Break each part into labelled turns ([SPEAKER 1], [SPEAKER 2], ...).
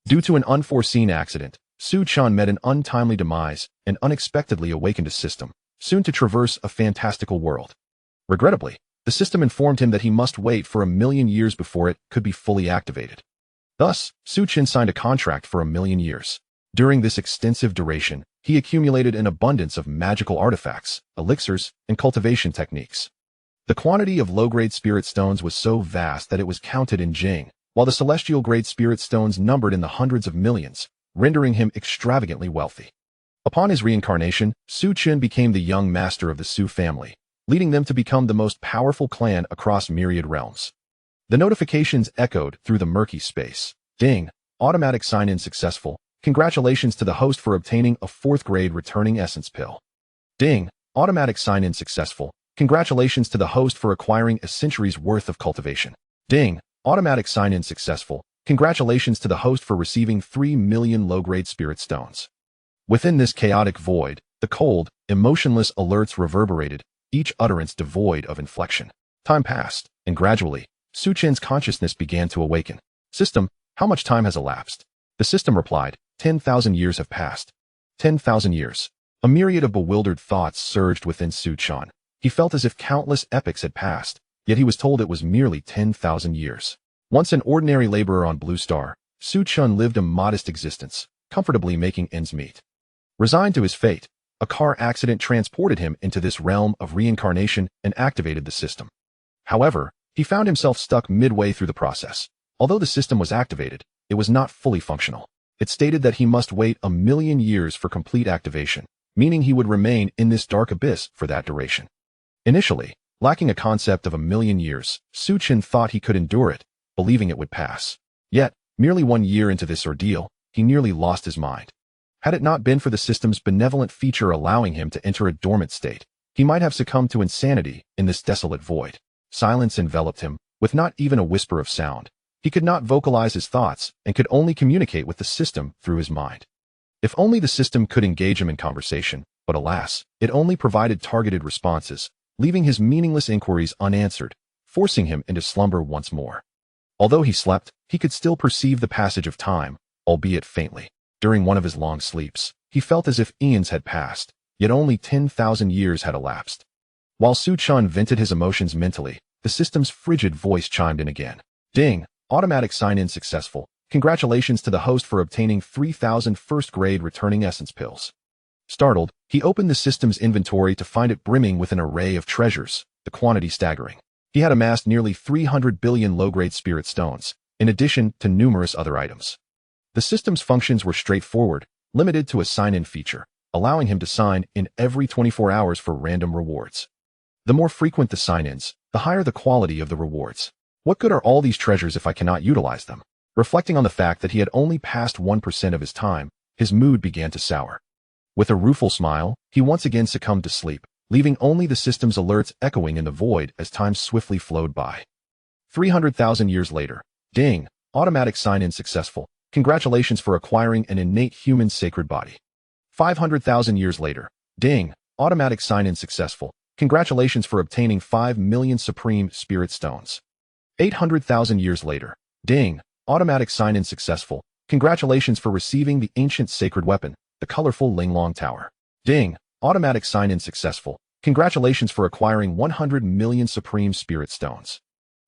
[SPEAKER 1] Due to an unforeseen accident, Su Chen met an untimely demise and unexpectedly awakened a system, soon to traverse a fantastical world. Regrettably, the system informed him that he must wait for 1,000,000 years before it could be fully activated. Thus, Su Chen signed a contract for 1,000,000 years. During this extensive duration, he accumulated an abundance of magical artifacts, elixirs, and cultivation techniques. The quantity of low-grade spirit stones was so vast that it was counted in Jing, while the celestial-grade spirit stones numbered in the hundreds of millions, rendering him extravagantly wealthy. Upon his reincarnation, Su Chen became the young master of the Su family, leading them to become the most powerful clan across myriad realms. The notifications echoed through the murky space. Ding! Automatic sign-in successful. Congratulations to the host for obtaining a 4th-grade returning essence pill. Ding! Automatic sign-in successful. Congratulations to the host for acquiring a century's worth of cultivation. Ding! Automatic sign-in successful. Congratulations to the host for receiving 3,000,000 low-grade spirit stones. Within this chaotic void, the cold, emotionless alerts reverberated, each utterance devoid of inflection. Time passed, and gradually, Su Chen's consciousness began to awaken. System, how much time has elapsed? The system replied, 10,000 years have passed. 10,000 years. A myriad of bewildered thoughts surged within Su Chen. He felt as if countless epochs had passed, yet he was told it was merely 10,000 years. Once an ordinary laborer on Blue Star, Su Chen lived a modest existence, comfortably making ends meet. Resigned to his fate, a car accident transported him into this realm of reincarnation and activated the system. However, he found himself stuck midway through the process. Although the system was activated, it was not fully functional. It stated that he must wait 1,000,000 years for complete activation, meaning he would remain in this dark abyss for that duration. Initially, lacking a concept of 1,000,000 years, Su Chen thought he could endure it, believing it would pass. Yet, merely 1 year into this ordeal, he nearly lost his mind. Had it not been for the system's benevolent feature allowing him to enter a dormant state, he might have succumbed to insanity in this desolate void. Silence enveloped him, with not even a whisper of sound. He could not vocalize his thoughts and could only communicate with the system through his mind. If only the system could engage him in conversation, but alas, it only provided targeted responses, leaving his meaningless inquiries unanswered, forcing him into slumber once more. Although he slept, he could still perceive the passage of time, albeit faintly. During one of his long sleeps, he felt as if eons had passed, yet only 10,000 years had elapsed. While Su Chen vented his emotions mentally, the system's frigid voice chimed in again. Ding! Automatic sign-in successful. Congratulations to the host for obtaining 3,000 1st-grade returning essence pills. Startled, he opened the system's inventory to find it brimming with an array of treasures, the quantity staggering. He had amassed nearly 300 billion low-grade spirit stones, in addition to numerous other items. The system's functions were straightforward, limited to a sign-in feature, allowing him to sign in every 24 hours for random rewards. The more frequent the sign-ins, the higher the quality of the rewards. What good are all these treasures if I cannot utilize them? Reflecting on the fact that he had only passed 1% of his time, his mood began to sour. With a rueful smile, he once again succumbed to sleep, leaving only the system's alerts echoing in the void as time swiftly flowed by. 300,000 years later. Ding! Automatic sign-in successful. Congratulations for acquiring an innate human sacred body. 500,000 years later. Ding! Automatic sign-in successful. Congratulations for obtaining 5,000,000 supreme spirit stones. 800,000 years later. Ding! Automatic sign-in successful. Congratulations for receiving the ancient sacred weapon, the colorful Linglong Tower. Ding! Automatic sign-in successful. Congratulations for acquiring 100,000,000 supreme spirit stones.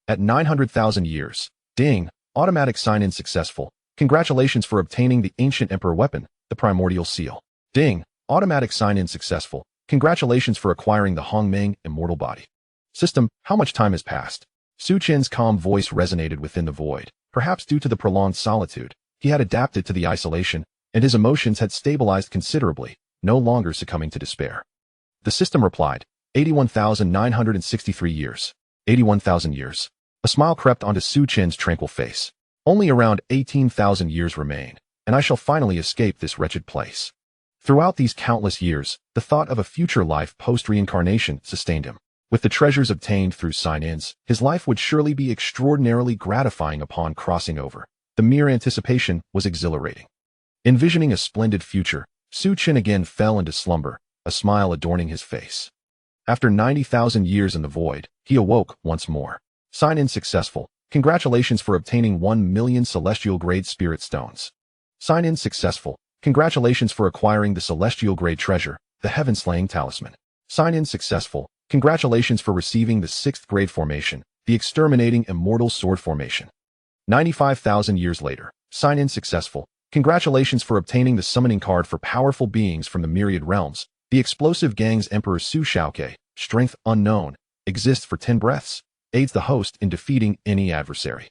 [SPEAKER 1] At 900,000 years. Ding! Automatic sign-in successful. Congratulations for obtaining the ancient emperor weapon, the primordial seal. Ding! Automatic sign-in successful. Congratulations for acquiring the Hongmeng immortal body. System, how much time has passed? Su Chen's calm voice resonated within the void. Perhaps due to the prolonged solitude, he had adapted to the isolation, and his emotions had stabilized considerably, no longer succumbing to despair. The system replied, 81,963 years. 81,000 years. A smile crept onto Su Chen's tranquil face. Only around 18,000 years remain, and I shall finally escape this wretched place. Throughout these countless years, the thought of a future life post-reincarnation sustained him. With the treasures obtained through sign-ins, his life would surely be extraordinarily gratifying upon crossing over. The mere anticipation was exhilarating. Envisioning a splendid future, Su Chen again fell into slumber, a smile adorning his face. After 90,000 years in the void, he awoke once more. Sign-in successful. Congratulations for obtaining 1,000,000 celestial-grade spirit stones. Sign-in successful. Congratulations for acquiring the celestial grade treasure, the heaven-slaying talisman. Sign-in successful. Congratulations for receiving the 6th grade formation, the exterminating immortal sword formation. 95,000 years later. Sign-in successful. Congratulations for obtaining the summoning card for powerful beings from the myriad realms. The explosive gang's Emperor Su Chen, strength unknown, exists for 10 breaths, aids the host in defeating any adversary.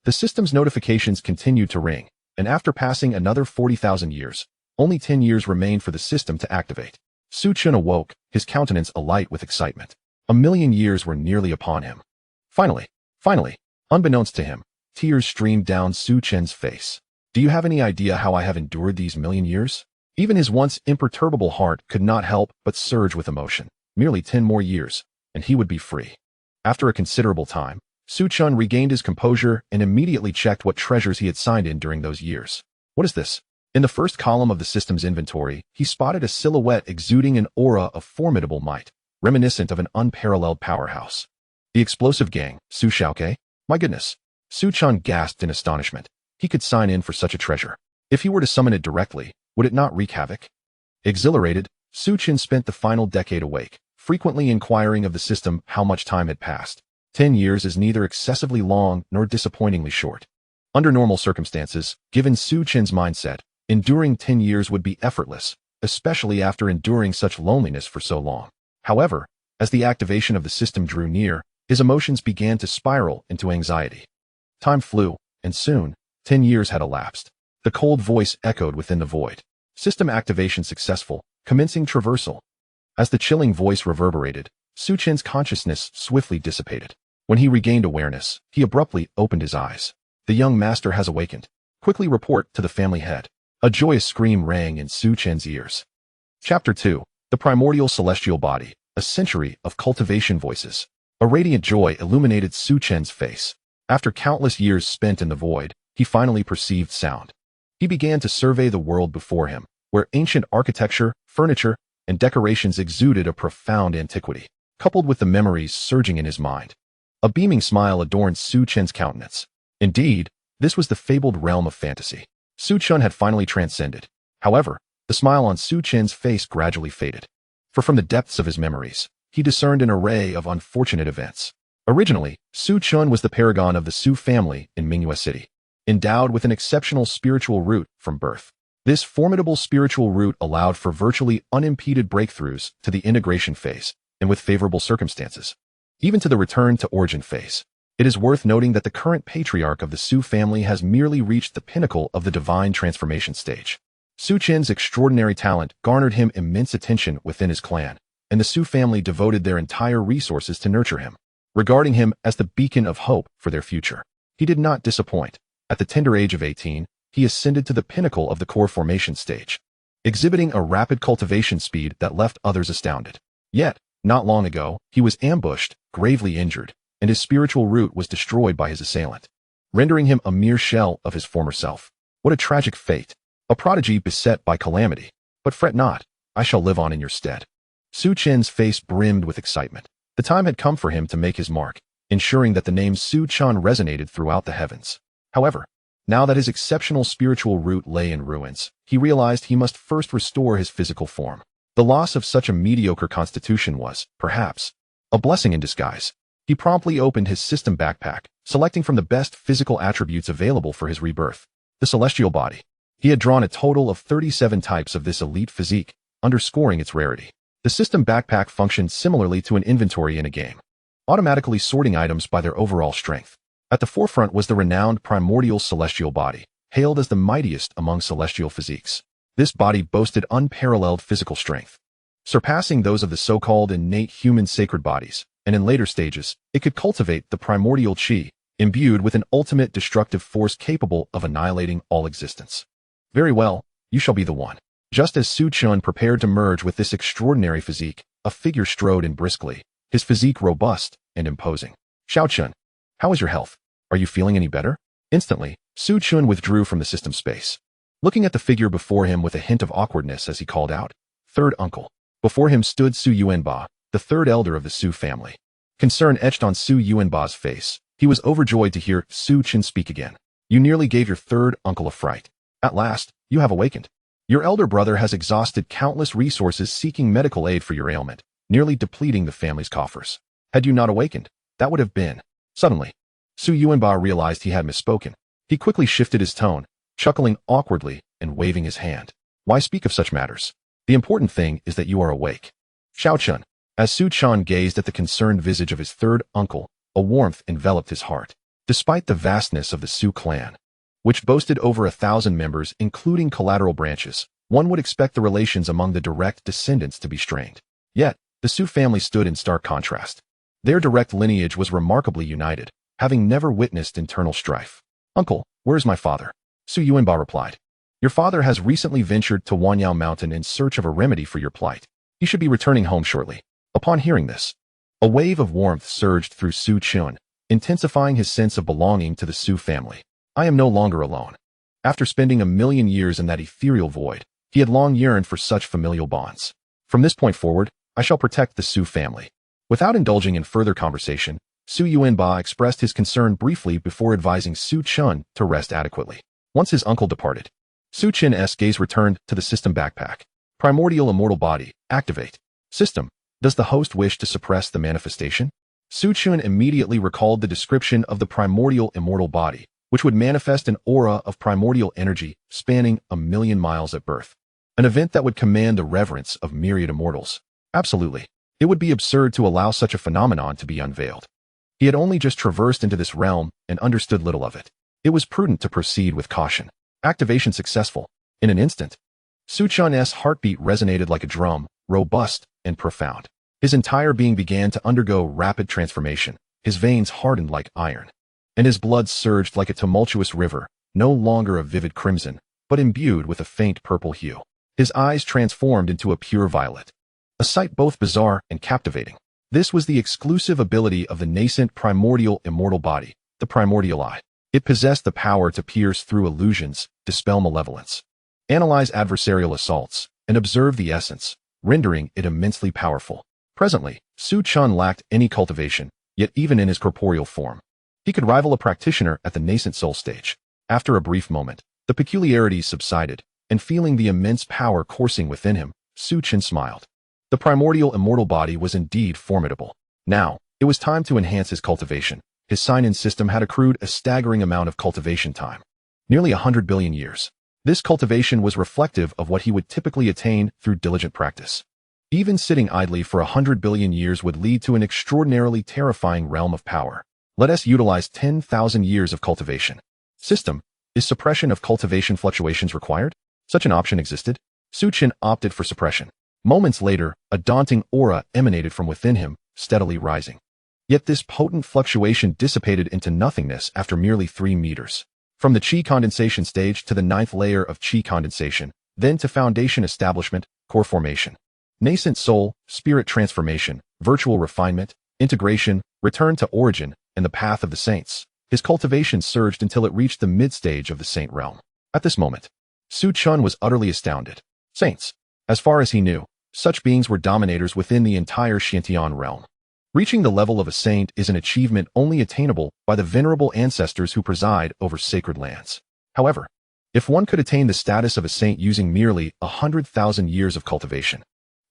[SPEAKER 1] The system's notifications continued to ring, and after passing another 40,000 years, only 10 years remained for the system to activate. Su Chen awoke, his countenance alight with excitement. 1,000,000 years were nearly upon him. Finally, unbeknownst to him, tears streamed down Su Chen's face. Do you have any idea how I have endured these 1,000,000 years? Even his once imperturbable heart could not help but surge with emotion. Merely 10 more years, and he would be free. After a considerable time, Su Chen regained his composure and immediately checked what treasures he had signed in during those years. What is this? In the first column of the system's inventory, he spotted a silhouette exuding an aura of formidable might, reminiscent of an unparalleled powerhouse. The explosive gang, Su Chen? My goodness. Su Chen gasped in astonishment. He could sign in for such a treasure. If he were to summon it directly, would it not wreak havoc? Exhilarated, Su Chen spent the final decade awake, frequently inquiring of the system how much time had passed. 10 years is neither excessively long nor disappointingly short. Under normal circumstances, given Su Chen's mindset, enduring 10 years would be effortless, especially after enduring such loneliness for so long. However, as the activation of the system drew near, his emotions began to spiral into anxiety. Time flew, and soon, 10 years had elapsed. The cold voice echoed within the void. System activation successful, commencing traversal. As the chilling voice reverberated, Su Chen's consciousness swiftly dissipated. When he regained awareness, he abruptly opened his eyes. The young master has awakened. Quickly report to the family head. A joyous scream rang in Su Chen's ears. Chapter 2. The Primordial Celestial Body. A century of cultivation voices. A radiant joy illuminated Su Chen's face. After countless years spent in the void, he finally perceived sound. He began to survey the world before him, where ancient architecture, furniture, and decorations exuded a profound antiquity, coupled with the memories surging in his mind. A beaming smile adorned Su Chen's countenance. Indeed, this was the fabled realm of fantasy. Su Chen had finally transcended. However, the smile on Su Chen's face gradually faded. For from the depths of his memories, he discerned an array of unfortunate events. Originally, Su Chen was the paragon of the Su family in Mingyue City, endowed with an exceptional spiritual root from birth. This formidable spiritual root allowed for virtually unimpeded breakthroughs to the integration phase, and with favorable circumstances, even to the return to origin phase. It is worth noting that the current patriarch of the Su family has merely reached the pinnacle of the divine transformation stage. Su Chen's extraordinary talent garnered him immense attention within his clan, and the Su family devoted their entire resources to nurture him, regarding him as the beacon of hope for their future. He did not disappoint. At the tender age of 18, he ascended to the pinnacle of the core formation stage, exhibiting a rapid cultivation speed that left others astounded. Yet, not long ago, he was ambushed, gravely injured, and his spiritual root was destroyed by his assailant, rendering him a mere shell of his former self. What a tragic fate! A prodigy beset by calamity. But fret not, I shall live on in your stead. Su Chen's face brimmed with excitement. The time had come for him to make his mark, ensuring that the name Su Chen resonated throughout the heavens. However, now that his exceptional spiritual root lay in ruins, he realized he must first restore his physical form. The loss of such a mediocre constitution was, perhaps, a blessing in disguise. He promptly opened his system backpack, selecting from the best physical attributes available for his rebirth. The celestial body. He had drawn a total of 37 types of this elite physique, underscoring its rarity. The system backpack functioned similarly to an inventory in a game, automatically sorting items by their overall strength. At the forefront was the renowned primordial celestial body, hailed as the mightiest among celestial physiques. This body boasted unparalleled physical strength, surpassing those of the so-called innate human sacred bodies, and in later stages, it could cultivate the primordial qi, imbued with an ultimate destructive force capable of annihilating all existence. Very well, you shall be the one. Just as Su Chen prepared to merge with this extraordinary physique, a figure strode in briskly, his physique robust and imposing. Xiao Chen, how is your health? Are you feeling any better? Instantly, Su Chen withdrew from the system space, looking at the figure before him with a hint of awkwardness as he called out, "Third uncle." Before him stood Su Yuanba, the third elder of the Su family. Concern etched on Su Yuanba's face. He was overjoyed to hear Su Chen speak again. You nearly gave your third uncle a fright. At last, you have awakened. Your elder brother has exhausted countless resources seeking medical aid for your ailment, nearly depleting the family's coffers. Had you not awakened, that would have been. Suddenly, Su Yuanba realized he had misspoken. He quickly shifted his tone, chuckling awkwardly and waving his hand. Why speak of such matters? The important thing is that you are awake. Su Chen. As Su Chen gazed at the concerned visage of his third uncle, a warmth enveloped his heart. Despite the vastness of the Su clan, which boasted over 1,000 members including collateral branches, one would expect the relations among the direct descendants to be strained. Yet, the Su family stood in stark contrast. Their direct lineage was remarkably united, having never witnessed internal strife. Uncle, where is my father? Su Yuanba replied. Your father has recently ventured to Wanyao Mountain in search of a remedy for your plight. He should be returning home shortly. Upon hearing this, a wave of warmth surged through Su Chen, intensifying his sense of belonging to the Su family. I am no longer alone. After spending 1,000,000 years in that ethereal void, he had long yearned for such familial bonds. From this point forward, I shall protect the Su family. Without indulging in further conversation, Su Yuanba expressed his concern briefly before advising Su Chen to rest adequately. Once his uncle departed, Su Chen's gaze returned to the system backpack. Primordial immortal body, activate. System, does the host wish to suppress the manifestation? Su Chen immediately recalled the description of the primordial immortal body, which would manifest an aura of primordial energy spanning 1,000,000 miles at birth. An event that would command the reverence of myriad immortals. Absolutely. It would be absurd to allow such a phenomenon to be unveiled. He had only just traversed into this realm and understood little of it. It was prudent to proceed with caution. Activation successful. In an instant, Su Chen's heartbeat resonated like a drum, robust and profound. His entire being began to undergo rapid transformation. His veins hardened like iron, and his blood surged like a tumultuous river, no longer a vivid crimson, but imbued with a faint purple hue. His eyes transformed into a pure violet, a sight both bizarre and captivating. This was the exclusive ability of the nascent primordial immortal body, the primordial eye. It possessed the power to pierce through illusions, dispel malevolence, analyze adversarial assaults, and observe the essence, rendering it immensely powerful. Presently, Su Chen lacked any cultivation, yet even in his corporeal form, he could rival a practitioner at the nascent soul stage. After a brief moment, the peculiarities subsided, and feeling the immense power coursing within him, Su Chen smiled. The primordial immortal body was indeed formidable. Now, it was time to enhance his cultivation. His sign-in system had accrued a staggering amount of cultivation time. Nearly 100 billion years. This cultivation was reflective of what he would typically attain through diligent practice. Even sitting idly for 100 billion years would lead to an extraordinarily terrifying realm of power. Let us utilize 10,000 years of cultivation. System, is suppression of cultivation fluctuations required? Such an option existed. Su Chen opted for suppression. Moments later, a daunting aura emanated from within him, steadily rising. Yet this potent fluctuation dissipated into nothingness after merely 3 meters. From the qi condensation stage to the 9th layer of qi condensation, then to foundation establishment, core formation, nascent soul, spirit transformation, virtual refinement, integration, return to origin, and the path of the saints. His cultivation surged until it reached the mid-stage of the saint realm. At this moment, Su Chen was utterly astounded. Saints. As far as he knew, such beings were dominators within the entire Xiantian realm. Reaching the level of a saint is an achievement only attainable by the venerable ancestors who preside over sacred lands. However, if one could attain the status of a saint using merely 100,000 years of cultivation,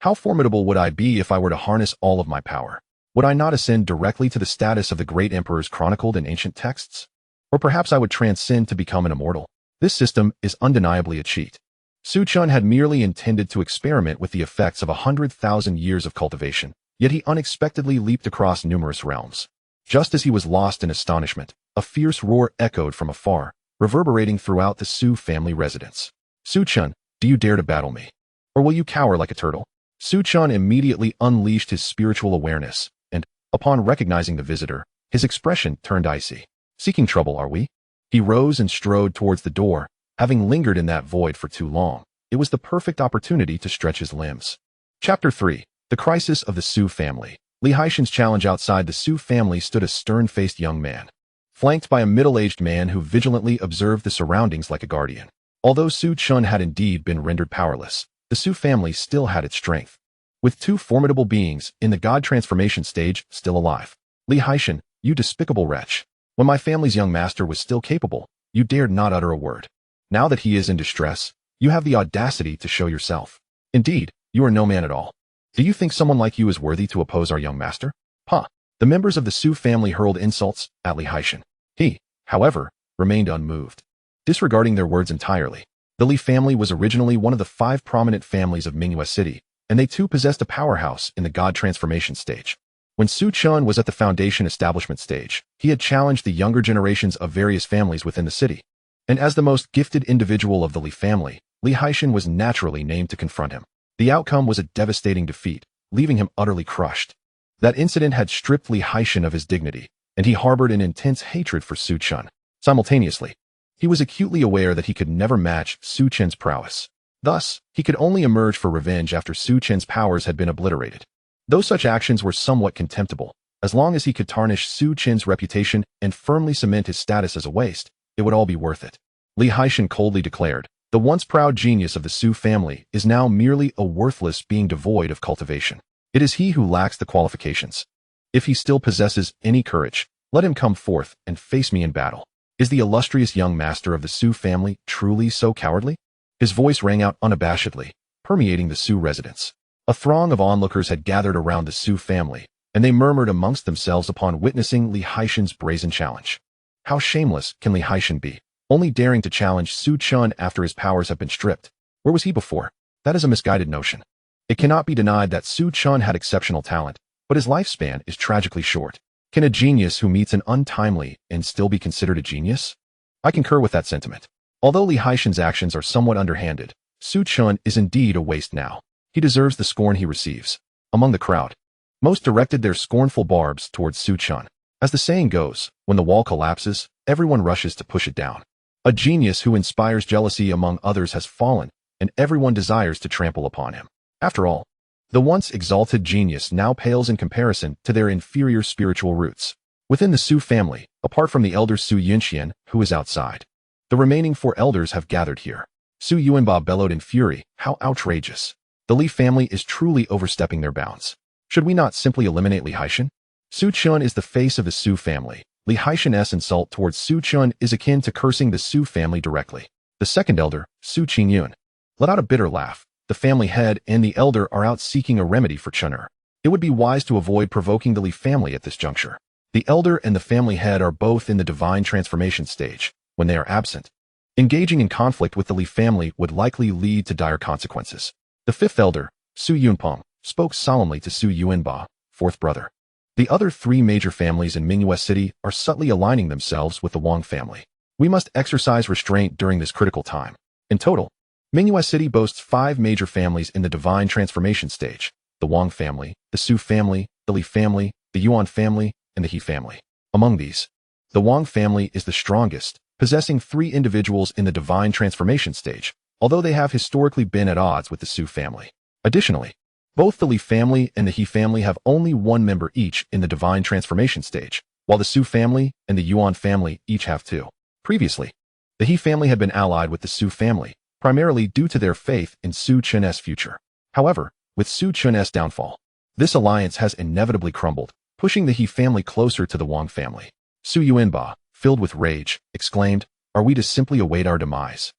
[SPEAKER 1] how formidable would I be if I were to harness all of my power? Would I not ascend directly to the status of the great emperors chronicled in ancient texts? Or perhaps I would transcend to become an immortal? This system is undeniably a cheat. Su Chen had merely intended to experiment with the effects of 100,000 years of cultivation, yet he unexpectedly leaped across numerous realms. Just as he was lost in astonishment, a fierce roar echoed from afar, reverberating throughout the Su family residence. Su Chen, do you dare to battle me? Or will you cower like a turtle? Su Chen immediately unleashed his spiritual awareness, and, upon recognizing the visitor, his expression turned icy. Seeking trouble, are we? He rose and strode towards the door. Having lingered in that void for too long, it was the perfect opportunity to stretch his limbs. Chapter 3. The Crisis of the Su Family. Li Haishan's challenge. Outside the Su family stood a stern-faced young man, flanked by a middle-aged man who vigilantly observed the surroundings like a guardian. Although Su Chen had indeed been rendered powerless, the Su family still had its strength, with 2 formidable beings in the god transformation stage still alive. Li Haishan, you despicable wretch. When my family's young master was still capable, you dared not utter a word. Now that he is in distress, you have the audacity to show yourself. Indeed, you are no man at all. Do you think someone like you is worthy to oppose our young master? Huh. The members of the Su family hurled insults at Li Haishan. He, however, remained unmoved. Disregarding their words entirely, the Li family was originally one of the 5 prominent families of Mingyue City, and they too possessed a powerhouse in the god transformation stage. When Su Chen was at the foundation establishment stage, he had challenged the younger generations of various families within the city. And as the most gifted individual of the Li family, Li Haishan was naturally named to confront him. The outcome was a devastating defeat, leaving him utterly crushed. That incident had stripped Li Haishan of his dignity, and he harbored an intense hatred for Su Chen. Simultaneously, he was acutely aware that he could never match Su Chen's prowess. Thus, he could only emerge for revenge after Su Chen's powers had been obliterated. Though such actions were somewhat contemptible, as long as he could tarnish Su Chen's reputation and firmly cement his status as a waste, it would all be worth it. Li Haishan coldly declared, the once proud genius of the Su family is now merely a worthless being devoid of cultivation. It is he who lacks the qualifications. If he still possesses any courage, let him come forth and face me in battle. Is the illustrious young master of the Su family truly so cowardly? His voice rang out unabashedly, permeating the Su residence. A throng of onlookers had gathered around the Su family, and they murmured amongst themselves upon witnessing Li Haishan's brazen challenge. How shameless can Li Haishan be, only daring to challenge Su Chen after his powers have been stripped? Where was he before? That is a misguided notion. It cannot be denied that Su Chen had exceptional talent, but his lifespan is tragically short. Can a genius who meets an untimely end still be considered a genius? I concur with that sentiment. Although Li Haishan's actions are somewhat underhanded, Su Chen is indeed a waste now. He deserves the scorn he receives. Among the crowd, most directed their scornful barbs towards Su Chen. As the saying goes, when the wall collapses, everyone rushes to push it down. A genius who inspires jealousy among others has fallen, and everyone desires to trample upon him. After all, the once exalted genius now pales in comparison to their inferior spiritual roots. Within the Su family, apart from the elder Su Yunxian, who is outside, the remaining 4 elders have gathered here. Su Yuanba bellowed in fury, how outrageous. The Li family is truly overstepping their bounds. Should we not simply eliminate Li Haishan? Su Chen is the face of the Su family. Li Haishan's insult towards Su Chen is akin to cursing the Su family directly. The second elder, Su Qingyun, let out a bitter laugh. The family head and the elder are out seeking a remedy for Chener. It would be wise to avoid provoking the Li family at this juncture. The elder and the family head are both in the divine transformation stage. When they are absent, engaging in conflict with the Li family would likely lead to dire consequences. The fifth elder, Su Yunpeng, spoke solemnly to Su Yuanba, 4th brother. The other 3 major families in Mingyue City are subtly aligning themselves with the Wang family. We must exercise restraint during this critical time. In total, Mingyue City boasts 5 major families in the divine transformation stage: the Wang family, the Su family, the Li family, the Yuan family, and the He family. Among these, the Wang family is the strongest, possessing 3 individuals in the divine transformation stage, although they have historically been at odds with the Su family. Additionally, both the Li family and the He family have only 1 member each in the divine transformation stage, while the Su family and the Yuan family each have 2. Previously, the He family had been allied with the Su family, primarily due to their faith in Su Chen's future. However, with Su Chen's downfall, this alliance has inevitably crumbled, pushing the He family closer to the Wang family. Su Yuanba, filled with rage, exclaimed, "Are we to simply await our demise?"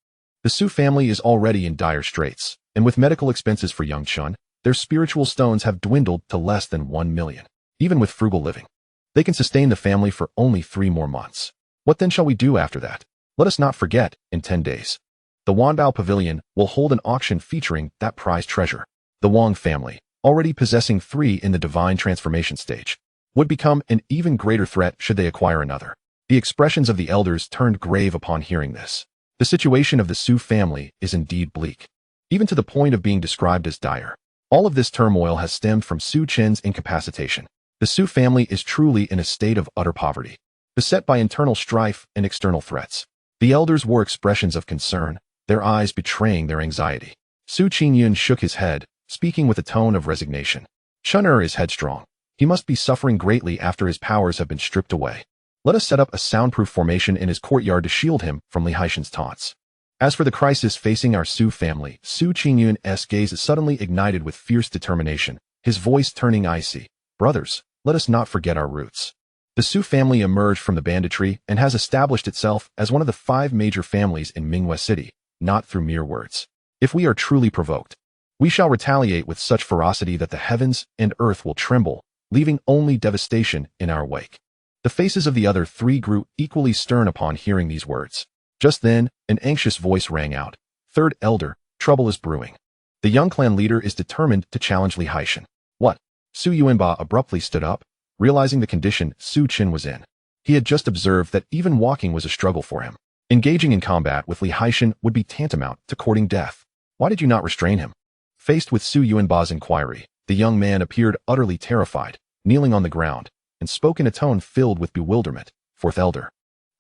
[SPEAKER 1] The Su family is already in dire straits, and with medical expenses for young Chen, their spiritual stones have dwindled to less than 1 million. Even with frugal living, they can sustain the family for only 3 more months. What then shall we do after that? Let us not forget, in 10 days, the Wanbao Pavilion will hold an auction featuring that prized treasure. The Wang family, already possessing 3 in the divine transformation stage, would become an even greater threat should they acquire another. The expressions of the elders turned grave upon hearing this. The situation of the Su family is indeed bleak, even to the point of being described as dire. All of this turmoil has stemmed from Su Chen's incapacitation. The Su family is truly in a state of utter poverty, beset by internal strife and external threats. The elders wore expressions of concern, their eyes betraying their anxiety. Su Qingyun shook his head, speaking with a tone of resignation. Chener is headstrong. He must be suffering greatly after his powers have been stripped away. Let us set up a soundproof formation in his courtyard to shield him from Li Haishan's taunts. As for the crisis facing our Su family, Su Qingyun's gaze suddenly ignited with fierce determination, his voice turning icy. Brothers, let us not forget our roots. The Su family emerged from the banditry and has established itself as one of the 5 major families in Minghui City, not through mere words. If we are truly provoked, we shall retaliate with such ferocity that the heavens and earth will tremble, leaving only devastation in our wake. The faces of the other 3 grew equally stern upon hearing these words. Just then, an anxious voice rang out. Third elder, trouble is brewing. The young clan leader is determined to challenge Li Haishan. What? Su Yuanba abruptly stood up, realizing the condition Su Chen was in. He had just observed that even walking was a struggle for him. Engaging in combat with Li Haishan would be tantamount to courting death. Why did you not restrain him? Faced with Su Yuanba's inquiry, the young man appeared utterly terrified, kneeling on the ground, and spoke in a tone filled with bewilderment. Fourth elder.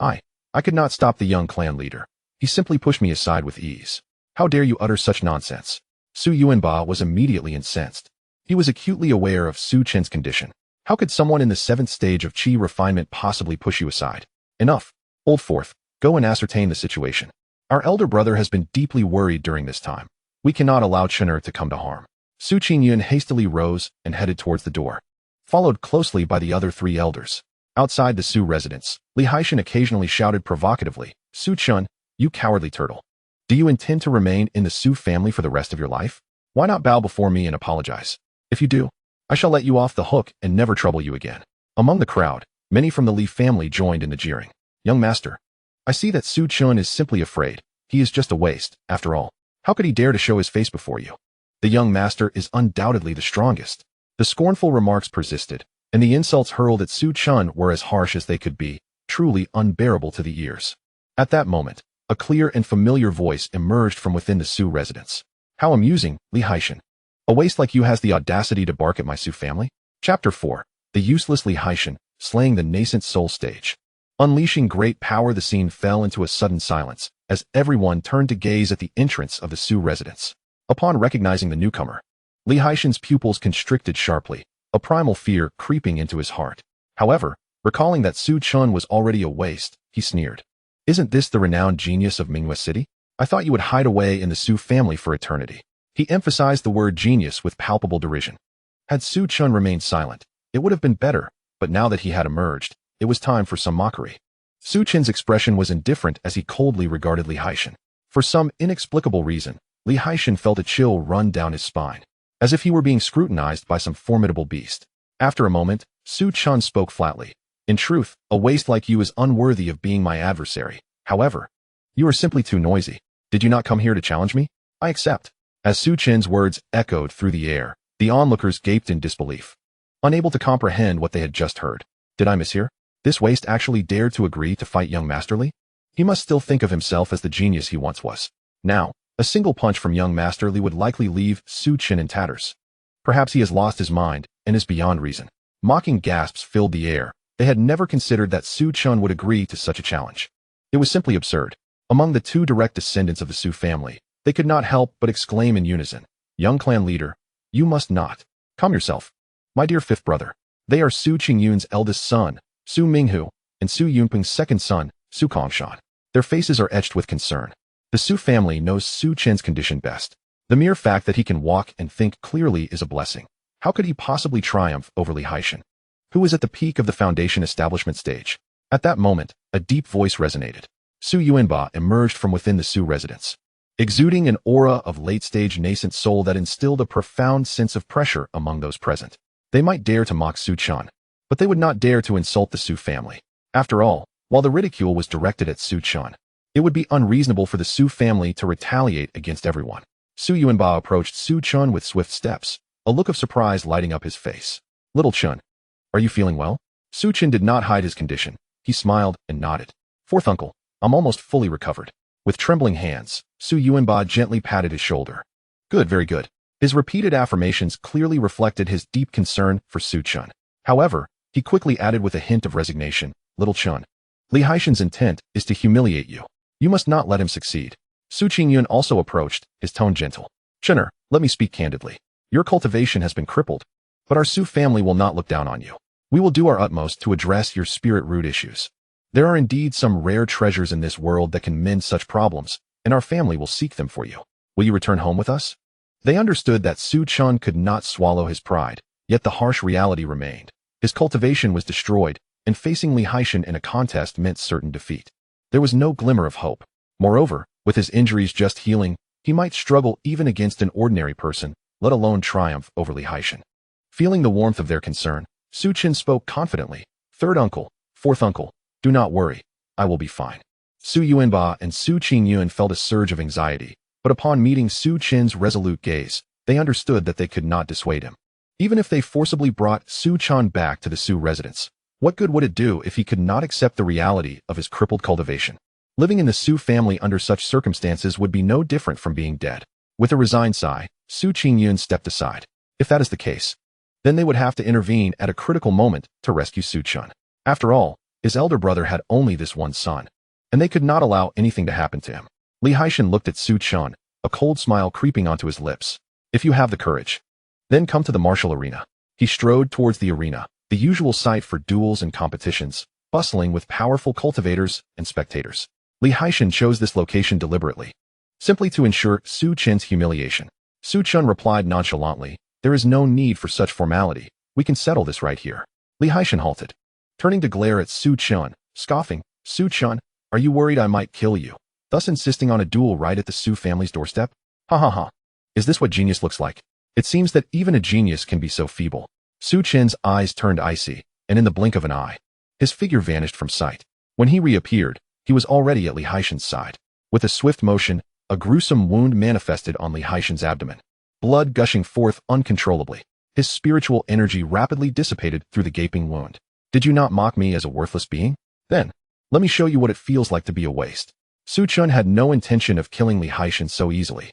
[SPEAKER 1] I could not stop the young clan leader. He simply pushed me aside with ease. How dare you utter such nonsense? Su Yuanba was immediately incensed. He was acutely aware of Su Chen's condition. How could someone in the 7th stage of Qi refinement possibly push you aside? Enough. Old Fourth, go and ascertain the situation. Our elder brother has been deeply worried during this time. We cannot allow Chener to come to harm. Su Qingyun hastily rose and headed towards the door, followed closely by the other 3 elders. Outside the Su residence, Li Haishan occasionally shouted provocatively, Su Chen, you cowardly turtle. Do you intend to remain in the Su family for the rest of your life? Why not bow before me and apologize? If you do, I shall let you off the hook and never trouble you again. Among the crowd, many from the Li family joined in the jeering. Young master, I see that Su Chen is simply afraid. He is just a waste, after all. How could he dare to show his face before you? The young master is undoubtedly the strongest. The scornful remarks persisted, and the insults hurled at Su Chen were as harsh as they could be, truly unbearable to the ears. At that moment, a clear and familiar voice emerged from within the Su residence. How amusing, Li Haishan. A waste like you has the audacity to bark at my Su family? Chapter 4. The useless Li Haishan, slaying the nascent soul stage. Unleashing great power, the scene fell into a sudden silence, as everyone turned to gaze at the entrance of the Su residence. Upon recognizing the newcomer, Li Haishan's pupils constricted sharply, a primal fear creeping into his heart. However, recalling that Su Chen was already a waste, he sneered. Isn't this the renowned genius of Minghui City? I thought you would hide away in the Su family for eternity. He emphasized the word genius with palpable derision. Had Su Chen remained silent, it would have been better, but now that he had emerged, it was time for some mockery. Su Chen's expression was indifferent as he coldly regarded Li Haishan. For some inexplicable reason, Li Haishan felt a chill run down his spine, as if he were being scrutinized by some formidable beast. After a moment, Su Chen spoke flatly. In truth, a waste like you is unworthy of being my adversary. However, you are simply too noisy. Did you not come here to challenge me? I accept. As Su Chen's words echoed through the air, the onlookers gaped in disbelief, unable to comprehend what they had just heard. Did I mishear? This waste actually dared to agree to fight young Master Li? He must still think of himself as the genius he once was. Now, a single punch from young Master Li would likely leave Su Chen in tatters. Perhaps he has lost his mind and is beyond reason. Mocking gasps filled the air. They had never considered that Su Chen would agree to such a challenge. It was simply absurd. Among the 2 direct descendants of the Su family, they could not help but exclaim in unison, Young clan leader, you must not. Calm yourself. My dear 5th brother, they are Su Qingyun's eldest son, Su Minghu, and Su Yunpeng's 2nd son, Su Kongshan. Their faces are etched with concern. The Su family knows Su Chen's condition best. The mere fact that he can walk and think clearly is a blessing. How could he possibly triumph over Li Haishan, who is at the peak of the foundation establishment stage? At that moment, a deep voice resonated. Su Yuanba emerged from within the Su residence, exuding an aura of late-stage nascent soul that instilled a profound sense of pressure among those present. They might dare to mock Su Chen, but they would not dare to insult the Su family. After all, while the ridicule was directed at Su Chen, it would be unreasonable for the Su family to retaliate against everyone. Su Yuanba approached Su Chen with swift steps, a look of surprise lighting up his face. Little Chen, are you feeling well? Su Chen did not hide his condition. He smiled and nodded. 4th uncle, I'm almost fully recovered. With trembling hands, Su Yuanba gently patted his shoulder. Good, very good. His repeated affirmations clearly reflected his deep concern for Su Chen. However, he quickly added with a hint of resignation, Little Chen, Li Haishan's intent is to humiliate you. You must not let him succeed. Su Qingyun also approached, his tone gentle. Chener, let me speak candidly. Your cultivation has been crippled, but our Su family will not look down on you. We will do our utmost to address your spirit-root issues. There are indeed some rare treasures in this world that can mend such problems, and our family will seek them for you. Will you return home with us? They understood that Su Chen could not swallow his pride, yet the harsh reality remained. His cultivation was destroyed, and facing Li Haishan in a contest meant certain defeat. There was no glimmer of hope. Moreover, with his injuries just healing, he might struggle even against an ordinary person, let alone triumph over Li Haishan. Feeling the warmth of their concern, Su Chen spoke confidently. Third uncle, fourth uncle, do not worry, I will be fine. Su Yuanba and Su Qingyuan felt a surge of anxiety, but upon meeting Su Chen's resolute gaze, they understood that they could not dissuade him. Even if they forcibly brought Su Chen back to the Su residence, what good would it do if he could not accept the reality of his crippled cultivation? Living in the Su family under such circumstances would be no different from being dead. With a resigned sigh, Su Qingyuan stepped aside. If that is the case, then they would have to intervene at a critical moment to rescue Su Chen. After all, his elder brother had only this one son, and they could not allow anything to happen to him. Li Haishan looked at Su Chen, a cold smile creeping onto his lips. If you have the courage, then come to the martial arena. He strode towards the arena, the usual site for duels and competitions, bustling with powerful cultivators and spectators. Li Haishan chose this location deliberately, simply to ensure Su Chen's humiliation. Su Chen replied nonchalantly, there is no need for such formality, we can settle this right here. Li Haishan halted, turning to glare at Su Chen, scoffing, Su Chen, are you worried I might kill you, thus insisting on a duel right at the Su family's doorstep? Ha ha ha. Is this what genius looks like? It seems that even a genius can be so feeble. Su Chen's eyes turned icy, and in the blink of an eye, his figure vanished from sight. When he reappeared, he was already at Li Haishan's side. With a swift motion, a gruesome wound manifested on Li Haishan's abdomen, blood gushing forth uncontrollably. His spiritual energy rapidly dissipated through the gaping wound. Did you not mock me as a worthless being? Then, let me show you what it feels like to be a waste. Su Chen had no intention of killing Li Haishan so easily.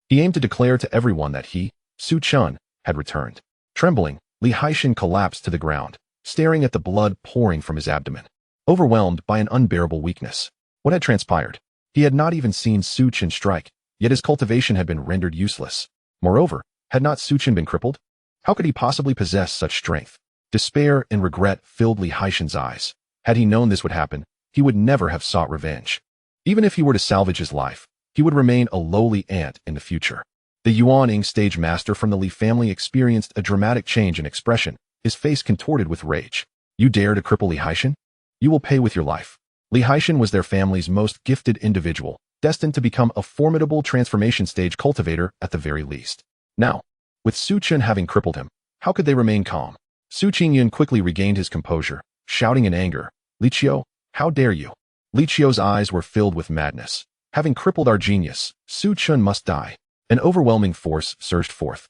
[SPEAKER 1] He aimed to declare to everyone that he, Su Chen, had returned. Trembling, Li Haishan collapsed to the ground, staring at the blood pouring from his abdomen, overwhelmed by an unbearable weakness. What had transpired? He had not even seen Su Chen strike, yet his cultivation had been rendered useless. Moreover, had not Su Chen been crippled? How could he possibly possess such strength? Despair and regret filled Li Haishan's eyes. Had he known this would happen, he would never have sought revenge. Even if he were to salvage his life, he would remain a lowly ant in the future. The Yuan stage master from the Li family experienced a dramatic change in expression, his face contorted with rage. You dare to cripple Li Haishan? You will pay with your life. Li Haishan was their family's most gifted individual, destined to become a formidable transformation stage cultivator at the very least. Now, with Su Chen having crippled him, how could they remain calm? Su Qingyuan quickly regained his composure, shouting in anger, Li Qiu, how dare you? Li Qiu's eyes were filled with madness. Having crippled our genius, Su Chen must die. An overwhelming force surged forth,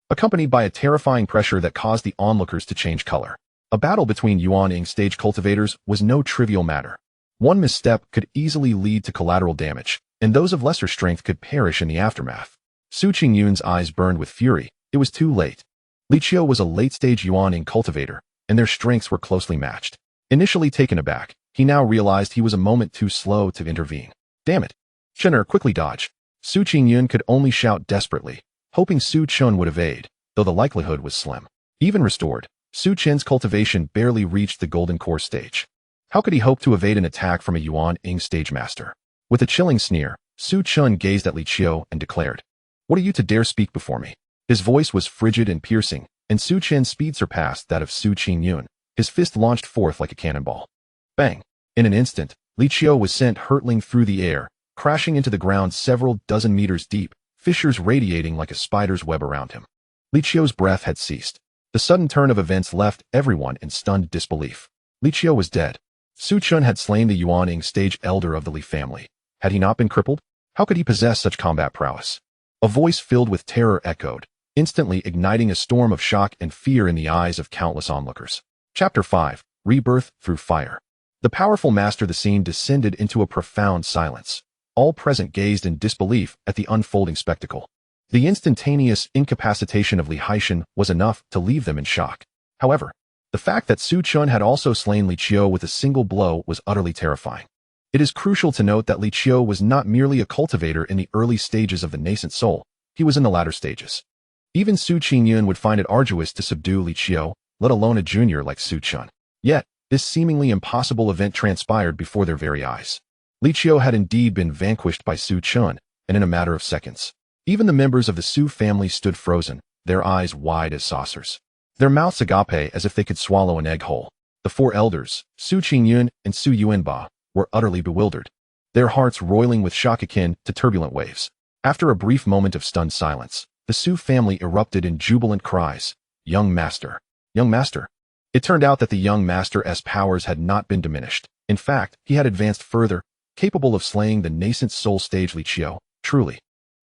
[SPEAKER 1] accompanied by a terrifying pressure that caused the onlookers to change color. A battle between Yuan stage cultivators was no trivial matter. One misstep could easily lead to collateral damage, and those of lesser strength could perish in the aftermath. Su Qingyuan's eyes burned with fury. It was too late. Li Qiu was a late-stage Yuan cultivator, and their strengths were closely matched. Initially taken aback, he now realized he was a moment too slow to intervene. Damn it! Chener, quickly dodge. Su Qingyuan could only shout desperately, hoping Su Chen would evade, though the likelihood was slim. Even restored, Su Chen's cultivation barely reached the golden core stage. How could he hope to evade an attack from a Yuan stage master? With a chilling sneer, Su Chen gazed at Li Qiu and declared, what are you to dare speak before me? His voice was frigid and piercing, and Su Chen's speed surpassed that of Su Qingyuan. His fist launched forth like a cannonball. Bang! In an instant, Li Qiu was sent hurtling through the air, crashing into the ground several dozen meters deep, fissures radiating like a spider's web around him. Li Qiu's breath had ceased. The sudden turn of events left everyone in stunned disbelief. Li Qiu was dead. Su Chen had slain the Yuan stage elder of the Li family. Had he not been crippled? How could he possess such combat prowess? A voice filled with terror echoed, instantly igniting a storm of shock and fear in the eyes of countless onlookers. Chapter 5. Rebirth Through Fire. The powerful master of the scene descended into a profound silence. All present gazed in disbelief at the unfolding spectacle. The instantaneous incapacitation of Li Haishan was enough to leave them in shock. However, the fact that Su Chen had also slain Li Qiu with a single blow was utterly terrifying. It is crucial to note that Li Qiu was not merely a cultivator in the early stages of the nascent soul, he was in the latter stages. Even Su Qingyuan would find it arduous to subdue Li Qiu, let alone a junior like Su Chen. Yet, this seemingly impossible event transpired before their very eyes. Li Qiu had indeed been vanquished by Su Chen, and in a matter of seconds. Even the members of the Su family stood frozen, their eyes wide as saucers, their mouths agape as if they could swallow an egg whole. The four elders, Su Chen and Su Yuanba, were utterly bewildered, their hearts roiling with shock akin to turbulent waves. After a brief moment of stunned silence, the Su family erupted in jubilant cries. Young master! Young master! It turned out that the young master's powers had not been diminished. In fact, he had advanced further, capable of slaying the nascent soul stage Li Qiu. Truly,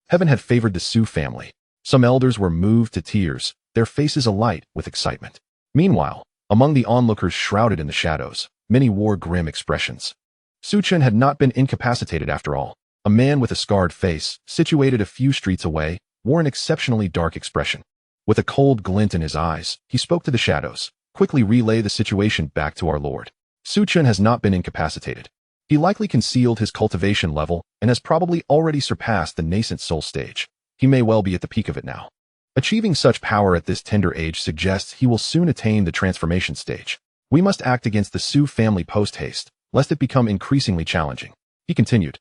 [SPEAKER 1] heaven had favored the Su family. Some elders were moved to tears, their faces alight with excitement. Meanwhile, among the onlookers shrouded in the shadows, many wore grim expressions. Su Chen had not been incapacitated after all. A man with a scarred face, situated a few streets away, wore an exceptionally dark expression. With a cold glint in his eyes, he spoke to the shadows. Quickly relay the situation back to our Lord. Su Chen has not been incapacitated. He likely concealed his cultivation level and has probably already surpassed the nascent soul stage. He may well be at the peak of it now. Achieving such power at this tender age suggests he will soon attain the transformation stage. We must act against the Su family post-haste, lest it become increasingly challenging. He continued.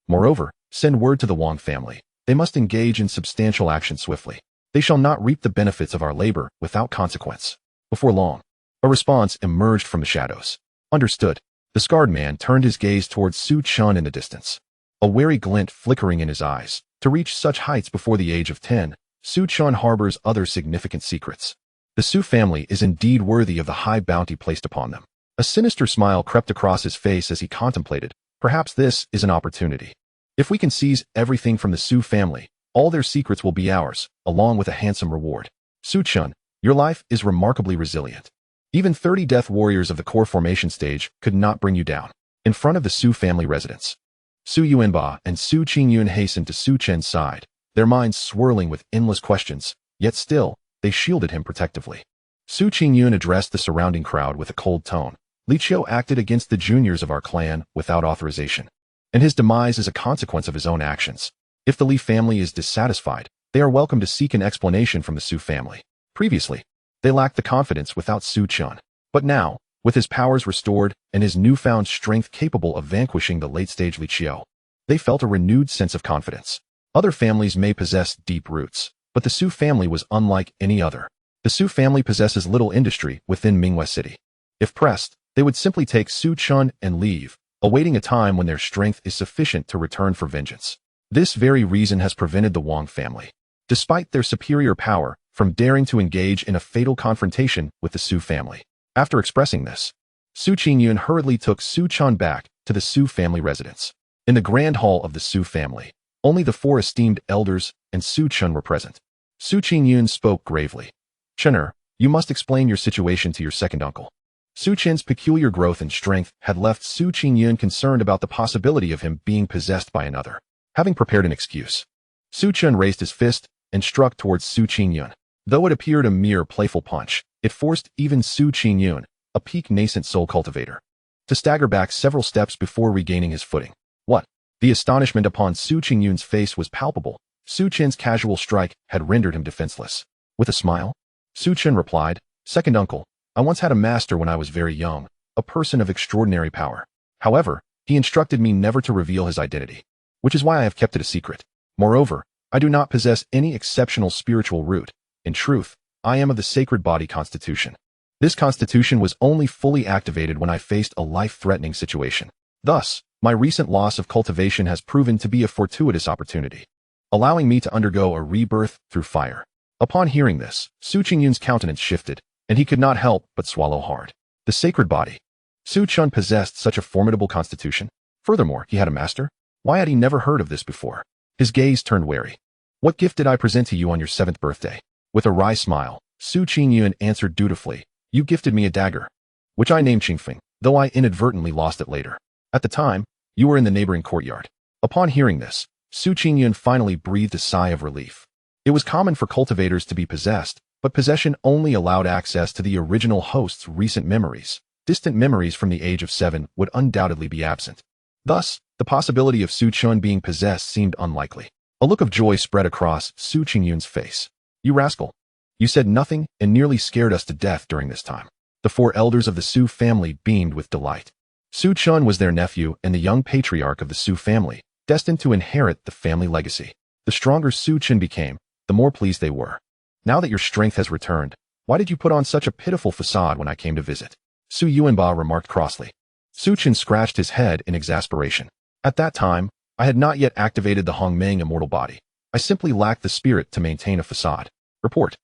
[SPEAKER 1] Moreover, send word to the Wang family. They must engage in substantial action swiftly. They shall not reap the benefits of our labor without consequence. Before long, a response emerged from the shadows. Understood. The scarred man turned his gaze towards Su Chen in the distance, a wary glint flickering in his eyes. To reach such heights before the age of 10, Su Chen harbors other significant secrets. The Su family is indeed worthy of the high bounty placed upon them. A sinister smile crept across his face as he contemplated. Perhaps this is an opportunity. If we can seize everything from the Su family, all their secrets will be ours, along with a handsome reward. Su Chen, your life is remarkably resilient. Even 30 death warriors of the core formation stage could not bring you down. In front of the Su family residence, Su Yuanba and Su Chen hastened to Su Chen's side, their minds swirling with endless questions, yet still, they shielded him protectively. Su Chen addressed the surrounding crowd with a cold tone. Li Qiu acted against the juniors of our clan without authorization, and his demise is a consequence of his own actions. If the Li family is dissatisfied, they are welcome to seek an explanation from the Su family. Previously, they lacked the confidence without Su Chen, but now, with his powers restored and his newfound strength capable of vanquishing the late-stage Li Qiu, they felt a renewed sense of confidence. Other families may possess deep roots, but the Su family was unlike any other. The Su family possesses little industry within Mingwei City. If pressed, they would simply take Su Chen and leave, awaiting a time when their strength is sufficient to return for vengeance. This very reason has prevented the Wang family, despite their superior power, from daring to engage in a fatal confrontation with the Su family. After expressing this, Su Chen hurriedly took Su Chen back to the Su family residence. In the grand hall of the Su family, only the four esteemed elders and Su Chen were present. Su Chen spoke gravely. Chener, you must explain your situation to your second uncle. Su Chen's peculiar growth and strength had left Su Chen concerned about the possibility of him being possessed by another. Having prepared an excuse, Su Chen raised his fist and struck towards Su Chen. Though it appeared a mere playful punch, it forced even Su Chen, a peak nascent soul cultivator, to stagger back several steps before regaining his footing. What? The astonishment upon Su Chen's face was palpable. Su Chen's casual strike had rendered him defenseless. With a smile, Su Chen replied, Second uncle, I once had a master when I was very young, a person of extraordinary power. However, he instructed me never to reveal his identity, which is why I have kept it a secret. Moreover, I do not possess any exceptional spiritual root. In truth, I am of the sacred body constitution. This constitution was only fully activated when I faced a life-threatening situation. Thus, my recent loss of cultivation has proven to be a fortuitous opportunity, allowing me to undergo a rebirth through fire. Upon hearing this, Su Chen's countenance shifted, and he could not help but swallow hard. The sacred body. Su Chen possessed such a formidable constitution. Furthermore, he had a master. Why had he never heard of this before? His gaze turned wary. What gift did I present to you on your 7th birthday? With a wry smile, Su Chen answered dutifully, You gifted me a dagger, which I named Qingfeng, though I inadvertently lost it later. At the time, you were in the neighboring courtyard. Upon hearing this, Su Chen finally breathed a sigh of relief. It was common for cultivators to be possessed, but possession only allowed access to the original host's recent memories. Distant memories from the age of 7 would undoubtedly be absent. Thus, the possibility of Su Chen being possessed seemed unlikely. A look of joy spread across Su Chen's face. You rascal. You said nothing and nearly scared us to death during this time. The four elders of the Su family beamed with delight. Su Chen was their nephew and the young patriarch of the Su family, destined to inherit the family legacy. The stronger Su Chen became, the more pleased they were. Now that your strength has returned, why did you put on such a pitiful facade when I came to visit? Su Yuanba remarked crossly. Su Chen scratched his head in exasperation. At that time, I had not yet activated the Hongmeng immortal body. I simply lacked the spirit to maintain a facade. Report.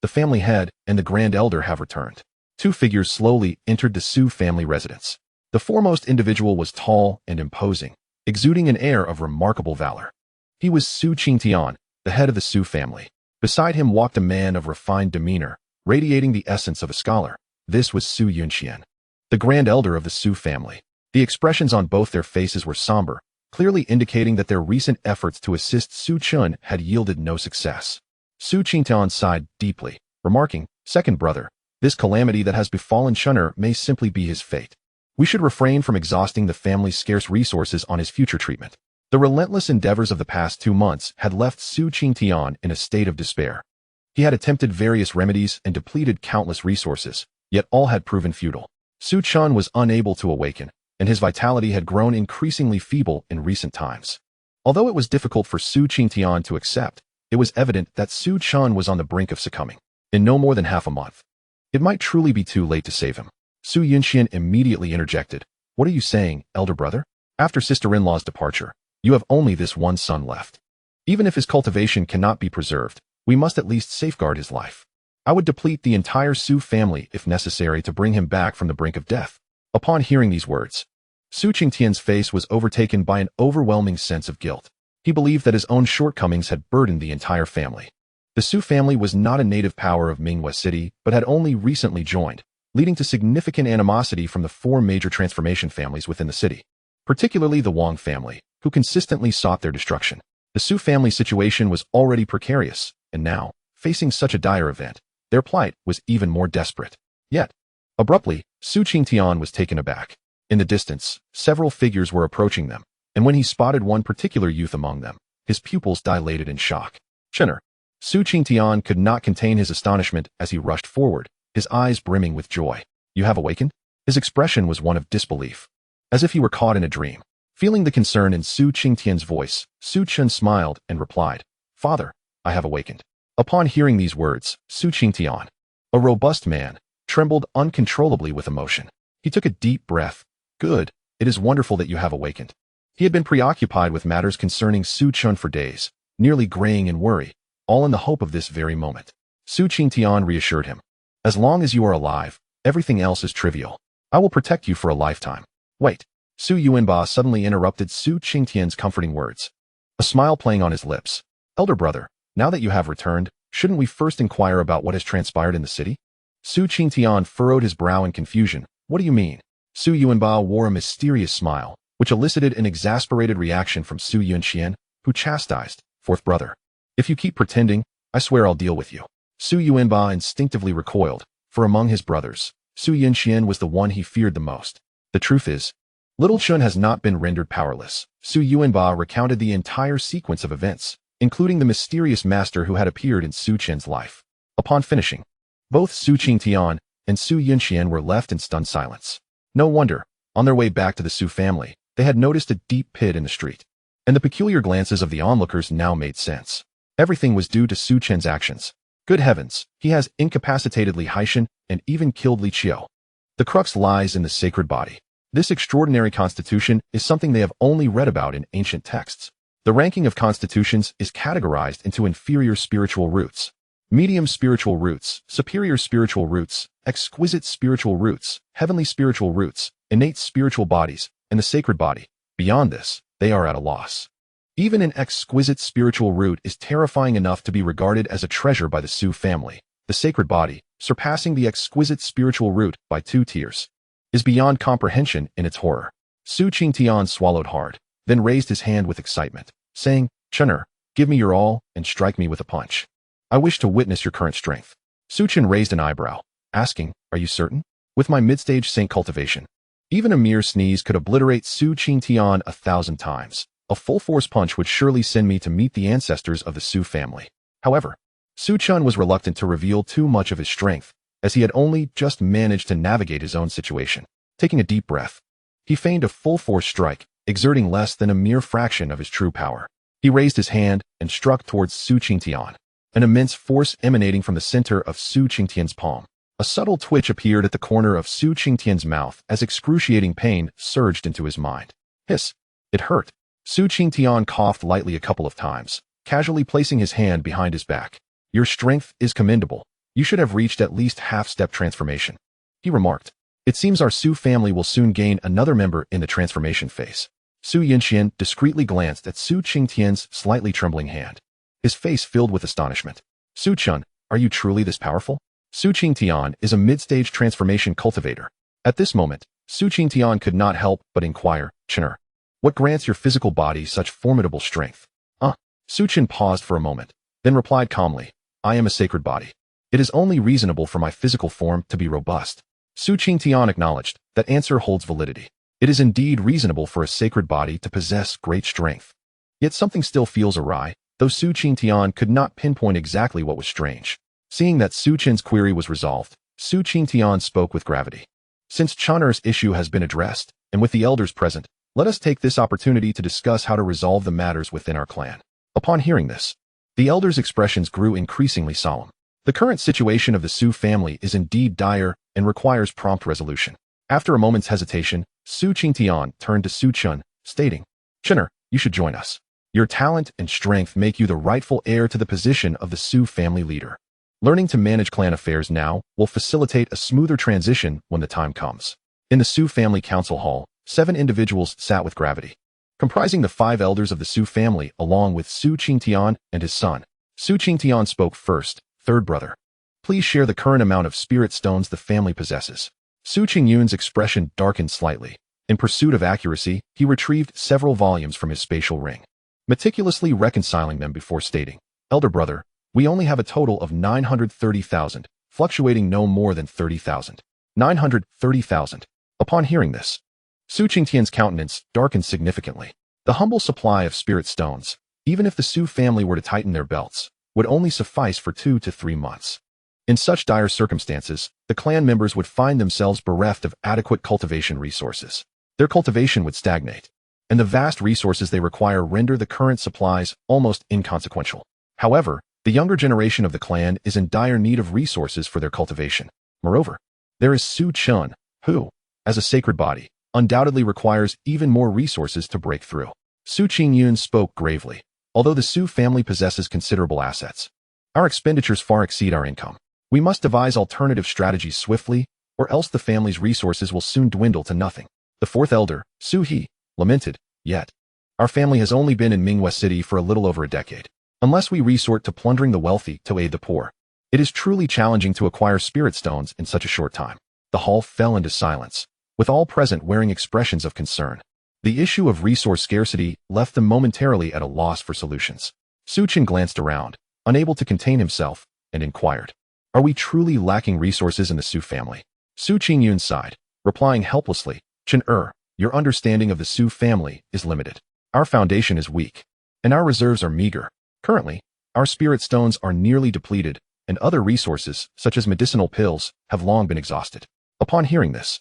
[SPEAKER 1] The family head and the grand elder have returned. Two figures slowly entered the Su family residence. The foremost individual was tall and imposing, exuding an air of remarkable valor. He was Su Qingtian, the head of the Su family. Beside him walked a man of refined demeanor, radiating the essence of a scholar. This was Su Yunxian, the grand elder of the Su family. The expressions on both their faces were somber, clearly indicating that their recent efforts to assist Su Chen had yielded no success. Su Qingtian sighed deeply, remarking, "Second brother, this calamity that has befallen Chener may simply be his fate. We should refrain from exhausting the family's scarce resources on his future treatment." The relentless endeavors of the past 2 months had left Su Qingtian in a state of despair. He had attempted various remedies and depleted countless resources, yet all had proven futile. Su Chen was unable to awaken, and his vitality had grown increasingly feeble in recent times. Although it was difficult for Su Qingtian to accept, it was evident that Su Chen was on the brink of succumbing. In no more than half a month, it might truly be too late to save him. Su Yunxian immediately interjected. "What are you saying, elder brother? After sister-in-law's departure, you have only this one son left. Even if his cultivation cannot be preserved, we must at least safeguard his life. I would deplete the entire Su family if necessary to bring him back from the brink of death." Upon hearing these words, Su Qingtian's face was overtaken by an overwhelming sense of guilt. He believed that his own shortcomings had burdened the entire family. The Su family was not a native power of Minghua City, but had only recently joined, leading to significant animosity from the 4 major transformation families within the city, particularly the Wang family, who consistently sought their destruction. The Su family situation was already precarious, and now, facing such a dire event, their plight was even more desperate. Yet, abruptly, Su Qingtian was taken aback. In the distance, several figures were approaching them, and when he spotted one particular youth among them, his pupils dilated in shock. "Chener." Su Qingtian could not contain his astonishment as he rushed forward, his eyes brimming with joy. "You have awakened?" His expression was one of disbelief, as if he were caught in a dream. Feeling the concern in Su Qingtian's voice, Su Chen smiled and replied, "Father, I have awakened." Upon hearing these words, Su Qingtian, a robust man, trembled uncontrollably with emotion. He took a deep breath. "Good, it is wonderful that you have awakened." He had been preoccupied with matters concerning Su Chen for days, nearly graying in worry, all in the hope of this very moment. Su Qingtian reassured him. "As long as you are alive, everything else is trivial. I will protect you for a lifetime." "Wait." Su Yuanba suddenly interrupted Su Qingtian's comforting words, a smile playing on his lips. "Elder brother, now that you have returned, shouldn't we first inquire about what has transpired in the city?" Su Qingtian furrowed his brow in confusion. "What do you mean?" Su Yuanba wore a mysterious smile, which elicited an exasperated reaction from Su Yunxian, who chastised, "Fourth brother, if you keep pretending, I swear I'll deal with you." Su Yuanba instinctively recoiled, for among his brothers, Su Yunxian was the one he feared the most. "The truth is, Little Chen has not been rendered powerless." Su Yuanba recounted the entire sequence of events, including the mysterious master who had appeared in Su Chen's life. Upon finishing, both Su Qingtian and Su Yunxian were left in stunned silence. No wonder, on their way back to the Su family, they had noticed a deep pit in the street, and the peculiar glances of the onlookers now made sense. Everything was due to Su Chen's actions. Good heavens, he has incapacitated Li Haishan and even killed Li Qiu. The crux lies in the sacred body. This extraordinary constitution is something they have only read about in ancient texts. The ranking of constitutions is categorized into inferior spiritual roots, medium spiritual roots, superior spiritual roots, exquisite spiritual roots, heavenly spiritual roots, innate spiritual bodies, and the sacred body. Beyond this, they are at a loss. Even an exquisite spiritual root is terrifying enough to be regarded as a treasure by the Su family. The sacred body, surpassing the exquisite spiritual root by 2 tiers, is beyond comprehension in its horror. Su Qingtian swallowed hard, then raised his hand with excitement, saying, "Chener, give me your all and strike me with a punch. I wish to witness your current strength." Su Chen raised an eyebrow, asking, "Are you certain?" "With my mid-stage saint cultivation, even a mere sneeze could obliterate Su Qingtian 1,000 times. A full-force punch would surely send me to meet the ancestors of the Su family." However, Su Chen was reluctant to reveal too much of his strength, as he had only just managed to navigate his own situation. Taking a deep breath, he feigned a full-force strike, exerting less than a mere fraction of his true power. He raised his hand and struck towards Su Qingtian, an immense force emanating from the center of Su Qingtian's palm. A subtle twitch appeared at the corner of Su Qingtian's mouth as excruciating pain surged into his mind. Hiss! It hurt. Su Qingtian coughed lightly a couple of times, casually placing his hand behind his back. Your strength is commendable. You should have reached at least half-step transformation, he remarked. It seems our Su family will soon gain another member in the transformation phase. Su Yinxian discreetly glanced at Su Qingtian's slightly trembling hand. His face filled with astonishment. Su Chen, are you truly this powerful? Su Qingtian is a mid-stage transformation cultivator. At this moment, Su Qingtian could not help but inquire, Chener, what grants your physical body such formidable strength? Su Chen paused for a moment, then replied calmly, I am a sacred body. It is only reasonable for my physical form to be robust. Su Qingtian acknowledged that answer holds validity. It is indeed reasonable for a sacred body to possess great strength. Yet something still feels awry, though Su Qingtian could not pinpoint exactly what was strange. Seeing that Su Chen's query was resolved, Su Qingtian spoke with gravity. Since Chener's issue has been addressed, and with the elders present, let us take this opportunity to discuss how to resolve the matters within our clan. Upon hearing this, the elders' expressions grew increasingly solemn. The current situation of the Su family is indeed dire and requires prompt resolution. After a moment's hesitation, Su Qingtian turned to Su Chen, stating, Chener, you should join us. Your talent and strength make you the rightful heir to the position of the Su family leader. Learning to manage clan affairs now will facilitate a smoother transition when the time comes. In the Su family council hall, 7 individuals sat with gravity, comprising the 5 elders of the Su family along with Su Qingtian and his son. Su Qingtian spoke first, third brother. Please share the current amount of spirit stones the family possesses. Su Qingyun's expression darkened slightly. In pursuit of accuracy, he retrieved several volumes from his spatial ring, meticulously reconciling them before stating, Elder brother, we only have a total of 930,000, fluctuating no more than 30,000. 930,000. Upon hearing this, Su Qingtian's countenance darkened significantly. The humble supply of spirit stones, even if the Su family were to tighten their belts, would only suffice for 2 to 3 months. In such dire circumstances, the clan members would find themselves bereft of adequate cultivation resources. Their cultivation would stagnate, and the vast resources they require render the current supplies almost inconsequential. However, the younger generation of the clan is in dire need of resources for their cultivation. Moreover, there is Su Chen, who, as a sacred body, undoubtedly requires even more resources to break through. Su Qingyun spoke gravely. Although the Su family possesses considerable assets, our expenditures far exceed our income. We must devise alternative strategies swiftly, or else the family's resources will soon dwindle to nothing. The 4th elder, Su He, lamented, Yet, our family has only been in Mingwei City for a little over a decade. Unless we resort to plundering the wealthy to aid the poor, it is truly challenging to acquire spirit stones in such a short time. The hall fell into silence, with all present wearing expressions of concern. The issue of resource scarcity left them momentarily at a loss for solutions. Su Chen glanced around, unable to contain himself, and inquired, Are we truly lacking resources in the Su family? Su Qingyun sighed, replying helplessly, Chen-er, your understanding of the Su family is limited. Our foundation is weak, and our reserves are meager. Currently, our spirit stones are nearly depleted, and other resources, such as medicinal pills, have long been exhausted. Upon hearing this,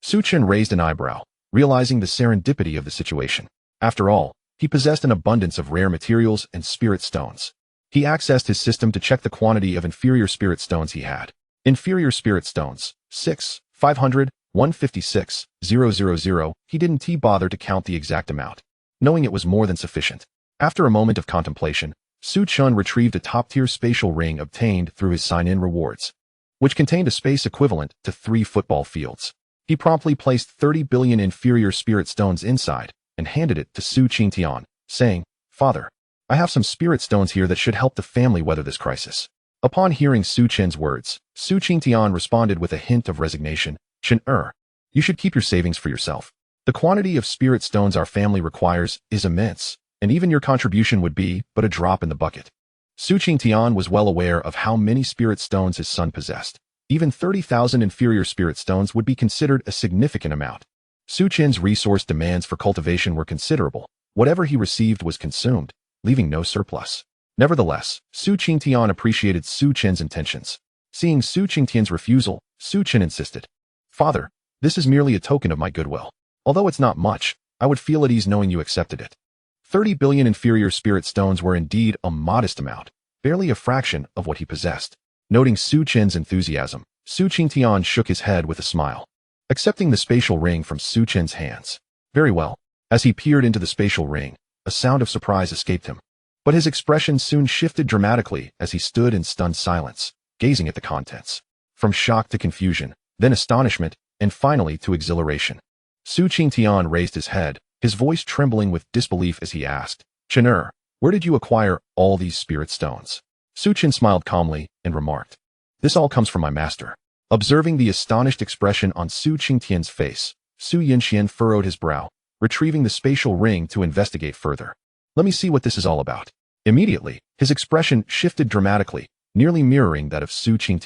[SPEAKER 1] Su Chen raised an eyebrow, realizing the serendipity of the situation. After all, he possessed an abundance of rare materials and spirit stones. He accessed his system to check the quantity of inferior spirit stones he had. Inferior spirit stones, 6, 500, 156, 000. He didn't bother to count the exact amount, knowing it was more than sufficient. After a moment of contemplation, Su Chen retrieved a top-tier spatial ring obtained through his sign-in rewards, which contained a space equivalent to 3 football fields. He promptly placed 30 billion inferior spirit stones inside and handed it to Su Qingtian, saying, Father, I have some spirit stones here that should help the family weather this crisis. Upon hearing Su Chen's words, Su Qingtian responded with a hint of resignation, Chen-er, you should keep your savings for yourself. The quantity of spirit stones our family requires is immense, and even your contribution would be but a drop in the bucket. Su Qingtian was well aware of how many spirit stones his son possessed. Even 30,000 inferior spirit stones would be considered a significant amount. Su Chen's resource demands for cultivation were considerable. Whatever he received was consumed, leaving no surplus. Nevertheless, Su Qingtian appreciated Su Chen's intentions. Seeing Su Qingtian's refusal, Su Chen insisted, Father, this is merely a token of my goodwill. Although it's not much, I would feel at ease knowing you accepted it. 30 billion inferior spirit stones were indeed a modest amount, barely a fraction of what he possessed. Noting Su Chen's enthusiasm, Su Chen shook his head with a smile, accepting the spatial ring from Su Chen's hands. Very well. As he peered into the spatial ring, a sound of surprise escaped him. But his expression soon shifted dramatically as he stood in stunned silence, gazing at the contents. From shock to confusion, then astonishment, and finally to exhilaration. Su Chen raised his head, his voice trembling with disbelief as he asked, "Chen, where did you acquire all these spirit stones?" Su Chen smiled calmly and remarked, "This all comes from my master." Observing the astonished expression on Su Chen face, Su Yunxian furrowed his brow, retrieving the spatial ring to investigate further. "Let me see what this is all about." Immediately, his expression shifted dramatically, nearly mirroring that of Su Chen.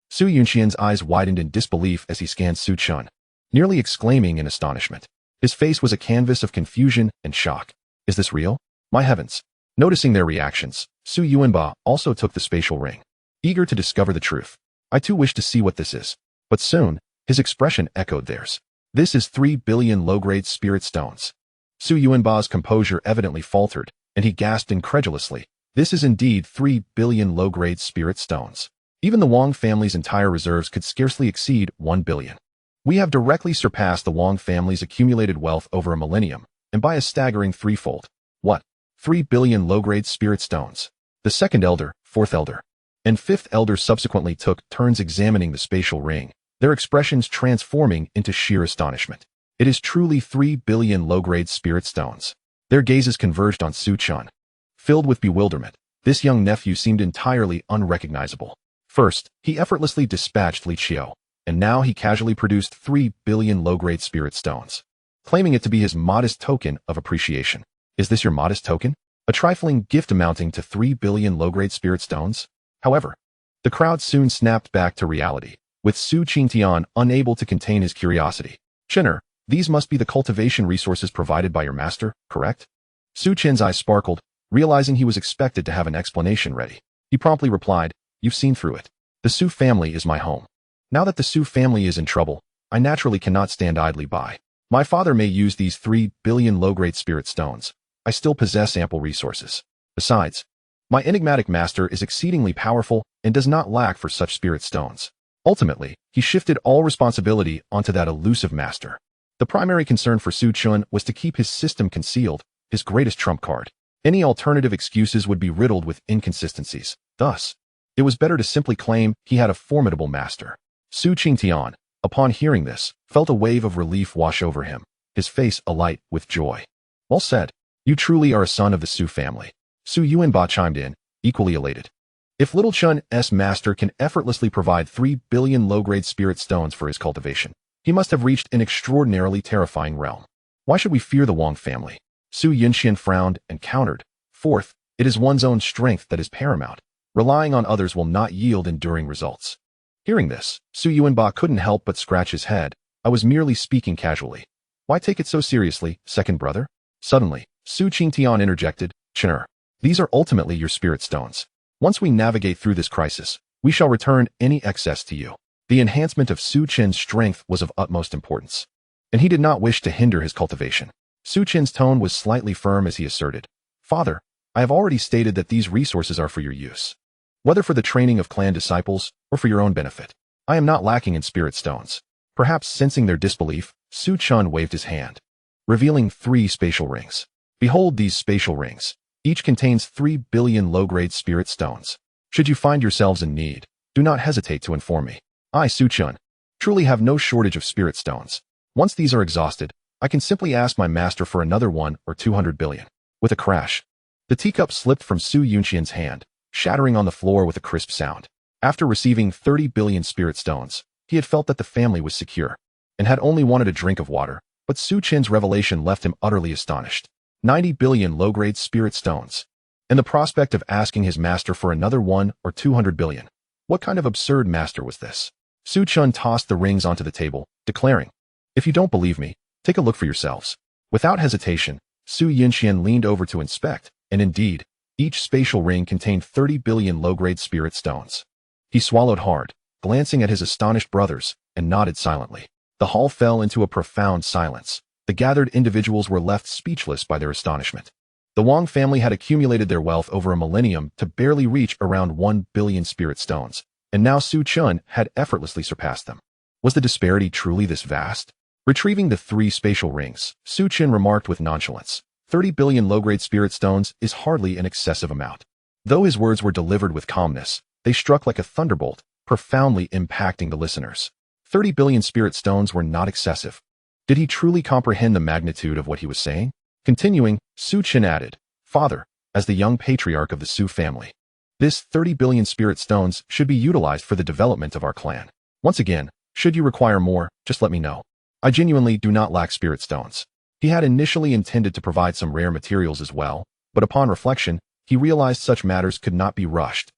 [SPEAKER 1] Su Yunxian's eyes widened in disbelief as he scanned Su Chen, nearly exclaiming in astonishment. His face was a canvas of confusion and shock. "Is this real? My heavens!" Noticing their reactions, Su Yuanba also took the spatial ring, eager to discover the truth. "I too wish to see what this is." But soon, his expression echoed theirs. "This is 3 billion low-grade spirit stones." Su Yuanba's composure evidently faltered, and he gasped incredulously. "This is indeed 3 billion low-grade spirit stones. Even the Wang family's entire reserves could scarcely exceed 1 billion. We have directly surpassed the Wang family's accumulated wealth over a millennium, and by a staggering threefold. What? 3 billion low-grade spirit stones." The second elder, fourth elder, and fifth elder subsequently took turns examining the spatial ring, their expressions transforming into sheer astonishment. "It is truly 3 billion low-grade spirit stones." Their gazes converged on Su Chen. Filled with bewilderment, this young nephew seemed entirely unrecognizable. First, he effortlessly dispatched Li Qiu, and now he casually produced 3 billion low-grade spirit stones, claiming it to be his modest token of appreciation. "Is this your modest token? A trifling gift amounting to 3 billion low-grade spirit stones?" However, the crowd soon snapped back to reality, with Su Chen unable to contain his curiosity. "Chen, these must be the cultivation resources provided by your master, correct?" Su Chen's eyes sparkled, realizing he was expected to have an explanation ready. He promptly replied, "You've seen through it. The Su family is my home. Now that the Su family is in trouble, I naturally cannot stand idly by. My father may use these 3 billion low-grade spirit stones. I still possess ample resources. Besides, my enigmatic master is exceedingly powerful and does not lack for such spirit stones." Ultimately, he shifted all responsibility onto that elusive master. The primary concern for Su Chen was to keep his system concealed, his greatest trump card. Any alternative excuses would be riddled with inconsistencies. Thus, it was better to simply claim he had a formidable master. Su Chen, upon hearing this, felt a wave of relief wash over him, his face alight with joy. "Well said. You truly are a son of the Su family." Su Yuanba chimed in, equally elated. "If little Chen's master can effortlessly provide 3 billion low-grade spirit stones for his cultivation, he must have reached an extraordinarily terrifying realm. Why should we fear the Wang family?" Su Yunxian frowned and countered, "Fourth, it is one's own strength that is paramount. Relying on others will not yield enduring results." Hearing this, Su Yuanba couldn't help but scratch his head. "I was merely speaking casually. Why take it so seriously, second brother?" Suddenly, Su Chen interjected, "Chen, these are ultimately your spirit stones. Once we navigate through this crisis, we shall return any excess to you." The enhancement of Su Chen's strength was of utmost importance, and he did not wish to hinder his cultivation. Su Chen's tone was slightly firm as he asserted, "Father, I have already stated that these resources are for your use. Whether for the training of clan disciples or for your own benefit, I am not lacking in spirit stones." Perhaps sensing their disbelief, Su Chen waved his hand, revealing 3 spatial rings. "Behold these spatial rings. Each contains 3 billion low-grade spirit stones. Should you find yourselves in need, do not hesitate to inform me. I, Su Chen, truly have no shortage of spirit stones. Once these are exhausted, I can simply ask my master for another 1 or 200 billion. With a crash, the teacup slipped from Su Yunxian's hand, shattering on the floor with a crisp sound. After receiving 30 billion spirit stones, he had felt that the family was secure, and had only wanted a drink of water, but Su Chen's revelation left him utterly astonished. 90 billion low-grade spirit stones, and the prospect of asking his master for another 1 or 200 billion. What kind of absurd master was this? Su Chen tossed the rings onto the table, declaring, "If you don't believe me, take a look for yourselves." Without hesitation, Su Yunxian leaned over to inspect, and indeed, each spatial ring contained 30 billion low-grade spirit stones. He swallowed hard, glancing at his astonished brothers, and nodded silently. The hall fell into a profound silence. The gathered individuals were left speechless by their astonishment. The Wang family had accumulated their wealth over a millennium to barely reach around 1 billion spirit stones, and now Su Chen had effortlessly surpassed them. Was the disparity truly this vast? Retrieving the 3 spatial rings, Su Chen remarked with nonchalance, 30 billion low-grade spirit stones is hardly an excessive amount. Though his words were delivered with calmness, they struck like a thunderbolt, profoundly impacting the listeners. 30 billion spirit stones were not excessive. Did he truly comprehend the magnitude of what he was saying? Continuing, Su Chen added, Father, as the young patriarch of the Su family, this 30 billion spirit stones should be utilized for the development of our clan. Once again, should you require more, just let me know. I genuinely do not lack spirit stones. He had initially intended to provide some rare materials as well, but upon reflection, he realized such matters could not be rushed,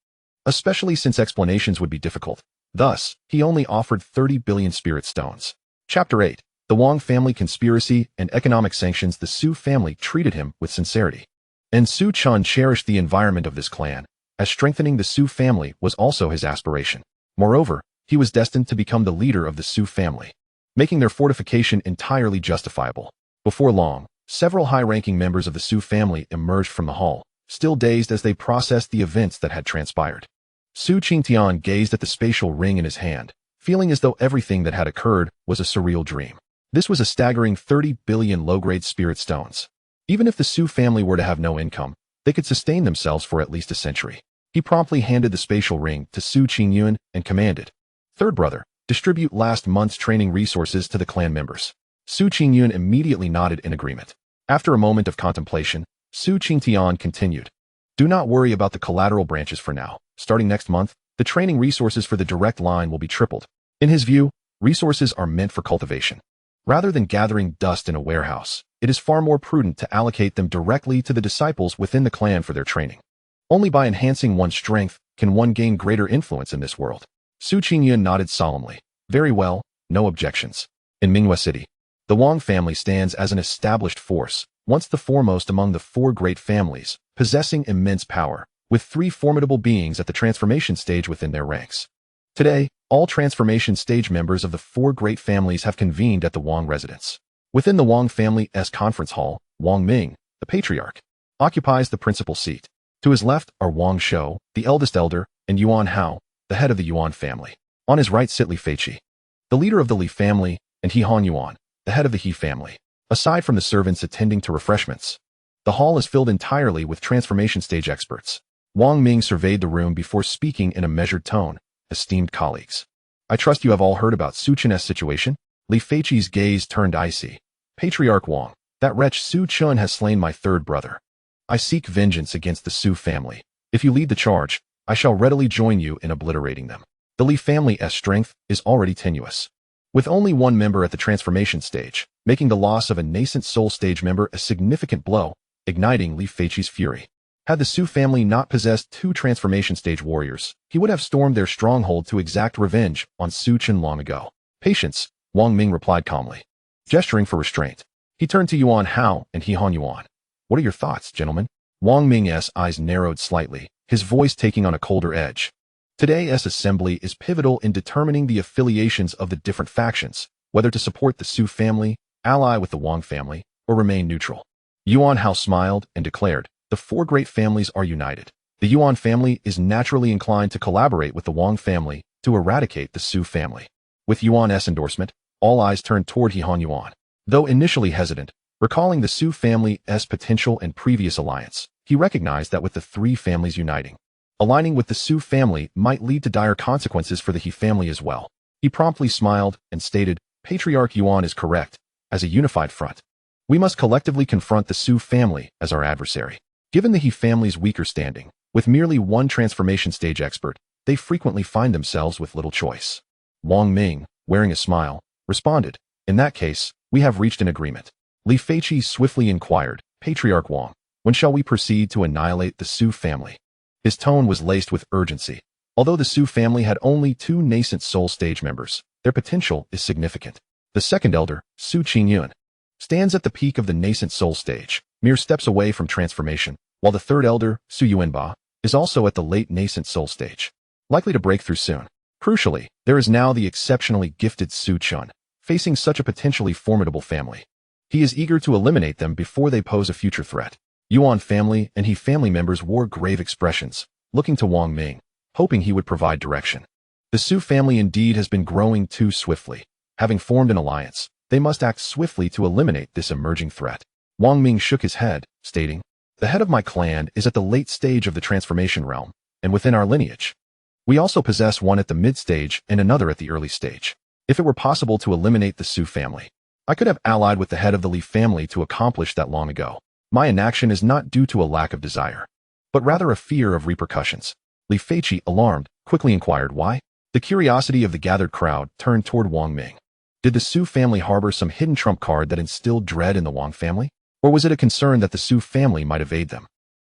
[SPEAKER 1] especially since explanations would be difficult. Thus, he only offered 30 billion spirit stones. Chapter 8. The Wang family conspiracy and economic sanctions. The Su family treated him with sincerity, and Su Chen cherished the environment of this clan, as strengthening the Su family was also his aspiration. Moreover, he was destined to become the leader of the Su family, making their fortification entirely justifiable. Before long, several high-ranking members of the Su family emerged from the hall, still dazed as they processed the events that had transpired. Su Qingtian gazed at the spatial ring in his hand, feeling as though everything that had occurred was a surreal dream. This was a staggering 30 billion low-grade spirit stones. Even if the Su family were to have no income, they could sustain themselves for at least a century. He promptly handed the spatial ring to Su Qingyun and commanded, Third brother, distribute last month's training resources to the clan members. Su Qingyun immediately nodded in agreement. After a moment of contemplation, Su Qingtian continued, Do not worry about the collateral branches for now. Starting next month, the training resources for the direct line will be tripled. In his view, resources are meant for cultivation. Rather than gathering dust in a warehouse, it is far more prudent to allocate them directly to the disciples within the clan for their training. Only by enhancing one's strength can one gain greater influence in this world. Su Qingyun nodded solemnly. Very well, no objections. In Minghua City, the Wang family stands as an established force, once the foremost among the 4 great families, possessing immense power, with 3 formidable beings at the transformation stage within their ranks. Today, all transformation stage members of the 4 great families have convened at the Wang residence. Within the Wang family's conference hall, Wang Ming, the patriarch, occupies the principal seat. To his left are Wang Shou, the eldest elder, and Yuan Hao, the head of the Yuan family. On his right sit Li Feiqi, the leader of the Li family, and He Han Yuan, the head of the He family. Aside from the servants attending to refreshments, the hall is filled entirely with transformation stage experts. Wang Ming surveyed the room before speaking in a measured tone. Esteemed colleagues, I trust you have all heard about Su Chen's situation? Li Feiqi's gaze turned icy. Patriarch Wang, that wretch Su Chen has slain my 3rd brother. I seek vengeance against the Su family. If you lead the charge, I shall readily join you in obliterating them. The Li family's strength is already tenuous, with only 1 member at the transformation stage, making the loss of a nascent soul stage member a significant blow, igniting Li Feiqi's fury. Had the Su family not possessed 2 transformation stage warriors, he would have stormed their stronghold to exact revenge on Su Chen long ago. Patience, Wang Ming replied calmly. Gesturing for restraint, he turned to Yuan Hao and He Han Yuan. What are your thoughts, gentlemen? Wang Ming's eyes narrowed slightly, his voice taking on a colder edge. Today's assembly is pivotal in determining the affiliations of the different factions, whether to support the Su family, ally with the Wang family, or remain neutral. Yuan Hao smiled and declared, The 4 great families are united. The Yuan family is naturally inclined to collaborate with the Wang family to eradicate the Su family. With Yuan's endorsement, all eyes turned toward He Han Yuan. Though initially hesitant, recalling the Su family's potential and previous alliance, he recognized that with the 3 families uniting, aligning with the Su family might lead to dire consequences for the He family as well. He promptly smiled and stated, Patriarch Yuan is correct. As a unified front, we must collectively confront the Su family as our adversary. Given the He family's weaker standing, with merely 1 transformation stage expert, they frequently find themselves with little choice. Wang Ming, wearing a smile, responded, In that case, we have reached an agreement. Li Feiqi swiftly inquired, Patriarch Wang, when shall we proceed to annihilate the Su family? His tone was laced with urgency. Although the Su family had only 2 nascent soul stage members, their potential is significant. The 2nd elder, Su Qingyun, stands at the peak of the nascent soul stage, mere steps away from transformation, while the 3rd elder, Su Yuanba, is also at the late nascent soul stage, likely to break through soon. Crucially, there is now the exceptionally gifted Su Chen, facing such a potentially formidable family. He is eager to eliminate them before they pose a future threat. Yuan family and He family members wore grave expressions, looking to Wang Ming, hoping he would provide direction. The Su family indeed has been growing too swiftly. Having formed an alliance, they must act swiftly to eliminate this emerging threat. Wang Ming shook his head, stating, "The head of my clan is at the late stage of the transformation realm, and within our lineage. We also possess one at the mid-stage and another at the early stage. If it were possible to eliminate the Su family, I could have allied with the head of the Li family to accomplish that long ago. My inaction is not due to a lack of desire, but rather a fear of repercussions." Li Feiqi, alarmed, quickly inquired why. The curiosity of the gathered crowd turned toward Wang Ming. Did the Su family harbor some hidden trump card that instilled dread in the Wang family? Or was it a concern that the Su family might evade them,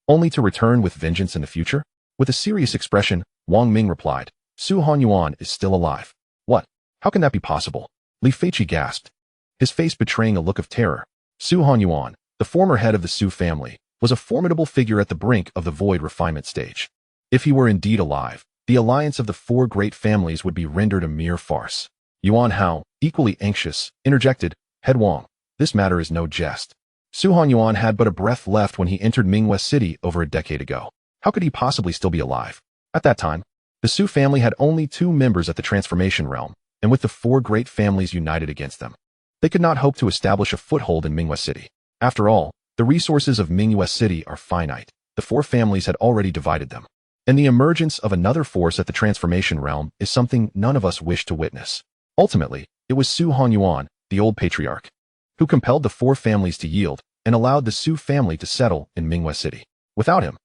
[SPEAKER 1] only to return with vengeance in the future? With a serious expression, Wang Ming replied, "Su Hanyuan is still alive." "What? How can that be possible?" Li Feiqi gasped, his face betraying a look of terror. Su Hanyuan, the former head of the Su family, was a formidable figure at the brink of the void refinement stage. If he were indeed alive, the alliance of the four great families would be rendered a mere farce. Yuan Hao, equally anxious, interjected, "Head Wang, this matter is no jest. Su Hanyuan had but a breath left when he entered Minghua City over a decade ago. How could he possibly still be alive? At that time, the Su family had only 2 members at the transformation realm, and with the 4 great families united against them, they could not hope to establish a foothold in Minghua City. After all, the resources of Minghua City are finite. The 4 families had already divided them, and the emergence of another force at the transformation realm is something none of us wish to witness. Ultimately, it was Su Hanyuan, the old patriarch, who compelled the 4 families to yield and allowed the Su family to settle in Minghua City. Without him,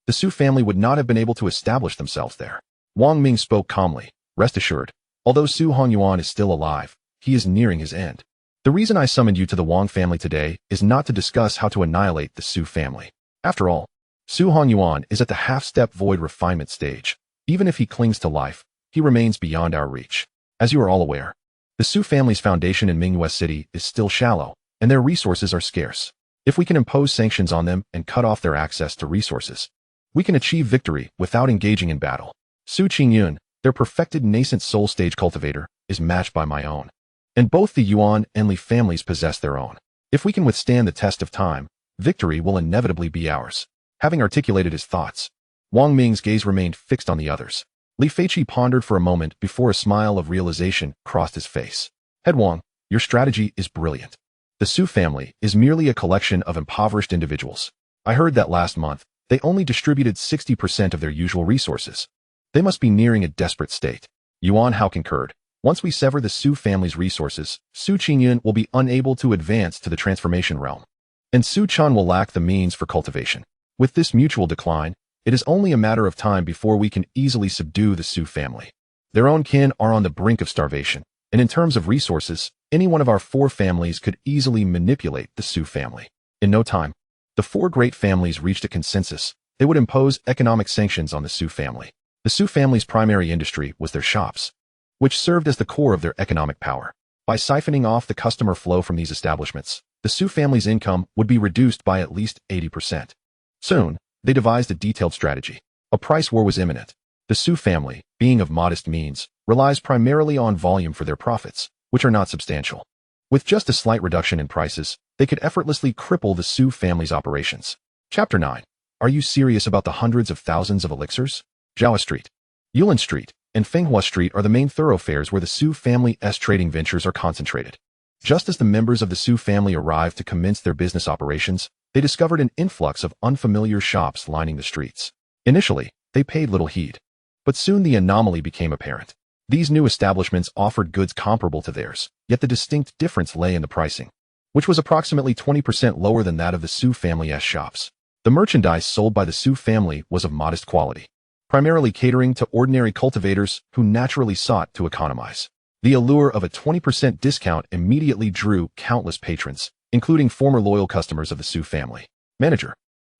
[SPEAKER 1] the Su family would not have been able to establish themselves there. Wang Ming spoke calmly, "Rest assured, although Su Hanyuan is still alive, he is nearing his end. The reason I summoned you to the Wang family today is not to discuss how to annihilate the Su family. After all, Su Hanyuan is at the half-step void refinement stage. Even if he clings to life, he remains beyond our reach. As you are all aware, the Su family's foundation in Minghua City is still shallow, and their resources are scarce. If we can impose sanctions on them and cut off their access to resources, we can achieve victory without engaging in battle. Su Qingyun, their perfected nascent soul stage cultivator, is matched by my own. And both the Yuan and Li families possess their own. If we can withstand the test of time, victory will inevitably be ours." Having articulated his thoughts, Wang Ming's gaze remained fixed on the others. Li Feiqi pondered for a moment before a smile of realization crossed his face. "Head Wang, your strategy is brilliant. The Su family is merely a collection of impoverished individuals. I heard that last month, they only distributed 60% of their usual resources. They must be nearing a desperate state." Yuan Hao concurred. "Once we sever the Su family's resources, Su Qingyun will be unable to advance to the transformation realm, and Su Chen will lack the means for cultivation. With this mutual decline, it is only a matter of time before we can easily subdue the Su family. Their own kin are on the brink of starvation, and in terms of resources, any one of our 4 families could easily manipulate the Su family. In no time, the 4 great families reached a consensus. They would impose economic sanctions on the Su family. The Su family's primary industry was their shops, which served as the core of their economic power. By siphoning off the customer flow from these establishments, the Su family's income would be reduced by at least 80%. Soon, they devised a detailed strategy. A price war was imminent. The Su family, being of modest means, relies primarily on volume for their profits, which are not substantial. With just a slight reduction in prices, they could effortlessly cripple the Su family's operations. Chapter 9. Are you serious about the hundreds of thousands of elixirs? Jiawa Street, Yulin Street, and Fenghua Street are the main thoroughfares where the Su family's trading ventures are concentrated. Just as the members of the Su family arrived to commence their business operations, they discovered an influx of unfamiliar shops lining the streets. Initially, they paid little heed, but soon the anomaly became apparent. These new establishments offered goods comparable to theirs, yet the distinct difference lay in the pricing, which was approximately 20% lower than that of the Su family's shops. The merchandise sold by the Su family was of modest quality, primarily catering to ordinary cultivators who naturally sought to economize. The allure of a 20% discount immediately drew countless patrons, including former loyal customers of the Su family. "Manager,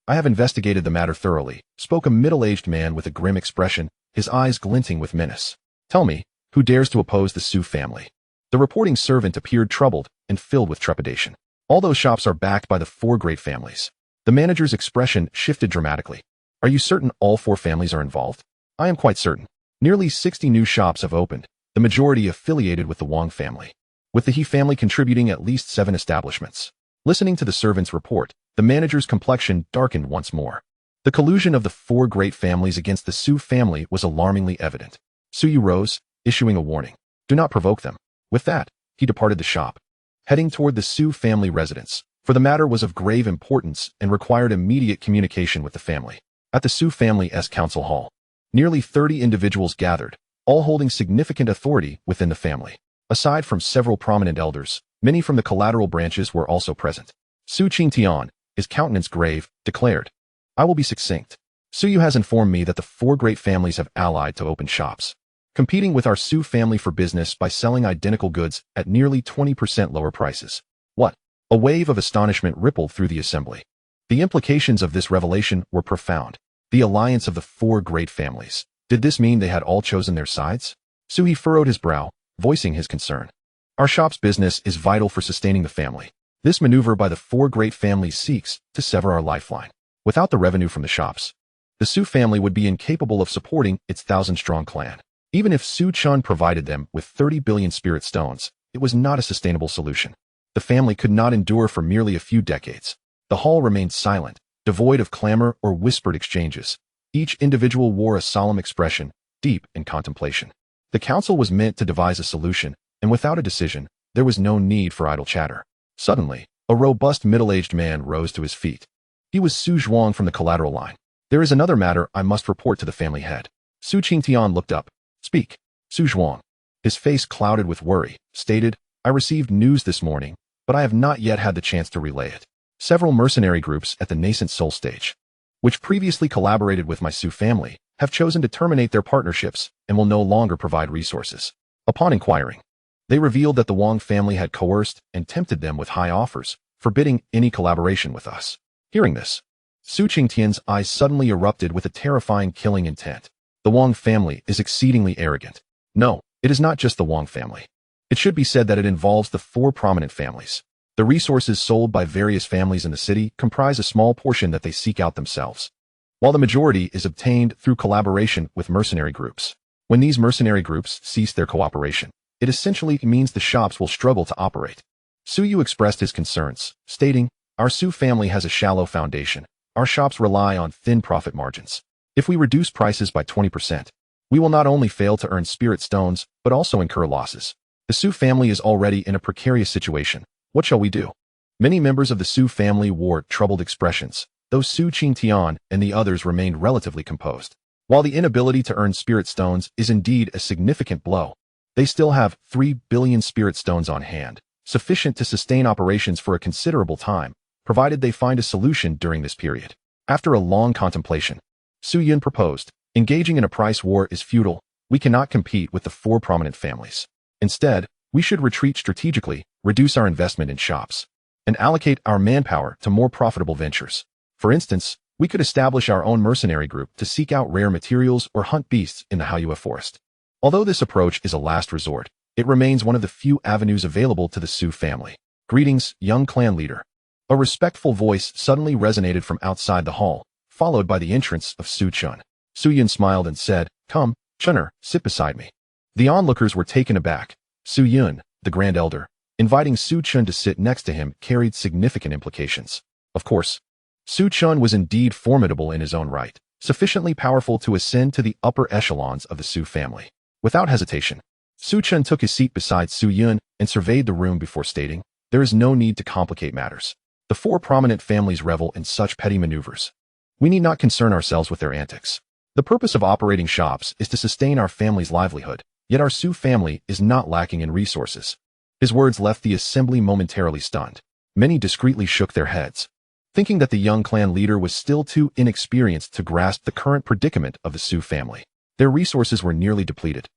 [SPEAKER 1] I have investigated the matter thoroughly," spoke a middle-aged man with a grim expression, his eyes glinting with menace. "Tell me, who dares to oppose the Su family?" The reporting servant appeared troubled and filled with trepidation. "All those shops are backed by the 4 great families." The manager's expression shifted dramatically. "Are you certain all 4 families are involved?" "I am quite certain. Nearly 60 new shops have opened, the majority affiliated with the Wang family, with the He family contributing at least 7 establishments." Listening to the servant's report, the manager's complexion darkened once more. The collusion of the 4 great families against the Su family was alarmingly evident. Su Yu rose, issuing a warning. Do not provoke them. With that, he departed the shop, heading toward the Su family residence, for the matter was of grave importance and required immediate communication with the family. At the Su family's council hall, nearly 30 individuals gathered, all holding significant authority within the family. Aside from several prominent elders, many from the collateral branches were also present. Su Chen, his countenance grave, declared, "I will be succinct. Su Yu has informed me that the four great families have allied to open shops, competing with our Su family for business by selling identical goods at nearly 20% lower prices." What? A wave of astonishment rippled through the assembly. The implications of this revelation were profound. The alliance of the four great families. Did this mean they had all chosen their sides? Su furrowed his brow, voicing his concern. Our shop's business is vital for sustaining the family. This maneuver by the four great families seeks to sever our lifeline. Without the revenue from the shops, the Su family would be incapable of supporting its 1,000-strong clan. Even if Su Chen provided them with 30 billion spirit stones, it was not a sustainable solution. The family could not endure for merely a few decades. The hall remained silent, devoid of clamor or whispered exchanges. Each individual wore a solemn expression, deep in contemplation. The council was meant to devise a solution, and without a decision, there was no need for idle chatter. Suddenly, a robust middle-aged man rose to his feet. He was Su Zhuang from the collateral line. "There is another matter I must report to the family head." Su Chen looked up. "Speak." Su Zhuang, his face clouded with worry, stated, "I received news this morning, but I have not yet had the chance to relay it. Several mercenary groups at the nascent soul stage, which previously collaborated with my Su family, have chosen to terminate their partnerships and will no longer provide resources. Upon inquiring, they revealed that the Wang family had coerced and tempted them with high offers, forbidding any collaboration with us." Hearing this, Su Chen's eyes suddenly erupted with a terrifying killing intent. The Wang family is exceedingly arrogant. No, it is not just the Wang family. It should be said that it involves the four prominent families. The resources sold by various families in the city comprise a small portion that they seek out themselves, while the majority is obtained through collaboration with mercenary groups. When these mercenary groups cease their cooperation, it essentially means the shops will struggle to operate. Su Yu expressed his concerns, stating, "Our Su family has a shallow foundation. Our shops rely on thin profit margins. If we reduce prices by 20%, we will not only fail to earn spirit stones, but also incur losses. The Su family is already in a precarious situation. What shall we do?" Many members of the Su family wore troubled expressions, though Su Chen and the others remained relatively composed. While the inability to earn spirit stones is indeed a significant blow, they still have 3 billion spirit stones on hand, sufficient to sustain operations for a considerable time, provided they find a solution during this period. After a long contemplation, Su Yun proposed, "Engaging in a price war is futile. We cannot compete with the four prominent families. Instead, we should retreat strategically, reduce our investment in shops, and allocate our manpower to more profitable ventures. For instance, we could establish our own mercenary group to seek out rare materials or hunt beasts in the Haiyue forest." Although this approach is a last resort, it remains one of the few avenues available to the Su family. "Greetings, young clan leader." A respectful voice suddenly resonated from outside the hall, followed by the entrance of Su Chen. Su Yun smiled and said, "Come, Chener, sit beside me." The onlookers were taken aback. Su Yun, the Grand Elder, inviting Su Chen to sit next to him carried significant implications. Of course, Su Chen was indeed formidable in his own right, sufficiently powerful to ascend to the upper echelons of the Su family. Without hesitation, Su Chen took his seat beside Su Yun and surveyed the room before stating, "There is no need to complicate matters. The four prominent families revel in such petty maneuvers. We need not concern ourselves with their antics. The purpose of operating shops is to sustain our family's livelihood, yet our Su family is not lacking in resources." His words left the assembly momentarily stunned. Many discreetly shook their heads, thinking that the young clan leader was still too inexperienced to grasp the current predicament of the Su family. Their resources were nearly depleted,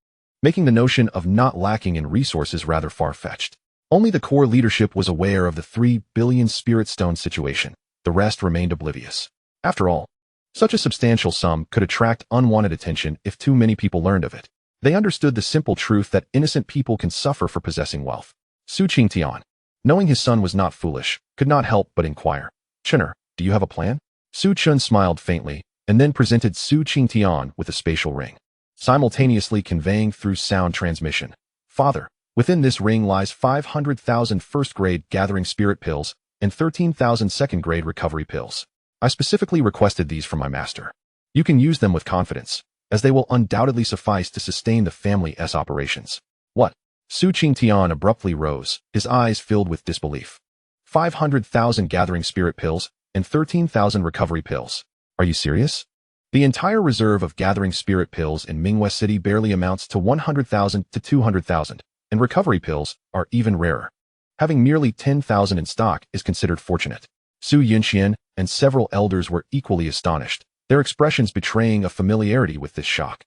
[SPEAKER 1] making the notion of not lacking in resources rather far-fetched. Only the core leadership was aware of the 3 billion spirit stone situation. The rest remained oblivious. After all, such a substantial sum could attract unwanted attention if too many people learned of it. They understood the simple truth that innocent people can suffer for possessing wealth. Su Chen, knowing his son was not foolish, could not help but inquire, "Chener, do you have a plan?" Su Chen smiled faintly, and then presented Su Chen with a spatial ring, simultaneously conveying through sound transmission, "Father, within this ring lies 500,000 first-grade gathering spirit pills and 13,000 second-grade recovery pills. I specifically requested these from my master. You can use them with confidence. as they will undoubtedly suffice to sustain the family's operations. What? Su Chen abruptly rose, his eyes filled with disbelief. 500,000 gathering spirit pills and 13,000 recovery pills. Are you serious? The entire reserve of gathering spirit pills in Mingwei City barely amounts to 100,000 to 200,000, and recovery pills are even rarer. Having merely 10,000 in stock is considered fortunate. Su Chen and several elders were equally astonished, their expressions betraying a familiarity with this shock.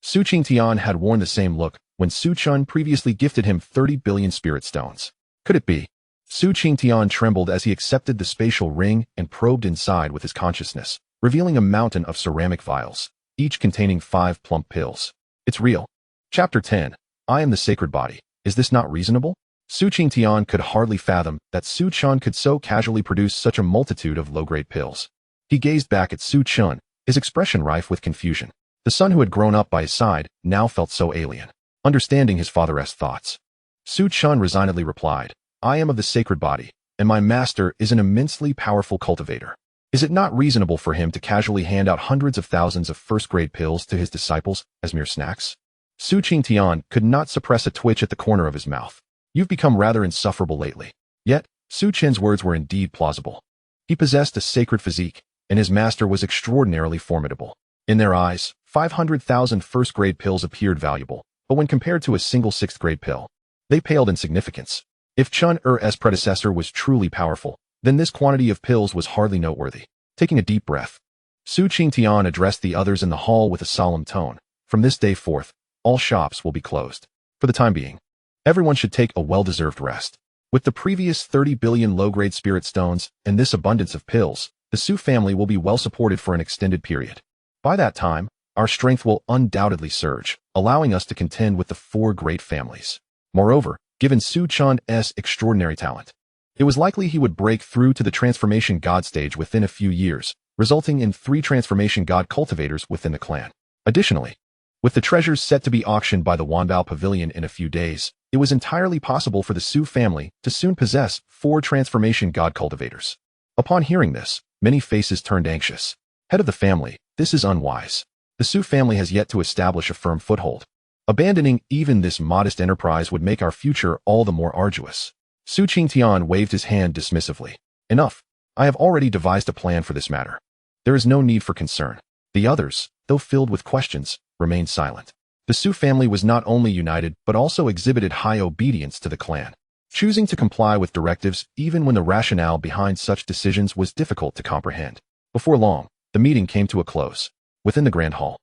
[SPEAKER 1] Su Chen had worn the same look when Su Chen previously gifted him 30 billion spirit stones. Could it be? Su Chen trembled as he accepted the spatial ring and probed inside with his consciousness, revealing a mountain of ceramic vials, each containing 5 plump pills. It's real. Chapter 10. I am the sacred body. Is this not reasonable? Su Chen could hardly fathom that Su Chen could so casually produce such a multitude of low-grade pills. He gazed back at Su Chen, his expression rife with confusion. The son who had grown up by his side now felt so alien. Understanding his father's thoughts, Su Chen resignedly replied, I am of the sacred body, and my master is an immensely powerful cultivator. Is it not reasonable for him to casually hand out hundreds of thousands of first-grade pills to his disciples as mere snacks? Su Chen could not suppress a twitch at the corner of his mouth. You've become rather insufferable lately. Yet, Su Chen's words were indeed plausible. He possessed a sacred physique, and his master was extraordinarily formidable. In their eyes, 500,000 first-grade pills appeared valuable, but when compared to a single 6th-grade pill, they paled in significance. If Chen-Er's predecessor was truly powerful, then this quantity of pills was hardly noteworthy. Taking a deep breath, Su Chen addressed the others in the hall with a solemn tone. From this day forth, all shops will be closed. For the time being, everyone should take a well-deserved rest. With the previous 30 billion low-grade spirit stones and this abundance of pills, the Su family will be well supported for an extended period. By that time, our strength will undoubtedly surge, allowing us to contend with the 4 great families. Moreover, given Su Chen's extraordinary talent, it was likely he would break through to the transformation god stage within a few years, resulting in 3 transformation god cultivators within the clan. Additionally, with the treasures set to be auctioned by the Wanbao Pavilion in a few days, it was entirely possible for the Su family to soon possess 4 transformation god cultivators. Upon hearing this, many faces turned anxious. Head of the family, this is unwise. The Su family has yet to establish a firm foothold. Abandoning even this modest enterprise would make our future all the more arduous. Su Chen waved his hand dismissively. Enough. I have already devised a plan for this matter. There is no need for concern. The others, though filled with questions, remained silent. The Su family was not only united but also exhibited high obedience to the clan, choosing to comply with directives even when the rationale behind such decisions was difficult to comprehend. Before long, the meeting came to a close. Within the grand hall,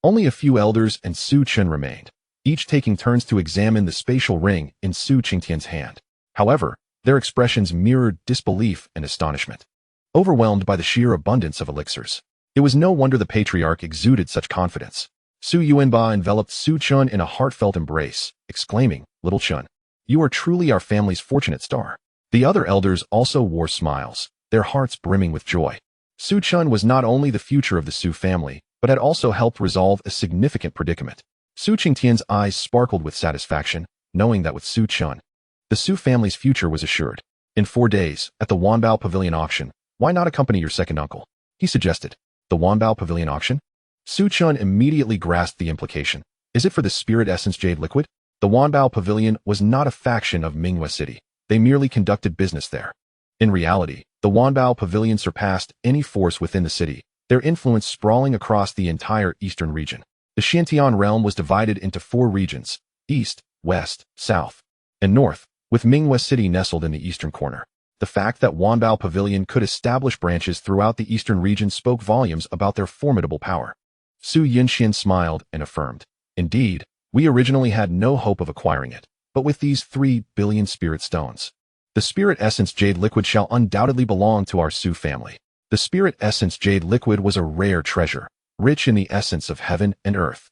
[SPEAKER 1] only a few elders and Su Chen remained, each taking turns to examine the spatial ring in Su Chen hand. However, their expressions mirrored disbelief and astonishment. Overwhelmed by the sheer abundance of elixirs, it was no wonder the patriarch exuded such confidence. Su Yuanba enveloped Su Chen in a heartfelt embrace, exclaiming, Little Chen, you are truly our family's fortunate star. The other elders also wore smiles, their hearts brimming with joy. Su Chen was not only the future of the Su family, but had also helped resolve a significant predicament. Su Qingtian's eyes sparkled with satisfaction, knowing that with Su Chen, the Su family's future was assured. In 4 days, at the Wanbao Pavilion auction, why not accompany your second uncle? He suggested. The Wanbao Pavilion auction? Su Chen immediately grasped the implication. Is it for the spirit essence jade liquid? The Wanbao Pavilion was not a faction of Mingwei City. They merely conducted business there. In reality, the Wanbao Pavilion surpassed any force within the city, their influence sprawling across the entire eastern region. The Xiantian realm was divided into 4 regions, east, west, south, and north, with Mingwei City nestled in the eastern corner. The fact that Wanbao Pavilion could establish branches throughout the eastern region spoke volumes about their formidable power. Su Chen smiled and affirmed, Indeed, we originally had no hope of acquiring it, but with these 3 billion spirit stones, the spirit essence jade liquid shall undoubtedly belong to our Su family. The spirit essence jade liquid was a rare treasure, rich in the essence of heaven and earth,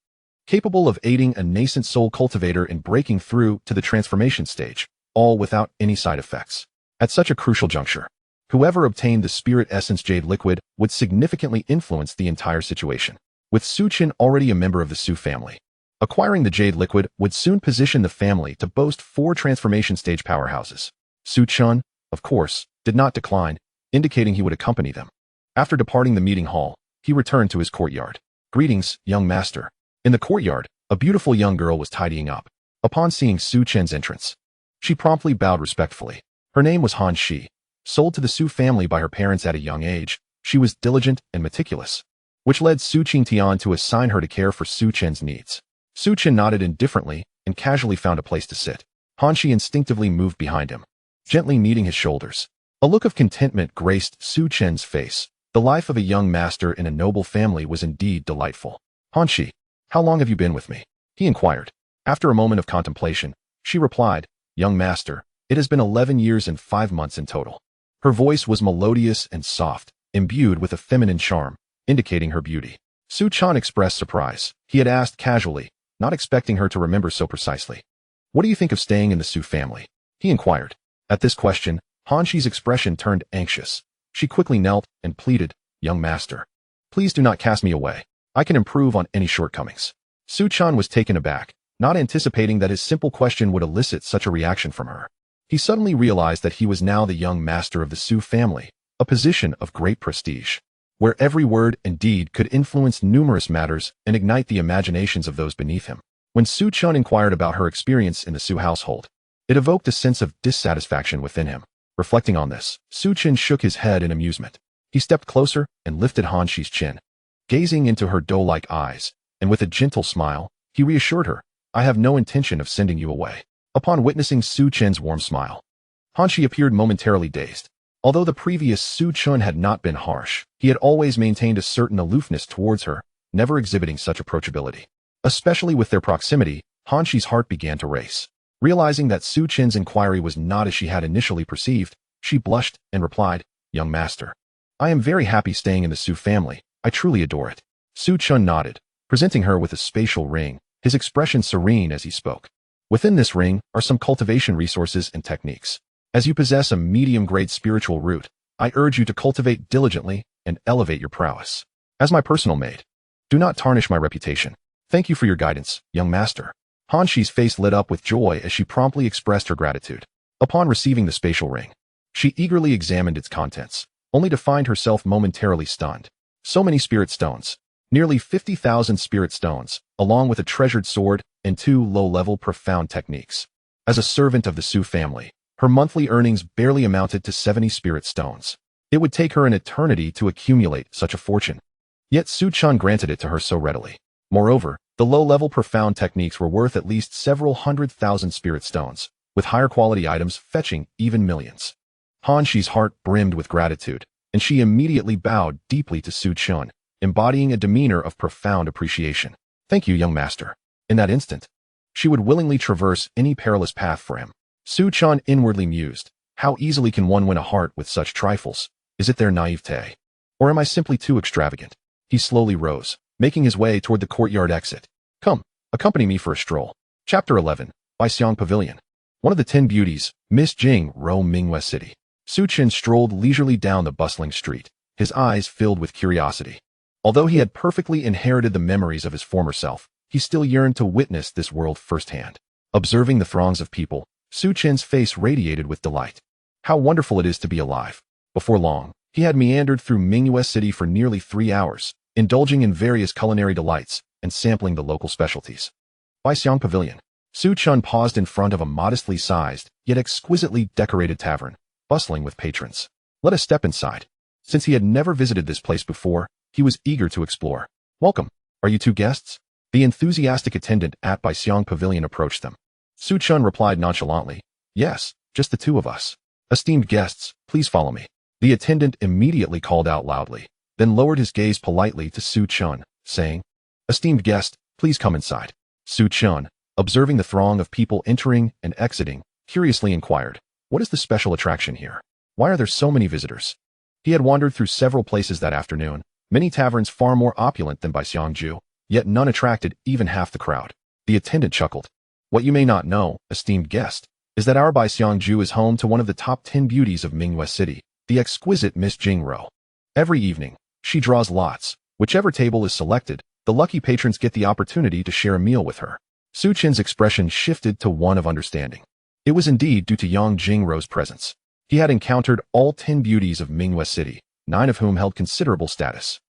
[SPEAKER 1] capable of aiding a nascent soul cultivator in breaking through to the transformation stage, all without any side effects. At such a crucial juncture, whoever obtained the spirit essence jade liquid would significantly influence the entire situation. With Su Chen already a member of the Su family, acquiring the jade liquid would soon position the family to boast 4 transformation stage powerhouses. Su Chen, of course, did not decline, indicating he would accompany them. After departing the meeting hall, he returned to his courtyard. Greetings, young master. In the courtyard, a beautiful young girl was tidying up. Upon seeing Su Chen's entrance, she promptly bowed respectfully. Her name was Han Shi. Sold to the Su family by her parents at a young age, she was diligent and meticulous, which led Su Tian to assign her to care for Su Chen's needs. Su Chen nodded indifferently and casually found a place to sit. Han Shi instinctively moved behind him, gently kneading his shoulders. A look of contentment graced Su Chen's face. The life of a young master in a noble family was indeed delightful. Han Shi, how long have you been with me? He inquired. After a moment of contemplation, she replied, Young master, it has been 11 years and 5 months in total. Her voice was melodious and soft, imbued with a feminine charm, indicating her beauty. Su Chen expressed surprise. He had asked casually, not expecting her to remember so precisely. What do you think of staying in the Su family? He inquired. At this question, Han Shi's expression turned anxious. She quickly knelt and pleaded, Young master, please do not cast me away. I can improve on any shortcomings. Su Chen was taken aback, not anticipating that his simple question would elicit such a reaction from her. He suddenly realized that he was now the young master of the Su family, a position of great prestige, where every word and deed could influence numerous matters and ignite the imaginations of those beneath him. When Su Chen inquired about her experience in the Su household, it evoked a sense of dissatisfaction within him. Reflecting on this, Su Chen shook his head in amusement. He stepped closer and lifted Han Shi's chin. Gazing into her doe-like eyes, and with a gentle smile, he reassured her, I have no intention of sending you away. Upon witnessing Su Chen's warm smile, Han Shi appeared momentarily dazed. Although the previous Su Chen had not been harsh, he had always maintained a certain aloofness towards her, never exhibiting such approachability. Especially with their proximity, Han Shi's heart began to race. Realizing that Su Chen's inquiry was not as she had initially perceived, she blushed and replied, Young master, I am very happy staying in the Su family. I truly adore it. Su Chen nodded, presenting her with a spatial ring, his expression serene as he spoke. Within this ring are some cultivation resources and techniques. As you possess a medium-grade spiritual root, I urge you to cultivate diligently and elevate your prowess. As my personal maid, do not tarnish my reputation. Thank you for your guidance, young master. Han Shi's face lit up with joy as she promptly expressed her gratitude. Upon receiving the spatial ring, she eagerly examined its contents, only to find herself momentarily stunned. So many spirit stones, nearly 50,000 spirit stones, along with a treasured sword and 2 low-level profound techniques. As a servant of the Su family, her monthly earnings barely amounted to 70 spirit stones. It would take her an eternity to accumulate such a fortune. Yet Su Chen granted it to her so readily. Moreover, the low-level profound techniques were worth at least several 100,000 spirit stones, with higher quality items fetching even millions. Han Shi's heart brimmed with gratitude, and she immediately bowed deeply to Su Chen, embodying a demeanor of profound appreciation. Thank you, young master. In that instant, she would willingly traverse any perilous path for him. Su Chen inwardly mused, how easily can one win a heart with such trifles? Is it their naivete? Or am I simply too extravagant? He slowly rose, making his way toward the courtyard exit. Come, accompany me for a stroll. Chapter 11, Baixiang Pavilion. One of the 10 beauties, Miss Jing, roam Mingwei City. Su Chen strolled leisurely down the bustling street, his eyes filled with curiosity. Although he had perfectly inherited the memories of his former self, he still yearned to witness this world firsthand. Observing the throngs of people, Su Chen's face radiated with delight. How wonderful it is to be alive. Before long, he had meandered through Mingwei City for nearly 3 hours, indulging in various culinary delights and sampling the local specialties. Baixiang Pavilion. Su Chen paused in front of a modestly sized, yet exquisitely decorated tavern, bustling with patrons. Let us step inside. Since he had never visited this place before, he was eager to explore. Welcome. Are you 2 guests? The enthusiastic attendant at Baixiang Pavilion approached them. Su Chen replied nonchalantly, Yes, just the 2 of us. Esteemed guests, please follow me. The attendant immediately called out loudly, then lowered his gaze politely to Su Chen, saying, Esteemed guest, please come inside. Su Chen, observing the throng of people entering and exiting, curiously inquired, What is the special attraction here? Why are there so many visitors? He had wandered through several places that afternoon, many taverns far more opulent than Baixiangju, yet none attracted even half the crowd. The attendant chuckled. What you may not know, esteemed guest, is that our Baixiangju is home to one of the top 10 beauties of Mingwei City, the exquisite Miss Jingro. Every evening, she draws lots. Whichever table is selected, the lucky patrons get the opportunity to share a meal with her. Su Chen's expression shifted to one of understanding. It was indeed due to Yang Jingrou's presence. He had encountered all 10 beauties of Mingwei City, 9 of whom held considerable status.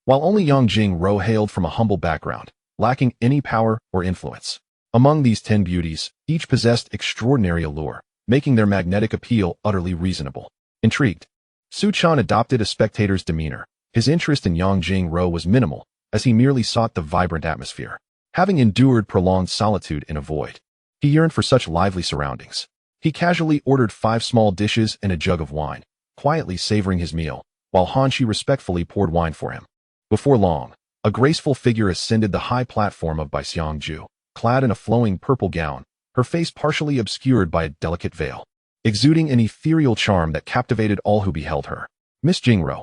[SPEAKER 1] while only Yang Jingro hailed from a humble background, lacking any power or influence. Among these 10 beauties, each possessed extraordinary allure, making their magnetic appeal utterly reasonable. Intrigued, Su Chen adopted a spectator's demeanor. His interest in Yang Jingro was minimal, as he merely sought the vibrant atmosphere. Having endured prolonged solitude in a void, he yearned for such lively surroundings. He casually ordered 5 small dishes and a jug of wine, quietly savoring his meal, while Hanshi respectfully poured wine for him. Before long, a graceful figure ascended the high platform of Baixiangju, clad in a flowing purple gown, her face partially obscured by a delicate veil, exuding an ethereal charm that captivated all who beheld her. Miss Jingro,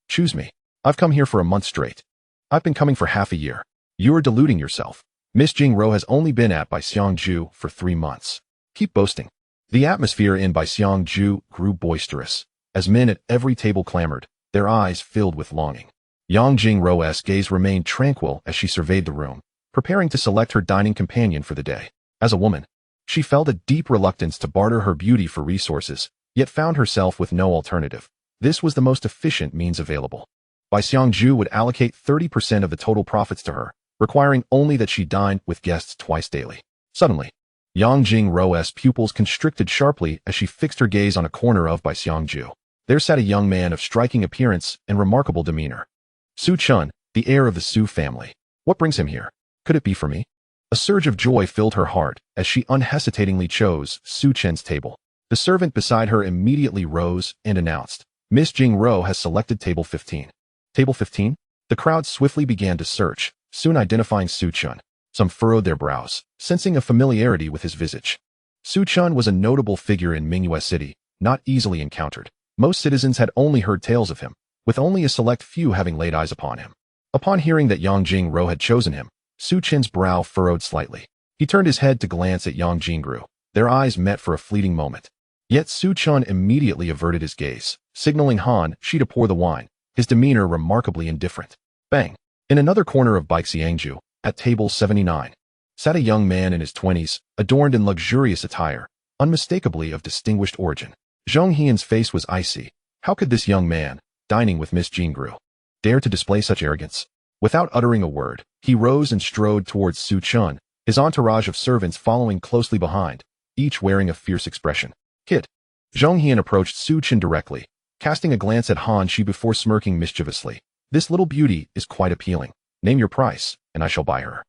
[SPEAKER 1] choose me. I've come here for a month straight. I've been coming for half a year. You're deluding yourself. Miss Jingro has only been at Baixiangju for 3 months. Keep boasting. The atmosphere in Baixiangju grew boisterous, as men at every table clamored, their eyes filled with longing. Yang Jingro's gaze remained tranquil as she surveyed the room, preparing to select her dining companion for the day. As a woman, she felt a deep reluctance to barter her beauty for resources, yet found herself with no alternative. This was the most efficient means available. Baixiangju would allocate 30% of the total profits to her, requiring only that she dine with guests twice daily. Suddenly, Yang Jingro's pupils constricted sharply as she fixed her gaze on a corner of Baixiangju. There sat a young man of striking appearance and remarkable demeanor. Su Chen, the heir of the Su family. What brings him here? Could it be for me? A surge of joy filled her heart as she unhesitatingly chose Su Chen's table. The servant beside her immediately rose and announced, Miss Jingro has selected table 15. Table 15? The crowd swiftly began to search, soon identifying Su Chen. Some furrowed their brows, sensing a familiarity with his visage. Su Chen was a notable figure in Mingyue City, not easily encountered. Most citizens had only heard tales of him, with only a select few having laid eyes upon him. Upon hearing that Yang Jingro had chosen him, Su Chen's brow furrowed slightly. He turned his head to glance at Yang Jingro. Their eyes met for a fleeting moment. Yet Su Chen immediately averted his gaze, signaling Hanshi to pour the wine, his demeanor remarkably indifferent. Bang! In another corner of Baixiangju, at table 79, sat a young man in his 20s, adorned in luxurious attire, unmistakably of distinguished origin. Zhong Hian's face was icy. How could this young man, dining with Miss Jingru, dare to display such arrogance? Without uttering a word, he rose and strode towards Su Chen, his entourage of servants following closely behind, each wearing a fierce expression. Kid. Zhong Hian approached Su Chen directly, casting a glance at Hanshi before smirking mischievously. This little beauty is quite appealing. Name your price, and I shall buy her.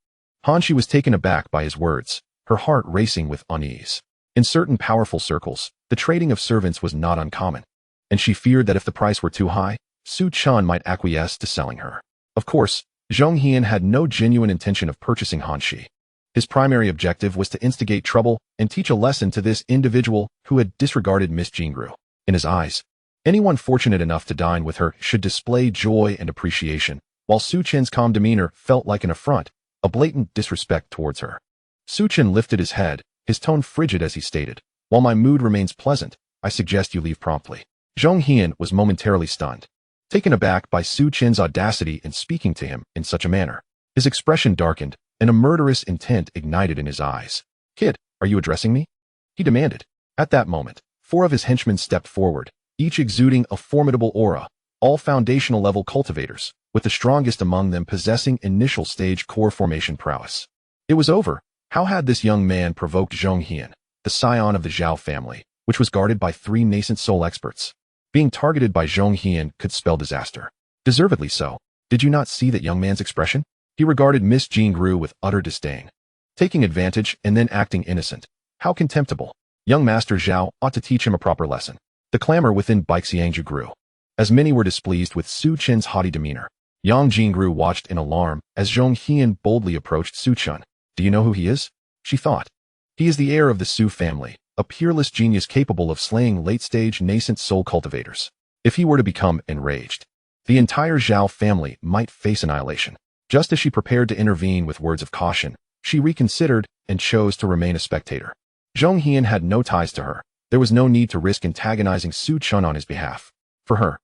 [SPEAKER 1] Hanshi was taken aback by his words, her heart racing with unease. In certain powerful circles, the trading of servants was not uncommon, and she feared that if the price were too high, Su Chen might acquiesce to selling her. Of course, Zhong Hian had no genuine intention of purchasing Hanshi. His primary objective was to instigate trouble and teach a lesson to this individual who had disregarded Miss Jingru. In his eyes, anyone fortunate enough to dine with her should display joy and appreciation, while Su Chen's calm demeanor felt like an affront, a blatant disrespect towards her. Su Chen lifted his head, his tone frigid as he stated, While my mood remains pleasant, I suggest you leave promptly. Zhong Hian was momentarily stunned, taken aback by Su Chen's audacity in speaking to him in such a manner. His expression darkened, and a murderous intent ignited in his eyes. Kid, are you addressing me? He demanded. At that moment, 4 of his henchmen stepped forward, each exuding a formidable aura, all foundational level cultivators, with the strongest among them possessing initial stage core formation prowess. It was over. How had this young man provoked Zhong Hian, the scion of the Zhao family, which was guarded by 3 nascent soul experts? Being targeted by Zhong Hian could spell disaster. Deservedly so. Did you not see that young man's expression? He regarded Miss Jingru with utter disdain, taking advantage and then acting innocent. How contemptible. Young Master Zhao ought to teach him a proper lesson. The clamor within Baixiangju grew, as many were displeased with Su Chen's haughty demeanor. Yang Jingru watched in alarm as Zhong Hian boldly approached Su Chen. Do you know who he is? She thought. He is the heir of the Su family, a peerless genius capable of slaying late-stage nascent soul cultivators. If he were to become enraged, the entire Zhao family might face annihilation. Just as she prepared to intervene with words of caution, she reconsidered and chose to remain a spectator. Zhong Hian had no ties to her. There was no need to risk antagonizing Su Chen on his behalf. For her,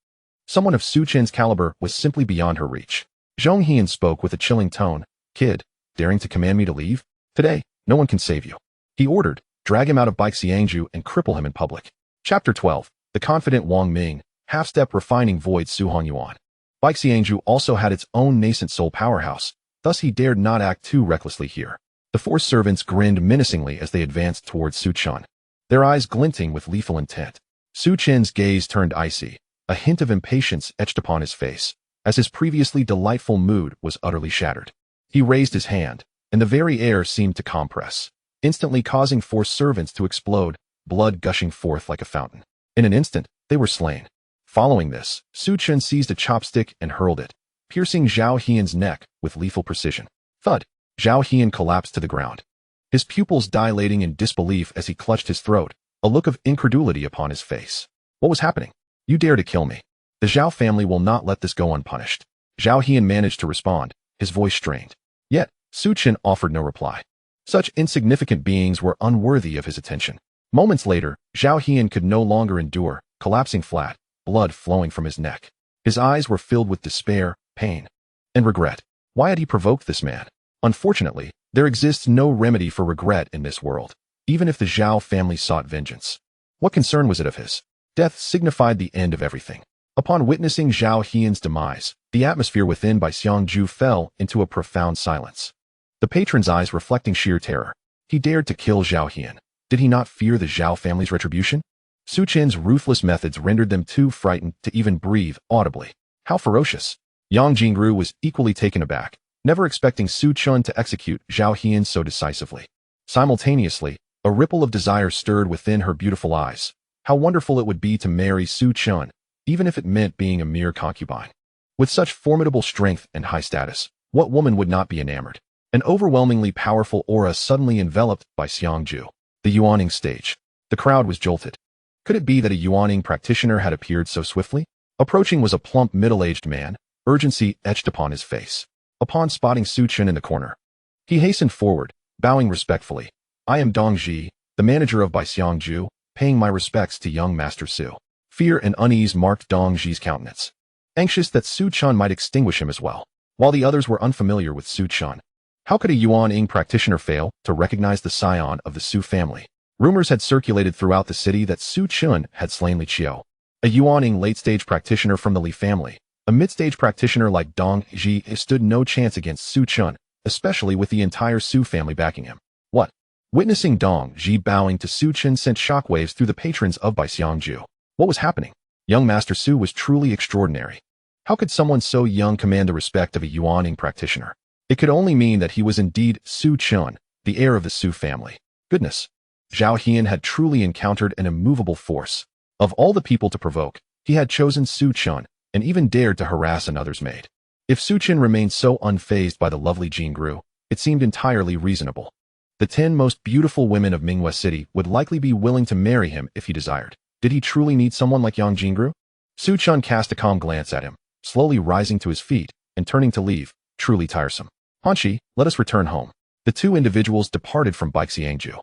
[SPEAKER 1] someone of Su Chen's caliber was simply beyond her reach. Zhong Hian spoke with a chilling tone. Kid, daring to command me to leave? Today, no one can save you. He ordered, drag him out of Baixiangju and cripple him in public. Chapter 12. The confident Wang Ming, half-step refining void Su Hongyuan. Baixiangju also had its own nascent soul powerhouse, thus he dared not act too recklessly here. The four servants grinned menacingly as they advanced towards Su Chen, their eyes glinting with lethal intent. Su Chen's gaze turned icy, a hint of impatience etched upon his face, as his previously delightful mood was utterly shattered. He raised his hand, and the very air seemed to compress, instantly causing four servants to explode, blood gushing forth like a fountain. In an instant, they were slain. Following this, Su Chen seized a chopstick and hurled it, piercing Zhao Hian's neck with lethal precision. Thud! Zhao Hian collapsed to the ground, his pupils dilating in disbelief as he clutched his throat, a look of incredulity upon his face. What was happening? You dare to kill me. The Zhao family will not let this go unpunished. Zhao Hian managed to respond, his voice strained. Yet, Su Chen offered no reply. Such insignificant beings were unworthy of his attention. Moments later, Zhao Hian could no longer endure, collapsing flat, blood flowing from his neck. His eyes were filled with despair, pain, and regret. Why had he provoked this man? Unfortunately, there exists no remedy for regret in this world, even if the Zhao family sought vengeance. What concern was it of his? Death signified the end of everything. Upon witnessing Zhao Hian's demise, the atmosphere within Baixiangju fell into a profound silence. The patron's eyes reflecting sheer terror. He dared to kill Zhao Hian. Did he not fear the Zhao family's retribution? Su Chen's ruthless methods rendered them too frightened to even breathe audibly. How ferocious! Yang Jingru was equally taken aback, never expecting Su Chen to execute Zhao Hian so decisively. Simultaneously, a ripple of desire stirred within her beautiful eyes. How wonderful it would be to marry Su Chen, even if it meant being a mere concubine. With such formidable strength and high status, what woman would not be enamored? An overwhelmingly powerful aura suddenly enveloped Baixiangju. The Yuaning stage. The crowd was jolted. Could it be that a Yuaning practitioner had appeared so swiftly? Approaching was a plump middle-aged man, urgency etched upon his face. Upon spotting Su Chen in the corner, he hastened forward, bowing respectfully. I am Dong Ji, the manager of Baixiangju, paying my respects to young Master Su. Fear and unease marked Dong Ji's countenance, anxious that Su Chen might extinguish him as well. While the others were unfamiliar with Su Chen, how could a Yuaning practitioner fail to recognize the scion of the Su family? Rumors had circulated throughout the city that Su Chen had slain Li Qiu, a Yuaning late-stage practitioner from the Li family. A mid-stage practitioner like Dong Ji stood no chance against Su Chen, especially with the entire Su family backing him. What? Witnessing Dong Ji bowing to Su Chen sent shockwaves through the patrons of Baixiangju. What was happening? Young Master Su was truly extraordinary. How could someone so young command the respect of a Yuaning practitioner? It could only mean that he was indeed Su Chen, the heir of the Su family. Goodness! Zhao Hian had truly encountered an immovable force. Of all the people to provoke, he had chosen Su Chen, and even dared to harass another's maid. If Su Chen remained so unfazed by the lovely Jingru, it seemed entirely reasonable. The 10 most beautiful women of Minghua City would likely be willing to marry him if he desired. Did he truly need someone like Yang Jingru? Su Chen cast a calm glance at him, slowly rising to his feet and turning to leave. Truly tiresome. Hanshi, let us return home. The two individuals departed from Baixiangju.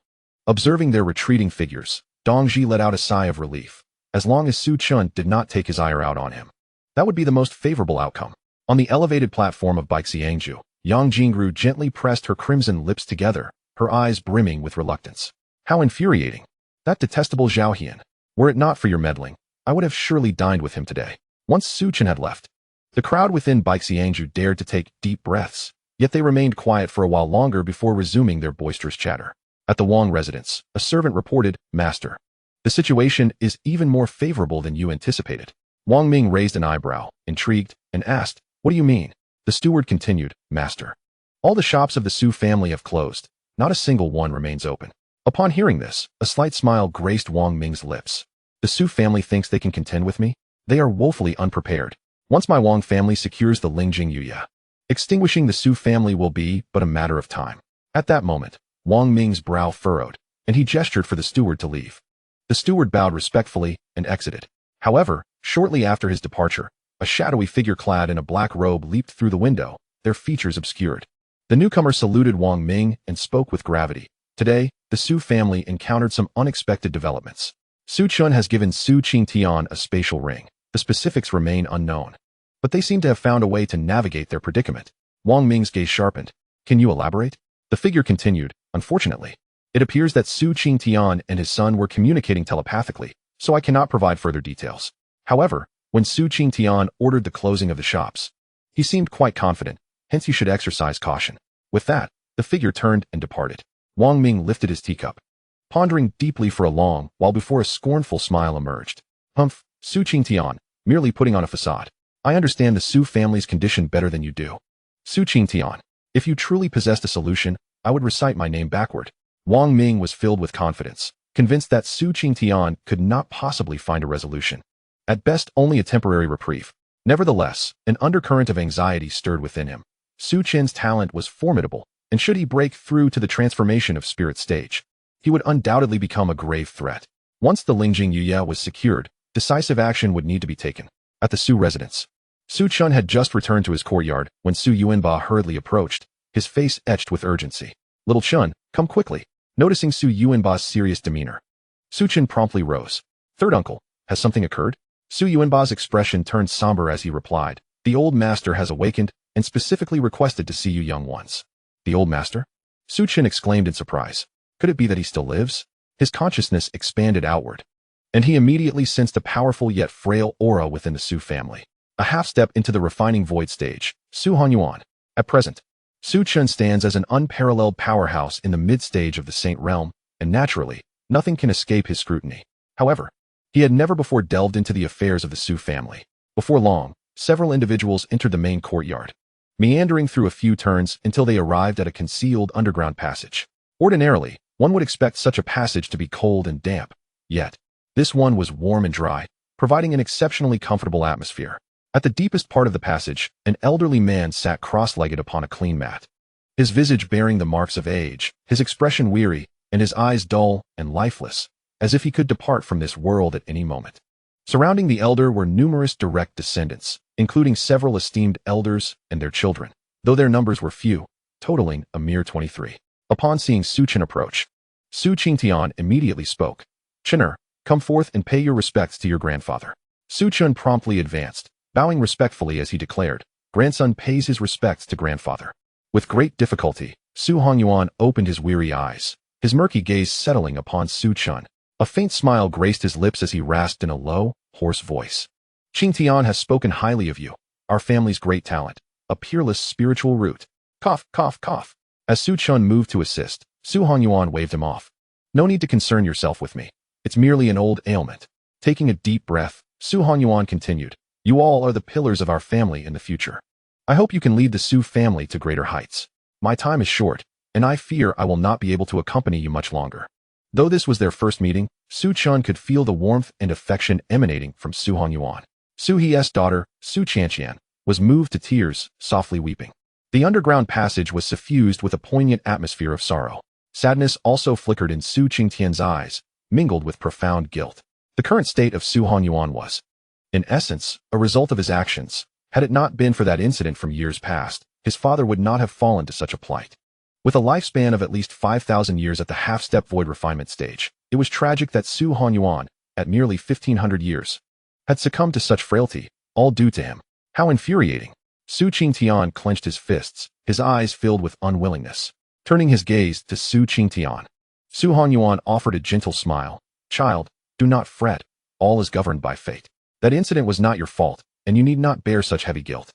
[SPEAKER 1] Observing their retreating figures, Dongji let out a sigh of relief. As long as Su Chen did not take his ire out on him, that would be the most favorable outcome. On the elevated platform of Baixiangju, Yang Jingru gently pressed her crimson lips together, her eyes brimming with reluctance. How infuriating! That detestable Zhao Hian. Were it not for your meddling, I would have surely dined with him today. Once Su Chen had left, the crowd within Baixiangju dared to take deep breaths, yet they remained quiet for a while longer before resuming their boisterous chatter. At the Wang residence, a servant reported, Master, the situation is even more favorable than you anticipated. Wang Ming raised an eyebrow, intrigued, and asked, What do you mean? The steward continued, Master, all the shops of the Su family have closed. Not a single one remains open. Upon hearing this, a slight smile graced Wang Ming's lips. The Su family thinks they can contend with me? They are woefully unprepared. Once my Wang family secures the Lingjing Yuya, extinguishing the Su family will be but a matter of time. At that moment, Wang Ming's brow furrowed, and he gestured for the steward to leave. The steward bowed respectfully and exited. However, shortly after his departure, a shadowy figure clad in a black robe leaped through the window, their features obscured. The newcomer saluted Wang Ming and spoke with gravity. Today, the Su family encountered some unexpected developments. Su Chen has given Su Qingtian a spatial ring. The specifics remain unknown, but they seem to have found a way to navigate their predicament. Wang Ming's gaze sharpened. Can you elaborate? The figure continued. Unfortunately, it appears that Su Qingtian and his son were communicating telepathically, so I cannot provide further details. However, when Su Chen ordered the closing of the shops. He seemed quite confident, hence he should exercise caution. With that, the figure turned and departed. Wang Ming lifted his teacup, pondering deeply for a long while before a scornful smile emerged. Humph, Su Chen, merely putting on a facade. I understand the Su family's condition better than you do. Su Chen, if you truly possessed a solution, I would recite my name backward. Wang Ming was filled with confidence, convinced that Su Chen could not possibly find a resolution. At best, only a temporary reprieve. Nevertheless, an undercurrent of anxiety stirred within him. Su Chen's talent was formidable, and should he break through to the transformation of spirit stage, he would undoubtedly become a grave threat. Once the Lingjing Yuye was secured, decisive action would need to be taken. At the Su residence, Su Chen had just returned to his courtyard when Su Yuanba hurriedly approached, his face etched with urgency. Little Chen, come quickly. Noticing Su Yuanba's serious demeanor, Su Chen promptly rose. Third uncle, has something occurred? Su Yuanba's expression turned somber as he replied, the old master has awakened and specifically requested to see you young ones. The old master? Su Chen exclaimed in surprise. Could it be that he still lives? His consciousness expanded outward, and he immediately sensed a powerful yet frail aura within the Su family. A half step into the refining void stage, Su Hanyuan. At present, Su Chen stands as an unparalleled powerhouse in the mid-stage of the Saint Realm, and naturally, nothing can escape his scrutiny. However, he had never before delved into the affairs of the Su family. Before long, several individuals entered the main courtyard, meandering through a few turns until they arrived at a concealed underground passage. Ordinarily, one would expect such a passage to be cold and damp, yet, this one was warm and dry, providing an exceptionally comfortable atmosphere. At the deepest part of the passage, an elderly man sat cross-legged upon a clean mat, his visage bearing the marks of age, his expression weary, and his eyes dull and lifeless, as if he could depart from this world at any moment. Surrounding the elder were numerous direct descendants, including several esteemed elders and their children, though their numbers were few, totaling a mere 23. Upon seeing Su Chen approach, Su Chen immediately spoke. Chener, come forth and pay your respects to your grandfather. Su Chen promptly advanced, bowing respectfully as he declared, grandson pays his respects to grandfather. With great difficulty, Su Hanyuan opened his weary eyes, his murky gaze settling upon Su Chen. A faint smile graced his lips as he rasped in a low, hoarse voice. Qingtian has spoken highly of you, our family's great talent, a peerless spiritual root. Cough, cough, cough. As Su Chen moved to assist, Su Hanyuan waved him off. No need to concern yourself with me. It's merely an old ailment. Taking a deep breath, Su Hanyuan continued. You all are the pillars of our family in the future. I hope you can lead the Su family to greater heights. My time is short, and I fear I will not be able to accompany you much longer. Though this was their first meeting, Su Chen could feel the warmth and affection emanating from Su Hanyuan. Su He's daughter, Su Chanqian, was moved to tears, softly weeping. The underground passage was suffused with a poignant atmosphere of sorrow. Sadness also flickered in Su Qingtian's eyes, mingled with profound guilt. The current state of Su Hanyuan was, in essence, a result of his actions. Had it not been for that incident from years past, his father would not have fallen to such a plight. With a lifespan of at least 5,000 years at the half-step void refinement stage, it was tragic that Su Hanyuan, at merely 1,500 years, had succumbed to such frailty, all due to him. How infuriating! Su Qingtian clenched his fists, his eyes filled with unwillingness. Turning his gaze to Su Qingtian, Su Hanyuan offered a gentle smile. Child, do not fret. All is governed by fate. That incident was not your fault, and you need not bear such heavy guilt.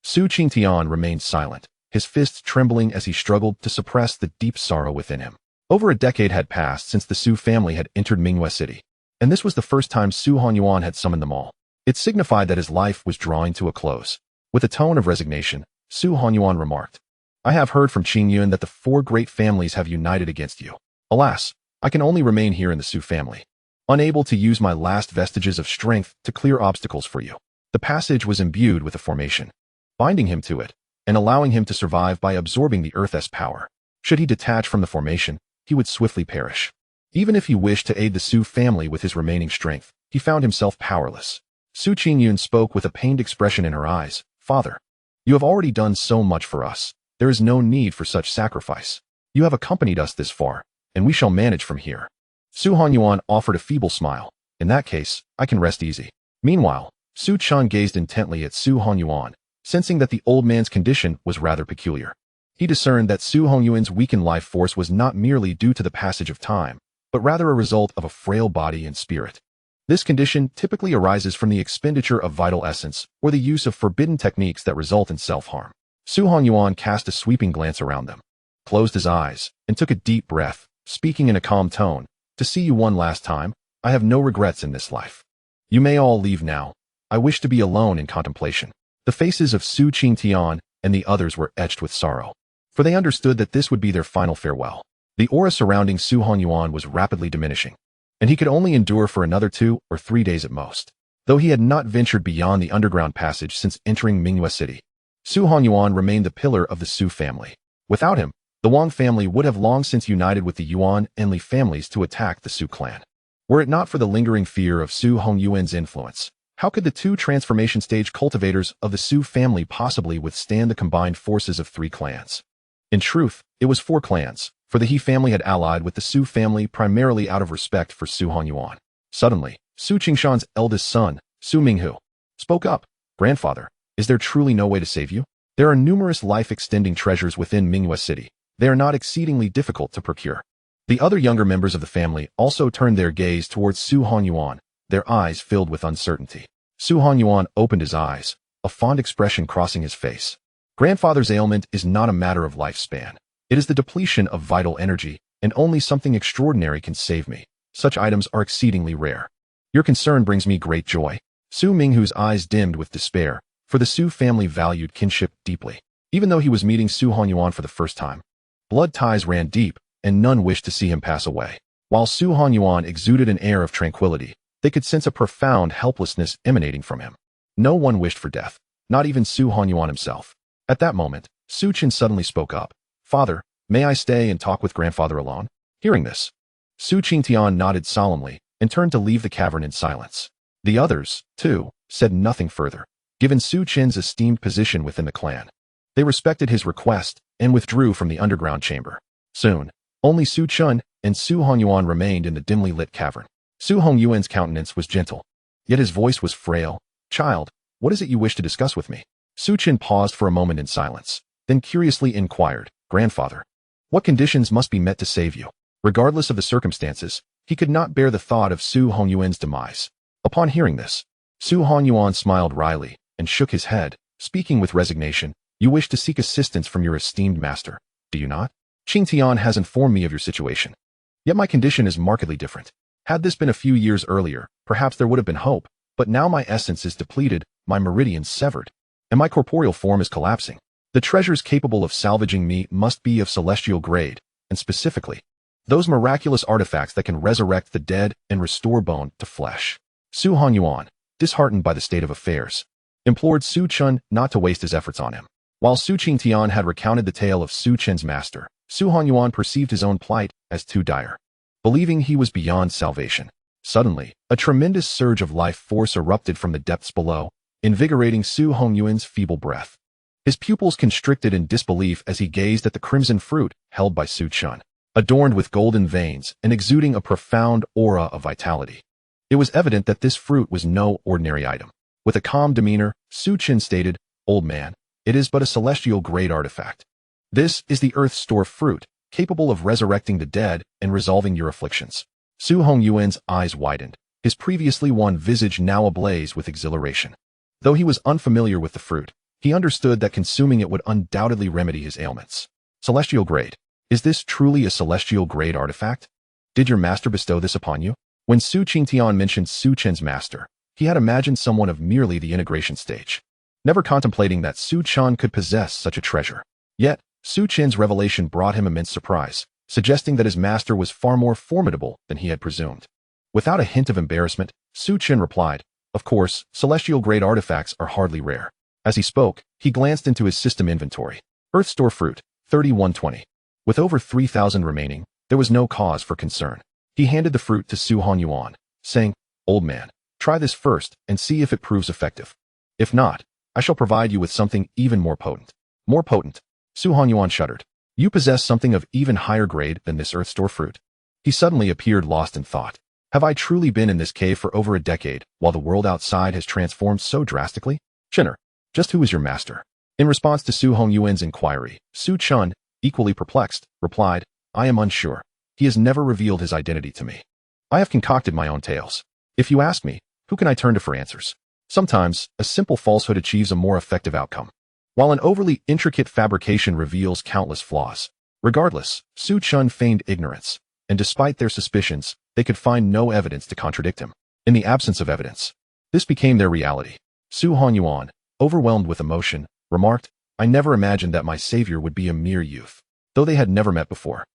[SPEAKER 1] Su Qingtian remained silent, his fists trembling as he struggled to suppress the deep sorrow within him. Over a decade had passed since the Su family had entered Mingyue City, and this was the first time Su Hanyuan had summoned them all. It signified that his life was drawing to a close. With a tone of resignation, Su Hanyuan remarked, I have heard from Qingyun that the 4 great families have united against you. Alas, I can only remain here in the Su family, unable to use my last vestiges of strength to clear obstacles for you. The passage was imbued with a formation, binding him to it, and allowing him to survive by absorbing the Earth's power. Should he detach from the formation, he would swiftly perish. Even if he wished to aid the Su family with his remaining strength, he found himself powerless. Su Qingyun spoke with a pained expression in her eyes. Father, you have already done so much for us. There is no need for such sacrifice. You have accompanied us this far, and we shall manage from here. Su Hanyuan offered a feeble smile. In that case, I can rest easy. Meanwhile, Su Chen gazed intently at Su Hanyuan, sensing that the old man's condition was rather peculiar. He discerned that Su Hanyuan's weakened life force was not merely due to the passage of time, but rather a result of a frail body and spirit. This condition typically arises from the expenditure of vital essence or the use of forbidden techniques that result in self-harm. Su Hongyuan cast a sweeping glance around them, closed his eyes, and took a deep breath, speaking in a calm tone. To see you one last time, I have no regrets in this life. You may all leave now. I wish to be alone in contemplation. The faces of Su Chen and the others were etched with sorrow, for they understood that this would be their final farewell. The aura surrounding Su Hongyuan was rapidly diminishing, and he could only endure for another 2 or 3 days at most. Though he had not ventured beyond the underground passage since entering Mingyue City, Su Hongyuan remained the pillar of the Su family. Without him, the Wang family would have long since united with the Yuan and Li families to attack the Su clan. Were it not for the lingering fear of Su Hongyuan's influence, how could the 2 transformation stage cultivators of the Su family possibly withstand the combined forces of 3 clans? In truth, it was 4 clans, for the He family had allied with the Su family primarily out of respect for Su Hongyuan. Suddenly, Su Qingshan's eldest son, Su Minghu, spoke up. Grandfather, is there truly no way to save you? There are numerous life-extending treasures within Mingyue City. They are not exceedingly difficult to procure. The other younger members of the family also turned their gaze towards Su Hongyuan, their eyes filled with uncertainty. Su Hongyuan opened his eyes, a fond expression crossing his face. Grandfather's ailment is not a matter of lifespan. It is the depletion of vital energy, and only something extraordinary can save me. Such items are exceedingly rare. Your concern brings me great joy. Su Minghu's eyes dimmed with despair, for the Su family valued kinship deeply. Even though he was meeting Su Hongyuan for the first time, blood ties ran deep, and none wished to see him pass away. While Su Hongyuan exuded an air of tranquility, they could sense a profound helplessness emanating from him. No one wished for death, not even Su Hongyuan himself. At that moment, Su Chen suddenly spoke up. Father, may I stay and talk with grandfather alone? Hearing this, Su Chen nodded solemnly and turned to leave the cavern in silence. The others, too, said nothing further, given Su Chen's esteemed position within the clan. They respected his request and withdrew from the underground chamber. Soon, only Su Chen and Su Hongyuan remained in the dimly lit cavern. Su Hongyuan's countenance was gentle, yet his voice was frail. Child, what is it you wish to discuss with me? Su Chen paused for a moment in silence, then curiously inquired, Grandfather, what conditions must be met to save you? Regardless of the circumstances, he could not bear the thought of Su Hongyuan's demise. Upon hearing this, Su Hongyuan smiled wryly and shook his head, speaking with resignation. You wish to seek assistance from your esteemed master, do you not? Qingtian has informed me of your situation. Yet my condition is markedly different. Had this been a few years earlier, perhaps there would have been hope, but now my essence is depleted, my meridians severed, and my corporeal form is collapsing. The treasures capable of salvaging me must be of celestial grade, and specifically, those miraculous artifacts that can resurrect the dead and restore bone to flesh. Su Hongyuan, disheartened by the state of affairs, implored Su Chen not to waste his efforts on him. While Su Qingtian had recounted the tale of Su Chen's master, Su Hongyuan perceived his own plight as too dire, believing he was beyond salvation. Suddenly, a tremendous surge of life force erupted from the depths below, invigorating Su Hongyuan's feeble breath. His pupils constricted in disbelief as he gazed at the crimson fruit held by Su Chen, adorned with golden veins and exuding a profound aura of vitality. It was evident that this fruit was no ordinary item. With a calm demeanor, Su Chen stated, Old man, it is but a celestial grade artifact. This is the earth's store fruit, capable of resurrecting the dead and resolving your afflictions. Su Hongyuan's eyes widened, his previously wan visage now ablaze with exhilaration. Though he was unfamiliar with the fruit, he understood that consuming it would undoubtedly remedy his ailments. Celestial grade. Is this truly a celestial grade artifact? Did your master bestow this upon you? When Su Qingtian mentioned Su Chen's master, he had imagined someone of merely the integration stage, never contemplating that Su Chen could possess such a treasure. Yet, Su Chen's revelation brought him immense surprise, suggesting that his master was far more formidable than he had presumed. Without a hint of embarrassment, Su Chen replied, Of course, celestial-grade artifacts are hardly rare. As he spoke, he glanced into his system inventory. Earth Store Fruit, 3120. With over 3,000 remaining, there was no cause for concern. He handed the fruit to Su Hongyuan, saying, Old man, try this first and see if it proves effective. If not, I shall provide you with something even more potent. More potent? Su Hongyuan shuddered. You possess something of even higher grade than this Earth Store Fruit. He suddenly appeared lost in thought. Have I truly been in this cave for over a decade, while the world outside has transformed so drastically? Chinner, just who is your master? In response to Su Hongyuan's inquiry, Su Chen, equally perplexed, replied, I am unsure. He has never revealed his identity to me. I have concocted my own tales. If you ask me, who can I turn to for answers? Sometimes, a simple falsehood achieves a more effective outcome, while an overly intricate fabrication reveals countless flaws. Regardless, Su Chen feigned ignorance, and despite their suspicions, they could find no evidence to contradict him. In the absence of evidence, this became their reality. Su Hanyuan, overwhelmed with emotion, remarked, "I never imagined that my savior would be a mere youth." Though they had never met before,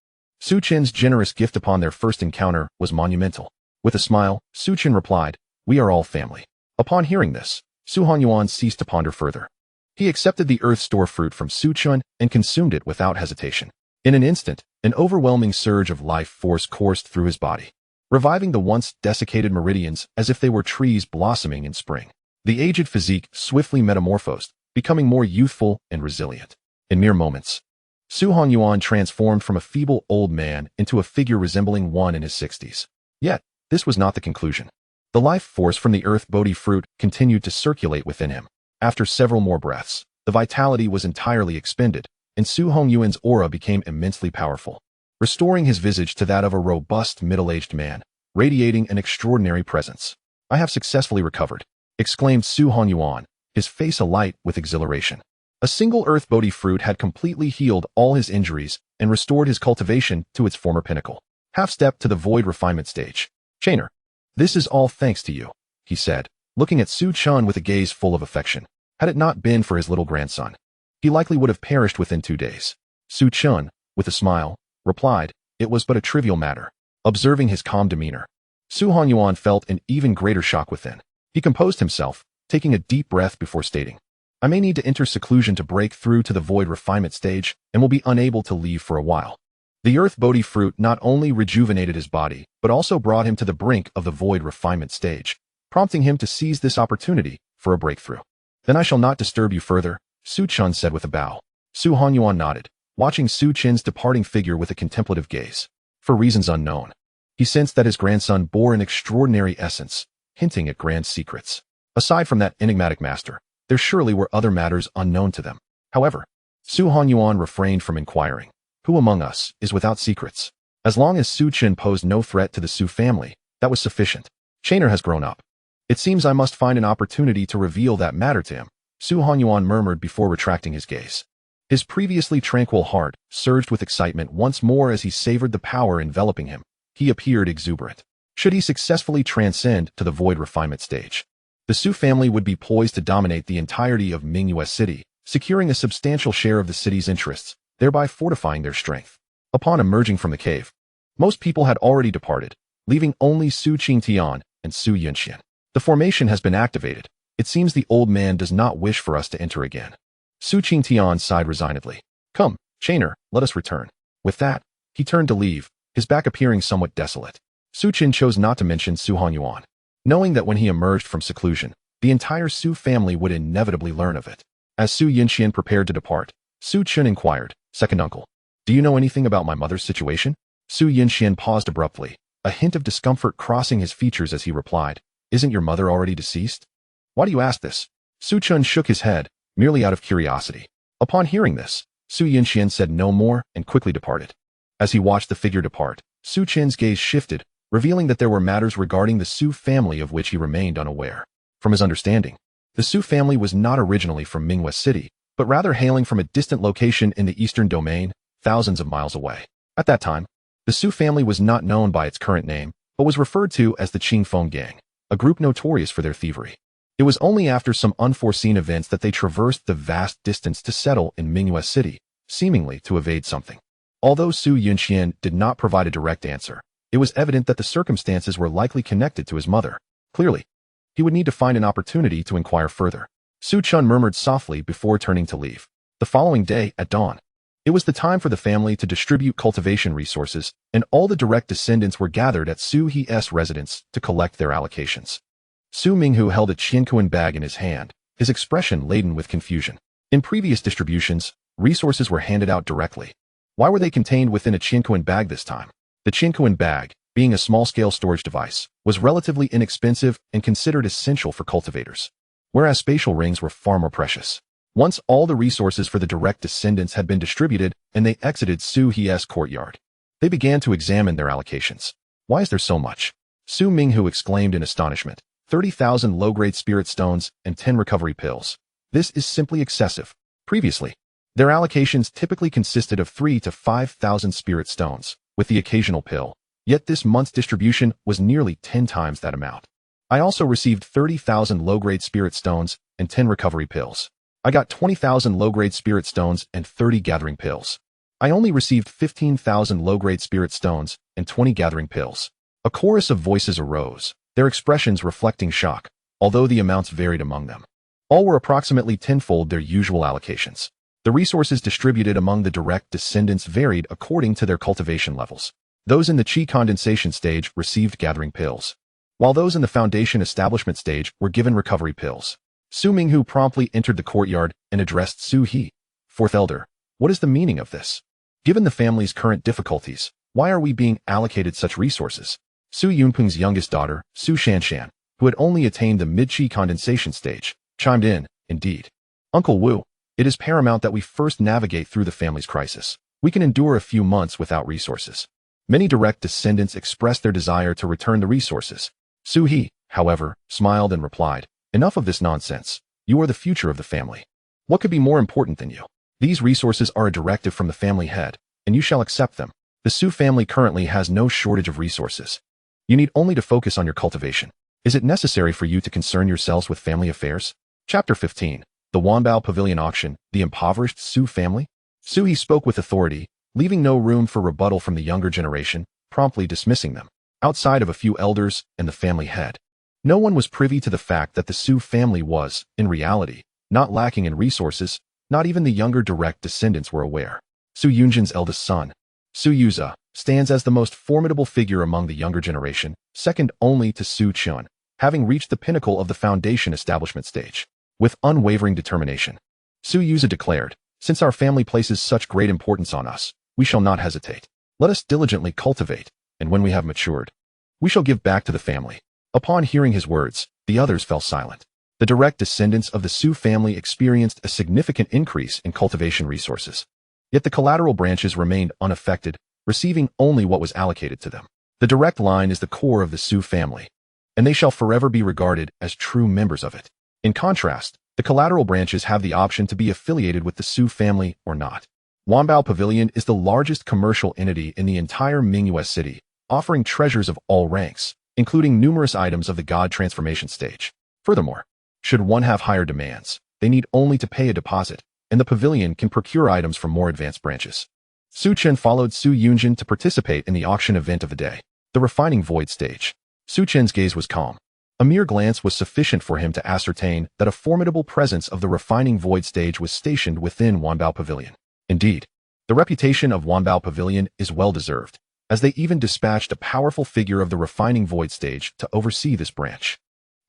[SPEAKER 1] Su Chen's generous gift upon their first encounter was monumental. With a smile, Su Chen replied, "We are all family." Upon hearing this, Su Hanyuan ceased to ponder further. He accepted the earth store fruit from Su Chen and consumed it without hesitation. In an instant, an overwhelming surge of life force coursed through his body, reviving the once desiccated meridians as if they were trees blossoming in spring. The aged physique swiftly metamorphosed, becoming more youthful and resilient. In mere moments, Su Hanyuan transformed from a feeble old man into a figure resembling one in his 60s. Yet, this was not the conclusion. The life force from the earth Bodhi fruit continued to circulate within him. After several more breaths, the vitality was entirely expended, and Su Hongyuan's aura became immensely powerful, restoring his visage to that of a robust middle-aged man, radiating an extraordinary presence. "I have successfully recovered," exclaimed Su Honyuan, his face alight with exhilaration. A single earth Bodhi fruit had completely healed all his injuries and restored his cultivation to its former pinnacle. Half-step to the void refinement stage. "Chainer, this is all thanks to you," he said, looking at Su Chen with a gaze full of affection. Had it not been for his little grandson, he likely would have perished within 2 days. Su Chen, with a smile, replied, "It was but a trivial matter." Observing his calm demeanor, Su Hanyuan felt an even greater shock within. He composed himself, taking a deep breath before stating, "I may need to enter seclusion to break through to the void refinement stage and will be unable to leave for a while." The earth Bodhi fruit not only rejuvenated his body, but also brought him to the brink of the void refinement stage, prompting him to seize this opportunity for a breakthrough. "Then I shall not disturb you further," Su Chen said with a bow. Su Hanyuan nodded, watching Su Chen's departing figure with a contemplative gaze. For reasons unknown, he sensed that his grandson bore an extraordinary essence, hinting at grand secrets. Aside from that enigmatic master, there surely were other matters unknown to them. However, Su Hanyuan refrained from inquiring, "Who among us is without secrets?" As long as Su Chen posed no threat to the Su family, that was sufficient. "Chainer has grown up. It seems I must find an opportunity to reveal that matter to him," Su Hanyuan murmured before retracting his gaze. His previously tranquil heart surged with excitement once more as he savored the power enveloping him. He appeared exuberant. Should he successfully transcend to the void refinement stage, the Su family would be poised to dominate the entirety of Mingyue City, securing a substantial share of the city's interests, thereby fortifying their strength. Upon emerging from the cave, most people had already departed, leaving only Su Qingtian and Su Yunxian. "The formation has been activated. It seems the old man does not wish for us to enter again." Su Qingtian sighed resignedly. "Come, Chainer, let us return." With that, he turned to leave, his back appearing somewhat desolate. Su Chen chose not to mention Su Hanyuan, knowing that when he emerged from seclusion, the entire Su family would inevitably learn of it. As Su Yunxian prepared to depart, Su Chen inquired, "Second uncle, do you know anything about my mother's situation?" Su Yunxian paused abruptly, a hint of discomfort crossing his features as he replied, "Isn't your mother already deceased?" "Why do you ask this?" Su Chen shook his head, merely out of curiosity. Upon hearing this, Su Yunxian said no more and quickly departed. As he watched the figure depart, Su Chen's gaze shifted, revealing that there were matters regarding the Su family of which he remained unaware. From his understanding, the Su family was not originally from Mingyue City, but rather hailing from a distant location in the eastern domain, thousands of miles away. At that time, the Su family was not known by its current name, but was referred to as the Qingfeng Gang, a group notorious for their thievery. It was only after some unforeseen events that they traversed the vast distance to settle in Mingyue City, seemingly to evade something. Although Su Yunxian did not provide a direct answer, it was evident that the circumstances were likely connected to his mother. Clearly, he would need to find an opportunity to inquire further. Su Chen murmured softly before turning to leave. The following day, at dawn, it was the time for the family to distribute cultivation resources, and all the direct descendants were gathered at Su He's residence to collect their allocations. Su Minghu held a qiankuan bag in his hand, his expression laden with confusion. In previous distributions, resources were handed out directly. Why were they contained within a qiankuan bag this time? The qiankuan bag, being a small-scale storage device, was relatively inexpensive and considered essential for cultivators, whereas spatial rings were far more precious. Once all the resources for the direct descendants had been distributed and they exited Su He's courtyard, they began to examine their allocations. "Why is there so much?" Su Minghu exclaimed in astonishment. 30,000 low-grade spirit stones and 10 recovery pills. This is simply excessive. Previously, their allocations typically consisted of 3 to 5,000 spirit stones, with the occasional pill. Yet this month's distribution was nearly 10 times that amount. I also received 30,000 low-grade spirit stones and 10 recovery pills. I got 20,000 low-grade spirit stones and 30 gathering pills. I only received 15,000 low-grade spirit stones and 20 gathering pills. A chorus of voices arose, their expressions reflecting shock, although the amounts varied among them. All were approximately tenfold their usual allocations. The resources distributed among the direct descendants varied according to their cultivation levels. Those in the qi condensation stage received gathering pills, while those in the foundation establishment stage were given recovery pills. Su Minghu promptly entered the courtyard and addressed Su He, fourth elder. What is the meaning of this? Given the family's current difficulties, why are we being allocated such resources? Su Yunpeng's youngest daughter, Su Chen, who had only attained the mid-qi condensation stage, chimed in, indeed. Uncle Wu, it is paramount that we first navigate through the family's crisis. We can endure a few months without resources. Many direct descendants expressed their desire to return the resources. Su He, however, smiled and replied, enough of this nonsense. You are the future of the family. What could be more important than you? These resources are a directive from the family head, and you shall accept them. The Su family currently has no shortage of resources. You need only to focus on your cultivation. Is it necessary for you to concern yourselves with family affairs? Chapter 15. The Wanbao Pavilion Auction, the Impoverished Su Family? Su He spoke with authority, leaving no room for rebuttal from the younger generation, promptly dismissing them. Outside of a few elders and the family head, no one was privy to the fact that the Su family was, in reality, not lacking in resources. Not even the younger direct descendants were aware. Su Yunjin's eldest son, Su Yuza, stands as the most formidable figure among the younger generation, second only to Su Chen, having reached the pinnacle of the foundation establishment stage. With unwavering determination, Su Yuza declared, since our family places such great importance on us, we shall not hesitate. Let us diligently cultivate, and when we have matured, we shall give back to the family. Upon hearing his words, the others fell silent. The direct descendants of the Su family experienced a significant increase in cultivation resources. Yet the collateral branches remained unaffected, receiving only what was allocated to them. The direct line is the core of the Su family, and they shall forever be regarded as true members of it. In contrast, the collateral branches have the option to be affiliated with the Su family or not. Wanbao Pavilion is the largest commercial entity in the entire Mingyue city, offering treasures of all ranks, including numerous items of the God transformation stage. Furthermore, should one have higher demands, they need only to pay a deposit, and the pavilion can procure items from more advanced branches. Su Chen followed Su Yunjin to participate in the auction event of the day, the refining void stage. Su Chen's gaze was calm. A mere glance was sufficient for him to ascertain that a formidable presence of the refining void stage was stationed within Wanbao Pavilion. Indeed, the reputation of Wanbao Pavilion is well-deserved, as they even dispatched a powerful figure of the refining void stage to oversee this branch.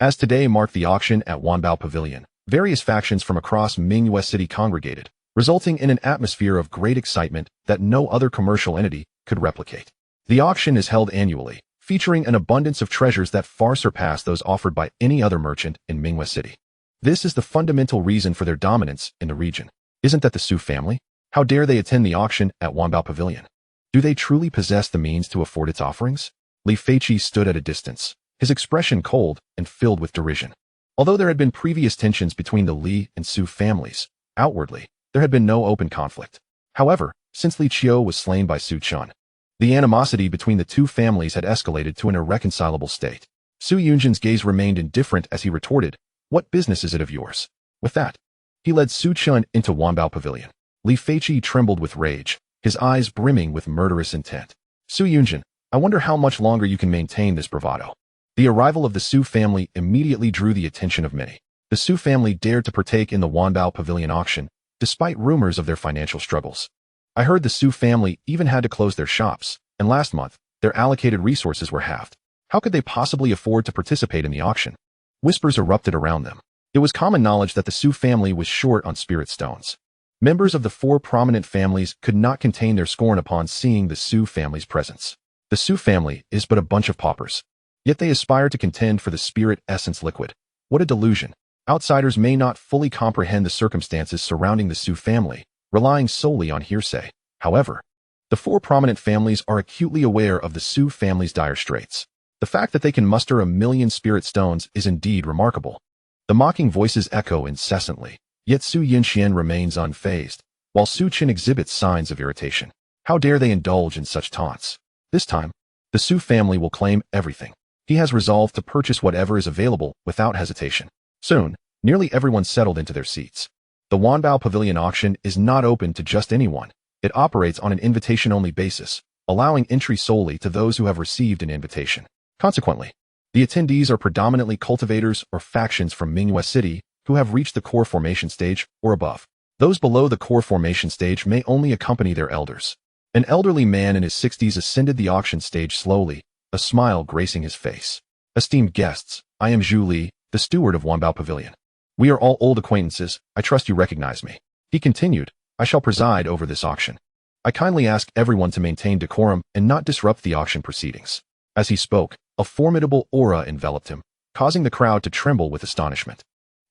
[SPEAKER 1] As today marked the auction at Wanbao Pavilion, various factions from across Mingyue City congregated, resulting in an atmosphere of great excitement that no other commercial entity could replicate. The auction is held annually, featuring an abundance of treasures that far surpass those offered by any other merchant in Mingyue City. This is the fundamental reason for their dominance in the region. Isn't that the Su family? How dare they attend the auction at Wanbao Pavilion? Do they truly possess the means to afford its offerings? Li Feiqi stood at a distance, his expression cold and filled with derision. Although there had been previous tensions between the Li and Su families, outwardly, there had been no open conflict. However, since Li Qiu was slain by Su Chen, the animosity between the two families had escalated to an irreconcilable state. Su Yunjin's gaze remained indifferent as he retorted, "What business is it of yours?" With that, he led Su Chen into Wanbao Pavilion. Li Feiqi trembled with rage, his eyes brimming with murderous intent. "Su Yunjin, I wonder how much longer you can maintain this bravado." The arrival of the Su family immediately drew the attention of many. The Su family dared to partake in the Wanbao Pavilion auction, despite rumors of their financial struggles. I heard the Su family even had to close their shops, and last month, their allocated resources were halved. How could they possibly afford to participate in the auction? Whispers erupted around them. It was common knowledge that the Su family was short on spirit stones. Members of the four prominent families could not contain their scorn upon seeing the Su family's presence. The Su family is but a bunch of paupers. Yet they aspire to contend for the spirit essence liquid. What a delusion. Outsiders may not fully comprehend the circumstances surrounding the Su family, relying solely on hearsay. However, the four prominent families are acutely aware of the Su family's dire straits. The fact that they can muster 1,000,000 spirit stones is indeed remarkable. The mocking voices echo incessantly, yet Su Chen remains unfazed, while Su Chen exhibits signs of irritation. How dare they indulge in such taunts? This time, the Su family will claim everything. He has resolved to purchase whatever is available without hesitation. Soon, nearly everyone settled into their seats. The Wanbao Pavilion auction is not open to just anyone. It operates on an invitation-only basis, allowing entry solely to those who have received an invitation. Consequently, the attendees are predominantly cultivators or factions from Mingyue City who have reached the core formation stage or above. Those below the core formation stage may only accompany their elders. An elderly man in his 60s ascended the auction stage slowly, a smile gracing his face. Esteemed guests, I am Zhu Li, the steward of Wanbao Pavilion. We are all old acquaintances, I trust you recognize me. He continued, I shall preside over this auction. I kindly ask everyone to maintain decorum and not disrupt the auction proceedings. As he spoke, a formidable aura enveloped him, causing the crowd to tremble with astonishment.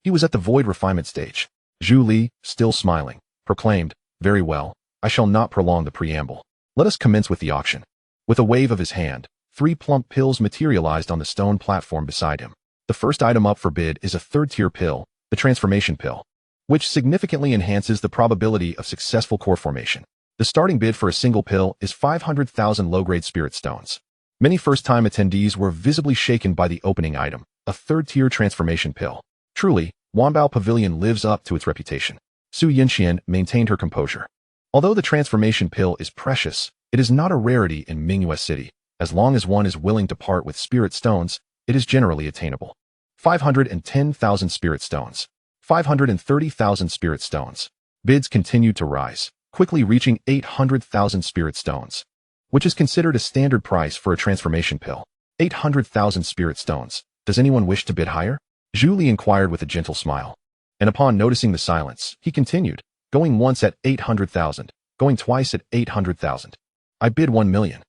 [SPEAKER 1] He was at the void refinement stage. Zhu Li, still smiling, proclaimed, Very well, I shall not prolong the preamble. Let us commence with the auction. With a wave of his hand, 3 plump pills materialized on the stone platform beside him. The first item up for bid is a third-tier pill, the transformation pill, which significantly enhances the probability of successful core formation. The starting bid for a single pill is 500,000 low-grade spirit stones. Many first-time attendees were visibly shaken by the opening item, a third-tier transformation pill. Truly, Wanbao Pavilion lives up to its reputation. Su Chen maintained her composure. Although the transformation pill is precious, it is not a rarity in Mingyue City. As long as one is willing to part with spirit stones, it is generally attainable. 510,000 spirit stones. 530,000 spirit stones. Bids continued to rise, quickly reaching 800,000 spirit stones, which is considered a standard price for a transformation pill. 800,000 spirit stones. Does anyone wish to bid higher? Zhu Li inquired with a gentle smile. And upon noticing the silence, he continued, going once at 800,000, going twice at 800,000. I bid 1,000,000.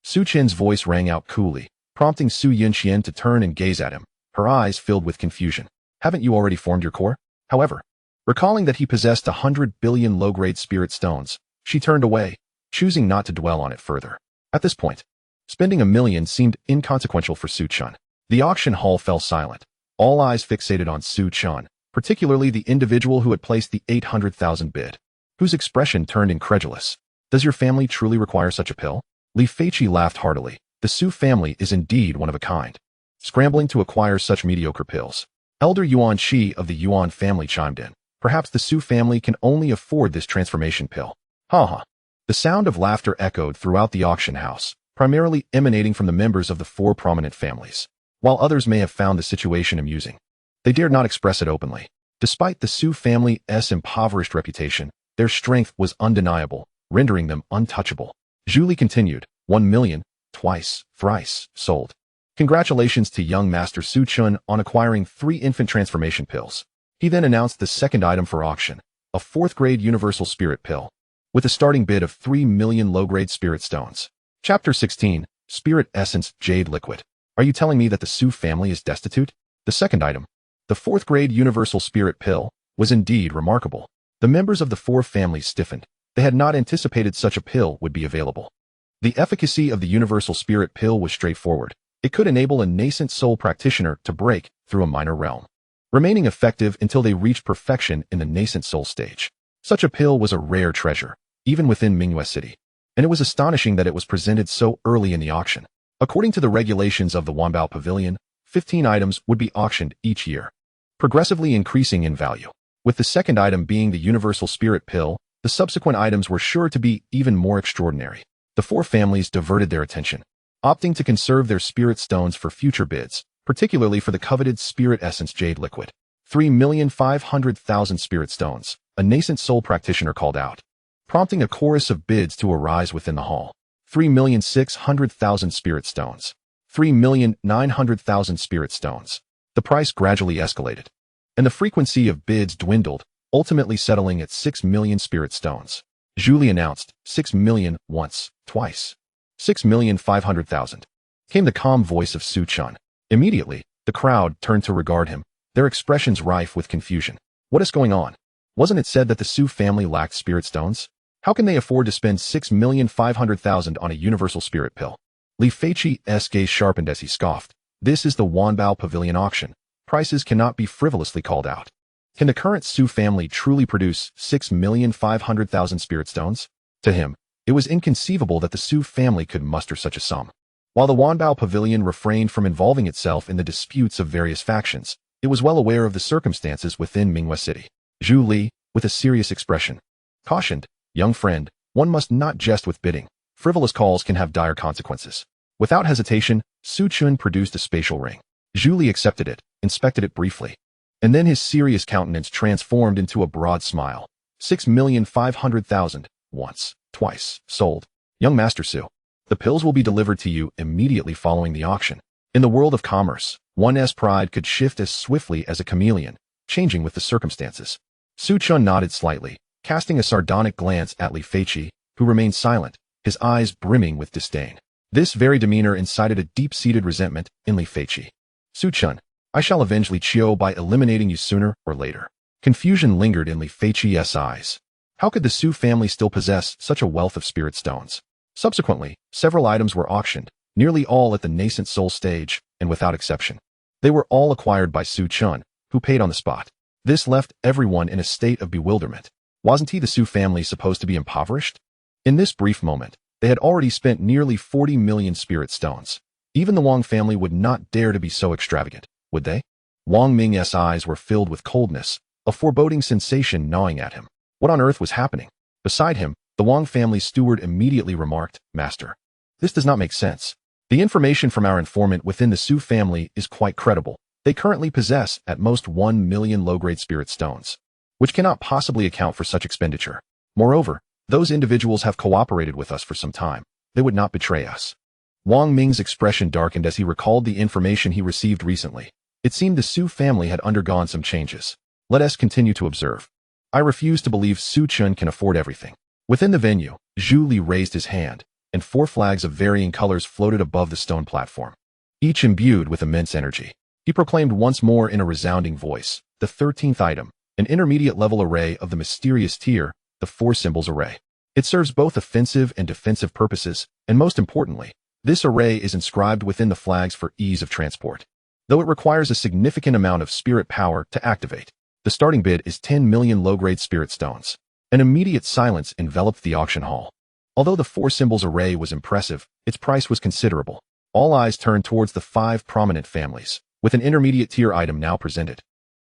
[SPEAKER 1] Su Chen's voice rang out coolly, prompting Su Chen to turn and gaze at him, her eyes filled with confusion. Haven't you already formed your core? However, recalling that he possessed 100 billion low-grade spirit stones, she turned away, choosing not to dwell on it further. At this point, spending 1,000,000 seemed inconsequential for Su Chen. The auction hall fell silent, all eyes fixated on Su Chen, particularly the individual who had placed the 800,000 bid, whose expression turned incredulous. Does your family truly require such a pill? Li Feiqi laughed heartily. The Su family is indeed one of a kind, scrambling to acquire such mediocre pills. Elder Yuan Shi of the Yuan family chimed in. Perhaps the Su family can only afford this transformation pill. Ha ha. The sound of laughter echoed throughout the auction house, primarily emanating from the members of the 4 prominent families. While others may have found the situation amusing, they dared not express it openly. Despite the Su family's impoverished reputation, their strength was undeniable, rendering them untouchable. Zhu Li continued, 1,000,000, twice, thrice, sold. Congratulations to young Master Su Chen on acquiring 3 infant transformation pills. He then announced the second item for auction, a 4th-grade universal spirit pill, with a starting bid of 3,000,000 low-grade spirit stones. Chapter 16, Spirit Essence Jade Liquid. Are you telling me that the Su family is destitute? The second item, the 4th-grade universal spirit pill, was indeed remarkable. The members of the 4 families stiffened. They had not anticipated such a pill would be available. The efficacy of the universal spirit pill was straightforward. It could enable a nascent soul practitioner to break through a minor realm, remaining effective until they reached perfection in the nascent soul stage. Such a pill was a rare treasure, even within Mingyue City, and it was astonishing that it was presented so early in the auction. According to the regulations of the Wanbao Pavilion, 15 items would be auctioned each year, progressively increasing in value. With the second item being the universal spirit pill, the subsequent items were sure to be even more extraordinary. The 4 families diverted their attention, opting to conserve their spirit stones for future bids, particularly for the coveted Spirit Essence Jade Liquid. 3,500,000 spirit stones, a nascent soul practitioner called out, prompting a chorus of bids to arise within the hall. 3,600,000 spirit stones. 3,900,000 spirit stones. The price gradually escalated, and the frequency of bids dwindled, ultimately settling at 6,000,000 spirit stones. Zhu Li announced, 6,000,000 once, twice. 6,500,000. Came the calm voice of Su Chen. Immediately, the crowd turned to regard him, their expressions rife with confusion. What is going on? Wasn't it said that the Su family lacked spirit stones? How can they afford to spend 6,500,000 on a universal spirit pill? Li Feiqi's gaze sharpened as he scoffed. This is the Wanbao Pavilion auction. Prices cannot be frivolously called out. Can the current Su family truly produce 6,500,000 spirit stones? To him, it was inconceivable that the Su family could muster such a sum. While the Wanbao Pavilion refrained from involving itself in the disputes of various factions, it was well aware of the circumstances within Minghua City. Zhu Li, with a serious expression, cautioned, "Young friend, one must not jest with bidding. Frivolous calls can have dire consequences." Without hesitation, Su Chen produced a spatial ring. Zhu Li accepted it, inspected it briefly, and then his serious countenance transformed into a broad smile. 6,500,000, once, twice, sold. Young Master Su, the pills will be delivered to you immediately following the auction. In the world of commerce, one's pride could shift as swiftly as a chameleon, changing with the circumstances. Su Chen nodded slightly, casting a sardonic glance at Li Feiqi, who remained silent, his eyes brimming with disdain. This very demeanor incited a deep-seated resentment in Li Feiqi. Su Chen, I shall avenge Li Qiu by eliminating you sooner or later. Confusion lingered in Li Feiqi's eyes. How could the Su family still possess such a wealth of spirit stones? Subsequently, several items were auctioned, nearly all at the nascent soul stage, and without exception. They were all acquired by Su Chen, who paid on the spot. This left everyone in a state of bewilderment. Wasn't he the Su family supposed to be impoverished? In this brief moment, they had already spent nearly 40 million spirit stones. Even the Wang family would not dare to be so extravagant, would they? Wang Ming's eyes were filled with coldness, a foreboding sensation gnawing at him. What on earth was happening? Beside him, the Wang family's steward immediately remarked, "Master, this does not make sense. The information from our informant within the Su family is quite credible. They currently possess at most 1 million low-grade spirit stones, which cannot possibly account for such expenditure. Moreover, those individuals have cooperated with us for some time. They would not betray us." Wang Ming's expression darkened as he recalled the information he received recently. It seemed the Su family had undergone some changes. Let us continue to observe. I refuse to believe Su Chen can afford everything. Within the venue, Zhu Li raised his hand, and 4 flags of varying colors floated above the stone platform, each imbued with immense energy. He proclaimed once more in a resounding voice, the 13th item, an intermediate-level array of the mysterious tier, the 4 symbols array. It serves both offensive and defensive purposes, and most importantly, this array is inscribed within the flags for ease of transport. Though it requires a significant amount of spirit power to activate, the starting bid is 10 million low-grade spirit stones. An immediate silence enveloped the auction hall. Although the 4 symbols array was impressive, its price was considerable. All eyes turned towards the 5 prominent families, with an intermediate tier item now presented.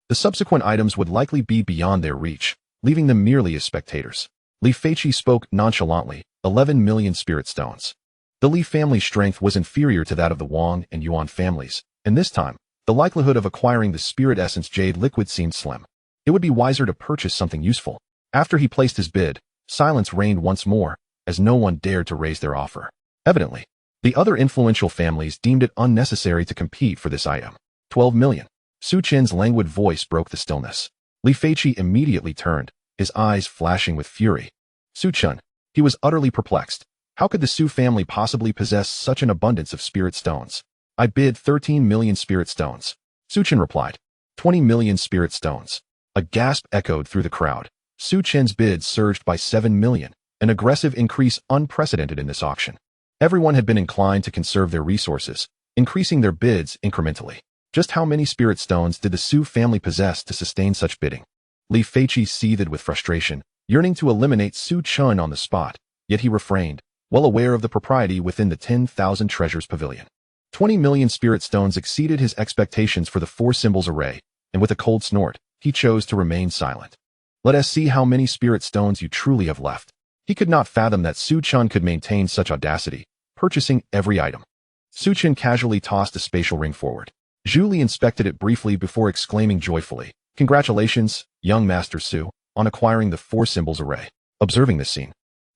[SPEAKER 1] The subsequent items would likely be beyond their reach, leaving them merely as spectators. Li Feiqi spoke nonchalantly, 11 million spirit stones. The Li family's strength was inferior to that of the Wang and Yuan families, and this time, the likelihood of acquiring the spirit essence jade liquid seemed slim. It would be wiser to purchase something useful. After he placed his bid, silence reigned once more, as no one dared to raise their offer. Evidently, the other influential families deemed it unnecessary to compete for this item. 12 million. Su Chen's languid voice broke the stillness. Li Feiqi immediately turned, his eyes flashing with fury. Su Chen. He was utterly perplexed. How could the Su family possibly possess such an abundance of spirit stones? I bid 13 million spirit stones. Su Chen replied. 20 million spirit stones. A gasp echoed through the crowd. Su Chen's bid surged by 7 million, an aggressive increase unprecedented in this auction. Everyone had been inclined to conserve their resources, increasing their bids incrementally. Just how many spirit stones did the Su family possess to sustain such bidding? Li Feiqi seethed with frustration, yearning to eliminate Su Chen on the spot, yet he refrained, well aware of the propriety within the 10,000 treasures pavilion. 20 million spirit stones exceeded his expectations for the 4 symbols array, and with a cold snort, he chose to remain silent. Let us see how many spirit stones you truly have left. He could not fathom that Su Chen could maintain such audacity, purchasing every item. Su Chen casually tossed a spatial ring forward. Zhu Li inspected it briefly before exclaiming joyfully, "Congratulations, young Master Su, on acquiring the 4 symbols array." Observing this scene,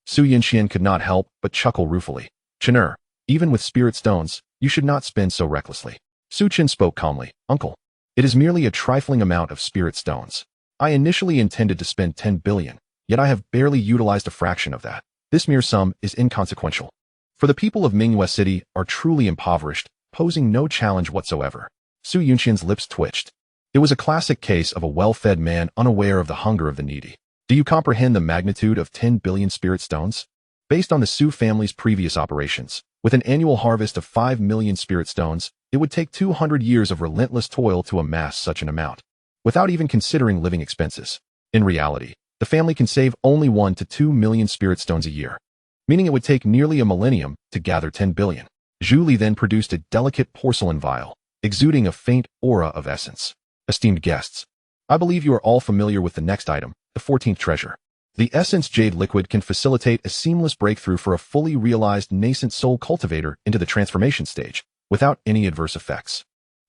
[SPEAKER 1] Su Yinxian could not help but chuckle ruefully. "Chener, even with spirit stones, you should not spend so recklessly." Su Chen spoke calmly, "Uncle, it is merely a trifling amount of spirit stones. I initially intended to spend 10 billion, yet I have barely utilized a fraction of that. This mere sum is inconsequential. For the people of Minghua City are truly impoverished, posing no challenge whatsoever." Su Yunxian's lips twitched. It was a classic case of a well-fed man unaware of the hunger of the needy. "Do you comprehend the magnitude of 10 billion spirit stones?" Based on the Su family's previous operations, with an annual harvest of 5 million spirit stones, it would take 200 years of relentless toil to amass such an amount, without even considering living expenses. In reality, the family can save only 1 to 2 million spirit stones a year, meaning it would take nearly a millennium to gather 10 billion. Zhu Li then produced a delicate porcelain vial, exuding a faint aura of essence. Esteemed guests, I believe you are all familiar with the next item, the 14th treasure. The essence jade liquid can facilitate a seamless breakthrough for a fully realized nascent soul cultivator into the transformation stage, without any adverse effects.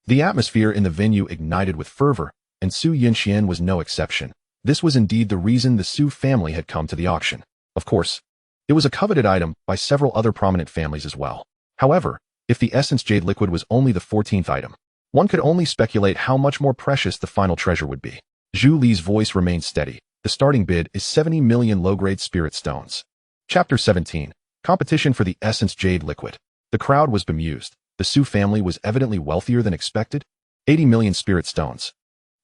[SPEAKER 1] The atmosphere in the venue ignited with fervor, and Su Chen was no exception. This was indeed the reason the Su family had come to the auction. Of course, it was a coveted item by several other prominent families as well. However, if the essence jade liquid was only the 14th item, one could only speculate how much more precious the final treasure would be. Zhu Li's voice remained steady. The starting bid is 70 million low-grade spirit stones. Chapter 17. Competition for the essence jade liquid. The crowd was bemused. The Su family was evidently wealthier than expected. 80 million spirit stones.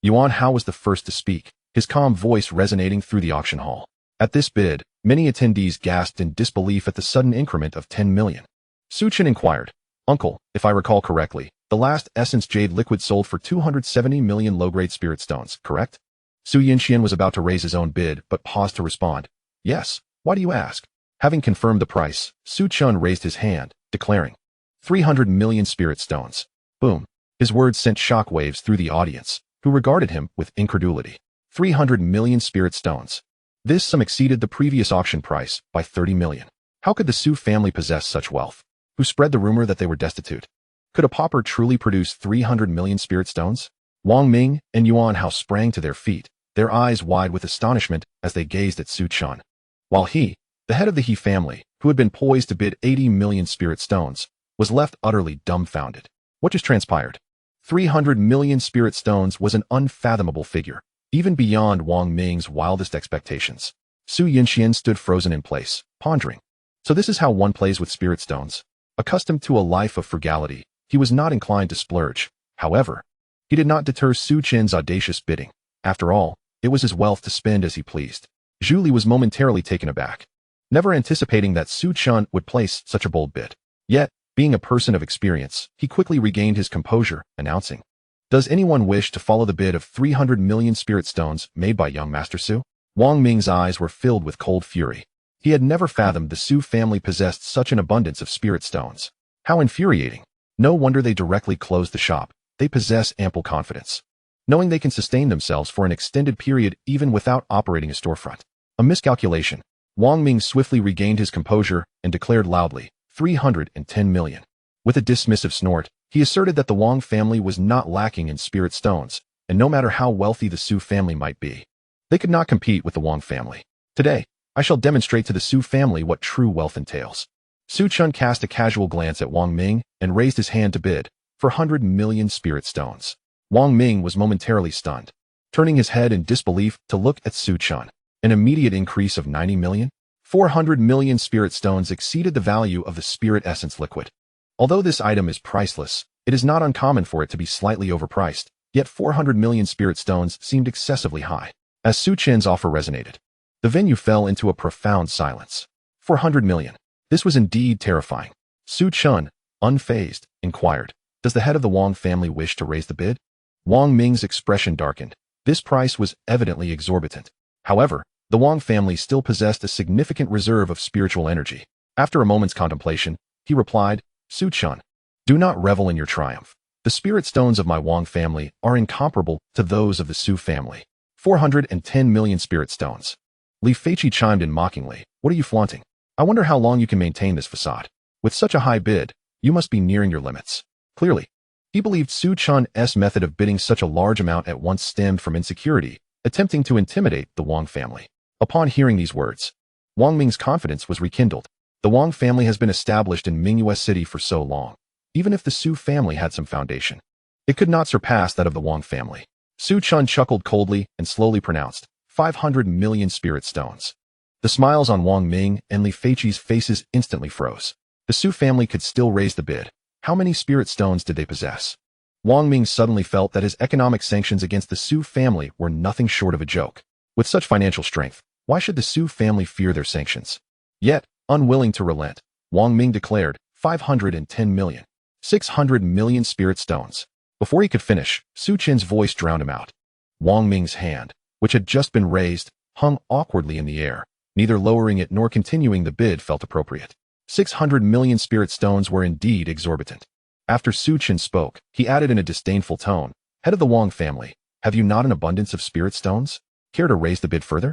[SPEAKER 1] Yuan Hao was the first to speak, his calm voice resonating through the auction hall. At this bid, many attendees gasped in disbelief at the sudden increment of 10 million. Su Chen inquired, "Uncle, if I recall correctly, the last essence jade liquid sold for 270 million low-grade spirit stones, correct?" Su Chen was about to raise his own bid, but paused to respond. "Yes, why do you ask?" Having confirmed the price, Su Chen raised his hand, declaring, 300 million spirit stones. Boom. His words sent shockwaves through the audience, who regarded him with incredulity. 300 million spirit stones. This sum exceeded the previous auction price by 30 million. How could the Su family possess such wealth? Who spread the rumor that they were destitute? Could a pauper truly produce 300 million spirit stones? Wang Ming and Yuan Hao sprang to their feet, their eyes wide with astonishment as they gazed at Su Chen. While he, the head of the He family, who had been poised to bid 80 million spirit stones, was left utterly dumbfounded. What just transpired? 300 million spirit stones was an unfathomable figure, even beyond Wang Ming's wildest expectations. Su Chen stood frozen in place, pondering. So this is how one plays with spirit stones. Accustomed to a life of frugality, he was not inclined to splurge. However, he did not deter Su Chen's audacious bidding. After all, it was his wealth to spend as he pleased. Zhu Li was momentarily taken aback, never anticipating that Su Chen would place such a bold bid. Yet, being a person of experience, he quickly regained his composure, announcing, "Does anyone wish to follow the bid of 300 million spirit stones made by young Master Su?" Wang Ming's eyes were filled with cold fury. He had never fathomed the Su family possessed such an abundance of spirit stones. How infuriating. No wonder they directly closed the shop. They possess ample confidence, knowing they can sustain themselves for an extended period even without operating a storefront. A miscalculation. Wang Ming swiftly regained his composure and declared loudly, 310 million. With a dismissive snort, he asserted that the Wang family was not lacking in spirit stones, and no matter how wealthy the Su family might be, they could not compete with the Wang family. Today, I shall demonstrate to the Su family what true wealth entails. Su Chen cast a casual glance at Wang Ming and raised his hand to bid for 100 million spirit stones. Wang Ming was momentarily stunned, turning his head in disbelief to look at Su Chen. An immediate increase of 90 million? 400 million spirit stones exceeded the value of the spirit essence liquid. Although this item is priceless, it is not uncommon for it to be slightly overpriced, yet 400 million spirit stones seemed excessively high. As Su Chen's offer resonated, the venue fell into a profound silence. 400 million. This was indeed terrifying. Su Chen, unfazed, inquired, "Does the head of the Wang family wish to raise the bid?" Wang Ming's expression darkened. This price was evidently exorbitant. However, the Wang family still possessed a significant reserve of spiritual energy. After a moment's contemplation, he replied, "Su Chen, do not revel in your triumph. The spirit stones of my Wang family are incomparable to those of the Su family. 410 million spirit stones." Li Feiqi chimed in mockingly, "What are you flaunting? I wonder how long you can maintain this facade. With such a high bid, you must be nearing your limits." Clearly, he believed Su Chen's method of bidding such a large amount at once stemmed from insecurity, attempting to intimidate the Wang family. Upon hearing these words, Wang Ming's confidence was rekindled. The Wang family has been established in Mingyue City for so long. Even if the Su family had some foundation, it could not surpass that of the Wang family. Su Chen chuckled coldly and slowly pronounced, 500 million spirit stones. The smiles on Wang Ming and Li Feiqi's faces instantly froze. The Su family could still raise the bid. How many spirit stones did they possess? Wang Ming suddenly felt that his economic sanctions against the Su family were nothing short of a joke. With such financial strength, why should the Su family fear their sanctions? Yet, Unwilling to relent, Wang Ming declared, 510 million. 600 million spirit stones. Before he could finish, Su Chen's voice drowned him out. Wang Ming's hand, which had just been raised, hung awkwardly in the air. Neither lowering it nor continuing the bid felt appropriate. 600 million spirit stones were indeed exorbitant. After Su Chen spoke, he added in a disdainful tone, "Head of the Wang family, have you not an abundance of spirit stones? Care to raise the bid further?"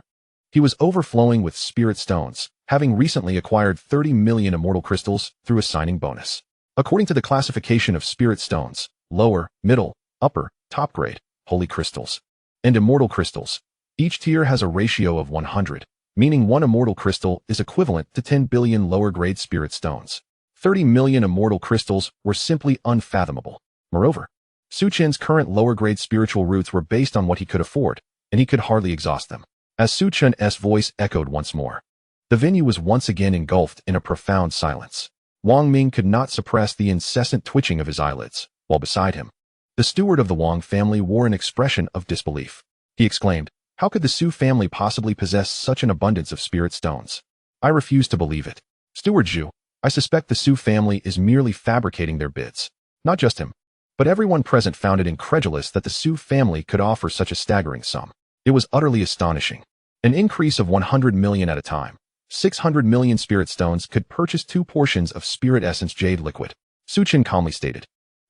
[SPEAKER 1] He was overflowing with spirit stones, having recently acquired 30 million immortal crystals through a signing bonus. According to the classification of spirit stones, lower, middle, upper, top grade, holy crystals, and immortal crystals, each tier has a ratio of 100, meaning one immortal crystal is equivalent to 10 billion lower grade spirit stones. 30 million immortal crystals were simply unfathomable. Moreover, Su Chen's current lower grade spiritual roots were based on what he could afford, and he could hardly exhaust them. As Su Chen's voice echoed once more, the venue was once again engulfed in a profound silence. Wang Ming could not suppress the incessant twitching of his eyelids, while beside him, the steward of the Wang family wore an expression of disbelief. He exclaimed, "How could the Su family possibly possess such an abundance of spirit stones? I refuse to believe it. Steward Zhu, I suspect the Su family is merely fabricating their bids." Not just him, but everyone present found it incredulous that the Su family could offer such a staggering sum. It was utterly astonishing. An increase of 100 million at a time. 600 million spirit stones could purchase 2 portions of spirit essence jade liquid. Su Chen calmly stated,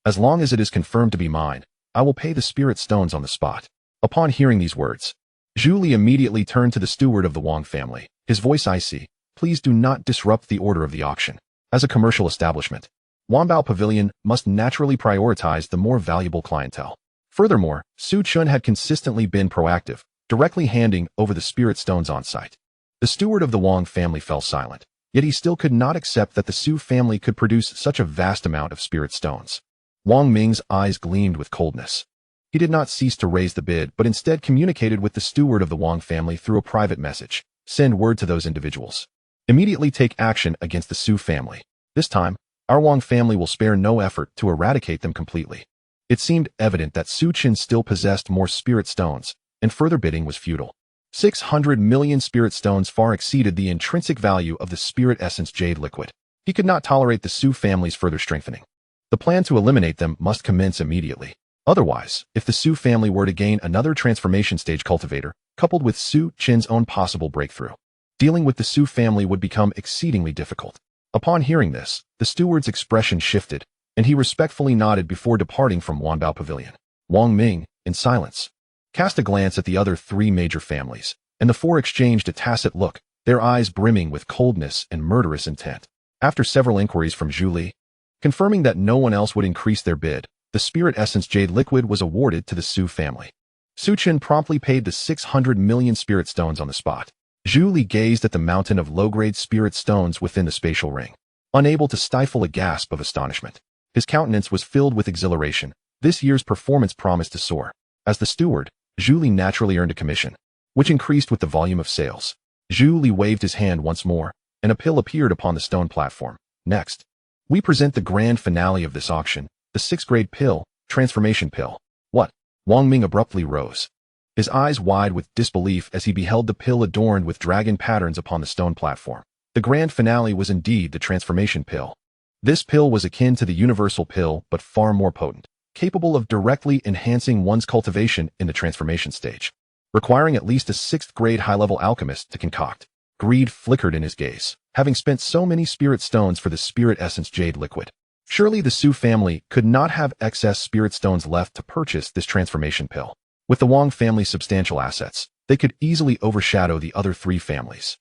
[SPEAKER 1] "As long as it is confirmed to be mine, I will pay the spirit stones on the spot." Upon hearing these words, Zhu Li immediately turned to the steward of the Wang family, his voice icy, "Please do not disrupt the order of the auction. As a commercial establishment, Wanbao Pavilion must naturally prioritize the more valuable clientele." Furthermore, Su Chen had consistently been proactive, directly handing over the spirit stones on site. The steward of the Wang family fell silent, yet he still could not accept that the Su family could produce such a vast amount of spirit stones. Wang Ming's eyes gleamed with coldness. He did not cease to raise the bid, but instead communicated with the steward of the Wang family through a private message. "Send word to those individuals. Immediately take action against the Su family. This time, our Wang family will spare no effort to eradicate them completely." It seemed evident that Su Chen still possessed more spirit stones, and further bidding was futile. 600 million spirit stones far exceeded the intrinsic value of the spirit essence jade liquid. He could not tolerate the Su family's further strengthening. The plan to eliminate them must commence immediately. Otherwise, if the Su family were to gain another transformation stage cultivator, coupled with Su Chen's own possible breakthrough, dealing with the Su family would become exceedingly difficult. Upon hearing this, the steward's expression shifted, and he respectfully nodded before departing from Wanbao Pavilion. Wang Ming, in silence, cast a glance at the other 3 major families, and the 4 exchanged a tacit look, their eyes brimming with coldness and murderous intent. After several inquiries from Zhu Li, confirming that no one else would increase their bid, the spirit essence jade liquid was awarded to the Su family. Su Chen promptly paid the 600 million spirit stones on the spot. Zhu Li gazed at the mountain of low-grade spirit stones within the spatial ring, unable to stifle a gasp of astonishment. His countenance was filled with exhilaration. This year's performance promised to soar. As the steward, Zhu Li naturally earned a commission, which increased with the volume of sales. Zhu Li waved his hand once more, and a pill appeared upon the stone platform. "Next, we present the grand finale of this auction, the 6th grade pill, transformation pill." "What?" Wang Ming abruptly rose, his eyes wide with disbelief as he beheld the pill adorned with dragon patterns upon the stone platform. The grand finale was indeed the transformation pill. This pill was akin to the universal pill, but far more potent, capable of directly enhancing one's cultivation in the transformation stage, requiring at least a 6th grade high-level alchemist to concoct. Greed flickered in his gaze, having spent so many spirit stones for the spirit essence jade liquid. Surely the Su family could not have excess spirit stones left to purchase this transformation pill. With the Wang family's substantial assets, they could easily overshadow the other 3 families.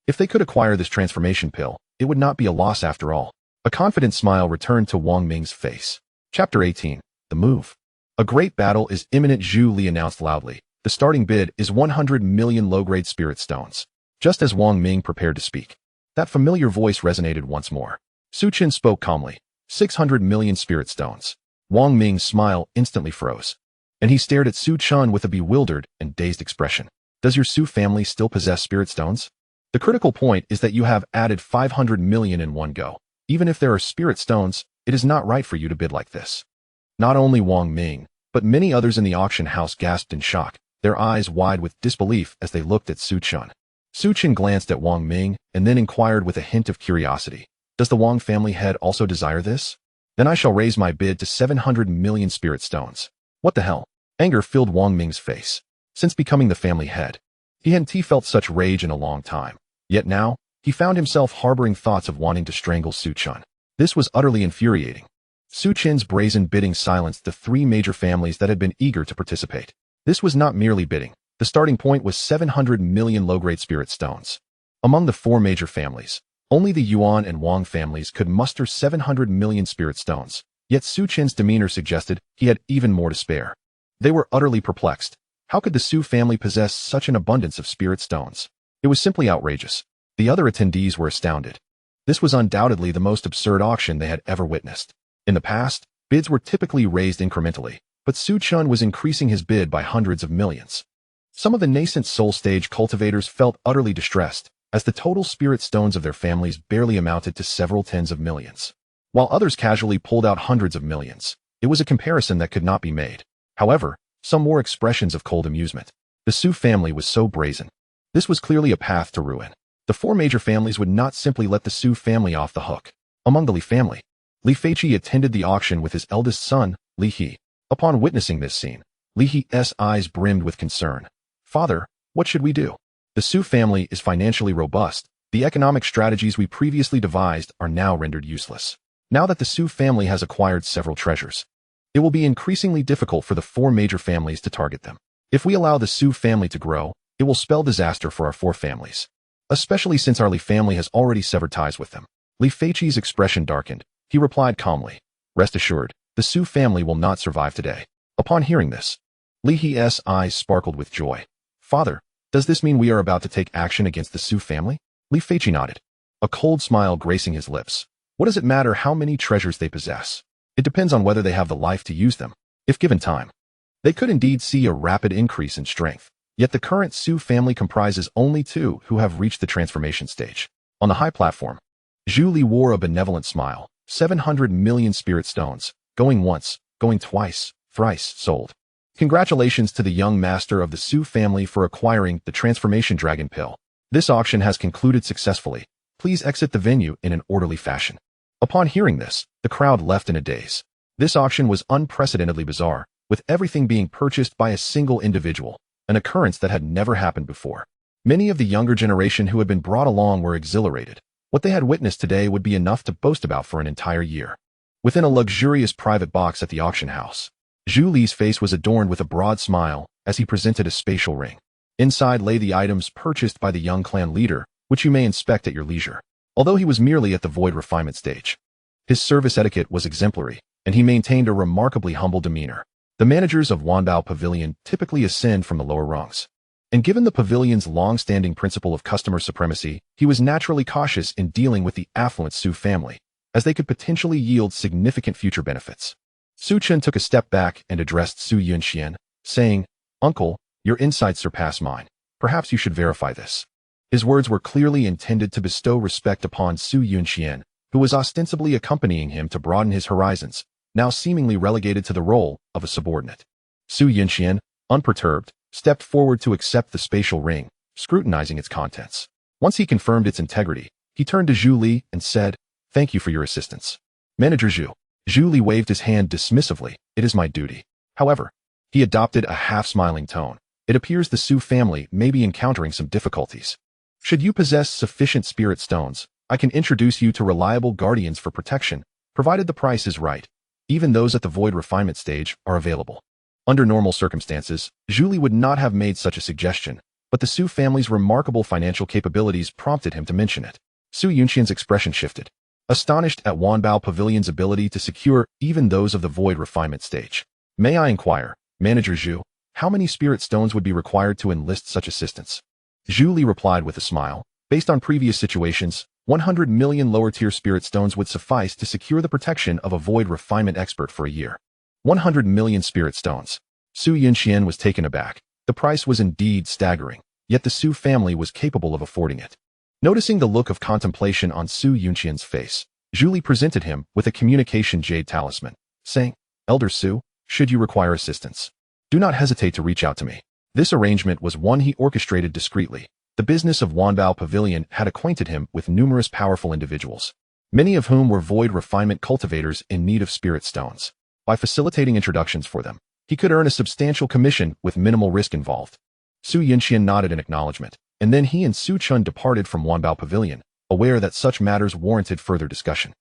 [SPEAKER 1] If they could acquire this transformation pill, it would not be a loss after all. A confident smile returned to Wang Ming's face. Chapter 18. The Move. "A great battle is imminent," Zhu Li announced loudly. "The starting bid is 100 million low-grade spirit stones." Just as Wang Ming prepared to speak, that familiar voice resonated once more. Su Chen spoke calmly. 600 million spirit stones. Wang Ming's smile instantly froze, and he stared at Su Chen with a bewildered and dazed expression. "Does your Su family still possess spirit stones? The critical point is that you have added 500 million in one go. Even if there are spirit stones, it is not right for you to bid like this." Not only Wang Ming, but many others in the auction house gasped in shock, their eyes wide with disbelief as they looked at Su Chen. Su Chen glanced at Wang Ming and then inquired with a hint of curiosity. Does the Wang family head also desire this? Then I shall raise my bid to 700 million spirit stones. What the hell? Anger filled Wang Ming's face. Since becoming the family head, he hadn't felt such rage in a long time. Yet now, he found himself harboring thoughts of wanting to strangle Su Chen. This was utterly infuriating. Su Chen's brazen bidding silenced the three major families that had been eager to participate. This was not merely bidding. The starting point was 700 million low-grade spirit stones. Among the four major families, only the Yuan and Wang families could muster 700 million spirit stones. Yet Su Chen's demeanor suggested he had even more to spare. They were utterly perplexed. How could the Su family possess such an abundance of spirit stones? It was simply outrageous. The other attendees were astounded. This was undoubtedly the most absurd auction they had ever witnessed. In the past, bids were typically raised incrementally, but Su Chen was increasing his bid by hundreds of millions. Some of the nascent soul stage cultivators felt utterly distressed, as the total spirit stones of their families barely amounted to several tens of millions. While others casually pulled out hundreds of millions, it was a comparison that could not be made. However, some wore expressions of cold amusement. The Su family was so brazen. This was clearly a path to ruin. The four major families would not simply let the Su family off the hook. Among the Li family, Li Feiqi attended the auction with his eldest son, Li He. Upon witnessing this scene, Li He's eyes brimmed with concern. Father, what should we do? The Su family is financially robust. The economic strategies we previously devised are now rendered useless. Now that the Su family has acquired several treasures, it will be increasingly difficult for the four major families to target them. If we allow the Su family to grow, it will spell disaster for our four families, especially since our Li family has already severed ties with them. Li Feiqi's expression darkened. He replied calmly, "Rest assured, the Su family will not survive today." Upon hearing this, Li He's eyes sparkled with joy. Father, does this mean we are about to take action against the Su family? Li Feiqi nodded, a cold smile gracing his lips. What does it matter how many treasures they possess? It depends on whether they have the life to use them. If given time, they could indeed see a rapid increase in strength. Yet the current Su family comprises only two who have reached the transformation stage. On the high platform, Zhu Li wore a benevolent smile. 700 million spirit stones, going once, going twice, thrice, sold. Congratulations to the young master of the Su family for acquiring the transformation dragon pill. This auction has concluded successfully. Please exit the venue in an orderly fashion. Upon hearing this, the crowd left in a daze. This auction was unprecedentedly bizarre, with everything being purchased by a single individual, an occurrence that had never happened before. Many of the younger generation who had been brought along were exhilarated. What they had witnessed today would be enough to boast about for an entire year. Within a luxurious private box at the auction house, Zhu Li's face was adorned with a broad smile as he presented a spatial ring. Inside lay the items purchased by the young clan leader, which you may inspect at your leisure. Although he was merely at the void refinement stage, his service etiquette was exemplary, and he maintained a remarkably humble demeanor. The managers of Wanbao Pavilion typically ascend from the lower rungs. And given the pavilion's long-standing principle of customer supremacy, he was naturally cautious in dealing with the affluent Su family, as they could potentially yield significant future benefits. Su Chen took a step back and addressed Su Yunxian, saying, "Uncle, your insights surpass mine. Perhaps you should verify this." His words were clearly intended to bestow respect upon Su Yunxian, who was ostensibly accompanying him to broaden his horizons, now seemingly relegated to the role of a subordinate. Su Yunxian, unperturbed, stepped forward to accept the spatial ring, scrutinizing its contents. Once he confirmed its integrity, he turned to Zhu Li and said, "Thank you for your assistance." Manager Zhu. Zhu Li waved his hand dismissively. "It is my duty." However, he adopted a half-smiling tone. "It appears the Su family may be encountering some difficulties. Should you possess sufficient spirit stones, I can introduce you to reliable guardians for protection, provided the price is right. Even those at the void refinement stage are available." Under normal circumstances, Zhu Li would not have made such a suggestion, but the Su family's remarkable financial capabilities prompted him to mention it. Su Yunxian's expression shifted, astonished at Wanbao Pavilion's ability to secure even those of the void refinement stage. "May I inquire, Manager Zhu, how many spirit stones would be required to enlist such assistance?" Zhu Li replied with a smile. "Based on previous situations, 100 million lower-tier spirit stones would suffice to secure the protection of a void refinement expert for a year." 100 million spirit stones. Su Yunxian was taken aback. The price was indeed staggering, yet the Su family was capable of affording it. Noticing the look of contemplation on Su Yunxian's face, Zhu Li presented him with a communication jade talisman, saying, "Elder Su, should you require assistance, do not hesitate to reach out to me." This arrangement was one he orchestrated discreetly. The business of Wanbao Pavilion had acquainted him with numerous powerful individuals, many of whom were void refinement cultivators in need of spirit stones. By facilitating introductions for them, he could earn a substantial commission with minimal risk involved. Su Chen nodded in acknowledgement, and then he and Su Chen departed from Wanbao Pavilion, aware that such matters warranted further discussion.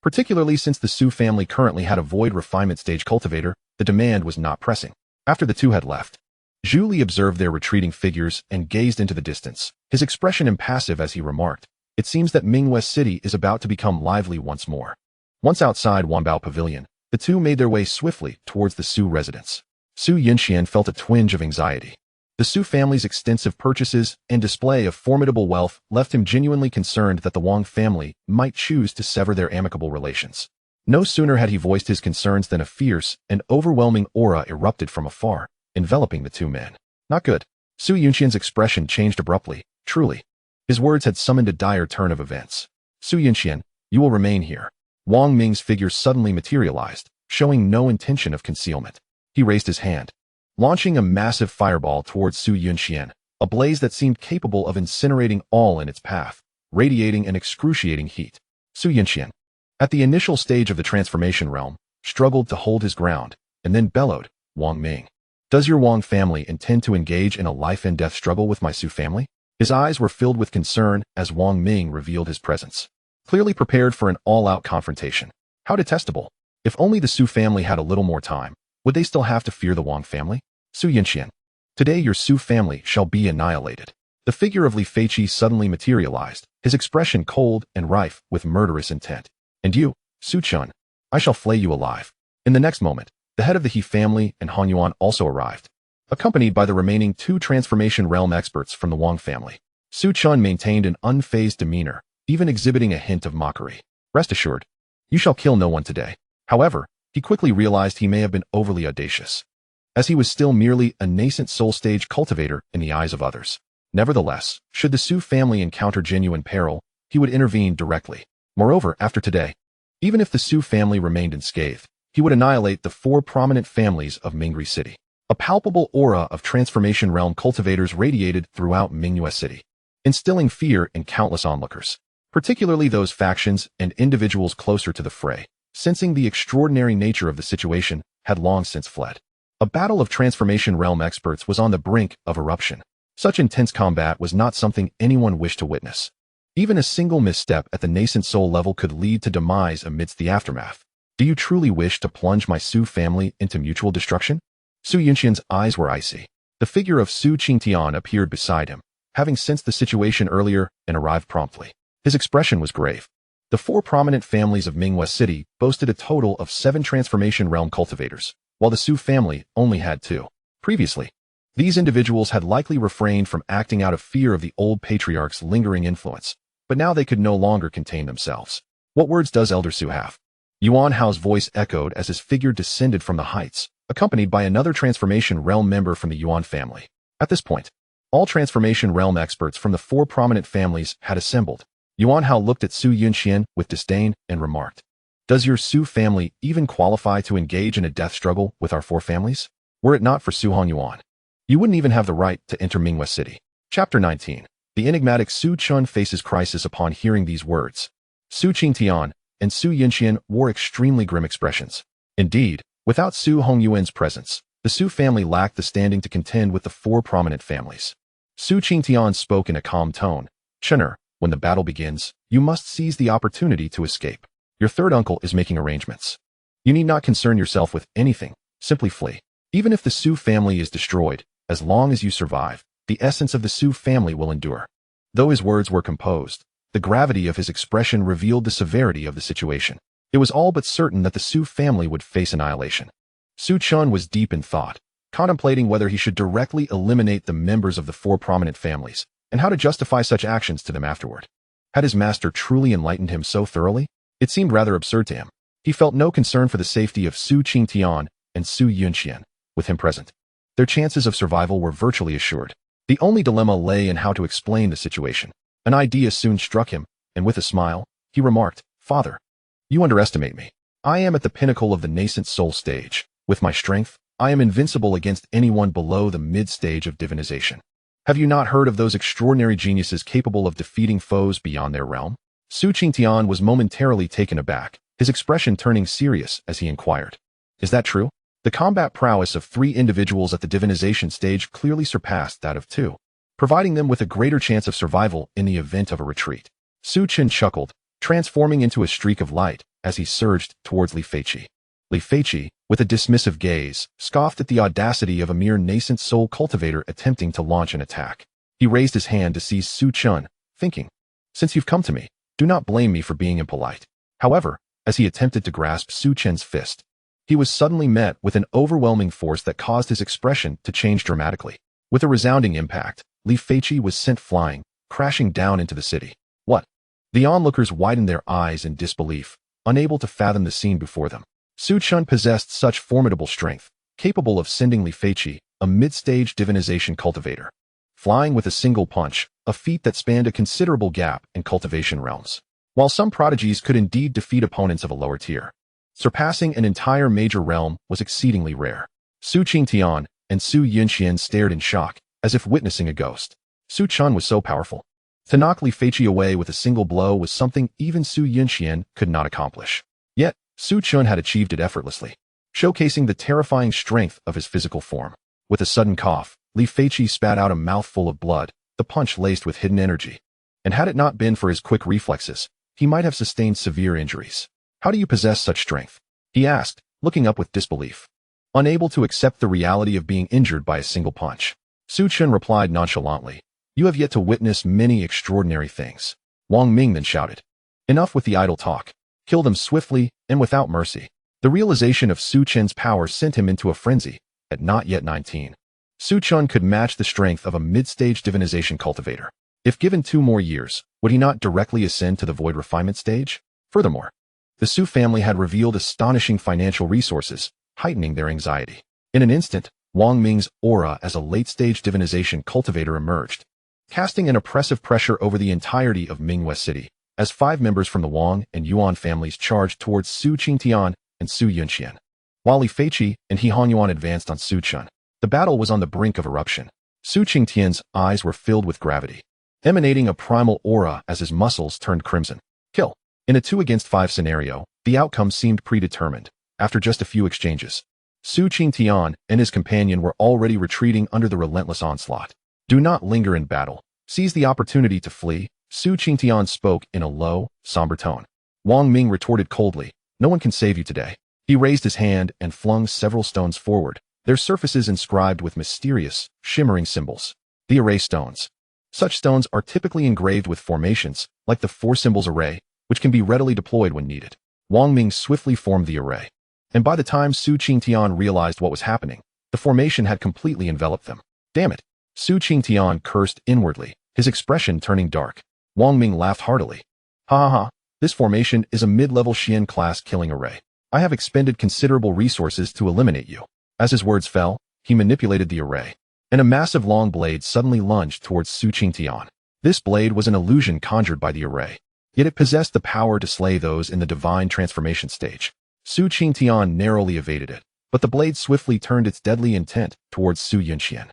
[SPEAKER 1] Particularly since the Su family currently had a void refinement stage cultivator, the demand was not pressing. After the two had left, Zhu Li observed their retreating figures and gazed into the distance, his expression impassive as he remarked, "It seems that Mingwest City is about to become lively once more." Once outside Wanbao Pavilion, the two made their way swiftly towards the Su residence. Su Chen felt a twinge of anxiety. The Su family's extensive purchases and display of formidable wealth left him genuinely concerned that the Wang family might choose to sever their amicable relations. No sooner had he voiced his concerns than a fierce and overwhelming aura erupted from afar, enveloping the two men. Not good. Su Yunshian's expression changed abruptly. Truly, his words had summoned a dire turn of events. "Su Yunshian, you will remain here." Wang Ming's figure suddenly materialized, showing no intention of concealment. He raised his hand, launching a massive fireball towards Su Yunshian, a blaze that seemed capable of incinerating all in its path, radiating an excruciating heat. Su Yunshian, at the initial stage of the transformation realm, struggled to hold his ground, and then bellowed, "Wang Ming, does your Wang family intend to engage in a life-and-death struggle with my Su family?" His eyes were filled with concern as Wang Ming revealed his presence, clearly prepared for an all-out confrontation. How detestable. If only the Su family had a little more time, would they still have to fear the Wang family? "Su Yunshian, today your Su family shall be annihilated." The figure of Li Feiqi suddenly materialized, his expression cold and rife with murderous intent. "And you, Su Chen, I shall flay you alive." In the next moment, the head of the He family and Han Yuan also arrived, accompanied by the remaining two transformation realm experts from the Wang family. Su Chen maintained an unfazed demeanor, even exhibiting a hint of mockery. "Rest assured, you shall kill no one today." However, he quickly realized he may have been overly audacious, as he was still merely a nascent soul stage cultivator in the eyes of others. Nevertheless, should the Su family encounter genuine peril, he would intervene directly. Moreover, after today, even if the Su family remained unscathed, he would annihilate the four prominent families of Mingri City. A palpable aura of transformation realm cultivators radiated throughout Mingwest City, instilling fear in countless onlookers, particularly those factions and individuals closer to the fray, sensing the extraordinary nature of the situation, had long since fled. A battle of transformation realm experts was on the brink of eruption. Such intense combat was not something anyone wished to witness. Even a single misstep at the nascent soul level could lead to demise amidst the aftermath. "Do you truly wish to plunge my Su family into mutual destruction?" Su Yunshian's eyes were icy. The figure of Su Qingtian appeared beside him, having sensed the situation earlier and arrived promptly. His expression was grave. The four prominent families of Mingwest City boasted a total of 7 transformation realm cultivators, while the Su family only had 2. Previously, these individuals had likely refrained from acting out of fear of the old patriarch's lingering influence, but now they could no longer contain themselves. "What words does Elder Su have?" Yuan Hao's voice echoed as his figure descended from the heights, accompanied by another transformation realm member from the Yuan family. At this point, all transformation realm experts from the 4 prominent families had assembled. Yuan Hao looked at Su Yunshian with disdain and remarked, "Does your Su family even qualify to engage in a death struggle with our 4 families? Were it not for Su Hongyuan, you wouldn't even have the right to enter Mingwest City." Chapter 19. The enigmatic Su Chen faces crisis upon hearing these words. Su Qingtian and Su Yunshian wore extremely grim expressions. Indeed, without Su Hongyuan's presence, the Su family lacked the standing to contend with the 4 prominent families. Su Qingtian spoke in a calm tone. "Chener, when the battle begins, you must seize the opportunity to escape. Your third uncle is making arrangements. You need not concern yourself with anything, simply flee. Even if the Su family is destroyed, as long as you survive, the essence of the Su family will endure." Though his words were composed, the gravity of his expression revealed the severity of the situation. It was all but certain that the Su family would face annihilation. Su Chen was deep in thought, contemplating whether he should directly eliminate the members of the 4 prominent families, and how to justify such actions to them afterward. Had his master truly enlightened him so thoroughly? It seemed rather absurd to him. He felt no concern for the safety of Su Qingtian and Su Yunshian, with him present. Their chances of survival were virtually assured. The only dilemma lay in how to explain the situation. An idea soon struck him, and with a smile, he remarked, "Father, you underestimate me. I am at the pinnacle of the nascent soul stage. With my strength, I am invincible against anyone below the mid-stage of divinization. Have you not heard of those extraordinary geniuses capable of defeating foes beyond their realm? Su Chen was momentarily taken aback, his expression turning serious as he inquired. Is that true? The combat prowess of 3 individuals at the divinization stage clearly surpassed that of 2, providing them with a greater chance of survival in the event of a retreat. Su Chen chuckled, transforming into a streak of light as he surged towards Li Feiqi. Li Feiqi, with a dismissive gaze, scoffed at the audacity of a mere nascent soul cultivator attempting to launch an attack. He raised his hand to seize Su Chen, thinking, "Since you've come to me, do not blame me for being impolite." However, as he attempted to grasp Su Chen's fist, he was suddenly met with an overwhelming force that caused his expression to change dramatically. With a resounding impact, Li Feiqi was sent flying, crashing down into the city. What? The onlookers widened their eyes in disbelief, unable to fathom the scene before them. Su Chen possessed such formidable strength, capable of sending Li Feiqi, a mid-stage divinization cultivator, flying with a single punch, a feat that spanned a considerable gap in cultivation realms. While some prodigies could indeed defeat opponents of a lower tier, surpassing an entire major realm was exceedingly rare. Su Chen and Su Yunxian stared in shock, as if witnessing a ghost. Su Chen was so powerful. To knock Li Feiqi away with a single blow was something even Su Yunxian could not accomplish. Yet, Su Chen had achieved it effortlessly, showcasing the terrifying strength of his physical form. With a sudden cough, Li Feiqi spat out a mouthful of blood, the punch laced with hidden energy. And had it not been for his quick reflexes, he might have sustained severe injuries. "How do you possess such strength?" he asked, looking up with disbelief, unable to accept the reality of being injured by a single punch. Su Chen replied nonchalantly, "You have yet to witness many extraordinary things." Wang Ming then shouted, "Enough with the idle talk. Kill them swiftly and without mercy." The realization of Su Chen's power sent him into a frenzy. At not yet 19, Su Chen could match the strength of a mid-stage divinization cultivator. If given 2 more years, would he not directly ascend to the void refinement stage? Furthermore, the Su family had revealed astonishing financial resources, heightening their anxiety. In an instant, Wang Ming's aura as a late-stage divinization cultivator emerged, casting an oppressive pressure over the entirety of Mingwei City, as 5 members from the Wang and Yuan families charged towards Su Chen and Su Yunxian. While Li Feiqi and He Hanyuan advanced on Su Chen, the battle was on the brink of eruption. Su Qian's eyes were filled with gravity, emanating a primal aura as his muscles turned crimson. Kill. In a 2-against-5 scenario, the outcome seemed predetermined. After just a few exchanges, Su Chen and his companion were already retreating under the relentless onslaught. "Do not linger in battle. Seize the opportunity to flee," Su Chen spoke in a low, somber tone. Wang Ming retorted coldly, "No one can save you today." He raised his hand and flung several stones forward, their surfaces inscribed with mysterious, shimmering symbols. The array stones. Such stones are typically engraved with formations, like the 4 symbols array, which can be readily deployed when needed. Wang Ming swiftly formed the array, and by the time Su Chen realized what was happening, the formation had completely enveloped them. "Damn it!" Su Chen cursed inwardly, his expression turning dark. Wang Ming laughed heartily. "Ha ha ha, this formation is a mid-level Xian class killing array. I have expended considerable resources to eliminate you." As his words fell, he manipulated the array, and a massive long blade suddenly lunged towards Su Chen. This blade was an illusion conjured by the array, yet it possessed the power to slay those in the divine transformation stage. Su Chen narrowly evaded it, but the blade swiftly turned its deadly intent towards Su Yunxian.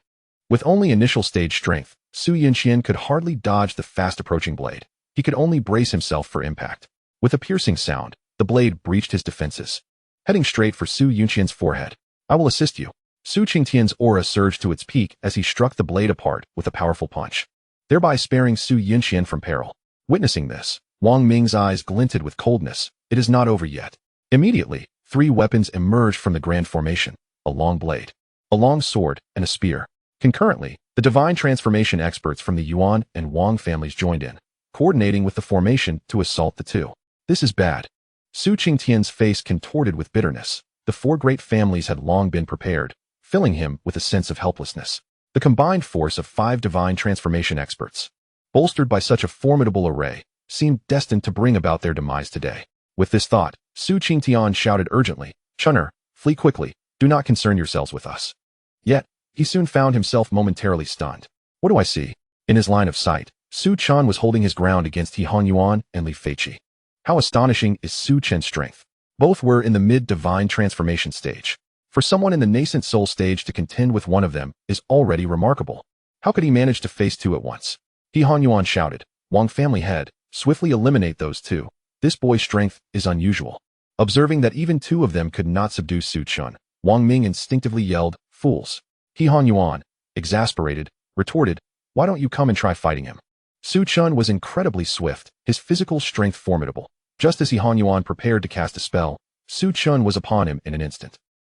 [SPEAKER 1] With only initial stage strength, Su Yunxian could hardly dodge the fast-approaching blade. He could only brace himself for impact. With a piercing sound, the blade breached his defenses, heading straight for Su Yunxian's forehead. "I will assist you." Su Qian's aura surged to its peak as he struck the blade apart with a powerful punch, thereby sparing Su Yunxian from peril. Witnessing this, Wang Ming's eyes glinted with coldness. It is not over yet. Immediately, 3 weapons emerged from the grand formation: a long blade, a long sword, and a spear. Concurrently, the divine transformation experts from the Yuan and Wang families joined in, coordinating with the formation to assault the 2. "This is bad." Su Qian's face contorted with bitterness. The 4 great families had long been prepared, filling him with a sense of helplessness. The combined force of 5 divine transformation experts, bolstered by such a formidable array, seemed destined to bring about their demise today. With this thought, Su Chen shouted urgently, "Chun'er, flee quickly, do not concern yourselves with us." Yet, he soon found himself momentarily stunned. What do I see? In his line of sight, Su Chen was holding his ground against He Hanyuan and Li Feiqi. How astonishing is Su Chen's strength! Both were in the mid-divine transformation stage. For someone in the nascent soul stage to contend with one of them is already remarkable. How could he manage to face two at once? He Hanyuan shouted, Wang family head, swiftly eliminate those two. This boy's strength is unusual. Observing that even two of them could not subdue Su Chen, Wang Ming instinctively yelled, fools. He Hanyuan, exasperated, retorted, why don't you come and try fighting him? Su Chen was incredibly swift, his physical strength formidable. Just as He Hanyuan prepared to cast a spell, Su Chen was upon him in an instant.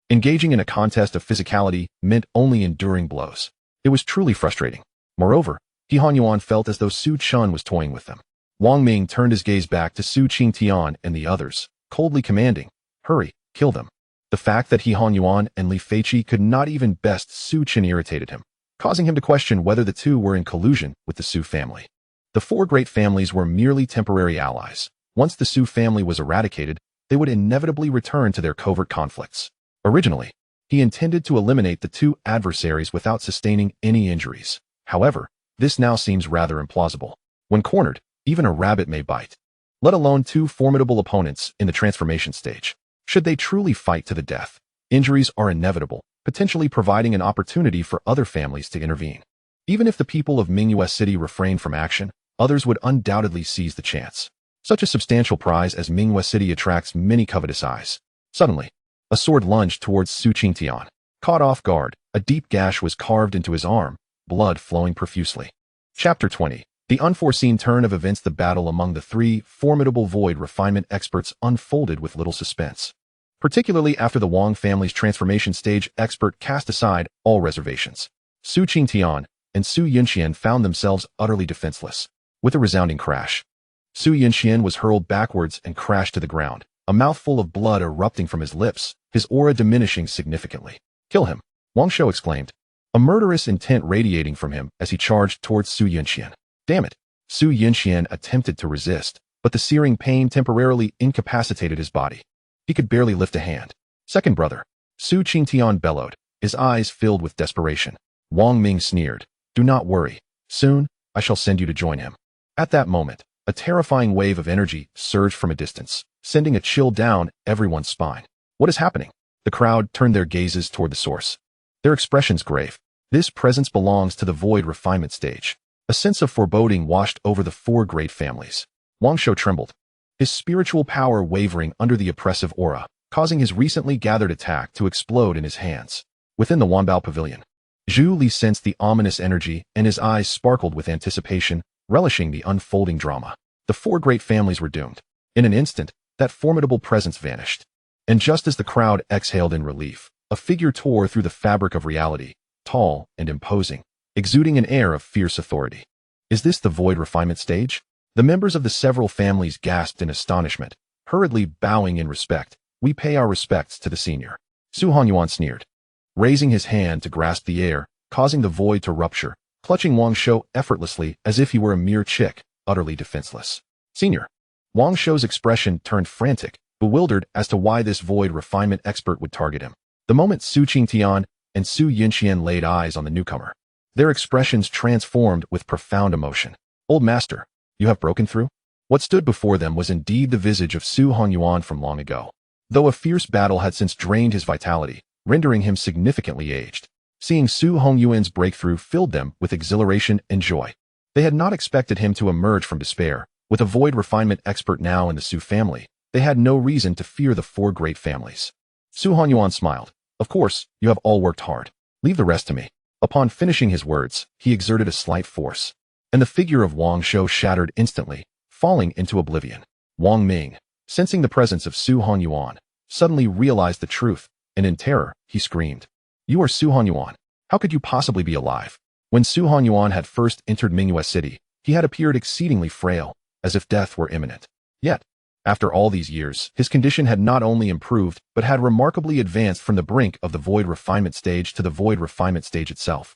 [SPEAKER 1] Engaging in a contest of physicality meant only enduring blows. It was truly frustrating. Moreover, He Hanyuan felt as though Su Chen was toying with them. Wang Ming turned his gaze back to Su Qingtian and the others, coldly commanding, hurry, kill them. The fact that He Hanyuan and Li Feiqi could not even best Su Chen irritated him, causing him to question whether the two were in collusion with the Su family. The four great families were merely temporary allies. Once the Su family was eradicated, they would inevitably return to their covert conflicts. Originally, he intended to eliminate the two adversaries without sustaining any injuries. However, this now seems rather implausible. When cornered, even a rabbit may bite, let alone two formidable opponents in the transformation stage. Should they truly fight to the death, injuries are inevitable, potentially providing an opportunity for other families to intervene. Even if the people of Mingyue City refrained from action, others would undoubtedly seize the chance. Such a substantial prize as Mingyue City attracts many covetous eyes. Suddenly, a sword lunged towards Su Qingtian. Caught off guard, a deep gash was carved into his arm, blood flowing profusely. Chapter 20. The unforeseen turn of events. The battle among the three formidable void refinement experts unfolded with little suspense. Particularly after the Wang family's transformation stage expert cast aside all reservations. Su Qingtian and Su Yunxian found themselves utterly defenseless. With a resounding crash, Su Yunxian was hurled backwards and crashed to the ground, a mouthful of blood erupting from his lips, his aura diminishing significantly. Kill him, Wang Shou exclaimed, a murderous intent radiating from him as he charged towards Su Yunxian. Damn it! Su Yunxian attempted to resist, but the searing pain temporarily incapacitated his body. He could barely lift a hand. Second brother, Su Qingtian bellowed, his eyes filled with desperation. Wang Ming sneered, do not worry. Soon, I shall send you to join him. At that moment, a terrifying wave of energy surged from a distance, sending a chill down everyone's spine. What is happening? The crowd turned their gazes toward the source, their expressions grave. This presence belongs to the void refinement stage. A sense of foreboding washed over the four great families. Wang Shou trembled, his spiritual power wavering under the oppressive aura, causing his recently gathered attack to explode in his hands. Within the Wanbao Pavilion, Zhu Li sensed the ominous energy and his eyes sparkled with anticipation, relishing the unfolding drama. The four great families were doomed. In an instant, that formidable presence vanished. And just as the crowd exhaled in relief, a figure tore through the fabric of reality, tall and imposing, exuding an air of fierce authority. Is this the void refinement stage? The members of the several families gasped in astonishment, hurriedly bowing in respect. We pay our respects to the senior. Su Hanyuan sneered, raising his hand to grasp the air, causing the void to rupture, clutching Wang Shou effortlessly as if he were a mere chick, utterly defenseless. Senior. Wang Shou's expression turned frantic, bewildered as to why this void refinement expert would target him. The moment Su Qingtian and Su Yunxian laid eyes on the newcomer, their expressions transformed with profound emotion. Old master, you have broken through? What stood before them was indeed the visage of Su Hanyuan from long ago. Though a fierce battle had since drained his vitality, rendering him significantly aged, seeing Su Hongyuan's breakthrough filled them with exhilaration and joy. They had not expected him to emerge from despair. With a void refinement expert now in the Su family, they had no reason to fear the four great families. Su Hanyuan smiled. Of course, you have all worked hard. Leave the rest to me. Upon finishing his words, he exerted a slight force, and the figure of Wang Shou shattered instantly, falling into oblivion. Wang Ming, sensing the presence of Su Hanyuan, suddenly realized the truth, and in terror, he screamed, You are Su Hanyuan. How could you possibly be alive? When Su Hanyuan had first entered Mingyue City, he had appeared exceedingly frail, as if death were imminent. Yet, after all these years, his condition had not only improved, but had remarkably advanced from the brink of the void refinement stage to the void refinement stage itself.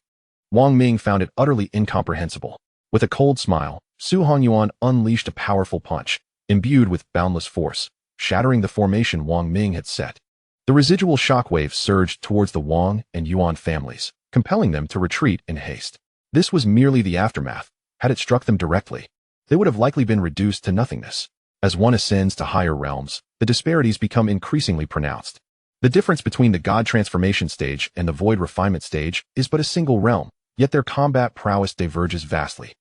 [SPEAKER 1] Wang Ming found it utterly incomprehensible. With a cold smile, Su Hanyuan unleashed a powerful punch, imbued with boundless force, shattering the formation Wang Ming had set. The residual shockwaves surged towards the Wang and Yuan families, compelling them to retreat in haste. This was merely the aftermath. Had it struck them directly, they would have likely been reduced to nothingness. As one ascends to higher realms, the disparities become increasingly pronounced. The difference between the God transformation stage and the void refinement stage is but a single realm, yet their combat prowess diverges vastly,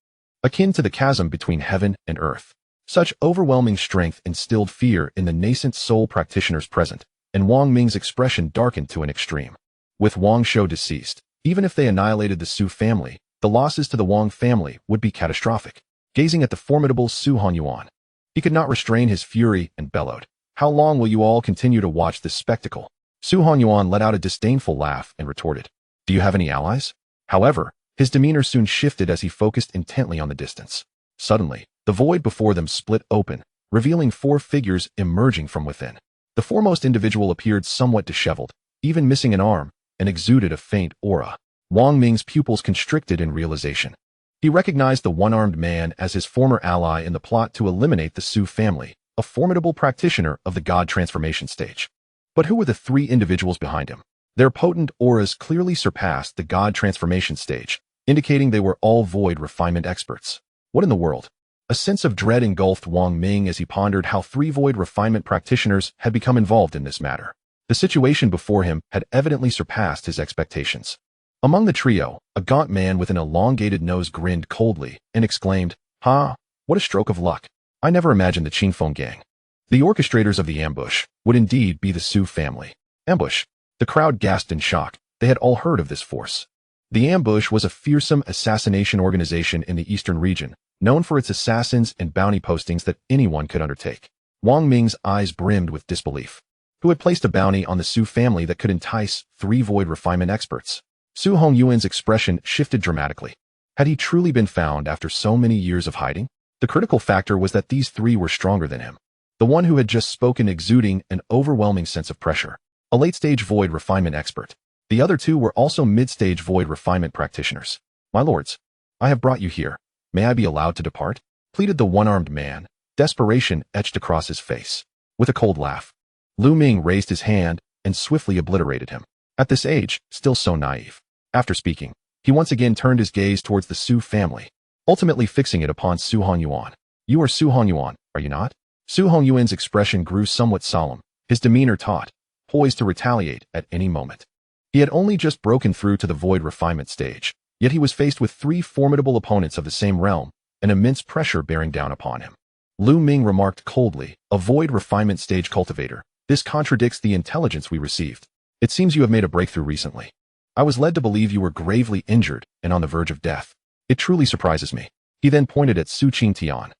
[SPEAKER 1] akin to the chasm between heaven and earth. Such overwhelming strength instilled fear in the nascent soul practitioners present, and Wang Ming's expression darkened to an extreme. With Wang Shou deceased, even if they annihilated the Su family, the losses to the Wang family would be catastrophic. Gazing at the formidable Su Hanyuan, he could not restrain his fury and bellowed, "How long will you all continue to watch this spectacle?" Su Hanyuan let out a disdainful laugh and retorted, "Do you have any allies?" However, his demeanor soon shifted as he focused intently on the distance. Suddenly, the void before them split open, revealing 4 figures emerging from within. The foremost individual appeared somewhat disheveled, even missing an arm, and exuded a faint aura. Wang Ming's pupils constricted in realization. He recognized the one-armed man as his former ally in the plot to eliminate the Su family, a formidable practitioner of the god transformation stage. But who were the 3 individuals behind him? Their potent auras clearly surpassed the god transformation stage, indicating they were all void refinement experts. What in the world? A sense of dread engulfed Wang Ming as he pondered how 3 void refinement practitioners had become involved in this matter. The situation before him had evidently surpassed his expectations. Among the trio, a gaunt man with an elongated nose grinned coldly and exclaimed, "Ha, what a stroke of luck. I never imagined the Qingfeng gang. The orchestrators of the ambush would indeed be the Su family." Ambush. The crowd gasped in shock. They had all heard of this force. The ambush was a fearsome assassination organization in the eastern region, known for its assassins and bounty postings that anyone could undertake. Wang Ming's eyes brimmed with disbelief. Who had placed a bounty on the Su family that could entice 3 void refinement experts? Su Hongyuan's expression shifted dramatically. Had he truly been found after so many years of hiding? The critical factor was that these 3 were stronger than him. The one who had just spoken exuding an overwhelming sense of pressure, a late-stage void refinement expert. The other 2 were also mid-stage void refinement practitioners. "My lords, I have brought you here. May I be allowed to depart?" pleaded the one-armed man, desperation etched across his face. With a cold laugh, Lu Ming raised his hand and swiftly obliterated him. At this age, still so naive. After speaking, he once again turned his gaze towards the Su family, ultimately fixing it upon Su Hanyuan. "You are Su Hanyuan, are you not?" Su Hongyuan's expression grew somewhat solemn, his demeanor taut, poised to retaliate at any moment. He had only just broken through to the void refinement stage, yet he was faced with 3 formidable opponents of the same realm, and immense pressure bearing down upon him. Lu Ming remarked coldly, "A void refinement stage cultivator. This contradicts the intelligence we received. It seems you have made a breakthrough recently. I was led to believe you were gravely injured and on the verge of death. It truly surprises me." He then pointed at Su Qingtian.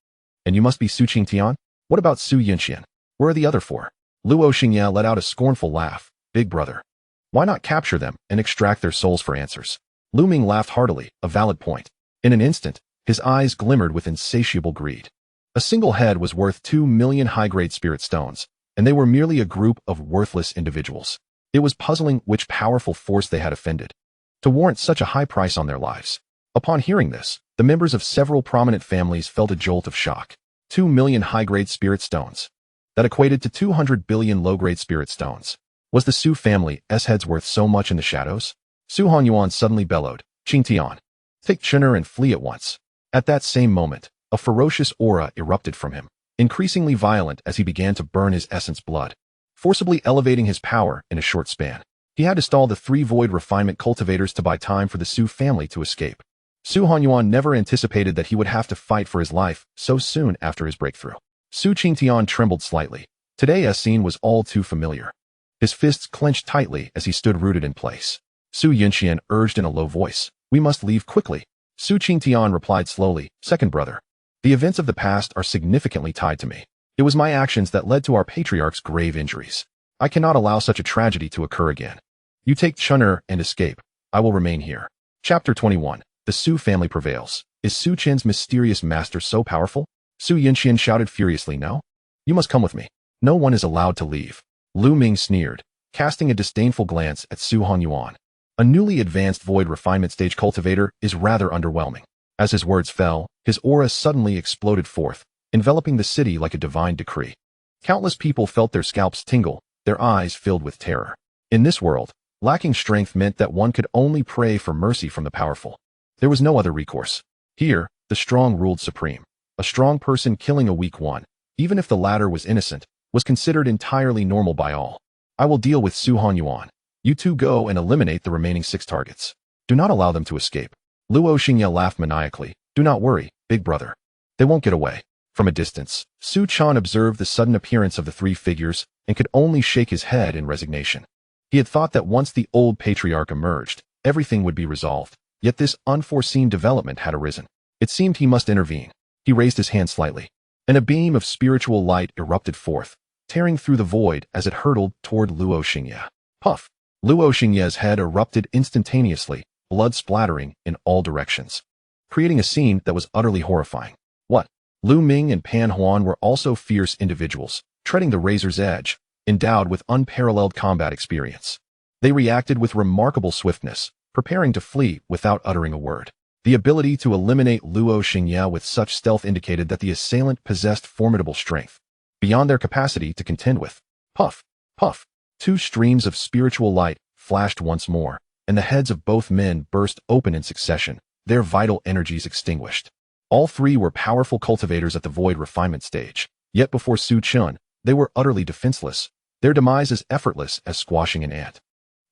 [SPEAKER 1] "And you must be Su Qingtian? What about Su Yunxian? Where are the other 4? Luo Xingya let out a scornful laugh. "Big brother. Why not capture them and extract their souls for answers?" Lu Ming laughed heartily, a valid point. In an instant, his eyes glimmered with insatiable greed. A single head was worth 2 million high-grade spirit stones, and they were merely a group of worthless individuals. It was puzzling which powerful force they had offended to warrant such a high price on their lives. Upon hearing this, the members of several prominent families felt a jolt of shock. 2 million high-grade spirit stones. That equated to 200 billion low-grade spirit stones. Was the Su family's heads worth so much in the shadows? Su Hanyuan suddenly bellowed, "Qingtian, take Chener and flee at once." At that same moment, a ferocious aura erupted from him, increasingly violent as he began to burn his essence blood, forcibly elevating his power in a short span. He had to stall the 3 void refinement cultivators to buy time for the Su family to escape. Su Hanyuan never anticipated that he would have to fight for his life so soon after his breakthrough. Su Qingtian trembled slightly. Today's scene was all too familiar. His fists clenched tightly as he stood rooted in place. Su Yunxian urged in a low voice, "We must leave quickly." Su Qingtian replied slowly, "Second brother. The events of the past are significantly tied to me. It was my actions that led to our patriarch's grave injuries. I cannot allow such a tragedy to occur again. You take Chener and escape. I will remain here." Chapter 21. The Su family prevails. Is Su Chen's mysterious master so powerful? Su Yunxian shouted furiously, "No. You must come with me. No one is allowed to leave." Lu Ming sneered, casting a disdainful glance at Su Hanyuan. A newly advanced void refinement stage cultivator is rather underwhelming. As his words fell, his aura suddenly exploded forth, enveloping the city like a divine decree. Countless people felt their scalps tingle, their eyes filled with terror. In this world, lacking strength meant that one could only pray for mercy from the powerful. There was no other recourse. Here, the strong ruled supreme. A strong person killing a weak one, even if the latter was innocent, was considered entirely normal by all. "I will deal with Su Hanyuan. You 2 go and eliminate the remaining 6 targets. Do not allow them to escape." Luo Xingye laughed maniacally. Do not worry, big brother. They won't get away. From a distance, Su Chen observed the sudden appearance of the three figures and could only shake his head in resignation. He had thought that once the old patriarch emerged, everything would be resolved, yet this unforeseen development had arisen. It seemed he must intervene. He raised his hand slightly, and a beam of spiritual light erupted forth, tearing through the void as it hurtled toward Luo Xingye. Puff! Luo Xingye's head erupted instantaneously, blood splattering in all directions, creating a scene that was utterly horrifying. What? Lu Ming and Pan Huan were also fierce individuals, treading the razor's edge, endowed with unparalleled combat experience. They reacted with remarkable swiftness, preparing to flee without uttering a word. The ability to eliminate Luo Xingye with such stealth indicated that the assailant possessed formidable strength, beyond their capacity to contend with. Puff! Puff! Two streams of spiritual light flashed once more, and the heads of both men burst open in succession, their vital energies extinguished. All three were powerful cultivators at the void refinement stage, yet before Su Chen, they were utterly defenseless, their demise as effortless as squashing an ant.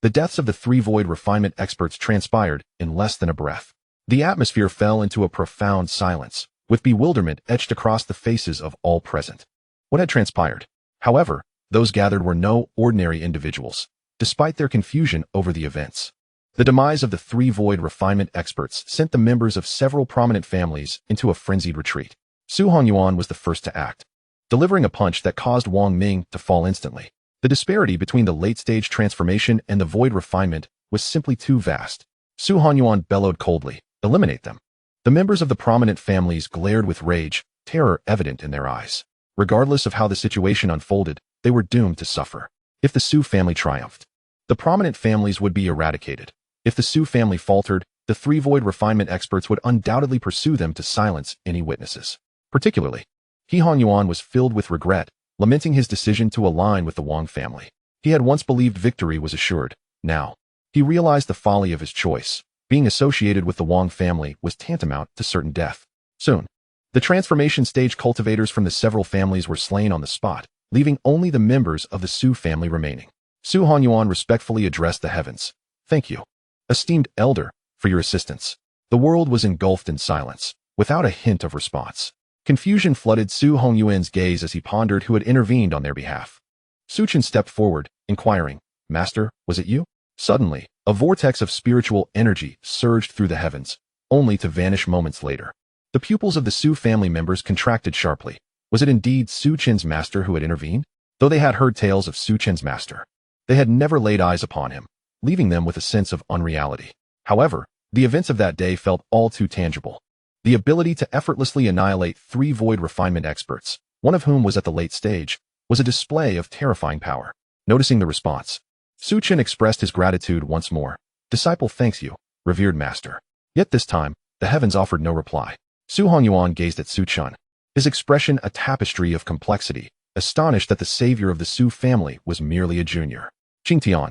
[SPEAKER 1] The deaths of the three void refinement experts transpired in less than a breath. The atmosphere fell into a profound silence, with bewilderment etched across the faces of all present. What had transpired? However, those gathered were no ordinary individuals, despite their confusion over the events. The demise of the three void refinement experts sent the members of several prominent families into a frenzied retreat. Su Hongyuan was the first to act, delivering a punch that caused Wang Ming to fall instantly. The disparity between the late-stage transformation and the void refinement was simply too vast. Su Hongyuan bellowed coldly, "Eliminate them." The members of the prominent families glared with rage, terror evident in their eyes. Regardless of how the situation unfolded, they were doomed to suffer. If the Su family triumphed, the prominent families would be eradicated. If the Su family faltered, the three void refinement experts would undoubtedly pursue them to silence any witnesses. Particularly, He Hongyuan was filled with regret, lamenting his decision to align with the Wang family. He had once believed victory was assured. Now, he realized the folly of his choice. Being associated with the Wang family was tantamount to certain death. Soon, the transformation stage cultivators from the several families were slain on the spot, leaving only the members of the Su family remaining. Su Hongyuan respectfully addressed the heavens. "Thank you, esteemed elder, for your assistance." The world was engulfed in silence, without a hint of response. Confusion flooded Su Hongyuan's gaze as he pondered who had intervened on their behalf. Su Chen stepped forward, inquiring, "Master, was it you?" Suddenly, a vortex of spiritual energy surged through the heavens, only to vanish moments later. The pupils of the Su family members contracted sharply. Was it indeed Su Chen's master who had intervened? Though they had heard tales of Su Chen's master, they had never laid eyes upon him, leaving them with a sense of unreality. However, the events of that day felt all too tangible. The ability to effortlessly annihilate three void refinement experts, one of whom was at the late stage, was a display of terrifying power. Noticing the response, Su Chen expressed his gratitude once more. "Disciple thanks you, revered master." Yet this time, the heavens offered no reply. Su Hongyuan gazed at Su Chen, his expression a tapestry of complexity, astonished that the savior of the Su family was merely a junior. "Qingtian,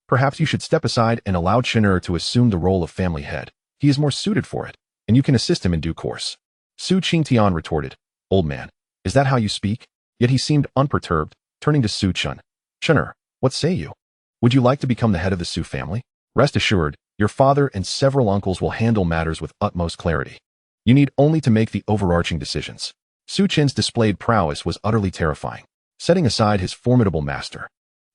[SPEAKER 1] perhaps you should step aside and allow Chener to assume the role of family head. He is more suited for it, and you can assist him in due course." Su Qingtian retorted, "Old man, is that how you speak?" Yet he seemed unperturbed, turning to Su Chen. "Chener, what say you? Would you like to become the head of the Su family? Rest assured, your father and several uncles will handle matters with utmost clarity. You need only to make the overarching decisions." Su Chen's displayed prowess was utterly terrifying, setting aside his formidable master.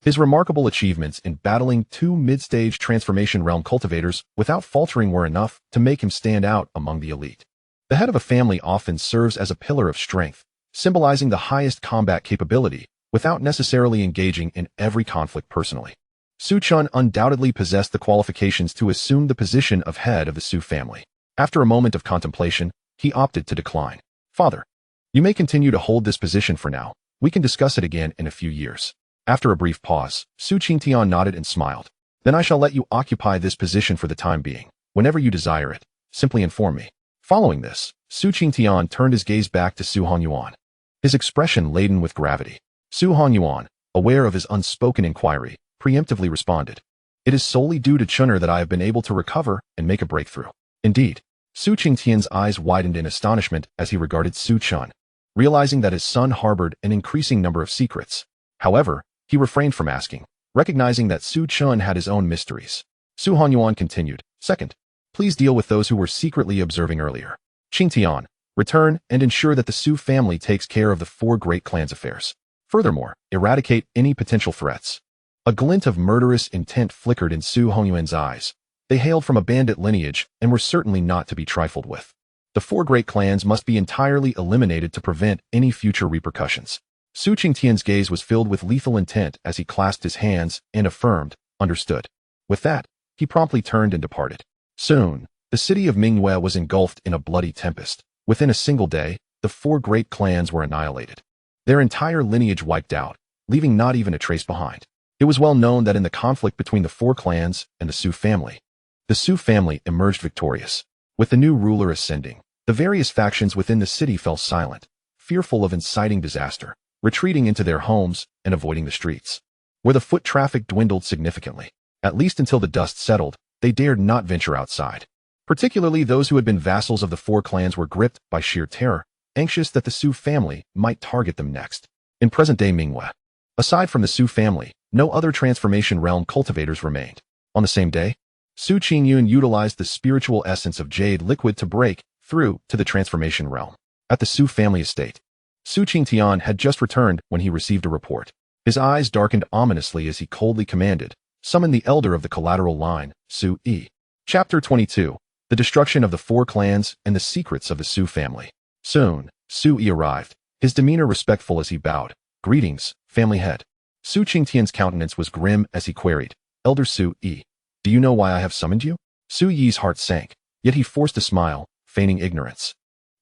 [SPEAKER 1] His remarkable achievements in battling two mid-stage transformation realm cultivators without faltering were enough to make him stand out among the elite. The head of a family often serves as a pillar of strength, symbolizing the highest combat capability without necessarily engaging in every conflict personally. Su Chen undoubtedly possessed the qualifications to assume the position of head of the Su family. After a moment of contemplation, he opted to decline. "Father, you may continue to hold this position for now. We can discuss it again in a few years." After a brief pause, Su Qingtian nodded and smiled. "Then I shall let you occupy this position for the time being. Whenever you desire it, simply inform me." Following this, Su Qingtian turned his gaze back to Su Hongyuan, his expression laden with gravity. Su Hongyuan, aware of his unspoken inquiry, preemptively responded, "It is solely due to Chener that I have been able to recover and make a breakthrough." Indeed, Su Qingtian's eyes widened in astonishment as he regarded Su Chen, realizing that his son harbored an increasing number of secrets. However, he refrained from asking, recognizing that Su Chen had his own mysteries. Su Hongyuan continued, "Second, Please deal with those who were secretly observing earlier. Qingtian, return and ensure that the Su family takes care of the 4 great clans' affairs. Furthermore, eradicate any potential threats. A glint of murderous intent flickered in Su Hongyuan's eyes. They hailed from a bandit lineage and were certainly not to be trifled with. The 4 great clans must be entirely eliminated to prevent any future repercussions. Su Qingtian's gaze was filled with lethal intent as he clasped his hands and affirmed, understood. With that, he promptly turned and departed. Soon, the city of Mingyue was engulfed in a bloody tempest. Within a single day, the 4 great clans were annihilated. Their entire lineage wiped out, leaving not even a trace behind. It was well known that in the conflict between the 4 clans and the Su family, the Su family emerged victorious. With the new ruler ascending, the various factions within the city fell silent, fearful of inciting disaster, retreating into their homes and avoiding the streets. Where the foot traffic dwindled significantly, at least until the dust settled, they dared not venture outside. Particularly those who had been vassals of the 4 clans were gripped by sheer terror, anxious that the Su family might target them next. In present-day Mingyue, aside from the Su family, no other transformation realm cultivators remained. On the same day, Su Qingyun utilized the spiritual essence of jade liquid to break through to the transformation realm. At the Su family estate, Su Qingtian had just returned when he received a report. His eyes darkened ominously as he coldly commanded, "Summon the elder of the collateral line, Su Yi." Chapter 22. The destruction of the 4 clans and the secrets of the Su family. Soon, Su Yi arrived, his demeanor respectful as he bowed. "Greetings, family head." Su Qingtian's countenance was grim as he queried, "Elder Su Yi, do you know why I have summoned you?" Su Yi's heart sank, yet he forced a smile, feigning ignorance.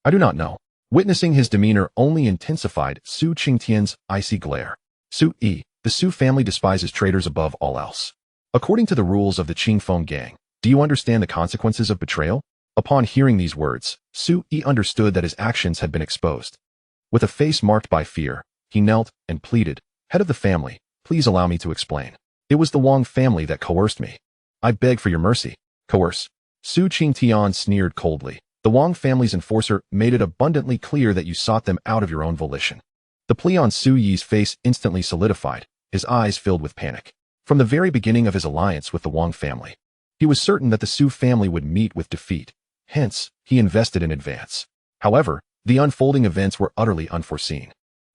[SPEAKER 1] "I do not know." Witnessing his demeanor only intensified Su Qingtian's icy glare. "Su Yi, the Su family despises traitors above all else. According to the rules of the Qingfeng gang, do you understand the consequences of betrayal?" Upon hearing these words, Su Yi understood that his actions had been exposed. With a face marked by fear, he knelt and pleaded, "Head of the family, please allow me to explain. It was the Wang family that coerced me. I beg for your mercy." "Coerce?" Su Qingtian sneered coldly. "The Wang family's enforcer made it abundantly clear that you sought them out of your own volition." The plea on Su Yi's face instantly solidified, his eyes filled with panic. From the very beginning of his alliance with the Wang family, he was certain that the Su family would meet with defeat. Hence, he invested in advance. However, the unfolding events were utterly unforeseen.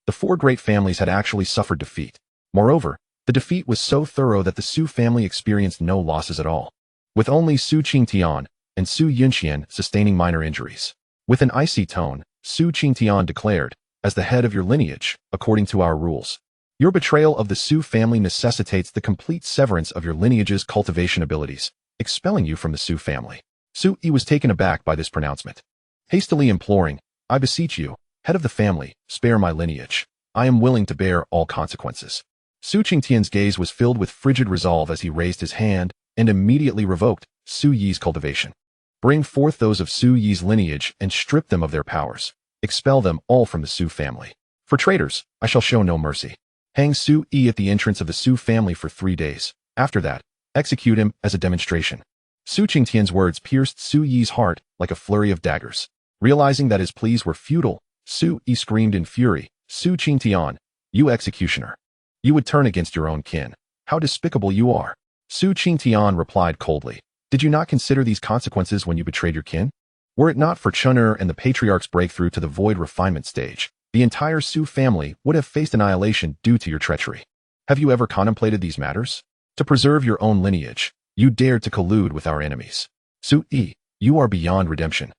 [SPEAKER 1] The 4 great families had actually suffered defeat. Moreover, the defeat was so thorough that the Su family experienced no losses at all, with only Su Qingtian and Su Yunxian sustaining minor injuries. With an icy tone, Su Qingtian declared, "As the head of your lineage, according to our rules, your betrayal of the Su family necessitates the complete severance of your lineage's cultivation abilities, expelling you from the Su family." Su Yi was taken aback by this pronouncement. Hastily imploring, "I beseech you, head of the family, spare my lineage. I am willing to bear all consequences." Su Qingtian's gaze was filled with frigid resolve as he raised his hand and immediately revoked Su Yi's cultivation. "Bring forth those of Su Yi's lineage and strip them of their powers. Expel them all from the Su family. For traitors, I shall show no mercy. Hang Su Yi at the entrance of the Su family for 3 days. After that, execute him as a demonstration." Su Qingtian's words pierced Su Yi's heart like a flurry of daggers. Realizing that his pleas were futile, Su Yi screamed in fury, "Su Qingtian, you executioner! You would turn against your own kin. How despicable you are!" Su Qingtian replied coldly, "Did you not consider these consequences when you betrayed your kin? Were it not for Chun'er and the patriarch's breakthrough to the void refinement stage, the entire Su family would have faced annihilation due to your treachery. Have you ever contemplated these matters? To preserve your own lineage, you dared to collude with our enemies. Su Yi, you are beyond redemption."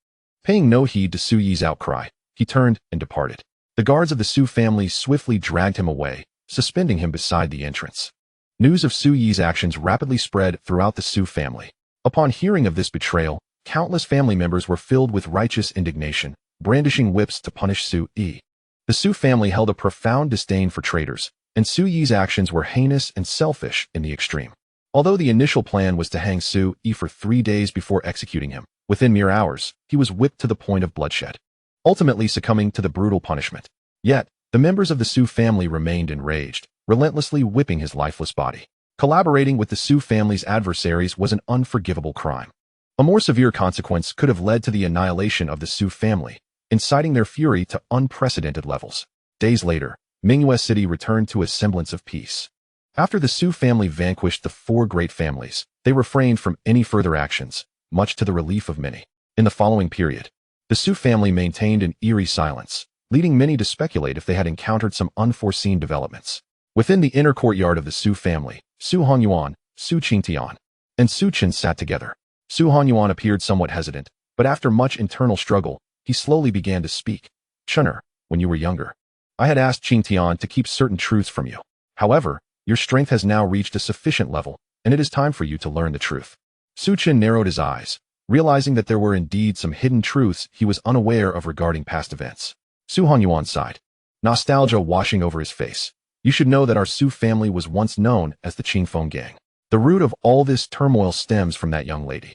[SPEAKER 1] Paying no heed to Su Yi's outcry, he turned and departed. The guards of the Su family swiftly dragged him away, suspending him beside the entrance. News of Su Yi's actions rapidly spread throughout the Su family. Upon hearing of this betrayal, countless family members were filled with righteous indignation, brandishing whips to punish Su Yi. The Su family held a profound disdain for traitors, and Su Yi's actions were heinous and selfish in the extreme. Although the initial plan was to hang Su Yi for 3 days before executing him, within mere hours, he was whipped to the point of bloodshed, ultimately succumbing to the brutal punishment. Yet, the members of the Su family remained enraged, relentlessly whipping his lifeless body. Collaborating with the Su family's adversaries was an unforgivable crime. A more severe consequence could have led to the annihilation of the Su family, inciting their fury to unprecedented levels. Days later, Mingyue City returned to a semblance of peace. After the Su family vanquished the 4 great families, they refrained from any further actions, much to the relief of many. In the following period, the Su family maintained an eerie silence, leading many to speculate if they had encountered some unforeseen developments. Within the inner courtyard of the Su family, Su Honyuan, Su Qingtian, and Su Chen sat together. Su Honyuan appeared somewhat hesitant, but after much internal struggle, he slowly began to speak. Chener, when you were younger, I had asked Qingtian to keep certain truths from you. However, your strength has now reached a sufficient level, and it is time for you to learn the truth. Su Chen narrowed his eyes, realizing that there were indeed some hidden truths he was unaware of regarding past events. Su Honyuan sighed, nostalgia washing over his face. You should know that our Su family was once known as the Qingfeng gang. The root of all this turmoil stems from that young lady,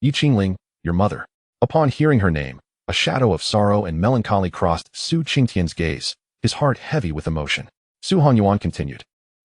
[SPEAKER 1] Yi Qingling, your mother. Upon hearing her name, a shadow of sorrow and melancholy crossed Su Qingtian's gaze, his heart heavy with emotion. Su Honyuan continued,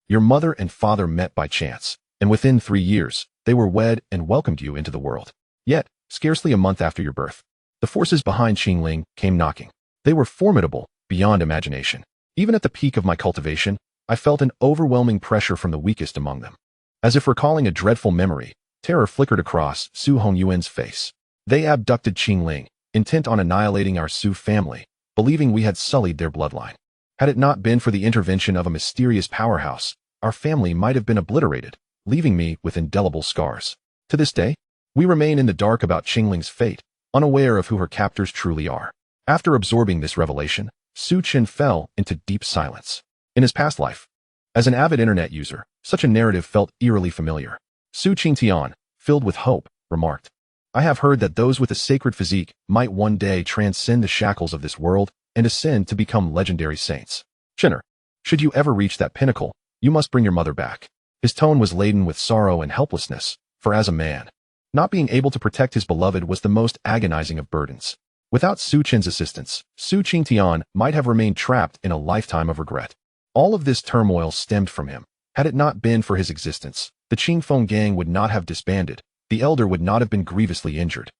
[SPEAKER 1] your mother and father met by chance, and within 3 years, they were wed and welcomed you into the world. Yet, scarcely a month after your birth, the forces behind Qingling came knocking. They were formidable, beyond imagination. Even at the peak of my cultivation, I felt an overwhelming pressure from the weakest among them. As if recalling a dreadful memory, terror flickered across Su Hongyuan's face. They abducted Qingling, intent on annihilating our Su family, believing we had sullied their bloodline. Had it not been for the intervention of a mysterious powerhouse, our family might have been obliterated, leaving me with indelible scars. To this day, we remain in the dark about Qingling's fate, unaware of who her captors truly are. After absorbing this revelation, Su Chen fell into deep silence. In his past life, as an avid internet user, such a narrative felt eerily familiar. Su Qingtian, filled with hope, remarked, I have heard that those with a sacred physique might one day transcend the shackles of this world and ascend to become legendary saints. Chener, should you ever reach that pinnacle, you must bring your mother back. His tone was laden with sorrow and helplessness, for as a man, not being able to protect his beloved was the most agonizing of burdens. Without Su Chen's assistance, Su Qingtian might have remained trapped in a lifetime of regret. All of this turmoil stemmed from him. Had it not been for his existence, the Qingfeng gang would not have disbanded, the elder would not have been grievously injured,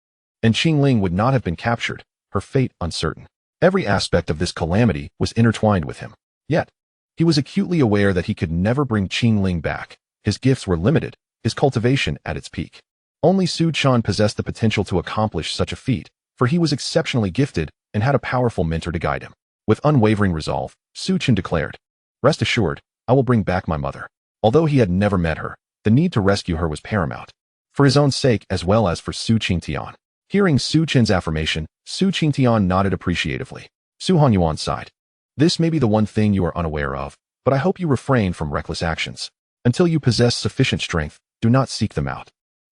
[SPEAKER 1] and Qingling would not have been captured, her fate uncertain. Every aspect of this calamity was intertwined with him. Yet, he was acutely aware that he could never bring Qingling back. His gifts were limited, his cultivation at its peak. Only Su Chen possessed the potential to accomplish such a feat, for he was exceptionally gifted and had a powerful mentor to guide him. With unwavering resolve, Su Chen declared, Rest assured, I will bring back my mother. Although he had never met her, the need to rescue her was paramount, for his own sake as well as for Su Qingtian. Hearing Su Chen's affirmation, Su Qingtian nodded appreciatively. Su Honyuan sighed. This may be the one thing you are unaware of, but I hope you refrain from reckless actions. Until you possess sufficient strength, do not seek them out.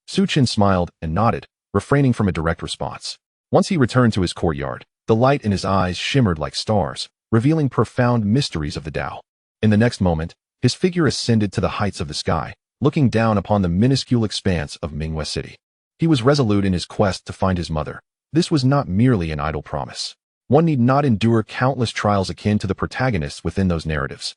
[SPEAKER 1] Su Chen smiled and nodded, refraining from a direct response. Once he returned to his courtyard, the light in his eyes shimmered like stars, revealing profound mysteries of the Tao. In the next moment, his figure ascended to the heights of the sky, looking down upon the minuscule expanse of Minghua City. He was resolute in his quest to find his mother. This was not merely an idle promise. One need not endure countless trials akin to the protagonists within those narratives,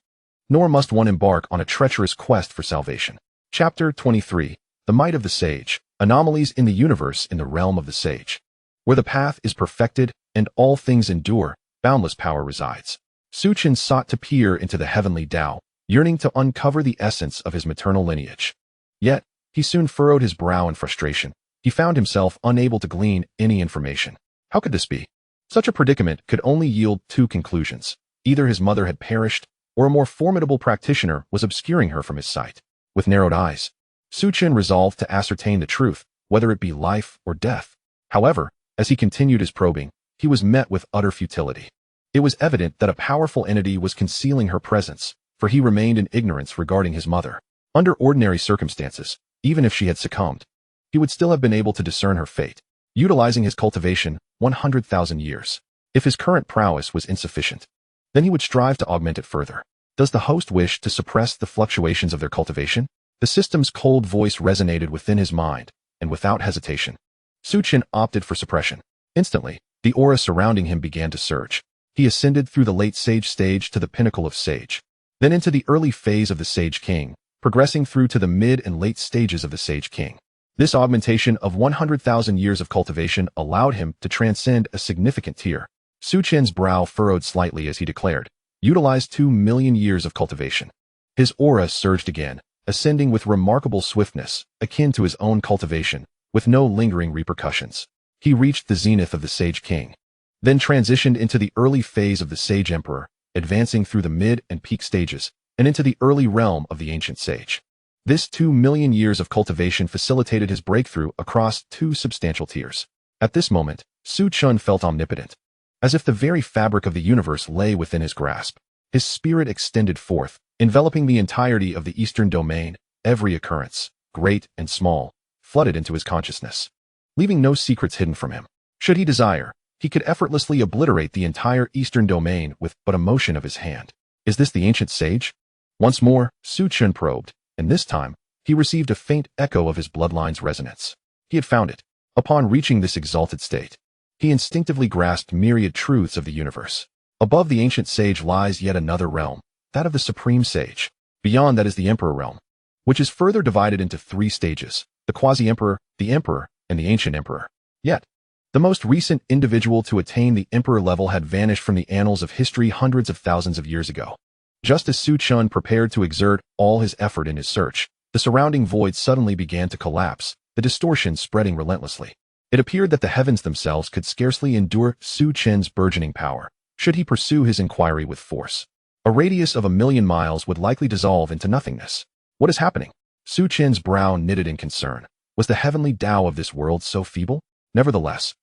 [SPEAKER 1] nor must one embark on a treacherous quest for salvation. Chapter 23. The Might of the Sage. Anomalies in the Universe in the Realm of the Sage. Where the path is perfected and all things endure, boundless power resides. Su Chen sought to peer into the heavenly Tao, yearning to uncover the essence of his maternal lineage. Yet, he soon furrowed his brow in frustration. He found himself unable to glean any information. How could this be? Such a predicament could only yield two conclusions. Either his mother had perished, or a more formidable practitioner was obscuring her from his sight. With narrowed eyes, Su Chen resolved to ascertain the truth, whether it be life or death. However, as he continued his probing, he was met with utter futility. It was evident that a powerful entity was concealing her presence, for he remained in ignorance regarding his mother. Under ordinary circumstances, even if she had succumbed, he would still have been able to discern her fate, utilizing his cultivation 100,000 years. If his current prowess was insufficient, then he would strive to augment it further. Does the host wish to suppress the fluctuations of their cultivation? The system's cold voice resonated within his mind, and without hesitation, Su Chen opted for suppression. Instantly, the aura surrounding him began to surge. He ascended through the late Sage stage to the pinnacle of Sage, then into the early phase of the Sage King, progressing through to the mid and late stages of the Sage King. This augmentation of 100,000 years of cultivation allowed him to transcend a significant tier. Su Chen's brow furrowed slightly as he declared, Utilize 2 million years of cultivation. His aura surged again, ascending with remarkable swiftness, akin to his own cultivation, with no lingering repercussions. He reached the zenith of the Sage King, then transitioned into the early phase of the Sage Emperor, advancing through the mid and peak stages, and into the early realm of the Ancient Sage. This 2 million years of cultivation facilitated his breakthrough across 2 substantial tiers. At this moment, Su Chen felt omnipotent, as if the very fabric of the universe lay within his grasp. His spirit extended forth, enveloping the entirety of the Eastern domain. Every occurrence, great and small, flooded into his consciousness, leaving no secrets hidden from him. Should he desire, he could effortlessly obliterate the entire Eastern domain with but a motion of his hand. Is this the Ancient Sage? Once more, Su Chen probed, and this time, he received a faint echo of his bloodline's resonance. He had found it. Upon reaching this exalted state, he instinctively grasped myriad truths of the universe. Above the Ancient Sage lies yet another realm, that of the Supreme Sage. Beyond that is the Emperor realm, which is further divided into 3 stages, the Quasi-Emperor, the Emperor, and the Ancient Emperor. Yet, the most recent individual to attain the Emperor level had vanished from the annals of history hundreds of thousands of years ago. Just as Su Chen prepared to exert all his effort in his search, the surrounding void suddenly began to collapse, the distortion spreading relentlessly. It appeared that the heavens themselves could scarcely endure Su Chen's burgeoning power, should he pursue his inquiry with force. A radius of 1,000,000 miles would likely dissolve into nothingness. What is happening? Su Chen's brow knitted in concern. Was the heavenly Tao of this world so feeble? Nevertheless,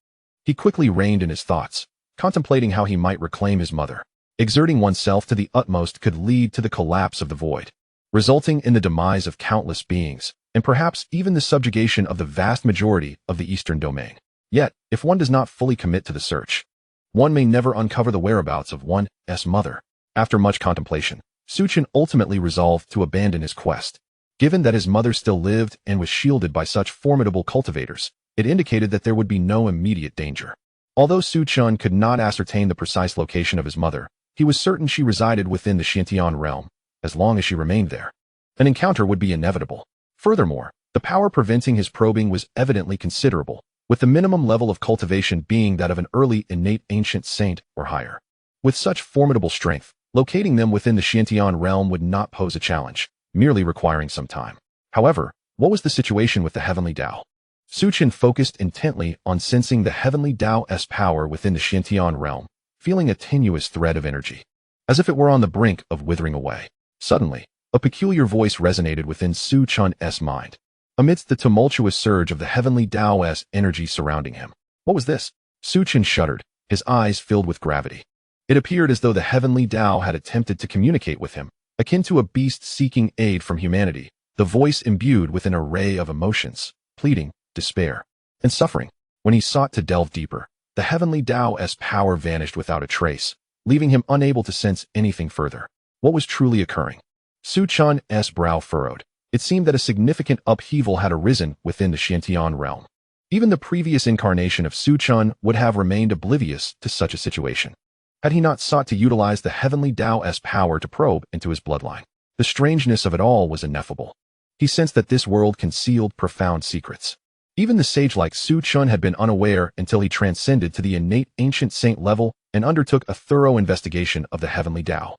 [SPEAKER 1] he quickly reined in his thoughts, contemplating how he might reclaim his mother. Exerting oneself to the utmost could lead to the collapse of the void, resulting in the demise of countless beings, and perhaps even the subjugation of the vast majority of the Eastern domain. Yet, if one does not fully commit to the search, one may never uncover the whereabouts of one's mother. After much contemplation, Su Chen ultimately resolved to abandon his quest. Given that his mother still lived and was shielded by such formidable cultivators, it indicated that there would be no immediate danger. Although Su Chen could not ascertain the precise location of his mother, he was certain she resided within the Xiantian realm. As long as she remained there, an encounter would be inevitable. Furthermore, the power preventing his probing was evidently considerable, with the minimum level of cultivation being that of an early innate ancient saint or higher. With such formidable strength, locating them within the Xiantian realm would not pose a challenge, merely requiring some time. However, what was the situation with the heavenly Tao? Su Chen focused intently on sensing the heavenly Tao's power within the Xiantian realm, feeling a tenuous thread of energy, as if it were on the brink of withering away. Suddenly, a peculiar voice resonated within Su Chen's mind, amidst the tumultuous surge of the heavenly Tao's energy surrounding him. What was this? Su Chen shuddered, his eyes filled with gravity. It appeared as though the heavenly Tao had attempted to communicate with him, akin to a beast seeking aid from humanity, the voice imbued with an array of emotions, pleading, despair, and suffering. When he sought to delve deeper, the heavenly Tao's power vanished without a trace, leaving him unable to sense anything further. What was truly occurring? Su Chen's brow furrowed. It seemed that a significant upheaval had arisen within the Xiantian realm. Even the previous incarnation of Su Chen would have remained oblivious to such a situation, had he not sought to utilize the heavenly Tao's power to probe into his bloodline. The strangeness of it all was ineffable. He sensed that this world concealed profound secrets. Even the sage like Su Chen had been unaware until he transcended to the innate ancient saint level and undertook a thorough investigation of the heavenly Tao,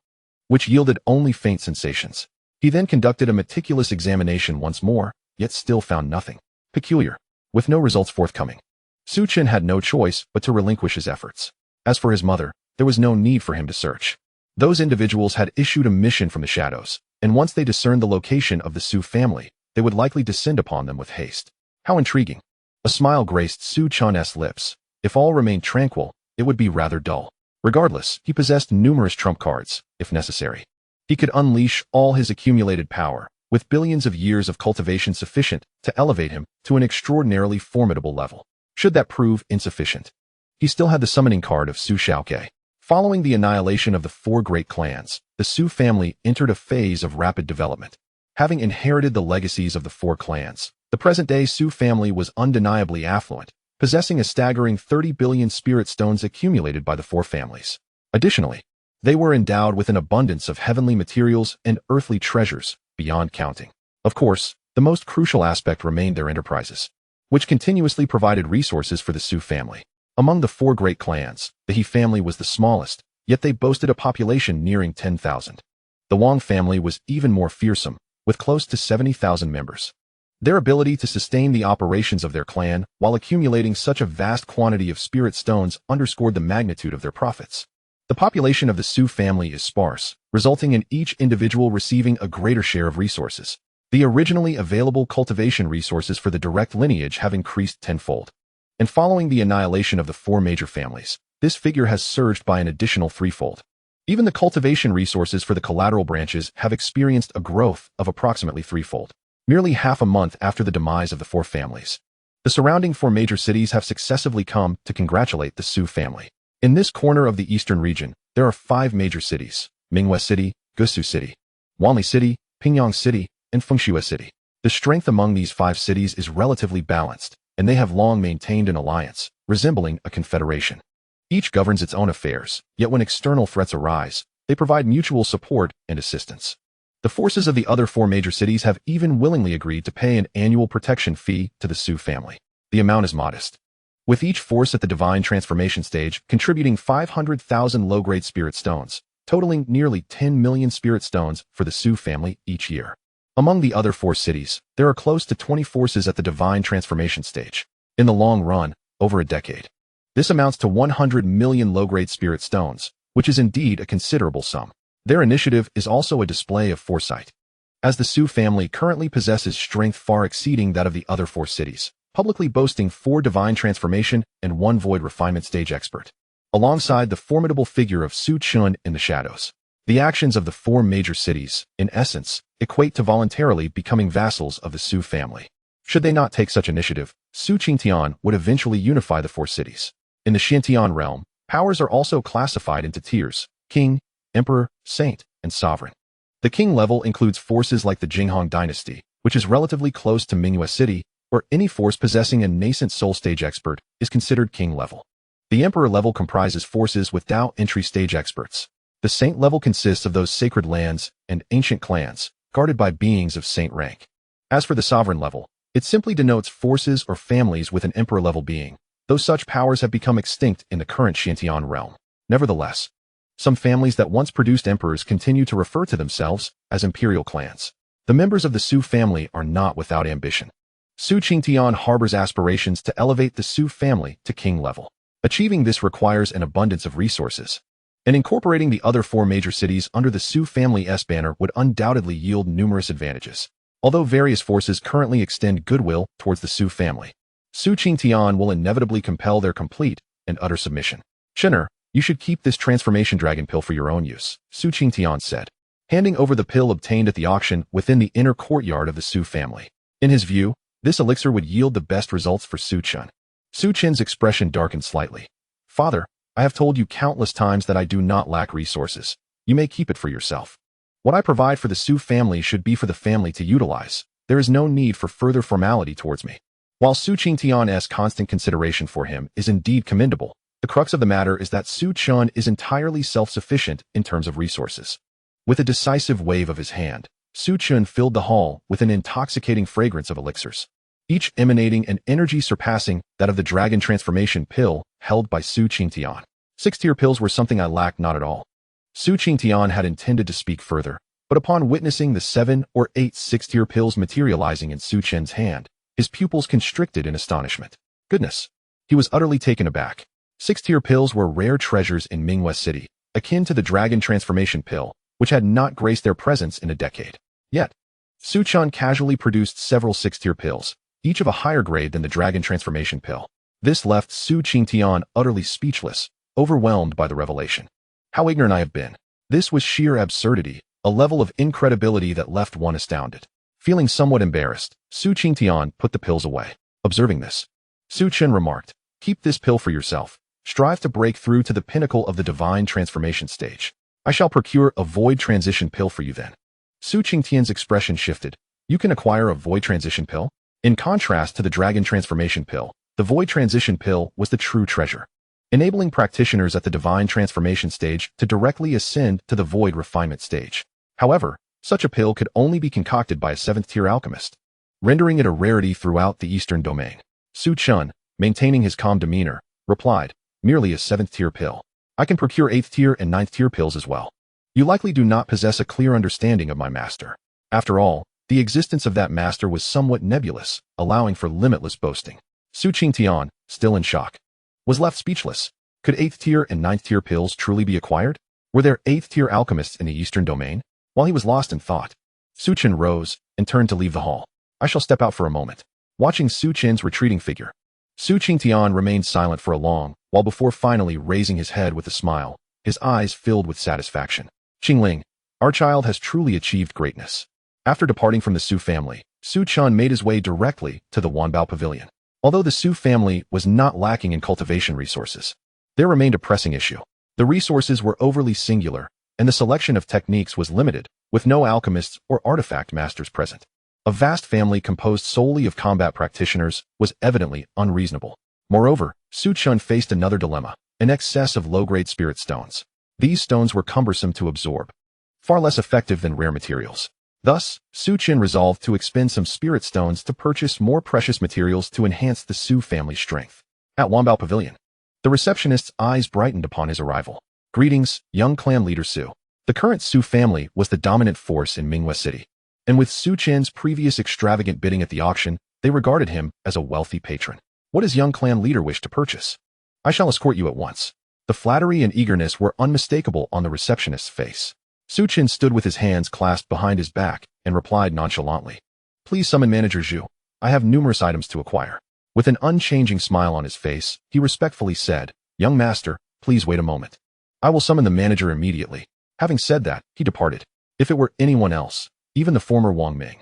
[SPEAKER 1] which yielded only faint sensations. He then conducted a meticulous examination once more, yet still found nothing peculiar. With no results forthcoming, Su Chen had no choice but to relinquish his efforts. As for his mother, there was no need for him to search. Those individuals had issued a mission from the shadows, and once they discerned the location of the Su family, they would likely descend upon them with haste. How intriguing. A smile graced Su Chen's lips. If all remained tranquil, it would be rather dull. Regardless, he possessed numerous trump cards, if necessary. He could unleash all his accumulated power, with billions of years of cultivation sufficient to elevate him to an extraordinarily formidable level. Should that prove insufficient, he still had the summoning card of Su Xiaoke. Following the annihilation of the 4 great clans, the Su family entered a phase of rapid development. Having inherited the legacies of the 4 clans, the present-day Su family was undeniably affluent, possessing a staggering 30 billion spirit stones accumulated by the 4 families. Additionally, they were endowed with an abundance of heavenly materials and earthly treasures beyond counting. Of course, the most crucial aspect remained their enterprises, which continuously provided resources for the Su family. Among the 4 great clans, the He family was the smallest, yet they boasted a population nearing 10,000. The Wang family was even more fearsome, with close to 70,000 members. Their ability to sustain the operations of their clan while accumulating such a vast quantity of spirit stones underscored the magnitude of their profits. The population of the Su family is sparse, resulting in each individual receiving a greater share of resources. The originally available cultivation resources for the direct lineage have increased tenfold. And following the annihilation of the 4 major families, this figure has surged by an additional threefold. Even the cultivation resources for the collateral branches have experienced a growth of approximately threefold, merely half a month after the demise of the 4 families. The surrounding 4 major cities have successively come to congratulate the Su family. In this corner of the eastern region, there are 5 major cities: Minghua City, Gusu City, Wanli City, Pingyang City, and Fengshua City. The strength among these 5 cities is relatively balanced, and they have long maintained an alliance, resembling a confederation. Each governs its own affairs, yet when external threats arise, they provide mutual support and assistance. The forces of the other 4 major cities have even willingly agreed to pay an annual protection fee to the Su family. The amount is modest, with each force at the divine transformation stage contributing 500,000 low-grade spirit stones, totaling nearly 10 million spirit stones for the Su family each year. Among the other 4 cities, there are close to 20 forces at the divine transformation stage. In the long run, over a decade, this amounts to 100 million low-grade spirit stones, which is indeed a considerable sum. Their initiative is also a display of foresight, as the Su family currently possesses strength far exceeding that of the other 4 cities, publicly boasting 4 divine transformation and 1 void refinement stage expert, alongside the formidable figure of Su Chen in the shadows. The actions of the 4 major cities, in essence, equate to voluntarily becoming vassals of the Su family. Should they not take such initiative, Su Qingtian would eventually unify the 4 cities. In the Xintian realm, powers are also classified into tiers: king, emperor, saint, and sovereign. The king level includes forces like the Jinghong dynasty, which is relatively close to Minghua City, where any force possessing a nascent soul stage expert is considered king level. The emperor level comprises forces with Dao entry stage experts. The saint level consists of those sacred lands and ancient clans, guarded by beings of saint rank. As for the sovereign level, it simply denotes forces or families with an emperor-level being, though such powers have become extinct in the current Xintian realm. Nevertheless, some families that once produced emperors continue to refer to themselves as imperial clans. The members of the Su family are not without ambition. Su Qingtian harbors aspirations to elevate the Su family to king level. Achieving this requires an abundance of resources, and incorporating the other 4 major cities under the Su family's banner would undoubtedly yield numerous advantages. Although various forces currently extend goodwill towards the Su family, Su Qingtian will inevitably compel their complete and utter submission. "Chenner, you should keep this transformation dragon pill for your own use," Su Qingtian said, handing over the pill obtained at the auction within the inner courtyard of the Su family. In his view, this elixir would yield the best results for Su Chen. Su Chen's expression darkened slightly. "Father, I have told you countless times that I do not lack resources. You may keep it for yourself. What I provide for the Su family should be for the family to utilize. There is no need for further formality towards me." While Su Qingtian's constant consideration for him is indeed commendable, the crux of the matter is that Su Chen is entirely self-sufficient in terms of resources. With a decisive wave of his hand, Su Chen filled the hall with an intoxicating fragrance of elixirs, each emanating an energy surpassing that of the dragon transformation pill held by Su Qingtian. 6-tier pills were something I lacked not at all. Su Qingtian had intended to speak further, but upon witnessing the 7 or 8 6-tier pills materializing in Su Chen's hand, his pupils constricted in astonishment. Goodness! He was utterly taken aback. 6-tier pills were rare treasures in Minghua City, akin to the dragon transformation pill, which had not graced their presence in a decade. Yet, Su Chen casually produced several 6-tier pills, each of a higher grade than the dragon transformation pill. This left Su Qingtian utterly speechless, overwhelmed by the revelation. How ignorant I have been. This was sheer absurdity, a level of incredibility that left one astounded. Feeling somewhat embarrassed, Su Qingtian put the pills away. Observing this, Su Chen remarked, "Keep this pill for yourself. Strive to break through to the pinnacle of the divine transformation stage. I shall procure a void transition pill for you then." Su Qingtian's expression shifted. "You can acquire a void transition pill?" In contrast to the dragon transformation pill, the void transition pill was the true treasure, enabling practitioners at the divine transformation stage to directly ascend to the void refinement stage. However, such a pill could only be concocted by a 7th-tier alchemist, rendering it a rarity throughout the eastern domain. Su Chen, maintaining his calm demeanor, replied, "Merely a 7th-tier pill. I can procure 8th-tier and 9th-tier pills as well. You likely do not possess a clear understanding of my master. After all, The existence of that master was somewhat nebulous, allowing for limitless boasting. Su Chen, still in shock, was left speechless. Could 8th tier and 9th tier pills truly be acquired? Were there 8th tier alchemists in the Eastern Domain? While he was lost in thought, Su Chen rose and turned to leave the hall. I shall step out for a moment. Watching Su Chen's retreating figure, Su Chen remained silent for a long while before finally raising his head with a smile, his eyes filled with satisfaction. Qingling, our child has truly achieved greatness. After departing from the Su family, Su Chen made his way directly to the Wanbao Pavilion. Although the Su family was not lacking in cultivation resources, there remained a pressing issue. The resources were overly singular, and the selection of techniques was limited, with no alchemists or artifact masters present. A vast family composed solely of combat practitioners was evidently unreasonable. Moreover, Su Chen faced another dilemma, an excess of low-grade spirit stones. These stones were cumbersome to absorb, far less effective than rare materials. Thus, Su Chen resolved to expend some spirit stones to purchase more precious materials to enhance the Su family's strength. At Wanbao Pavilion, the receptionist's eyes brightened upon his arrival. Greetings, young clan leader Su. The current Su family was the dominant force in Mingwe City, and with Su Chen's previous extravagant bidding at the auction, they regarded him as a wealthy patron. What does young clan leader wish to purchase? I shall escort you at once. The flattery and eagerness were unmistakable on the receptionist's face. Su Chen stood with his hands clasped behind his back and replied nonchalantly. Please summon Manager Zhu. I have numerous items to acquire. With an unchanging smile on his face, he respectfully said, Young master, please wait a moment. I will summon the manager immediately. Having said that, he departed. If it were anyone else, even the former Wang Ming,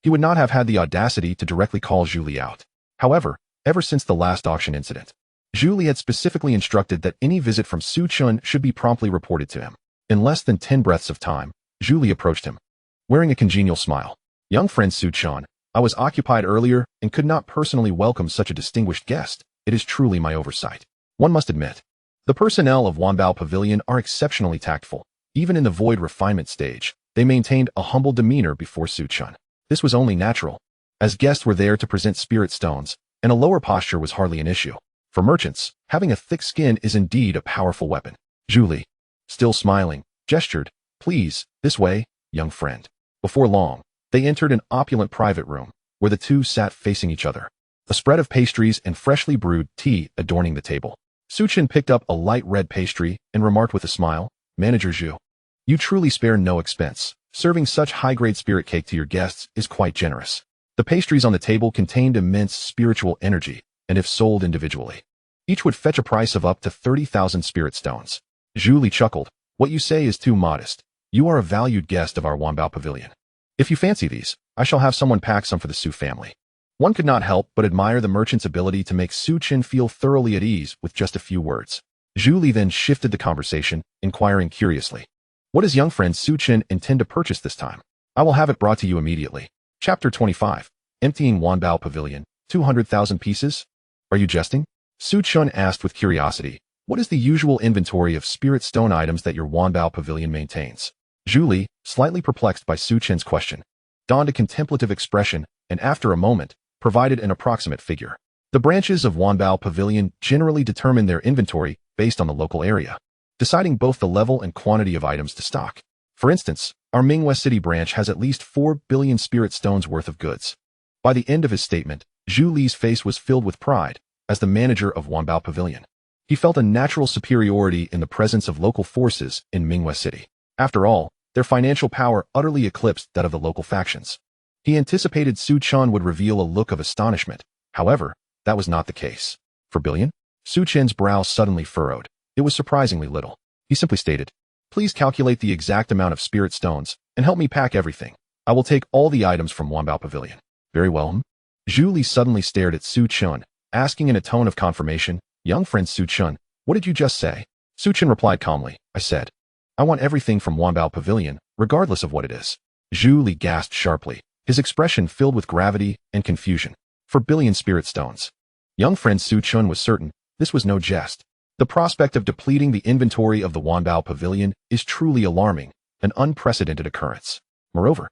[SPEAKER 1] he would not have had the audacity to directly call Zhu Li out. However, ever since the last auction incident, Zhu Li had specifically instructed that any visit from Su Chen should be promptly reported to him. In less than 10 breaths of time, Zhu Li approached him, wearing a congenial smile. Young friend Su Chen, I was occupied earlier and could not personally welcome such a distinguished guest. It is truly my oversight. One must admit, the personnel of Wanbao Pavilion are exceptionally tactful. Even in the void refinement stage, they maintained a humble demeanor before Su Chen. This was only natural, as guests were there to present spirit stones, and a lower posture was hardly an issue. For merchants, having a thick skin is indeed a powerful weapon. Zhu Li, still smiling, gestured, Please, this way, young friend. Before long, they entered an opulent private room, where the two sat facing each other. A spread of pastries and freshly brewed tea adorning the table. Su Chen picked up a light red pastry and remarked with a smile, Manager Zhu, you truly spare no expense. Serving such high-grade spirit cake to your guests is quite generous. The pastries on the table contained immense spiritual energy, and if sold individually, each would fetch a price of up to 30,000 spirit stones. Zhu Li chuckled, What you say is too modest. You are a valued guest of our Wanbao Pavilion. If you fancy these, I shall have someone pack some for the Su family. One could not help but admire the merchant's ability to make Su Chen feel thoroughly at ease with just a few words. Zhu Li then shifted the conversation, inquiring curiously, What does young friend Su Chen intend to purchase this time? I will have it brought to you immediately. Chapter 25. Emptying Wanbao Pavilion. 200,000 pieces? Are you jesting? Su Chen asked with curiosity, What is the usual inventory of spirit stone items that your Wanbao Pavilion maintains? Zhu Li, slightly perplexed by Su Chen's question, donned a contemplative expression and after a moment, provided an approximate figure. The branches of Wanbao Pavilion generally determine their inventory based on the local area, deciding both the level and quantity of items to stock. For instance, our Mingwe City branch has at least 4 billion spirit stones worth of goods. By the end of his statement, Zhu Li's face was filled with pride. As the manager of Wanbao Pavilion, he felt a natural superiority in the presence of local forces in Mingwe City. After all, their financial power utterly eclipsed that of the local factions. He anticipated Su Chen would reveal a look of astonishment. However, that was not the case. 4 billion? Su Chen's brow suddenly furrowed. It was surprisingly little. He simply stated, Please calculate the exact amount of spirit stones and help me pack everything. I will take all the items from Wanbao Pavilion. Very well. Zhu Li suddenly stared at Su Chen, asking in a tone of confirmation, Young friend Su Chen, what did you just say? Su Chen replied calmly, I said, I want everything from Wanbao Pavilion, regardless of what it is. Zhu Li gasped sharply, his expression filled with gravity and confusion. 4 billion spirit stones. Young friend Su Chen was certain this was no jest. The prospect of depleting the inventory of the Wanbao Pavilion is truly alarming, an unprecedented occurrence. Moreover,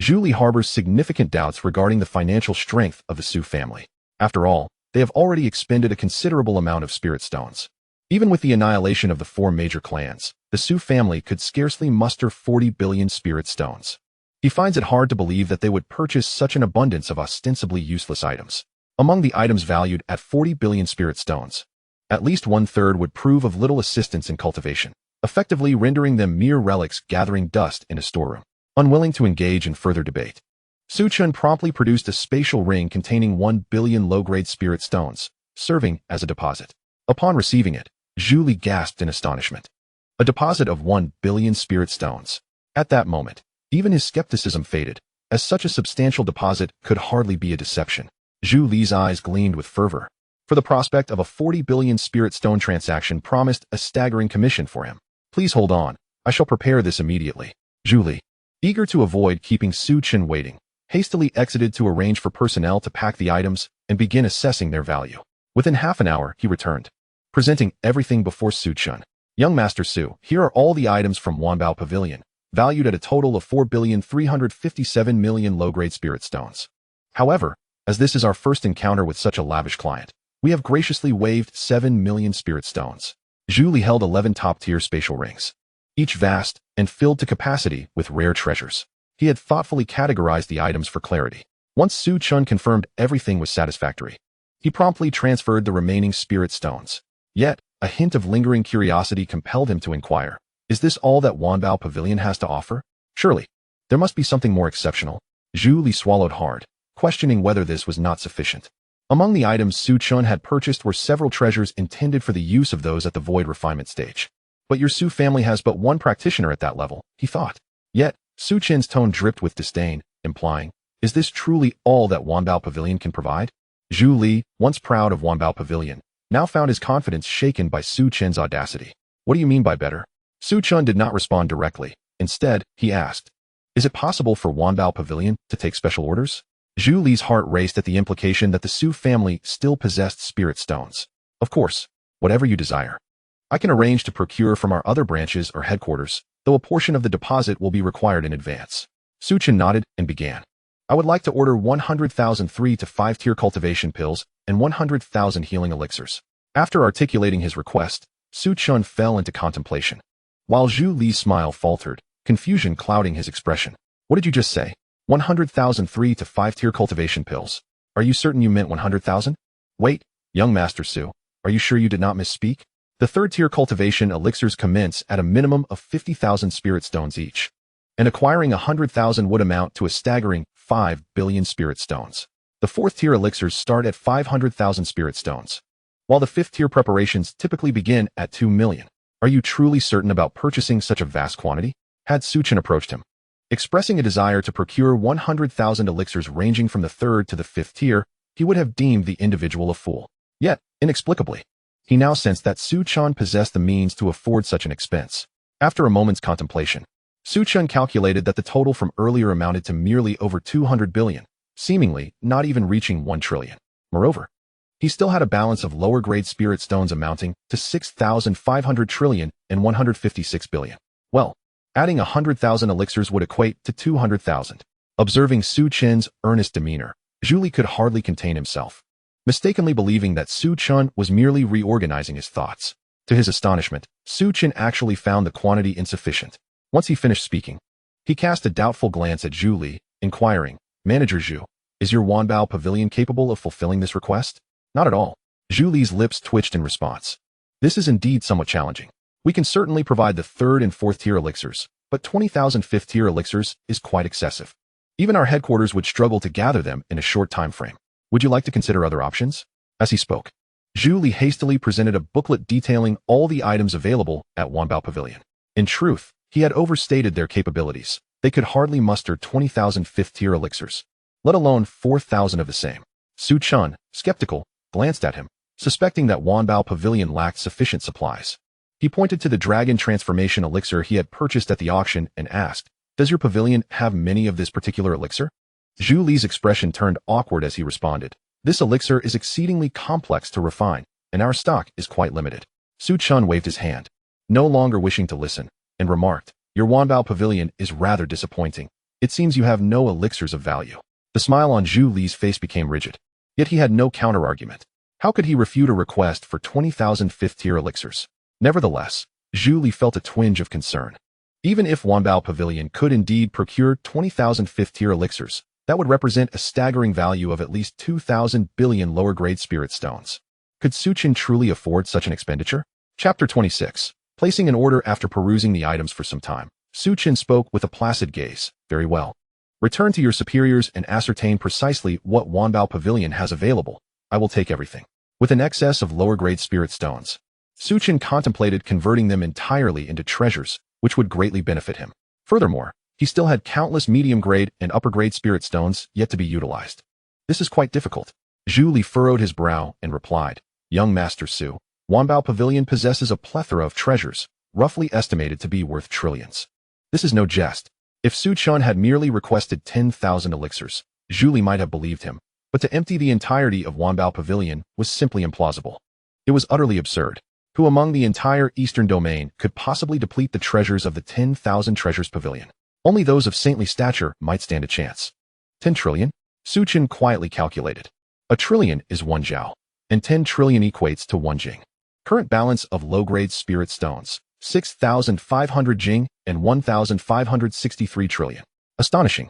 [SPEAKER 1] Zhu Li harbors significant doubts regarding the financial strength of the Su family. After all, they have already expended a considerable amount of spirit stones. Even with the annihilation of the 4 major clans, the Su family could scarcely muster 40 billion spirit stones. He finds it hard to believe that they would purchase such an abundance of ostensibly useless items. Among the items valued at 40 billion spirit stones, at least one-third would prove of little assistance in cultivation, effectively rendering them mere relics gathering dust in a storeroom. Unwilling to engage in further debate, Su Chen promptly produced a spatial ring containing 1 billion low-grade spirit stones, serving as a deposit. Upon receiving it, Zhu Li gasped in astonishment. A deposit of 1 billion spirit stones. At that moment, even his skepticism faded, as such a substantial deposit could hardly be a deception. Zhu Li's eyes gleamed with fervor, for the prospect of a 40 billion spirit stone transaction promised a staggering commission for him. Please hold on, I shall prepare this immediately. Zhu Li, eager to avoid keeping Su Chen waiting, hastily exited to arrange for personnel to pack the items and begin assessing their value. Within half an hour, he returned, presenting everything before Su Chen. Young Master Su, here are all the items from Wanbao Pavilion, valued at a total of 4,357,000,000 low-grade spirit stones. However, as this is our first encounter with such a lavish client, we have graciously waived 7 million spirit stones. Zhu Li held 11 top-tier spatial rings, each vast and filled to capacity with rare treasures. He had thoughtfully categorized the items for clarity. Once Su Chen confirmed everything was satisfactory, he promptly transferred the remaining spirit stones. Yet, a hint of lingering curiosity compelled him to inquire, is this all that Wanbao Pavilion has to offer? Surely, there must be something more exceptional. Zhu Li swallowed hard, questioning whether this was not sufficient. Among the items Su Chen had purchased were several treasures intended for the use of those at the void refinement stage. But your Su family has but one practitioner at that level, he thought. Yet, Su Chen's tone dripped with disdain, implying, is this truly all that Wanbao Pavilion can provide? Zhu Li, once proud of Wanbao Pavilion, now found his confidence shaken by Su Chen's audacity. What do you mean by better? Su Chen did not respond directly. Instead, he asked, is it possible for Wanbao Pavilion to take special orders? Zhu Li's heart raced at the implication that the Su family still possessed spirit stones. Of course, whatever you desire. I can arrange to procure from our other branches or headquarters, though a portion of the deposit will be required in advance. Su Chen nodded and began. I would like to order 100,000 3 to 5 tier cultivation pills and 100,000 healing elixirs. After articulating his request, Su Chen fell into contemplation, while Zhu Li's smile faltered, confusion clouding his expression. What did you just say? 100,000 3 to 5 tier cultivation pills. Are you certain you meant 100,000? Wait, young Master Su, are you sure you did not misspeak? The third-tier cultivation elixirs commence at a minimum of 50,000 spirit stones each, and acquiring 100,000 would amount to a staggering 5 billion spirit stones. The fourth-tier elixirs start at 500,000 spirit stones, while the fifth-tier preparations typically begin at 2 million. Are you truly certain about purchasing such a vast quantity? Had Su Chen approached him, expressing a desire to procure 100,000 elixirs ranging from the third to the fifth tier, he would have deemed the individual a fool. Yet, inexplicably, he now sensed that Su Chen possessed the means to afford such an expense. After a moment's contemplation, Su Chen calculated that the total from earlier amounted to merely over 200 billion, seemingly not even reaching 1 trillion. Moreover, he still had a balance of lower-grade spirit stones amounting to 6,500 trillion and 156 billion. Well, adding 100,000 elixirs would equate to 200,000. Observing Su Chen's earnest demeanor, Zhu Li could hardly contain himself, mistakenly believing that Su Chen was merely reorganizing his thoughts. To his astonishment, Su Chen actually found the quantity insufficient. Once he finished speaking, he cast a doubtful glance at Zhu Li, inquiring, Manager Zhu, is your Wanbao Pavilion capable of fulfilling this request? Not at all. Zhu Li's lips twitched in response. This is indeed somewhat challenging. We can certainly provide the third and fourth tier elixirs, but 20,000 fifth tier elixirs is quite excessive. Even our headquarters would struggle to gather them in a short time frame. Would you like to consider other options? As he spoke, Zhu Li hastily presented a booklet detailing all the items available at Wanbao Pavilion. In truth, he had overstated their capabilities. They could hardly muster 20,000 fifth-tier elixirs, let alone 4,000 of the same. Su Chen, skeptical, glanced at him, suspecting that Wanbao Pavilion lacked sufficient supplies. He pointed to the dragon transformation elixir he had purchased at the auction and asked, does your pavilion have many of this particular elixir? Zhu Li's expression turned awkward as he responded. This elixir is exceedingly complex to refine, and our stock is quite limited. Su Chen waved his hand, no longer wishing to listen, and remarked, your Wanbao Pavilion is rather disappointing. It seems you have no elixirs of value. The smile on Zhu Li's face became rigid, yet he had no counter-argument. How could he refute a request for 20,000 fifth-tier elixirs? Nevertheless, Zhu Li felt a twinge of concern. Even if Wanbao Pavilion could indeed procure 20,000 fifth-tier elixirs, that would represent a staggering value of at least 2,000 billion lower-grade spirit stones. Could Su Chen truly afford such an expenditure? Chapter 26. Placing an order after perusing the items for some time, Su Chen spoke with a placid gaze. Very well. Return to your superiors and ascertain precisely what Wanbao Pavilion has available. I will take everything. With an excess of lower-grade spirit stones, Su Chen contemplated converting them entirely into treasures, which would greatly benefit him. Furthermore, he still had countless medium-grade and upper-grade spirit stones yet to be utilized. This is quite difficult. Zhu Li furrowed his brow and replied, Young Master Su, Wanbao Pavilion possesses a plethora of treasures, roughly estimated to be worth trillions. This is no jest. If Su Chen had merely requested 10,000 elixirs, Zhu Li might have believed him, but to empty the entirety of Wanbao Pavilion was simply implausible. It was utterly absurd. Who among the entire Eastern domain could possibly deplete the treasures of the 10,000 treasures pavilion? Only those of saintly stature might stand a chance. 10 trillion? Su Chen quietly calculated. A trillion is 1 jiao, and 10 trillion equates to 1 jing. Current balance of low-grade spirit stones, 6,500 jing and 1,563 trillion. Astonishing.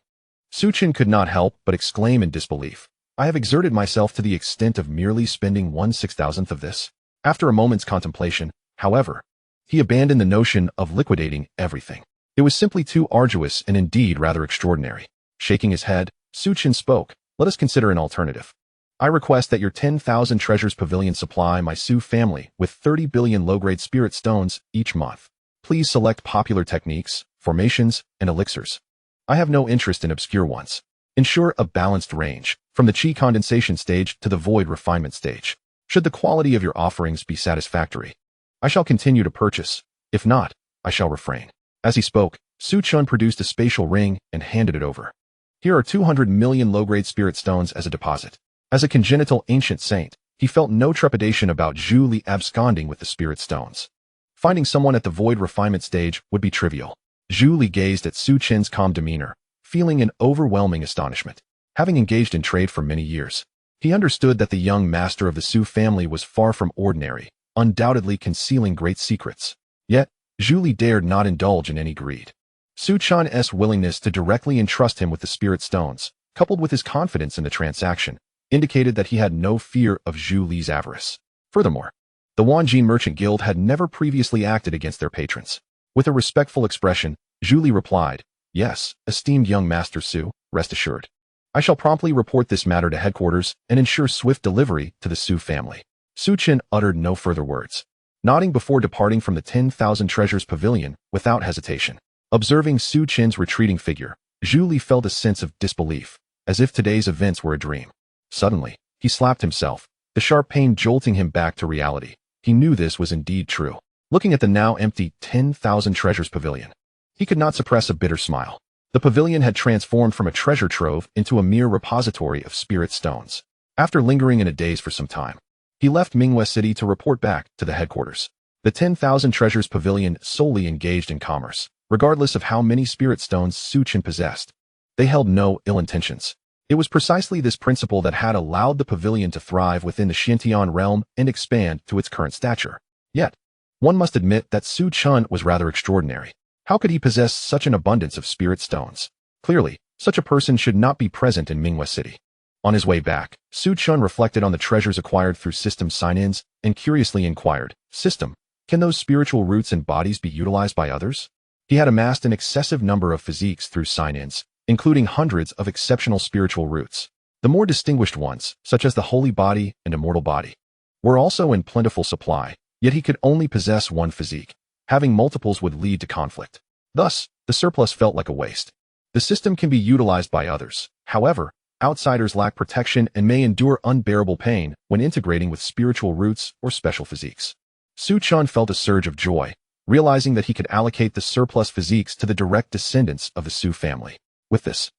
[SPEAKER 1] Su Chen could not help but exclaim in disbelief. I have exerted myself to the extent of merely spending 1/6,000th of this. After a moment's contemplation, however, he abandoned the notion of liquidating everything. It was simply too arduous and indeed rather extraordinary. Shaking his head, Su Chen spoke. Let us consider an alternative. I request that your 10,000 treasures pavilion supply my Su family with 30 billion low-grade spirit stones each month. Please select popular techniques, formations, and elixirs. I have no interest in obscure ones. Ensure a balanced range, from the qi condensation stage to the void refinement stage. Should the quality of your offerings be satisfactory, I shall continue to purchase. If not, I shall refrain. As he spoke, Su Chen produced a spatial ring and handed it over. Here are 200 million low-grade spirit stones as a deposit. As a congenital ancient saint, he felt no trepidation about Zhu Li absconding with the spirit stones. Finding someone at the void refinement stage would be trivial. Zhu Li gazed at Su Chen's calm demeanor, feeling an overwhelming astonishment. Having engaged in trade for many years, he understood that the young master of the Su family was far from ordinary, undoubtedly concealing great secrets. Yet, Zhu Li dared not indulge in any greed. Su Chen's willingness to directly entrust him with the spirit stones, coupled with his confidence in the transaction, indicated that he had no fear of Zhu Li's avarice. Furthermore, the Wanjin Merchant Guild had never previously acted against their patrons. With a respectful expression, Zhu Li replied, Yes, esteemed young Master Su, rest assured. I shall promptly report this matter to headquarters and ensure swift delivery to the Su family. Su Chen uttered no further words, nodding before departing from the 10,000 treasures pavilion without hesitation. Observing Su Chen's retreating figure, Zhu Li felt a sense of disbelief, as if today's events were a dream. Suddenly, he slapped himself, the sharp pain jolting him back to reality. He knew this was indeed true. Looking at the now empty 10,000 treasures pavilion, he could not suppress a bitter smile. The pavilion had transformed from a treasure trove into a mere repository of spirit stones. After lingering in a daze for some time, he left Mingwei City to report back to the headquarters. The 10,000 treasures pavilion solely engaged in commerce, regardless of how many spirit stones Su Chen possessed. They held no ill intentions. It was precisely this principle that had allowed the pavilion to thrive within the Xintian realm and expand to its current stature. Yet, one must admit that Su Chen was rather extraordinary. How could he possess such an abundance of spirit stones? Clearly, such a person should not be present in Mingwei City. On his way back, Su Chen reflected on the treasures acquired through system sign-ins and curiously inquired, System, can those spiritual roots and bodies be utilized by others? He had amassed an excessive number of physiques through sign-ins, including hundreds of exceptional spiritual roots. The more distinguished ones, such as the holy body and immortal body, were also in plentiful supply, yet he could only possess one physique. Having multiples would lead to conflict. Thus, the surplus felt like a waste. The system can be utilized by others. However, outsiders lack protection and may endure unbearable pain when integrating with spiritual roots or special physiques. Su Chen felt a surge of joy, realizing that he could allocate the surplus physiques to the direct descendants of the Su family. With this,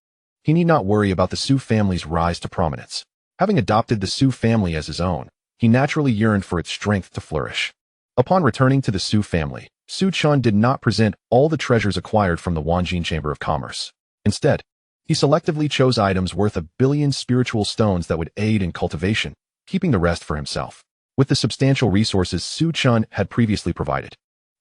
[SPEAKER 1] he need not worry about the Su family's rise to prominence. Having adopted the Su family as his own, he naturally yearned for its strength to flourish. Upon returning to the Su family, Su Chen did not present all the treasures acquired from the Wanjin Chamber of Commerce. Instead, he selectively chose items worth 1 billion spiritual stones that would aid in cultivation, keeping the rest for himself. With the substantial resources Su Chen had previously provided,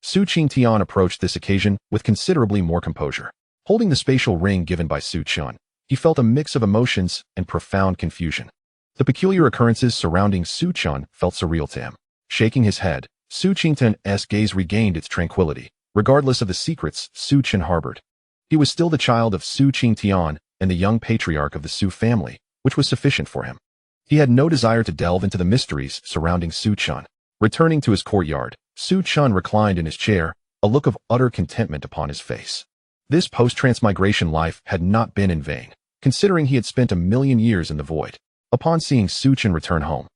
[SPEAKER 1] Su Chen approached this occasion with considerably more composure. Holding the spatial ring given by Su Chen, he felt a mix of emotions and profound confusion. The peculiar occurrences surrounding Su Chen felt surreal to him. Shaking his head, Su Chen's gaze regained its tranquility, regardless of the secrets Su Chen harbored. He was still the child of Su Chen and the young patriarch of the Su family, which was sufficient for him. He had no desire to delve into the mysteries surrounding Su Chen. Returning to his courtyard, Su Chen reclined in his chair, a look of utter contentment upon his face. This post-transmigration life had not been in vain, considering he had spent 1,000,000 years in the void. Upon seeing Su Chen return home,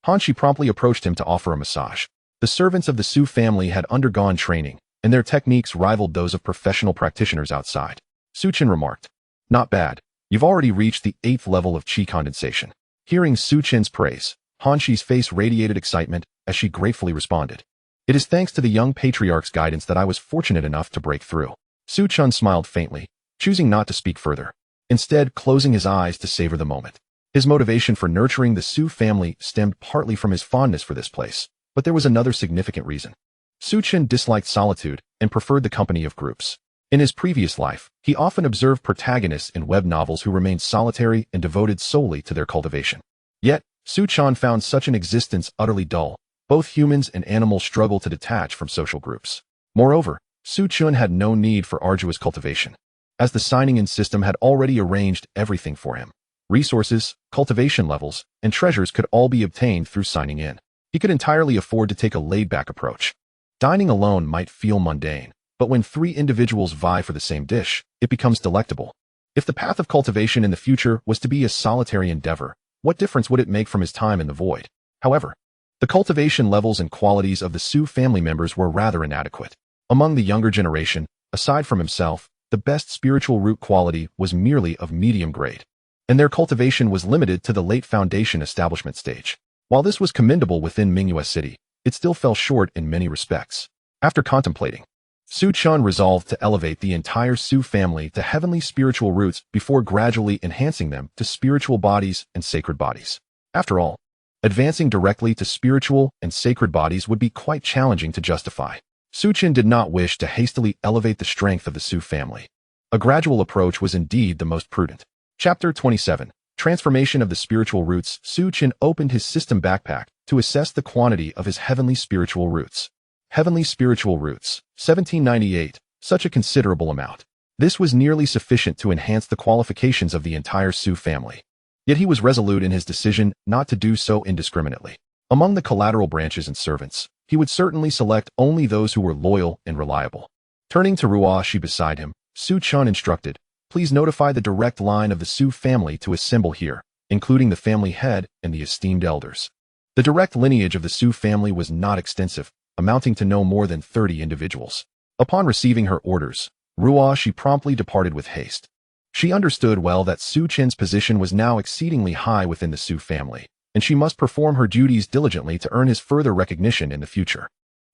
[SPEAKER 1] Hanshi promptly approached him to offer a massage. The servants of the Su family had undergone training, and their techniques rivaled those of professional practitioners outside. Su Chen remarked, "Not bad. You've already reached the 8th level of qi condensation." Hearing Su Chen's praise, Hanshi's face radiated excitement as she gratefully responded, "It is thanks to the young patriarch's guidance that I was fortunate enough to break through." Su Chen smiled faintly, choosing not to speak further, instead closing his eyes to savor the moment. His motivation for nurturing the Su family stemmed partly from his fondness for this place, but there was another significant reason. Su Chen disliked solitude and preferred the company of groups. In his previous life, he often observed protagonists in web novels who remained solitary and devoted solely to their cultivation. Yet, Su Chen found such an existence utterly dull. Both humans and animals struggle to detach from social groups. Moreover, Su Chen had no need for arduous cultivation, as the signing-in system had already arranged everything for him. Resources, cultivation levels, and treasures could all be obtained through signing in. He could entirely afford to take a laid-back approach. Dining alone might feel mundane, but when 3 individuals vie for the same dish, it becomes delectable. If the path of cultivation in the future was to be a solitary endeavor, what difference would it make from his time in the void? However, the cultivation levels and qualities of the Su family members were rather inadequate. Among the younger generation, aside from himself, the best spiritual root quality was merely of medium grade, and their cultivation was limited to the late foundation establishment stage. While this was commendable within Mingyue City, it still fell short in many respects. After contemplating, Su Chen resolved to elevate the entire Su family to heavenly spiritual roots before gradually enhancing them to spiritual bodies and sacred bodies. After all, advancing directly to spiritual and sacred bodies would be quite challenging to justify. Su Chen did not wish to hastily elevate the strength of the Su family. A gradual approach was indeed the most prudent. Chapter 27. Transformation of the Spiritual Roots. Su Chen opened his system backpack to assess the quantity of his heavenly spiritual roots. Heavenly spiritual roots, 1798, such a considerable amount. This was nearly sufficient to enhance the qualifications of the entire Su family. Yet he was resolute in his decision not to do so indiscriminately. Among the collateral branches and servants, he would certainly select only those who were loyal and reliable. Turning to Ruashi beside him, Su Chen instructed, "Please notify the direct line of the Su family to assemble here, including the family head and the esteemed elders." The direct lineage of the Su family was not extensive, amounting to no more than 30 individuals. Upon receiving her orders, Ruashi promptly departed with haste. She understood well that Su Chen's position was now exceedingly high within the Su family, and she must perform her duties diligently to earn his further recognition in the future.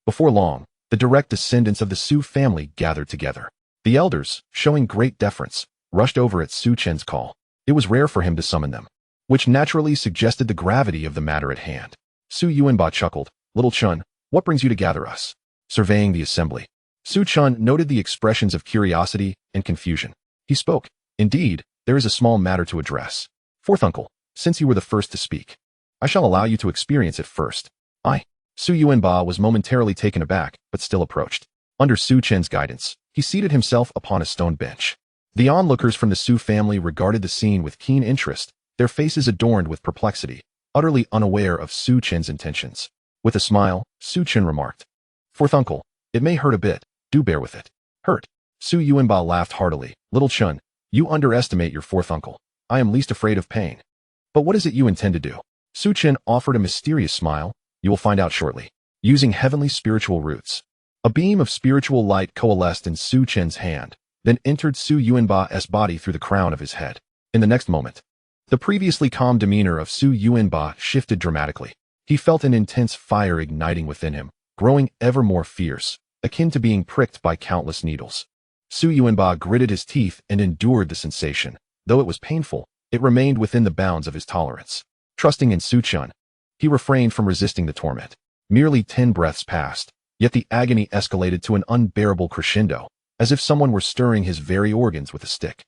[SPEAKER 1] Before long, the direct descendants of the Su family gathered together. The elders, showing great deference, rushed over at Su Chen's call. It was rare for him to summon them, which naturally suggested the gravity of the matter at hand. Su Yuanba chuckled, "Little Chen, what brings you to gather us?" Surveying the assembly, Su Chen noted the expressions of curiosity and confusion. He spoke, "Indeed, there is a small matter to address. Fourth uncle, since you were the first to speak, I shall allow you to experience it first." Su Yuanba was momentarily taken aback, but still approached. Under Su Chen's guidance, he seated himself upon a stone bench. The onlookers from the Su family regarded the scene with keen interest, their faces adorned with perplexity, utterly unaware of Su Chen's intentions. With a smile, Su Chen remarked, "Fourth uncle, it may hurt a bit, do bear with it." "Hurt?" Su Yuanba laughed heartily. "Little Chen, you underestimate your fourth uncle. I am least afraid of pain. But what is it you intend to do?" Su Chen offered a mysterious smile. "You will find out shortly." Using heavenly spiritual roots, a beam of spiritual light coalesced in Su Chen's hand, then entered Su Yuanba's body through the crown of his head. In the next moment, the previously calm demeanor of Su Yuanba shifted dramatically. He felt an intense fire igniting within him, growing ever more fierce, akin to being pricked by countless needles. Su Yuanba gritted his teeth and endured the sensation. Though it was painful, it remained within the bounds of his tolerance. Trusting in Su Chen, he refrained from resisting the torment. Merely 10 breaths passed, Yet the agony escalated to an unbearable crescendo, as if someone were stirring his very organs with a stick.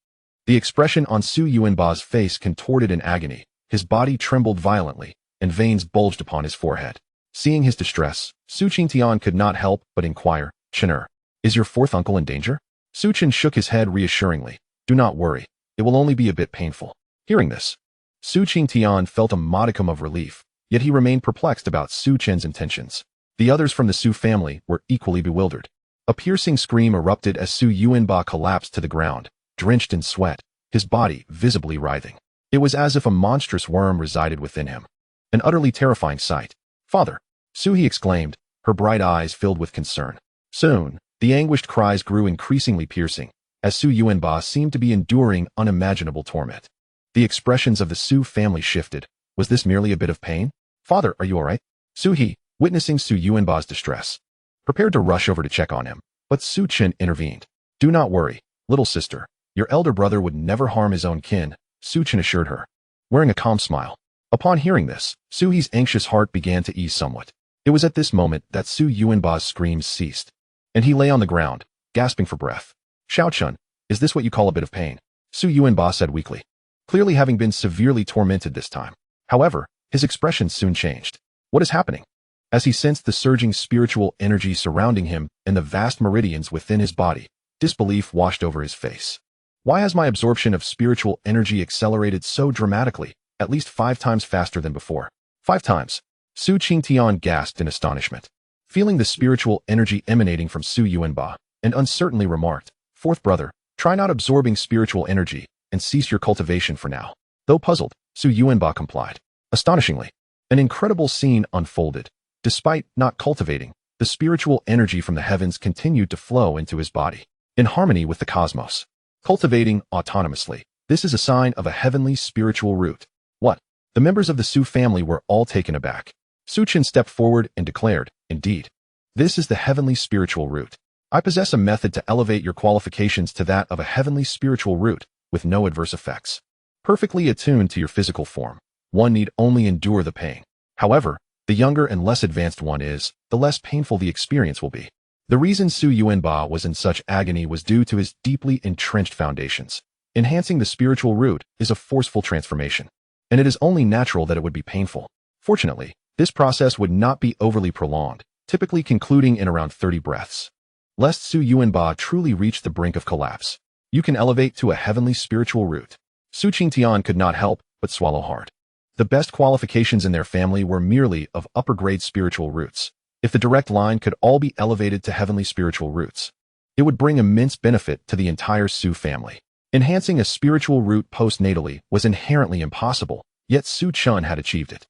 [SPEAKER 1] The expression on Su Yuanba's face contorted in agony, his body trembled violently, and veins bulged upon his forehead. Seeing his distress, Su Chen could not help but inquire, "Chener, is your fourth uncle in danger?" Su Chen shook his head reassuringly. "Do not worry, it will only be a bit painful." Hearing this, Su Chen felt a modicum of relief, yet he remained perplexed about Su Chen's intentions. The others from the Su family were equally bewildered. A piercing scream erupted as Su Yuanba collapsed to the ground, drenched in sweat, his body visibly writhing. It was as if a monstrous worm resided within him. An utterly terrifying sight. "Father!" Su He exclaimed, her bright eyes filled with concern. Soon, the anguished cries grew increasingly piercing, as Su Yuanba seemed to be enduring unimaginable torment. The expressions of the Su family shifted. Was this merely a bit of pain? "Father, are you all right?" Su He, witnessing Su Yuanba's distress, prepared to rush over to check on him, but Su Chen intervened. "Do not worry, little sister. Your elder brother would never harm his own kin," Su Chen assured her, wearing a calm smile. Upon hearing this, Su He's anxious heart began to ease somewhat. It was at this moment that Su Yuanba's screams ceased, and he lay on the ground, gasping for breath. "Xiao Chun, is this what you call a bit of pain?" Su Yuanba said weakly, clearly having been severely tormented this time. However, his expression soon changed. "What is happening?" As he sensed the surging spiritual energy surrounding him and the vast meridians within his body, disbelief washed over his face. "Why has my absorption of spiritual energy accelerated so dramatically, at least 5 times faster than before?" 5 times. Su Chen gasped in astonishment, feeling the spiritual energy emanating from Su Yuanba, and uncertainly remarked, "Fourth brother, try not absorbing spiritual energy, and cease your cultivation for now." Though puzzled, Su Yuanba complied. Astonishingly, an incredible scene unfolded. Despite not cultivating, the spiritual energy from the heavens continued to flow into his body, in harmony with the cosmos. Cultivating autonomously, this is a sign of a heavenly spiritual root. What? The members of the Su family were all taken aback. Su Chen stepped forward and declared, "Indeed, this is the heavenly spiritual root. I possess a method to elevate your qualifications to that of a heavenly spiritual root, with no adverse effects. Perfectly attuned to your physical form, one need only endure the pain. However, the younger and less advanced one is, the less painful the experience will be." The reason Su Yuanba was in such agony was due to his deeply entrenched foundations. Enhancing the spiritual root is a forceful transformation, and it is only natural that it would be painful. Fortunately, this process would not be overly prolonged, typically concluding in around 30 breaths. Lest Su Yuanba truly reach the brink of collapse, you can elevate to a heavenly spiritual root. Su Chen could not help but swallow hard. The best qualifications in their family were merely of upper-grade spiritual roots. If the direct line could all be elevated to heavenly spiritual roots, it would bring immense benefit to the entire Su family. Enhancing a spiritual root postnatally was inherently impossible, yet Su Chen had achieved it.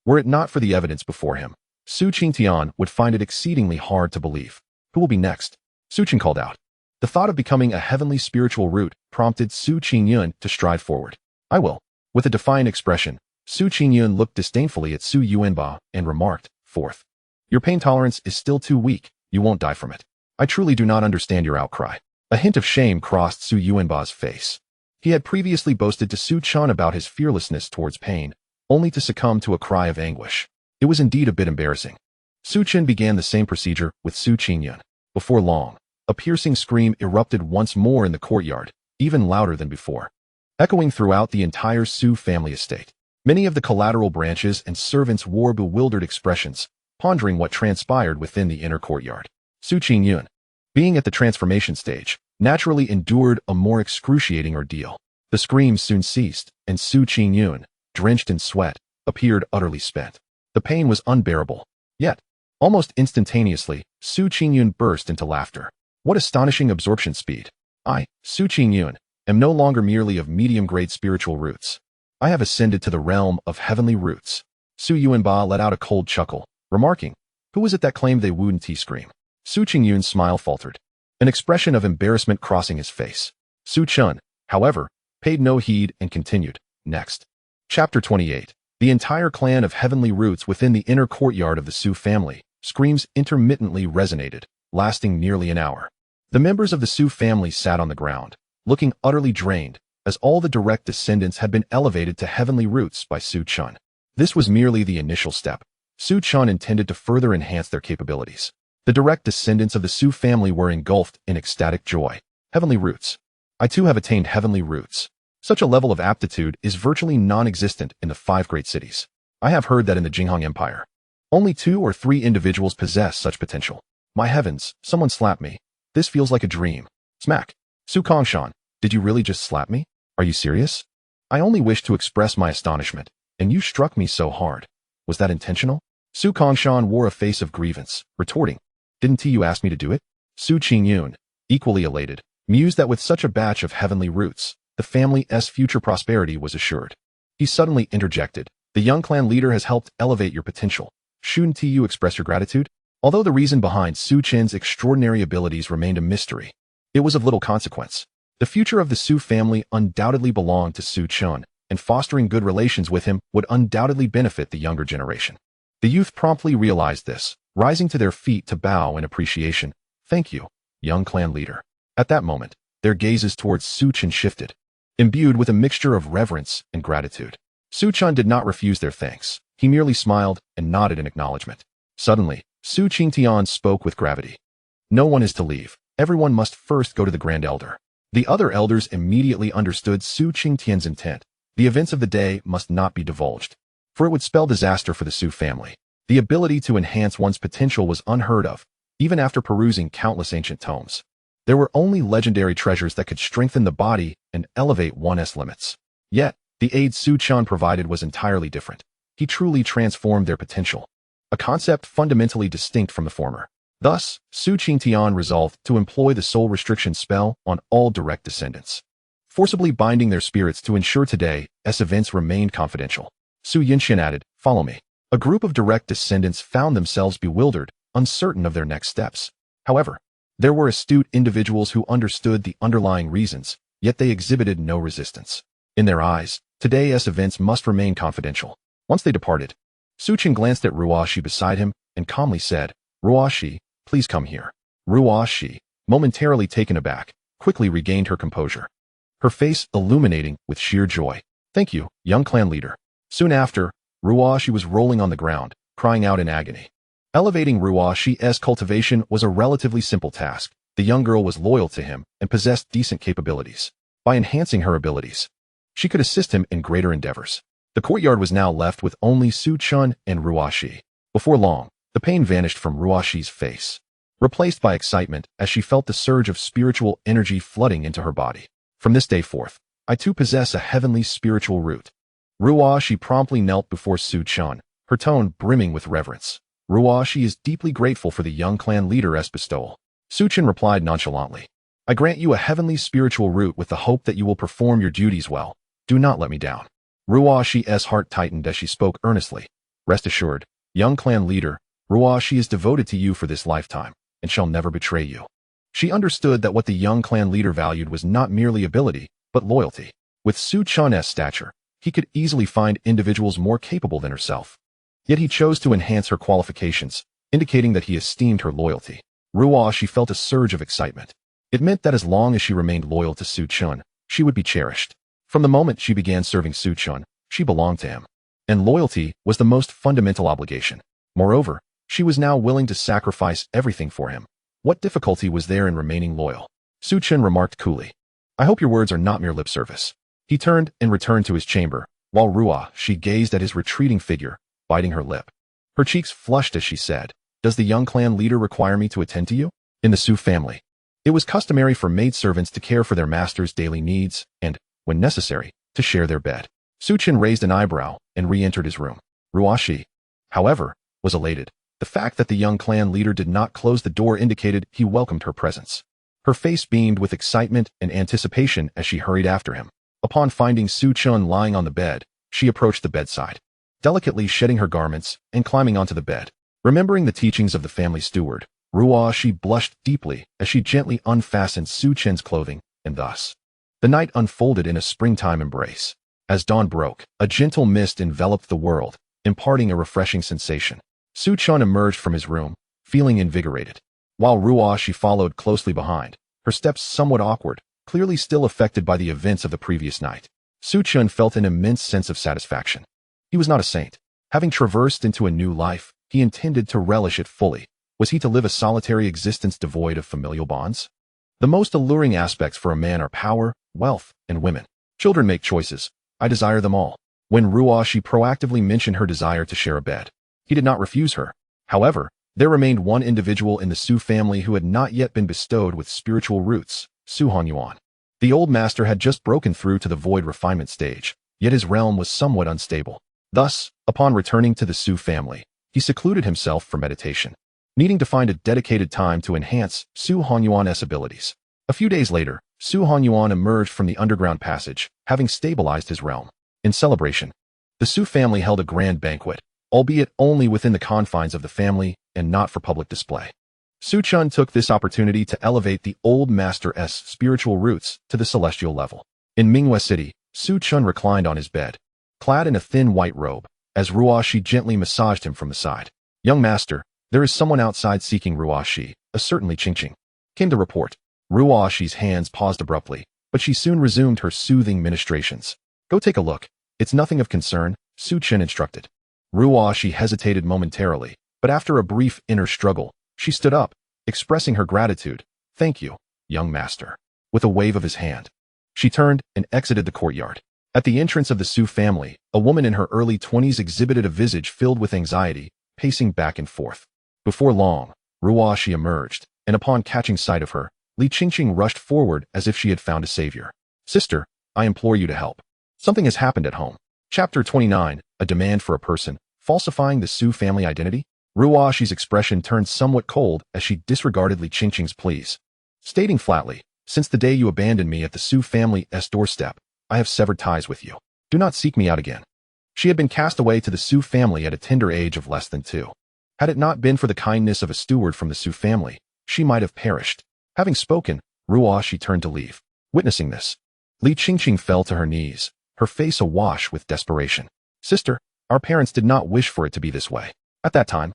[SPEAKER 1] Were it not for the evidence before him, Su Chen would find it exceedingly hard to believe. "Who will be next?" Su Chen called out. The thought of becoming a heavenly spiritual root prompted Su Chen to stride forward. "I will." With a defiant expression, Su Chen looked disdainfully at Su Yuanba and remarked, "Fourth, your pain tolerance is still too weak, you won't die from it. I truly do not understand your outcry." A hint of shame crossed Su Yuanba's face. He had previously boasted to Su Chen about his fearlessness towards pain, only to succumb to a cry of anguish. It was indeed a bit embarrassing. Su Chen began the same procedure with Su Chen. Before long, a piercing scream erupted once more in the courtyard, even louder than before, echoing throughout the entire Su family estate. Many of the collateral branches and servants wore bewildered expressions, pondering what transpired within the inner courtyard. Su Chen, being at the transformation stage, naturally endured a more excruciating ordeal. The screams soon ceased, and Su Chen, drenched in sweat, appeared utterly spent. The pain was unbearable. Yet, almost instantaneously, Su Chen burst into laughter. What astonishing absorption speed! I, Su Chen, am no longer merely of medium-grade spiritual roots. I have ascended to the realm of heavenly roots. Su Yuanba let out a cold chuckle, remarking, "Who was it that claimed they wouldn't scream?" Su Chen's smile faltered, an expression of embarrassment crossing his face. Su Chen, however, paid no heed and continued, "Next." Chapter 28. The entire clan of heavenly roots within the inner courtyard of the Su family, screams intermittently resonated, lasting nearly an hour. The members of the Su family sat on the ground, looking utterly drained, as all the direct descendants had been elevated to heavenly roots by Su Chen. This was merely the initial step. Su Chen intended to further enhance their capabilities. The direct descendants of the Su family were engulfed in ecstatic joy. Heavenly roots. I too have attained heavenly roots. Such a level of aptitude is virtually non-existent in the 5 great cities. I have heard that in the Jinghong Empire, only 2 or 3 individuals possess such potential. My heavens, someone slapped me. This feels like a dream. Smack. Su Kongshan, did you really just slap me? Are you serious? I only wished to express my astonishment, and you struck me so hard. Was that intentional? Su Kongshan wore a face of grievance, retorting, didn't you ask me to do it? Su Qingyun, equally elated, mused that with such a batch of heavenly roots, the family's future prosperity was assured. He suddenly interjected, the young clan leader has helped elevate your potential. Shouldn't you express your gratitude? Although the reason behind Su Chen's extraordinary abilities remained a mystery, it was of little consequence. The future of the Su family undoubtedly belonged to Su Chen, and fostering good relations with him would undoubtedly benefit the younger generation. The youth promptly realized this, rising to their feet to bow in appreciation. Thank you, young clan leader. At that moment, their gazes towards Su Chen shifted, imbued with a mixture of reverence and gratitude. Su Chen did not refuse their thanks. He merely smiled and nodded in acknowledgement. Suddenly, Su Qingtian spoke with gravity. No one is to leave. Everyone must first go to the Grand Elder. The other elders immediately understood Su Qingtian's intent. The events of the day must not be divulged, for it would spell disaster for the Su family. The ability to enhance one's potential was unheard of, even after perusing countless ancient tomes. There were only legendary treasures that could strengthen the body and elevate one's limits. Yet, the aid Su Chen provided was entirely different. He truly transformed their potential, a concept fundamentally distinct from the former. Thus, Su Qingtian resolved to employ the soul restriction spell on all direct descendants, forcibly binding their spirits to ensure today's events remained confidential. Su Yinshin added, follow me. A group of direct descendants found themselves bewildered, uncertain of their next steps. However, there were astute individuals who understood the underlying reasons, yet they exhibited no resistance. In their eyes, today's events must remain confidential. Once they departed, Su Chen glanced at Ruoshi beside him and calmly said, Ruoshi, please come here. Ruoshi, momentarily taken aback, quickly regained her composure, her face illuminating with sheer joy. Thank you, young clan leader. Soon after, Ruoshi was rolling on the ground, crying out in agony. Elevating Ruoshi's cultivation was a relatively simple task. The young girl was loyal to him and possessed decent capabilities. By enhancing her abilities, she could assist him in greater endeavors. The courtyard was now left with only Su Chen and Ruoshi. Before long, the pain vanished from Ruoshi's face, replaced by excitement as she felt the surge of spiritual energy flooding into her body. From this day forth, I too possess a heavenly spiritual root. Ruoshi promptly knelt before Su Chen, her tone brimming with reverence. Ruoshi is deeply grateful for the young clan leader's bestowal. Su Chen replied nonchalantly, I grant you a heavenly spiritual root with the hope that you will perform your duties well. Do not let me down. Ruoshi's heart tightened as she spoke earnestly. Rest assured, young clan leader, Ruoshi is devoted to you for this lifetime, and shall never betray you. She understood that what the young clan leader valued was not merely ability, but loyalty. With Su Chen's stature, he could easily find individuals more capable than herself. Yet he chose to enhance her qualifications, indicating that he esteemed her loyalty. Ruoshi felt a surge of excitement. It meant that as long as she remained loyal to Su Chen, she would be cherished. From the moment she began serving Su Chen, she belonged to him, and loyalty was the most fundamental obligation. Moreover, she was now willing to sacrifice everything for him. What difficulty was there in remaining loyal? Su Chen remarked coolly, I hope your words are not mere lip service. He turned and returned to his chamber, while Ruoshi gazed at his retreating figure, biting her lip. Her cheeks flushed as she said, Does the young clan leader require me to attend to you? In the Su family, it was customary for maidservants to care for their master's daily needs and, when necessary, to share their bed. Su Chen raised an eyebrow and re-entered his room. Ruoshi, however, was elated. The fact that the young clan leader did not close the door indicated he welcomed her presence. Her face beamed with excitement and anticipation as she hurried after him. Upon finding Su Chen lying on the bed, she approached the bedside, delicately shedding her garments and climbing onto the bed. Remembering the teachings of the family steward, Ruoshi blushed deeply as she gently unfastened Su Chen's clothing, and thus, the night unfolded in a springtime embrace. As dawn broke, a gentle mist enveloped the world, imparting a refreshing sensation. Su Chen emerged from his room, feeling invigorated, while Ruoshi followed closely behind, her steps somewhat awkward, clearly still affected by the events of the previous night. Su Chen felt an immense sense of satisfaction. He was not a saint. Having traversed into a new life, he intended to relish it fully. Was he to live a solitary existence devoid of familial bonds? The most alluring aspects for a man are power, wealth, and women. Children make choices. I desire them all. When Ruoshi proactively mentioned her desire to share a bed, he did not refuse her. However, there remained one individual in the Su family who had not yet been bestowed with spiritual roots, Su Hanyuan. The old master had just broken through to the void refinement stage, yet his realm was somewhat unstable. Thus, upon returning to the Su family, he secluded himself for meditation, needing to find a dedicated time to enhance Su Hanyuan's abilities. A few days later, Su Hanyuan emerged from the underground passage, having stabilized his realm. In celebration, the Su family held a grand banquet, albeit only within the confines of the family and not for public display. Su Chen took this opportunity to elevate the old master's spiritual roots to the celestial level. In Mingyue City, Su Chen reclined on his bed, clad in a thin white robe, as Ruoshi gently massaged him from the side. "Young master, there is someone outside seeking Ruoshi, a certainly Qingqing," came the report. Ruoshi's hands paused abruptly, but she soon resumed her soothing ministrations. "Go take a look. It's nothing of concern," Su Chen instructed. Ruoshi hesitated momentarily, but after a brief inner struggle, she stood up, expressing her gratitude. "Thank you, young master," with a wave of his hand. She turned and exited the courtyard. At the entrance of the Su family, a woman in her early 20s exhibited a visage filled with anxiety, pacing back and forth. Before long, Ruoshi emerged, and upon catching sight of her, Li Qingqing rushed forward as if she had found a savior. "Sister, I implore you to help. Something has happened at home." Chapter 29, A Demand for a Person, Falsifying the Su family identity? Ruoshi's expression turned somewhat cold as she disregarded Li Qingqing's pleas, stating flatly, "Since the day you abandoned me at the Su family's doorstep, I have severed ties with you. Do not seek me out again." She had been cast away to the Su family at a tender age of less than 2. Had it not been for the kindness of a steward from the Su family, she might have perished. Having spoken, Ruoshi turned to leave. Witnessing this, Li Qingqing fell to her knees, her face awash with desperation. "Sister, our parents did not wish for it to be this way. At that time,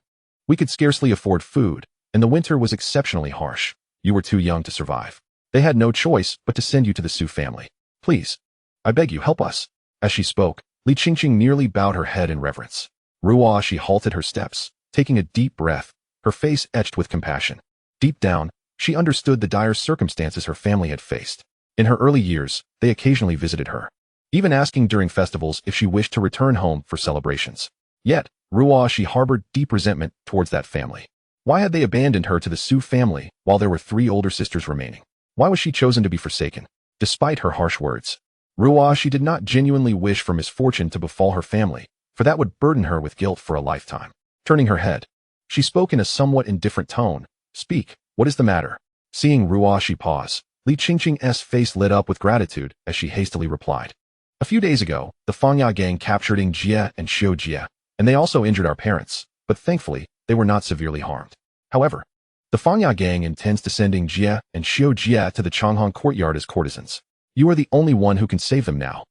[SPEAKER 1] we could scarcely afford food, and the winter was exceptionally harsh. You were too young to survive. They had no choice but to send you to the Su family. Please, I beg you, help us." As she spoke, Li Qingqing nearly bowed her head in reverence. Ruoshi halted her steps, taking a deep breath, her face etched with compassion. Deep down, she understood the dire circumstances her family had faced. In her early years, they occasionally visited her, even asking during festivals if she wished to return home for celebrations. Yet, Ruoshi harbored deep resentment towards that family. Why had they abandoned her to the Su family while there were 3 older sisters remaining? Why was she chosen to be forsaken? Despite her harsh words, Ruoshi did not genuinely wish for misfortune to befall her family, for that would burden her with guilt for a lifetime. Turning her head, she spoke in a somewhat indifferent tone. "Speak, what is the matter?" Seeing Ruoshi pause, Li Qingqing's face lit up with gratitude as she hastily replied. "A few days ago, the Fangya gang captured Ing Jie and Xiu Jie, and they also injured our parents, but thankfully, they were not severely harmed. However, the Fangya gang intends to send Ing Jie and Xiu Jie to the Changhong courtyard as courtesans. You are the only one who can save them now."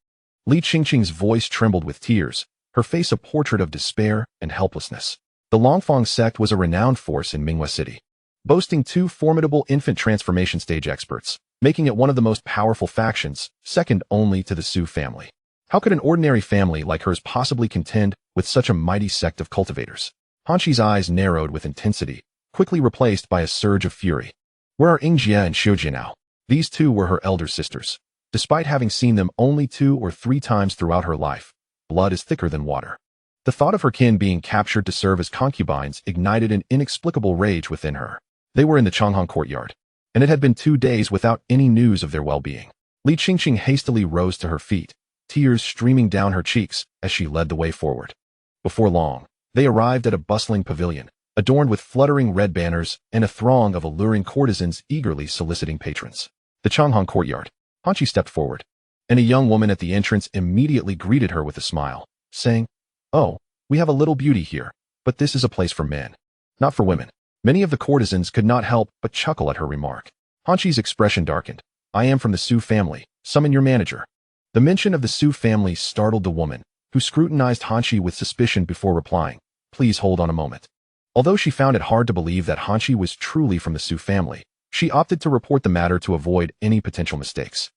[SPEAKER 1] Li Qingqing's voice trembled with tears, her face a portrait of despair and helplessness. The Longfang sect was a renowned force in Mingyue City, boasting 2 formidable infant transformation stage experts, making it one of the most powerful factions, second only to the Su family. How could an ordinary family like hers possibly contend with such a mighty sect of cultivators? Hanxi's eyes narrowed with intensity, quickly replaced by a surge of fury. Where are Ing Jie and Xiu Jie now? These 2 were her elder sisters. Despite having seen them only 2 or 3 times throughout her life, blood is thicker than water. The thought of her kin being captured to serve as concubines ignited an inexplicable rage within her. They were in the Changhong courtyard, and it had been 2 days without any news of their well-being. Li Qingqing hastily rose to her feet, tears streaming down her cheeks as she led the way forward. Before long, they arrived at a bustling pavilion, adorned with fluttering red banners and a throng of alluring courtesans eagerly soliciting patrons. The Changhong courtyard. Hanchi stepped forward, and a young woman at the entrance immediately greeted her with a smile, saying, "Oh, we have a little beauty here, but this is a place for men, not for women." Many of the courtesans could not help but chuckle at her remark. Hanchi's expression darkened. "I am from the Su family. Summon your manager." The mention of the Su family startled the woman, who scrutinized Hanchi with suspicion before replying, "Please hold on a moment." Although she found it hard to believe that Hanchi was truly from the Su family, she opted to report the matter to avoid any potential mistakes.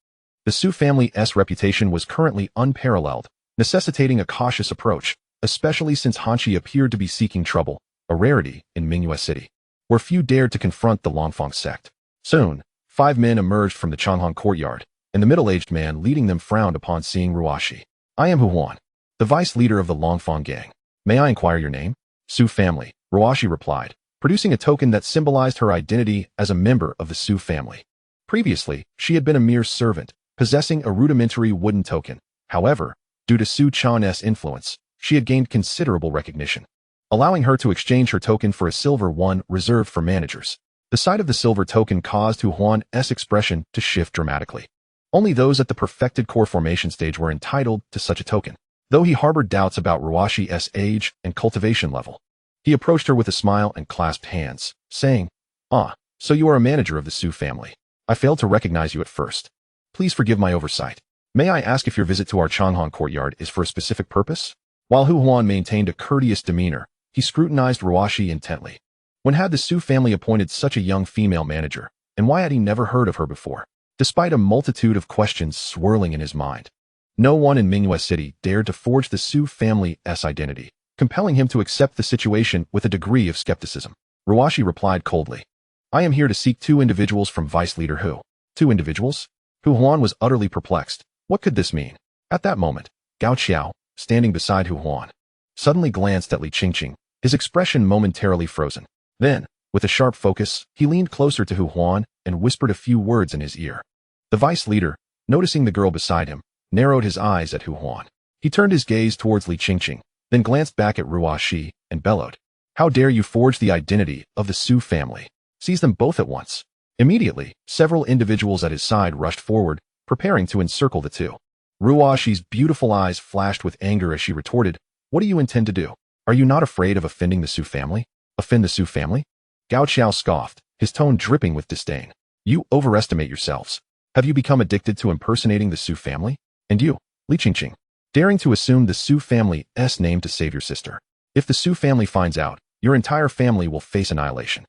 [SPEAKER 1] The Su family's reputation was currently unparalleled, necessitating a cautious approach, especially since Hanchi appeared to be seeking trouble, a rarity in Mingyue City. where few dared to confront the Longfang sect. Soon, 5 men emerged from the Changhong courtyard, and the middle-aged man leading them frowned upon seeing Ruashi. I am Hu Huan, the vice leader of the Longfang gang. May I inquire your name? Su family, Ruashi replied, producing a token that symbolized her identity as a member of the Su family. Previously, she had been a mere servant, possessing a rudimentary wooden token. However, due to Su Chen's influence, she had gained considerable recognition, allowing her to exchange her token for a silver one reserved for managers. The sight of the silver token caused Hu Huan's expression to shift dramatically. Only those at the perfected core formation stage were entitled to such a token. Though he harbored doubts about Ruashi's age and cultivation level, he approached her with a smile and clasped hands, saying, "Ah, so you are a manager of the Su family. I failed to recognize you at first. Please forgive my oversight. May I ask if your visit to our Changhong courtyard is for a specific purpose?" While Hu Huan maintained a courteous demeanor, he scrutinized Ruashi intently. When had the Su family appointed such a young female manager, and why had he never heard of her before? Despite a multitude of questions swirling in his mind, no one in Mingyue City dared to forge the Su family's identity, compelling him to accept the situation with a degree of skepticism. Ruashi replied coldly, "I am here to seek 2 individuals from Vice Leader Hu." 2 individuals? Hu Huan was utterly perplexed. What could this mean? At that moment, Gao Qiao, standing beside Hu Huan, suddenly glanced at Li Qingqing, his expression momentarily frozen. Then, with a sharp focus, he leaned closer to Hu Huan and whispered a few words in his ear. The vice leader, noticing the girl beside him, narrowed his eyes at Hu Huan. He turned his gaze towards Li Qingqing, then glanced back at Ruashi and bellowed, "How dare you forge the identity of the Su family? Seize them both at once." Immediately, several individuals at his side rushed forward, preparing to encircle the 2. Ruashi's beautiful eyes flashed with anger as she retorted, "What do you intend to do? Are you not afraid of offending the Su family?" "Offend the Su family?" Gao Qiao scoffed, his tone dripping with disdain. "You overestimate yourselves. Have you become addicted to impersonating the Su family? And you, Li Qingqing, daring to assume the Su family's name to save your sister. If the Su family finds out, your entire family will face annihilation.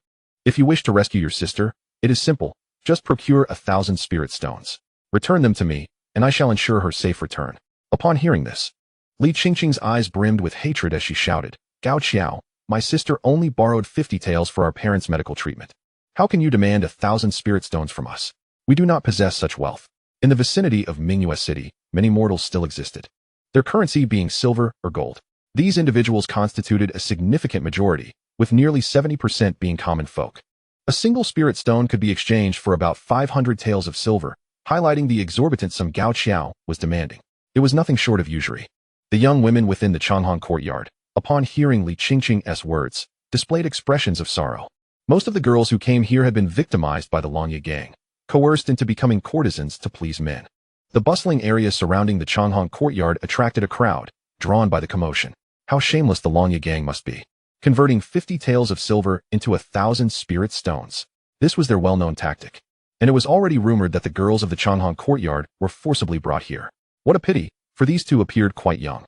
[SPEAKER 1] If you wish to rescue your sister, it is simple. Just procure 1,000 spirit stones. Return them to me, and I shall ensure her safe return." Upon hearing this, Li Qingqing's eyes brimmed with hatred as she shouted, "Gao Qiao, my sister only borrowed 50 taels for our parents' medical treatment. How can you demand 1,000 spirit stones from us? We do not possess such wealth." In the vicinity of Mingyue City, many mortals still existed, their currency being silver or gold. These individuals constituted a significant majority, with nearly 70% being common folk. A single spirit stone could be exchanged for about 500 taels of silver, highlighting the exorbitant sum Gao Qiao was demanding. It was nothing short of usury. The young women within the Changhong courtyard, upon hearing Li Qingqing's words, displayed expressions of sorrow. Most of the girls who came here had been victimized by the Longye gang, coerced into becoming courtesans to please men. The bustling area surrounding the Changhong courtyard attracted a crowd, drawn by the commotion. How shameless the Longye gang must be, converting 50 taels of silver into 1,000 spirit stones. This was their well-known tactic, and it was already rumored that the girls of the Changhong courtyard were forcibly brought here. What a pity, for these 2 appeared quite young.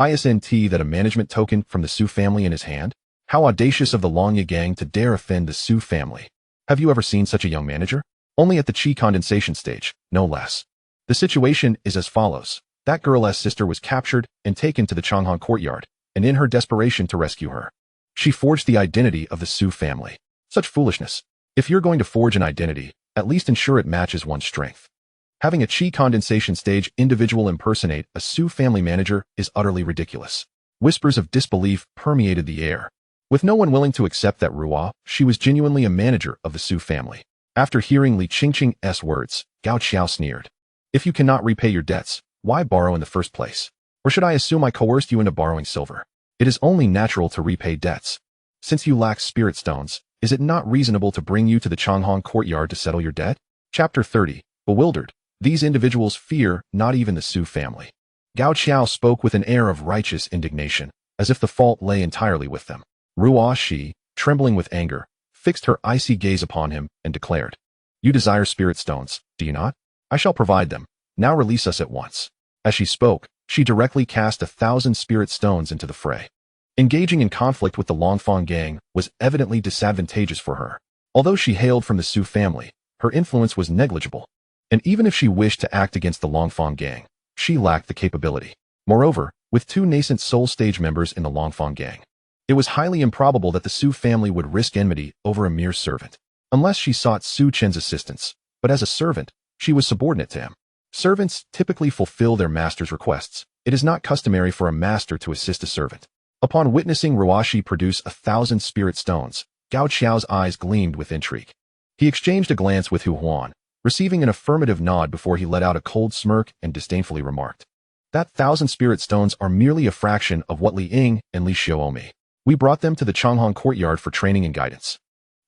[SPEAKER 1] Isn't that a management token from the Su family in his hand? How audacious of the Longye gang to dare offend the Su family. Have you ever seen such a young manager? Only at the qi condensation stage, no less. The situation is as follows. That girl's sister was captured and taken to the Changhong courtyard, and in her desperation to rescue her, she forged the identity of the Su family. Such foolishness. If you're going to forge an identity, at least ensure it matches one's strength. Having a qi condensation stage individual impersonate a Su family manager is utterly ridiculous. Whispers of disbelief permeated the air, with no one willing to accept that she was genuinely a manager of the Su family. After hearing Li Qingqing's words, Gao Qiao sneered. "If you cannot repay your debts, why borrow in the first place? Or should I assume I coerced you into borrowing silver? It is only natural to repay debts. Since you lack spirit stones, is it not reasonable to bring you to the Changhong courtyard to settle your debt?" Chapter 30. Bewildered. These individuals fear not even the Su family. Gao Qiao spoke with an air of righteous indignation, as if the fault lay entirely with them. Ruashi, trembling with anger, fixed her icy gaze upon him and declared, "You desire spirit stones, do you not? I shall provide them. Now release us at once." As she spoke, she directly cast 1,000 spirit stones into the fray. Engaging in conflict with the Longfang gang was evidently disadvantageous for her. Although she hailed from the Su family, her influence was negligible, and even if she wished to act against the Longfang gang, she lacked the capability. Moreover, with 2 nascent soul stage members in the Longfang gang, It was highly improbable that the Su family would risk enmity over a mere servant, unless she sought Su Chen's assistance, but as a servant, she was subordinate to him. Servants typically fulfill their master's requests. It is not customary for a master to assist a servant. Upon witnessing Ruashi produce 1,000 spirit stones, Gao Qiao's eyes gleamed with intrigue. He exchanged a glance with Hu Huan, receiving an affirmative nod before he let out a cold smirk and disdainfully remarked, "That 1,000 spirit stones are merely a fraction of what Li Ying and Li Xiu owe me. We brought them to the Changhong courtyard for training and guidance,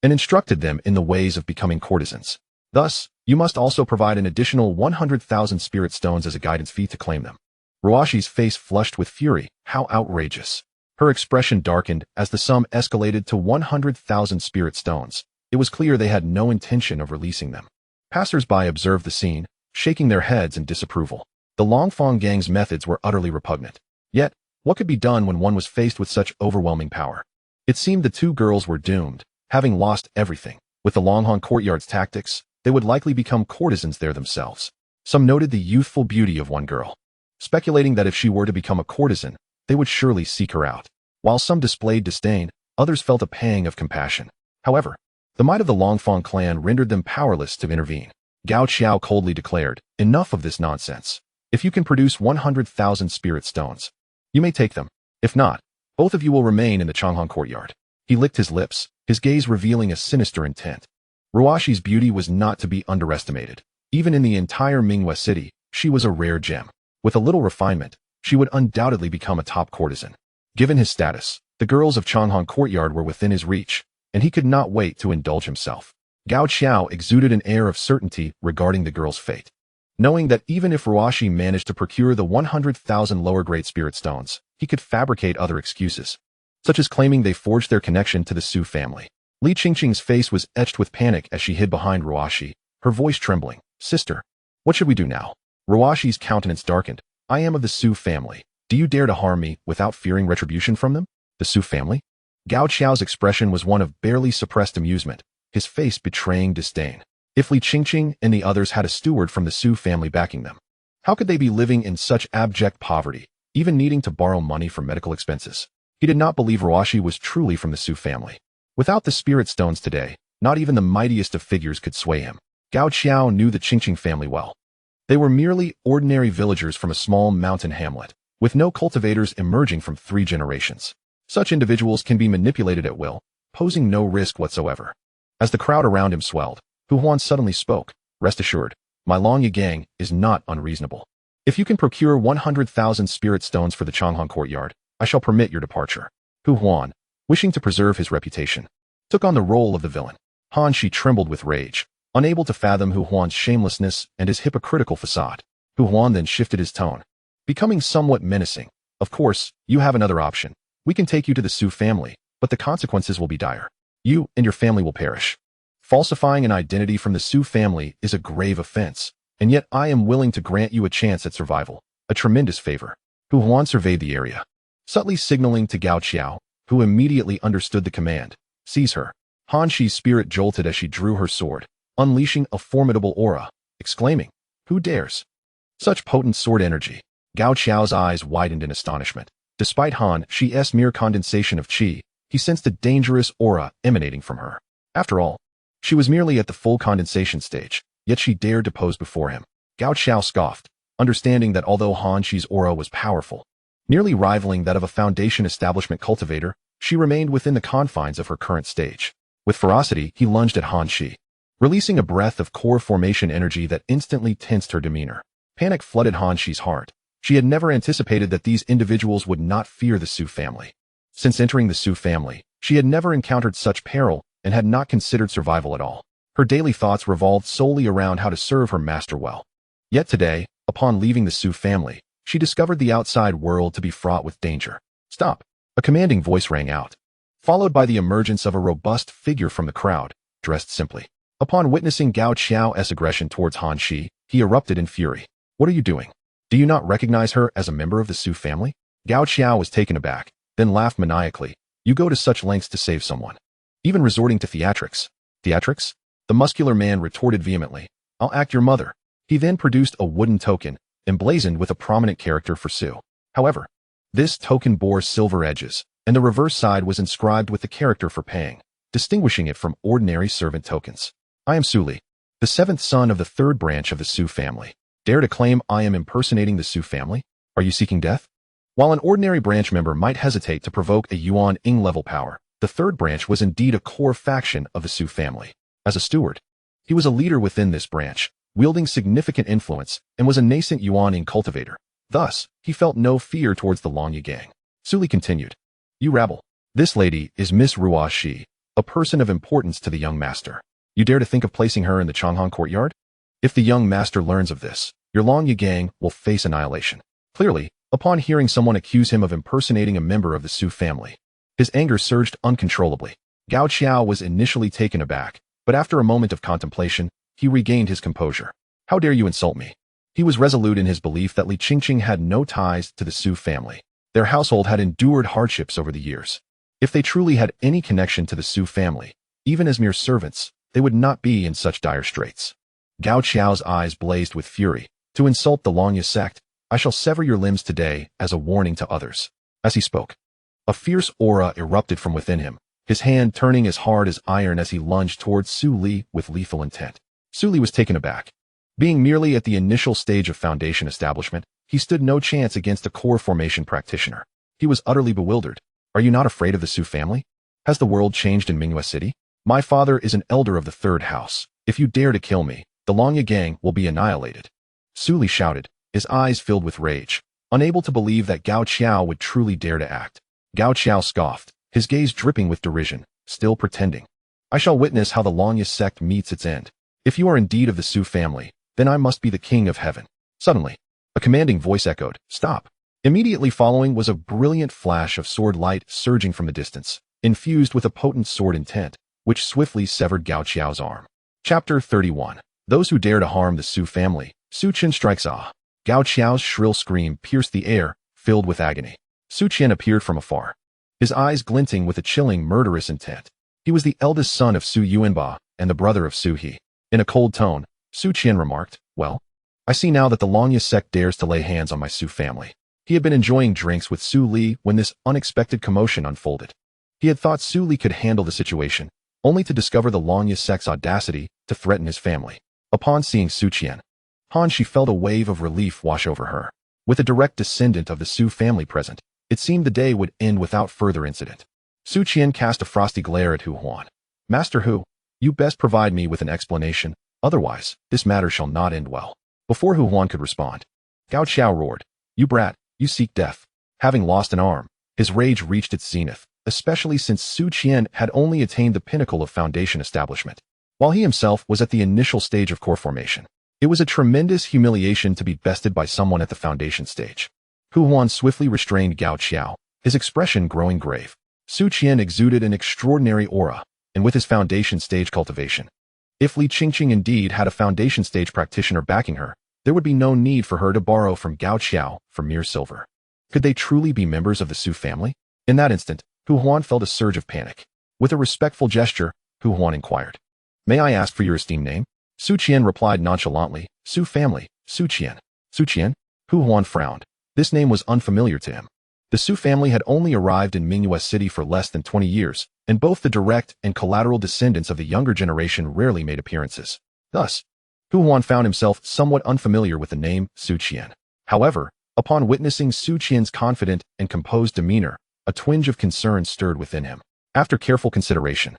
[SPEAKER 1] and instructed them in the ways of becoming courtesans. Thus, you must also provide an additional 100,000 spirit stones as a guidance fee to claim them." Ruashi's face flushed with fury. How outrageous. Her expression darkened as the sum escalated to 100,000 spirit stones. It was clear they had no intention of releasing them. Passers-by observed the scene, shaking their heads in disapproval. The Longfang gang's methods were utterly repugnant. Yet, what could be done when one was faced with such overwhelming power? It seemed the two girls were doomed, having lost everything. With the Longhong courtyard's tactics, they would likely become courtesans there themselves. Some noted the youthful beauty of one girl, speculating that if she were to become a courtesan, they would surely seek her out. While some displayed disdain, others felt a pang of compassion. However, the might of the Longfang clan rendered them powerless to intervene. Gao Qiao coldly declared, "Enough of this nonsense. If you can produce 100,000 spirit stones, you may take them. If not, both of you will remain in the Changhong courtyard." He licked his lips, his gaze revealing a sinister intent. Ruashi's beauty was not to be underestimated. Even in the entire Minghua city, she was a rare gem. With a little refinement, she would undoubtedly become a top courtesan. Given his status, the girls of Changhong courtyard were within his reach, and he could not wait to indulge himself. Gao Qiao exuded an air of certainty regarding the girl's fate, knowing that even if Ruashi managed to procure the 100,000 lower-grade spirit stones, he could fabricate other excuses, such as claiming they forged their connection to the Su family. Li Qingqing's face was etched with panic as she hid behind Ruashi, her voice trembling. "Sister, what should we do now?" Ruashi's countenance darkened. "I am of the Su family. Do you dare to harm me without fearing retribution from them?" The Su family? Gao Qiao's expression was one of barely suppressed amusement, his face betraying disdain. If Li Qingqing and the others had a steward from the Su family backing them, how could they be living in such abject poverty, even needing to borrow money for medical expenses? He did not believe Ruashi was truly from the Su family. Without the spirit stones today, not even the mightiest of figures could sway him. Gao Qiao knew the Qingqing family well. They were merely ordinary villagers from a small mountain hamlet, with no cultivators emerging from 3 generations. Such individuals can be manipulated at will, posing no risk whatsoever. As the crowd around him swelled, Hu Huan suddenly spoke, "Rest assured, my Longyi gang is not unreasonable. If you can procure 100,000 spirit stones for the Changhong courtyard, I shall permit your departure." Hu Huan, wishing to preserve his reputation, took on the role of the villain. Han Shi trembled with rage, unable to fathom Hu Huan's shamelessness and his hypocritical facade. Hu Huan then shifted his tone, becoming somewhat menacing. "Of course, you have another option. We can take you to the Su family, but the consequences will be dire. You and your family will perish. Falsifying an identity from the Su family is a grave offense, and yet I am willing to grant you a chance at survival, a tremendous favor." Hu Huan surveyed the area, subtly signaling to Gao Qiao, who immediately understood the command. "Seize her." Han Shi's spirit jolted as she drew her sword, unleashing a formidable aura, exclaiming, "Who dares?" Such potent sword energy. Gao Qiao's eyes widened in astonishment. Despite Han Shi's mere condensation of qi, he sensed a dangerous aura emanating from her. After all, she was merely at the full condensation stage, yet she dared to pose before him. Gao Qiao scoffed, understanding that although Han Shi's aura was powerful, nearly rivaling that of a foundation establishment cultivator, she remained within the confines of her current stage. With ferocity, he lunged at Han Shi, releasing a breath of core formation energy that instantly tensed her demeanor. Panic flooded Han Shi's heart. She had never anticipated that these individuals would not fear the Su family. Since entering the Su family, she had never encountered such peril and had not considered survival at all. Her daily thoughts revolved solely around how to serve her master well. Yet today, upon leaving the Su family, she discovered the outside world to be fraught with danger. "Stop!" A commanding voice rang out, followed by the emergence of a robust figure from the crowd, dressed simply. Upon witnessing Gao Qiao's aggression towards Han Shi, he erupted in fury. "What are you doing? Do you not recognize her as a member of the Su family?" Gao Qiao was taken aback, then laughed maniacally. "You go to such lengths to save someone, even resorting to theatrics." "Theatrics?" The muscular man retorted vehemently. "I'll act your mother." He then produced a wooden token, emblazoned with a prominent character for Su. However, this token bore silver edges, and the reverse side was inscribed with the character for paying, distinguishing it from ordinary servant tokens. I am Su Li, the seventh son of the third branch of the Su family. Dare to claim I am impersonating the Su family? Are you seeking death? While an ordinary branch member might hesitate to provoke a Yuan-ing level power, the third branch was indeed a core faction of the Su family. As a steward, he was a leader within this branch, wielding significant influence, and was a nascent Yuan-ing cultivator. Thus, he felt no fear towards the Longya gang. Su Li continued. You rabble. This lady is Miss Ruo Shi, a person of importance to the young master. You dare to think of placing her in the Changhan courtyard? If the young master learns of this, your Longya gang will face annihilation. Clearly, upon hearing someone accuse him of impersonating a member of the Su family, his anger surged uncontrollably. Gao Qiao was initially taken aback, but after a moment of contemplation, he regained his composure. How dare you insult me? He was resolute in his belief that Li Qingqing had no ties to the Su family. Their household had endured hardships over the years. If they truly had any connection to the Su family, even as mere servants, they would not be in such dire straits. Gao Qiao's eyes blazed with fury. To insult the Longya sect, I shall sever your limbs today as a warning to others. As he spoke, a fierce aura erupted from within him, his hand turning as hard as iron as he lunged towards Su Li with lethal intent. Su Li was taken aback. Being merely at the initial stage of foundation establishment, he stood no chance against a core formation practitioner. He was utterly bewildered. Are you not afraid of the Su family? Has the world changed in Mingyue City? My father is an elder of the third house. If you dare to kill me, the Longya gang will be annihilated. Su Li shouted, his eyes filled with rage, unable to believe that Gao Qiao would truly dare to act. Gao Qiao scoffed, his gaze dripping with derision, still pretending. I shall witness how the Longya sect meets its end. If you are indeed of the Su family, then I must be the king of heaven. Suddenly, a commanding voice echoed, stop. Immediately following was a brilliant flash of sword light surging from the distance, infused with a potent sword intent, which swiftly severed Gao Qiao's arm. Chapter 31. Those who dare to harm the Su family. Su Chen strikes. Gao Qiao's shrill scream pierced the air, filled with agony. Su Chen appeared from afar, his eyes glinting with a chilling, murderous intent. He was the eldest son of Su Yuanba and the brother of Su He. In a cold tone, Su Chen remarked, well, I see now that the Longya sect dares to lay hands on my Su family. He had been enjoying drinks with Su Li when this unexpected commotion unfolded. He had thought Su Li could handle the situation, only to discover the Longya sect's audacity to threaten his family. Upon seeing Su Chen, she felt a wave of relief wash over her. With a direct descendant of the Su family present, it seemed the day would end without further incident. Su Chen cast a frosty glare at Hu Huan. Master Hu, you best provide me with an explanation, otherwise, this matter shall not end well. Before Hu Huan could respond, Gao Qiao roared, you brat, you seek death. Having lost an arm, his rage reached its zenith, especially since Su Chen had only attained the pinnacle of foundation establishment, while he himself was at the initial stage of core formation. It was a tremendous humiliation to be bested by someone at the foundation stage. Hu Huan swiftly restrained Gao Qiao, his expression growing grave. Su Chen exuded an extraordinary aura, and with his foundation stage cultivation, if Li Qingqing indeed had a foundation stage practitioner backing her, there would be no need for her to borrow from Gao Qiao for mere silver. Could they truly be members of the Su family? In that instant, Hu Huan felt a surge of panic. With a respectful gesture, Hu Huan inquired, may I ask for your esteemed name? Su Chen replied nonchalantly, Su family, Su Chen. Su Chen? Hu Huan frowned. This name was unfamiliar to him. The Su family had only arrived in Mingyue City for less than 20 years, and both the direct and collateral descendants of the younger generation rarely made appearances. Thus, Hu Huan found himself somewhat unfamiliar with the name Su Chen. However, upon witnessing Su Chen's confident and composed demeanor, a twinge of concern stirred within him. After careful consideration,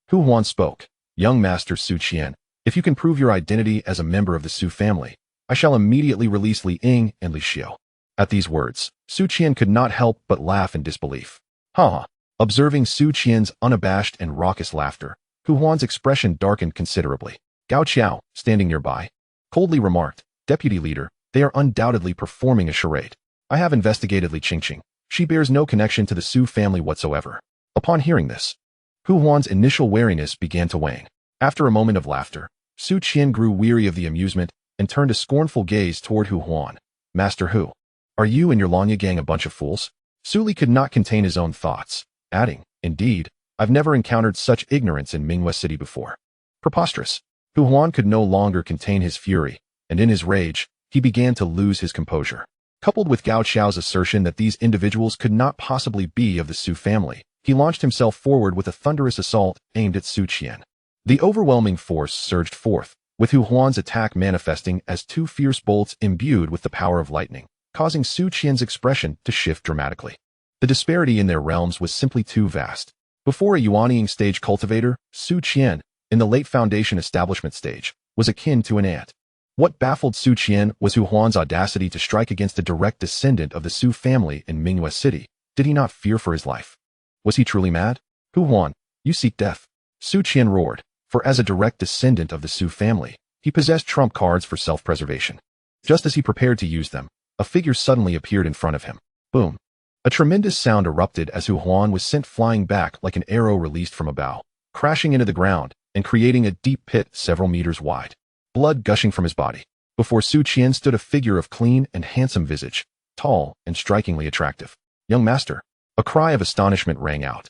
[SPEAKER 1] Hu Huan spoke, young master Su Chen, if you can prove your identity as a member of the Su family, I shall immediately release Li Ying and Li Xiu. At these words, Su Chen could not help but laugh in disbelief. Ha! Observing Su Chen's unabashed and raucous laughter, Hu Huan's expression darkened considerably. Gao Qiao, standing nearby, coldly remarked, Deputy Leader, they are undoubtedly performing a charade. I have investigated Li Qingqing. She bears no connection to the Su family whatsoever. Upon hearing this, Hu Huan's initial wariness began to wane. After a moment of laughter, Su Chen grew weary of the amusement and turned a scornful gaze toward Hu Huan. Master Hu, are you and your Longya gang a bunch of fools? Su Li could not contain his own thoughts, adding, indeed, I've never encountered such ignorance in Mingyue City before. Preposterous. Hu Huan could no longer contain his fury, and in his rage, he began to lose his composure. Coupled with Gao Xiao's assertion that these individuals could not possibly be of the Su family, he launched himself forward with a thunderous assault aimed at Su Chen. The overwhelming force surged forth, with Hu Huan's attack manifesting as two fierce bolts imbued with the power of lightning, causing Su Qian's expression to shift dramatically. The disparity in their realms was simply too vast. Before a Yuanying stage cultivator, Su Chen, in the late foundation establishment stage, was akin to an ant. What baffled Su Chen was Hu Huan's audacity to strike against a direct descendant of the Su family in Mingyue City. Did he not fear for his life? Was he truly mad? Hu Huan, you seek death. Su Chen roared, for as a direct descendant of the Su family, he possessed trump cards for self-preservation. Just as he prepared to use them, a figure suddenly appeared in front of him. Boom. A tremendous sound erupted as Hu Huan was sent flying back like an arrow released from a bow, crashing into the ground and creating a deep pit several meters wide, blood gushing from his body. Before Su Chen stood a figure of clean and handsome visage, tall and strikingly attractive. Young master. A cry of astonishment rang out,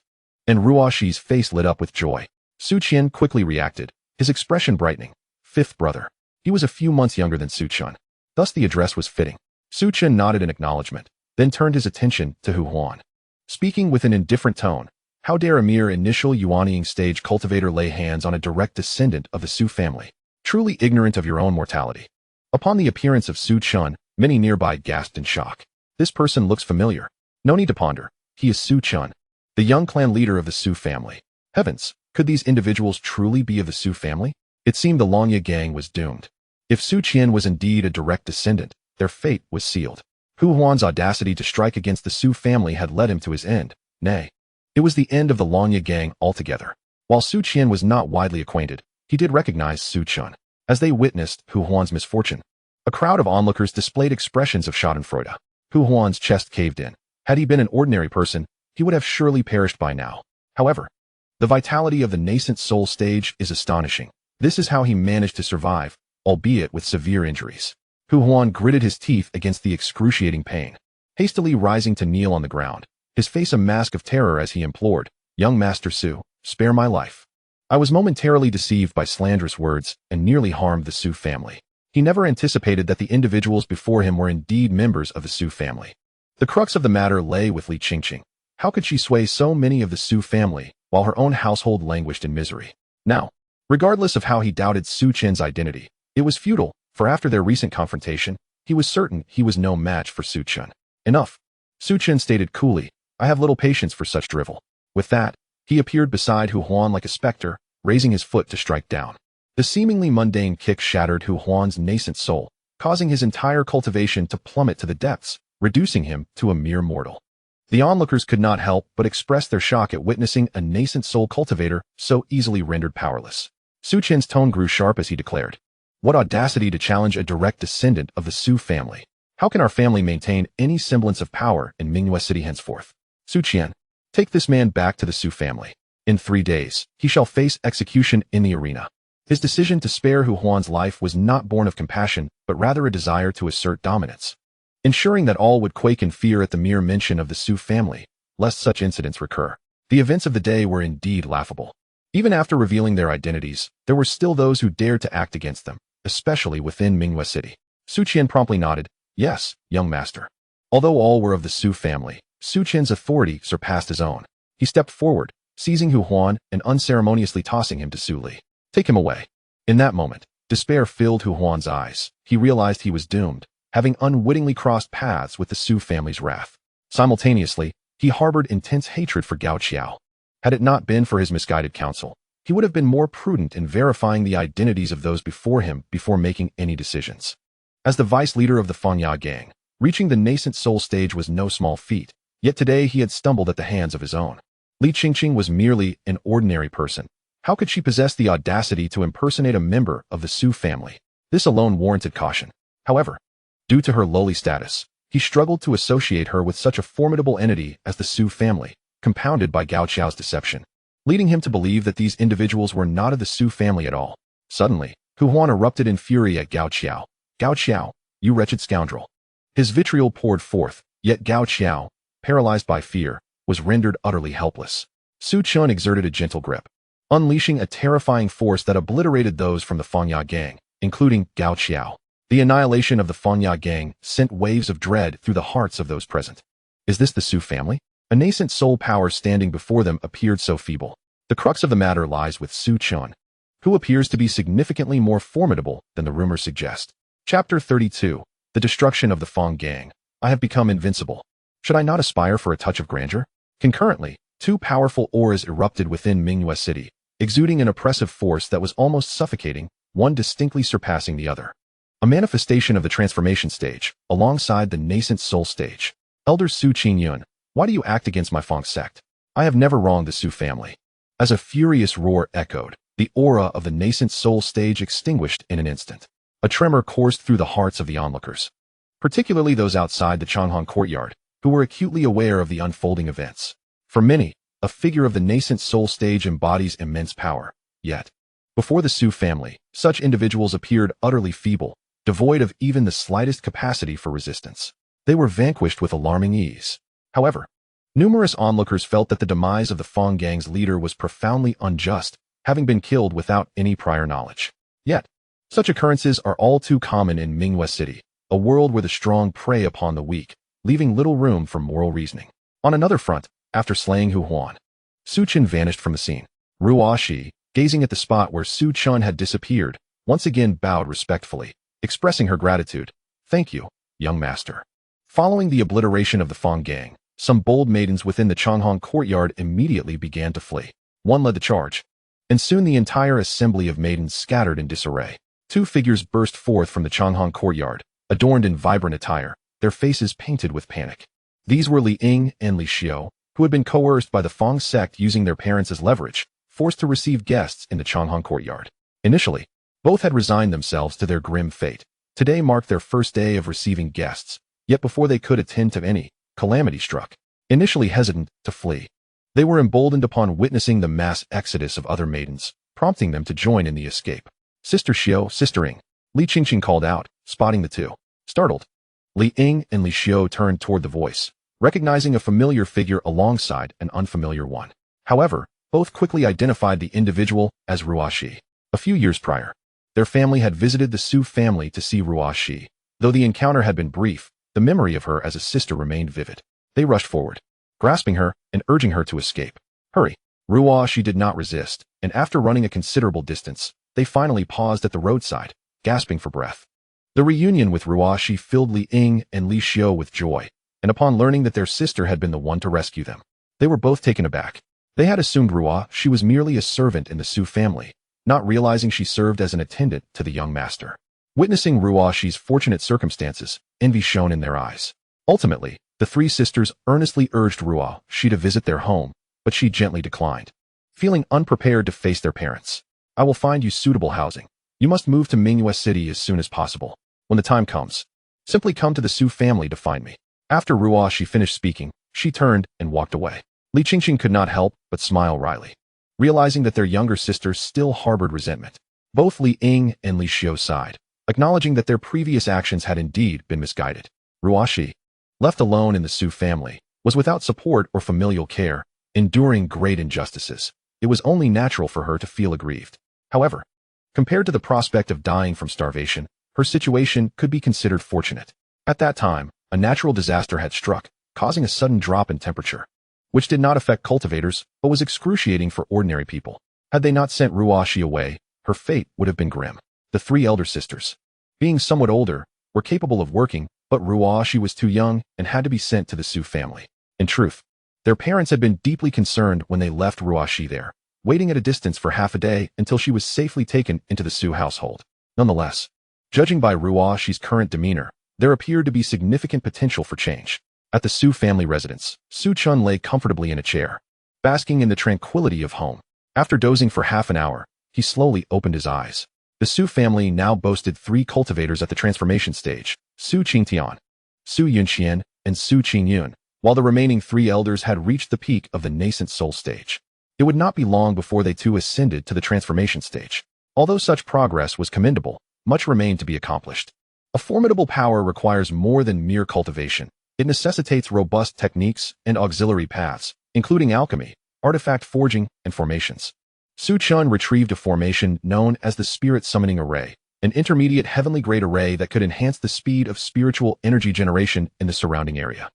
[SPEAKER 1] and Ruoxi's face lit up with joy. Su Chen quickly reacted, his expression brightening. Fifth brother. He was a few months younger than Su Chen. Thus the address was fitting. Su Chen nodded in acknowledgement, then turned his attention to Hu Huan. Speaking with an indifferent tone, how dare a mere initial Yuanying stage cultivator lay hands on a direct descendant of the Su family, truly ignorant of your own mortality? Upon the appearance of Su Chen, many nearby gasped in shock. This person looks familiar. No need to ponder. He is Su Chen, the young clan leader of the Su family. Heavens, could these individuals truly be of the Su family? It seemed the Longya gang was doomed. If Su Chen was indeed a direct descendant, their fate was sealed. Hu Huan's audacity to strike against the Su family had led him to his end. Nay, it was the end of the Longya gang altogether. While Su Chen was not widely acquainted, he did recognize Su Chen. As they witnessed Hu Huan's misfortune, a crowd of onlookers displayed expressions of schadenfreude. Hu Huan's chest caved in. Had he been an ordinary person, he would have surely perished by now. However, the vitality of the nascent soul stage is astonishing. This is how he managed to survive, albeit with severe injuries. Hu Huan gritted his teeth against the excruciating pain, hastily rising to kneel on the ground, his face a mask of terror as he implored, "Young Master Su, spare my life. I was momentarily deceived by slanderous words and nearly harmed the Su family." He never anticipated that the individuals before him were indeed members of the Su family. The crux of the matter lay with Li Qingqing. How could she sway so many of the Su family while her own household languished in misery? Now, regardless of how he doubted Su Chen's identity, it was futile, for after their recent confrontation, he was certain he was no match for Su Chen. Enough. Su Chen stated coolly, "I have little patience for such drivel." With that, he appeared beside Hu Huan like a specter, raising his foot to strike down. The seemingly mundane kick shattered Hu Huan's nascent soul, causing his entire cultivation to plummet to the depths, reducing him to a mere mortal. The onlookers could not help but express their shock at witnessing a nascent soul cultivator so easily rendered powerless. Su Chen's tone grew sharp as he declared, "What audacity to challenge a direct descendant of the Su family. How can our family maintain any semblance of power in Mingyue City henceforth? Su Chen, take this man back to the Su family. In 3 days, he shall face execution in the arena." His decision to spare Hu Huan's life was not born of compassion, but rather a desire to assert dominance, ensuring that all would quake in fear at the mere mention of the Su family, lest such incidents recur. The events of the day were indeed laughable. Even after revealing their identities, there were still those who dared to act against them, especially within Mingyue City. Su Chen promptly nodded, "Yes, young master." Although all were of the Su family, Su Chen's authority surpassed his own. He stepped forward, seizing Hu Huan and unceremoniously tossing him to Su Li. "Take him away." In that moment, despair filled Hu Huan's eyes. He realized he was doomed, having unwittingly crossed paths with the Su family's wrath. Simultaneously, he harbored intense hatred for Gao Xiao. Had it not been for his misguided counsel, he would have been more prudent in verifying the identities of those before him before making any decisions. As the vice leader of the Fanya gang, reaching the nascent soul stage was no small feat, yet today he had stumbled at the hands of his own. Li Qingqing was merely an ordinary person. How could she possess the audacity to impersonate a member of the Su family? This alone warranted caution. However, due to her lowly status, he struggled to associate her with such a formidable entity as the Su family, compounded by Gao Xiao's deception, leading him to believe that these individuals were not of the Su family at all. Suddenly, Hu Huan erupted in fury at Gao Xiao. "Gao Xiao, you wretched scoundrel." His vitriol poured forth, yet Gao Xiao, paralyzed by fear, was rendered utterly helpless. Su Chen exerted a gentle grip, unleashing a terrifying force that obliterated those from the Fanya gang, including Gao Xiao. The annihilation of the Fanya gang sent waves of dread through the hearts of those present. Is this the Su family? A nascent soul power standing before them appeared so feeble. The crux of the matter lies with Su Chen, who appears to be significantly more formidable than the rumors suggest. Chapter 32. The destruction of the Fang gang. I have become invincible. Should I not aspire for a touch of grandeur? Concurrently, two powerful auras erupted within Mingyue City, exuding an oppressive force that was almost suffocating, one distinctly surpassing the other. A manifestation of the transformation stage, alongside the nascent soul stage. Elder Su Chen, why do you act against my Fang sect? I have never wronged the Su family. As a furious roar echoed, the aura of the nascent soul stage extinguished in an instant. A tremor coursed through the hearts of the onlookers, particularly those outside the Changhong courtyard, who were acutely aware of the unfolding events. For many, a figure of the nascent soul stage embodies immense power. Yet, before the Su family, such individuals appeared utterly feeble, devoid of even the slightest capacity for resistance. They were vanquished with alarming ease. However, numerous onlookers felt that the demise of the Fang gang's leader was profoundly unjust, having been killed without any prior knowledge. Yet, such occurrences are all too common in Mingyue City, a world where the strong prey upon the weak, leaving little room for moral reasoning. On another front, after slaying Hu Huan, Su Chen vanished from the scene. Ruo Shi, gazing at the spot where Su Chen had disappeared, once again bowed respectfully, expressing her gratitude. Thank you, young master. Following the obliteration of the Fang gang, some bold maidens within the Changhong courtyard immediately began to flee. One led the charge, and soon the entire assembly of maidens scattered in disarray. Two figures burst forth from the Changhong courtyard, adorned in vibrant attire, their faces painted with panic. These were Li Ying and Li Xiu, who had been coerced by the Fang sect using their parents as leverage, forced to receive guests in the Changhong courtyard. Initially, both had resigned themselves to their grim fate. Today marked their first day of receiving guests, yet before they could attend to any, calamity struck. Initially hesitant to flee, they were emboldened upon witnessing the mass exodus of other maidens, prompting them to join in the escape. Sister Xiu, Sister Ying, Li Qingqing called out, spotting the two. Startled, Li Ying and Li Xiu turned toward the voice, recognizing a familiar figure alongside an unfamiliar one. However, both quickly identified the individual as Ruo Shi. A few years prior, their family had visited the Su family to see Ruo Shi. Though the encounter had been brief, the memory of her as a sister remained vivid. They rushed forward, grasping her and urging her to escape. Hurry! Ruo Shi did not resist, and after running a considerable distance, they finally paused at the roadside, gasping for breath. The reunion with Ruo Shi filled Li Ying and Li Xiu with joy, and upon learning that their sister had been the one to rescue them, they were both taken aback. They had assumed Ruo Shi was merely a servant in the Su family, not realizing she served as an attendant to the young master. Witnessing Ruo Shi's fortunate circumstances, envy shone in their eyes. Ultimately, the three sisters earnestly urged Ruo Shi to visit their home, but she gently declined. Feeling unprepared to face their parents, I will find you suitable housing. You must move to Mingyue City as soon as possible. When the time comes, simply come to the Su family to find me. After Ruo Shi finished speaking, she turned and walked away. Li Qingqing could not help but smile wryly, realizing that their younger sister still harbored resentment. Both Li Ying and Li Xiu sighed, acknowledging that their previous actions had indeed been misguided. Ruo Shi, left alone in the Su family, was without support or familial care, enduring great injustices. It was only natural for her to feel aggrieved. However, compared to the prospect of dying from starvation, her situation could be considered fortunate. At that time, a natural disaster had struck, causing a sudden drop in temperature, which did not affect cultivators, but was excruciating for ordinary people. Had they not sent Ruo Shi away, her fate would have been grim. The three elder sisters, being somewhat older, were capable of working, but Ruo Shi was too young and had to be sent to the Su family. In truth, their parents had been deeply concerned when they left Ruo Shi there, waiting at a distance for half a day until she was safely taken into the Su household. Nonetheless, judging by Ruo Shi's current demeanor, there appeared to be significant potential for change. At the Su family residence, Su Chen lay comfortably in a chair, basking in the tranquility of home. After dozing for half an hour, he slowly opened his eyes. The Su family now boasted 3 cultivators at the transformation stage: Su Qingtian, Su Yunqian, and Su Qingyun, while the remaining 3 elders had reached the peak of the nascent soul stage. It would not be long before they too ascended to the transformation stage. Although such progress was commendable, much remained to be accomplished. A formidable power requires more than mere cultivation. It necessitates robust techniques and auxiliary paths, including alchemy, artifact forging, and formations. Su Chen retrieved a formation known as the Spirit Summoning Array, an intermediate heavenly grade array that could enhance the speed of spiritual energy generation in the surrounding area.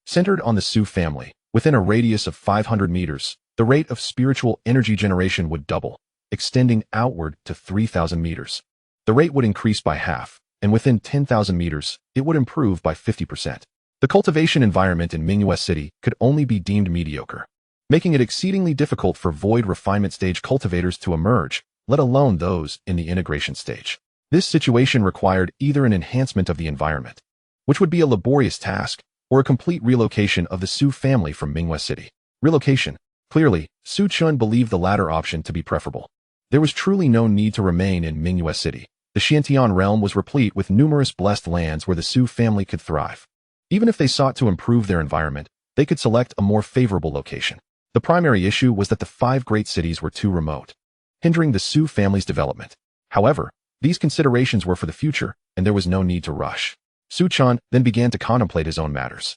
[SPEAKER 1] Centered on the Su family, within a radius of 500 meters, the rate of spiritual energy generation would double, extending outward to 3,000 meters. The rate would increase by half, and within 10,000 meters, it would improve by 50%. The cultivation environment in Mingyu City could only be deemed mediocre, making it exceedingly difficult for void refinement stage cultivators to emerge, let alone those in the integration stage. This situation required either an enhancement of the environment, which would be a laborious task, or a complete relocation of the Su family from Mingyu City. Relocation. Clearly, Su Chen believed the latter option to be preferable. There was truly no need to remain in Mingyu City. The Xiantian realm was replete with numerous blessed lands where the Su family could thrive. Even if they sought to improve their environment, they could select a more favorable location. The primary issue was that the 5 great cities were too remote, hindering the Su family's development. However, these considerations were for the future, and there was no need to rush. Su Chen then began to contemplate his own matters.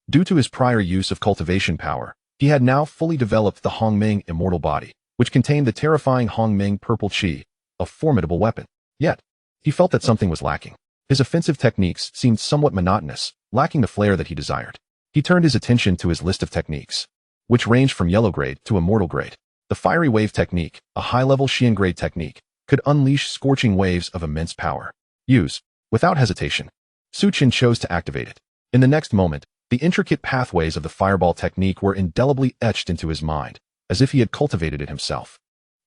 [SPEAKER 1] Due to his prior use of cultivation power, he had now fully developed the Hongming immortal body, which contained the terrifying Hongming purple qi, a formidable weapon. Yet, he felt that something was lacking. His offensive techniques seemed somewhat monotonous, lacking the flair that he desired. He turned his attention to his list of techniques, which ranged from yellow grade to immortal grade. The fiery wave technique, a high-level Xian grade technique, could unleash scorching waves of immense power. Use. Without hesitation, Su Chen chose to activate it. In the next moment, the intricate pathways of the fireball technique were indelibly etched into his mind, as if he had cultivated it himself.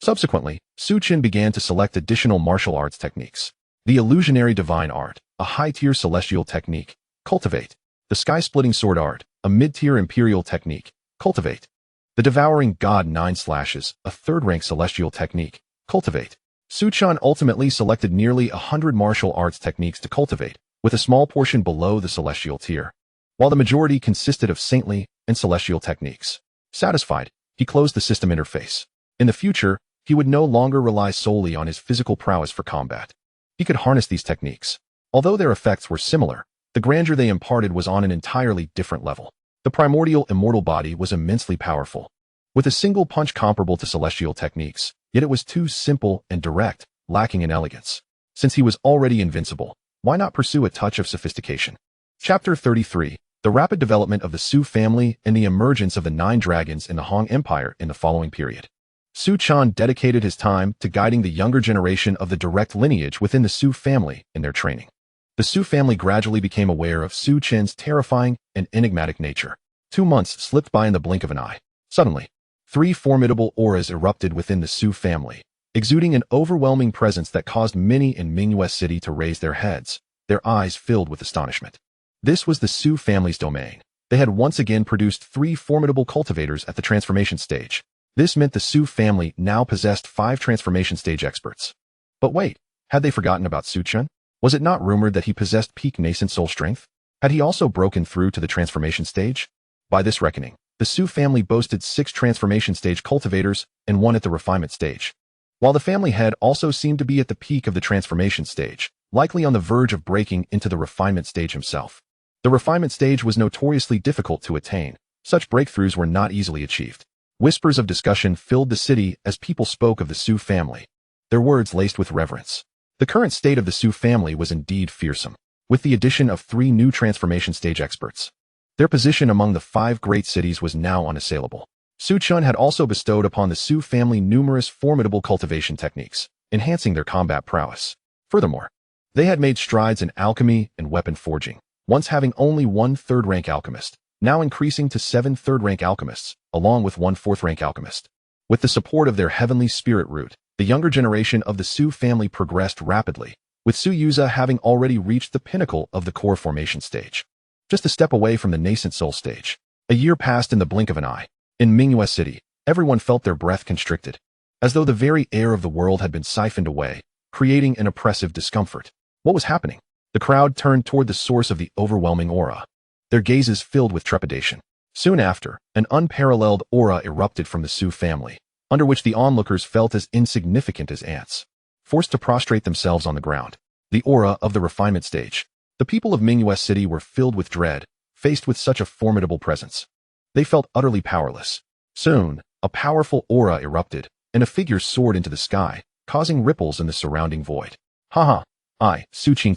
[SPEAKER 1] Subsequently, Su Chen began to select additional martial arts techniques. The illusionary divine art, a high-tier celestial technique, cultivate. The sky-splitting sword art, a mid-tier imperial technique, cultivate. The devouring god 9 slashes, a third-rank celestial technique, cultivate. Su Chen ultimately selected nearly 100 martial arts techniques to cultivate, with a small portion below the celestial tier, while the majority consisted of saintly and celestial techniques. Satisfied, he closed the system interface. In the future, he would no longer rely solely on his physical prowess for combat. He could harness these techniques. Although their effects were similar, the grandeur they imparted was on an entirely different level. The primordial immortal body was immensely powerful, with a single punch comparable to celestial techniques, yet it was too simple and direct, lacking in elegance. Since he was already invincible, why not pursue a touch of sophistication? Chapter 33. The rapid development of the Su family and the emergence of the 9 dragons in the Hong Empire in the following period. Su Chen dedicated his time to guiding the younger generation of the direct lineage within the Su family in their training. The Su family gradually became aware of Su Chen's terrifying and enigmatic nature. 2 months slipped by in the blink of an eye. Suddenly, 3 formidable auras erupted within the Su family, exuding an overwhelming presence that caused many in Mingyu City to raise their heads, their eyes filled with astonishment. This was the Su family's domain. They had once again produced 3 formidable cultivators at the transformation stage. This meant the Su family now possessed 5 transformation stage experts. But wait, had they forgotten about Su Chen? Was it not rumored that he possessed peak nascent soul strength? Had he also broken through to the transformation stage? By this reckoning, the Su family boasted 6 transformation stage cultivators and 1 at the refinement stage. While the family head also seemed to be at the peak of the transformation stage, likely on the verge of breaking into the refinement stage himself. The refinement stage was notoriously difficult to attain. Such breakthroughs were not easily achieved. Whispers of discussion filled the city as people spoke of the Su family, their words laced with reverence. The current state of the Su family was indeed fearsome, with the addition of 3 new transformation stage experts. Their position among the 5 great cities was now unassailable. Su Chen had also bestowed upon the Su family numerous formidable cultivation techniques, enhancing their combat prowess. Furthermore, they had made strides in alchemy and weapon forging, once having only 1 third-rank alchemist, now increasing to 7 third-rank alchemists, along with 1 fourth-rank alchemist. With the support of their heavenly spirit root, the younger generation of the Su family progressed rapidly, with Su Yuza having already reached the pinnacle of the core formation stage, just a step away from the nascent soul stage. A year passed in the blink of an eye. In Mingyu City, everyone felt their breath constricted, as though the very air of the world had been siphoned away, creating an oppressive discomfort. What was happening? The crowd turned toward the source of the overwhelming aura, their gazes filled with trepidation. Soon after, an unparalleled aura erupted from the Su family, under which the onlookers felt as insignificant as ants, forced to prostrate themselves on the ground. The aura of the refinement stage. The people of Mingyu City were filled with dread, faced with such a formidable presence. They felt utterly powerless. Soon, a powerful aura erupted, and a figure soared into the sky, causing ripples in the surrounding void. Haha, I, Su Chen,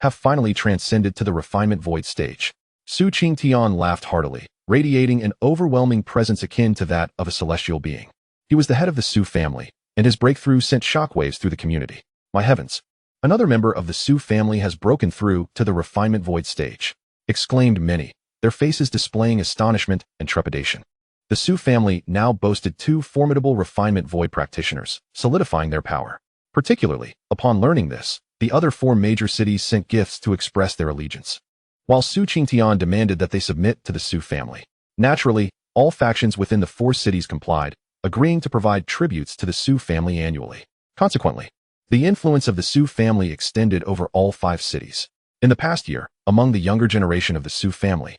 [SPEAKER 1] have finally transcended to the refinement void stage. Su Chen laughed heartily, radiating an overwhelming presence akin to that of a celestial being. He was the head of the Su family, and his breakthrough sent shockwaves through the community. My heavens! Another member of the Su family has broken through to the refinement void stage, exclaimed many, their faces displaying astonishment and trepidation. The Su family now boasted two formidable refinement void practitioners, solidifying their power. Particularly, upon learning this, the other four major cities sent gifts to express their allegiance, while Su Chen demanded that they submit to the Su family. Naturally, all factions within the four cities complied, agreeing to provide tributes to the Su family annually. Consequently, the influence of the Su family extended over all 5 cities. In the past year, among the younger generation of the Su family,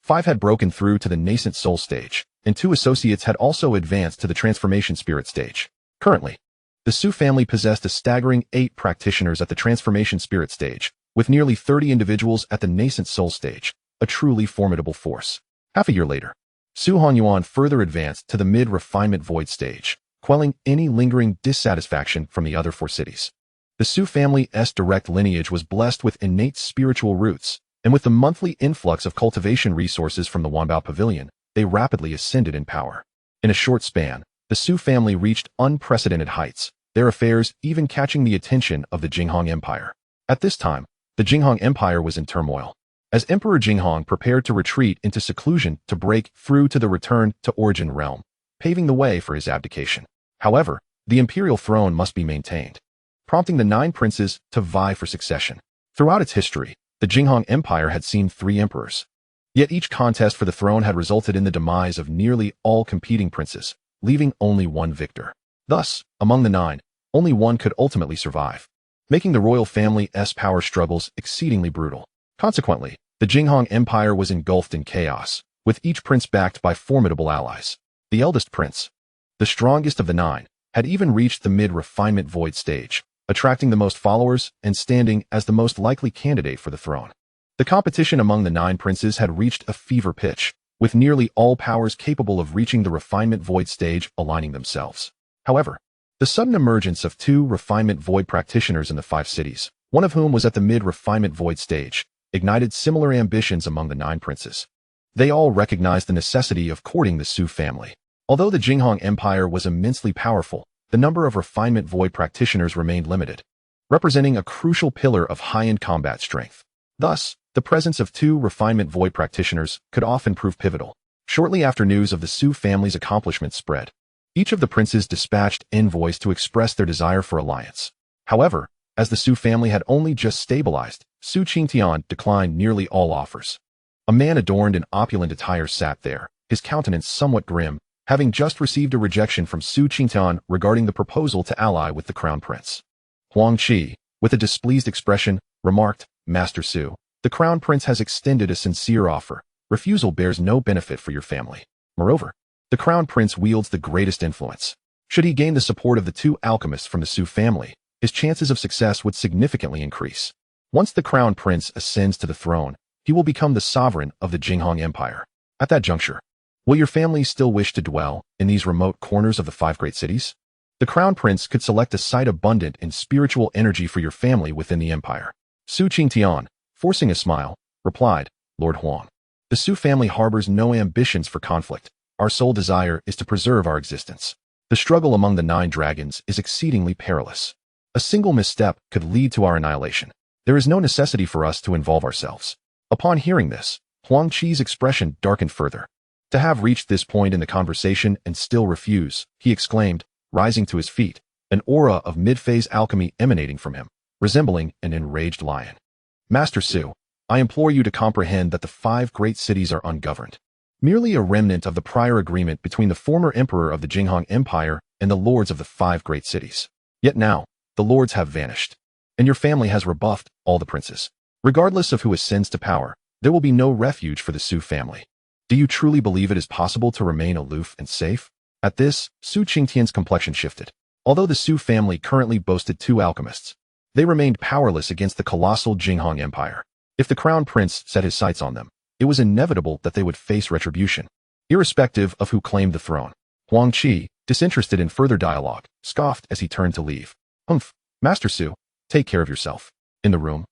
[SPEAKER 1] 5 had broken through to the nascent soul stage, and 2 associates had also advanced to the transformation spirit stage. Currently, the Su family possessed a staggering 8 practitioners at the transformation spirit stage, with nearly 30 individuals at the nascent soul stage, a truly formidable force. Half a year later, Su Hanyuan further advanced to the mid-refinement void stage, quelling any lingering dissatisfaction from the other 4 cities. The Su family's direct lineage was blessed with innate spiritual roots, and with the monthly influx of cultivation resources from the Wanbao Pavilion, they rapidly ascended in power. In a short span, the Su family reached unprecedented heights, their affairs even catching the attention of the Jinghong Empire. At this time, the Jinghong Empire was in turmoil, as Emperor Jinghong prepared to retreat into seclusion to break through to the return to origin realm, paving the way for his abdication. However, the imperial throne must be maintained, prompting the 9 princes to vie for succession. Throughout its history, the Jinghong Empire had seen 3 emperors. Yet each contest for the throne had resulted in the demise of nearly all competing princes, leaving only one victor. Thus, among the 9, only one could ultimately survive, making the royal family's power struggles exceedingly brutal. Consequently, the Jinghong Empire was engulfed in chaos, with each prince backed by formidable allies. The eldest prince, the strongest of the 9, had even reached the mid-refinement void stage, attracting the most followers and standing as the most likely candidate for the throne. The competition among the 9 princes had reached a fever pitch, with nearly all powers capable of reaching the refinement void stage aligning themselves. However, the sudden emergence of 2 refinement void practitioners in the 5 cities, one of whom was at the mid-refinement void stage, ignited similar ambitions among the 9 princes. They all recognized the necessity of courting the Su family. Although the Jinghong Empire was immensely powerful, the number of refinement void practitioners remained limited, representing a crucial pillar of high-end combat strength. Thus, the presence of 2 refinement void practitioners could often prove pivotal. Shortly after news of the Su family's accomplishments spread, each of the princes dispatched envoys to express their desire for alliance. However, as the Su family had only just stabilized, Su Chen declined nearly all offers. A man adorned in opulent attire sat there, his countenance somewhat grim, having just received a rejection from Su Chen regarding the proposal to ally with the crown prince. Huang Qi, with a displeased expression, remarked, "Master Su, the crown prince has extended a sincere offer. Refusal bears no benefit for your family. Moreover, the crown prince wields the greatest influence. Should he gain the support of the 2 alchemists from the Su family, his chances of success would significantly increase. Once the crown prince ascends to the throne, he will become the sovereign of the Jinghong Empire. At that juncture, will your family still wish to dwell in these remote corners of the 5 great cities? The crown prince could select a site abundant in spiritual energy for your family within the empire." Su Chen, forcing a smile, replied, "Lord Huang, the Su family harbors no ambitions for conflict. Our sole desire is to preserve our existence. The struggle among the 9 dragons is exceedingly perilous. A single misstep could lead to our annihilation. There is no necessity for us to involve ourselves." Upon hearing this, Huang Qi's expression darkened further. To have reached this point in the conversation and still refuse, he exclaimed, rising to his feet, an aura of mid-phase alchemy emanating from him, resembling an enraged lion. "Master Su, I implore you to comprehend that the 5 great cities are ungoverned, merely a remnant of the prior agreement between the former emperor of the Jinghong Empire and the lords of the 5 great cities. Yet now, the lords have vanished, and your family has rebuffed all the princes. Regardless of who ascends to power, there will be no refuge for the Su family. Do you truly believe it is possible to remain aloof and safe?" At this, Su Qingtian's complexion shifted. Although the Su family currently boasted 2 alchemists, they remained powerless against the colossal Jinghong Empire. If the crown prince set his sights on them, it was inevitable that they would face retribution, irrespective of who claimed the throne. Huang Qi, disinterested in further dialogue, scoffed as he turned to leave. "Humph, Master Su, take care of yourself." In the room,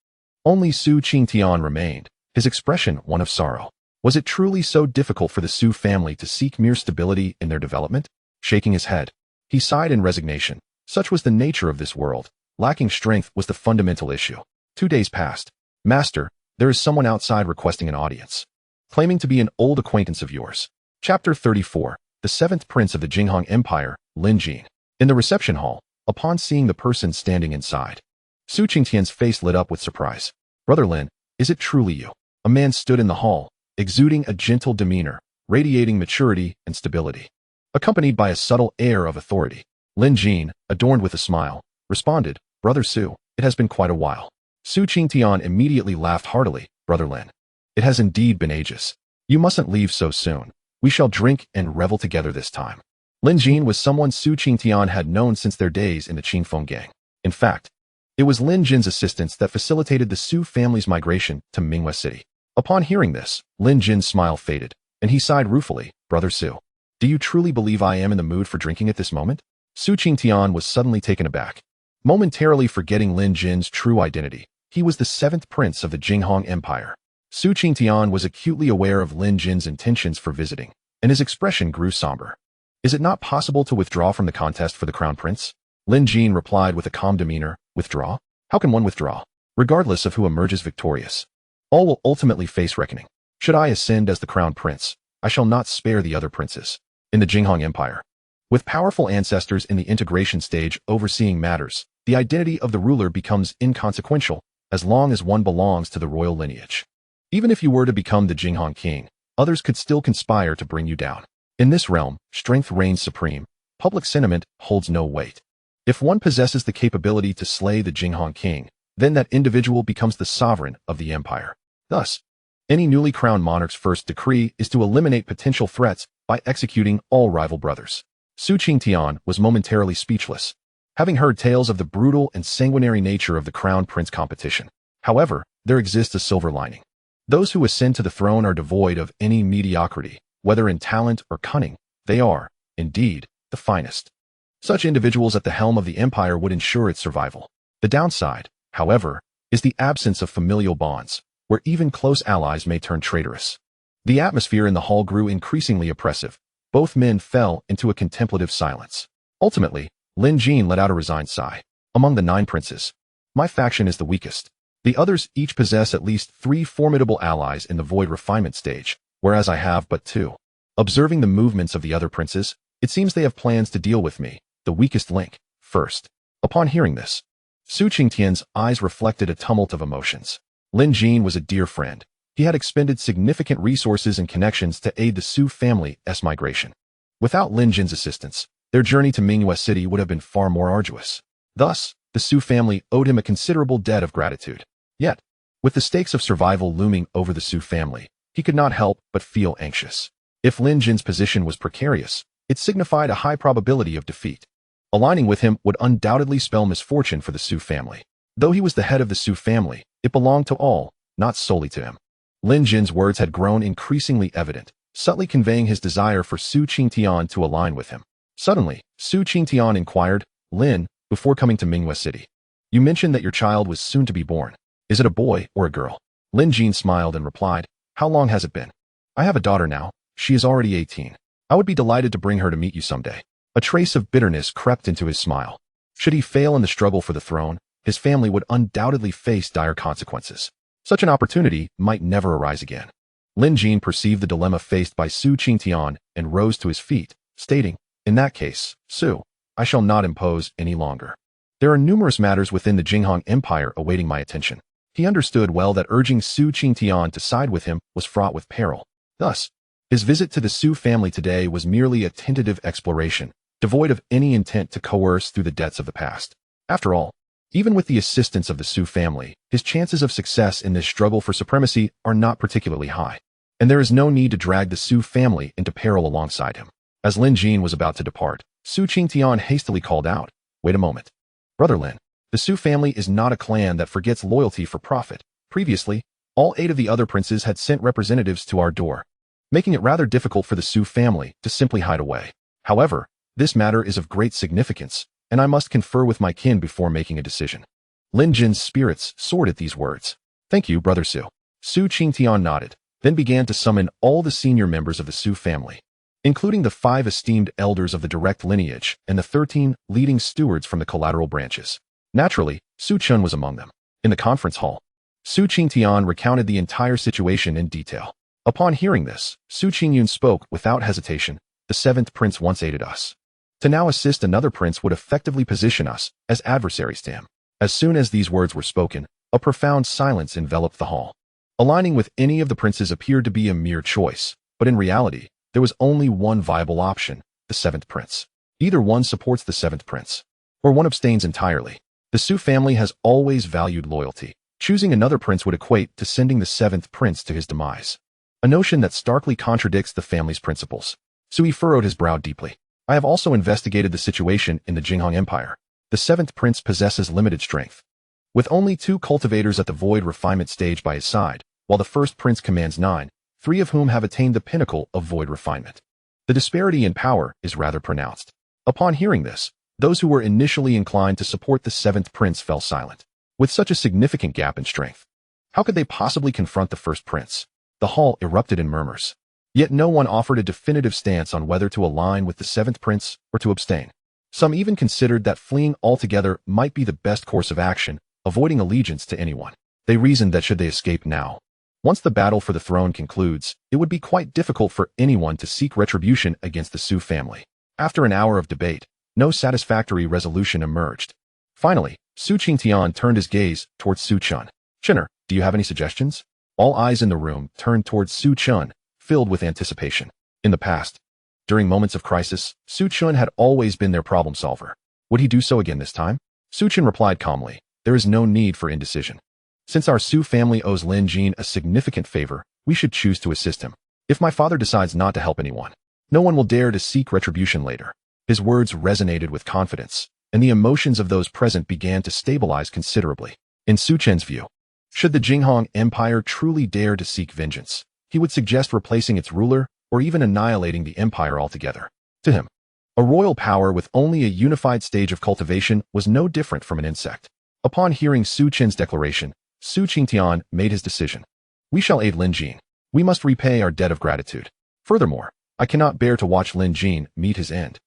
[SPEAKER 1] only Su Chen remained, his expression one of sorrow. Was it truly so difficult for the Su family to seek mere stability in their development? Shaking his head, he sighed in resignation. Such was the nature of this world. Lacking strength was the fundamental issue. 2 days passed. Master, there is someone outside requesting an audience, claiming to be an old acquaintance of yours. Chapter 34. The seventh prince of the Jinghong Empire, Lin Jin. In the reception hall, upon seeing the person standing inside, Su Chen face lit up with surprise. Brother Lin, is it truly you? A man stood in the hall, exuding a gentle demeanor, radiating maturity and stability, accompanied by a subtle air of authority. Lin Jin, adorned with a smile, responded, Brother Su, it has been quite a while. Su Chen immediately laughed heartily. Brother Lin, it has indeed been ages. You mustn't leave so soon. We shall drink and revel together this time. Lin Jin was someone Su Chen had known since their days in the Qingfeng gang. In fact, it was Lin Jin's assistance that facilitated the Su family's migration to Minghua City. Upon hearing this, Lin Jin's smile faded, and he sighed ruefully. Brother Su, do you truly believe I am in the mood for drinking at this moment? Su Chen was suddenly taken aback, momentarily forgetting Lin Jin's true identity. He was the seventh prince of the Jinghong Empire. Su Chen was acutely aware of Lin Jin's intentions for visiting, and his expression grew somber. Is it not possible to withdraw from the contest for the crown prince? Lin Jin replied with a calm demeanor. Withdraw? How can one withdraw? Regardless of who emerges victorious, all will ultimately face reckoning. Should I ascend as the crown prince, I shall not spare the other princes. In the Jinghong Empire, with powerful ancestors in the integration stage overseeing matters, the identity of the ruler becomes inconsequential as long as one belongs to the royal lineage. Even if you were to become the Jinghong king, others could still conspire to bring you down. In this realm, strength reigns supreme. Public sentiment holds no weight. If one possesses the capability to slay the Jinghong king, then that individual becomes the sovereign of the empire. Thus, any newly crowned monarch's first decree is to eliminate potential threats by executing all rival brothers. Su Chen was momentarily speechless, having heard tales of the brutal and sanguinary nature of the crown prince competition. However, there exists a silver lining. Those who ascend to the throne are devoid of any mediocrity, whether in talent or cunning. They are, indeed, the finest. Such individuals at the helm of the empire would ensure its survival. The downside, however, is the absence of familial bonds, where even close allies may turn traitorous. The atmosphere in the hall grew increasingly oppressive. Both men fell into a contemplative silence. Ultimately, Lin Jin let out a resigned sigh. Among the 9 princes, my faction is the weakest. The others each possess at least 3 formidable allies in the void refinement stage, whereas I have but 2. Observing the movements of the other princes, it seems they have plans to deal with me, the weakest link, first. Upon hearing this, Su Chen eyes reflected a tumult of emotions. Lin Jin was a dear friend. He had expended significant resources and connections to aid the Su family's migration. Without Lin Jin's assistance, their journey to Minghua City would have been far more arduous. Thus, the Su family owed him a considerable debt of gratitude. Yet, with the stakes of survival looming over the Su family, he could not help but feel anxious. If Lin Jin's position was precarious, it signified a high probability of defeat. Aligning with him would undoubtedly spell misfortune for the Su family. Though he was the head of the Su family, it belonged to all, not solely to him. Lin Jin's words had grown increasingly evident, subtly conveying his desire for Su Chen to align with him. Suddenly, Su Chen inquired, Lin, before coming to Minghua City, you mentioned that your child was soon to be born. Is it a boy or a girl? Lin Jin smiled and replied, how long has it been? I have a daughter now. She is already 18. I would be delighted to bring her to meet you someday. A trace of bitterness crept into his smile. Should he fail in the struggle for the throne, his family would undoubtedly face dire consequences. Such an opportunity might never arise again. Lin Jin perceived the dilemma faced by Su Chen and rose to his feet, stating, in that case, Su, I shall not impose any longer. There are numerous matters within the Jinghong Empire awaiting my attention. He understood well that urging Su Chen to side with him was fraught with peril. Thus, his visit to the Su family today was merely a tentative exploration, devoid of any intent to coerce through the debts of the past. After all, even with the assistance of the Su family, his chances of success in this struggle for supremacy are not particularly high, and there is no need to drag the Su family into peril alongside him. As Lin Jin was about to depart, Su Chen hastily called out, wait a moment. Brother Lin, the Su family is not a clan that forgets loyalty for profit. Previously, all 8 of the other princes had sent representatives to our door, making it rather difficult for the Su family to simply hide away. However, this matter is of great significance, and I must confer with my kin before making a decision. Lin Jin's spirits soared at these words. Thank you, Brother Su. Su Chen nodded, then began to summon all the senior members of the Su family, including the 5 esteemed elders of the direct lineage and the 13 leading stewards from the collateral branches. Naturally, Su Chen was among them. In the conference hall, Su Chen recounted the entire situation in detail. Upon hearing this, Su Qingyun spoke without hesitation. The 7th prince once aided us. To now assist another prince would effectively position us as adversaries to him. As soon as these words were spoken, a profound silence enveloped the hall. Aligning with any of the princes appeared to be a mere choice, but in reality, there was only one viable option, the 7th prince. Either one supports the 7th prince, or one abstains entirely. The Su family has always valued loyalty. Choosing another prince would equate to sending the 7th prince to his demise, a notion that starkly contradicts the family's principles. Sui furrowed his brow deeply. I have also investigated the situation in the Jinghong Empire. The 7th prince possesses limited strength, with only 2 cultivators at the void refinement stage by his side, while the 1st prince commands 9, 3 of whom have attained the pinnacle of void refinement. The disparity in power is rather pronounced. Upon hearing this, those who were initially inclined to support the 7th prince fell silent. With such a significant gap in strength, how could they possibly confront the 1st prince? The hall erupted in murmurs. Yet no one offered a definitive stance on whether to align with the 7th prince or to abstain. Some even considered that fleeing altogether might be the best course of action, avoiding allegiance to anyone. They reasoned that should they escape now, once the battle for the throne concludes, it would be quite difficult for anyone to seek retribution against the Su family. After an hour of debate, no satisfactory resolution emerged. Finally, Su Chen turned his gaze towards Su Chen. Chenner, do you have any suggestions? All eyes in the room turned towards Su Chen, filled with anticipation. In the past, during moments of crisis, Su Chen had always been their problem solver. Would he do so again this time? Su Chen replied calmly, there is no need for indecision. Since our Su family owes Lin Jin a significant favor, we should choose to assist him. If my father decides not to help anyone, no one will dare to seek retribution later. His words resonated with confidence, and the emotions of those present began to stabilize considerably. In Su Chen's view, should the Jinghong Empire truly dare to seek vengeance, he would suggest replacing its ruler or even annihilating the empire altogether. To him, a royal power with only a unified stage of cultivation was no different from an insect. Upon hearing Su Chen's declaration, Su Chen made his decision. We shall aid Lin Jin. We must repay our debt of gratitude. Furthermore, I cannot bear to watch Lin Jin meet his end.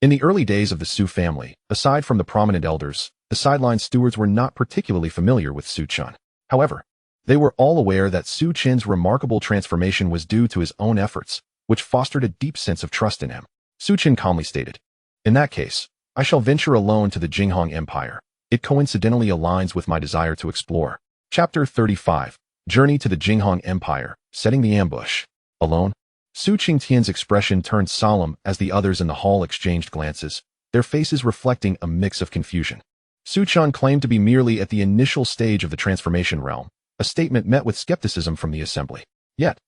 [SPEAKER 1] In the early days of the Su family, aside from the prominent elders, the sideline stewards were not particularly familiar with Su Chen. However, they were all aware that Su Chen's remarkable transformation was due to his own efforts, which fostered a deep sense of trust in him. Su Chen calmly stated, in that case, I shall venture alone to the Jinghong Empire. It coincidentally aligns with my desire to explore. Chapter 35. Journey to the Jinghong Empire, Setting the Ambush. Alone? Su Chen expression turned solemn as the others in the hall exchanged glances, their faces reflecting a mix of confusion. Su Chen claimed to be merely at the initial stage of the transformation realm, a statement met with skepticism from the assembly. Yet,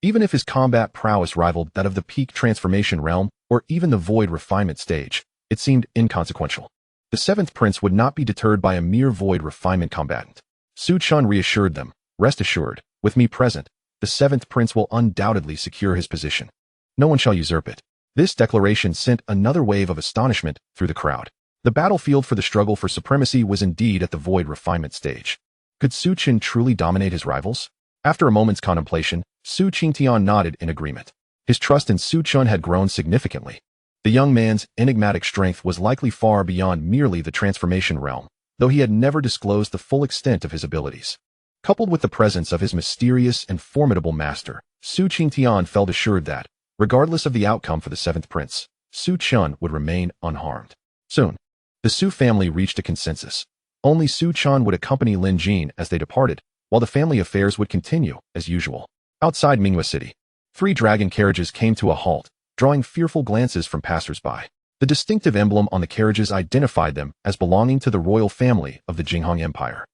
[SPEAKER 1] even if his combat prowess rivaled that of the peak transformation realm or even the void refinement stage, it seemed inconsequential. The 7th prince would not be deterred by a mere void refinement combatant. Su Chen reassured them, rest assured, with me present, the 7th prince will undoubtedly secure his position. No one shall usurp it. This declaration sent another wave of astonishment through the crowd. The battlefield for the struggle for supremacy was indeed at the void refinement stage. Could Su Chen truly dominate his rivals? After a moment's contemplation, Su Chen nodded in agreement. His trust in Su Chen had grown significantly. The young man's enigmatic strength was likely far beyond merely the transformation realm, though he had never disclosed the full extent of his abilities. Coupled with the presence of his mysterious and formidable master, Su Chen felt assured that, regardless of the outcome for the 7th prince, Su Chen would remain unharmed. Soon, the Su family reached a consensus. Only Su Chen would accompany Lin Jin as they departed, while the family affairs would continue as usual. Outside Minghua City, 3 dragon carriages came to a halt, drawing fearful glances from passers-by. The distinctive emblem on the carriages identified them as belonging to the royal family of the Jinghong Empire.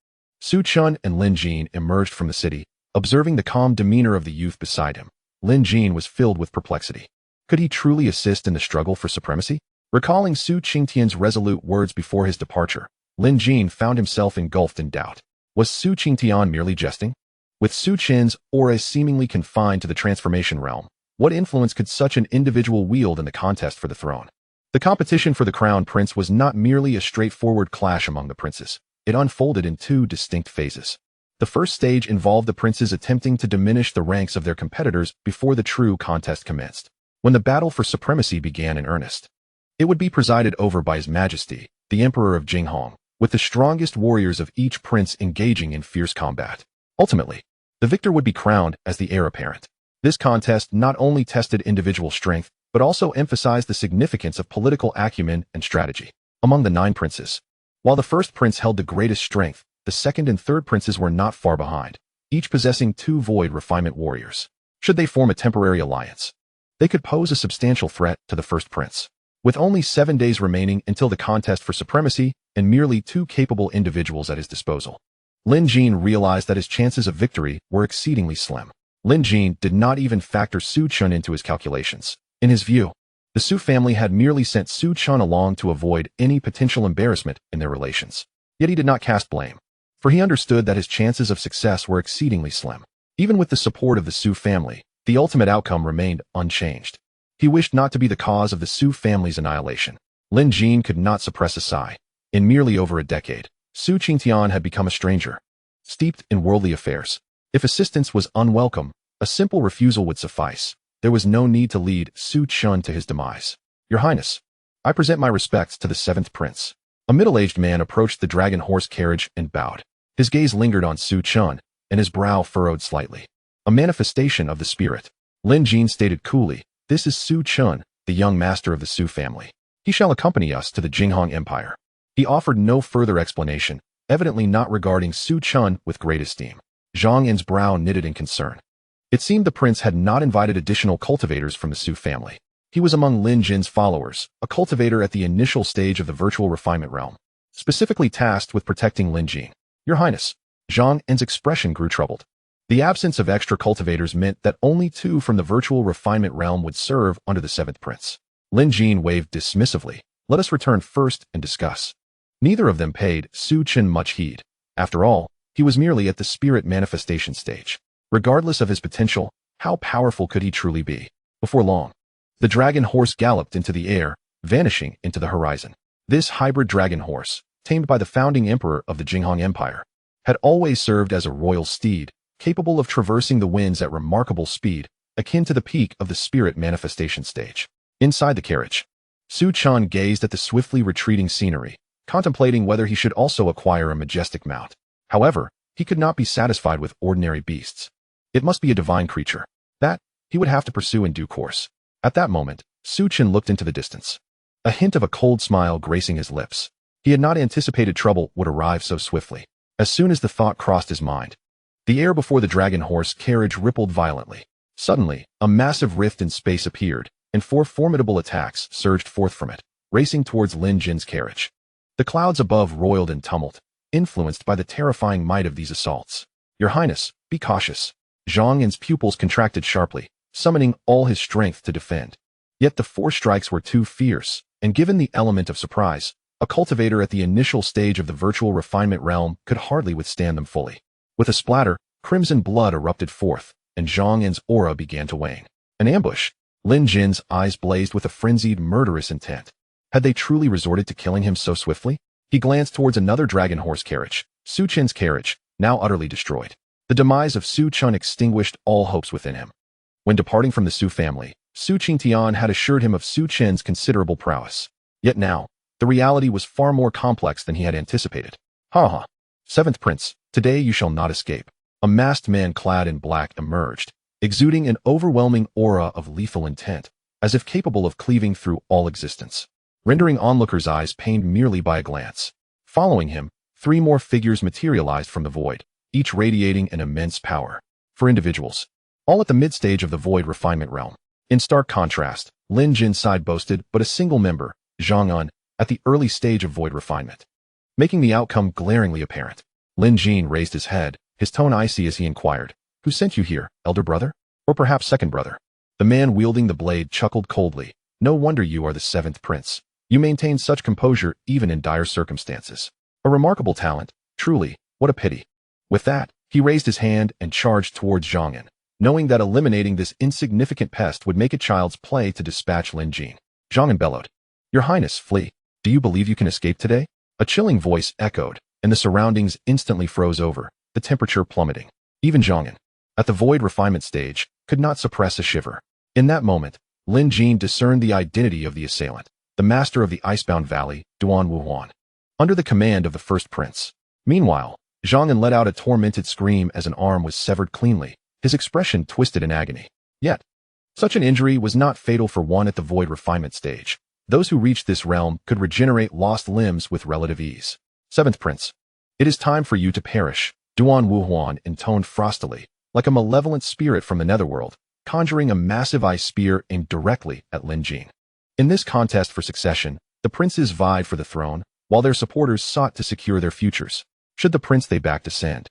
[SPEAKER 1] Su Chen and Lin Jin emerged from the city, observing the calm demeanor of the youth beside him. Lin Jin was filled with perplexity. Could he truly assist in the struggle for supremacy? Recalling Su Chen resolute words before his departure, Lin Jin found himself engulfed in doubt. Was Su Chen merely jesting? With Su Chen's aura seemingly confined to the transformation realm, what influence could such an individual wield in the contest for the throne? The competition for the crown prince was not merely a straightforward clash among the princes. it unfolded in two distinct phases. The first stage involved the princes attempting to diminish the ranks of their competitors before the true contest commenced. When the battle for supremacy began in earnest, it would be presided over by His Majesty, the Emperor of Jinghong, with the strongest warriors of each prince engaging in fierce combat. Ultimately, the victor would be crowned as the heir apparent. This contest not only tested individual strength, but also emphasized the significance of political acumen and strategy. Among the 9 princes, while the first prince held the greatest strength, the second and third princes were not far behind, each possessing 2 void refinement warriors. Should they form a temporary alliance, they could pose a substantial threat to the first prince. With only 7 days remaining until the contest for supremacy and merely 2 capable individuals at his disposal, Lin Jin realized that his chances of victory were exceedingly slim. Lin Jin did not even factor Su Chen into his calculations. In his view, the Su family had merely sent Su Chen along to avoid any potential embarrassment in their relations. Yet he did not cast blame, for he understood that his chances of success were exceedingly slim. Even with the support of the Su family, the ultimate outcome remained unchanged. He wished not to be the cause of the Su family's annihilation. Lin Jin could not suppress a sigh. In merely over a decade, Su Qingtian had become a stranger, steeped in worldly affairs. If assistance was unwelcome, a simple refusal would suffice. There was no need to lead Su Chen to his demise. Your Highness, I present my respects to the 7th prince. A middle-aged man approached the dragon horse carriage and bowed. His gaze lingered on Su Chen, and his brow furrowed slightly. A manifestation of the spirit. Lin Jin stated coolly, "This is Su Chen, the young master of the Su family. He shall accompany us to the Jinghong Empire." He offered no further explanation, evidently not regarding Su Chen with great esteem. Zhang Yin's brow knitted in concern. It seemed the prince had not invited additional cultivators from the Su family. He was among Lin Jin's followers, a cultivator at the initial stage of the virtual refinement realm, specifically tasked with protecting Lin Jin. Your Highness, Zhang Yin's expression grew troubled. The absence of extra cultivators meant that only 2 from the virtual refinement realm would serve under the 7th prince. Lin Jin waved dismissively. Let us return first and discuss. Neither of them paid Su Chen much heed. After all, he was merely at the spirit manifestation stage. Regardless of his potential, how powerful could he truly be? Before long, the dragon horse galloped into the air, vanishing into the horizon. This hybrid dragon horse, tamed by the founding emperor of the Jinghong Empire, had always served as a royal steed, capable of traversing the winds at remarkable speed, akin to the peak of the spirit manifestation stage. Inside the carriage, Su Chen gazed at the swiftly retreating scenery, contemplating whether he should also acquire a majestic mount. However, he could not be satisfied with ordinary beasts. It must be a divine creature. That, he would have to pursue in due course. At that moment, Su Chen looked into the distance, a hint of a cold smile gracing his lips. He had not anticipated trouble would arrive so swiftly. As soon as the thought crossed his mind, the air before the dragon horse carriage rippled violently. Suddenly, a massive rift in space appeared, and 4 formidable attacks surged forth from it, racing towards Lin Jin's carriage. The clouds above roiled in tumult, influenced by the terrifying might of these assaults. Your Highness, be cautious. Zhang Yin's pupils contracted sharply, summoning all his strength to defend. Yet the 4 strikes were too fierce, and given the element of surprise, a cultivator at the initial stage of the virtual refinement realm could hardly withstand them fully. With a splatter, crimson blood erupted forth, and Zhang Yin's aura began to wane. An ambush. Lin Jin's eyes blazed with a frenzied, murderous intent. Had they truly resorted to killing him so swiftly? He glanced towards another dragon horse carriage, Su Chen's carriage, now utterly destroyed. The demise of Su Chen extinguished all hopes within him. When departing from the Su family, Su Qingtian had assured him of Su Chen's considerable prowess. Yet now, the reality was far more complex than he had anticipated. Ha ha. 7th prince, today you shall not escape. A masked man clad in black emerged, exuding an overwhelming aura of lethal intent, as if capable of cleaving through all existence, rendering onlookers' eyes pained merely by a glance. Following him, 3 more figures materialized from the void, each radiating an immense power. For individuals, all at the mid-stage of the void refinement realm. In stark contrast, Lin Jin's side boasted but a single member, Zhang Yun, at the early stage of void refinement, making the outcome glaringly apparent. Lin Jin raised his head, his tone icy as he inquired, "Who sent you here, elder brother? Or perhaps second brother?" The man wielding the blade chuckled coldly. "No wonder you are the 7th prince. You maintain such composure even in dire circumstances. A remarkable talent, truly, what a pity." With that, he raised his hand and charged towards Zhang Yun, knowing that eliminating this insignificant pest would make it child's play to dispatch Lin Jin. Zhang Yun bellowed, "Your Highness, flee. Do you believe you can escape today?" A chilling voice echoed, and the surroundings instantly froze over, the temperature plummeting. Even Zhongyan, at the void refinement stage, could not suppress a shiver. In that moment, Lin Jin discerned the identity of the assailant, the master of the icebound valley, Duan Wuhuan, under the command of the first prince. Meanwhile, Zhongyan let out a tormented scream as an arm was severed cleanly, his expression twisted in agony. Yet, such an injury was not fatal for one at the void refinement stage. Those who reached this realm could regenerate lost limbs with relative ease. Seventh Prince, it is time for you to perish, Duan Wuhuan intoned frostily, like a malevolent spirit from the netherworld, conjuring a massive ice spear aimed directly at Lin Jin. In this contest for succession, the princes vied for the throne, while their supporters sought to secure their futures. Should the prince they backed ascend,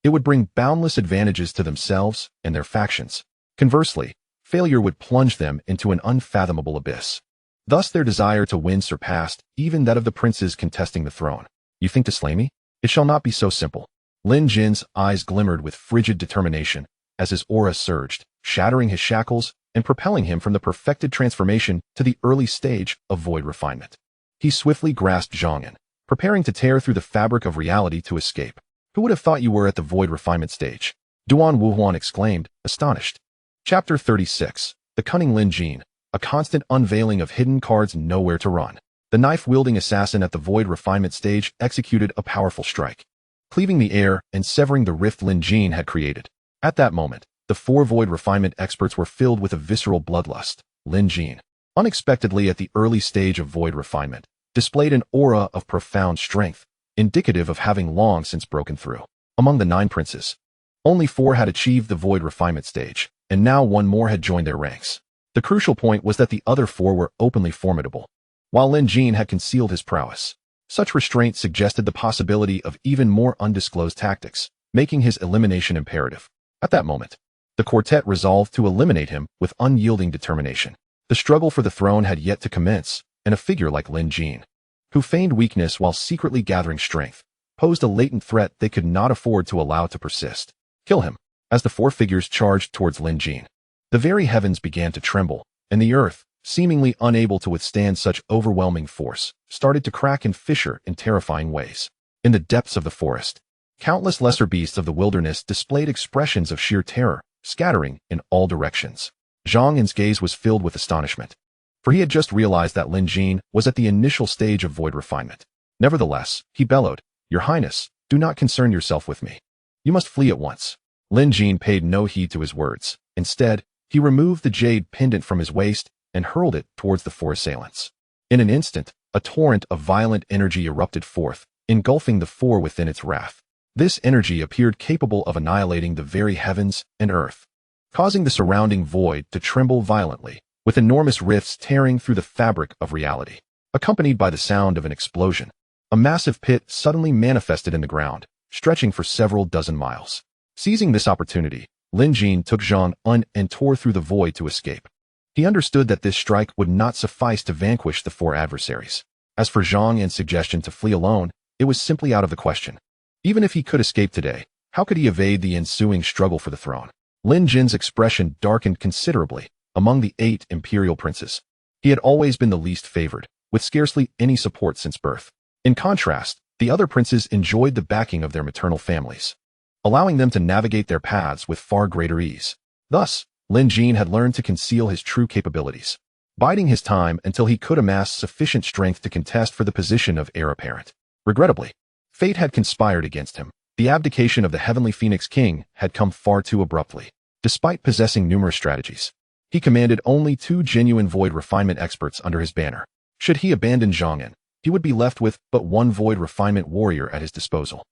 [SPEAKER 1] it would bring boundless advantages to themselves and their factions. Conversely, failure would plunge them into an unfathomable abyss. Thus their desire to win surpassed even that of the princes contesting the throne. You think to slay me? It shall not be so simple. Lin Jin's eyes glimmered with frigid determination as his aura surged, shattering his shackles and propelling him from the perfected transformation to the early stage of void refinement. He swiftly grasped Zhongyan, preparing to tear through the fabric of reality to escape. Who would have thought you were at the void refinement stage? Duan Wuhuan exclaimed, astonished. Chapter 36. The Cunning Lin Jin, a constant unveiling of hidden cards nowhere to run. The knife-wielding assassin at the void refinement stage executed a powerful strike, cleaving the air and severing the rift Lin Jin had created. At that moment, the four void refinement experts were filled with a visceral bloodlust. Lin Jin, unexpectedly at the early stage of void refinement, displayed an aura of profound strength, indicative of having long since broken through. Among the 9 princes, only 4 had achieved the void refinement stage, and now 1 more had joined their ranks. The crucial point was that the other 4 were openly formidable, while Lin Jin had concealed his prowess. Such restraint suggested the possibility of even more undisclosed tactics, making his elimination imperative. At that moment, the quartet resolved to eliminate him with unyielding determination. The struggle for the throne had yet to commence, and a figure like Lin Jin, who feigned weakness while secretly gathering strength, posed a latent threat they could not afford to allow to persist. Kill him. As the 4 figures charged towards Lin Jin, the very heavens began to tremble, and the earth, seemingly unable to withstand such overwhelming force, started to crack and fissure in terrifying ways. In the depths of the forest, countless lesser beasts of the wilderness displayed expressions of sheer terror, scattering in all directions. Zhongyan's gaze was filled with astonishment, for he had just realized that Lin Jin was at the initial stage of void refinement. Nevertheless, he bellowed, "Your Highness, do not concern yourself with me. You must flee at once." Lin Jin paid no heed to his words. Instead, he removed the jade pendant from his waist and hurled it towards the 4 assailants. In an instant, a torrent of violent energy erupted forth, engulfing the 4 within its wrath. This energy appeared capable of annihilating the very heavens and earth, causing the surrounding void to tremble violently, with enormous rifts tearing through the fabric of reality. Accompanied by the sound of an explosion, a massive pit suddenly manifested in the ground, stretching for several dozen miles. Seizing this opportunity, Lin Jin took Zhongyan and tore through the void to escape. He understood that this strike would not suffice to vanquish the 4 adversaries. As for Zhongyan's suggestion to flee alone, it was simply out of the question. Even if he could escape today, how could he evade the ensuing struggle for the throne? Lin Jin's expression darkened considerably. Among the 8 imperial princes, he had always been the least favored, with scarcely any support since birth. In contrast, the other princes enjoyed the backing of their maternal families, allowing them to navigate their paths with far greater ease. Thus, Lin Jin had learned to conceal his true capabilities, biding his time until he could amass sufficient strength to contest for the position of heir apparent. Regrettably, fate had conspired against him. The abdication of the Heavenly Phoenix King had come far too abruptly. Despite possessing numerous strategies, he commanded only 2 genuine void refinement experts under his banner. Should he abandon Zhongyan, he would be left with but 1 void refinement warrior at his disposal.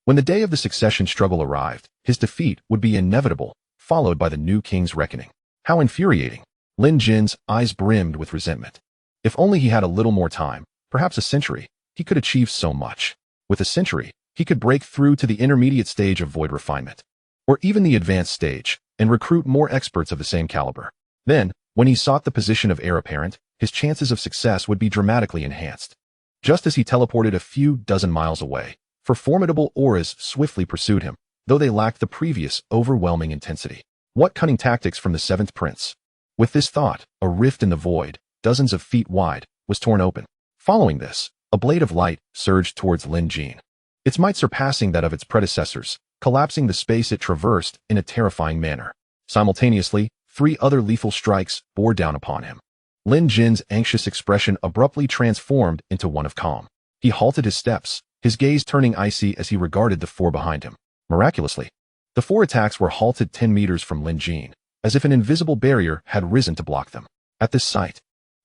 [SPEAKER 1] When the day of the succession struggle arrived, his defeat would be inevitable, followed by the new king's reckoning. How infuriating! Lin Jin's eyes brimmed with resentment. If only he had a little more time, perhaps a century, he could achieve so much. With a century, he could break through to the intermediate stage of void refinement, or even the advanced stage, and recruit more experts of the same caliber. Then, when he sought the position of heir apparent, his chances of success would be dramatically enhanced. Just as he teleported a few dozen miles away, 4 formidable auras swiftly pursued him, though they lacked the previous overwhelming intensity. What cunning tactics from the 7th prince! With this thought, a rift in the void, dozens of feet wide, was torn open. Following this, a blade of light surged towards Lin Jin. its might surpassing that of its predecessors, collapsing the space it traversed in a terrifying manner. Simultaneously, 3 other lethal strikes bore down upon him. Lin Jin's anxious expression abruptly transformed into one of calm. He halted his steps, his gaze turning icy as he regarded the 4 behind him. Miraculously, the 4 attacks were halted 10 meters from Lin Jin, as if an invisible barrier had risen to block them. At this sight,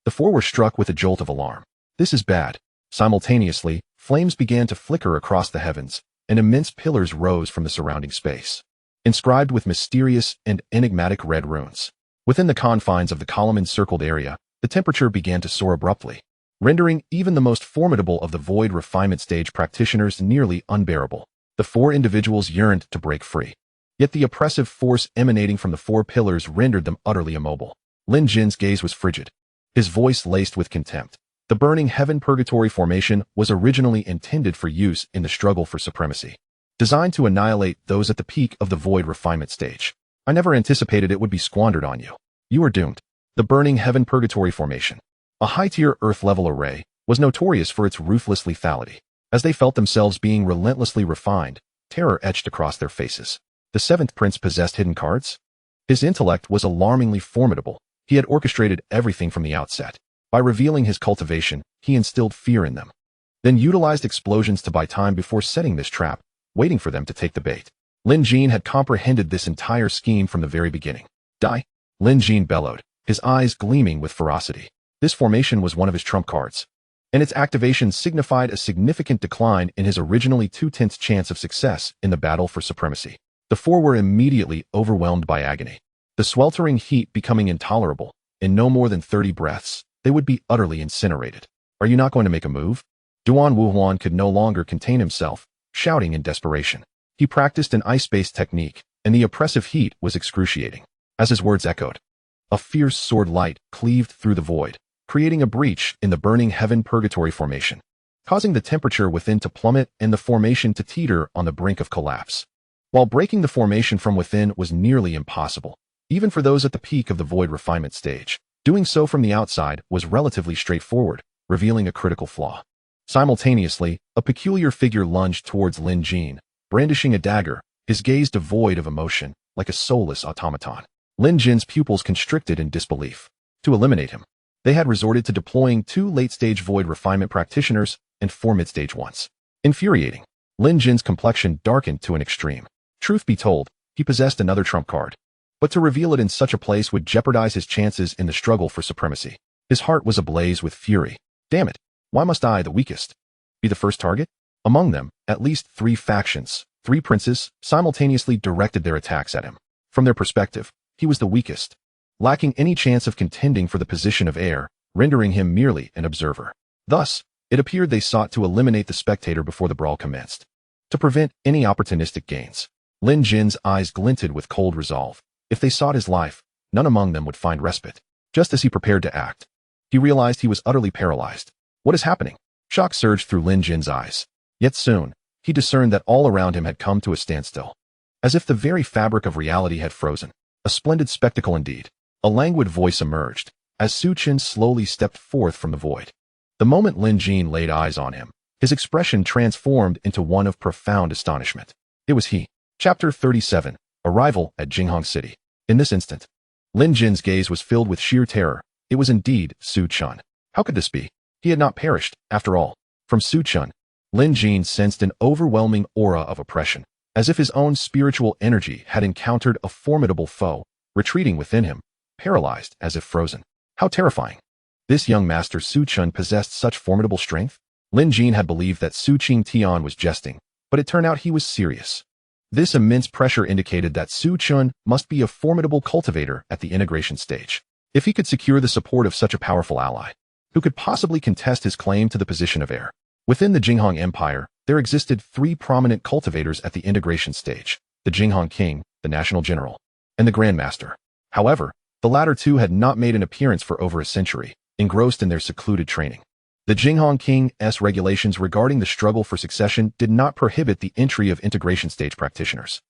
[SPEAKER 1] the 4 were struck with a jolt of alarm. This is bad. Simultaneously, flames began to flicker across the heavens, and immense pillars rose from the surrounding space, inscribed with mysterious and enigmatic red runes. Within the confines of the column-encircled area, the temperature began to soar abruptly, rendering even the most formidable of the void refinement stage practitioners nearly unbearable. The 4 individuals yearned to break free, yet the oppressive force emanating from the 4 pillars rendered them utterly immobile. Lin Jin's gaze was frigid, his voice laced with contempt. The burning heaven-purgatory formation was originally intended for use in the struggle for supremacy, designed to annihilate those at the peak of the void refinement stage. I never anticipated it would be squandered on you. You are doomed. The burning heaven-purgatory formation, a high-tier Earth-level array, was notorious for its ruthless lethality. As they felt themselves being relentlessly refined, terror etched across their faces. The 7th prince possessed hidden cards? His intellect was alarmingly formidable. He had orchestrated everything from the outset. By revealing his cultivation, he instilled fear in them, then utilized explosions to buy time before setting this trap, waiting for them to take the bait. Lin Jin had comprehended this entire scheme from the very beginning. Die! Lin Jin bellowed, his eyes gleaming with ferocity. This formation was one of his trump cards, and its activation signified a significant decline in his originally 2/10 chance of success in the battle for supremacy. The 4 were immediately overwhelmed by agony, the sweltering heat becoming intolerable. In no more than 30 breaths, they would be utterly incinerated. Are you not going to make a move? Duan Wuhuan could no longer contain himself, shouting in desperation. He practiced an ice-based technique, and the oppressive heat was excruciating. As his words echoed, a fierce sword light cleaved through the void, creating a breach in the burning heaven-purgatory formation, causing the temperature within to plummet and the formation to teeter on the brink of collapse. While breaking the formation from within was nearly impossible, even for those at the peak of the void refinement stage, doing so from the outside was relatively straightforward, revealing a critical flaw. Simultaneously, a peculiar figure lunged towards Lin Jin, brandishing a dagger, his gaze devoid of emotion, like a soulless automaton. Lin Jin's pupils constricted in disbelief. To eliminate him, they had resorted to deploying 2 late-stage void refinement practitioners and 4 mid-stage ones. Infuriating, Lin Jin's complexion darkened to an extreme. Truth be told, he possessed another trump card, but to reveal it in such a place would jeopardize his chances in the struggle for supremacy. His heart was ablaze with fury. Damn it! Why must I, the weakest, be the first target? Among them, at least 3 factions, 3 princes, simultaneously directed their attacks at him. From their perspective, he was the weakest, lacking any chance of contending for the position of heir, rendering him merely an observer. Thus, it appeared they sought to eliminate the spectator before the brawl commenced, to prevent any opportunistic gains. Lin Jin's eyes glinted with cold resolve. If they sought his life, none among them would find respite. Just as he prepared to act, he realized he was utterly paralyzed. What is happening? Shock surged through Lin Jin's eyes. Yet soon, he discerned that all around him had come to a standstill, as if the very fabric of reality had frozen. A splendid spectacle indeed. A languid voice emerged, as Su Chen slowly stepped forth from the void. The moment Lin Jin laid eyes on him, his expression transformed into one of profound astonishment. It was he. Chapter 37. Arrival at Jinghong City. In this instant, Lin Jin's gaze was filled with sheer terror. It was indeed Su Chen. How could this be? He had not perished, after all. From Su Chen, Lin Jin sensed an overwhelming aura of oppression, as if his own spiritual energy had encountered a formidable foe, retreating within him, paralyzed as if frozen. How terrifying! This young master Su Chen possessed such formidable strength? Lin Jin had believed that Su Qing Tian was jesting, but it turned out he was serious. This immense pressure indicated that Su Chen must be a formidable cultivator at the integration stage. If he could secure the support of such a powerful ally, who could possibly contest his claim to the position of heir? Within the Jinghong Empire, there existed 3 prominent cultivators at the integration stage: the Jinghong King, the National General, and the Grand Master. However, the latter 2 had not made an appearance for over a century, engrossed in their secluded training. The Jinghong King's regulations regarding the struggle for succession did not prohibit the entry of integration stage practitioners.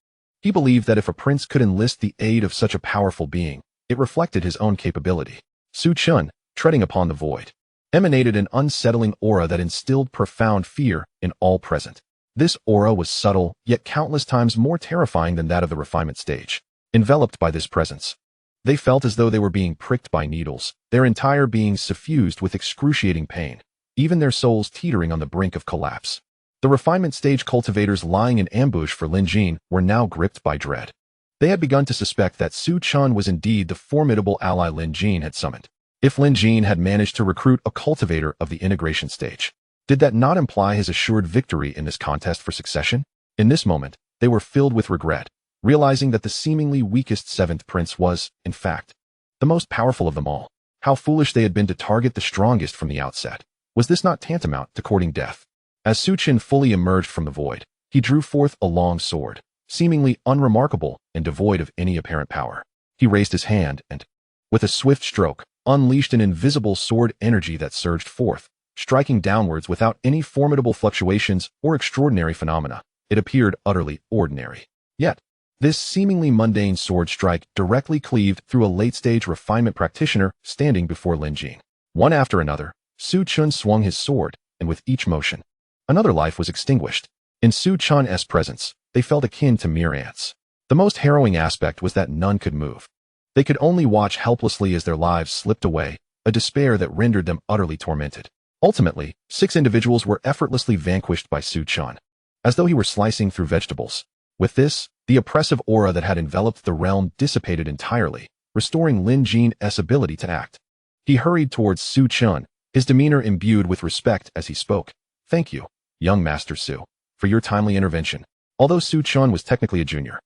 [SPEAKER 1] He believed that if a prince could enlist the aid of such a powerful being, it reflected his own capability. Su Chen, treading upon the void, emanated an unsettling aura that instilled profound fear in all present. This aura was subtle, yet countless times more terrifying than that of the refinement stage. Enveloped by this presence, they felt as though they were being pricked by needles, their entire beings suffused with excruciating pain, even their souls teetering on the brink of collapse. The refinement stage cultivators lying in ambush for Lin Jin were now gripped by dread. They had begun to suspect that Su Chen was indeed the formidable ally Lin Jin had summoned. If Lin Jin had managed to recruit a cultivator of the integration stage, did that not imply his assured victory in this contest for succession? In this moment, they were filled with regret, realizing that the seemingly weakest seventh prince was, in fact, the most powerful of them all. How foolish they had been to target the strongest from the outset. Was this not tantamount to courting death? As Su Chen fully emerged from the void, he drew forth a long sword, seemingly unremarkable and devoid of any apparent power. He raised his hand and, with a swift stroke, unleashed an invisible sword energy that surged forth, striking downwards without any formidable fluctuations or extraordinary phenomena. It appeared utterly ordinary. Yet, this seemingly mundane sword strike directly cleaved through a late-stage refinement practitioner standing before Lin Jin. One after another, Su Chen swung his sword, and with each motion, another life was extinguished. In Su Chen's presence, they felt akin to mere ants. The most harrowing aspect was that none could move. They could only watch helplessly as their lives slipped away, a despair that rendered them utterly tormented. Ultimately, 6 individuals were effortlessly vanquished by Su Chen, as though he were slicing through vegetables. With this, the oppressive aura that had enveloped the realm dissipated entirely, restoring Lin Jin's ability to act. He hurried towards Su Chen, his demeanor imbued with respect as he spoke. "Thank you, young Master Su, for your timely intervention." Although Su Chen was technically a junior,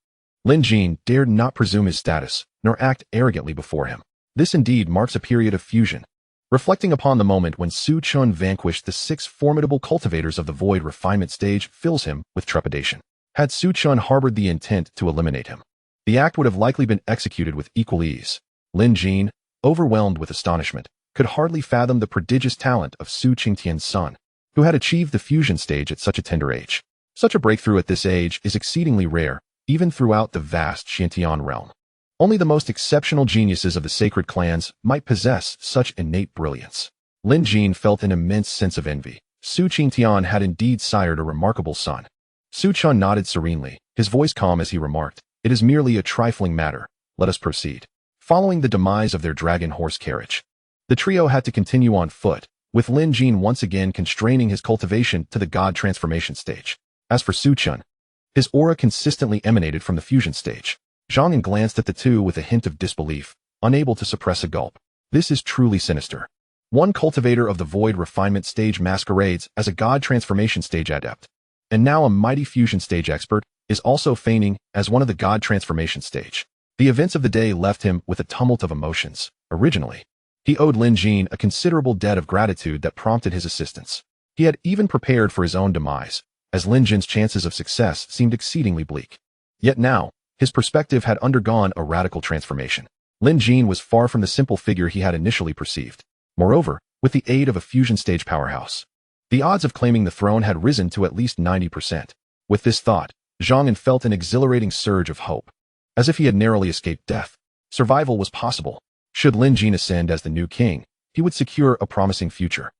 [SPEAKER 1] Lin Jin dared not presume his status, nor act arrogantly before him. This indeed marks a period of fusion. Reflecting upon the moment when Su Chen vanquished the 6 formidable cultivators of the void refinement stage fills him with trepidation. Had Su Chen harbored the intent to eliminate him, the act would have likely been executed with equal ease. Lin Jin, overwhelmed with astonishment, could hardly fathom the prodigious talent of Su Qingtian's son, who had achieved the fusion stage at such a tender age. Such a breakthrough at this age is exceedingly rare, even throughout the vast Xintian realm. Only the most exceptional geniuses of the sacred clans might possess such innate brilliance. Lin Jin felt an immense sense of envy. Su Qingtian had indeed sired a remarkable son. Su Chen nodded serenely, his voice calm as he remarked, "It is merely a trifling matter. Let us proceed." Following the demise of their dragon horse carriage, the trio had to continue on foot, with Lin Jin once again constraining his cultivation to the god transformation stage. As for Su Chen, his aura consistently emanated from the fusion stage. Zhang glanced at the two with a hint of disbelief, unable to suppress a gulp. This is truly sinister. One cultivator of the void refinement stage masquerades as a god transformation stage adept, and now a mighty fusion stage expert is also feigning as one of the god transformation stage. The events of the day left him with a tumult of emotions. Originally, he owed Lin Jin a considerable debt of gratitude that prompted his assistance. He had even prepared for his own demise, as Lin Jin's chances of success seemed exceedingly bleak. Yet now, his perspective had undergone a radical transformation. Lin Jin was far from the simple figure he had initially perceived. Moreover, with the aid of a fusion stage powerhouse, the odds of claiming the throne had risen to at least 90%. With this thought, Zhang felt an exhilarating surge of hope. As if he had narrowly escaped death, survival was possible. Should Lin Jin ascend as the new king, he would secure a promising future,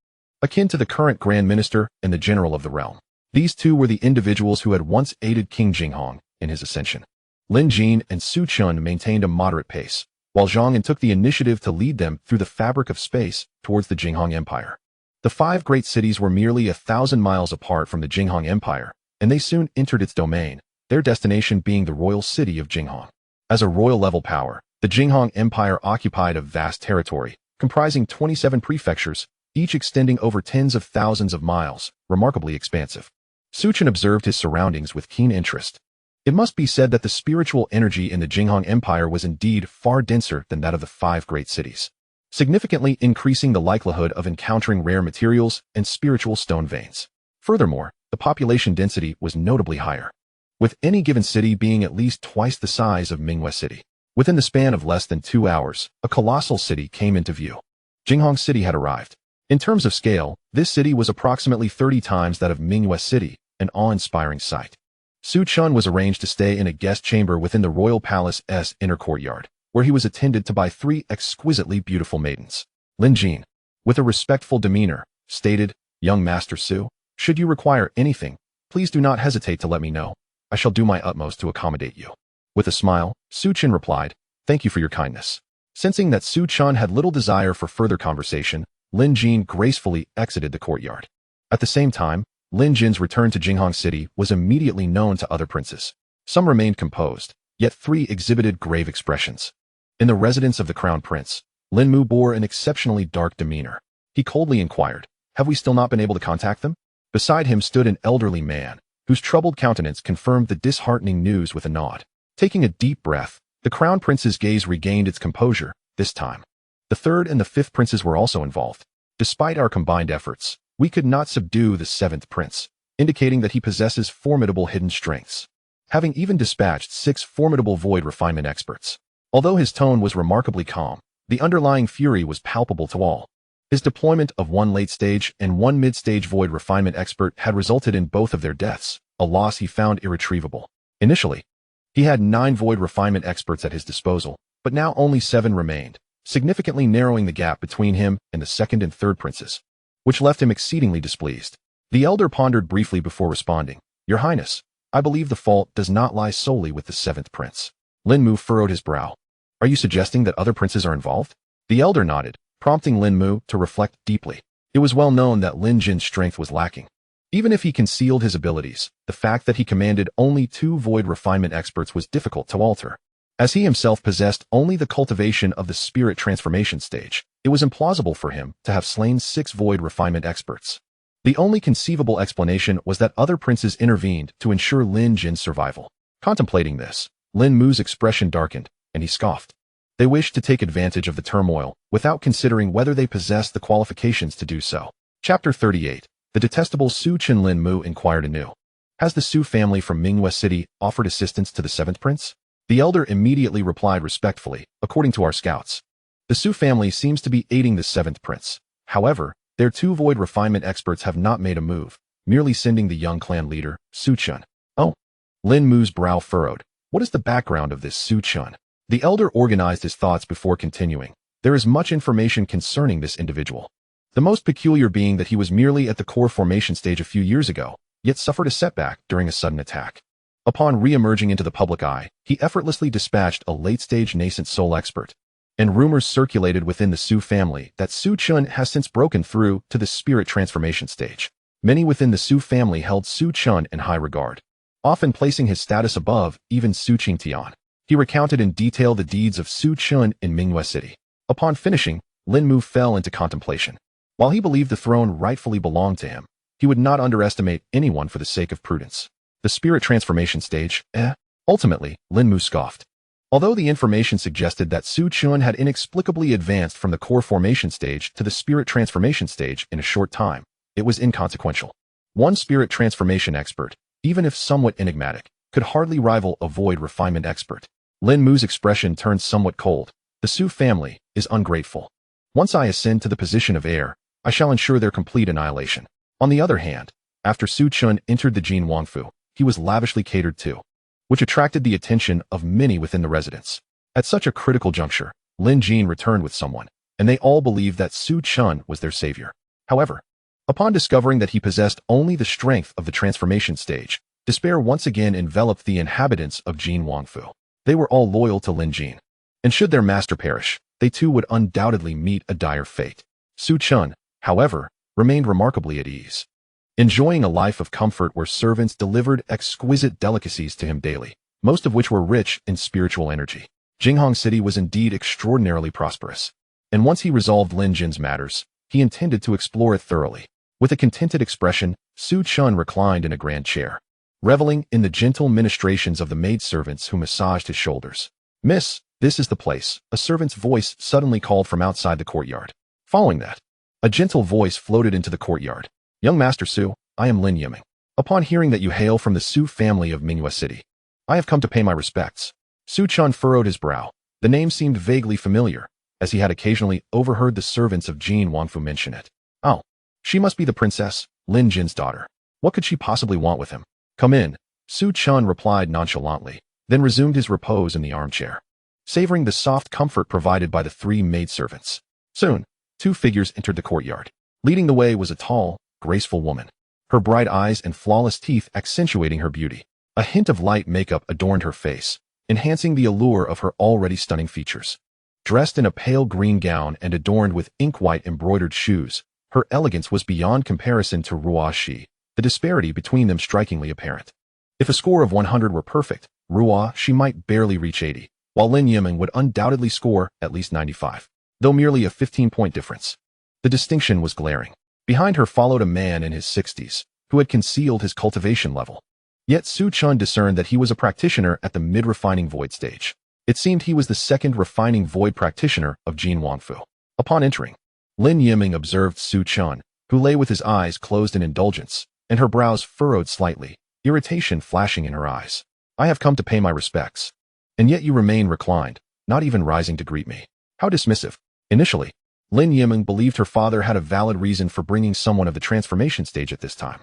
[SPEAKER 1] akin to the current Grand Minister and the General of the realm. These two were the individuals who had once aided King Jinghong in his ascension. Lin Jin and Su Chen maintained a moderate pace, while Zhang took the initiative to lead them through the fabric of space towards the Jinghong Empire. The 5 great cities were merely 1,000 miles apart from the Jinghong Empire, and they soon entered its domain, their destination being the royal city of Jinghong. As a royal-level power, the Jinghong Empire occupied a vast territory, comprising 27 prefectures, each extending over tens of thousands of miles, remarkably expansive. Su Chen observed his surroundings with keen interest. It must be said that the spiritual energy in the Jinghong Empire was indeed far denser than that of the 5 great cities, significantly increasing the likelihood of encountering rare materials and spiritual stone veins. Furthermore, the population density was notably higher, with any given city being at least twice the size of Minghua City. Within the span of less than 2 hours, a colossal city came into view. Jinghong City had arrived. In terms of scale, this city was approximately 30 times that of Minghua City, an awe-inspiring sight. Su Chen was arranged to stay in a guest chamber within the royal palace's inner courtyard, where he was attended to by 3 exquisitely beautiful maidens. Lin Jin, with a respectful demeanor, stated, "Young Master Su, should you require anything, Please do not hesitate to let me know. I shall do my utmost to accommodate you. With a smile, Su Chen replied, Thank you for your kindness. Sensing that Su Chen had little desire for further conversation, Lin Jin gracefully exited the courtyard. At the same time, Lin Jin's return to Jinghong City was immediately known to other princes. Some remained composed, yet 3 exhibited grave expressions. In the residence of the crown prince, Lin Mu bore an exceptionally dark demeanor. He coldly inquired, Have we still not been able to contact them? Beside him stood an elderly man, whose troubled countenance confirmed the disheartening news with a nod. Taking a deep breath, the crown prince's gaze regained its composure, this time. The 3rd and the 5th princes were also involved. Despite our combined efforts, we could not subdue the 7th prince, indicating that he possesses formidable hidden strengths. Having even dispatched 6 formidable void refinement experts. Although his tone was remarkably calm, the underlying fury was palpable to all. His deployment of 1 late-stage and 1 mid-stage void refinement expert had resulted in both of their deaths, a loss he found irretrievable. Initially, he had 9 void refinement experts at his disposal, but now only 7 remained, significantly narrowing the gap between him and the 2nd and 3rd princes, which left him exceedingly displeased. The elder pondered briefly before responding, Your Highness, I believe the fault does not lie solely with the 7th prince. Lin Mu furrowed his brow. Are you suggesting that other princes are involved? The elder nodded, prompting Lin Mu to reflect deeply. It was well known that Lin Jin's strength was lacking. Even if he concealed his abilities, the fact that he commanded only 2 void refinement experts was difficult to alter. As he himself possessed only the cultivation of the spirit transformation stage, it was implausible for him to have slain 6 void refinement experts. The only conceivable explanation was that other princes intervened to ensure Lin Jin's survival. Contemplating this, Lin Mu's expression darkened, and he scoffed. They wished to take advantage of the turmoil, without considering whether they possessed the qualifications to do so. Chapter 38. The detestable Su Chen. Lin Mu inquired anew. Has the Su family from Minghua City offered assistance to the 7th prince? The elder immediately replied respectfully, According to our scouts, the Su family seems to be aiding the 7th prince. However, their 2 void refinement experts have not made a move, merely sending the young clan leader, Su Chen. Oh. Lin Mu's brow furrowed. What is the background of this Su Chen? The elder organized his thoughts before continuing. There is much information concerning this individual. The most peculiar being that he was merely at the core formation stage a few years ago, yet suffered a setback during a sudden attack. Upon re-emerging into the public eye, he effortlessly dispatched a late-stage nascent soul expert. And rumors circulated within the Su family that Su Chen has since broken through to the spirit transformation stage. Many within the Su family held Su Chen in high regard, often placing his status above even Su Qingtian. He recounted in detail the deeds of Su Chen in Minghua City. Upon finishing, Lin Mu fell into contemplation. While he believed the throne rightfully belonged to him, he would not underestimate anyone for the sake of prudence. The spirit transformation stage, Ultimately, Lin Mu scoffed. Although the information suggested that Su Chen had inexplicably advanced from the core formation stage to the spirit transformation stage in a short time, it was inconsequential. One spirit transformation expert, even if somewhat enigmatic, could hardly rival a void refinement expert. Lin Mu's expression turned somewhat cold. The Su family is ungrateful. Once I ascend to the position of heir, I shall ensure their complete annihilation. On the other hand, after Su Chen entered the Jin Wangfu, he was lavishly catered to, which attracted the attention of many within the residence. At such a critical juncture, Lin Jin returned with someone, and they all believed that Su Chen was their savior. However, upon discovering that he possessed only the strength of the transformation stage, despair once again enveloped the inhabitants of Jin Wangfu. They were all loyal to Lin Jin, and should their master perish, they too would undoubtedly meet a dire fate. Su Chen, however, remained remarkably at ease, enjoying a life of comfort where servants delivered exquisite delicacies to him daily, most of which were rich in spiritual energy. Jinghong City was indeed extraordinarily prosperous, and once he resolved Lin Jin's matters, he intended to explore it thoroughly. With a contented expression, Su Chen reclined in a grand chair, reveling in the gentle ministrations of the maidservants who massaged his shoulders. Miss, this is the place, a servant's voice suddenly called from outside the courtyard. Following that, a gentle voice floated into the courtyard. Young Master Su, I am Lin Yiming. Upon hearing that you hail from the Su family of Minghua City, I have come to pay my respects. Su Chen furrowed his brow. The name seemed vaguely familiar, as he had occasionally overheard the servants of Jin Wangfu mention it. Oh, she must be the princess, Lin Jin's daughter. What could she possibly want with him? Come in, Su Chen replied nonchalantly, then resumed his repose in the armchair, savoring the soft comfort provided by the 3 maidservants. Soon, 2 figures entered the courtyard. Leading the way was a tall, graceful woman. her bright eyes and flawless teeth accentuating her beauty. A hint of light makeup adorned her face, enhancing the allure of her already stunning features. Dressed in a pale green gown and adorned with ink-white embroidered shoes, her elegance was beyond comparison to Ruo Shi, the disparity between them strikingly apparent. If a score of 100 were perfect, Ruo Shi might barely reach 80, while Lin Yiming would undoubtedly score at least 95, though merely a 15-point difference. The distinction was glaring. Behind her followed a man in his 60s, who had concealed his cultivation level. Yet Su Chen discerned that he was a practitioner at the mid-refining void stage. It seemed he was the second refining void practitioner of Jin Wangfu. Upon entering, Lin Yiming observed Su Chen, who lay with his eyes closed in indulgence, and her brows furrowed slightly, irritation flashing in her eyes. I have come to pay my respects. And yet you remain reclined, not even rising to greet me. How dismissive. Initially, Lin Yiming believed her father had a valid reason for bringing someone of the transformation stage at this time.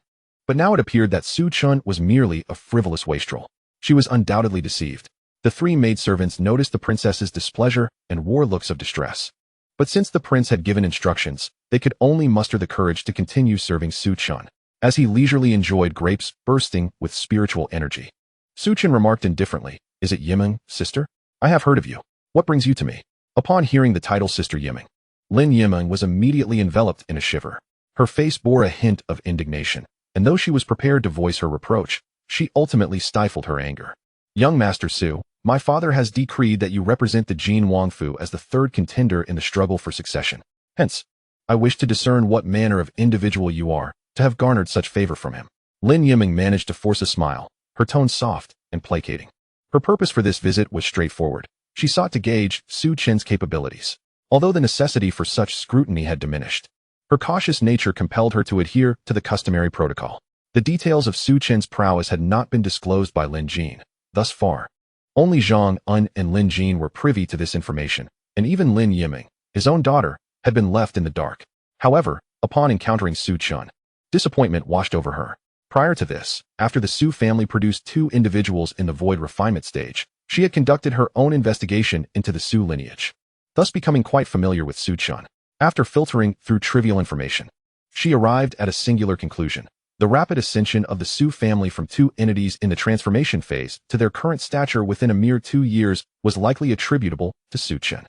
[SPEAKER 1] But now it appeared that Su Chen was merely a frivolous wastrel. She was undoubtedly deceived. The three maidservants noticed the princess's displeasure and wore looks of distress. But since the prince had given instructions, they could only muster the courage to continue serving Su Chen, as he leisurely enjoyed grapes bursting with spiritual energy. Su Chen remarked indifferently, "Is it Yiming, sister? I have heard of you. What brings you to me?" Upon hearing the title Sister Yiming, Lin Yiming was immediately enveloped in a shiver. Her face bore a hint of indignation, and though she was prepared to voice her reproach, she ultimately stifled her anger. "Young Master Su, my father has decreed that you represent the Jin Wangfu as the third contender in the struggle for succession. Hence, I wish to discern what manner of individual you are, to have garnered such favor from him." Lin Yiming managed to force a smile, her tone soft and placating. Her purpose for this visit was straightforward. She sought to gauge Su Chen's capabilities. Although the necessity for such scrutiny had diminished, her cautious nature compelled her to adhere to the customary protocol. The details of Su Chen's prowess had not been disclosed by Lin Jin. Thus far, only Zhang Un and Lin Jin were privy to this information, and even Lin Yiming, his own daughter, had been left in the dark. However, upon encountering Su Chen, disappointment washed over her. Prior to this, after the Su family produced two individuals in the void refinement stage, she had conducted her own investigation into the Su lineage, thus becoming quite familiar with Su Chen. After filtering through trivial information, she arrived at a singular conclusion. The rapid ascension of the Su family from two entities in the transformation phase to their current stature within a mere 2 years was likely attributable to Su Chen.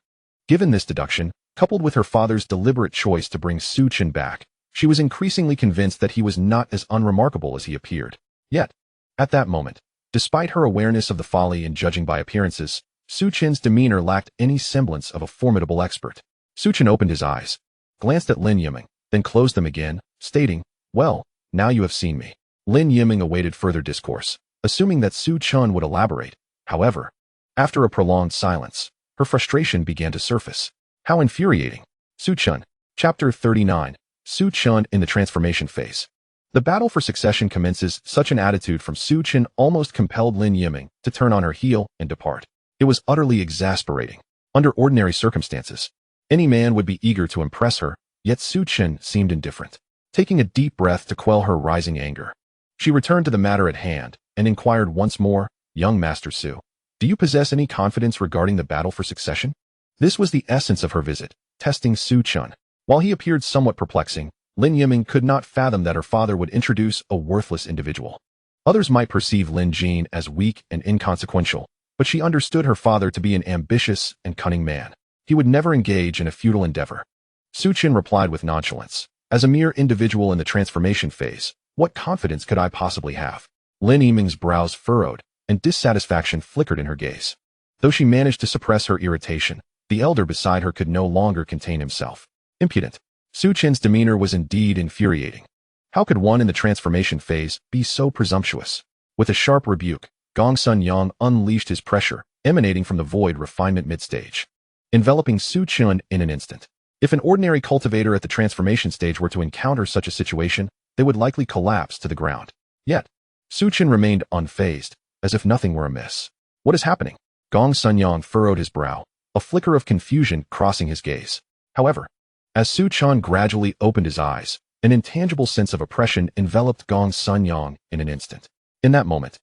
[SPEAKER 1] Given this deduction, coupled with her father's deliberate choice to bring Su Chen back, she was increasingly convinced that he was not as unremarkable as he appeared. Yet, at that moment, despite her awareness of the folly in judging by appearances, Su Chen's demeanor lacked any semblance of a formidable expert. Su Chen opened his eyes, glanced at Lin Yiming, then closed them again, stating, "Well, now you have seen me." Lin Yiming awaited further discourse, assuming that Su Chen would elaborate. However, after a prolonged silence, her frustration began to surface. How infuriating. Su Chen. Chapter 39. Su Chen in the transformation phase. The battle for succession commences. Such an attitude from Su Chen almost compelled Lin Yiming to turn on her heel and depart. It was utterly exasperating. Under ordinary circumstances, any man would be eager to impress her, yet Su Chen seemed indifferent. Taking a deep breath to quell her rising anger, she returned to the matter at hand and inquired once more, "Young Master Su, do you possess any confidence regarding the battle for succession?" This was the essence of her visit, testing Su Chen. While he appeared somewhat perplexing, Lin Yiming could not fathom that her father would introduce a worthless individual. Others might perceive Lin Jin as weak and inconsequential, but she understood her father to be an ambitious and cunning man. He would never engage in a futile endeavor. Su Chen replied with nonchalance, "As a mere individual in the transformation phase, what confidence could I possibly have?" Lin Yiming's brows furrowed, and dissatisfaction flickered in her gaze. Though she managed to suppress her irritation, the elder beside her could no longer contain himself. Impudent. Su Chen's demeanor was indeed infuriating. How could one in the transformation phase be so presumptuous? With a sharp rebuke, Gong Sun Yang unleashed his pressure, emanating from the void refinement mid-stage, enveloping Su Chen in an instant. If an ordinary cultivator at the transformation stage were to encounter such a situation, they would likely collapse to the ground. Yet, Su Chen remained unfazed, as if nothing were amiss. "What is happening?" Gong Sun Yang furrowed his brow, a flicker of confusion crossing his gaze. However, as Su Chen gradually opened his eyes, an intangible sense of oppression enveloped Gong Sun Yang in an instant. In that moment,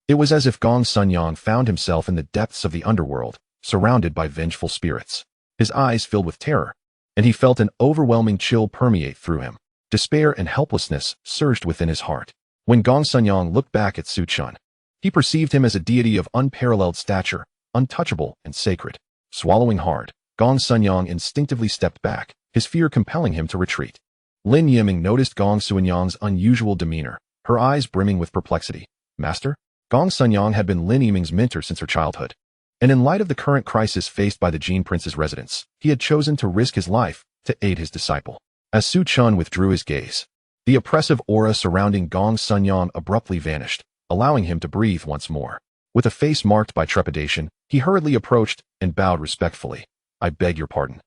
[SPEAKER 1] it was as if Gong Sun Yang found himself in the depths of the underworld, surrounded by vengeful spirits. His eyes filled with terror, and he felt an overwhelming chill permeate through him. Despair and helplessness surged within his heart. When Gong Sunyang looked back at Su Chen, he perceived him as a deity of unparalleled stature, untouchable and sacred. Swallowing hard, Gong Sunyang instinctively stepped back, his fear compelling him to retreat. Lin Yiming noticed Gong Sunyang's unusual demeanor, her eyes brimming with perplexity. Master? Gong Sunyang had been Lin Yiming's mentor since her childhood, and in light of the current crisis faced by the Jin Prince's residence, he had chosen to risk his life to aid his disciple. As Su Chen withdrew his gaze, the oppressive aura surrounding Gong Sunyang abruptly vanished, allowing him to breathe once more. With a face marked by trepidation, he hurriedly approached and bowed respectfully. I beg your pardon.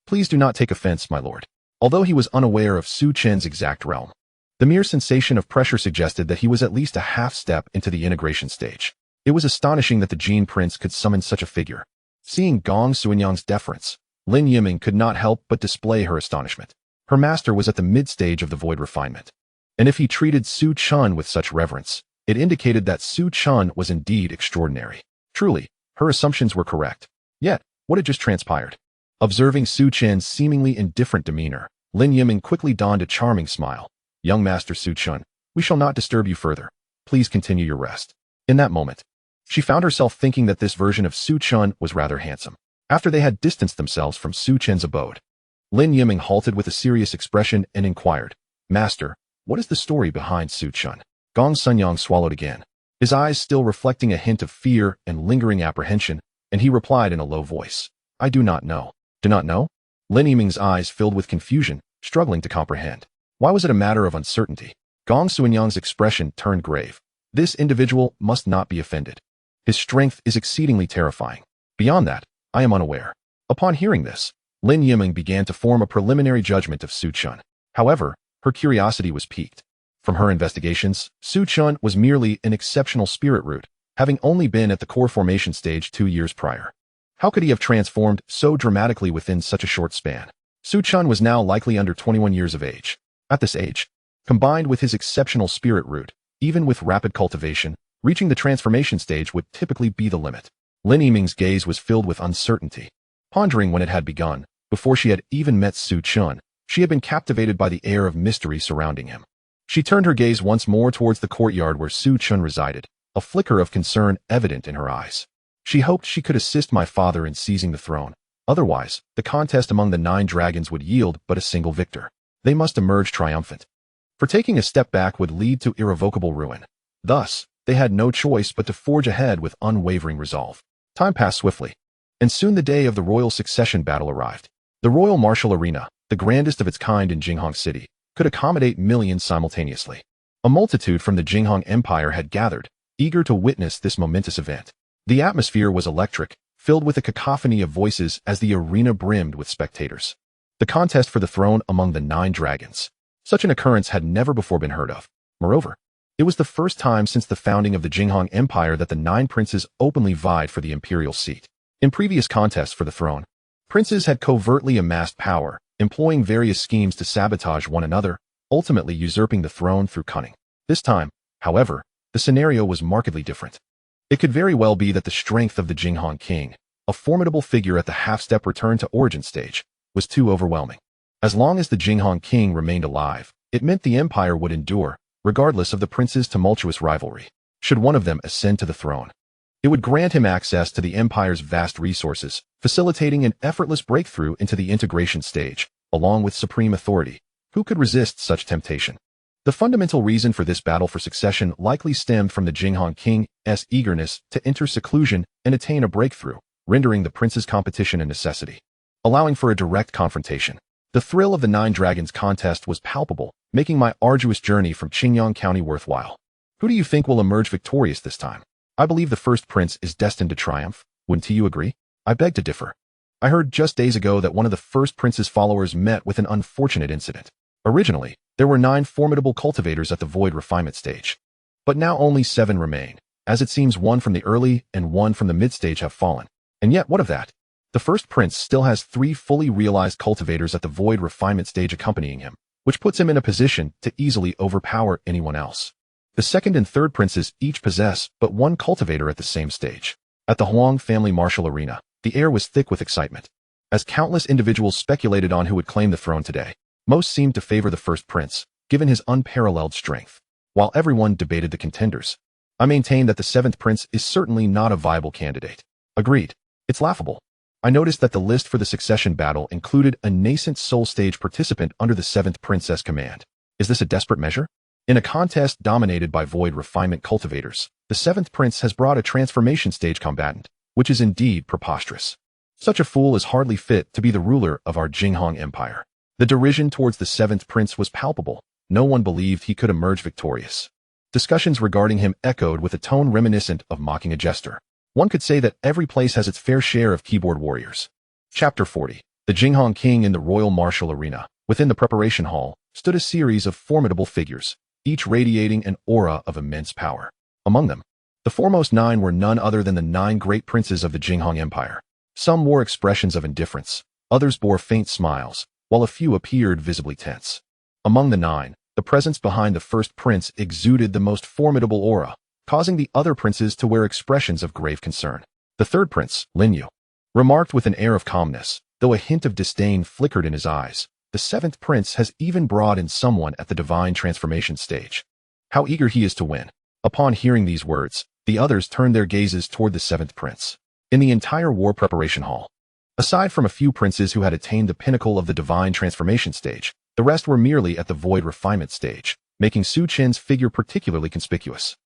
[SPEAKER 1] Please do not take offense, my lord. Although he was unaware of Su Chen's exact realm, the mere sensation of pressure suggested that he was at least a half step into the integration stage. It was astonishing that the Jin Prince could summon such a figure. Seeing Gong Sunyang's deference, Lin Yiming could not help but display her astonishment. Her master was at the mid-stage of the void refinement, and if he treated Su Chen with such reverence, it indicated that Su Chen was indeed extraordinary. Truly, her assumptions were correct. Yet, what had just transpired? Observing Su Chen's seemingly indifferent demeanor, Lin Yiming quickly donned a charming smile. Young Master Su Chen, we shall not disturb you further. Please continue your rest. In that moment, she found herself thinking that this version of Su Chen was rather handsome. After they had distanced themselves from Su Chen's abode, Lin Yiming halted with a serious expression and inquired, Master, what is the story behind Su Chen? Gong Sunyang swallowed again, his eyes still reflecting a hint of fear and lingering apprehension, and he replied in a low voice, I do not know. Do not know? Lin Yiming's eyes filled with confusion, struggling to comprehend. Why was it a matter of uncertainty? Gong Sunyang's expression turned grave. This individual must not be offended. His strength is exceedingly terrifying. Beyond that, I am unaware. Upon hearing this, Lin Yiming began to form a preliminary judgment of Su Chen. However, her curiosity was piqued. From her investigations, Su Chen was merely an exceptional spirit root, having only been at the core formation stage 2 years prior. How could he have transformed so dramatically within such a short span? Su Chen was now likely under 21 years of age. At this age, combined with his exceptional spirit root, even with rapid cultivation, reaching the transformation stage would typically be the limit. Lin Yiming's gaze was filled with uncertainty. Pondering when it had begun, before she had even met Su Chen, she had been captivated by the air of mystery surrounding him. She turned her gaze once more towards the courtyard where Su Chen resided, a flicker of concern evident in her eyes. She hoped she could assist my father in seizing the throne. Otherwise, the contest among the 9 dragons would yield but a single victor. They must emerge triumphant. For taking a step back would lead to irrevocable ruin. Thus, they had no choice but to forge ahead with unwavering resolve. Time passed swiftly, and soon the day of the royal succession battle arrived. The royal martial arena, the grandest of its kind in Jinghong City, could accommodate millions simultaneously. A multitude from the Jinghong Empire had gathered, eager to witness this momentous event. The atmosphere was electric, filled with a cacophony of voices as the arena brimmed with spectators. The contest for the throne among the 9 dragons. Such an occurrence had never before been heard of. Moreover, it was the first time since the founding of the Jinghong Empire that the 9 princes openly vied for the imperial seat. In previous contests for the throne, princes had covertly amassed power, employing various schemes to sabotage one another, ultimately usurping the throne through cunning. This time, however, the scenario was markedly different. It could very well be that the strength of the Jinghong king, a formidable figure at the half-step return to origin stage, was too overwhelming. As long as the Jinghong king remained alive, it meant the empire would endure, regardless of the prince's tumultuous rivalry. Should one of them ascend to the throne, it would grant him access to the empire's vast resources, facilitating an effortless breakthrough into the integration stage, along with supreme authority. Who could resist such temptation? The fundamental reason for this battle for succession likely stemmed from the Jinghong king's eagerness to enter seclusion and attain a breakthrough, rendering the prince's competition a necessity, allowing for a direct confrontation. The thrill of the 9 dragons contest was palpable, making my arduous journey from Qingyang County worthwhile. Who do you think will emerge victorious this time? I believe the first prince is destined to triumph. Wouldn't you agree? I beg to differ. I heard just days ago that one of the first prince's followers met with an unfortunate incident. Originally, there were 9 formidable cultivators at the void refinement stage. But now only 7 remain, as it seems 1 from the early and 1 from the mid-stage have fallen. And yet, what of that? The first prince still has 3 fully realized cultivators at the void refinement stage accompanying him, which puts him in a position to easily overpower anyone else. The second and third princes each possess but 1 cultivator at the same stage. At the Huang family martial arena, the air was thick with excitement, as countless individuals speculated on who would claim the throne today. Most seemed to favor the first prince, given his unparalleled strength. While everyone debated the contenders, I maintain that the seventh prince is certainly not a viable candidate. Agreed. It's laughable. I noticed that the list for the succession battle included a nascent soul stage participant under the seventh prince's command. Is this a desperate measure? In a contest dominated by void refinement cultivators, the seventh prince has brought a transformation stage combatant, which is indeed preposterous. Such a fool is hardly fit to be the ruler of our Jinghong Empire. The derision towards the seventh prince was palpable. No one believed he could emerge victorious. Discussions regarding him echoed with a tone reminiscent of mocking a jester. One could say that every place has its fair share of keyboard warriors. Chapter 40. The Jinghong King in the Royal Martial Arena. Within the preparation hall stood a series of formidable figures, each radiating an aura of immense power. Among them, the foremost 9 were none other than the 9 great princes of the Jinghong Empire. Some wore expressions of indifference, others bore faint smiles, while a few appeared visibly tense. Among the 9, the presence behind the first prince exuded the most formidable aura, causing the other princes to wear expressions of grave concern. The third prince, Lin Yu, remarked with an air of calmness, though a hint of disdain flickered in his eyes. The seventh prince has even brought in someone at the divine transformation stage. How eager he is to win. Upon hearing these words, the others turned their gazes toward the seventh prince. In the entire war preparation hall, aside from a few princes who had attained the pinnacle of the divine transformation stage, the rest were merely at the void refinement stage, making Su Chen's figure particularly conspicuous.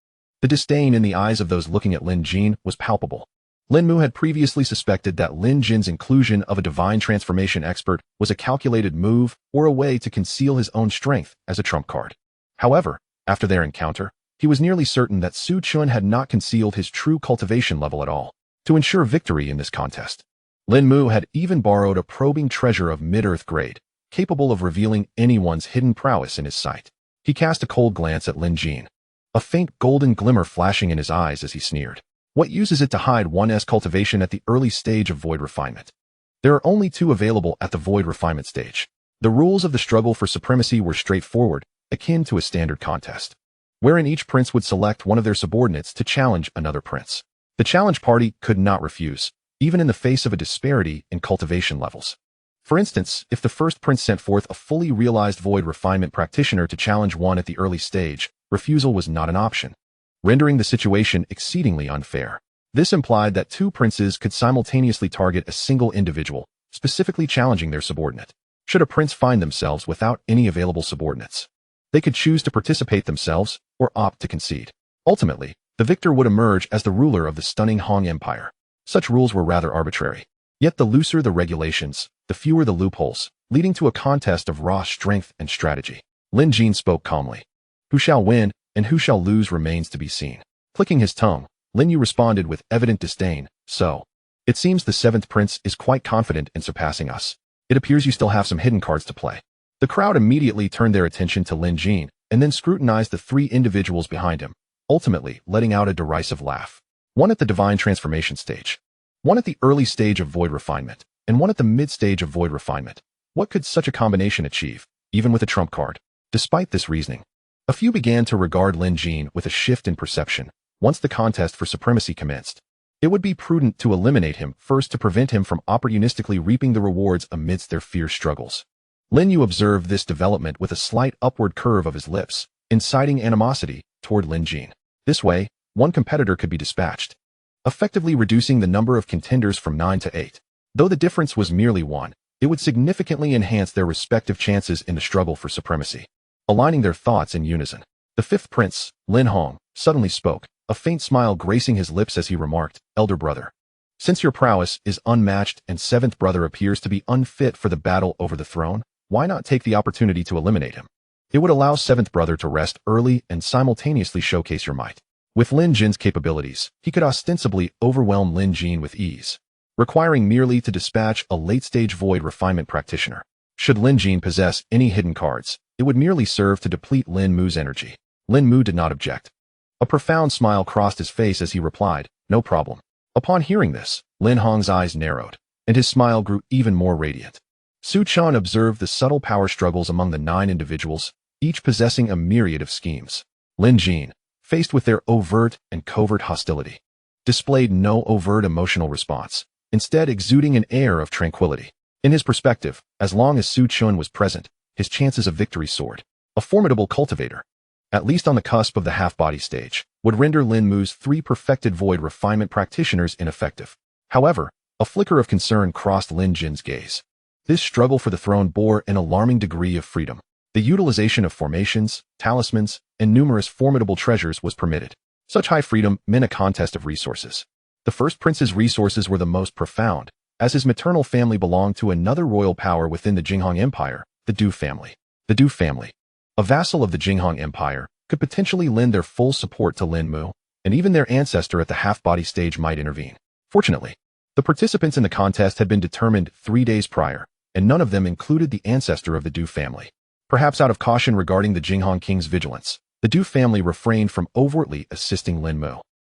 [SPEAKER 1] The disdain in the eyes of those looking at Lin Jin was palpable. Lin Mu had previously suspected that Lin Jin's inclusion of a divine transformation expert was a calculated move or a way to conceal his own strength as a trump card. However, after their encounter, he was nearly certain that Su Chen had not concealed his true cultivation level at all. To ensure victory in this contest, Lin Mu had even borrowed a probing treasure of mid-earth grade, capable of revealing anyone's hidden prowess in his sight. He cast a cold glance at Lin Jin, a faint golden glimmer flashing in his eyes as he sneered. What use is it to hide one's cultivation at the early stage of void refinement? There are only 2 available at the void refinement stage. The rules of the struggle for supremacy were straightforward, akin to a standard contest, wherein each prince would select one of their subordinates to challenge another prince. The challenge party could not refuse, even in the face of a disparity in cultivation levels. For instance, if the first prince sent forth a fully realized void refinement practitioner to challenge one at the early stage, refusal was not an option, rendering the situation exceedingly unfair. This implied that 2 princes could simultaneously target a single individual, specifically challenging their subordinate. Should a prince find themselves without any available subordinates, they could choose to participate themselves or opt to concede. Ultimately, the victor would emerge as the ruler of the stunning Hong Empire. Such rules were rather arbitrary. Yet the looser the regulations, the fewer the loopholes, leading to a contest of raw strength and strategy. Lin Jin spoke calmly. Who shall win and who shall lose remains to be seen. Clicking his tongue, Lin Yu responded with evident disdain. So, it seems the seventh prince is quite confident in surpassing us. It appears you still have some hidden cards to play. The crowd immediately turned their attention to Lin Jin and then scrutinized the 3 individuals behind him, ultimately letting out a derisive laugh. One at the divine transformation stage, one at the early stage of void refinement, and one at the mid-stage of void refinement. What could such a combination achieve, even with a trump card? Despite this reasoning, a few began to regard Lin Jin with a shift in perception. Once the contest for supremacy commenced, it would be prudent to eliminate him first to prevent him from opportunistically reaping the rewards amidst their fierce struggles. Lin Yu observed this development with a slight upward curve of his lips, inciting animosity toward Lin Jin. This way, one competitor could be dispatched, effectively reducing the number of contenders from 9 to 8. Though the difference was merely 1, it would significantly enhance their respective chances in the struggle for supremacy. Aligning their thoughts in unison, the 5th prince, Lin Hong, suddenly spoke, a faint smile gracing his lips as he remarked, "Elder brother, since your prowess is unmatched and 7th brother appears to be unfit for the battle over the throne, why not take the opportunity to eliminate him? It would allow 7th brother to rest early and simultaneously showcase your might." With Lin Jin's capabilities, he could ostensibly overwhelm Lin Jin with ease, requiring merely to dispatch a late-stage void refinement practitioner. Should Lin Jin possess any hidden cards, it would merely serve to deplete Lin Mu's energy. Lin Mu did not object. A profound smile crossed his face as he replied, "No problem." Upon hearing this, Lin Hong's eyes narrowed, and his smile grew even more radiant. Su Chen observed the subtle power struggles among the 9 individuals, each possessing a myriad of schemes. Lin Jin, faced with their overt and covert hostility, displayed no overt emotional response, instead exuding an air of tranquility. In his perspective, as long as Su Chen was present, his chances of victory soared. A formidable cultivator, at least on the cusp of the half-body stage, would render Lin Mu's 3 perfected void refinement practitioners ineffective. However, a flicker of concern crossed Lin Jin's gaze. This struggle for the throne bore an alarming degree of freedom. The utilization of formations, talismans, and numerous formidable treasures was permitted. Such high freedom meant a contest of resources. The first prince's resources were the most profound, as his maternal family belonged to another royal power within the Jinghong Empire, the Du family. The Du family, a vassal of the Jinghong Empire, could potentially lend their full support to Lin Mu, and even their ancestor at the half-body stage might intervene. Fortunately, the participants in the contest had been determined 3 days prior, and none of them included the ancestor of the Du family. Perhaps out of caution regarding the Jinghong king's vigilance, the Du family refrained from overtly assisting Lin Mu.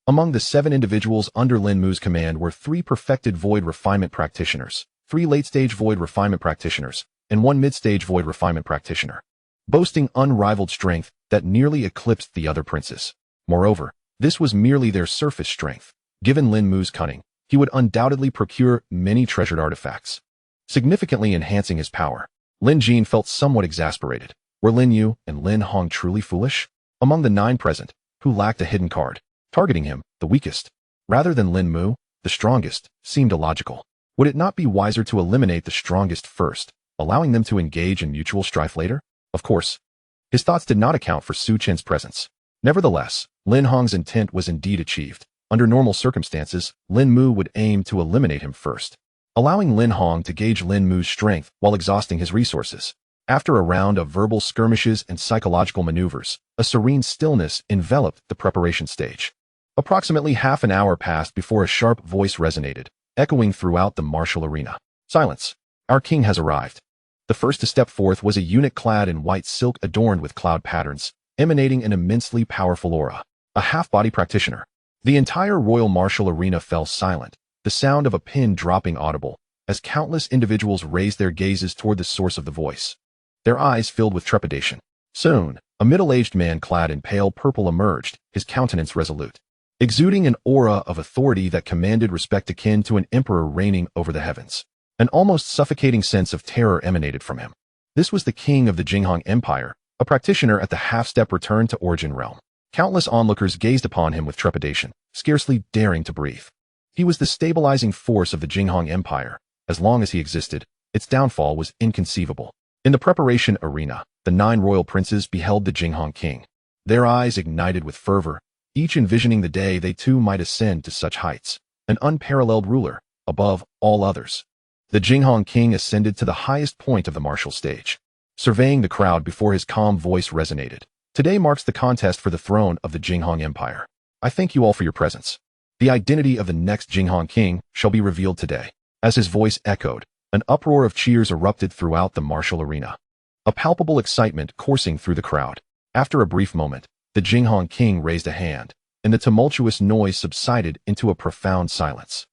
[SPEAKER 1] Among the 7 individuals under Lin Mu's command were 3 perfected void refinement practitioners, 3 late-stage void refinement practitioners, and 1 mid-stage void refinement practitioner, boasting unrivaled strength that nearly eclipsed the other princes. Moreover, this was merely their surface strength. Given Lin Mu's cunning, he would undoubtedly procure many treasured artifacts, significantly enhancing his power. Lin Jin felt somewhat exasperated. Were Lin Yu and Lin Hong truly foolish? Among the 9 present, who lacked a hidden card, targeting him, the weakest, rather than Lin Mu, the strongest, seemed illogical. Would it not be wiser to eliminate the strongest first, allowing them to engage in mutual strife later? Of course, his thoughts did not account for Su Chen's presence. Nevertheless, Lin Hong's intent was indeed achieved. Under normal circumstances, Lin Mu would aim to eliminate him first, allowing Lin Hong to gauge Lin Mu's strength while exhausting his resources. After a round of verbal skirmishes and psychological maneuvers, a serene stillness enveloped the preparation stage. Approximately half an hour passed before a sharp voice resonated, echoing throughout the martial arena. Silence. Our king has arrived. The first to step forth was a eunuch clad in white silk adorned with cloud patterns, emanating an immensely powerful aura. A half-body practitioner. The entire royal martial arena fell silent, the sound of a pin dropping audible, as countless individuals raised their gazes toward the source of the voice, their eyes filled with trepidation. Soon, a middle-aged man clad in pale purple emerged, his countenance resolute, exuding an aura of authority that commanded respect akin to an emperor reigning over the heavens. An almost suffocating sense of terror emanated from him. This was the king of the Jinghong Empire, a practitioner at the half-step return to Origin Realm. Countless onlookers gazed upon him with trepidation, scarcely daring to breathe. He was the stabilizing force of the Jinghong Empire. As long as he existed, its downfall was inconceivable. In the preparation arena, the 9 royal princes beheld the Jinghong king. Their eyes ignited with fervor, each envisioning the day they too might ascend to such heights. An unparalleled ruler, above all others. The Jinghong king ascended to the highest point of the martial stage, surveying the crowd before his calm voice resonated. Today marks the contest for the throne of the Jinghong Empire. I thank you all for your presence. The identity of the next Jinghong king shall be revealed today. As his voice echoed, an uproar of cheers erupted throughout the martial arena. A palpable excitement coursing through the crowd. After a brief moment, the Jinghong king raised a hand, and the tumultuous noise subsided into a profound silence.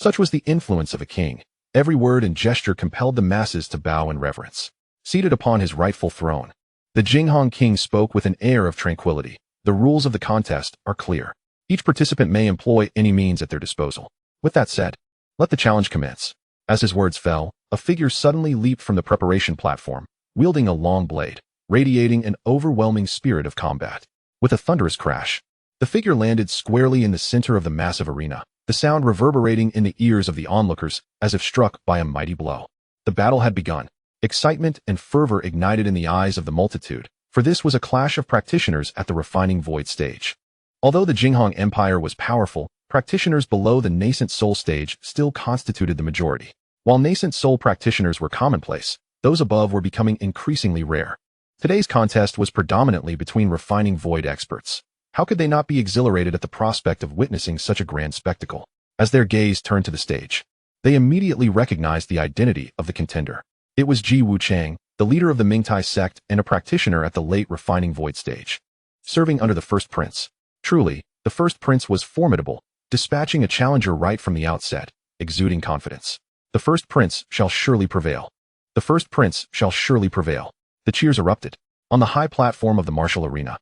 [SPEAKER 1] Such was the influence of a king. Every word and gesture compelled the masses to bow in reverence. Seated upon his rightful throne, the Jinghong king spoke with an air of tranquility. The rules of the contest are clear. Each participant may employ any means at their disposal. With that said, let the challenge commence. As his words fell, a figure suddenly leaped from the preparation platform, wielding a long blade, radiating an overwhelming spirit of combat. With a thunderous crash, the figure landed squarely in the center of the massive arena, the sound reverberating in the ears of the onlookers as if struck by a mighty blow. The battle had begun. Excitement and fervor ignited in the eyes of the multitude, for this was a clash of practitioners at the refining void stage. Although the Jinghong Empire was powerful, practitioners below the nascent soul stage still constituted the majority. While nascent soul practitioners were commonplace, those above were becoming increasingly rare. Today's contest was predominantly between refining void experts. How could they not be exhilarated at the prospect of witnessing such a grand spectacle? As their gaze turned to the stage, they immediately recognized the identity of the contender. It was Ji Wuchang, the leader of the Mingtai sect and a practitioner at the late refining void stage, serving under the first prince. Truly, the first prince was formidable, dispatching a challenger right from the outset, exuding confidence. The first prince shall surely prevail. The first prince shall surely prevail. The cheers erupted. On the high platform of the martial arena,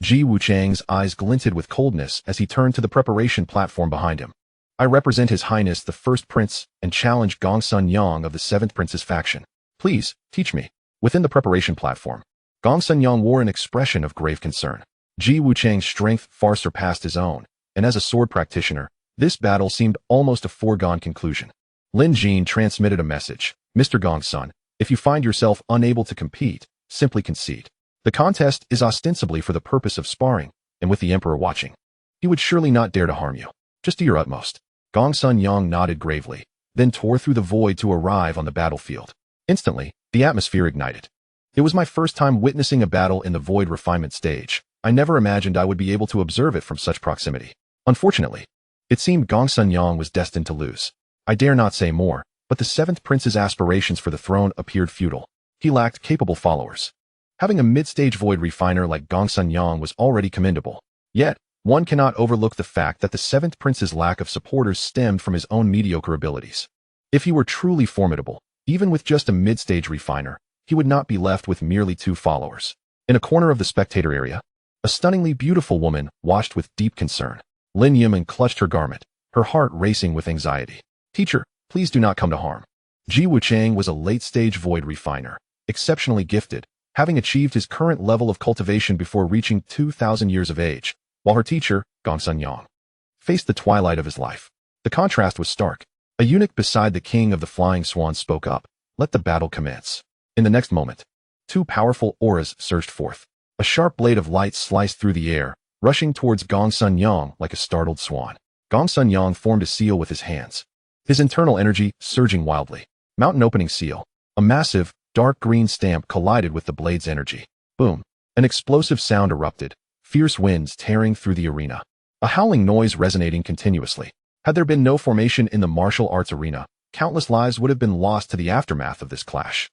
[SPEAKER 1] Ji Wuchang's eyes glinted with coldness as he turned to the preparation platform behind him. I represent His Highness the First Prince and challenge Gongsun Yang of the Seventh Prince's faction. Please, teach me. Within the preparation platform, Gong Sunyang wore an expression of grave concern. Ji Wuchang's strength far surpassed his own, and as a sword practitioner, this battle seemed almost a foregone conclusion. Lin Jin transmitted a message. Mr. Gongsun, if you find yourself unable to compete, simply concede. The contest is ostensibly for the purpose of sparring, and with the Emperor watching, he would surely not dare to harm you. Just do your utmost. Gong Sunyang nodded gravely, then tore through the void to arrive on the battlefield. Instantly, the atmosphere ignited. It was my first time witnessing a battle in the void refinement stage. I never imagined I would be able to observe it from such proximity. Unfortunately, it seemed Gong Sunyang was destined to lose. I dare not say more, but the seventh prince's aspirations for the throne appeared futile. He lacked capable followers. Having a mid-stage void refiner like Gong Sunyang was already commendable. Yet, one cannot overlook the fact that the seventh prince's lack of supporters stemmed from his own mediocre abilities. If he were truly formidable, even with just a mid-stage refiner, he would not be left with merely 2 followers. In a corner of the spectator area, a stunningly beautiful woman watched with deep concern. Lin Yimin clutched her garment, her heart racing with anxiety. Teacher, please do not come to harm. Ji Wuchang was a late-stage void refiner, exceptionally gifted, having achieved his current level of cultivation before reaching 2,000 years of age, while her teacher, Gong Sunyang, faced the twilight of his life. The contrast was stark. A eunuch beside the king of the Flying Swans spoke up. Let the battle commence. In the next moment, 2 powerful auras surged forth. A sharp blade of light sliced through the air, rushing towards Gong Sunyang like a startled swan. Gong Sunyang formed a seal with his hands, his internal energy surging wildly. Mountain opening seal. A massive, dark green stamp collided with the blade's energy. Boom. An explosive sound erupted, fierce winds tearing through the arena. A howling noise resonating continuously. Had there been no formation in the martial arts arena, countless lives would have been lost to the aftermath of this clash.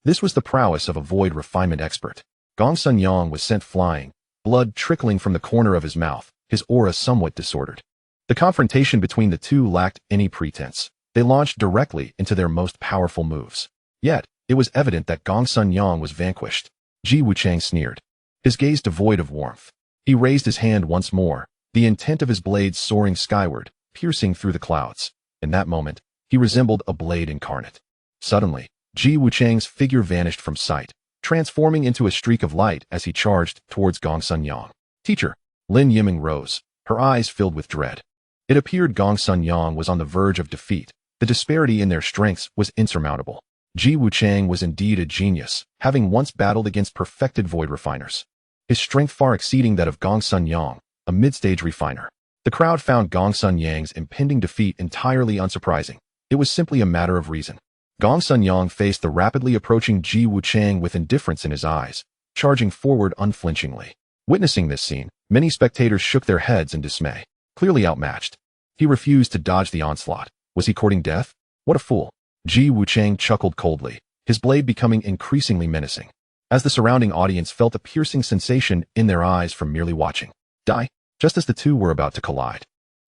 [SPEAKER 1] This was the prowess of a void refinement expert. Gong Sunyang was sent flying, blood trickling from the corner of his mouth, his aura somewhat disordered. The confrontation between the two lacked any pretense. They launched directly into their most powerful moves. Yet, it was evident that Gong Sunyang was vanquished. Ji Wuchang sneered, his gaze devoid of warmth. He raised his hand once more, the intent of his blade soaring skyward, piercing through the clouds. In that moment, he resembled a blade incarnate. Suddenly, Ji Wuchang's figure vanished from sight, transforming into a streak of light as he charged towards Gong Sunyang. Teacher, Lin Yiming rose, her eyes filled with dread. It appeared Gong Sunyang was on the verge of defeat. The disparity in their strengths was insurmountable. Ji Wuchang was indeed a genius, having once battled against perfected void refiners, his strength far exceeding that of Gong Sunyang, a mid-stage refiner. The crowd found Gong Sunyang's impending defeat entirely unsurprising. It was simply a matter of reason. Gong Sunyang faced the rapidly approaching Ji Wuchang with indifference in his eyes, charging forward unflinchingly. Witnessing this scene, many spectators shook their heads in dismay. Clearly outmatched, he refused to dodge the onslaught. Was he courting death? What a fool. Ji Wuchang chuckled coldly, his blade becoming increasingly menacing, as the surrounding audience felt a piercing sensation in their eyes from merely watching. Die. Just as the two were about to collide,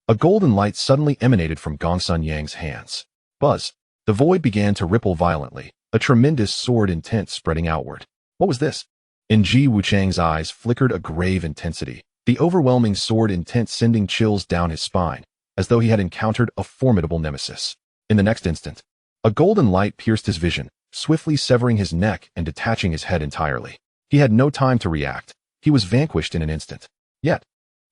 [SPEAKER 1] a golden light suddenly emanated from Gong Sunyang's hands. Buzz. The void began to ripple violently, a tremendous sword intent spreading outward. What was this? In Ji Wuchang's eyes flickered a grave intensity, the overwhelming sword intent sending chills down his spine, as though he had encountered a formidable nemesis. In the next instant, a golden light pierced his vision, swiftly severing his neck and detaching his head entirely. He had no time to react. He was vanquished in an instant. Yet,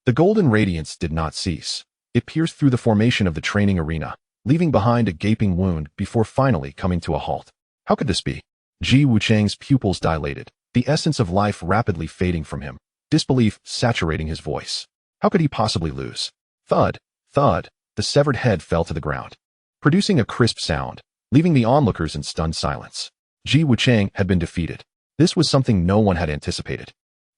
[SPEAKER 1] the golden radiance did not cease. It pierced through the formation of the training arena, leaving behind a gaping wound before finally coming to a halt. How could this be? Ji Wuchang's pupils dilated, the essence of life rapidly fading from him, disbelief saturating his voice. How could he possibly lose? Thud, thud, the severed head fell to the ground, producing a crisp sound, leaving the onlookers in stunned silence. Ji Wuchang had been defeated. This was something no one had anticipated.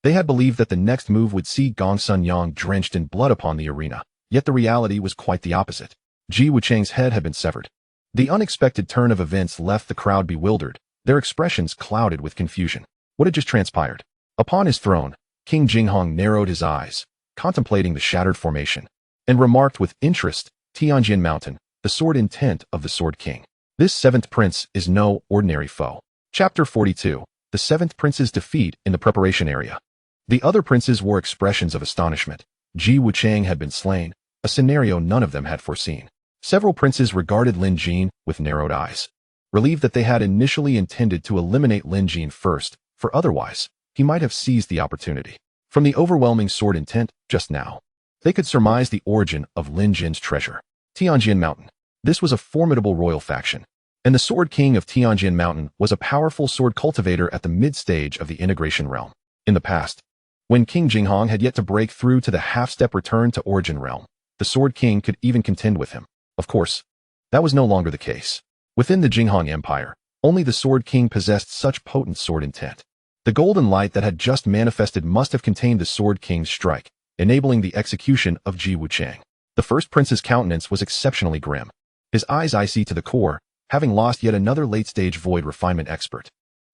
[SPEAKER 1] They had believed that the next move would see Gong Sunyang drenched in blood upon the arena, yet the reality was quite the opposite. Ji Wuchang's head had been severed. The unexpected turn of events left the crowd bewildered, their expressions clouded with confusion. What had just transpired? Upon his throne, King Jinghong narrowed his eyes, contemplating the shattered formation, and remarked with interest, Tianjin Mountain, the sword intent of the Sword King. This seventh prince is no ordinary foe. Chapter 42. The seventh prince's defeat in the preparation area. The other princes wore expressions of astonishment. Ji Wuchang had been slain, a scenario none of them had foreseen. Several princes regarded Lin Jin with narrowed eyes. relieved that they had initially intended to eliminate Lin Jin first, for otherwise, he might have seized the opportunity. From the overwhelming sword intent just now, they could surmise the origin of Lin Jin's treasure. Tianjin Mountain. This was a formidable royal faction, and the Sword King of Tianjin Mountain was a powerful sword cultivator at the mid-stage of the integration realm. In the past, when King Jinghong had yet to break through to the half-step return to origin realm, the Sword King could even contend with him. Of course, that was no longer the case. Within the Jinghong Empire, only the Sword King possessed such potent sword intent. The golden light that had just manifested must have contained the Sword King's strike, enabling the execution of Ji Wuchang. The first prince's countenance was exceptionally grim, his eyes icy to the core, having lost yet another late-stage void refinement expert.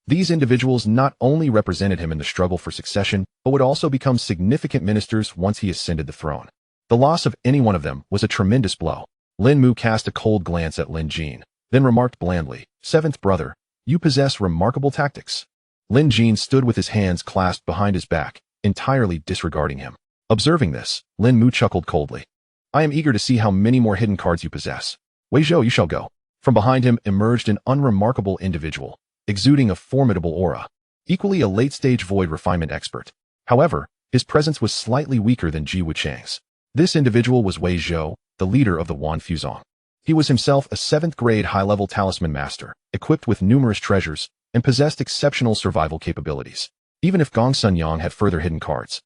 [SPEAKER 1] These individuals not only represented him in the struggle for succession, but would also become significant ministers once he ascended the throne. The loss of any one of them was a tremendous blow. Lin Mu cast a cold glance at Lin Jin, then remarked blandly, "Seventh brother, you possess remarkable tactics." Lin Jin stood with his hands clasped behind his back, entirely disregarding him. Observing this, Lin Mu chuckled coldly. "I am eager to see how many more hidden cards you possess. Wei Zhou, you shall go." From behind him emerged an unremarkable individual, exuding a formidable aura, equally a late-stage void refinement expert. However, his presence was slightly weaker than Ji Wuchang's. This individual was Wei Zhou, the leader of the Wan Fuzong. He was himself a 7th-grade high-level talisman master, equipped with numerous treasures, and possessed exceptional survival capabilities. Even if Gong Sun Yang had further hidden cards,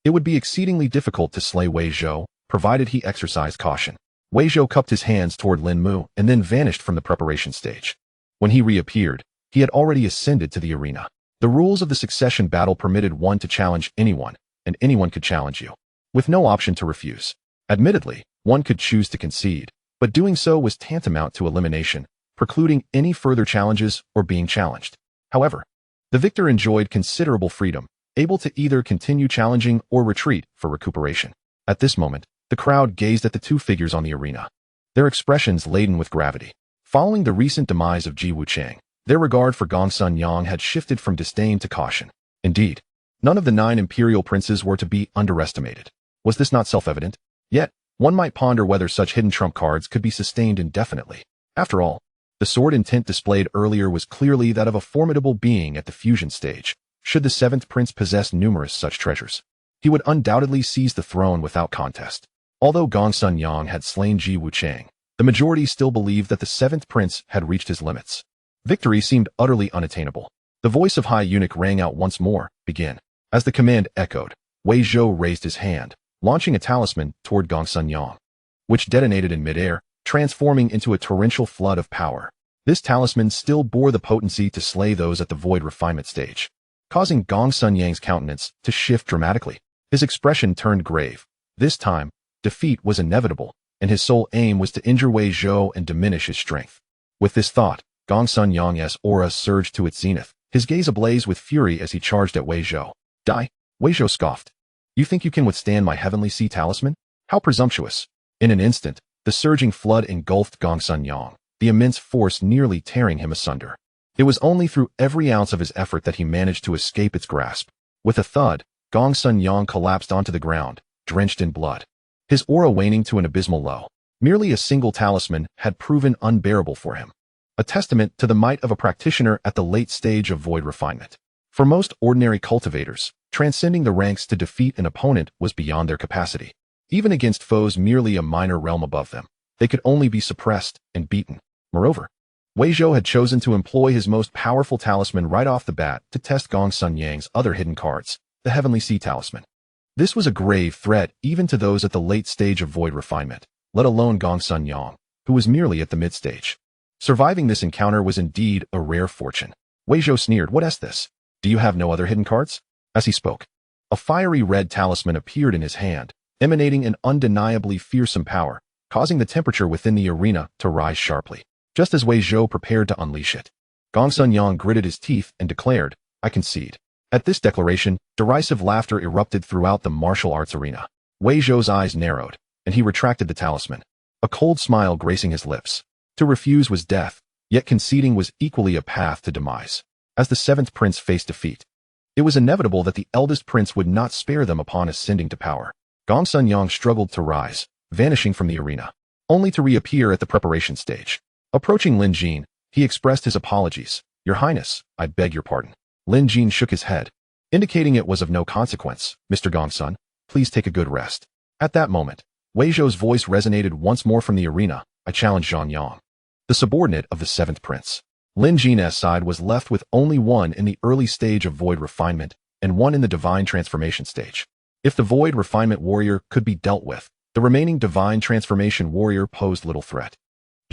[SPEAKER 1] it would be exceedingly difficult to slay Wei Zhou, provided he exercised caution. Wei Zhou cupped his hands toward Lin Mu and then vanished from the preparation stage. When he reappeared, he had already ascended to the arena. The rules of the succession battle permitted one to challenge anyone, and anyone could challenge you, with no option to refuse. Admittedly, one could choose to concede, but doing so was tantamount to elimination, precluding any further challenges or being challenged. However, the victor enjoyed considerable freedom, able to either continue challenging or retreat for recuperation. At this moment, the crowd gazed at the two figures on the arena, their expressions laden with gravity. Following the recent demise of Ji Wuchang, their regard for Gong Sun Yang had shifted from disdain to caution. Indeed, none of the 9 imperial princes were to be underestimated. Was this not self-evident? Yet, one might ponder whether such hidden trump cards could be sustained indefinitely. After all, the sword intent displayed earlier was clearly that of a formidable being at the fusion stage. Should the 7th prince possess numerous such treasures, he would undoubtedly seize the throne without contest. Although Gong Sun Yang had slain Ji Wuchang, the majority still believed that the 7th prince had reached his limits. Victory seemed utterly unattainable. The voice of High Eunuch rang out once more, "Begin." As the command echoed, Wei Zhou raised his hand, launching a talisman toward Gong Sun Yang, which detonated in midair, transforming into a torrential flood of power. This talisman still bore the potency to slay those at the void refinement stage, causing Gong Sun Yang's countenance to shift dramatically. His expression turned grave. This time, defeat was inevitable, and his sole aim was to injure Wei Zhou and diminish his strength. With this thought, Gong Sun Yang's aura surged to its zenith, his gaze ablaze with fury as he charged at Wei Zhou. "Die!" Wei Zhou scoffed. "You think you can withstand my heavenly sea talisman? How presumptuous!" In an instant, the surging flood engulfed Gong Sun Yang, the immense force nearly tearing him asunder. It was only through every ounce of his effort that he managed to escape its grasp. With a thud, Gong Sun Yang collapsed onto the ground, drenched in blood, his aura waning to an abysmal low. Merely a single talisman had proven unbearable for him, a testament to the might of a practitioner at the late stage of void refinement. For most ordinary cultivators, transcending the ranks to defeat an opponent was beyond their capacity. Even against foes merely a minor realm above them, they could only be suppressed and beaten. Moreover, Wei Zhou had chosen to employ his most powerful talisman right off the bat to test Gong Sun Yang's other hidden cards, the Heavenly Sea Talisman. This was a grave threat even to those at the late stage of void refinement, let alone Gong Sun Yang, who was merely at the mid-stage. Surviving this encounter was indeed a rare fortune. Wei Zhou sneered, "What is this? Do you have no other hidden cards?" As he spoke, a fiery red talisman appeared in his hand, emanating an undeniably fearsome power, causing the temperature within the arena to rise sharply. Just as Wei Zhou prepared to unleash it, Gong Sun Yang gritted his teeth and declared, "I concede." At this declaration, derisive laughter erupted throughout the martial arts arena. Wei Zhou's eyes narrowed, and he retracted the talisman, a cold smile gracing his lips. To refuse was death, yet conceding was equally a path to demise. As the 7th prince faced defeat, it was inevitable that the eldest prince would not spare them upon ascending to power. Gong Sun Yang struggled to rise, vanishing from the arena, only to reappear at the preparation stage. Approaching Lin Jin, He expressed his apologies. Your Highness, I beg your pardon. Lin Jin shook his head, indicating it was of no consequence. Mr. Gongsun, please take a good rest. At that moment, Wei Zhou's voice resonated once more from the arena. I challenged Zhang Yang, the subordinate of the seventh prince. Lin Jin's side was left with only one in the early stage of void refinement and one in the divine transformation stage. If the void refinement warrior could be dealt with, the remaining divine transformation warrior posed little threat.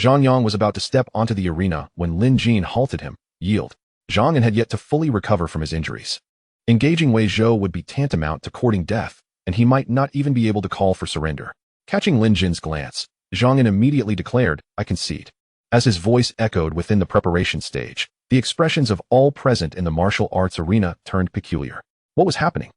[SPEAKER 1] Zhang Yang was about to step onto the arena when Lin Jin halted him. Yield. Zhang Yan had yet to fully recover from his injuries. Engaging Wei Zhou would be tantamount to courting death, and he might not even be able to call for surrender. Catching Lin Jin's glance, Zhang Yan immediately declared, I concede. As his voice echoed within the preparation stage, the expressions of all present in the martial arts arena turned peculiar. What was happening?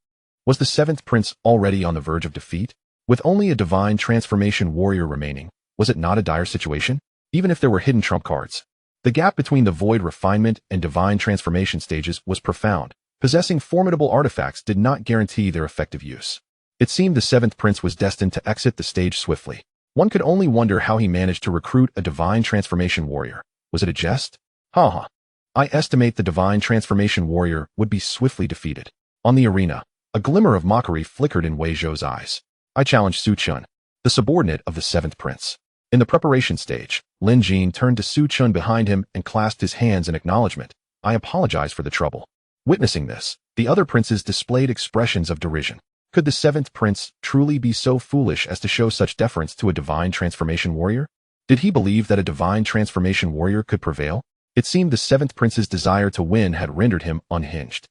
[SPEAKER 1] Was the seventh prince already on the verge of defeat? With only a divine transformation warrior remaining, was it not a dire situation? Even if there were hidden trump cards. The gap between the void refinement and divine transformation stages was profound. Possessing formidable artifacts did not guarantee their effective use. It seemed the seventh prince was destined to exit the stage swiftly. One could only wonder how he managed to recruit a divine transformation warrior. Was it a jest? Ha. I estimate the divine transformation warrior would be swiftly defeated. On the arena, a glimmer of mockery flickered in Wei Zhou's eyes. I challenged Su Chen, the subordinate of the seventh prince. In the preparation stage, Lin Jin turned to Su Chen behind him and clasped his hands in acknowledgement. I apologize for the trouble. Witnessing this, the other princes displayed expressions of derision. Could the seventh prince truly be so foolish as to show such deference to a divine transformation warrior? Did he believe that a divine transformation warrior could prevail? It seemed the seventh prince's desire to win had rendered him unhinged.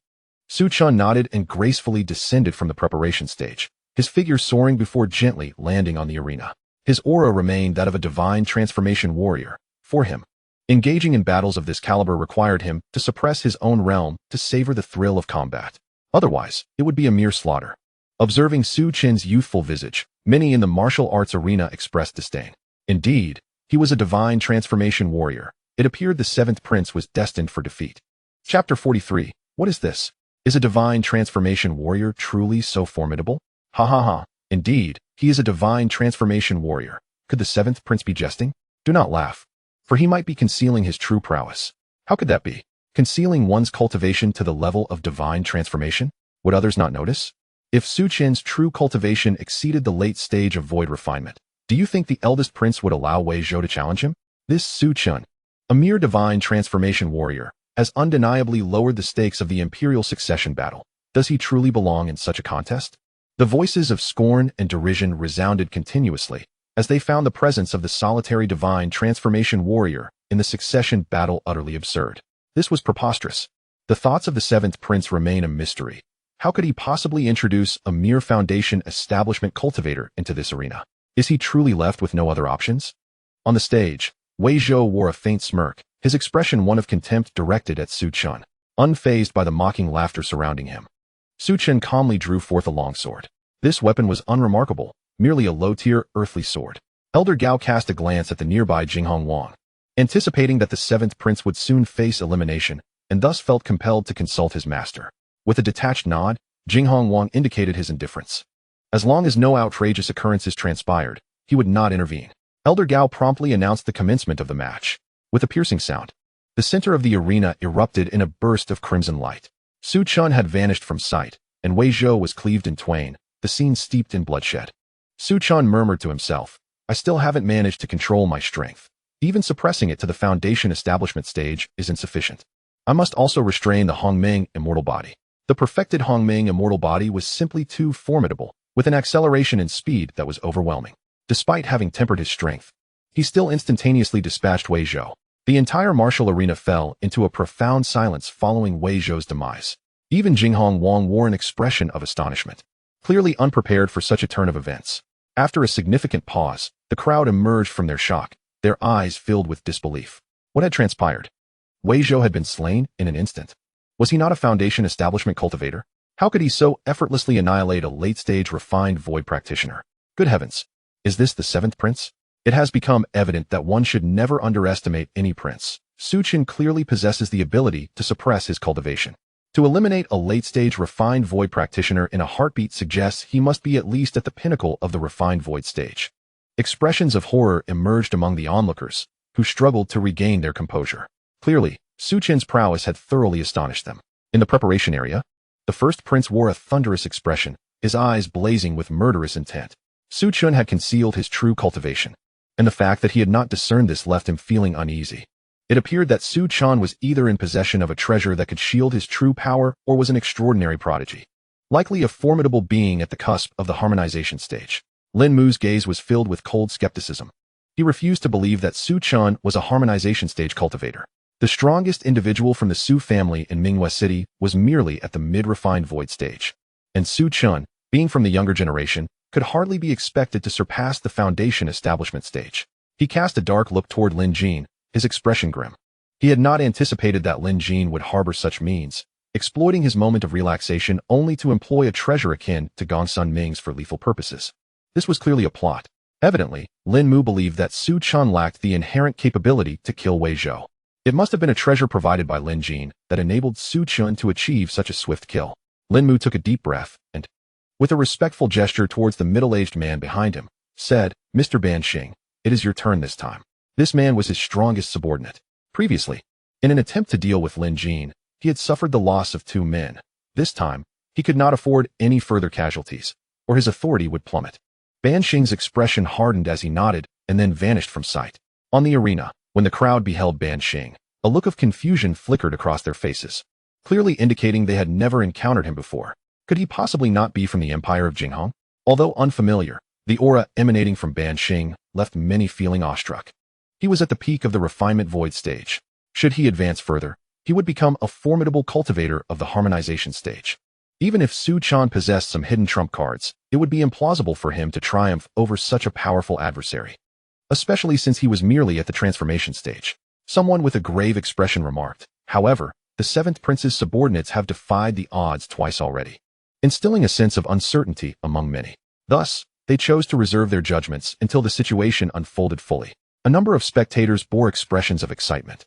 [SPEAKER 1] Su Chen nodded and gracefully descended from the preparation stage, his figure soaring before gently landing on the arena. His aura remained that of a divine transformation warrior. For him, engaging in battles of this caliber required him to suppress his own realm to savor the thrill of combat. Otherwise, it would be a mere slaughter. Observing Su Chen's youthful visage, many in the martial arts arena expressed disdain. Indeed, he was a divine transformation warrior. It appeared the seventh prince was destined for defeat. Chapter 43. What is this? Is a divine transformation warrior truly so formidable? Ha. Indeed, he is a divine transformation warrior. Could the seventh prince be jesting? Do not laugh, for he might be concealing his true prowess. How could that be? Concealing one's cultivation to the level of divine transformation? Would others not notice? If Su Chen's true cultivation exceeded the late stage of void refinement, do you think the eldest prince would allow Wei Zhou to challenge him? This Su Chen, a mere divine transformation warrior, has undeniably lowered the stakes of the imperial succession battle. Does he truly belong in such a contest? The voices of scorn and derision resounded continuously as they found the presence of the solitary divine transformation warrior in the succession battle utterly absurd. This was preposterous. The thoughts of the seventh prince remain a mystery. How could he possibly introduce a mere foundation establishment cultivator into this arena? Is he truly left with no other options? On the stage, Wei Zhou wore a faint smirk, his expression one of contempt directed at Su Chen, unfazed by the mocking laughter surrounding him. Su Chen calmly drew forth a longsword. This weapon was unremarkable, merely a low-tier, earthly sword. Elder Gao cast a glance at the nearby Jinghong Wang, anticipating that the seventh prince would soon face elimination, and thus felt compelled to consult his master. With a detached nod, Jinghong Wang indicated his indifference. As long as no outrageous occurrences transpired, he would not intervene. Elder Gao promptly announced the commencement of the match. With a piercing sound, the center of the arena erupted in a burst of crimson light. Su Chen had vanished from sight, and Wei Zhou was cleaved in twain, the scene steeped in bloodshed. Su Chen murmured to himself, I still haven't managed to control my strength. Even suppressing it to the foundation establishment stage is insufficient. I must also restrain the Hongming immortal body. The perfected Hongming immortal body was simply too formidable, with an acceleration and speed that was overwhelming. Despite having tempered his strength, he still instantaneously dispatched Wei Zhou. The entire martial arena fell into a profound silence following Wei Zhou's demise. Even Jinghong Wang wore an expression of astonishment, clearly unprepared for such a turn of events. After a significant pause, the crowd emerged from their shock, their eyes filled with disbelief. What had transpired? Wei Zhou had been slain in an instant. Was he not a foundation establishment cultivator? How could he so effortlessly annihilate a late-stage refined void practitioner? Good heavens! Is this the seventh prince? It has become evident that one should never underestimate any prince. Su Chen clearly possesses the ability to suppress his cultivation. To eliminate a late-stage refined void practitioner in a heartbeat suggests he must be at least at the pinnacle of the refined void stage. Expressions of horror emerged among the onlookers, who struggled to regain their composure. Clearly, Su Chen's prowess had thoroughly astonished them. In the preparation area, the first prince wore a thunderous expression, his eyes blazing with murderous intent. Su Chen had concealed his true cultivation, and the fact that he had not discerned this left him feeling uneasy. It appeared that Su Chen was either in possession of a treasure that could shield his true power or was an extraordinary prodigy, likely a formidable being at the cusp of the harmonization stage. Lin Mu's gaze was filled with cold skepticism. He refused to believe that Su Chen was a harmonization stage cultivator. The strongest individual from the Su family in Minghua City was merely at the mid-refined void stage, and Su Chen, being from the younger generation, could hardly be expected to surpass the foundation establishment stage. He cast a dark look toward Lin Jin, his expression grim. He had not anticipated that Lin Jin would harbor such means, exploiting his moment of relaxation only to employ a treasure akin to Gongsun Ming's for lethal purposes. This was clearly a plot. Evidently, Lin Mu believed that Su Chen lacked the inherent capability to kill Wei Zhou. It must have been a treasure provided by Lin Jin that enabled Su Chen to achieve such a swift kill. Lin Mu took a deep breath and, with a respectful gesture towards the middle-aged man behind him, said, "Mr. Ban Xing, it is your turn this time." This man was his strongest subordinate. Previously, in an attempt to deal with Lin Jin, he had suffered the loss of 2 men. This time, he could not afford any further casualties, or his authority would plummet. Ban Xing's expression hardened as he nodded and then vanished from sight. On the arena, when the crowd beheld Ban Xing, a look of confusion flickered across their faces, clearly indicating they had never encountered him before. Could he possibly not be from the empire of Jinghong? Although unfamiliar, the aura emanating from Ban Xing left many feeling awestruck. He was at the peak of the refinement void stage. Should he advance further, he would become a formidable cultivator of the harmonization stage. Even if Su Chen possessed some hidden trump cards, it would be implausible for him to triumph over such a powerful adversary, especially since he was merely at the transformation stage. Someone with a grave expression remarked. However, the 7th prince's subordinates have defied the odds twice already, instilling a sense of uncertainty among many. Thus, they chose to reserve their judgments until the situation unfolded fully. A number of spectators bore expressions of excitement.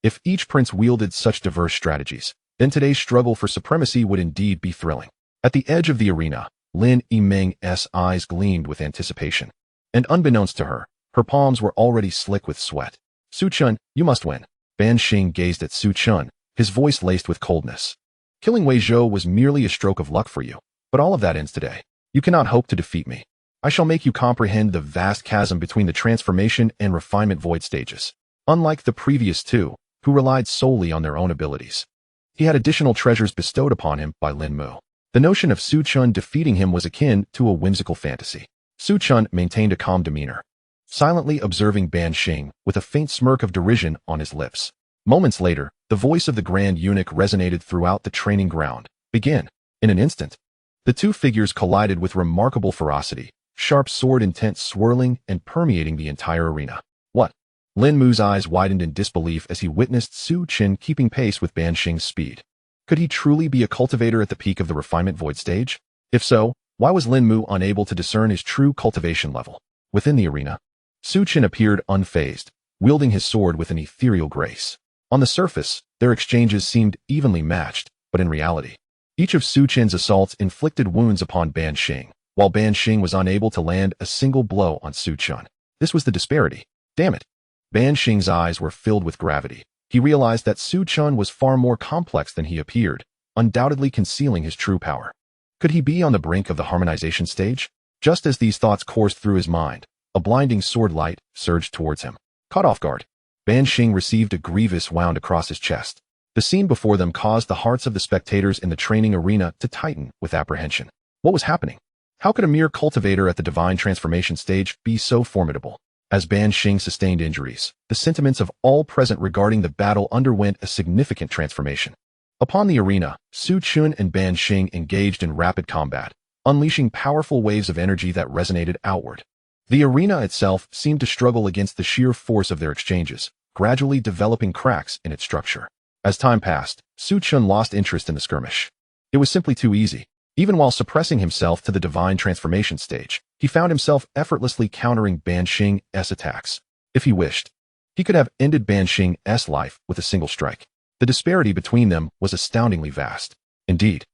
[SPEAKER 1] If each prince wielded such diverse strategies, then today's struggle for supremacy would indeed be thrilling. At the edge of the arena, Lin Yimeng's eyes gleamed with anticipation, and unbeknownst to her, her palms were already slick with sweat. "Su Chen, you must win." Ban Xing gazed at Su Chen, his voice laced with coldness. "Killing Wei Zhou was merely a stroke of luck for you, but all of that ends today. You cannot hope to defeat me. I shall make you comprehend the vast chasm between the transformation and refinement void stages." Unlike the previous 2, who relied solely on their own abilities, he had additional treasures bestowed upon him by Lin Mu. The notion of Su Chen defeating him was akin to a whimsical fantasy. Su Chen maintained a calm demeanor, silently observing Ban Xing with a faint smirk of derision on his lips. Moments later, the voice of the Grand Eunuch resonated throughout the training ground. "Begin." In an instant, the 2 figures collided with remarkable ferocity, sharp sword intent swirling and permeating the entire arena. "What?" Lin Mu's eyes widened in disbelief as he witnessed Su Chen keeping pace with Ban Xing's speed. Could he truly be a cultivator at the peak of the refinement void stage? If so, why was Lin Mu unable to discern his true cultivation level? Within the arena, Su Chen appeared unfazed, wielding his sword with an ethereal grace. On the surface, their exchanges seemed evenly matched, but in reality, each of Su Chen's assaults inflicted wounds upon Ban Xing, while Ban Xing was unable to land a single blow on Su Chen. This was the disparity. Damn it. Ban Xing's eyes were filled with gravity. He realized that Su Chen was far more complex than he appeared, undoubtedly concealing his true power. Could he be on the brink of the harmonization stage? Just as these thoughts coursed through his mind, a blinding sword light surged towards him. Caught off guard, Ban Xing received a grievous wound across his chest. The scene before them caused the hearts of the spectators in the training arena to tighten with apprehension. What was happening? How could a mere cultivator at the divine transformation stage be so formidable? As Ban Xing sustained injuries, the sentiments of all present regarding the battle underwent a significant transformation. Upon the arena, Su Chen and Ban Xing engaged in rapid combat, unleashing powerful waves of energy that resonated outward. The arena itself seemed to struggle against the sheer force of their exchanges, gradually developing cracks in its structure. As time passed, Su Chen lost interest in the skirmish. It was simply too easy. Even while suppressing himself to the divine transformation stage, he found himself effortlessly countering Ban Xing's attacks. If he wished, he could have ended Ban Xing's life with a single strike. The disparity between them was astoundingly vast. Indeed,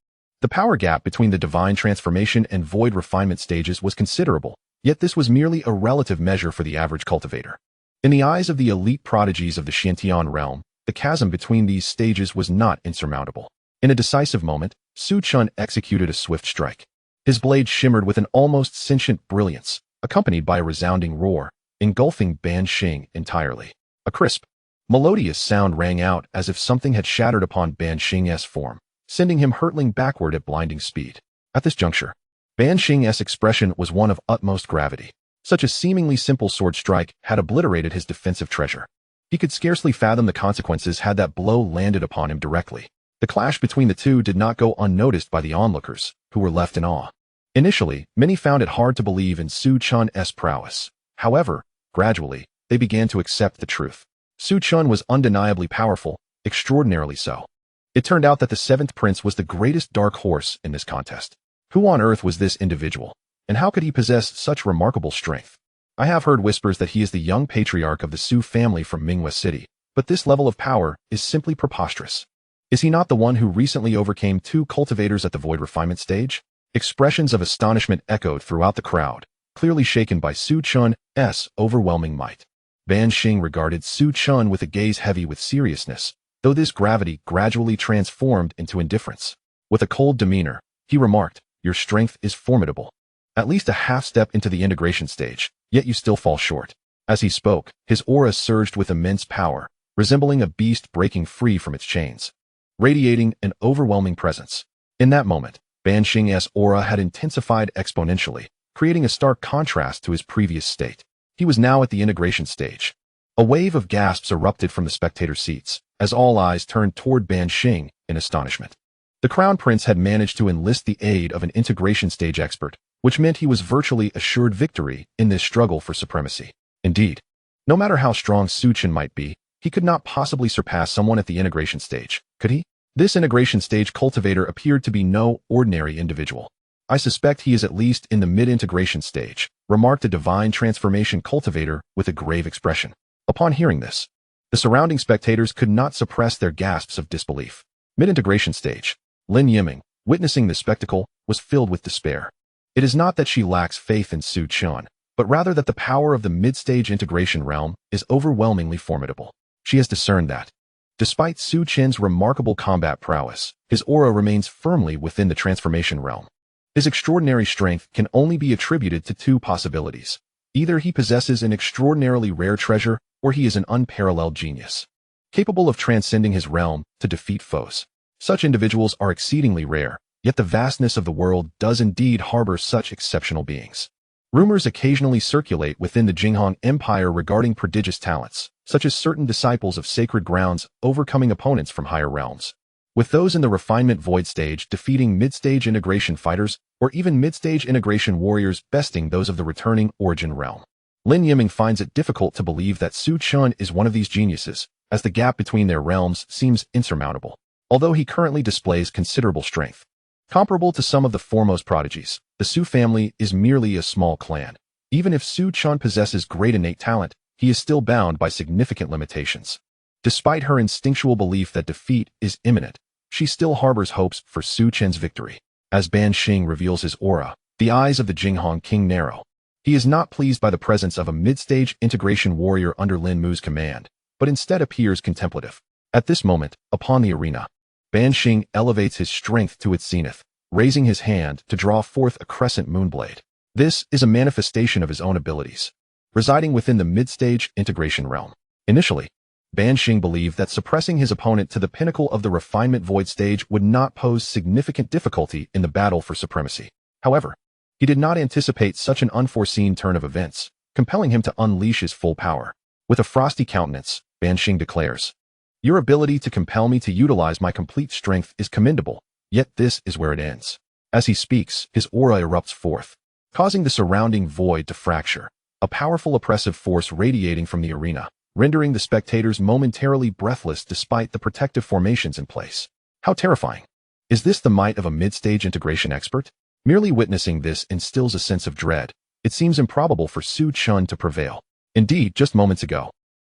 [SPEAKER 1] the power gap between the divine transformation and void refinement stages was considerable, yet this was merely a relative measure for the average cultivator. In the eyes of the elite prodigies of the Xiantian realm, the chasm between these stages was not insurmountable. In a decisive moment, Su Chen executed a swift strike. His blade shimmered with an almost sentient brilliance, accompanied by a resounding roar, engulfing Ban Xing entirely. A crisp, melodious sound rang out as if something had shattered upon Ban Xing's form, sending him hurtling backward at blinding speed. At this juncture, Ban Xing's expression was one of utmost gravity. Such a seemingly simple sword strike had obliterated his defensive treasure. He could scarcely fathom the consequences had that blow landed upon him directly. The clash between the two did not go unnoticed by the onlookers, who were left in awe. Initially, many found it hard to believe in Su Chen's prowess. However, gradually, they began to accept the truth. Su Chen was undeniably powerful, extraordinarily so. It turned out that the seventh prince was the greatest dark horse in this contest. Who on earth was this individual, and how could he possess such remarkable strength? I have heard whispers that he is the young patriarch of the Su family from Minghua City, but this level of power is simply preposterous. Is he not the one who recently overcame 2 cultivators at the void refinement stage? Expressions of astonishment echoed throughout the crowd, clearly shaken by Su Chen's overwhelming might. Ban Xing regarded Su Chen with a gaze heavy with seriousness, though this gravity gradually transformed into indifference. With a cold demeanor, he remarked, "Your strength is formidable. At least a half step into the integration stage, yet you still fall short." As he spoke, his aura surged with immense power, resembling a beast breaking free from its chains, radiating an overwhelming presence. In that moment, Ban Xing's aura had intensified exponentially, creating a stark contrast to his previous state. He was now at the integration stage. A wave of gasps erupted from the spectator seats, as all eyes turned toward Ban Xing in astonishment. The Crown Prince had managed to enlist the aid of an integration stage expert, which meant he was virtually assured victory in this struggle for supremacy. Indeed, no matter how strong Su Chen might be, he could not possibly surpass someone at the integration stage, could he? This integration stage cultivator appeared to be no ordinary individual. "I suspect he is at least in the mid-integration stage," remarked a divine transformation cultivator with a grave expression. Upon hearing this, the surrounding spectators could not suppress their gasps of disbelief. Mid-integration stage. Lin Yiming, witnessing this spectacle, was filled with despair. It is not that she lacks faith in Su Chen, but rather that the power of the mid-stage integration realm is overwhelmingly formidable. She has discerned that, despite Su Chen's remarkable combat prowess, his aura remains firmly within the transformation realm. His extraordinary strength can only be attributed to 2 possibilities. Either he possesses an extraordinarily rare treasure, or he is an unparalleled genius, capable of transcending his realm to defeat foes. Such individuals are exceedingly rare, yet the vastness of the world does indeed harbor such exceptional beings. Rumors occasionally circulate within the Jinghong Empire regarding prodigious talents, such as certain disciples of sacred grounds overcoming opponents from higher realms, with those in the refinement void stage defeating mid-stage integration fighters, or even mid-stage integration warriors besting those of the returning origin realm. Lin Yiming finds it difficult to believe that Su Chen is one of these geniuses, as the gap between their realms seems insurmountable, although he currently displays considerable strength. Comparable to some of the foremost prodigies, the Su family is merely a small clan. Even if Su Chen possesses great innate talent, he is still bound by significant limitations. Despite her instinctual belief that defeat is imminent, she still harbors hopes for Su Chen's victory. As Ban Xing reveals his aura, the eyes of the Jinghong king narrow. He is not pleased by the presence of a mid-stage integration warrior under Lin Mu's command, but instead appears contemplative. At this moment, upon the arena, Ban Xing elevates his strength to its zenith, raising his hand to draw forth a crescent moonblade. This is a manifestation of his own abilities, residing within the mid-stage integration realm. Initially, Ban Xing believed that suppressing his opponent to the pinnacle of the refinement void stage would not pose significant difficulty in the battle for supremacy. However, he did not anticipate such an unforeseen turn of events, compelling him to unleash his full power. With a frosty countenance, Ban Xing declares, "Your ability to compel me to utilize my complete strength is commendable, yet this is where it ends." As he speaks, his aura erupts forth, causing the surrounding void to fracture, a powerful oppressive force radiating from the arena, rendering the spectators momentarily breathless despite the protective formations in place. How terrifying! Is this the might of a mid-stage integration expert? Merely witnessing this instills a sense of dread. It seems improbable for Su Chen to prevail. Indeed, just moments ago,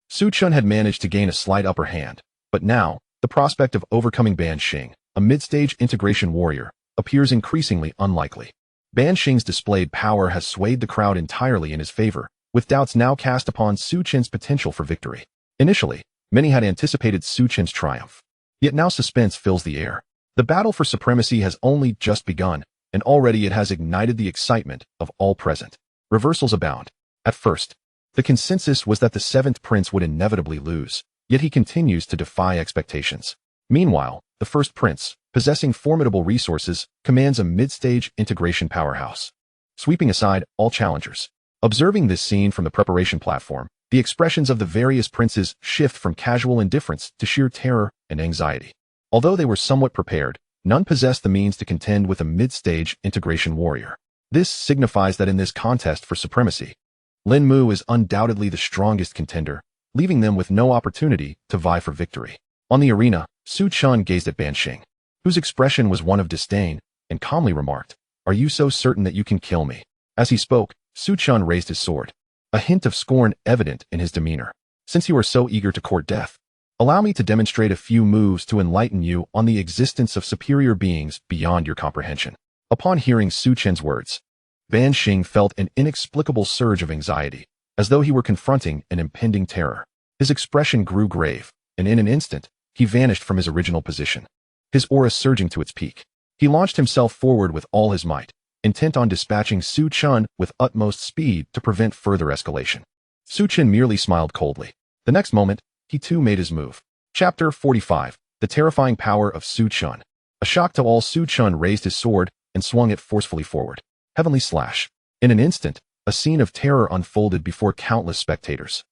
[SPEAKER 1] Su Chen had managed to gain a slight upper hand, but now, the prospect of overcoming Ban Xing, a mid-stage integration warrior, appears increasingly unlikely. Ban Xing's displayed power has swayed the crowd entirely in his favor, with doubts now cast upon Su Chen's potential for victory. Initially, Many had anticipated Su Chen's triumph. Yet now suspense fills the air. The battle for supremacy has only just begun, and already it has ignited the excitement of all present. Reversals abound. At first, the consensus was that the seventh prince would inevitably lose, yet he continues to defy expectations. Meanwhile, the first prince, possessing formidable resources, commands a mid-stage integration powerhouse, sweeping aside all challengers. Observing this scene from the preparation platform, the expressions of the various princes shift from casual indifference to sheer terror and anxiety. Although they were somewhat prepared, none possessed the means to contend with a mid-stage integration warrior. This signifies that in this contest for supremacy, Lin Mu is undoubtedly the strongest contender, leaving them with no opportunity to vie for victory. On the arena, Su Chen gazed at Ban Xing, whose expression was one of disdain, and calmly remarked, "Are you so certain that you can kill me?" As he spoke, Su Chen raised his sword, a hint of scorn evident in his demeanor. "Since you are so eager to court death, allow me to demonstrate a few moves to enlighten you on the existence of superior beings beyond your comprehension." Upon hearing Su Chen's words, Ban Xing felt an inexplicable surge of anxiety, as though he were confronting an impending terror. His expression grew grave, and in an instant, he vanished from his original position, his aura surging to its peak. He launched himself forward with all his might, intent on dispatching Su Chen with utmost speed to prevent further escalation. Su Chen merely smiled coldly. The next moment, he too made his move. Chapter 45. The terrifying power of Su Chen. A shock to all, Su Chen raised his sword and swung it forcefully forward. Heavenly slash. In an instant, a scene of terror unfolded before countless spectators.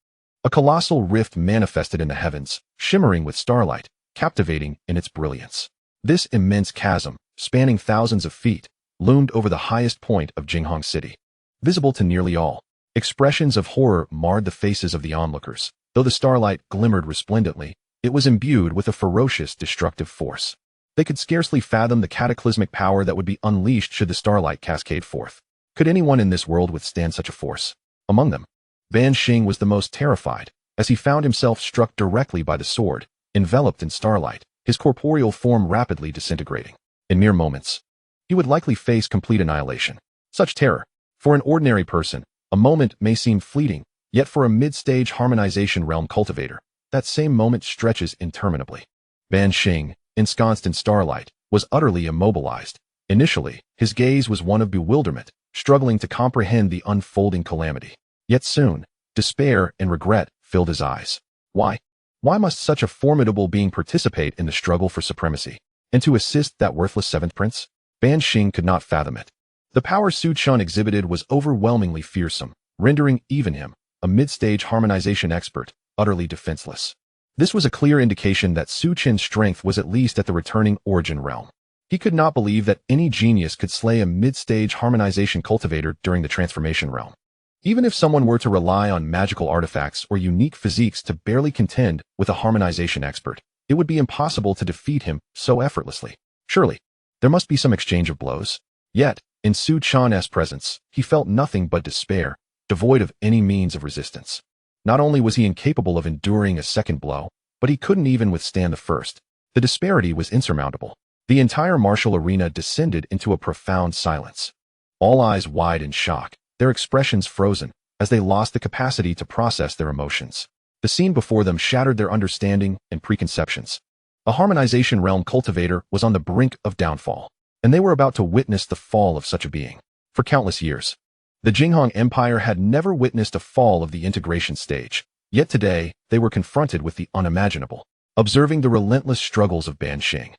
[SPEAKER 1] A colossal rift manifested in the heavens, shimmering with starlight, captivating in its brilliance. This immense chasm, spanning thousands of feet, loomed over the highest point of Jinghong City. Visible to nearly all, expressions of horror marred the faces of the onlookers. Though the starlight glimmered resplendently, it was imbued with a ferocious, destructive force. They could scarcely fathom the cataclysmic power that would be unleashed should the starlight cascade forth. Could anyone in this world withstand such a force? Among them, Ban Xing was the most terrified, as he found himself struck directly by the sword, enveloped in starlight, his corporeal form rapidly disintegrating. In mere moments, he would likely face complete annihilation. Such terror, for an ordinary person, a moment may seem fleeting, yet for a mid-stage harmonization realm cultivator, that same moment stretches interminably. Ban Xing, ensconced in starlight, was utterly immobilized. Initially, his gaze was one of bewilderment, struggling to comprehend the unfolding calamity. Yet soon, despair and regret filled his eyes. Why? Why must such a formidable being participate in the struggle for supremacy? And to assist that worthless seventh prince? Ban Xing could not fathom it. The power Su Chen exhibited was overwhelmingly fearsome, rendering even him, a mid-stage harmonization expert, utterly defenseless. This was a clear indication that Su Chen's strength was at least at the returning origin realm. He could not believe that any genius could slay a mid-stage harmonization cultivator during the transformation realm. Even if someone were to rely on magical artifacts or unique physiques to barely contend with a harmonization expert, it would be impossible to defeat him so effortlessly. Surely, there must be some exchange of blows. Yet, in Su Chen's presence, he felt nothing but despair, devoid of any means of resistance. Not only was he incapable of enduring a second blow, but he couldn't even withstand the first. The disparity was insurmountable. The entire martial arena descended into a profound silence. All eyes wide in shock, their expressions frozen, as they lost the capacity to process their emotions. The scene before them shattered their understanding and preconceptions. A harmonization realm cultivator was on the brink of downfall, and they were about to witness the fall of such a being. For countless years, the Jinghong Empire had never witnessed a fall of the integration stage, yet today they were confronted with the unimaginable. Observing the relentless struggles of Ban Xing,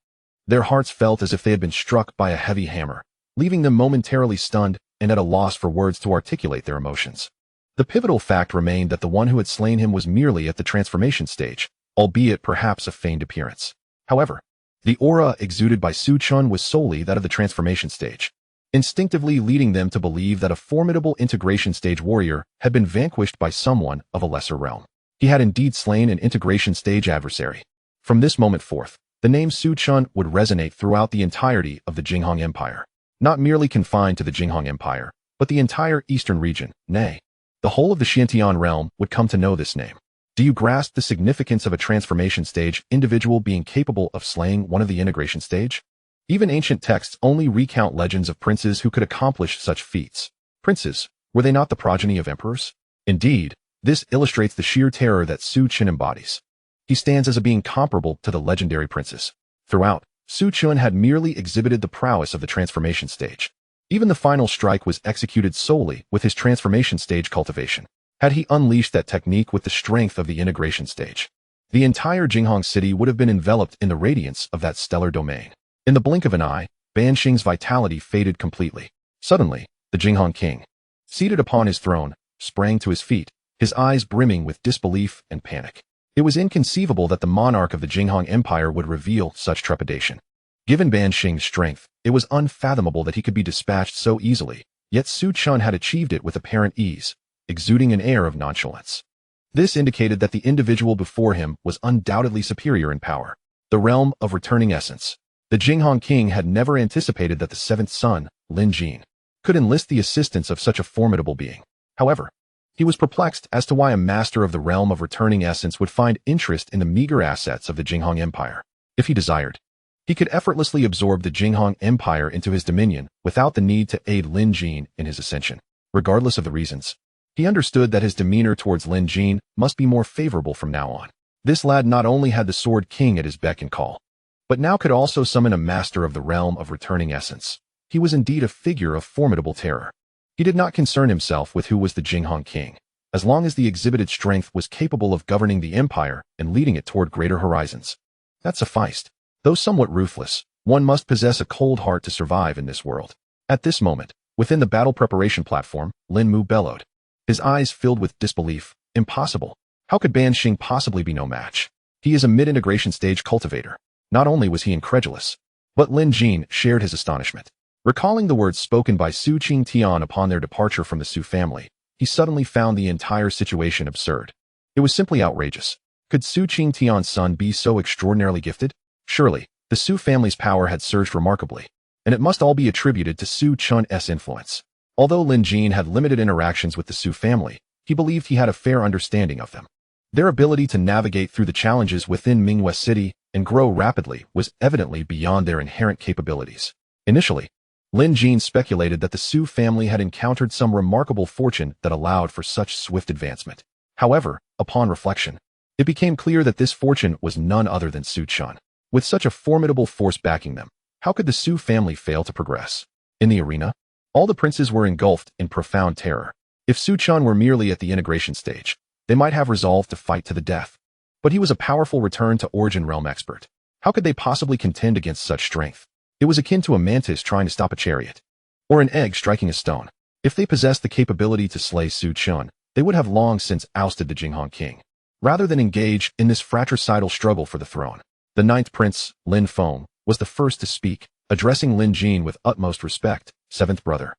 [SPEAKER 1] their hearts felt as if they had been struck by a heavy hammer, leaving them momentarily stunned and at a loss for words to articulate their emotions. The pivotal fact remained that the one who had slain him was merely at the transformation stage, albeit perhaps a feigned appearance. However, the aura exuded by Su Chen was solely that of the transformation stage, instinctively leading them to believe that a formidable integration stage warrior had been vanquished by someone of a lesser realm. He had indeed slain an integration stage adversary. From this moment forth, the name Su Chen would resonate throughout the entirety of the Jinghong Empire, not merely confined to the Jinghong Empire, but the entire eastern region, nay, the whole of the Xiantian realm would come to know this name. Do you grasp the significance of a transformation stage individual being capable of slaying one of the integration stage? Even ancient texts only recount legends of princes who could accomplish such feats. Princes, were they not the progeny of emperors? Indeed, this illustrates the sheer terror that Su Chen embodies. he stands as a being comparable to the legendary princes. Throughout, Su Chen had merely exhibited the prowess of the transformation stage. Even the final strike was executed solely with his transformation stage cultivation. Had he unleashed that technique with the strength of the integration stage, the entire Jinghong city would have been enveloped in the radiance of that stellar domain. In the blink of an eye, Ban Xing's vitality faded completely. Suddenly, the Jinghong king, seated upon his throne, sprang to his feet, his eyes brimming with disbelief and panic. It was inconceivable that the monarch of the Jinghong Empire would reveal such trepidation. Given Ban Xing's strength, it was unfathomable that he could be dispatched so easily, yet Su Chen had achieved it with apparent ease, exuding an air of nonchalance. This indicated that the individual before him was undoubtedly superior in power. The realm of returning essence. The Jinghong king had never anticipated that the seventh son, Lin Jin, could enlist the assistance of such a formidable being. However, he was perplexed as to why a master of the realm of returning essence would find interest in the meager assets of the Jinghong Empire. If he desired, he could effortlessly absorb the Jinghong Empire into his dominion without the need to aid Lin Jin in his ascension. Regardless of the reasons, he understood that his demeanor towards Lin Jin must be more favorable from now on. This lad not only had the Sword King at his beck and call, but now could also summon a master of the realm of returning essence. He was indeed a figure of formidable terror. He did not concern himself with who was the Jinghong king, as long as the exhibited strength was capable of governing the empire and leading it toward greater horizons. That sufficed. Though somewhat ruthless, one must possess a cold heart to survive in this world. At this moment, within the battle preparation platform, Lin Mu bellowed, his eyes filled with disbelief. Impossible. How could Ban Xing possibly be no match? He is a mid-integration stage cultivator. Not only was he incredulous, but Lin Jin shared his astonishment. Recalling the words spoken by Su Chen Tian upon their departure from the Su family, he suddenly found the entire situation absurd. It was simply outrageous. Could Su Chen Tian's son be so extraordinarily gifted? Surely, the Su family's power had surged remarkably, and it must all be attributed to Su Chen's influence. Although Lin Jin had limited interactions with the Su family, he believed he had a fair understanding of them. Their ability to navigate through the challenges within Mingwei City and grow rapidly was evidently beyond their inherent capabilities. Initially, Lin Jin speculated that the Su family had encountered some remarkable fortune that allowed for such swift advancement. However, upon reflection, it became clear that this fortune was none other than Su Chen. With such a formidable force backing them, how could the Su family fail to progress? In the arena, all the princes were engulfed in profound terror. If Su Chen were merely at the integration stage, they might have resolved to fight to the death. But he was a powerful return to origin realm expert. How could they possibly contend against such strength? It was akin to a mantis trying to stop a chariot, or an egg striking a stone. If they possessed the capability to slay Su Chen, they would have long since ousted the Jinghong king, rather than engage in this fratricidal struggle for the throne. The ninth prince, Lin Feng, was the first to speak, addressing Lin Jin with utmost respect. Seventh brother,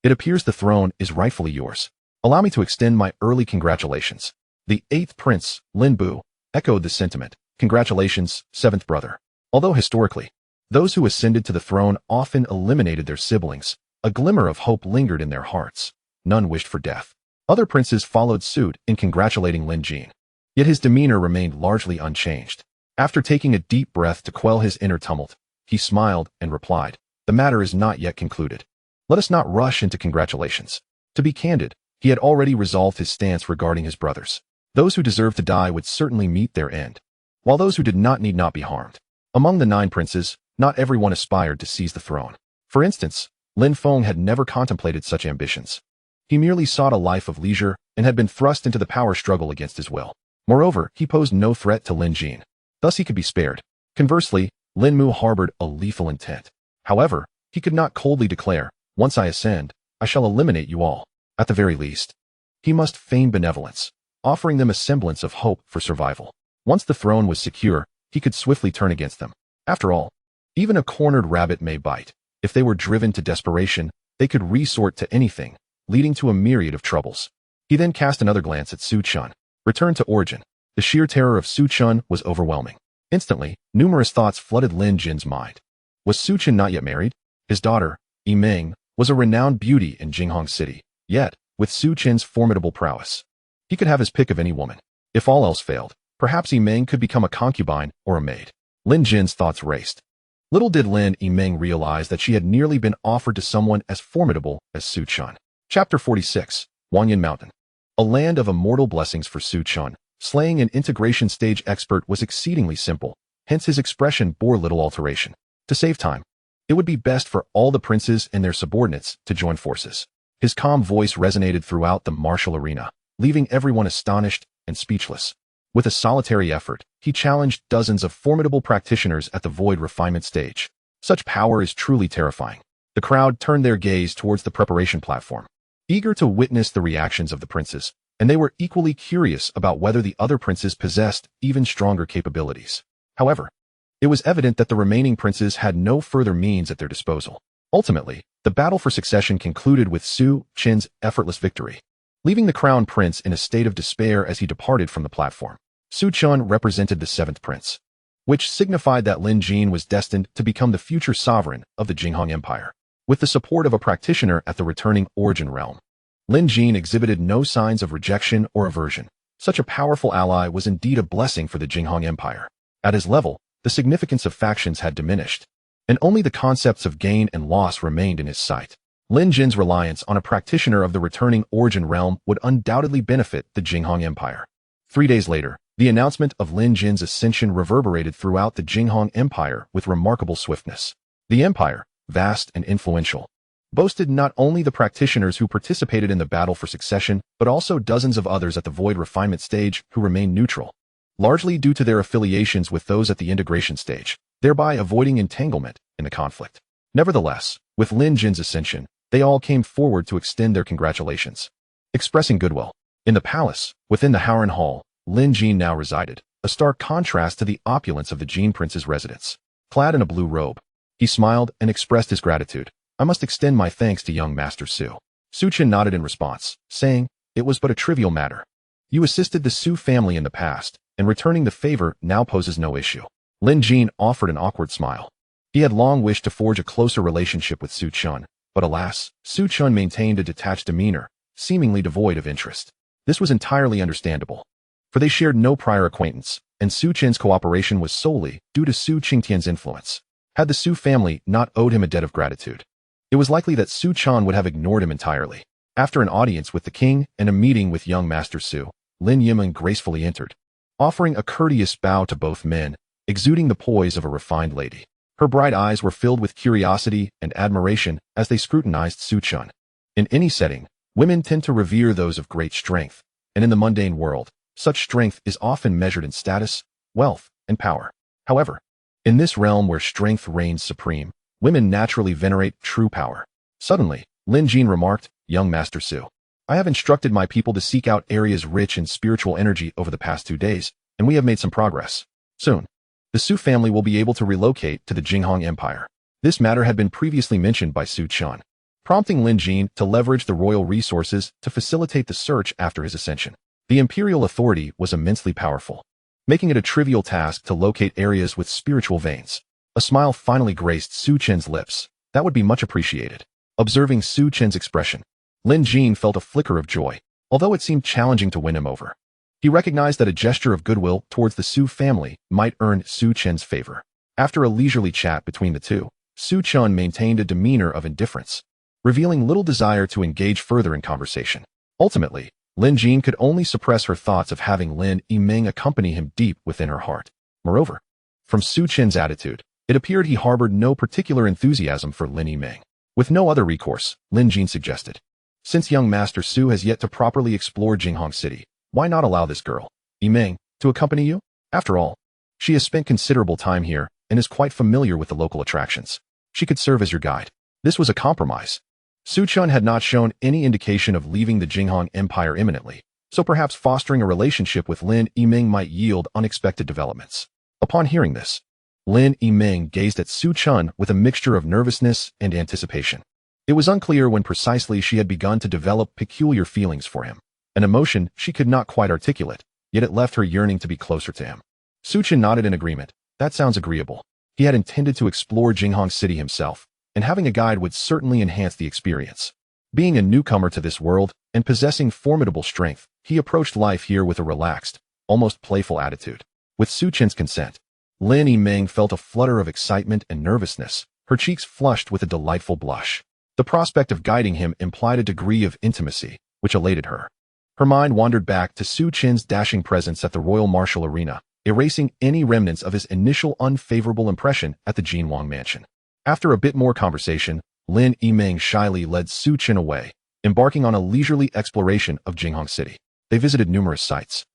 [SPEAKER 1] it appears the throne is rightfully yours. Allow me to extend my early congratulations. The eighth prince, Lin Bu, echoed the sentiment. Congratulations, seventh brother. Although historically, those who ascended to the throne often eliminated their siblings, a glimmer of hope lingered in their hearts. None wished for death. Other princes followed suit in congratulating Lin Jin. Yet his demeanor remained largely unchanged. After taking a deep breath to quell his inner tumult, he smiled and replied, "The matter is not yet concluded. Let us not rush into congratulations." To be candid, he had already resolved his stance regarding his brothers. Those who deserved to die would certainly meet their end, while those who did not need not be harmed. Among the 9 princes, not everyone aspired to seize the throne. For instance, Lin Feng had never contemplated such ambitions. He merely sought a life of leisure and had been thrust into the power struggle against his will. Moreover, he posed no threat to Lin Jin. Thus he could be spared. Conversely, Lin Mu harbored a lethal intent. However, he could not coldly declare, "Once I ascend, I shall eliminate you all." At the very least, he must feign benevolence, offering them a semblance of hope for survival. Once the throne was secure, he could swiftly turn against them. After all, even a cornered rabbit may bite. If they were driven to desperation, they could resort to anything, leading to a myriad of troubles. He then cast another glance at Su Chen. Returned to origin. The sheer terror of Su Chen was overwhelming. Instantly, numerous thoughts flooded Lin Jin's mind. Was Su Chen not yet married? His daughter, Yimeng, was a renowned beauty in Jinghong City. Yet, with Su Chen's formidable prowess, he could have his pick of any woman. If all else failed, perhaps Yimeng could become a concubine or a maid. Lin Jin's thoughts raced. Little did Lin Yimeng realize that she had nearly been offered to someone as formidable as Su Chen. Chapter 46, Wanyan Mountain. A land of immortal blessings for Su Chen. Slaying an integration stage expert was exceedingly simple, hence his expression bore little alteration. To save time, it would be best for all the princes and their subordinates to join forces. His calm voice resonated throughout the martial arena, leaving everyone astonished and speechless. With a solitary effort, he challenged dozens of formidable practitioners at the void refinement stage. Such power is truly terrifying. The crowd turned their gaze towards the preparation platform, eager to witness the reactions of the princes, and they were equally curious about whether the other princes possessed even stronger capabilities. However, it was evident that the remaining princes had no further means at their disposal. Ultimately, the battle for succession concluded with Su Chen's effortless victory, leaving the crown prince in a state of despair as he departed from the platform. Su Chen represented the seventh prince, which signified that Lin Jin was destined to become the future sovereign of the Jinghong Empire. With the support of a practitioner at the returning origin realm, Lin Jin exhibited no signs of rejection or aversion. Such a powerful ally was indeed a blessing for the Jinghong Empire. At his level, the significance of factions had diminished, and only the concepts of gain and loss remained in his sight. Lin Jin's reliance on a practitioner of the returning origin realm would undoubtedly benefit the Jinghong Empire. 3 days later, the announcement of Lin Jin's ascension reverberated throughout the Jinghong Empire with remarkable swiftness. The empire, vast and influential, boasted not only the practitioners who participated in the battle for succession, but also dozens of others at the void refinement stage who remained neutral, largely due to their affiliations with those at the integration stage, thereby avoiding entanglement in the conflict. Nevertheless, with Lin Jin's ascension, they all came forward to extend their congratulations, expressing goodwill. In the palace, within the Howren Hall, Lin Jin now resided, a stark contrast to the opulence of the Jin prince's residence. Clad in a blue robe, he smiled and expressed his gratitude. I must extend my thanks to young Master Su. Su Chen nodded in response, saying, it was but a trivial matter. You assisted the Su family in the past, and returning the favor now poses no issue. Lin Jin offered an awkward smile. He had long wished to forge a closer relationship with Su Chen, but alas, Su Chen maintained a detached demeanor, seemingly devoid of interest. This was entirely understandable, for they shared no prior acquaintance, and Su Chen's cooperation was solely due to Su Qingtian's influence. Had the Su family not owed him a debt of gratitude, it was likely that Su Chen would have ignored him entirely. After an audience with the king and a meeting with young Master Su, Lin Yimeng gracefully entered, offering a courteous bow to both men, exuding the poise of a refined lady. Her bright eyes were filled with curiosity and admiration as they scrutinized Su Chen. In any setting, women tend to revere those of great strength, and in the mundane world, such strength is often measured in status, wealth, and power. However, in this realm where strength reigns supreme, women naturally venerate true power. Suddenly, Lin Jin remarked, young Master Su, I have instructed my people to seek out areas rich in spiritual energy over the past 2 days, and we have made some progress. Soon, the Su family will be able to relocate to the Jinghong Empire. This matter had been previously mentioned by Su Chen, prompting Lin Jin to leverage the royal resources to facilitate the search after his ascension. The imperial authority was immensely powerful, making it a trivial task to locate areas with spiritual veins. A smile finally graced Su Chen's lips. That would be much appreciated. Observing Su Chen's expression, Lin Jin felt a flicker of joy, although it seemed challenging to win him over. He recognized that a gesture of goodwill towards the Su family might earn Su Chen's favor. After a leisurely chat between the two, Su Chen maintained a demeanor of indifference, revealing little desire to engage further in conversation. Ultimately, Lin Jin could only suppress her thoughts of having Lin Yimeng accompany him deep within her heart. Moreover, from Su Chen's attitude, it appeared he harbored no particular enthusiasm for Lin Yimeng. With no other recourse, Lin Jin suggested, since young Master Su has yet to properly explore Jinghong City, why not allow this girl, Yimeng, to accompany you? After all, she has spent considerable time here and is quite familiar with the local attractions. She could serve as your guide. This was a compromise. Su Chen had not shown any indication of leaving the Jinghong Empire imminently, so perhaps fostering a relationship with Lin Yimeng might yield unexpected developments. Upon hearing this, Lin Yimeng gazed at Su Chen with a mixture of nervousness and anticipation. It was unclear when precisely she had begun to develop peculiar feelings for him, an emotion she could not quite articulate, yet it left her yearning to be closer to him. Su Chen nodded in agreement. That sounds agreeable. He had intended to explore Jinghong City himself, and having a guide would certainly enhance the experience. Being a newcomer to this world and possessing formidable strength, he approached life here with a relaxed, almost playful attitude. With Su Chen's consent, Lin Yimeng felt a flutter of excitement and nervousness, her cheeks flushed with a delightful blush. The prospect of guiding him implied a degree of intimacy, which elated her. Her mind wandered back to Su Chen's dashing presence at the Royal Martial Arena, erasing any remnants of his initial unfavorable impression at the Jinwang mansion. After a bit more conversation, Lin Yimeng shyly led Su Chen away, embarking on a leisurely exploration of Jinghong City. They visited numerous sites,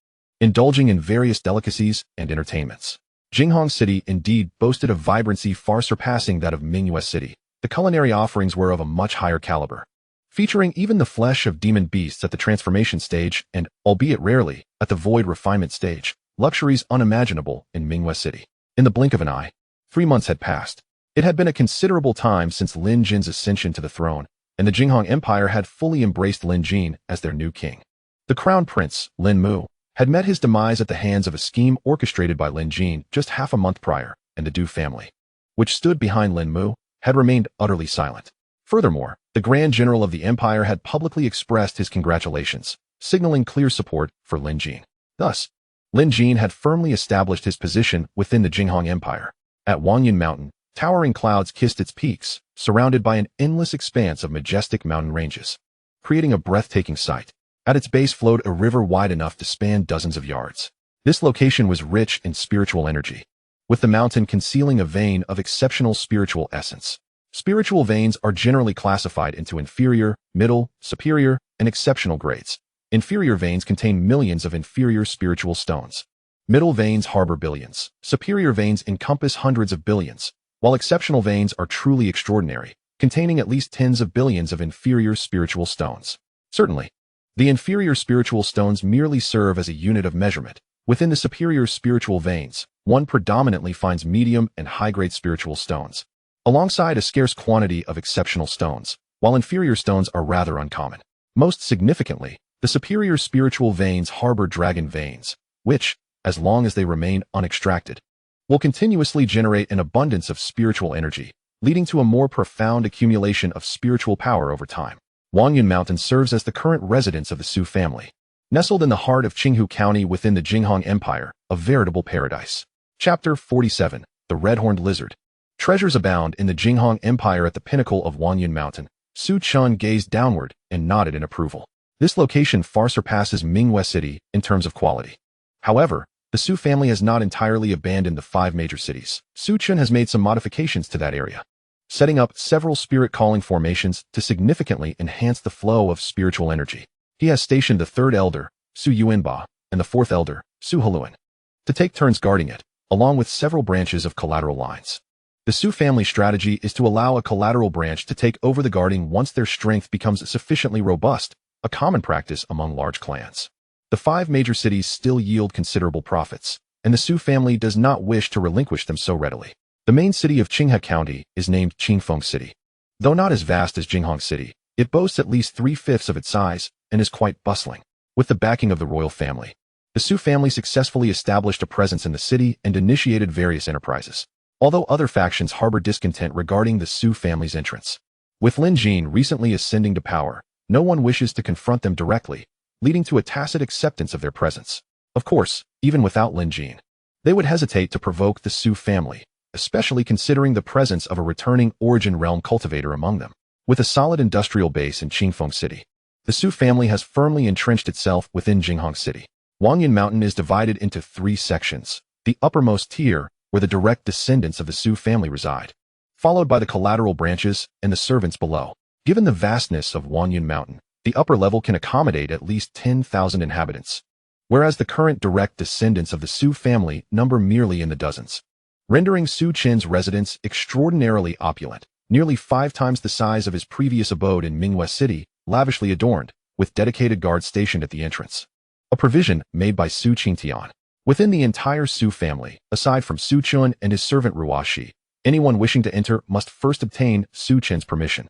[SPEAKER 1] indulging in various delicacies and entertainments. Jinghong City indeed boasted a vibrancy far surpassing that of Mingyue City. The culinary offerings were of a much higher caliber, featuring even the flesh of demon beasts at the transformation stage and, albeit rarely, at the void refinement stage, luxuries unimaginable in Mingyue City. In the blink of an eye, 3 months had passed. It had been a considerable time since Lin Jin's ascension to the throne, and the Jinghong Empire had fully embraced Lin Jin as their new king. The crown prince, Lin Mu, had met his demise at the hands of a scheme orchestrated by Lin Jin just half a month prior, and the Du family, which stood behind Lin Mu, had remained utterly silent. Furthermore, the Grand General of the Empire had publicly expressed his congratulations, signaling clear support for Lin Jin. Thus, Lin Jin had firmly established his position within the Jinghong Empire. At Wangyun Mountain, towering clouds kissed its peaks, surrounded by an endless expanse of majestic mountain ranges, creating a breathtaking sight. At its base flowed a river wide enough to span dozens of yards. This location was rich in spiritual energy, with the mountain concealing a vein of exceptional spiritual essence. Spiritual veins are generally classified into inferior, middle, superior, and exceptional grades. Inferior veins contain millions of inferior spiritual stones. Middle veins harbor billions. Superior veins encompass hundreds of billions, while exceptional veins are truly extraordinary, containing at least tens of billions of inferior spiritual stones. Certainly, the inferior spiritual stones merely serve as a unit of measurement. Within the superior spiritual veins, one predominantly finds medium and high-grade spiritual stones, alongside a scarce quantity of exceptional stones, while inferior stones are rather uncommon. Most significantly, the superior spiritual veins harbor dragon veins, which, as long as they remain unextracted, will continuously generate an abundance of spiritual energy, leading to a more profound accumulation of spiritual power over time. Wangyun Mountain serves as the current residence of the Su family. Nestled in the heart of Qinghu County within the Jinghong Empire, a veritable paradise. Chapter 47. The Red-Horned Lizard. Treasures abound in the Jinghong Empire. At the pinnacle of Wangyun Mountain, Su Chen gazed downward and nodded in approval. This location far surpasses Mingyue City in terms of quality. However, the Su family has not entirely abandoned the 5 major cities. Su Chen has made some modifications to that area, setting up several spirit-calling formations to significantly enhance the flow of spiritual energy. He has stationed the 3rd elder, Su Yuanba, and the 4th elder, Su Heluan, to take turns guarding it, along with several branches of collateral lines. The Su family strategy is to allow a collateral branch to take over the guarding once their strength becomes sufficiently robust, a common practice among large clans. The 5 major cities still yield considerable profits, and the Su family does not wish to relinquish them so readily. The main city of Qinghe County is named Qingfeng City. Though not as vast as Jinghong City, it boasts at least 3/5 of its size and is quite bustling. With the backing of the royal family, the Su family successfully established a presence in the city and initiated various enterprises, although other factions harbor discontent regarding the Su family's entrance. With Lin Jin recently ascending to power, no one wishes to confront them directly, leading to a tacit acceptance of their presence. Of course, even without Lin Jin, they would hesitate to provoke the Su family, especially considering the presence of a returning Origin Realm cultivator among them. With a solid industrial base in Qingfeng City, the Su family has firmly entrenched itself within Jinghong City. Wangyun Mountain is divided into 3 sections. The uppermost tier, where the direct descendants of the Su family reside, followed by the collateral branches and the servants below. Given the vastness of Wangyun Mountain, the upper level can accommodate at least 10,000 inhabitants, whereas the current direct descendants of the Su family number merely in the dozens, rendering Su Chen's residence extraordinarily opulent, nearly 5 times the size of his previous abode in Mingyue City, lavishly adorned, with dedicated guards stationed at the entrance. A provision made by Su Qingtian. Within the entire Su family, aside from Su Chen and his servant Ruashi, anyone wishing to enter must first obtain Su Chen's permission,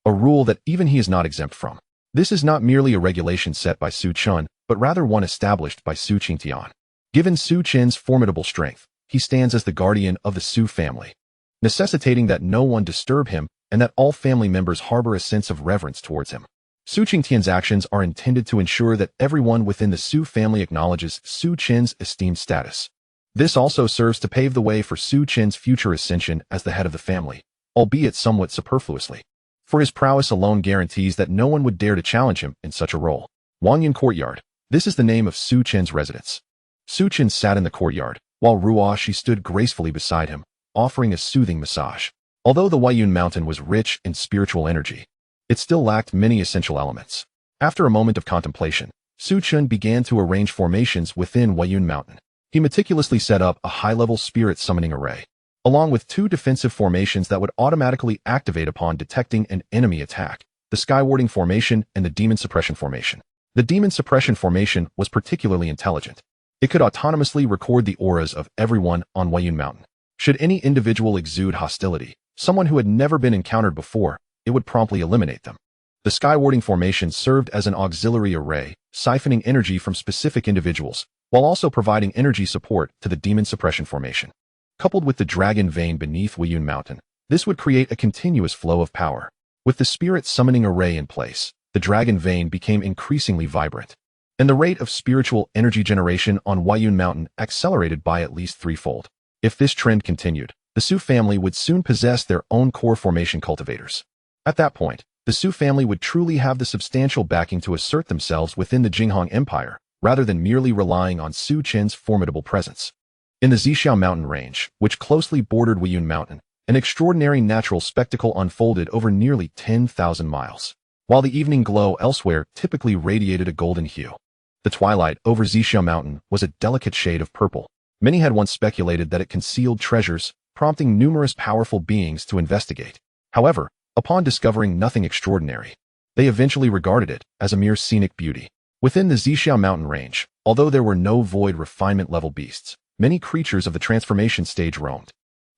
[SPEAKER 1] a rule that even he is not exempt from. This is not merely a regulation set by Su Chen, but rather one established by Su Qingtian. Given Su Chen's formidable strength, he stands as the guardian of the Su family, necessitating that no one disturb him and that all family members harbor a sense of reverence towards him. Su Qingtian's actions are intended to ensure that everyone within the Su family acknowledges Su Chen's esteemed status. This also serves to pave the way for Su Chen's future ascension as the head of the family, albeit somewhat superfluously, for his prowess alone guarantees that no one would dare to challenge him in such a role. Wanyan Courtyard. This is the name of Su Chen's residence. Su Chen sat in the courtyard, while Ruoshi stood gracefully beside him, offering a soothing massage. Although the Huayun Mountain was rich in spiritual energy, it still lacked many essential elements. After a moment of contemplation, Su Chen began to arrange formations within Huayun Mountain. He meticulously set up a high-level spirit summoning array, along with 2 defensive formations that would automatically activate upon detecting an enemy attack, the Skywarding Formation and the Demon Suppression Formation. The Demon Suppression Formation was particularly intelligent. It could autonomously record the auras of everyone on Huayun Mountain. Should any individual exude hostility, someone who had never been encountered before, it would promptly eliminate them. The Skywarding Formation served as an auxiliary array, siphoning energy from specific individuals, while also providing energy support to the Demon Suppression Formation. Coupled with the Dragon Vein beneath Huayun Mountain, this would create a continuous flow of power. With the Spirit Summoning Array in place, the Dragon Vein became increasingly vibrant, and the rate of spiritual energy generation on Huayun Mountain accelerated by at least 3-fold. If this trend continued, the Su family would soon possess their own core formation cultivators. At that point, the Su family would truly have the substantial backing to assert themselves within the Jinghong Empire, rather than merely relying on Su Chen's formidable presence. In the Zixiao mountain range, which closely bordered Huayun Mountain, an extraordinary natural spectacle unfolded over nearly 10,000 miles. While the evening glow elsewhere typically radiated a golden hue, the twilight over Zixiao Mountain was a delicate shade of purple. Many had once speculated that it concealed treasures, prompting numerous powerful beings to investigate. However, upon discovering nothing extraordinary, they eventually regarded it as a mere scenic beauty. Within the Zixiao mountain range, although there were no void refinement-level beasts, many creatures of the transformation stage roamed.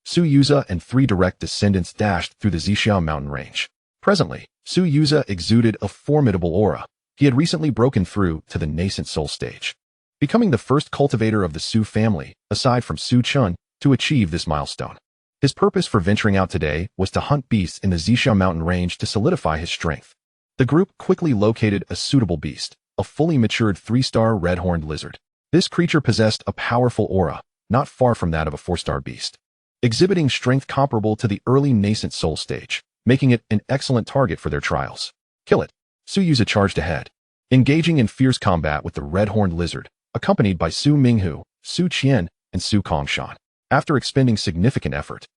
[SPEAKER 1] Su Yuza and 3 direct descendants dashed through the Zixiao mountain range. Presently, Su Yuza exuded a formidable aura. He had recently broken through to the nascent soul stage, becoming the first cultivator of the Su family, aside from Su Chen, to achieve this milestone. His purpose for venturing out today was to hunt beasts in the Zixiao mountain range to solidify his strength. The group quickly located a suitable beast, a fully matured 3-star red-horned lizard. This creature possessed a powerful aura, not far from that of a 4-star beast, exhibiting strength comparable to the early nascent soul stage, making it an excellent target for their trials. Kill it. Su Yuza charged ahead, engaging in fierce combat with the red-horned lizard, accompanied by Su Minghu, Su Chen, and Su Kongshan. After expending significant effort,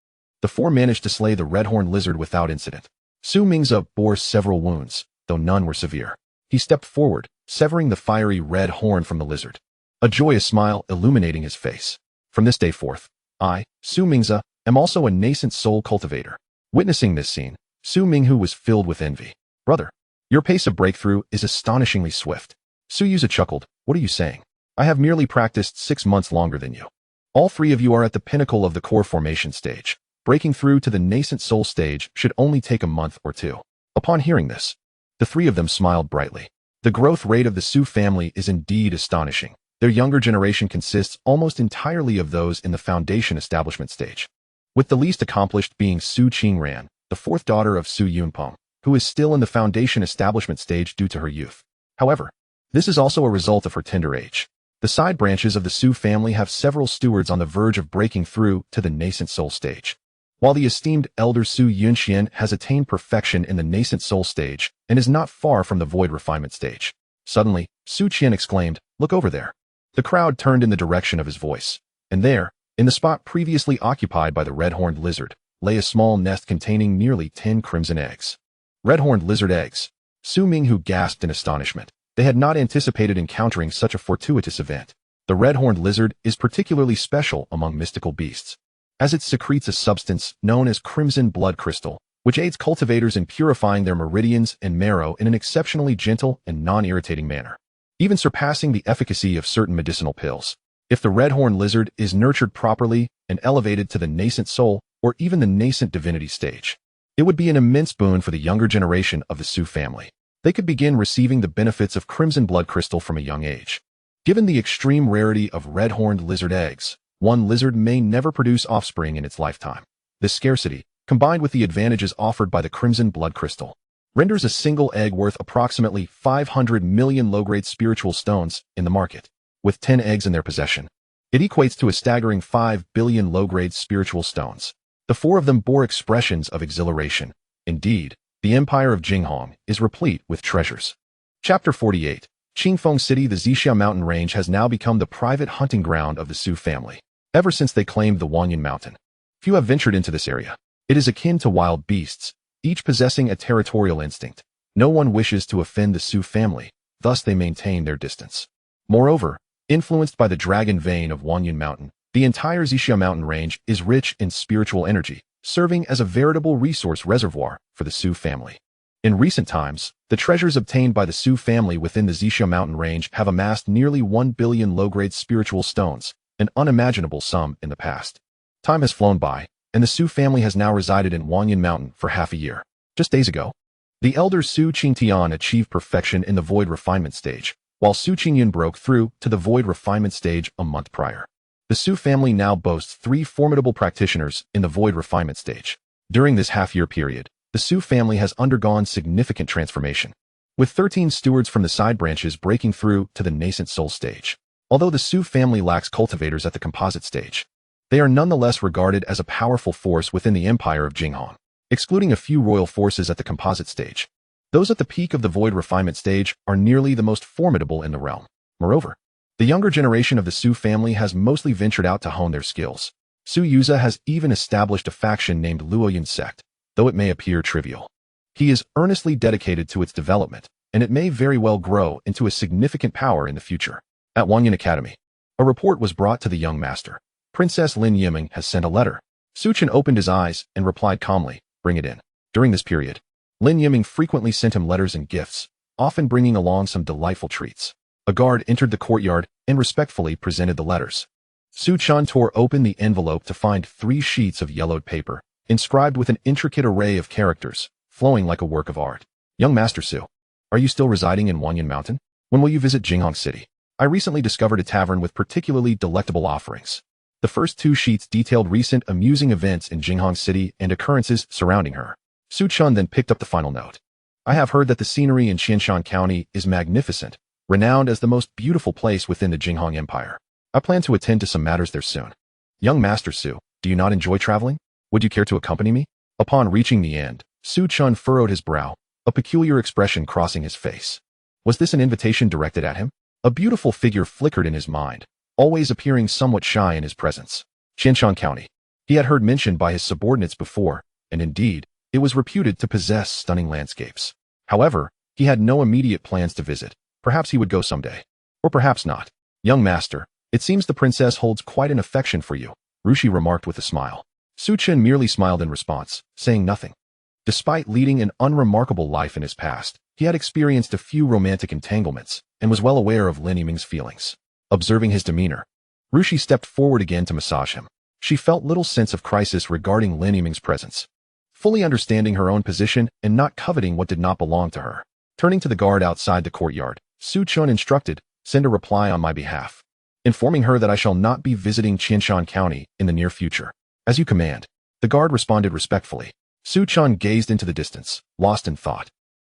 [SPEAKER 1] the 4 managed to slay the red-horned lizard without incident. Su Mingzu bore several wounds, though none were severe. He stepped forward, severing the fiery red horn from the lizard, a joyous smile illuminating his face. From this day forth, I, Su Mingzu, am also a nascent soul cultivator. Witnessing this scene, Su Minghu was filled with envy. Brother, your pace of breakthrough is astonishingly swift. Su Yuza chuckled. What are you saying? I have merely practiced 6 months longer than you. All 3 of you are at the pinnacle of the core formation stage. Breaking through to the nascent soul stage should only take a month or 2. Upon hearing this, the 3 of them smiled brightly. The growth rate of the Su family is indeed astonishing. Their younger generation consists almost entirely of those in the foundation establishment stage, with the least accomplished being Su Qingran, the 4th daughter of Su Yunpeng, who is still in the foundation establishment stage due to her youth. However, this is also a result of her tender age. The side branches of the Su family have several stewards on the verge of breaking through to the nascent soul stage. While the esteemed elder Su Yunxian has attained perfection in the nascent soul stage and is not far from the void refinement stage. Suddenly, Su Chen exclaimed, "Look over there." The crowd turned in the direction of his voice, and there, in the spot previously occupied by the red-horned lizard, lay a small nest containing nearly 10 crimson eggs. Red-horned lizard eggs. Su Minghu gasped in astonishment. They had not anticipated encountering such a fortuitous event. The red-horned lizard is particularly special among mystical beasts, as it secretes a substance known as crimson blood crystal, which aids cultivators in purifying their meridians and marrow in an exceptionally gentle and non-irritating manner, even surpassing the efficacy of certain medicinal pills. If the red-horned lizard is nurtured properly and elevated to the nascent soul or even the nascent divinity stage, it would be an immense boon for the younger generation of the Su family. They could begin receiving the benefits of crimson blood crystal from a young age. Given the extreme rarity of red-horned lizard eggs, one lizard may never produce offspring in its lifetime. This scarcity, combined with the advantages offered by the crimson blood crystal, renders a single egg worth approximately 500 million low-grade spiritual stones in the market. With 10 eggs in their possession, it equates to a staggering 5 billion low-grade spiritual stones. The 4 of them bore expressions of exhilaration. Indeed, the empire of Jinghong is replete with treasures. Chapter 48. Qingfeng City, the Zixia mountain range, has now become the private hunting ground of the Su family, ever since they claimed the Wanyan mountain. Few have ventured into this area. It is akin to wild beasts, each possessing a territorial instinct. No one wishes to offend the Su family, thus they maintain their distance. Moreover, influenced by the dragon vein of Wanyan mountain, the entire Zixia mountain range is rich in spiritual energy, serving as a veritable resource reservoir for the Su family. In recent times, the treasures obtained by the Su family within the Zixia mountain range have amassed nearly 1 billion low-grade spiritual stones, an unimaginable sum in the past. Time has flown by, and the Su family has now resided in Wanyan mountain for half a year. Just days ago, the elder Su Qingtian achieved perfection in the void refinement stage, while Su Qingyun broke through to the void refinement stage a month prior. The Su family now boasts 3 formidable practitioners in the void refinement stage. During this half-year period, the Su family has undergone significant transformation, with 13 stewards from the side branches breaking through to the nascent soul stage. Although the Su family lacks cultivators at the composite stage, they are nonetheless regarded as a powerful force within the empire of Jinghong, excluding a few royal forces at the composite stage. Those at the peak of the void refinement stage are nearly the most formidable in the realm. Moreover, the younger generation of the Su family has mostly ventured out to hone their skills. Su Yuza has even established a faction named Luoyan sect, though it may appear trivial. He is earnestly dedicated to its development, and it may very well grow into a significant power in the future. At Wanyan Academy, a report was brought to the young master. Princess Lin Yiming has sent a letter. Su Chen opened his eyes and replied calmly, "Bring it in." During this period, Lin Yiming frequently sent him letters and gifts, often bringing along some delightful treats. A guard entered the courtyard and respectfully presented the letters. Su Chen tore open the envelope to find 3 sheets of yellowed paper, inscribed with an intricate array of characters, flowing like a work of art. "Young Master Su, are you still residing in Wanyan Mountain? When will you visit Jinghong City? I recently discovered a tavern with particularly delectable offerings." The first 2 sheets detailed recent amusing events in Jinghong City and occurrences surrounding her. Su Chen then picked up the final note. "I have heard that the scenery in Qianshan County is magnificent, renowned as the most beautiful place within the Jinghong Empire. I plan to attend to some matters there soon. Young Master Su, do you not enjoy traveling? Would you care to accompany me?" Upon reaching the end, Su Chen furrowed his brow, a peculiar expression crossing his face. Was this an invitation directed at him? A beautiful figure flickered in his mind, always appearing somewhat shy in his presence. Qianshan County. He had heard mentioned by his subordinates before, and indeed, it was reputed to possess stunning landscapes. However, he had no immediate plans to visit. Perhaps he would go someday. Or perhaps not. "Young master, it seems the princess holds quite an affection for you," Rushi remarked with a smile. Su Chen merely smiled in response, saying nothing. Despite leading an unremarkable life in his past, he had experienced a few romantic entanglements and was well aware of Lin Yiming's feelings. Observing his demeanor, Rushi stepped forward again to massage him. She felt little sense of crisis regarding Lin Yiming's presence, fully understanding her own position and not coveting what did not belong to her. Turning to the guard outside the courtyard, Su Chen instructed, "Send a reply on my behalf, informing her that I shall not be visiting Qianshan County in the near future." "As you command." The guard responded respectfully. Su Chen gazed into the distance, lost in thought.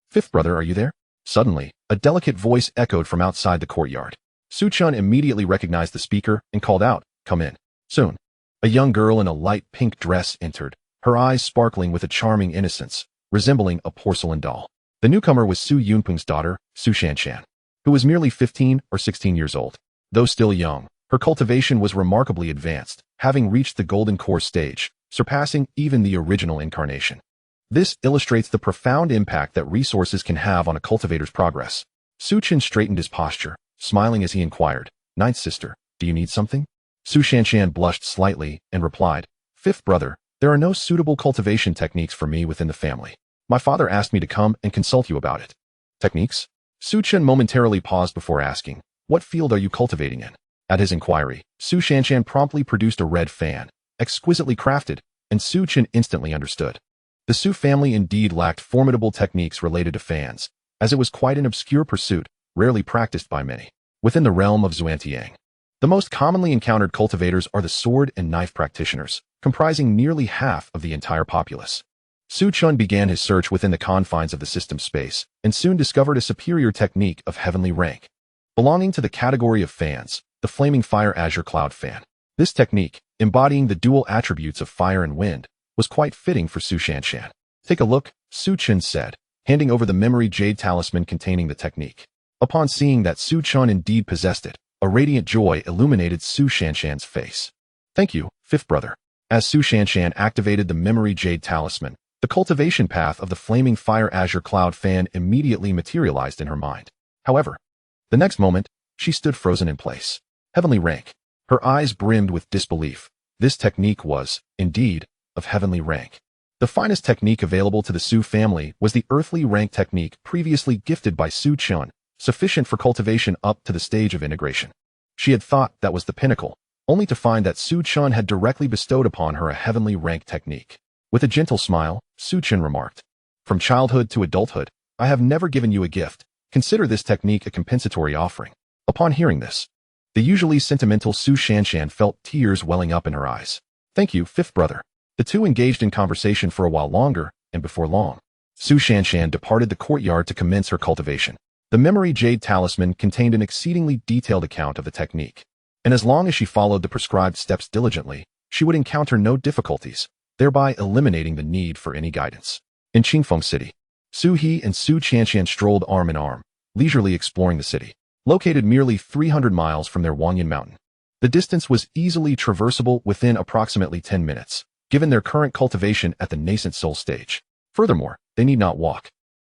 [SPEAKER 1] "Fifth brother, are you there?" Suddenly, a delicate voice echoed from outside the courtyard. Su Chen immediately recognized the speaker and called out, "Come in." Soon, a young girl in a light pink dress entered, her eyes sparkling with a charming innocence, resembling a porcelain doll. The newcomer was Su Yunpeng's daughter, Su Chen, who was merely 15 or 16 years old. Though still young, her cultivation was remarkably advanced, having reached the golden core stage, surpassing even the original incarnation. This illustrates the profound impact that resources can have on a cultivator's progress. Su Chen straightened his posture, smiling as he inquired, "Ninth sister, do you need something?" Su Chen blushed slightly and replied, "Fifth brother, there are no suitable cultivation techniques for me within the family. My father asked me to come and consult you about it." "Techniques?" Su Chen momentarily paused before asking, "What field are you cultivating in?" At his inquiry, Su Chen promptly produced a red fan, exquisitely crafted, and Su Chen instantly understood. The Su family indeed lacked formidable techniques related to fans, as it was quite an obscure pursuit, rarely practiced by many. Within the realm of Xuantiang, the most commonly encountered cultivators are the sword and knife practitioners, comprising nearly half of the entire populace. Su Chen began his search within the confines of the system space, and soon discovered a superior technique of heavenly rank, belonging to the category of fans, the Flaming Fire Azure Cloud Fan. This technique, embodying the dual attributes of fire and wind, was quite fitting for Su Chen. "Take a look," Su Chen said, handing over the memory jade talisman containing the technique. Upon seeing that Su Chen indeed possessed it, a radiant joy illuminated Su Chen face. Thank you, fifth brother. As Su Chen activated the memory jade talisman, the cultivation path of the flaming fire azure cloud fan immediately materialized in her mind. However, the next moment, she stood frozen in place. Heavenly rank. Her eyes brimmed with disbelief. This technique was, indeed, of heavenly rank. The finest technique available to the Su family was the earthly rank technique previously gifted by Su Chen, sufficient for cultivation up to the stage of integration. She had thought that was the pinnacle, only to find that Su Chen had directly bestowed upon her a heavenly rank technique. With a gentle smile, Su Chen remarked, "From childhood to adulthood, I have never given you a gift. Consider this technique a compensatory offering." Upon hearing this, the usually sentimental Su Chen felt tears welling up in her eyes. "Thank you, fifth brother." The two engaged in conversation for a while longer, and before long, Su Chen departed the courtyard to commence her cultivation. The memory jade talisman contained an exceedingly detailed account of the technique, and as long as she followed the prescribed steps diligently, she would encounter no difficulties, thereby eliminating the need for any guidance. In Qingfeng City, Su He and Su Chen strolled arm in arm, leisurely exploring the city. Located merely 300 miles from their Wanyan mountain, the distance was easily traversable within approximately 10 minutes, given their current cultivation at the nascent soul stage. Furthermore, they need not walk,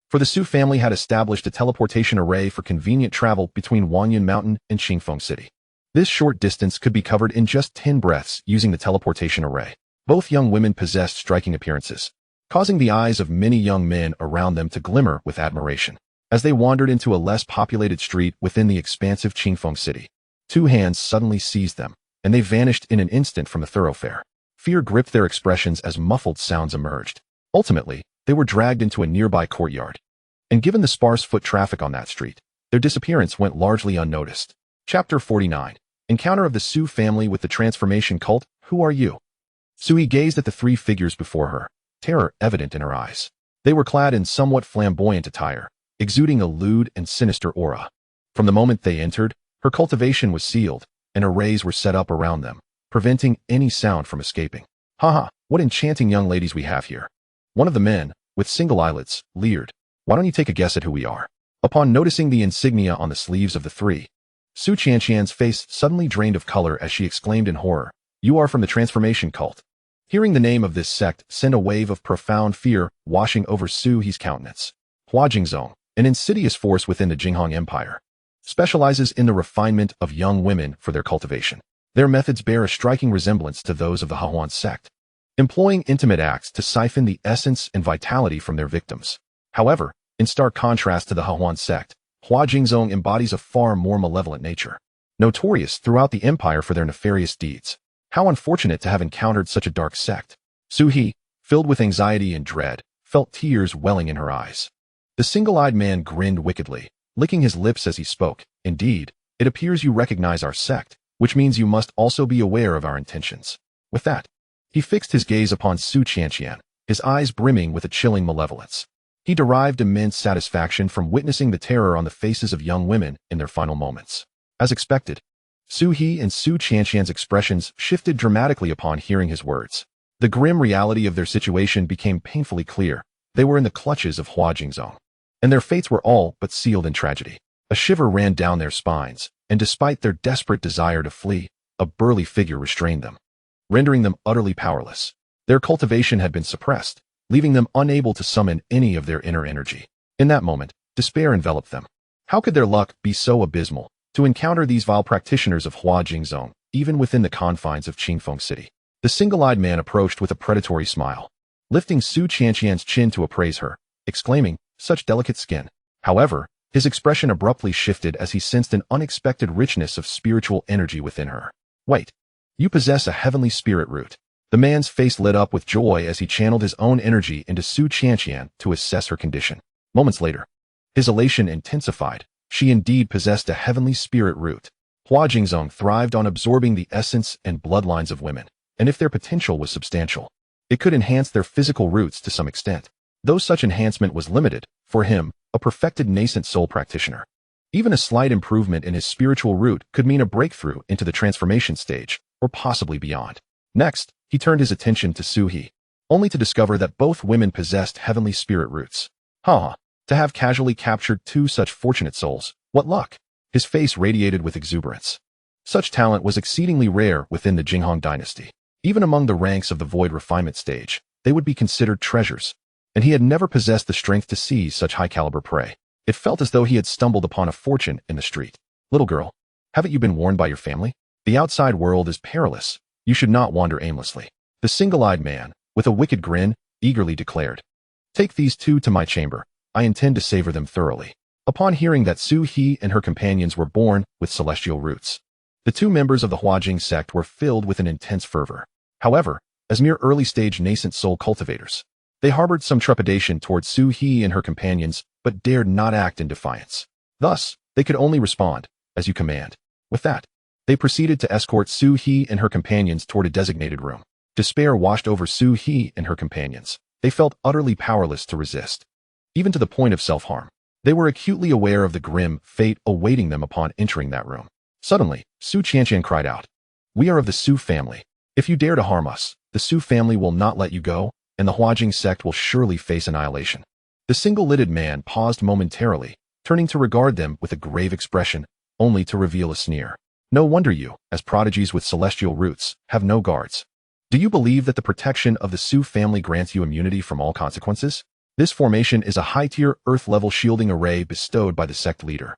[SPEAKER 1] for the Su family had established a teleportation array for convenient travel between Wanyan mountain and Qingfeng City. This short distance could be covered in just 10 breaths using the teleportation array. Both young women possessed striking appearances, causing the eyes of many young men around them to glimmer with admiration. As they wandered into a less populated street within the expansive Qingfeng City, two hands suddenly seized them, and they vanished in an instant from the thoroughfare. Fear gripped their expressions as muffled sounds emerged. Ultimately, they were dragged into a nearby courtyard. And given the sparse foot traffic on that street, their disappearance went largely unnoticed. Chapter 49. Encounter of the Su family with the transformation cult. Who are you? Sui gazed at the three figures before her, terror evident in her eyes. They were clad in somewhat flamboyant attire, exuding a lewd and sinister aura. From the moment they entered, her cultivation was sealed, and arrays were set up around them, preventing any sound from escaping. "Haha, what enchanting young ladies we have here." One of the men, with single eyelids, leered. "Why don't you take a guess at who we are?" Upon noticing the insignia on the sleeves of the three, Su Chen face suddenly drained of color as she exclaimed in horror, "You are from the transformation cult." Hearing the name of this sect sent a wave of profound fear washing over Su He's countenance. Huajingzong, an insidious force within the Jinghong Empire, specializes in the refinement of young women for their cultivation. Their methods bear a striking resemblance to those of the Hahuan sect, employing intimate acts to siphon the essence and vitality from their victims. However, in stark contrast to the Hahuan sect, Huajingzong embodies a far more malevolent nature, notorious throughout the empire for their nefarious deeds. How unfortunate to have encountered such a dark sect. Su He, filled with anxiety and dread, felt tears welling in her eyes. The single-eyed man grinned wickedly, licking his lips as he spoke. "Indeed, it appears you recognize our sect, which means you must also be aware of our intentions." With that, he fixed his gaze upon Su Chen, his eyes brimming with a chilling malevolence. He derived immense satisfaction from witnessing the terror on the faces of young women in their final moments. As expected, Su He and Su Chen expressions shifted dramatically upon hearing his words. The grim reality of their situation became painfully clear. They were in the clutches of Huajingzong, and their fates were all but sealed in tragedy. A shiver ran down their spines, and despite their desperate desire to flee, a burly figure restrained them, rendering them utterly powerless. Their cultivation had been suppressed, leaving them unable to summon any of their inner energy. In that moment, despair enveloped them. How could their luck be so abysmal to encounter these vile practitioners of Huajingzong, even within the confines of Qingfeng City? The single-eyed man approached with a predatory smile, lifting Su Chen chin to appraise her, exclaiming, "Such delicate skin." However, his expression abruptly shifted as he sensed an unexpected richness of spiritual energy within her. "Wait, you possess a heavenly spirit root." The man's face lit up with joy as he channeled his own energy into Su Chen to assess her condition. Moments later, his elation intensified. She indeed possessed a heavenly spirit root. Huajingzong thrived on absorbing the essence and bloodlines of women, and if their potential was substantial, it could enhance their physical roots to some extent. Though such enhancement was limited, for him, a perfected nascent soul practitioner, even a slight improvement in his spiritual root could mean a breakthrough into the transformation stage, or possibly beyond. Next, he turned his attention to Su He, only to discover that both women possessed heavenly spirit roots. To have casually captured two such fortunate souls, What luck! His face radiated with exuberance. Such talent was exceedingly rare within the Jinghong dynasty. Even among the ranks of the void refinement stage, they would be considered treasures, and he had never possessed the strength to seize such high-caliber prey. It felt as though he had stumbled upon a fortune in the street. Little girl, haven't you been warned by your family? The outside world is perilous. You should not wander aimlessly. The single-eyed man, with a wicked grin, eagerly declared. Take these two to my chamber. I intend to savor them thoroughly. Upon hearing that Su He and her companions were born with celestial roots, the two members of the Huajing sect were filled with an intense fervor. However, as mere early-stage nascent soul cultivators, they harbored some trepidation towards Su He and her companions, but dared not act in defiance. Thus, they could only respond, as you command. With that, they proceeded to escort Su He and her companions toward a designated room. Despair washed over Su He and her companions. They felt utterly powerless to resist, even to the point of self-harm. They were acutely aware of the grim fate awaiting them upon entering that room. Suddenly, Su Chen cried out, "We are of the Su family. If you dare to harm us, the Su family will not let you go, and the Huajing sect will surely face annihilation." The single-lidded man paused momentarily, turning to regard them with a grave expression, only to reveal a sneer. "No wonder you, as prodigies with celestial roots, have no guards. Do you believe that the protection of the Su family grants you immunity from all consequences? This formation is a high-tier, Earth-level shielding array bestowed by the sect leader.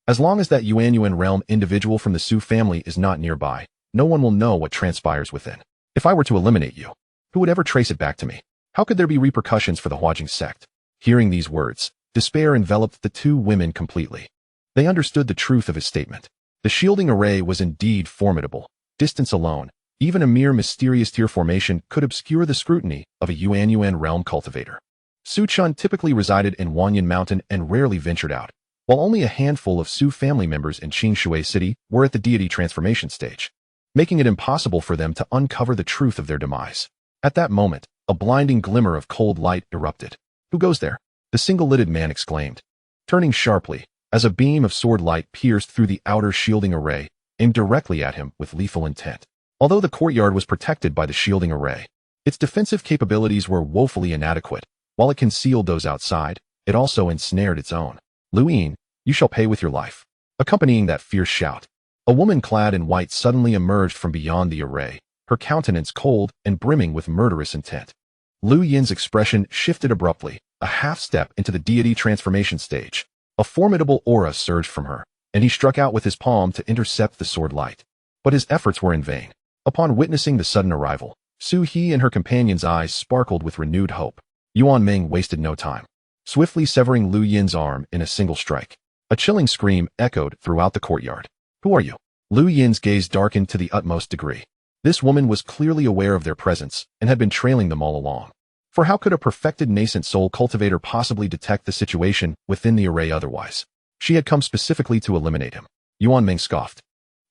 [SPEAKER 1] As long as that Yuan realm individual from the Su family is not nearby, no one will know what transpires within. If I were to eliminate you, who would ever trace it back to me? How could there be repercussions for the Huajing sect?" Hearing these words, despair enveloped the two women completely. They understood the truth of his statement. The shielding array was indeed formidable. Distance alone, even a mere mysterious tier formation could obscure the scrutiny of a Yuan realm cultivator. Su Chen typically resided in Wanyan Mountain and rarely ventured out, while only a handful of Su family members in Qingshui City were at the deity transformation stage, making it impossible for them to uncover the truth of their demise. At that moment, a blinding glimmer of cold light erupted. "Who goes there?" the single-lidded man exclaimed, turning sharply, as a beam of sword light pierced through the outer shielding array, aimed directly at him with lethal intent. Although the courtyard was protected by the shielding array, its defensive capabilities were woefully inadequate. While it concealed those outside, it also ensnared its own. "Luyin, you shall pay with your life." Accompanying that fierce shout, a woman clad in white suddenly emerged from beyond the array, her countenance cold and brimming with murderous intent. Lu Yin's expression shifted abruptly, a half-step into the deity transformation stage. A formidable aura surged from her, and he struck out with his palm to intercept the sword light. But his efforts were in vain. Upon witnessing the sudden arrival, Su He and her companion's eyes sparkled with renewed hope. Yuan Ming wasted no time, swiftly severing Lu Yin's arm in a single strike. A chilling scream echoed throughout the courtyard. "Who are you?" Lu Yin's gaze darkened to the utmost degree. This woman was clearly aware of their presence and had been trailing them all along. For how could a perfected nascent soul cultivator possibly detect the situation within the array otherwise? She had come specifically to eliminate him. Yuan Ming scoffed.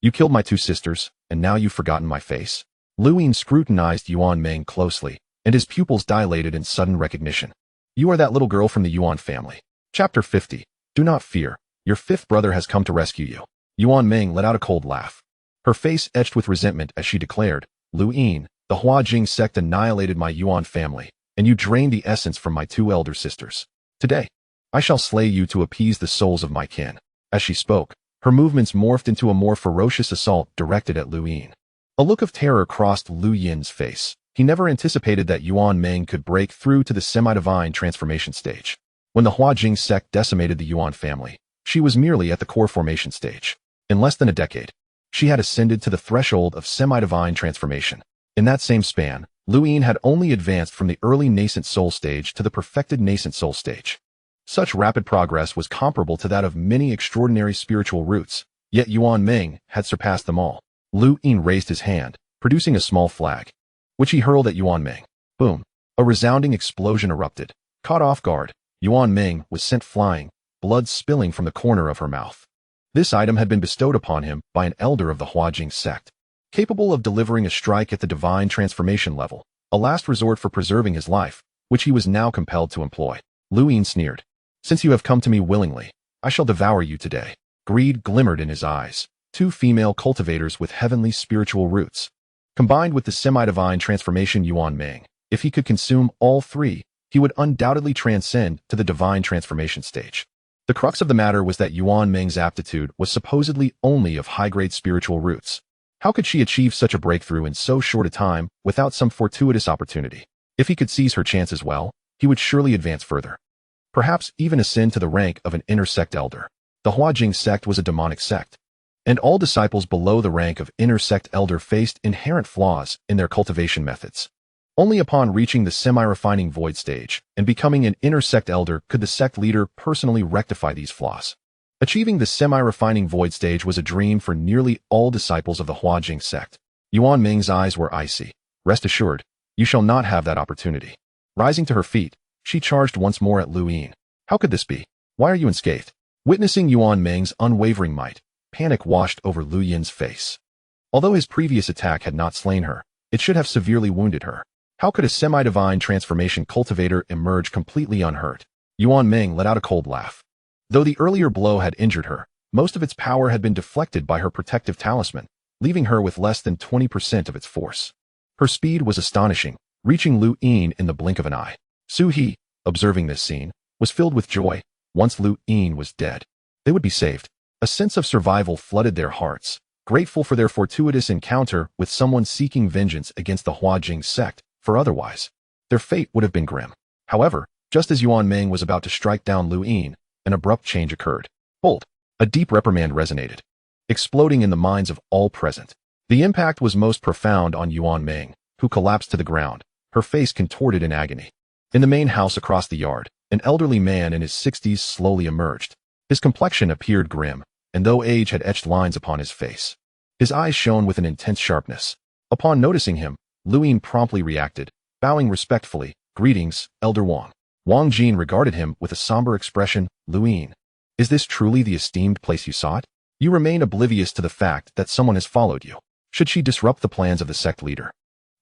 [SPEAKER 1] "You killed my two sisters, and now you've forgotten my face?" Lu Yin scrutinized Yuan Ming closely, and his pupils dilated in sudden recognition. "You are that little girl from the Yuan family." Chapter 50. Do not fear. Your fifth brother has come to rescue you. Yuan Ming let out a cold laugh. Her face etched with resentment as she declared, "Lu Yin, the Huajing sect annihilated my Yuan family, and you drained the essence from my two elder sisters. Today, I shall slay you to appease the souls of my kin." As she spoke, her movements morphed into a more ferocious assault directed at Lu Yin. A look of terror crossed Lu Yin's face. He never anticipated that Yuan Ming could break through to the semi-divine transformation stage. When the Huajing sect decimated the Yuan family, she was merely at the core formation stage. In less than a decade, she had ascended to the threshold of semi-divine transformation. In that same span, Lu Yin had only advanced from the early nascent soul stage to the perfected nascent soul stage. Such rapid progress was comparable to that of many extraordinary spiritual roots, yet Yuan Ming had surpassed them all. Lu Yin raised his hand, producing a small flag, which he hurled at Yuan Ming. Boom! A resounding explosion erupted. Caught off guard, Yuan Ming was sent flying, blood spilling from the corner of her mouth. This item had been bestowed upon him by an elder of the Huajing sect, capable of delivering a strike at the divine transformation level, a last resort for preserving his life, which he was now compelled to employ. Lu Yin sneered. "Since you have come to me willingly, I shall devour you today." Greed glimmered in his eyes. Two female cultivators with heavenly spiritual roots, combined with the semi-divine transformation Yuan Ming. If he could consume all three, he would undoubtedly transcend to the divine transformation stage. The crux of the matter was that Yuan Ming's aptitude was supposedly only of high-grade spiritual roots. How could she achieve such a breakthrough in so short a time without some fortuitous opportunity? If he could seize her chance as well, he would surely advance further. Perhaps even ascend to the rank of an inner sect elder. The Huajing sect was a demonic sect, and all disciples below the rank of inner sect elder faced inherent flaws in their cultivation methods. Only upon reaching the semi-refining void stage and becoming an inner sect elder could the sect leader personally rectify these flaws. Achieving the semi-refining void stage was a dream for nearly all disciples of the Huajing sect. Yuan Ming's eyes were icy. Rest assured, you shall not have that opportunity. Rising to her feet, she charged once more at Lu Yin. How could this be? Why are you unscathed? Witnessing Yuan Ming's unwavering might, panic washed over Lu Yin's face. Although his previous attack had not slain her, it should have severely wounded her. How could a semi-divine transformation cultivator emerge completely unhurt? Yuan Ming let out a cold laugh. Though the earlier blow had injured her, most of its power had been deflected by her protective talisman, leaving her with less than 20% of its force. Her speed was astonishing, reaching Lu Yin in the blink of an eye. Su He, observing this scene, was filled with joy. Once Lu Yin was dead, they would be saved. A sense of survival flooded their hearts, grateful for their fortuitous encounter with someone seeking vengeance against the Huajing sect, for otherwise, their fate would have been grim. However, just as Yuan Ming was about to strike down Lu Yin, an abrupt change occurred. Hold! A deep reprimand resonated, exploding in the minds of all present. The impact was most profound on Yuan Ming, who collapsed to the ground, her face contorted in agony. In the main house across the yard, an elderly man in his 60s slowly emerged. His complexion appeared grim, and though age had etched lines upon his face, his eyes shone with an intense sharpness. Upon noticing him, Lu Yin promptly reacted, bowing respectfully. Greetings, Elder Wang. Wang Jin regarded him with a somber expression. Lu Yin, is this truly the esteemed place you sought? You remain oblivious to the fact that someone has followed you. Should she disrupt the plans of the sect leader,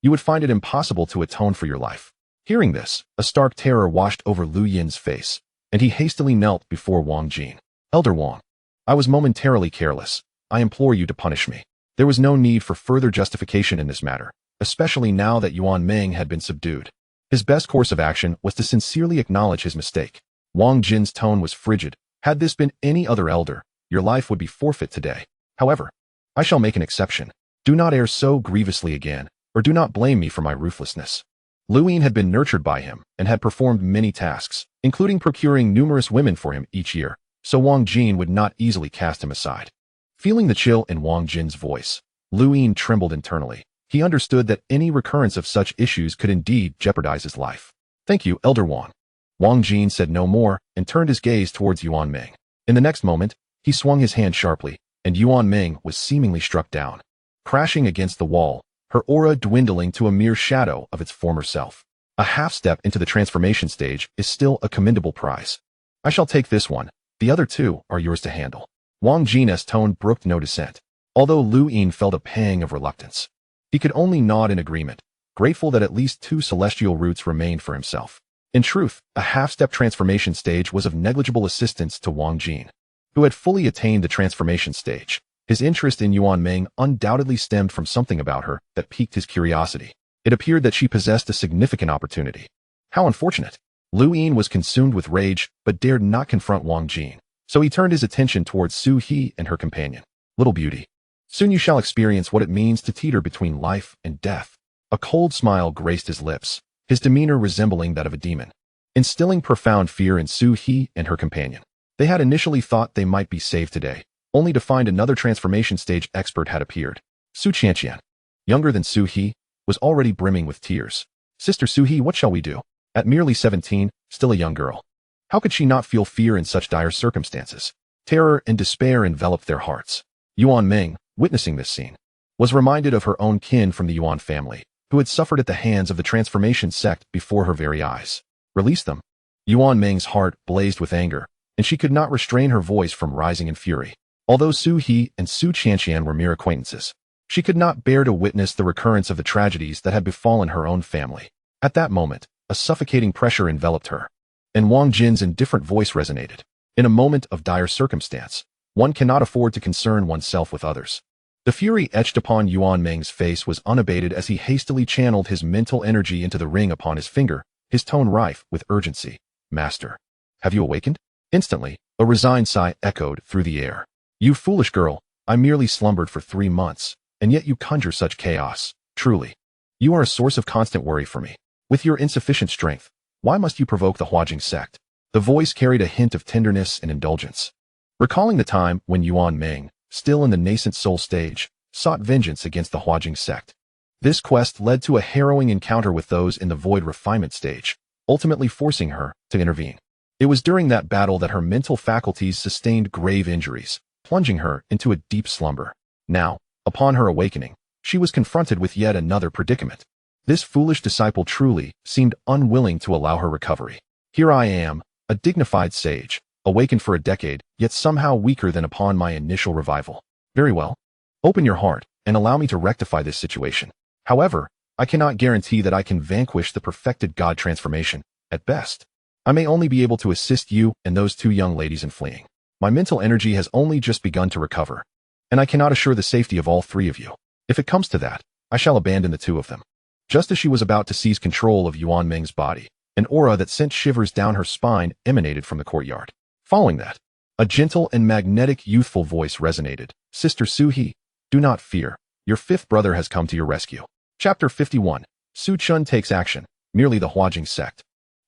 [SPEAKER 1] you would find it impossible to atone for your life. Hearing this, a stark terror washed over Lu Yin's face, and he hastily knelt before Wang Jin. Elder Wang, I was momentarily careless. I implore you to punish me. There was no need for further justification in this matter, especially now that Yuan Ming had been subdued. His best course of action was to sincerely acknowledge his mistake. Wang Jin's tone was frigid. Had this been any other elder, your life would be forfeit today. However, I shall make an exception. Do not err so grievously again, or do not blame me for my ruthlessness. Lu Yin had been nurtured by him and had performed many tasks, including procuring numerous women for him each year, so Wang Jin would not easily cast him aside. Feeling the chill in Wang Jin's voice, Lu Yin trembled internally. He understood that any recurrence of such issues could indeed jeopardize his life. Thank you, Elder Wang. Wang Jin said no more and turned his gaze towards Yuan Ming. In the next moment, he swung his hand sharply, and Yuan Ming was seemingly struck down, crashing against the wall, her aura dwindling to a mere shadow of its former self. A half step into the transformation stage is still a commendable prize. I shall take this one. The other two are yours to handle. Wang Jin's tone brooked no dissent, although Lu Yin felt a pang of reluctance. He could only nod in agreement, grateful that at least 2 celestial roots remained for himself. In truth, a half-step transformation stage was of negligible assistance to Wang Jin, who had fully attained the transformation stage. His interest in Yuan Ming undoubtedly stemmed from something about her that piqued his curiosity. It appeared that she possessed a significant opportunity. How unfortunate! Lu Yin was consumed with rage, but dared not confront Wang Jin, so he turned his attention towards Su He and her companion. Little beauty, soon you shall experience what it means to teeter between life and death. A cold smile graced his lips, his demeanor resembling that of a demon, instilling profound fear in Su He and her companion. They had initially thought they might be saved today, only to find another transformation stage expert had appeared. Su Chen, younger than Su He, was already brimming with tears. Sister Su He, what shall we do? At merely 17, still a young girl, how could she not feel fear in such dire circumstances? Terror and despair enveloped their hearts. Yuan Ming, witnessing this scene, was reminded of her own kin from the Yuan family, who had suffered at the hands of the transformation sect before her very eyes. Release them. Yuan Ming's heart blazed with anger, and she could not restrain her voice from rising in fury. Although Su He and Su Chen were mere acquaintances, she could not bear to witness the recurrence of the tragedies that had befallen her own family. At that moment, a suffocating pressure enveloped her, and Wang Jin's indifferent voice resonated. In a moment of dire circumstance, one cannot afford to concern oneself with others. The fury etched upon Yuan Ming's face was unabated as he hastily channeled his mental energy into the ring upon his finger, his tone rife with urgency. Master, have you awakened? Instantly, a resigned sigh echoed through the air. You foolish girl, I merely slumbered for 3 months, and yet you conjure such chaos. Truly, you are a source of constant worry for me. With your insufficient strength, why must you provoke the Huajing sect? The voice carried a hint of tenderness and indulgence. Recalling the time when Yuan Ming, still in the nascent soul stage, sought vengeance against the Huajing sect. This quest led to a harrowing encounter with those in the void refinement stage, ultimately forcing her to intervene. It was during that battle that her mental faculties sustained grave injuries, plunging her into a deep slumber. Now, upon her awakening, she was confronted with yet another predicament. This foolish disciple truly seemed unwilling to allow her recovery. Here I am, a dignified sage, awakened for a decade, yet somehow weaker than upon my initial revival. Very well. Open your heart, and allow me to rectify this situation. However, I cannot guarantee that I can vanquish the perfected God transformation. At best, I may only be able to assist you and those 2 young ladies in fleeing. My mental energy has only just begun to recover, and I cannot assure the safety of all 3 of you. If it comes to that, I shall abandon the 2 of them. Just as she was about to seize control of Yuan Ming's body, an aura that sent shivers down her spine emanated from the courtyard. Following that, a gentle and magnetic youthful voice resonated. Sister Su He, do not fear. Your 5th brother has come to your rescue. Chapter 51. Su Chen takes action. Merely the Huajing sect.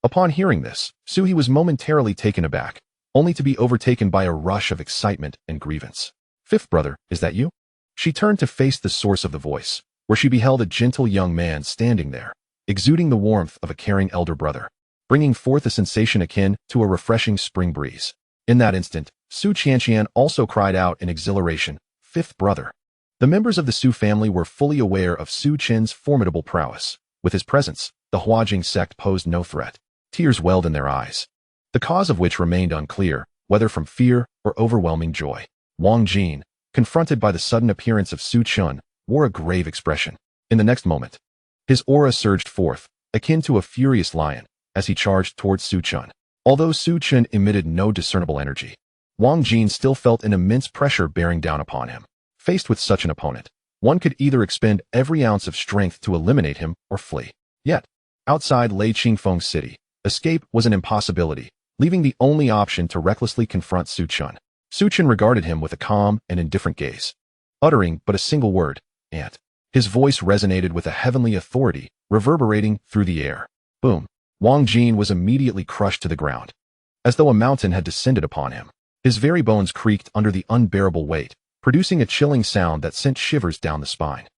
[SPEAKER 1] Upon hearing this, Su He was momentarily taken aback, only to be overtaken by a rush of excitement and grievance. 5th brother, is that you? She turned to face the source of the voice, where she beheld a gentle young man standing there, exuding the warmth of a caring elder brother, bringing forth a sensation akin to a refreshing spring breeze. In that instant, Su Chen also cried out in exhilaration, 5th brother. The members of the Su family were fully aware of Su Chen's formidable prowess. With his presence, the Huajing sect posed no threat. Tears welled in their eyes, the cause of which remained unclear, whether from fear or overwhelming joy. Wang Jin, confronted by the sudden appearance of Su Chen, wore a grave expression. In the next moment, his aura surged forth, akin to a furious lion, as he charged towards Su Chen. Although Su Chen emitted no discernible energy, Wang Jin still felt an immense pressure bearing down upon him. Faced with such an opponent, one could either expend every ounce of strength to eliminate him or flee. Yet, outside Lei Qingfeng's city, escape was an impossibility, leaving the only option to recklessly confront Su Chen. Su Chen regarded him with a calm and indifferent gaze, uttering but a single word, "Ant." His voice resonated with a heavenly authority, reverberating through the air. Boom! Wang Jin was immediately crushed to the ground, as though a mountain had descended upon him. His very bones creaked under the unbearable weight, producing a chilling sound that sent shivers down the spine.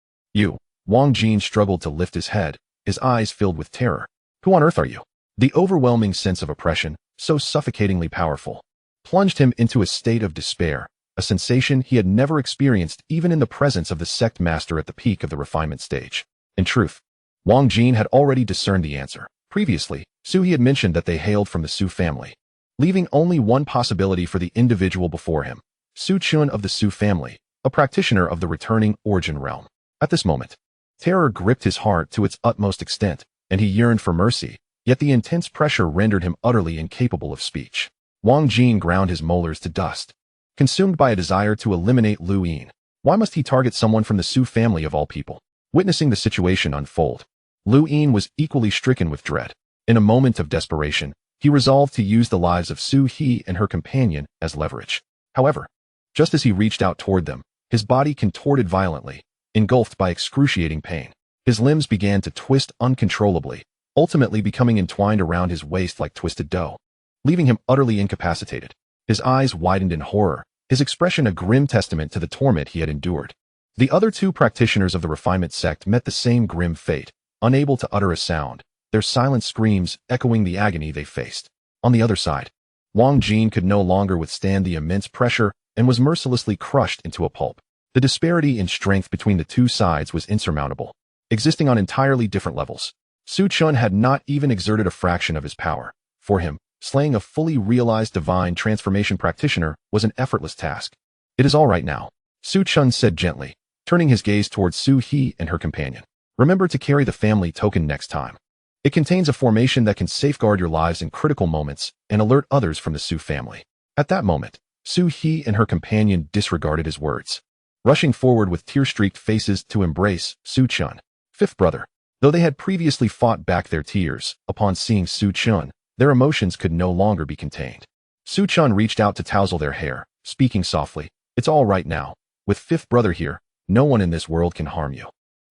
[SPEAKER 1] Wang Jin struggled to lift his head, his eyes filled with terror. Who on earth are you? The overwhelming sense of oppression, so suffocatingly powerful, plunged him into a state of despair, a sensation he had never experienced even in the presence of the sect master at the peak of the refinement stage. In truth, Wang Jin had already discerned the answer. Previously, Su He had mentioned that they hailed from the Su family, leaving only one possibility for the individual before him. Su Chen of the Su family, a practitioner of the returning origin realm. At this moment, terror gripped his heart to its utmost extent, and he yearned for mercy, yet the intense pressure rendered him utterly incapable of speech. Wang Jin ground his molars to dust, consumed by a desire to eliminate Lu Yin. Why must he target someone from the Su family of all people? Witnessing the situation unfold, Lu Yin was equally stricken with dread. In a moment of desperation, he resolved to use the lives of Su He and her companion as leverage. However, just as he reached out toward them, his body contorted violently, engulfed by excruciating pain. His limbs began to twist uncontrollably, ultimately becoming entwined around his waist like twisted dough, leaving him utterly incapacitated. His eyes widened in horror, his expression a grim testament to the torment he had endured. The other 2 practitioners of the refinement sect met the same grim fate, unable to utter a sound, their silent screams echoing the agony they faced. On the other side, Wang Jin could no longer withstand the immense pressure and was mercilessly crushed into a pulp. The disparity in strength between the 2 sides was insurmountable, existing on entirely different levels. Su Chen had not even exerted a fraction of his power. For him, slaying a fully realized divine transformation practitioner was an effortless task. It is all right now, Su Chen said gently, turning his gaze towards Su He and her companion. Remember to carry the family token next time. It contains a formation that can safeguard your lives in critical moments and alert others from the Su family. At that moment, Su He and her companion disregarded his words, rushing forward with tear-streaked faces to embrace Su Chen. 5th brother. Though they had previously fought back their tears, upon seeing Su Chen, their emotions could no longer be contained. Su Chen reached out to tousle their hair, speaking softly. It's all right now. With fifth brother here, no one in this world can harm you.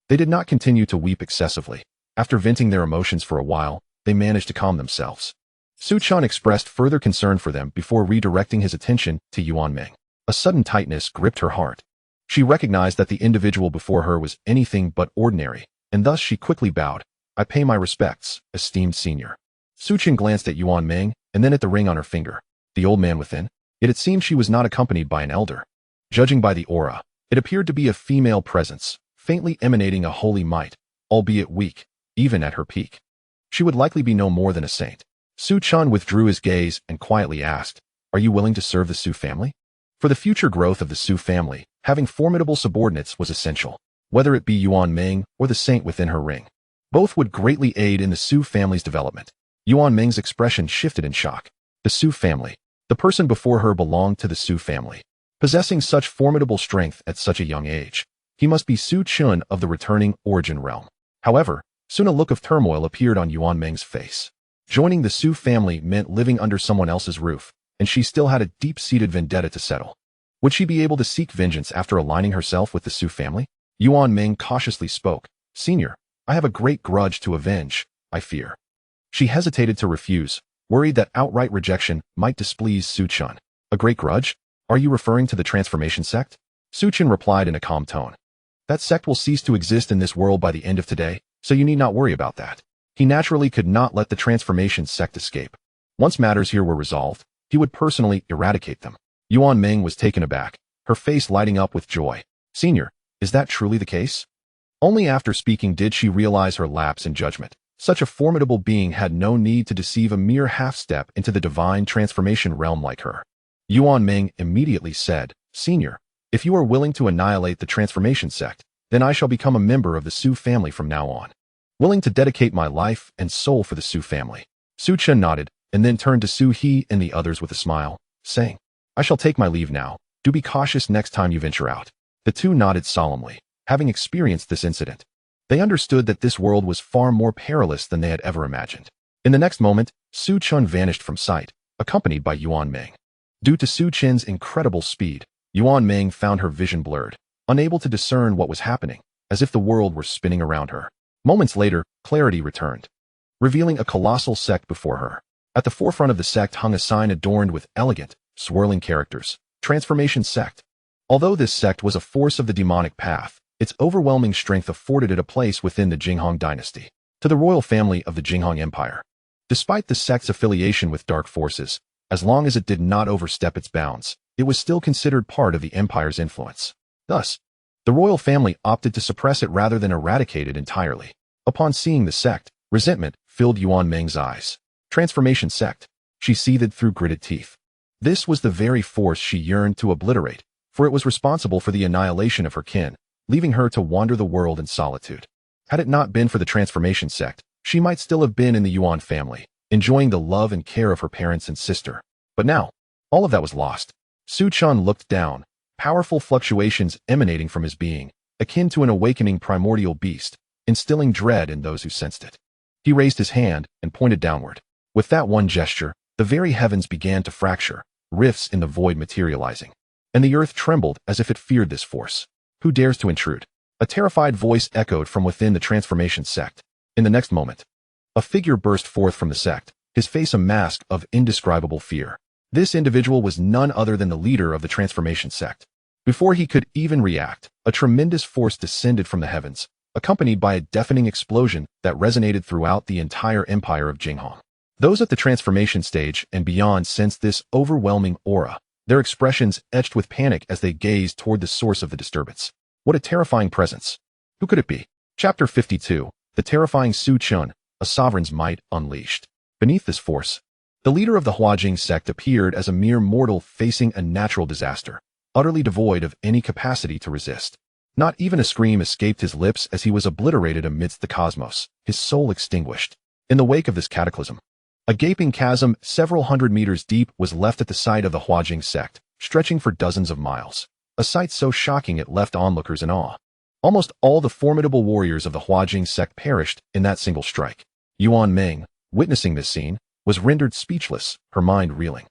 [SPEAKER 1] They did not continue to weep excessively. After venting their emotions for a while, they managed to calm themselves. Su Chen expressed further concern for them before redirecting his attention to Yuan Ming. A sudden tightness gripped her heart. She recognized that the individual before her was anything but ordinary, and thus she quickly bowed. I pay my respects, esteemed senior. Su Chen glanced at Yuan Ming and then at the ring on her finger. The old man within? Yet it seemed she was not accompanied by an elder. Judging by the aura, it appeared to be a female presence, faintly emanating a holy might, albeit weak, even at her peak. She would likely be no more than a saint. Su Chen withdrew his gaze and quietly asked, Are you willing to serve the Su family? For the future growth of the Su family, having formidable subordinates was essential, whether it be Yuan Ming or the saint within her ring. Both would greatly aid in the Su family's development. Yuan Ming's expression shifted in shock. The Su family. The person before her belonged to the Su family. Possessing such formidable strength at such a young age, he must be Su Chen of the returning origin realm. However, soon a look of turmoil appeared on Yuan Ming's face. Joining the Su family meant living under someone else's roof, and she still had a deep-seated vendetta to settle. Would she be able to seek vengeance after aligning herself with the Su family? Yuan Ming cautiously spoke. Senior, I have a great grudge to avenge, I fear. She hesitated to refuse, worried that outright rejection might displease Su Chen. A great grudge? Are you referring to the transformation sect? Su Chen replied in a calm tone. That sect will cease to exist in this world by the end of today, so you need not worry about that. He naturally could not let the transformation sect escape. Once matters here were resolved, he would personally eradicate them. Yuan Ming was taken aback, her face lighting up with joy. Senior, is that truly the case? Only after speaking did she realize her lapse in judgment. Such a formidable being had no need to deceive a mere half-step into the divine transformation realm like her. Yuan Ming immediately said, Senior, if you are willing to annihilate the transformation sect, then I shall become a member of the Su family from now on. Willing to dedicate my life and soul for the Su family. Su Chen nodded, and then turned to Su He and the others with a smile, saying, I shall take my leave now. Do be cautious next time you venture out. The two nodded solemnly, having experienced this incident. They understood that this world was far more perilous than they had ever imagined. In the next moment, Su Chen vanished from sight, accompanied by Yuan Ming. Due to Su Chen's incredible speed, Yuan Ming found her vision blurred, unable to discern what was happening, as if the world were spinning around her. Moments later, clarity returned, revealing a colossal sect before her. At the forefront of the sect hung a sign adorned with elegant, swirling characters, Transformation Sect. Although this sect was a force of the demonic path, its overwhelming strength afforded it a place within the Jinghong dynasty, to the royal family of the Jinghong Empire. Despite the sect's affiliation with dark forces, as long as it did not overstep its bounds, it was still considered part of the empire's influence. Thus, the royal family opted to suppress it rather than eradicate it entirely. Upon seeing the sect, resentment filled Yuan Ming's eyes. Transformation Sect. She seethed through gritted teeth. This was the very force she yearned to obliterate, for it was responsible for the annihilation of her kin, leaving her to wander the world in solitude. Had it not been for the Transformation Sect, she might still have been in the Yuan family, enjoying the love and care of her parents and sister. But now, all of that was lost. Su Chen looked down, powerful fluctuations emanating from his being, akin to an awakening primordial beast, instilling dread in those who sensed it. He raised his hand and pointed downward. With that one gesture, the very heavens began to fracture, rifts in the void materializing. And the earth trembled as if it feared this force. Who dares to intrude? A terrified voice echoed from within the Transformation Sect. In the next moment, a figure burst forth from the sect, his face a mask of indescribable fear. This individual was none other than the leader of the Transformation Sect. Before he could even react, a tremendous force descended from the heavens, accompanied by a deafening explosion that resonated throughout the entire empire of Jinghong. Those at the transformation stage and beyond sensed this overwhelming aura, their expressions etched with panic as they gazed toward the source of the disturbance. What a terrifying presence! Who could it be? Chapter 52, The Terrifying Su Chen, a Sovereign's Might Unleashed. Beneath this force, the leader of the Huajing sect appeared as a mere mortal facing a natural disaster, utterly devoid of any capacity to resist. Not even a scream escaped his lips as he was obliterated amidst the cosmos, his soul extinguished. In the wake of this cataclysm, a gaping chasm several hundred meters deep was left at the site of the Huajing sect, stretching for dozens of miles. A sight so shocking it left onlookers in awe. Almost all the formidable warriors of the Huajing sect perished in that single strike. Yuan Ming, witnessing this scene, was rendered speechless, her mind reeling.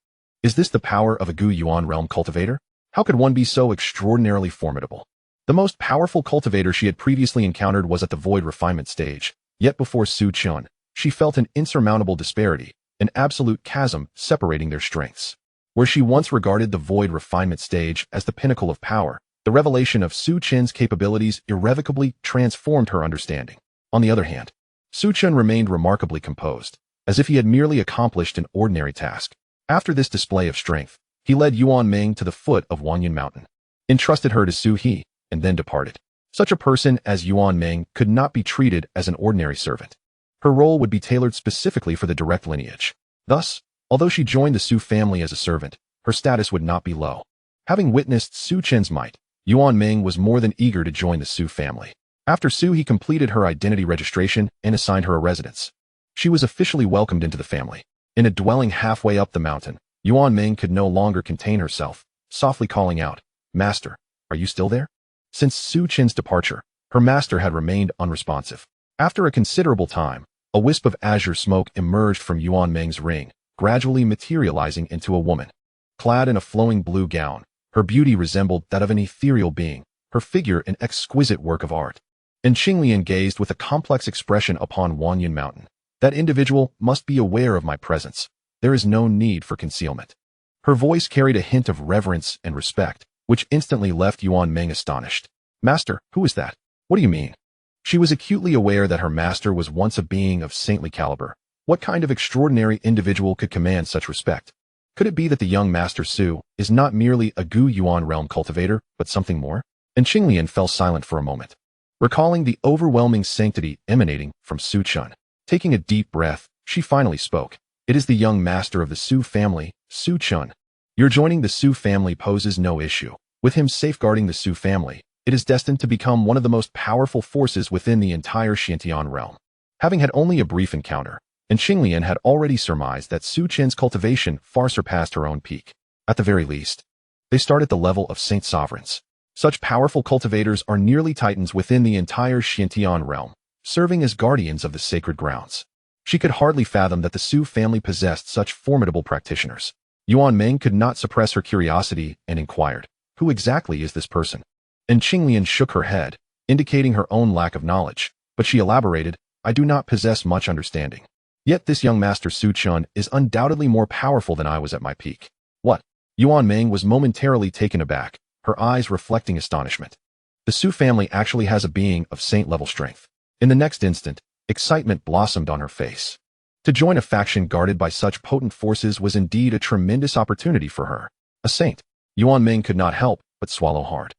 [SPEAKER 1] Is this the power of a Gu Yuan realm cultivator? How could one be so extraordinarily formidable? The most powerful cultivator she had previously encountered was at the void refinement stage, yet before Su Chen, she felt an insurmountable disparity, an absolute chasm separating their strengths. Where she once regarded the void refinement stage as the pinnacle of power, the revelation of Su Chen's capabilities irrevocably transformed her understanding. On the other hand, Su Chen remained remarkably composed, as if he had merely accomplished an ordinary task. After this display of strength, he led Yuan Ming to the foot of Wanyan Mountain, entrusted her to Su He, and then departed. Such a person as Yuan Ming could not be treated as an ordinary servant. Her role would be tailored specifically for the direct lineage. Thus, although she joined the Su family as a servant, her status would not be low. Having witnessed Su Chen's might, Yuan Ming was more than eager to join the Su family. After Su He completed her identity registration and assigned her a residence, she was officially welcomed into the family. In a dwelling halfway up the mountain, Yuan Ming could no longer contain herself, softly calling out, "Master, are you still there?" Since Su Chen's departure, her master had remained unresponsive. After a considerable time, a wisp of azure smoke emerged from Yuan Ming's ring, gradually materializing into a woman. Clad in a flowing blue gown, her beauty resembled that of an ethereal being, her figure an exquisite work of art. And Qinglian gazed with a complex expression upon Wanyan Mountain. That individual must be aware of my presence. There is no need for concealment. Her voice carried a hint of reverence and respect, which instantly left Yuan Ming astonished. "Master, who is that? What do you mean?" She was acutely aware that her master was once a being of saintly caliber. What kind of extraordinary individual could command such respect? Could it be that the young Master Su is not merely a Gu Yuan realm cultivator, but something more? And Qinglian fell silent for a moment, recalling the overwhelming sanctity emanating from Su Chen. Taking a deep breath, she finally spoke. "It is the young master of the Su family, Su Chen. Your joining the Su family poses no issue. With him safeguarding the Su family, it is destined to become one of the most powerful forces within the entire Xiantian realm." Having had only a brief encounter, and Qinglian had already surmised that Su Chen's cultivation far surpassed her own peak. At the very least, they start at the level of saint sovereigns. Such powerful cultivators are nearly titans within the entire Xiantian realm, serving as guardians of the sacred grounds. She could hardly fathom that the Su family possessed such formidable practitioners. Yuan Ming could not suppress her curiosity and inquired, "Who exactly is this person?" And Qinglian shook her head, indicating her own lack of knowledge, but she elaborated, "I do not possess much understanding. Yet this young Master Su Chen is undoubtedly more powerful than I was at my peak." "What?" Yuan Ming was momentarily taken aback, her eyes reflecting astonishment. "The Su family actually has a being of saint-level strength." In the next instant, excitement blossomed on her face. To join a faction guarded by such potent forces was indeed a tremendous opportunity for her. A saint. Yuan Ming could not help but swallow hard.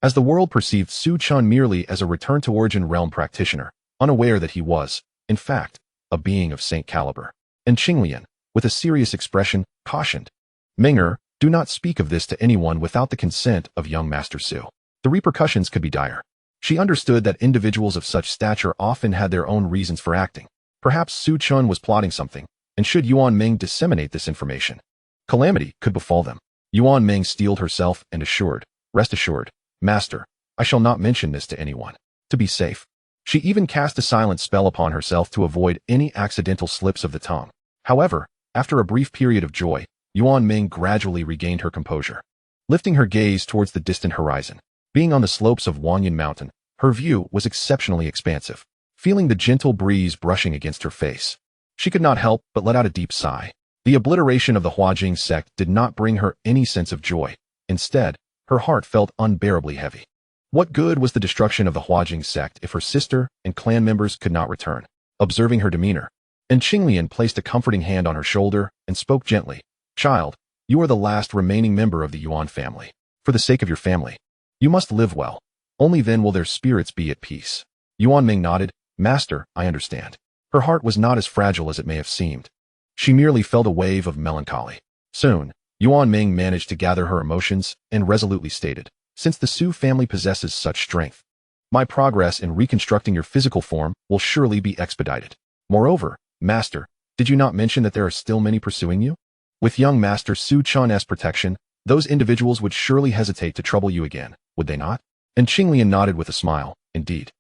[SPEAKER 1] As the world perceived Su Chen merely as a return-to-origin realm practitioner, unaware that he was, in fact, a being of saint caliber. And Qinglian, with a serious expression, cautioned, "Ming'er, do not speak of this to anyone without the consent of young Master Su. The repercussions could be dire." She understood that individuals of such stature often had their own reasons for acting. Perhaps Su Chen was plotting something, and should Yuan Ming disseminate this information, calamity could befall them. Yuan Ming steeled herself and assured, "Rest assured, Master, I shall not mention this to anyone. To be safe." She even cast a silent spell upon herself to avoid any accidental slips of the tongue. However, after a brief period of joy, Yuan Ming gradually regained her composure. Lifting her gaze towards the distant horizon, being on the slopes of Wanyan Mountain, her view was exceptionally expansive. Feeling the gentle breeze brushing against her face, she could not help but let out a deep sigh. The obliteration of the Huajing sect did not bring her any sense of joy. Instead, her heart felt unbearably heavy. What good was the destruction of the Huajing sect if her sister and clan members could not return? Observing her demeanor, and Qinglian placed a comforting hand on her shoulder and spoke gently, "Child, you are the last remaining member of the Yuan family. For the sake of your family, you must live well. Only then will their spirits be at peace." Yuan Ming nodded, "Master, I understand." Her heart was not as fragile as it may have seemed. She merely felt a wave of melancholy. Soon, Yuan Ming managed to gather her emotions and resolutely stated, "Since the Su family possesses such strength, my progress in reconstructing your physical form will surely be expedited. Moreover, Master, did you not mention that there are still many pursuing you? With young Master Su Chen's protection, those individuals would surely hesitate to trouble you again, would they not?" And Qinglian nodded with a smile, "Indeed.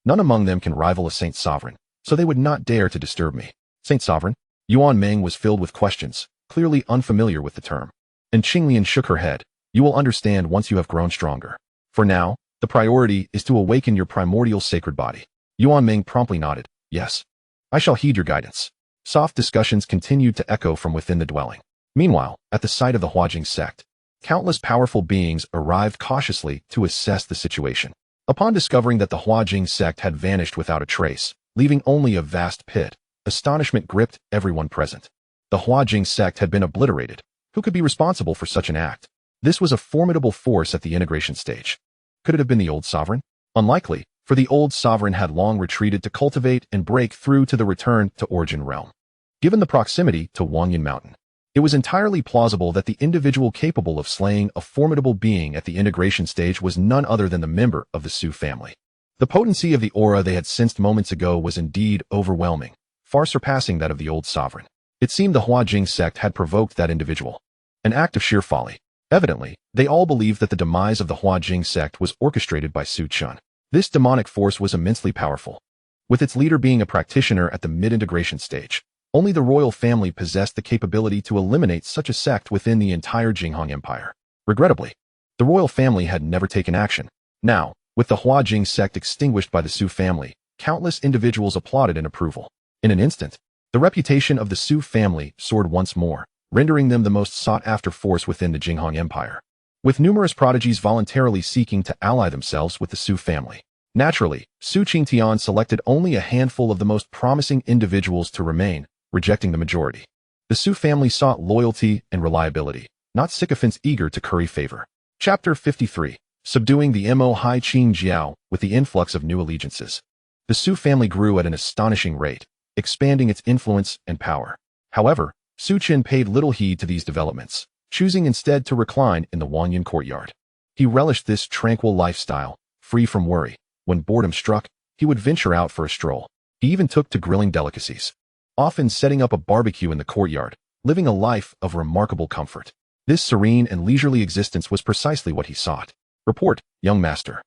[SPEAKER 1] None among them can rival a saint sovereign, so they would not dare to disturb me." "Saint sovereign?" Yuan Ming was filled with questions, clearly unfamiliar with the term. And Qinglian shook her head. You will understand once you have grown stronger. For now, the priority is to awaken your primordial sacred body. Yuan Ming promptly nodded. Yes. I shall heed your guidance. Soft discussions continued to echo from within the dwelling. Meanwhile, at the site of the Huajing sect, countless powerful beings arrived cautiously to assess the situation. Upon discovering that the Huajing sect had vanished without a trace, leaving only a vast pit, astonishment gripped everyone present. The Huajing sect had been obliterated. Who could be responsible for such an act? This was a formidable force at the integration stage. Could it have been the old sovereign? Unlikely, for the old sovereign had long retreated to cultivate and break through to the return to origin realm. Given the proximity to Wanyan Mountain, it was entirely plausible that the individual capable of slaying a formidable being at the integration stage was none other than the member of the Su family. The potency of the aura they had sensed moments ago was indeed overwhelming, far surpassing that of the old sovereign. It seemed the Huajing sect had provoked that individual. An act of sheer folly. Evidently, they all believed that the demise of the Huajing sect was orchestrated by Su Chen. This demonic force was immensely powerful. With its leader being a practitioner at the mid-integration stage, only the royal family possessed the capability to eliminate such a sect within the entire Jinghong Empire. Regrettably, the royal family had never taken action. Now, with the Huajing sect extinguished by the Su family, countless individuals applauded in approval. In an instant, the reputation of the Su family soared once more, rendering them the most sought-after force within the Jinghong Empire, with numerous prodigies voluntarily seeking to ally themselves with the Su family. Naturally, Su Chen selected only a handful of the most promising individuals to remain, rejecting the majority. The Su family sought loyalty and reliability, not sycophants eager to curry favor. Chapter 53. Subduing the Mo Hai Qing Jiao with the influx of new allegiances. The Su family grew at an astonishing rate, expanding its influence and power. However, Su Chen paid little heed to these developments, choosing instead to recline in the Wanyan courtyard. He relished this tranquil lifestyle, free from worry. When boredom struck, he would venture out for a stroll. He even took to grilling delicacies, often setting up a barbecue in the courtyard, living a life of remarkable comfort. This serene and leisurely existence was precisely what he sought. Report, young master.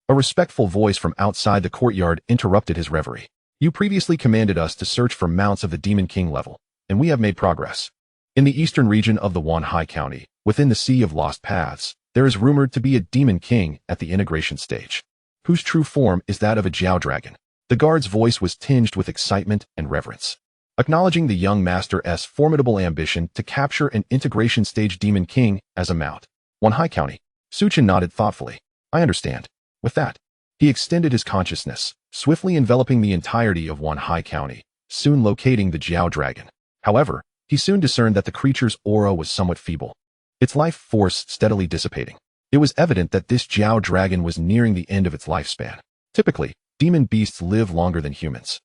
[SPEAKER 1] A respectful voice from outside the courtyard interrupted his reverie. You previously commanded us to search for mounts of the Demon King level, and we have made progress. In the eastern region of the Wanhai County, within the Sea of Lost Paths, there is rumored to be a Demon King at the integration stage, whose true form is that of a Jiao dragon. The guard's voice was tinged with excitement and reverence. Acknowledging the young master's formidable ambition to capture an integration stage Demon King as a mount. Wanhai County. Su Chen nodded thoughtfully. I understand. With that, he extended his consciousness, swiftly enveloping the entirety of Wanhai County, soon locating the Jiao dragon. However, he soon discerned that the creature's aura was somewhat feeble, its life force steadily dissipating. It was evident that this Jiao dragon was nearing the end of its lifespan. Typically, demon beasts live longer than humans,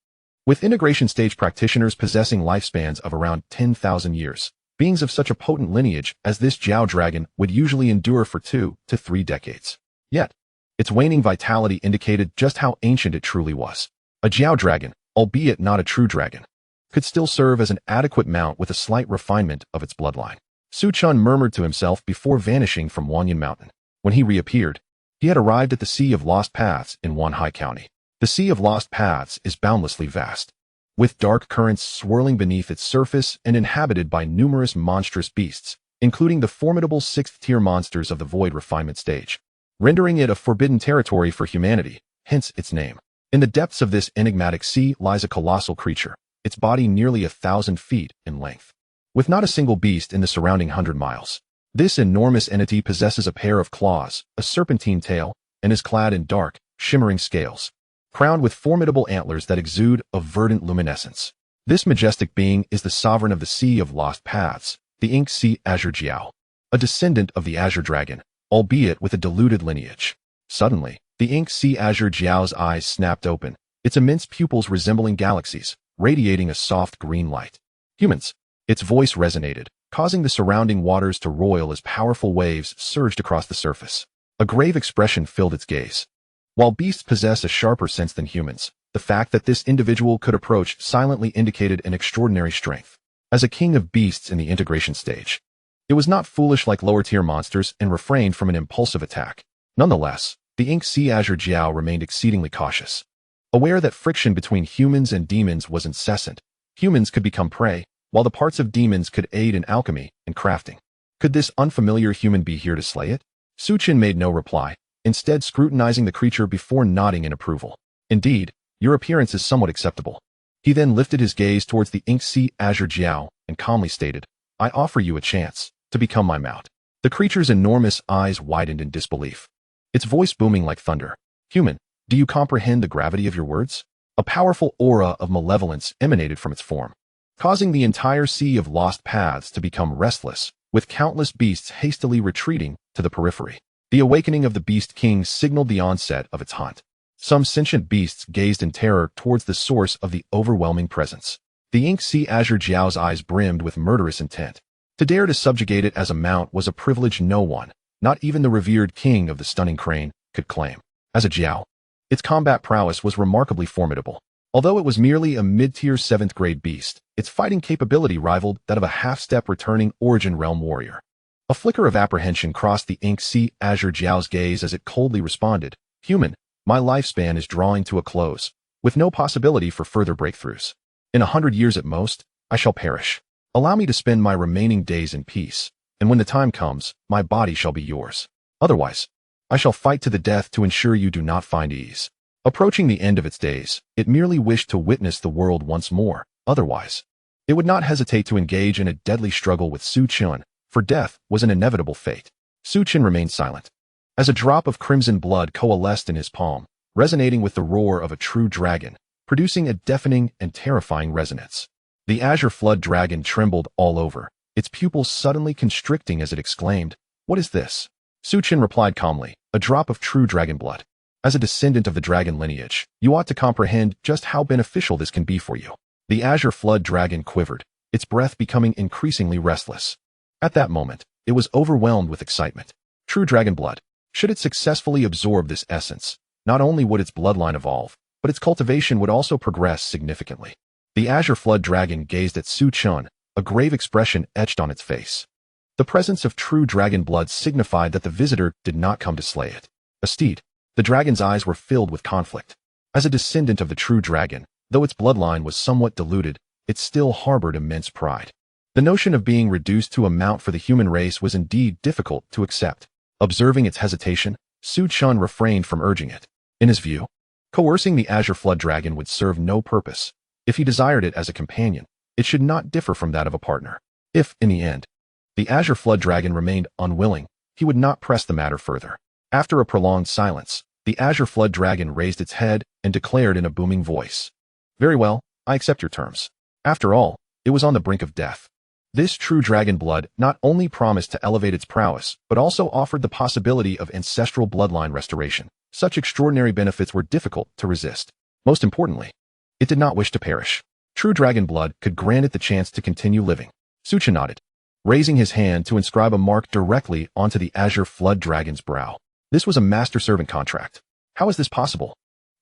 [SPEAKER 1] with integration stage practitioners possessing lifespans of around 10,000 years. Beings of such a potent lineage as this Jiao dragon would usually endure for 2 to 3 decades. Yet, its waning vitality indicated just how ancient it truly was. A Jiao dragon, albeit not a true dragon, could still serve as an adequate mount with a slight refinement of its bloodline. Su Chen murmured to himself before vanishing from Wanyan Mountain. When he reappeared, he had arrived at the Sea of Lost Paths in Wanhai County. The Sea of Lost Paths is boundlessly vast, with dark currents swirling beneath its surface and inhabited by numerous monstrous beasts, including the formidable 6th-tier monsters of the void refinement stage, rendering it a forbidden territory for humanity, hence its name. In the depths of this enigmatic sea lies a colossal creature, its body nearly 1,000 feet in length, with not a single beast in the surrounding 100 miles. This enormous entity possesses a pair of claws, a serpentine tail, and is clad in dark, shimmering scales, crowned with formidable antlers that exude a verdant luminescence. This majestic being is the sovereign of the Sea of Lost Paths, the Ink Sea Azure Jiao, a descendant of the Azure Dragon, albeit with a diluted lineage. Suddenly, the Ink Sea Azure Jiao's eyes snapped open, its immense pupils resembling galaxies, radiating a soft green light. Humans. Its voice resonated, causing the surrounding waters to roil as powerful waves surged across the surface. A grave expression filled its gaze. While beasts possess a sharper sense than humans, the fact that this individual could approach silently indicated an extraordinary strength. As a king of beasts in the integration stage, it was not foolish like lower-tier monsters and refrained from an impulsive attack. Nonetheless, the Ink Sea Azure Jiao remained exceedingly cautious. Aware that friction between humans and demons was incessant, humans could become prey, while the parts of demons could aid in alchemy and crafting. Could this unfamiliar human be here to slay it? Su Chen made no reply, instead scrutinizing the creature before nodding in approval. Indeed, your appearance is somewhat acceptable. He then lifted his gaze towards the ink sea azure Jiao and calmly stated, I offer you a chance to become my mount. The creature's enormous eyes widened in disbelief, its voice booming like thunder. Human, do you comprehend the gravity of your words? A powerful aura of malevolence emanated from its form, causing the entire sea of lost paths to become restless, with countless beasts hastily retreating to the periphery. The awakening of the Beast King signaled the onset of its hunt. Some sentient beasts gazed in terror towards the source of the overwhelming presence. The ink sea azure Jiao's eyes brimmed with murderous intent. To dare to subjugate it as a mount was a privilege no one, not even the revered king of the stunning crane, could claim. As a Jiao, its combat prowess was remarkably formidable. Although it was merely a mid-tier 7th grade beast, its fighting capability rivaled that of a half-step returning Origin Realm warrior. A flicker of apprehension crossed the ink sea azure Jiao's gaze as it coldly responded, Human, my lifespan is drawing to a close, with no possibility for further breakthroughs. In 100 years at most, I shall perish. Allow me to spend my remaining days in peace, and when the time comes, my body shall be yours. Otherwise, I shall fight to the death to ensure you do not find ease. Approaching the end of its days, it merely wished to witness the world once more. Otherwise, it would not hesitate to engage in a deadly struggle with Su Chen, for death was an inevitable fate. Su Chen remained silent, as a drop of crimson blood coalesced in his palm, resonating with the roar of a true dragon, producing a deafening and terrifying resonance. The azure flood dragon trembled all over, its pupils suddenly constricting as it exclaimed, What is this? Su Chen replied calmly, A drop of true dragon blood. As a descendant of the dragon lineage, you ought to comprehend just how beneficial this can be for you. The azure flood dragon quivered, its breath becoming increasingly restless. At that moment, it was overwhelmed with excitement. True dragon blood. Should it successfully absorb this essence, not only would its bloodline evolve, but its cultivation would also progress significantly. The azure flood dragon gazed at Su Chen, a grave expression etched on its face. The presence of true dragon blood signified that the visitor did not come to slay it. Instead, the dragon's eyes were filled with conflict. As a descendant of the true dragon, though its bloodline was somewhat diluted, it still harbored immense pride. The notion of being reduced to a mount for the human race was indeed difficult to accept. Observing its hesitation, Su Chen refrained from urging it. In his view, coercing the azure flood dragon would serve no purpose. If he desired it as a companion, it should not differ from that of a partner. If, in the end, the azure flood dragon remained unwilling, he would not press the matter further. After a prolonged silence, the azure flood dragon raised its head and declared in a booming voice, Very well, I accept your terms. After all, it was on the brink of death. This true dragon blood not only promised to elevate its prowess, but also offered the possibility of ancestral bloodline restoration. Such extraordinary benefits were difficult to resist. Most importantly, it did not wish to perish. True dragon blood could grant it the chance to continue living. Su Chen nodded, raising his hand to inscribe a mark directly onto the azure flood dragon's brow. This was a master-servant contract. How is this possible?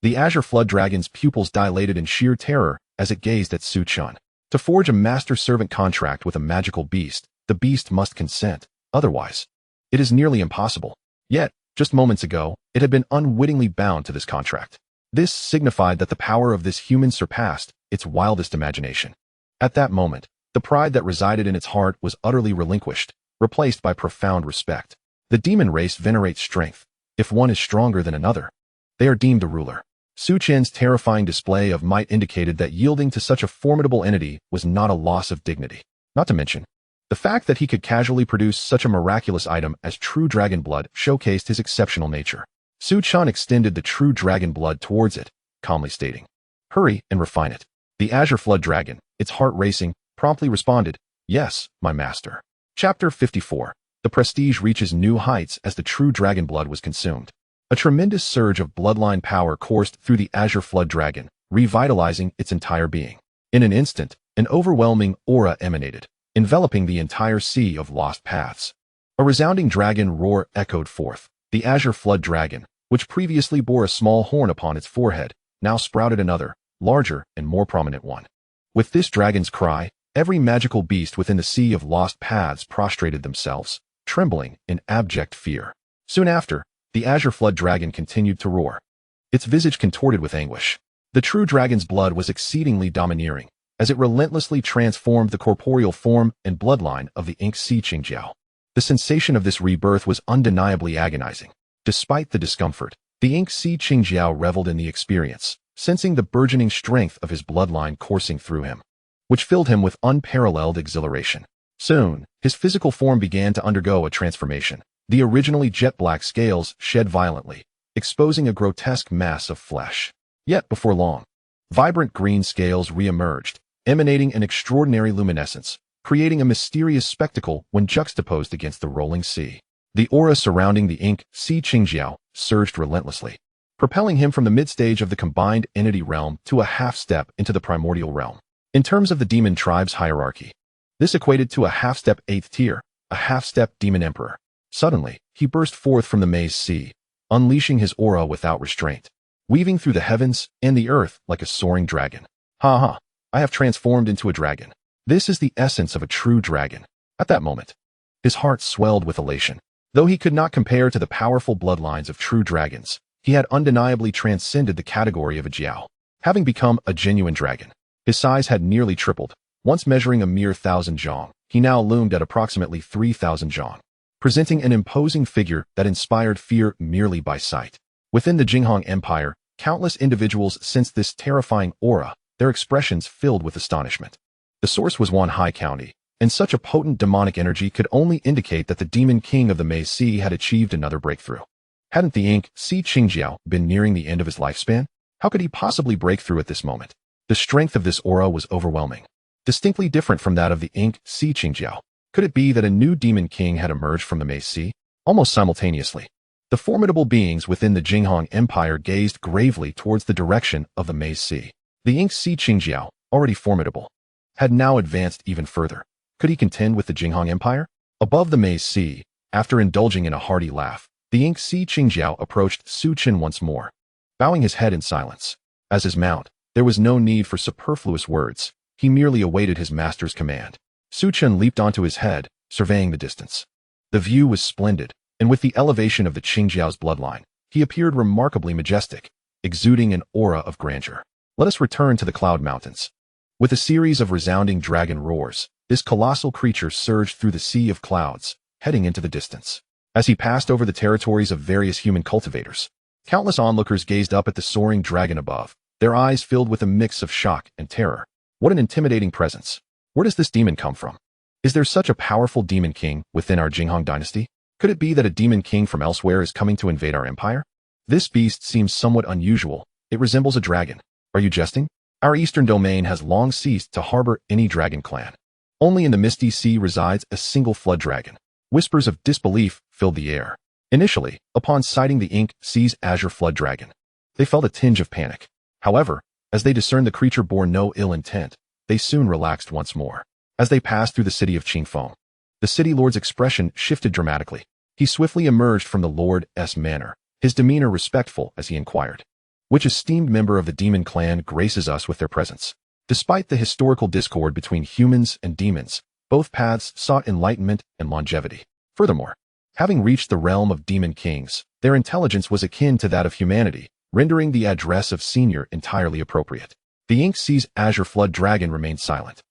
[SPEAKER 1] The azure flood dragon's pupils dilated in sheer terror as it gazed at Su Chen. To forge a master-servant contract with a magical beast, the beast must consent. Otherwise, it is nearly impossible. Yet, just moments ago, it had been unwittingly bound to this contract. This signified that the power of this human surpassed its wildest imagination. At that moment, the pride that resided in its heart was utterly relinquished, replaced by profound respect. The demon race venerates strength. If one is stronger than another, they are deemed the ruler. Su Chen's terrifying display of might indicated that yielding to such a formidable entity was not a loss of dignity. Not to mention, the fact that he could casually produce such a miraculous item as true dragon blood showcased his exceptional nature. Su Chen extended the true dragon blood towards it, calmly stating, Hurry and refine it. The azure flood dragon, its heart racing, promptly responded, Yes, my master. Chapter 54. The prestige reaches new heights as the true dragon blood was consumed. A tremendous surge of bloodline power coursed through the azure flood dragon, revitalizing its entire being. In an instant, an overwhelming aura emanated, enveloping the entire sea of lost paths. A resounding dragon roar echoed forth. The azure flood dragon, which previously bore a small horn upon its forehead, now sprouted another, larger and more prominent one. With this dragon's cry, every magical beast within the sea of lost paths prostrated themselves, trembling in abject fear. Soon after, the azure flood dragon continued to roar, its visage contorted with anguish. The true dragon's blood was exceedingly domineering, as it relentlessly transformed the corporeal form and bloodline of the ink Su Chen. The sensation of this rebirth was undeniably agonizing. Despite the discomfort, the ink Su Chen reveled in the experience, sensing the burgeoning strength of his bloodline coursing through him, which filled him with unparalleled exhilaration. Soon, his physical form began to undergo a transformation. The originally jet-black scales shed violently, exposing a grotesque mass of flesh. Yet before long, vibrant green scales re-emerged, emanating an extraordinary luminescence, creating a mysterious spectacle when juxtaposed against the rolling sea. The aura surrounding the ink Su Chen surged relentlessly, propelling him from the mid-stage of the combined entity realm to a half-step into the primordial realm. In terms of the demon tribe's hierarchy, this equated to a half-step 8th tier, a half-step demon emperor. Suddenly, he burst forth from the maze sea, unleashing his aura without restraint, weaving through the heavens and the earth like a soaring dragon. Ha ha, I have transformed into a dragon. This is the essence of a true dragon. At that moment, his heart swelled with elation. Though he could not compare to the powerful bloodlines of true dragons, he had undeniably transcended the category of a jiao. Having become a genuine dragon, his size had nearly tripled. Once measuring a mere 1,000 zhong, he now loomed at approximately 3,000 zhong, presenting an imposing figure that inspired fear merely by sight. Within the Jinghong Empire, countless individuals sensed this terrifying aura, their expressions filled with astonishment. The source was Wanhai County, and such a potent demonic energy could only indicate that the demon king of the Mei Sea had achieved another breakthrough. Hadn't the ink Su Chen been nearing the end of his lifespan? How could he possibly break through at this moment? The strength of this aura was overwhelming, distinctly different from that of the ink Su Chen. Could it be that a new demon king had emerged from the Mei Sea? Almost simultaneously, the formidable beings within the Jinghong Empire gazed gravely towards the direction of the Mei Sea. The ink Su Chen, already formidable, had now advanced even further. Could he contend with the Jinghong Empire? Above the Mei Sea, after indulging in a hearty laugh, the ink Su Chen approached Su Chen once more, bowing his head in silence. As his mount, there was no need for superfluous words. He merely awaited his master's command. Su Chen leaped onto his head, surveying the distance. The view was splendid, and with the elevation of the Qingjiao's bloodline, he appeared remarkably majestic, exuding an aura of grandeur. Let us return to the Cloud Mountains. With a series of resounding dragon roars, this colossal creature surged through the sea of clouds, heading into the distance. As he passed over the territories of various human cultivators, countless onlookers gazed up at the soaring dragon above, their eyes filled with a mix of shock and terror. What an intimidating presence. Where does this demon come from? Is there such a powerful demon king within our Jinghong dynasty? Could it be that a demon king from elsewhere is coming to invade our empire? This beast seems somewhat unusual. It resembles a dragon. Are you jesting? Our eastern domain has long ceased to harbor any dragon clan. Only in the Misty Sea resides a single flood dragon. Whispers of disbelief filled the air. Initially, upon sighting the ink Sea's azure flood dragon, they felt a tinge of panic. However, as they discerned the creature bore no ill intent, they soon relaxed once more. As they passed through the city of Qingfeng, the city lord's expression shifted dramatically. He swiftly emerged from the lord's manor, his demeanor respectful as he inquired, "Which esteemed member of the demon clan graces us with their presence?" Despite the historical discord between humans and demons, both paths sought enlightenment and longevity. Furthermore, having reached the realm of demon kings, their intelligence was akin to that of humanity, rendering the address of senior entirely appropriate. The ink Sea's azure flood dragon remained silent,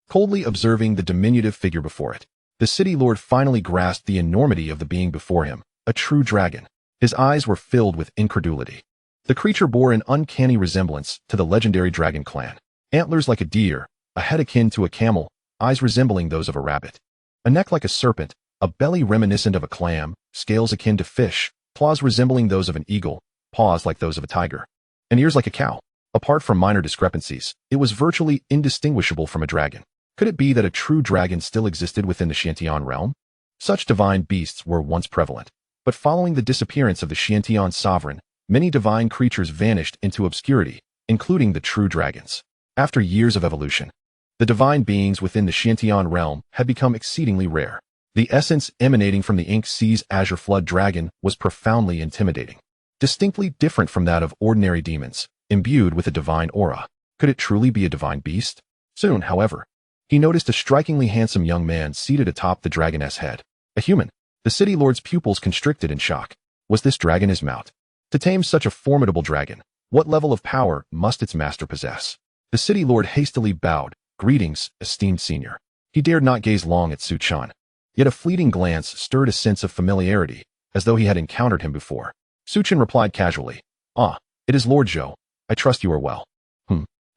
[SPEAKER 1] coldly observing the diminutive figure before it. The city lord finally grasped the enormity of the being before him, a true dragon. His eyes were filled with incredulity. The creature bore an uncanny resemblance to the legendary dragon clan. Antlers like a deer, a head akin to a camel, eyes resembling those of a rabbit, a neck like a serpent, a belly reminiscent of a clam, scales akin to fish, claws resembling those of an eagle, paws like those of a tiger, and ears like a cow. Apart from minor discrepancies, it was virtually indistinguishable from a dragon. Could it be that a true dragon still existed within the Xiantian realm? Such divine beasts were once prevalent, but following the disappearance of the Xiantian sovereign, many divine creatures vanished into obscurity, including the true dragons. After years of evolution, the divine beings within the Xiantian realm had become exceedingly rare. The essence emanating from the ink Sea's azure flood dragon was profoundly intimidating, distinctly different from that of ordinary demons, imbued with a divine aura. Could it truly be a divine beast? Soon, however, he noticed a strikingly handsome young man seated atop the dragoness head. A human. The city lord's pupils constricted in shock. Was this dragon his mount? To tame such a formidable dragon, what level of power must its master possess? The city lord hastily bowed, greetings, esteemed senior. He dared not gaze long at Su Chen. Yet a fleeting glance stirred a sense of familiarity, as though he had encountered him before. Su Chen replied casually, "Ah, it is Lord Zhou. I trust you are well."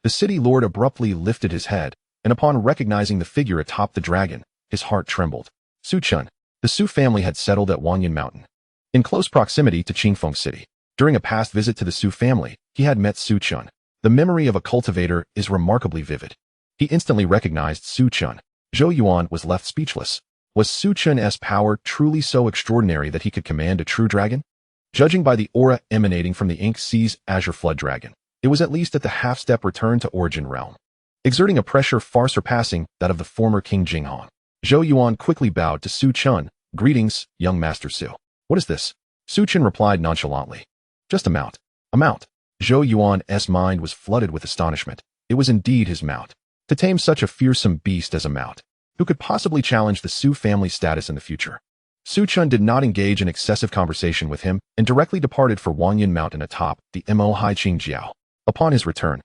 [SPEAKER 1] The city lord abruptly lifted his head, and upon recognizing the figure atop the dragon, his heart trembled. Su Chen. The Su family had settled at Wanyan Mountain, in close proximity to Qingfeng City. During a past visit to the Su family, he had met Su Chen. The memory of a cultivator is remarkably vivid. He instantly recognized Su Chen. Zhou Yuan was left speechless. Was Su Chen's power truly so extraordinary that he could command a true dragon? Judging by the aura emanating from the Ink Sea's azure flood dragon, it was at least at the half-step return to origin realm, exerting a pressure far surpassing that of the former King Jinghong. Zhou Yuan quickly bowed to Su Chen. "Greetings, young Master Su. What is this?" Su Chen replied nonchalantly. "Just a mount." A mount. Zhou Yuan's mind was flooded with astonishment. It was indeed his mount. To tame such a fearsome beast as a mount, who could possibly challenge the Su family's status in the future? Su Chen did not engage in excessive conversation with him and directly departed for Wanyan Mountain atop the Mo Hai Qing Jiao. Upon his return,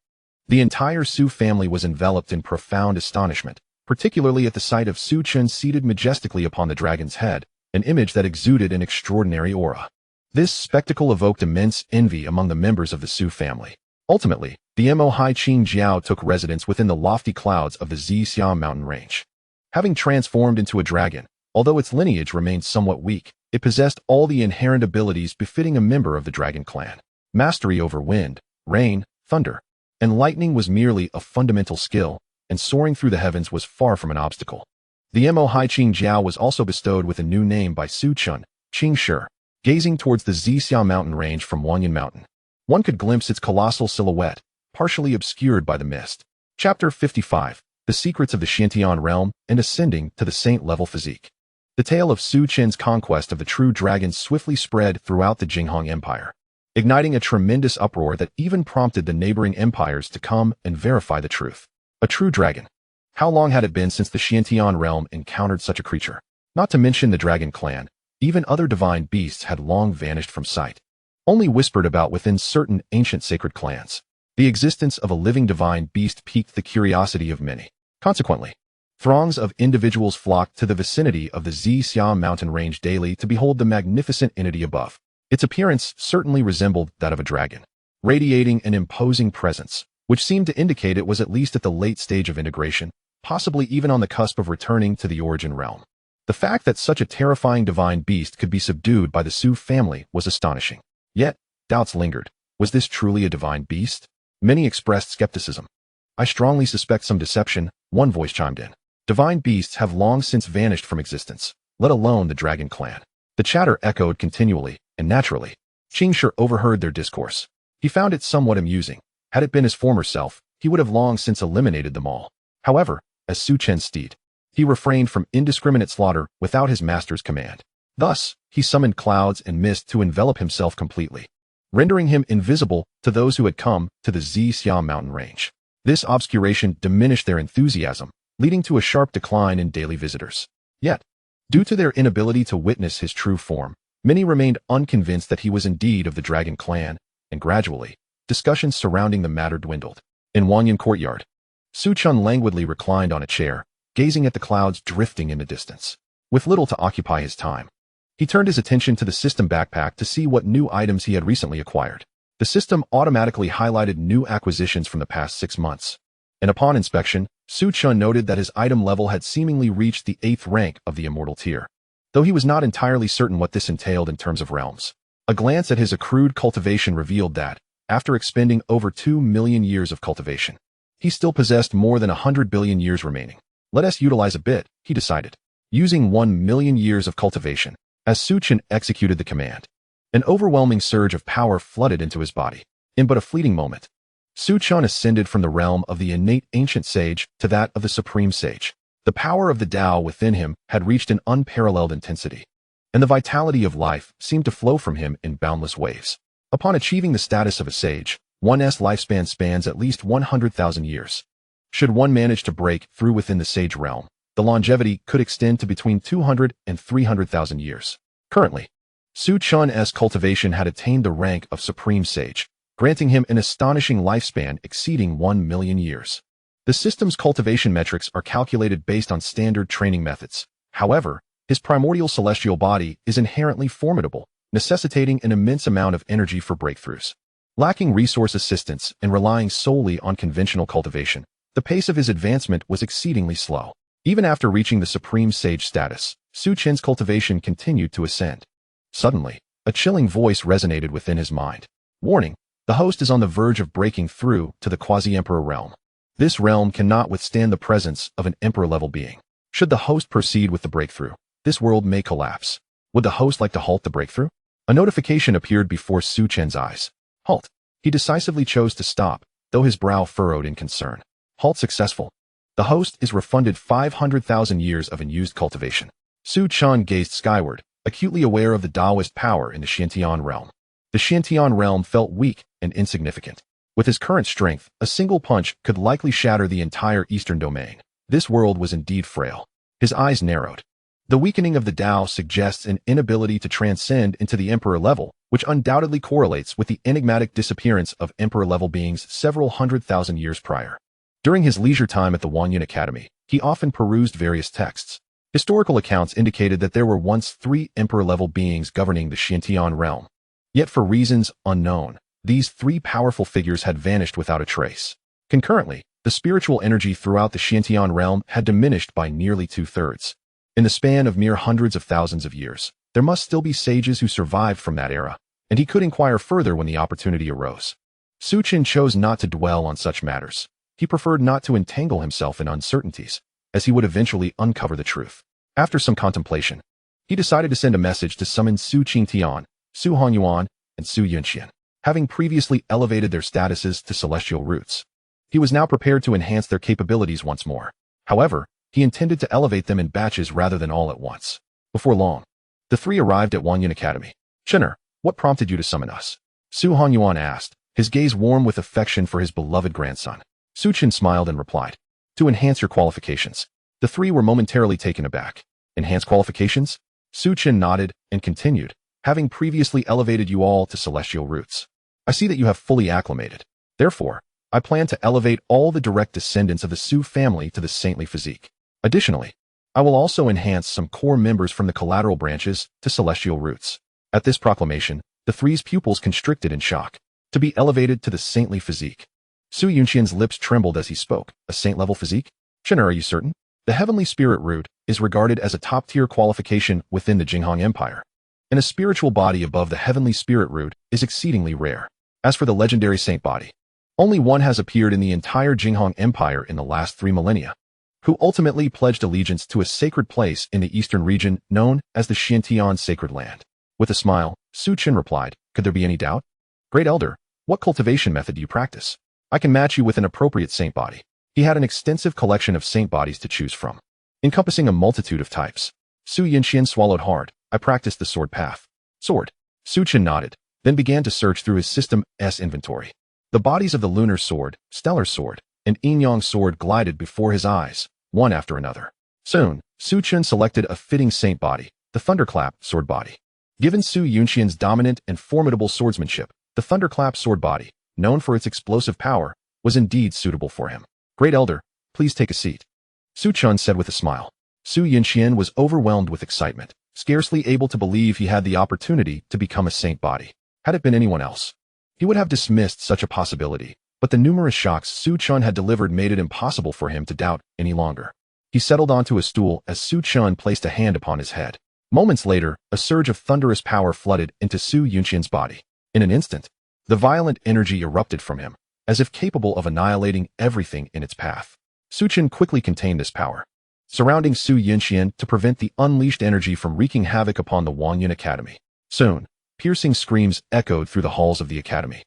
[SPEAKER 1] the entire Su family was enveloped in profound astonishment, particularly at the sight of Su Chen seated majestically upon the dragon's head, an image that exuded an extraordinary aura. This spectacle evoked immense envy among the members of the Su family. Ultimately, the Mo Hai Qing Jiao took residence within the lofty clouds of the Zixia mountain range. Having transformed into a dragon, although its lineage remained somewhat weak, it possessed all the inherent abilities befitting a member of the dragon clan. Mastery over wind, rain, thunder, and lightning was merely a fundamental skill, and soaring through the heavens was far from an obstacle. The Mo Hai Qing Jiao was also bestowed with a new name by Su Chen, Qing Shi. Gazing towards the Zixia mountain range from Wanyan Mountain, one could glimpse its colossal silhouette, partially obscured by the mist. Chapter 55. The Secrets of the Xiantian Realm and Ascending to the Saint-Level Physique. The tale of Su Chen's conquest of the true dragon swiftly spread throughout the Jinghong Empire, igniting a tremendous uproar that even prompted the neighboring empires to come and verify the truth. A true dragon. How long had it been since the Xiantian realm encountered such a creature? Not to mention the dragon clan, even other divine beasts had long vanished from sight, only whispered about within certain ancient sacred clans. The existence of a living divine beast piqued the curiosity of many. Consequently, throngs of individuals flocked to the vicinity of the Zixia mountain range daily to behold the magnificent entity above. Its appearance certainly resembled that of a dragon, radiating an imposing presence, which seemed to indicate it was at least at the late stage of integration, possibly even on the cusp of returning to the origin realm. The fact that such a terrifying divine beast could be subdued by the Su family was astonishing. Yet, doubts lingered. Was this truly a divine beast? Many expressed skepticism. "I strongly suspect some deception," one voice chimed in. "Divine beasts have long since vanished from existence, let alone the dragon clan." The chatter echoed continually, and naturally, Qing Shi overheard their discourse. He found it somewhat amusing. Had it been his former self, he would have long since eliminated them all. However, as Su Chen's steed, he refrained from indiscriminate slaughter without his master's command. Thus, he summoned clouds and mist to envelop himself completely, rendering him invisible to those who had come to the Zixia mountain range. This obscuration diminished their enthusiasm, leading to a sharp decline in daily visitors. Yet, due to their inability to witness his true form, many remained unconvinced that he was indeed of the dragon clan, and gradually, discussions surrounding the matter dwindled. In Wanyan courtyard, Su Chen languidly reclined on a chair, gazing at the clouds drifting in the distance. With little to occupy his time, he turned his attention to the system backpack to see what new items he had recently acquired. The system automatically highlighted new acquisitions from the past 6 months, and upon inspection, Su Chen noted that his item level had seemingly reached the 8th rank of the immortal tier, though he was not entirely certain what this entailed in terms of realms. A glance at his accrued cultivation revealed that, after expending over 2 million years of cultivation, he still possessed more than 100 billion years remaining. Let us utilize a bit, he decided, using 1 million years of cultivation. As Su Chen executed the command, an overwhelming surge of power flooded into his body. In but a fleeting moment, Su Chen ascended from the realm of the innate ancient sage to that of the supreme sage. The power of the Tao within him had reached an unparalleled intensity, and the vitality of life seemed to flow from him in boundless waves. Upon achieving the status of a sage, one's lifespan spans at least 100,000 years. Should one manage to break through within the sage realm, the longevity could extend to between 200 and 300,000 years. Currently, Su Chen's cultivation had attained the rank of supreme sage, granting him an astonishing lifespan exceeding 1 million years. The system's cultivation metrics are calculated based on standard training methods. However, his primordial celestial body is inherently formidable, necessitating an immense amount of energy for breakthroughs. Lacking resource assistance and relying solely on conventional cultivation, the pace of his advancement was exceedingly slow. Even after reaching the Supreme Sage status, Su Chen's cultivation continued to ascend. Suddenly, a chilling voice resonated within his mind. Warning, the host is on the verge of breaking through to the quasi-emperor realm. This realm cannot withstand the presence of an emperor-level being. Should the host proceed with the breakthrough, this world may collapse. Would the host like to halt the breakthrough? A notification appeared before Su Chen's eyes. Halt. He decisively chose to stop, though his brow furrowed in concern. Halt successful. The host is refunded 500,000 years of unused cultivation. Su Chen gazed skyward, acutely aware of the Taoist power in the Xiantian realm. The Xiantian realm felt weak and insignificant. With his current strength, a single punch could likely shatter the entire eastern domain. This world was indeed frail. His eyes narrowed. The weakening of the Tao suggests an inability to transcend into the emperor level, which undoubtedly correlates with the enigmatic disappearance of emperor-level beings several 100,000 years prior. During his leisure time at the Wanyan Academy, he often perused various texts. Historical accounts indicated that there were once 3 emperor-level beings governing the Xiantian realm. Yet for reasons unknown, these 3 powerful figures had vanished without a trace. Concurrently, the spiritual energy throughout the Xiantian realm had diminished by nearly 2/3. In the span of mere hundreds of thousands of years, there must still be sages who survived from that era, and he could inquire further when the opportunity arose. Su Chen chose not to dwell on such matters. He preferred not to entangle himself in uncertainties, as he would eventually uncover the truth. After some contemplation, he decided to send a message to summon Su Qingtian, Su Hanyuan, and Su Yunxian, having previously elevated their statuses to celestial roots. He was now prepared to enhance their capabilities once more. However, he intended to elevate them in batches rather than all at once. Before long, the 3 arrived at Wanyan Academy. "Chener, what prompted you to summon us?" Su Hanyuan asked, his gaze warm with affection for his beloved grandson. Su Chen smiled and replied, "To enhance your qualifications." The 3 were momentarily taken aback. "Enhance qualifications?" Su Chen nodded and continued, "Having previously elevated you all to celestial roots, I see that you have fully acclimated. Therefore, I plan to elevate all the direct descendants of the Su family to the saintly physique. Additionally, I will also enhance some core members from the collateral branches to celestial roots." At this proclamation, the 3's pupils constricted in shock. To be elevated to the saintly physique. Su Yunxian's lips trembled as he spoke. "A saint-level physique? Chener, are you certain?" The heavenly spirit root is regarded as a top-tier qualification within the Jinghong Empire, and a spiritual body above the heavenly spirit root is exceedingly rare. As for the legendary saint body, only one has appeared in the entire Jinghong Empire in the last 3 millennia, who ultimately pledged allegiance to a sacred place in the eastern region known as the Xiantian Sacred Land. With a smile, Su Chen replied, "Could there be any doubt? Great Elder, what cultivation method do you practice? I can match you with an appropriate saint body." He had an extensive collection of saint bodies to choose from, encompassing a multitude of types. Su Yunxian swallowed hard. "I practiced the sword path." "Sword?" Su Chen nodded, then began to search through his system's inventory. The bodies of the lunar sword, stellar sword, and yin-yang sword glided before his eyes, one after another. Soon, Su Chen selected a fitting saint body, the thunderclap sword body. Given Su Yunxian's dominant and formidable swordsmanship, the thunderclap sword body, known for its explosive power, was indeed suitable for him. "Great Elder, please take a seat," Su Chen said with a smile. Su Yunxian was overwhelmed with excitement, scarcely able to believe he had the opportunity to become a saint body. Had it been anyone else, he would have dismissed such a possibility, but the numerous shocks Su Chen had delivered made it impossible for him to doubt any longer. He settled onto a stool as Su Chen placed a hand upon his head. Moments later, a surge of thunderous power flooded into Su Yunxian's body. In an instant, the violent energy erupted from him, as if capable of annihilating everything in its path. Su Chen quickly contained this power, surrounding Su Yunxian to prevent the unleashed energy from wreaking havoc upon the Wanyan Academy. Soon, piercing screams echoed through the halls of the academy,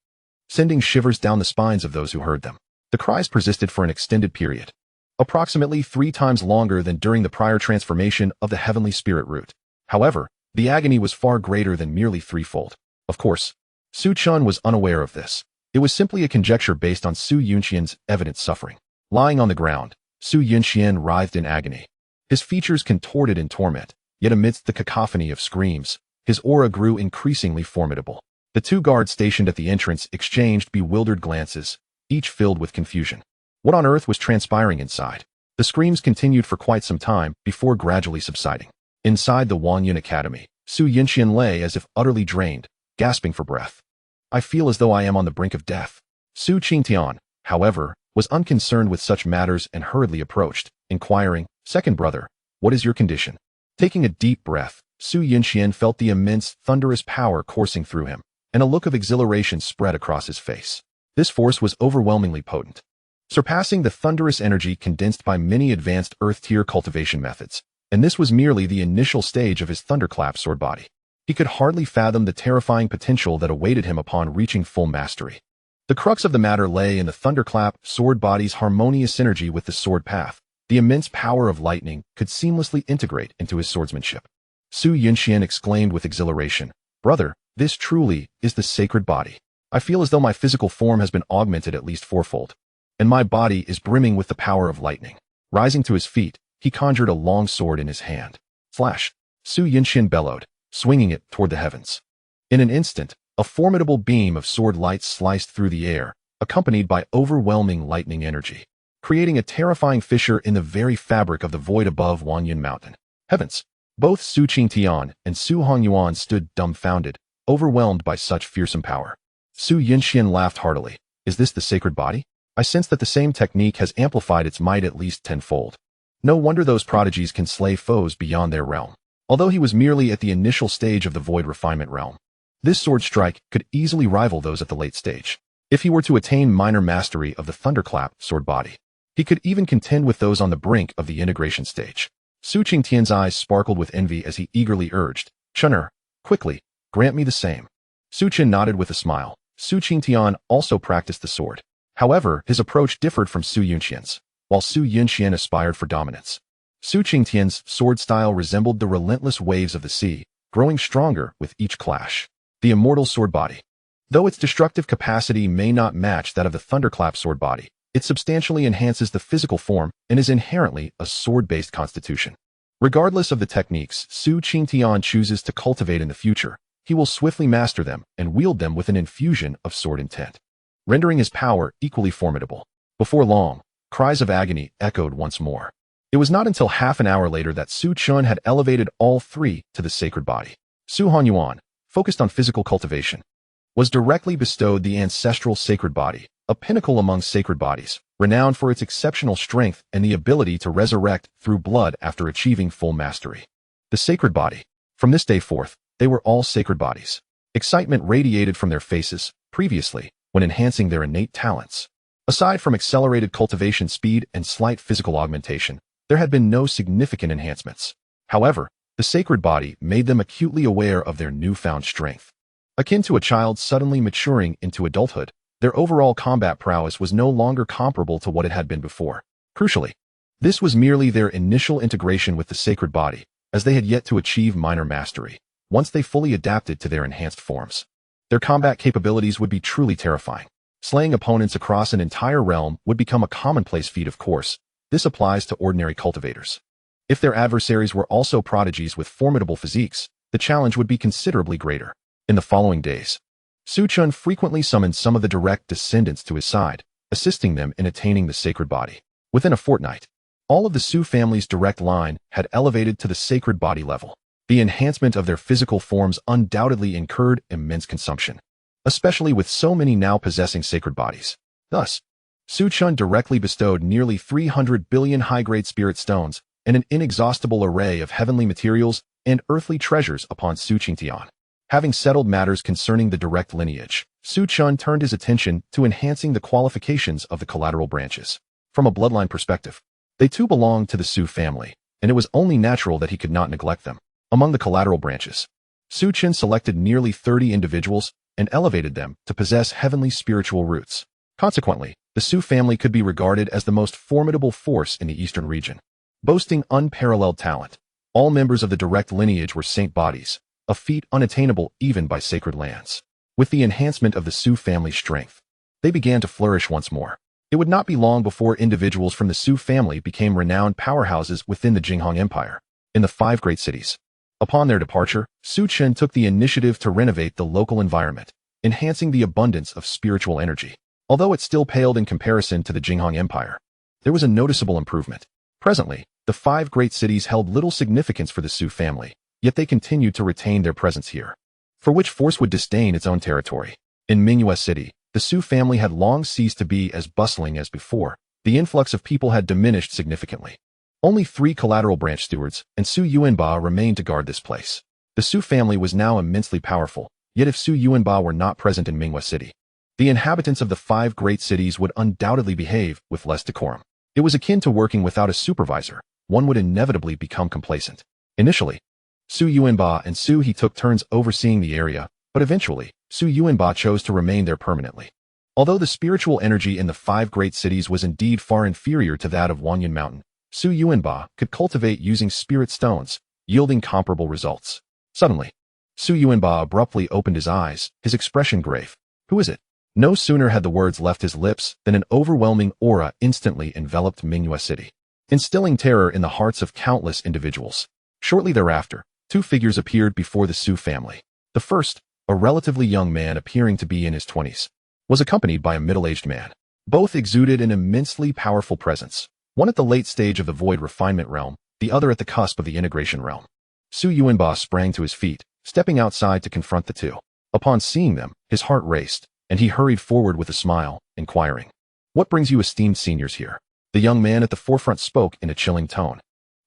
[SPEAKER 1] sending shivers down the spines of those who heard them. The cries persisted for an extended period, approximately 3 times longer than during the prior transformation of the heavenly spirit root. However, the agony was far greater than merely threefold. Of course, Su Chen was unaware of this. It was simply a conjecture based on Su Yunxian's evident suffering. Lying on the ground, Su Yunxian writhed in agony, his features contorted in torment, yet amidst the cacophony of screams, his aura grew increasingly formidable. The 2 guards stationed at the entrance exchanged bewildered glances, each filled with confusion. What on earth was transpiring inside? The screams continued for quite some time before gradually subsiding. Inside the Wanyan Academy, Su Chen lay as if utterly drained, gasping for breath. I feel as though I am on the brink of death. Su Chen, however, was unconcerned with such matters and hurriedly approached, inquiring, "Second brother, what is your condition?" Taking a deep breath, Su Chen felt the immense, thunderous power coursing through him, and a look of exhilaration spread across his face. This force was overwhelmingly potent, surpassing the thunderous energy condensed by many advanced Earth-tier cultivation methods, and this was merely the initial stage of his thunderclap sword body. He could hardly fathom the terrifying potential that awaited him upon reaching full mastery. The crux of the matter lay in the thunderclap sword body's harmonious synergy with the sword path. The immense power of lightning could seamlessly integrate into his swordsmanship. Su Chen exclaimed with exhilaration, "Brother, this truly is the sacred body. I feel as though my physical form has been augmented at least fourfold, and my body is brimming with the power of lightning." Rising to his feet, he conjured a long sword in his hand. Flash! Su Chen bellowed, swinging it toward the heavens. In an instant, a formidable beam of sword light sliced through the air, accompanied by overwhelming lightning energy, creating a terrifying fissure in the very fabric of the void above Wanyan Mountain. Heavens! Both Su Chen and Su Hongyuan stood dumbfounded, overwhelmed by such fearsome power. Su Chen laughed heartily. "Is this the sacred body? I sense that the same technique has amplified its might at least tenfold. No wonder those prodigies can slay foes beyond their realm." Although he was merely at the initial stage of the void refinement realm, this sword strike could easily rival those at the late stage. If he were to attain minor mastery of the thunderclap sword body, he could even contend with those on the brink of the integration stage. Su Chen's eyes sparkled with envy as he eagerly urged, "Chener, quickly, grant me the same." Su Chen nodded with a smile. Su Chen also practiced the sword. However, his approach differed from Su Yunshian's. While Su Chen aspired for dominance, Su Chen's sword style resembled the relentless waves of the sea, growing stronger with each clash. The immortal sword body. Though its destructive capacity may not match that of the thunderclap sword body, it substantially enhances the physical form and is inherently a sword-based constitution. Regardless of the techniques Su Chen chooses to cultivate in the future, he will swiftly master them and wield them with an infusion of sword intent, rendering his power equally formidable. Before long, cries of agony echoed once more. It was not until half an hour later that Su Chen had elevated all three to the sacred body. Su Hongyuan, focused on physical cultivation, was directly bestowed the ancestral sacred body, a pinnacle among sacred bodies, renowned for its exceptional strength and the ability to resurrect through blood after achieving full mastery. The sacred body. From this day forth, they were all sacred bodies. Excitement radiated from their faces, previously, when enhancing their innate talents. Aside from accelerated cultivation speed and slight physical augmentation, there had been no significant enhancements. However, the sacred body made them acutely aware of their newfound strength. Akin to a child suddenly maturing into adulthood, their overall combat prowess was no longer comparable to what it had been before. Crucially, this was merely their initial integration with the sacred body, as they had yet to achieve minor mastery. Once they fully adapted to their enhanced forms, their combat capabilities would be truly terrifying. Slaying opponents across an entire realm would become a commonplace feat, of course. This applies to ordinary cultivators. If their adversaries were also prodigies with formidable physiques, the challenge would be considerably greater. In the following days, Su Chen frequently summoned some of the direct descendants to his side, assisting them in attaining the sacred body. Within a fortnight, all of the Su family's direct line had elevated to the sacred body level. The enhancement of their physical forms undoubtedly incurred immense consumption, especially with so many now possessing sacred bodies. Thus, Su Chen directly bestowed nearly 300 billion high-grade spirit stones and an inexhaustible array of heavenly materials and earthly treasures upon Su Chen. Having settled matters concerning the direct lineage, Su Chen turned his attention to enhancing the qualifications of the collateral branches. From a bloodline perspective, they too belonged to the Su family, and it was only natural that he could not neglect them. Among the collateral branches, Su Chen selected nearly 30 individuals and elevated them to possess heavenly spiritual roots. Consequently, the Su family could be regarded as the most formidable force in the eastern region. Boasting unparalleled talent, all members of the direct lineage were saint bodies, a feat unattainable even by sacred lands. With the enhancement of the Su family's strength, they began to flourish once more. It would not be long before individuals from the Su family became renowned powerhouses within the Jinghong Empire, in the 5 great cities. Upon their departure, Su Chen took the initiative to renovate the local environment, enhancing the abundance of spiritual energy. Although it still paled in comparison to the Jinghong Empire, there was a noticeable improvement. Presently, the 5 great cities held little significance for the Su family, yet they continued to retain their presence here. For which force would disdain its own territory? In Mingyue City, the Su family had long ceased to be as bustling as before. The influx of people had diminished significantly. Only 3 collateral branch stewards and Su Yuanba remained to guard this place. The Su family was now immensely powerful, yet if Su Yuanba were not present in Mingyue City, the inhabitants of the 5 great cities would undoubtedly behave with less decorum. It was akin to working without a supervisor. One would inevitably become complacent. Initially, Su Yuanba and Su He took turns overseeing the area, but eventually, Su Yuanba chose to remain there permanently. Although the spiritual energy in the 5 great cities was indeed far inferior to that of Wanyan Mountain, Su Yuanba could cultivate using spirit stones, yielding comparable results. Suddenly, Su Yuanba abruptly opened his eyes, his expression grave. Who is it? No sooner had the words left his lips than an overwhelming aura instantly enveloped Mingyue City, instilling terror in the hearts of countless individuals. Shortly thereafter, 2 figures appeared before the Su family. The first, a relatively young man appearing to be in his 20s, was accompanied by a middle-aged man. Both exuded an immensely powerful presence, one at the late stage of the void refinement realm, the other at the cusp of the integration realm. Su Yuanba sprang to his feet, stepping outside to confront the 2. Upon seeing them, his heart raced, and he hurried forward with a smile, inquiring, "What brings you esteemed seniors here?" The young man at the forefront spoke in a chilling tone.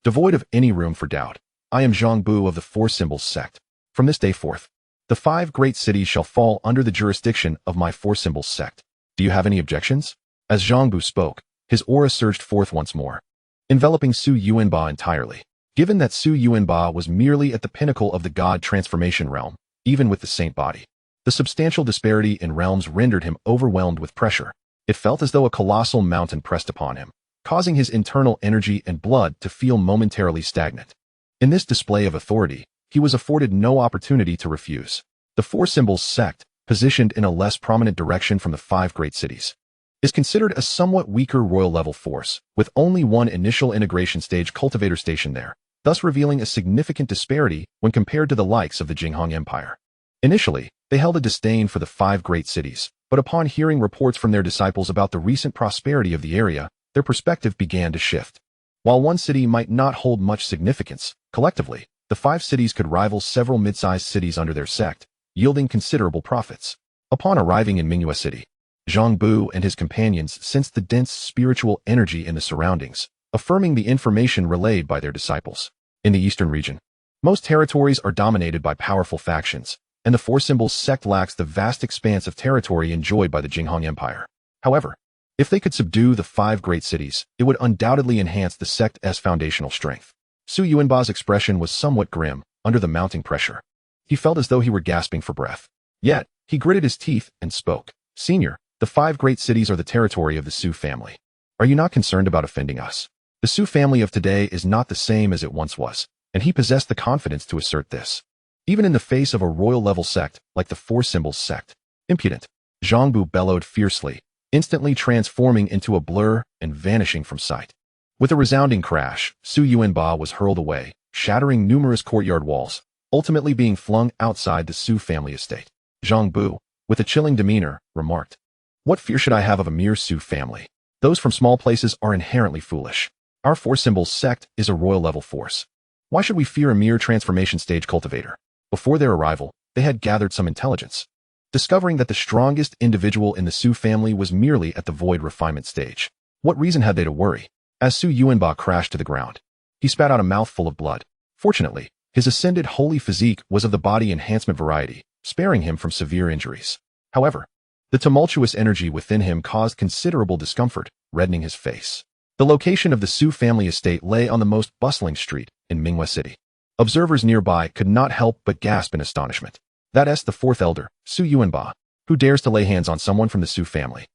[SPEAKER 1] Devoid of any room for doubt, "I am Zhang Bu of the 4 Symbols sect. From this day forth, the 5 great cities shall fall under the jurisdiction of my 4 Symbols sect. Do you have any objections?" As Zhang Bu spoke, his aura surged forth once more, enveloping Su Yuanba entirely. Given that Su Yuanba was merely at the pinnacle of the god transformation realm, even with the saint body, the substantial disparity in realms rendered him overwhelmed with pressure. It felt as though a colossal mountain pressed upon him, causing his internal energy and blood to feel momentarily stagnant. In this display of authority, he was afforded no opportunity to refuse. The 4 Symbols sect, positioned in a less prominent direction from the 5 great cities, is considered a somewhat weaker royal-level force, with only one initial integration stage cultivator station there, thus revealing a significant disparity when compared to the likes of the Jinghong Empire. Initially, they held a disdain for the 5 great cities, but upon hearing reports from their disciples about the recent prosperity of the area, their perspective began to shift. While one city might not hold much significance, collectively, the 5 cities could rival several mid-sized cities under their sect, yielding considerable profits. Upon arriving in Mingyue City, Zhang Bu and his companions sensed the dense spiritual energy in the surroundings, affirming the information relayed by their disciples. In the eastern region, most territories are dominated by powerful factions, and the 4 Symbols sect lacks the vast expanse of territory enjoyed by the Jinghong Empire. However, if they could subdue the 5 great cities, it would undoubtedly enhance the sect's foundational strength. Su Yuanba's expression was somewhat grim, under the mounting pressure. He felt as though he were gasping for breath. Yet, he gritted his teeth and spoke. "Senior, the 5 great cities are the territory of the Su family. Are you not concerned about offending us? The Su family of today is not the same as it once was," and he possessed the confidence to assert this, even in the face of a royal-level sect like the 4 Symbols sect. "Impudent!" Zhang Bu bellowed fiercely, instantly transforming into a blur and vanishing from sight. With a resounding crash, Su Yuanba was hurled away, shattering numerous courtyard walls, ultimately being flung outside the Su family estate. Zhang Bu, with a chilling demeanor, remarked, "What fear should I have of a mere Su family? Those from small places are inherently foolish. Our 4 Symbols sect is a royal-level force. Why should we fear a mere transformation stage cultivator?" Before their arrival, they had gathered some intelligence, discovering that the strongest individual in the Su family was merely at the void refinement stage. What reason had they to worry? As Su Yuanba crashed to the ground, he spat out a mouthful of blood. Fortunately, his ascended holy physique was of the body enhancement variety, sparing him from severe injuries. However, the tumultuous energy within him caused considerable discomfort, reddening his face. The location of the Su family estate lay on the most bustling street in Mingyue City. Observers nearby could not help but gasp in astonishment. That's the 4th elder, Su Yuanba, who dares to lay hands on someone from the Su family.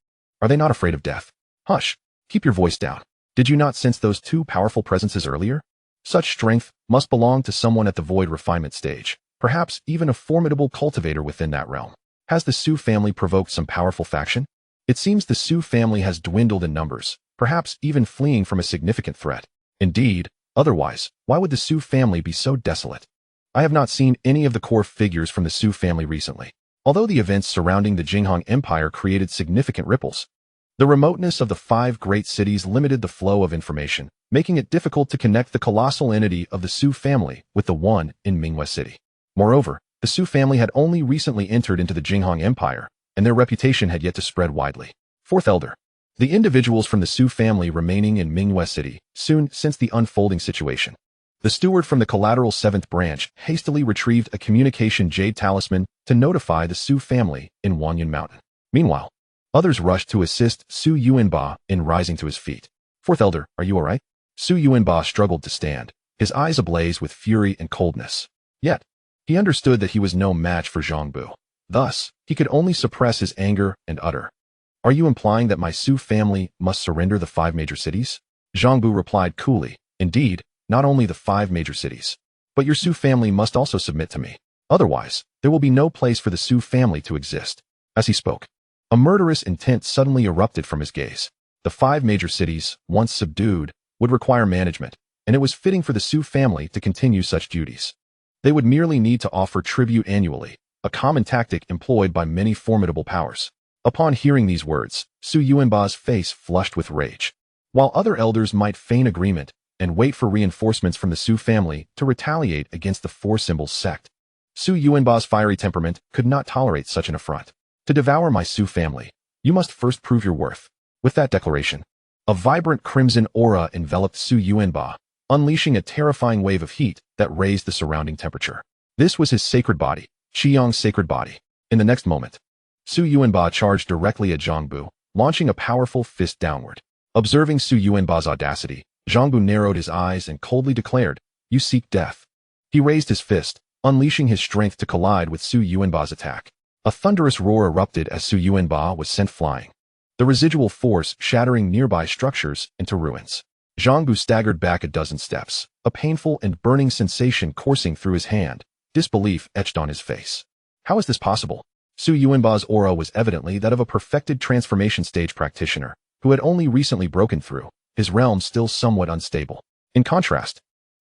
[SPEAKER 1] Are they not afraid of death? Hush! Keep your voice down. Did you not sense those 2 powerful presences earlier? Such strength must belong to someone at the void refinement stage, perhaps even a formidable cultivator within that realm. Has the Su family provoked some powerful faction? It seems the Su family has dwindled in numbers, perhaps even fleeing from a significant threat. Indeed, otherwise, why would the Su family be so desolate? I have not seen any of the core figures from the Su family recently. Although the events surrounding the Jinghong Empire created significant ripples, the remoteness of the 5 great cities limited the flow of information, making it difficult to connect the colossal entity of the Su family with the one in Mingwei City. Moreover, the Su family had only recently entered into the Jinghong Empire, and their reputation had yet to spread widely. Fourth Elder. The individuals from the Su family remaining in Mingwei City soon since the unfolding situation. The steward from the collateral 7th branch hastily retrieved a communication jade talisman to notify the Su family in Wanyan Mountain. Meanwhile, others rushed to assist Su Yuanba in rising to his feet. Fourth Elder, are you alright? Su Yuanba struggled to stand, his eyes ablaze with fury and coldness. Yet, he understood that he was no match for Zhang Bu. Thus, he could only suppress his anger and utter. Are you implying that my Su family must surrender the 5 major cities? Zhang Bu replied coolly, indeed, not only the 5 major cities, but your Su family must also submit to me. Otherwise, there will be no place for the Su family to exist. As he spoke, a murderous intent suddenly erupted from his gaze. The 5 major cities, once subdued, would require management, and it was fitting for the Su family to continue such duties. They would merely need to offer tribute annually, a common tactic employed by many formidable powers. Upon hearing these words, Su Yuanba's face flushed with rage. While other elders might feign agreement and wait for reinforcements from the Su family to retaliate against the Four Symbols sect, Su Yuanba's fiery temperament could not tolerate such an affront. To devour my Su family, you must first prove your worth. With that declaration, a vibrant crimson aura enveloped Su Yuanba, unleashing a terrifying wave of heat that raised the surrounding temperature. This was his sacred body, Qiyang's sacred body. In the next moment, Su Yuanba charged directly at Zhang Bu, launching a powerful fist downward. Observing Su Yuanba's audacity, Zhang Bu narrowed his eyes and coldly declared, "You seek death." He raised his fist, unleashing his strength to collide with Su Yuanba's attack. A thunderous roar erupted as Su Yuanba was sent flying, the residual force shattering nearby structures into ruins. Zhang Bu staggered back a dozen steps, a painful and burning sensation coursing through his hand, disbelief etched on his face. How is this possible? Su Yuanba's aura was evidently that of a perfected transformation stage practitioner, who had only recently broken through, his realm still somewhat unstable. In contrast,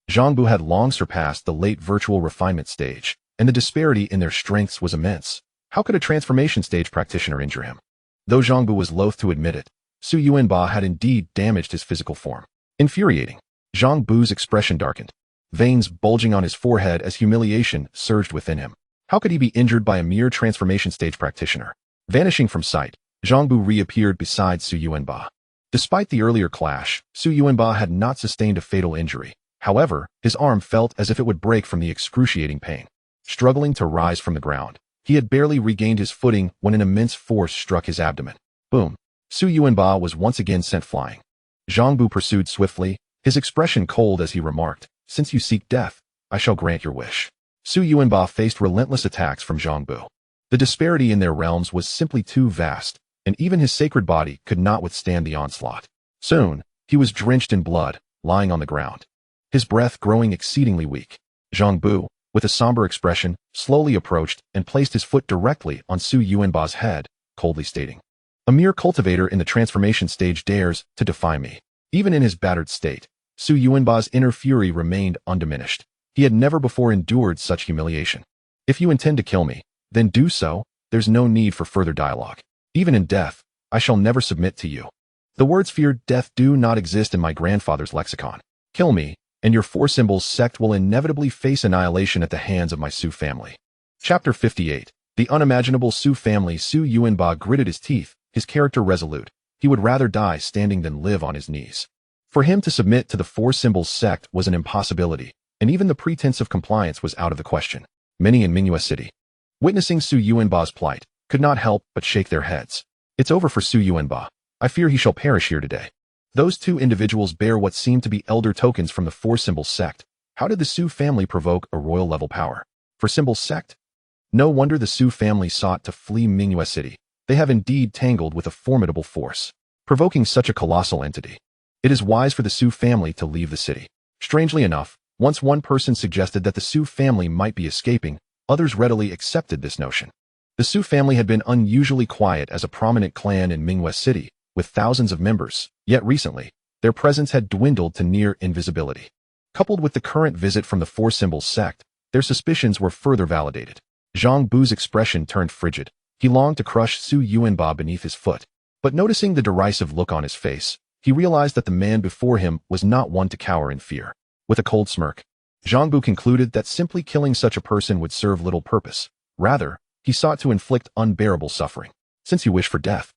[SPEAKER 1] Zhang Bu had long surpassed the late virtual refinement stage, and the disparity in their strengths was immense. How could a transformation stage practitioner injure him? Though Zhang Bu was loath to admit it, Su Yuanba had indeed damaged his physical form. Infuriating, Zhang Bu's expression darkened, veins bulging on his forehead as humiliation surged within him. How could he be injured by a mere transformation stage practitioner? Vanishing from sight, Zhang Bu reappeared beside Su Yuanba. Despite the earlier clash, Su Yuanba had not sustained a fatal injury. However, his arm felt as if it would break from the excruciating pain. Struggling to rise from the ground, he had barely regained his footing when an immense force struck his abdomen. Boom! Su Yuanba was once again sent flying. Zhang Bu pursued swiftly, his expression cold as he remarked, "Since you seek death, I shall grant your wish." Su Yuanba faced relentless attacks from Zhang Bu. The disparity in their realms was simply too vast, and even his sacred body could not withstand the onslaught. Soon, he was drenched in blood, lying on the ground, his breath growing exceedingly weak. Zhang Bu, with a somber expression, slowly approached and placed his foot directly on Su Yuanba's head, coldly stating, "A mere cultivator in the transformation stage dares to defy me." Even in his battered state, Su Yuanba's inner fury remained undiminished. He had never before endured such humiliation. "If you intend to kill me, then do so. There's no need for further dialogue. Even in death, I shall never submit to you. The words feared death do not exist in my grandfather's lexicon. Kill me, and your Four Symbols sect will inevitably face annihilation at the hands of my Su family." Chapter 58. The unimaginable Su family. Su Yuanba gritted his teeth, his character resolute. He would rather die standing than live on his knees. For him to submit to the Four Symbols sect was an impossibility, and even the pretense of compliance was out of the question. Many in Mingwei City, witnessing Su Yuanba's plight, could not help but shake their heads. "It's over for Su Yuanba. I fear he shall perish here today." Those two individuals bear what seemed to be elder tokens from the Four Symbols sect. How did the Su family provoke a royal-level power? For Symbols sect? No wonder the Su family sought to flee Mingwei City. They have indeed tangled with a formidable force, provoking such a colossal entity. It is wise for the Su family to leave the city. Strangely enough, once one person suggested that the Su family might be escaping, others readily accepted this notion. The Su family had been unusually quiet as a prominent clan in Mingwei City, with thousands of members, yet recently, their presence had dwindled to near invisibility. Coupled with the current visit from the Four Symbols sect, their suspicions were further validated. Zhang Bu's expression turned frigid. He longed to crush Su Yuanba beneath his foot. But noticing the derisive look on his face, he realized that the man before him was not one to cower in fear. With a cold smirk, Zhang Bu concluded that simply killing such a person would serve little purpose. Rather, he sought to inflict unbearable suffering. Since you wish for death,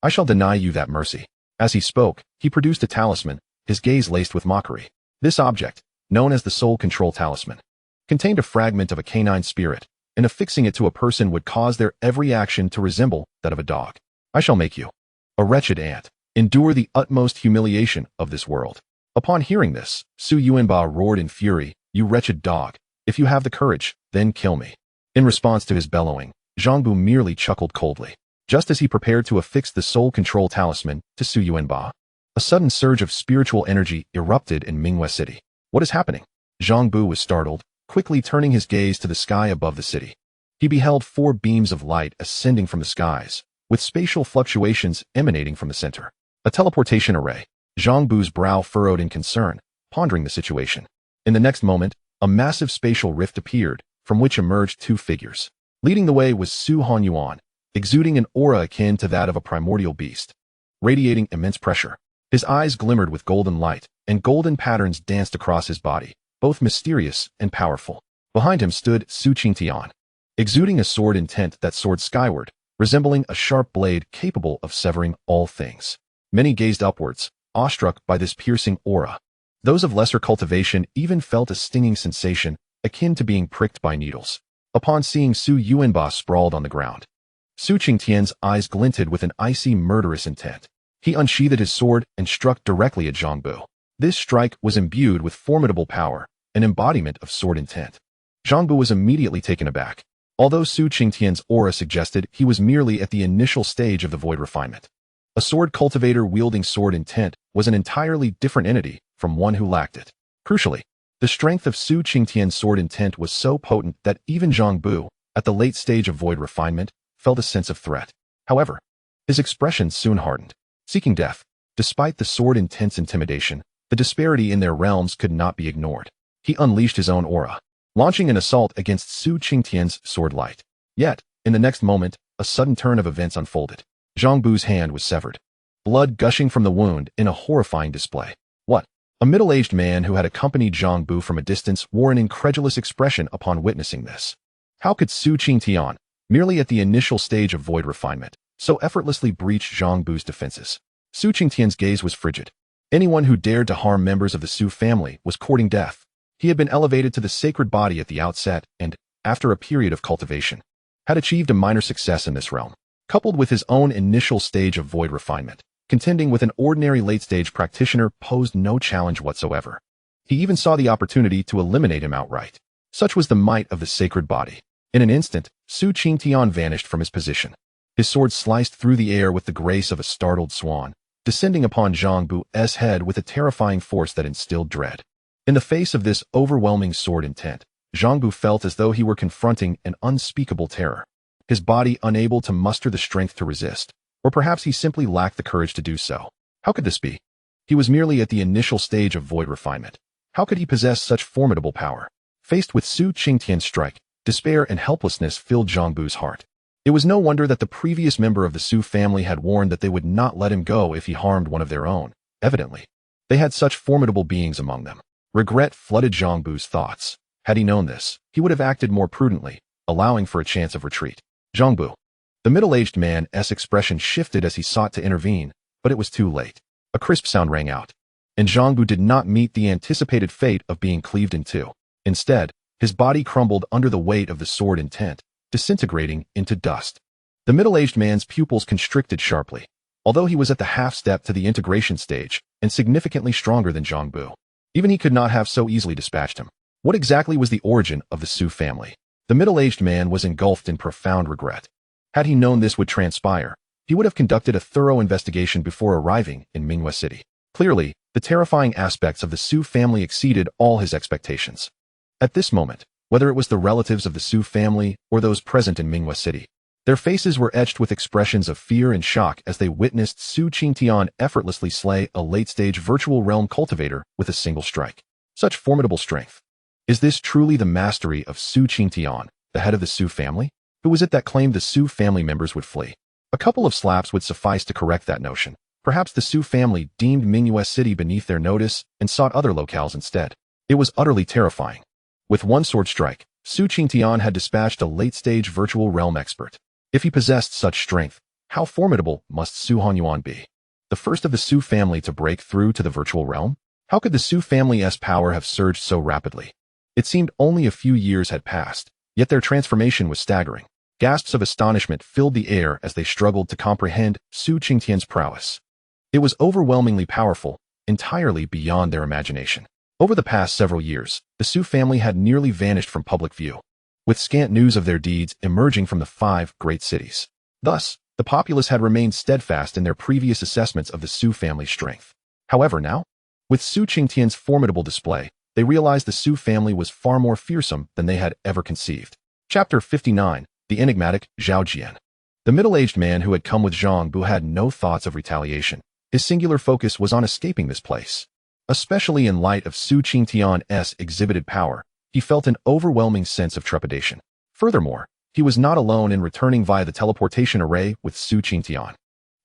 [SPEAKER 1] I shall deny you that mercy. As he spoke, he produced a talisman, his gaze laced with mockery. This object, known as the Soul Control Talisman, contained a fragment of a canine spirit, and affixing it to a person would cause their every action to resemble that of a dog. I shall make you a wretched ant. Endure the utmost humiliation of this world. Upon hearing this, Su Yuanba roared in fury, You wretched dog! If you have the courage, then kill me. In response to his bellowing, Zhang Bu merely chuckled coldly. Just as he prepared to affix the Soul Control Talisman to Su Yuanba, a sudden surge of spiritual energy erupted in Minghua City. What is happening? Zhang Bu was startled, quickly turning his gaze to the sky above the city. He beheld 4 beams of light ascending from the skies, with spatial fluctuations emanating from the center. A teleportation array. Zhang Bu's brow furrowed in concern, pondering the situation. In the next moment, a massive spatial rift appeared, from which emerged 2 figures. Leading the way was Su Hanyuan, exuding an aura akin to that of a primordial beast, radiating immense pressure. His eyes glimmered with golden light, and golden patterns danced across his body, both mysterious and powerful. Behind him stood Su Chen, exuding a sword intent that soared skyward, resembling a sharp blade capable of severing all things. Many gazed upwards, awestruck by this piercing aura. Those of lesser cultivation even felt a stinging sensation, akin to being pricked by needles. Upon seeing Su Yuanba sprawled on the ground, Su Qingtian's eyes glinted with an icy murderous intent. He unsheathed his sword and struck directly at Zhang Bu. This strike was imbued with formidable power, an embodiment of sword intent. Zhang Bu was immediately taken aback. Although Su Qingtian's aura suggested he was merely at the initial stage of the void refinement, a sword cultivator wielding sword intent was an entirely different entity from one who lacked it. Crucially, the strength of Su Qingtian's sword intent was so potent that even Zhang Bu, at the late stage of void refinement, felt a sense of threat. However, his expression soon hardened. Seeking death, despite the sword intent's intimidation, the disparity in their realms could not be ignored. He unleashed his own aura, launching an assault against Su Qingtian's sword light. Yet, in the next moment, a sudden turn of events unfolded. Zhang Bu's hand was severed, blood gushing from the wound in a horrifying display. What? A middle-aged man who had accompanied Zhang Bu from a distance wore an incredulous expression upon witnessing this. How could Su Qingtian, merely at the initial stage of void refinement, so effortlessly breach Zhang Bu's defenses? Su Qingtian's gaze was frigid. Anyone who dared to harm members of the Su family was courting death. He had been elevated to the sacred body at the outset and, after a period of cultivation, had achieved a minor success in this realm. Coupled with his own initial stage of void refinement, contending with an ordinary late-stage practitioner posed no challenge whatsoever. He even saw the opportunity to eliminate him outright. Such was the might of the sacred body. In an instant, Su Qingtian vanished from his position. His sword sliced through the air with the grace of a startled swan, descending upon Zhang Bu's head with a terrifying force that instilled dread. In the face of this overwhelming sword intent, Zhang Bu felt as though he were confronting an unspeakable terror. His body unable to muster the strength to resist, or perhaps he simply lacked the courage to do so. How could this be? He was merely at the initial stage of void refinement. How could he possess such formidable power? Faced with Su Qingtian's strike, despair and helplessness filled Zhang Bu's heart. It was no wonder that the previous member of the Su family had warned that they would not let him go if he harmed one of their own. Evidently, they had such formidable beings among them. Regret flooded Zhang Bu's thoughts. Had he known this, he would have acted more prudently, allowing for a chance of retreat. Zhang Bu. The middle-aged man's expression shifted as he sought to intervene, but it was too late. A crisp sound rang out, and Zhang Bu did not meet the anticipated fate of being cleaved in two. Instead, his body crumbled under the weight of the sword intent, disintegrating into dust. The middle-aged man's pupils constricted sharply, although he was at the half-step to the integration stage and significantly stronger than Zhang Bu. Even he could not have so easily dispatched him. What exactly was the origin of the Su family? The middle-aged man was engulfed in profound regret. Had he known this would transpire, he would have conducted a thorough investigation before arriving in Minghua City. Clearly, the terrifying aspects of the Su family exceeded all his expectations. At this moment, whether it was the relatives of the Su family or those present in Minghua City, their faces were etched with expressions of fear and shock as they witnessed Su Qingtian effortlessly slay a late-stage virtual realm cultivator with a single strike. Such formidable strength. Is this truly the mastery of Su Qingtian? the head of the Su family? Who was it that claimed the Su family members would flee? A couple of slaps would suffice to correct that notion. Perhaps the Su family deemed Mingyue City beneath their notice and sought other locales instead. It was utterly terrifying. With one sword strike, Su Chen had dispatched a late-stage virtual realm expert. If he possessed such strength, how formidable must Su Hanyuan be? The first of the Su family to break through to the virtual realm? How could the Su family's power have surged so rapidly? It seemed only a few years had passed, yet their transformation was staggering. Gasps of astonishment filled the air as they struggled to comprehend Su Qingtian's prowess. It was overwhelmingly powerful, entirely beyond their imagination. Over the past several years, the Su family had nearly vanished from public view, with scant news of their deeds emerging from the 5 great cities. Thus, the populace had remained steadfast in their previous assessments of the Su family's strength. However, now, with Su Qingtian's formidable display, they realized the Su family was far more fearsome than they had ever conceived. Chapter 59. The enigmatic Zhao Jian. The middle-aged man who had come with Zhang Bu had no thoughts of retaliation. His singular focus was on escaping this place. Especially in light of Su Qingtian's exhibited power, he felt an overwhelming sense of trepidation. Furthermore, he was not alone in returning via the teleportation array with Su Qingtian.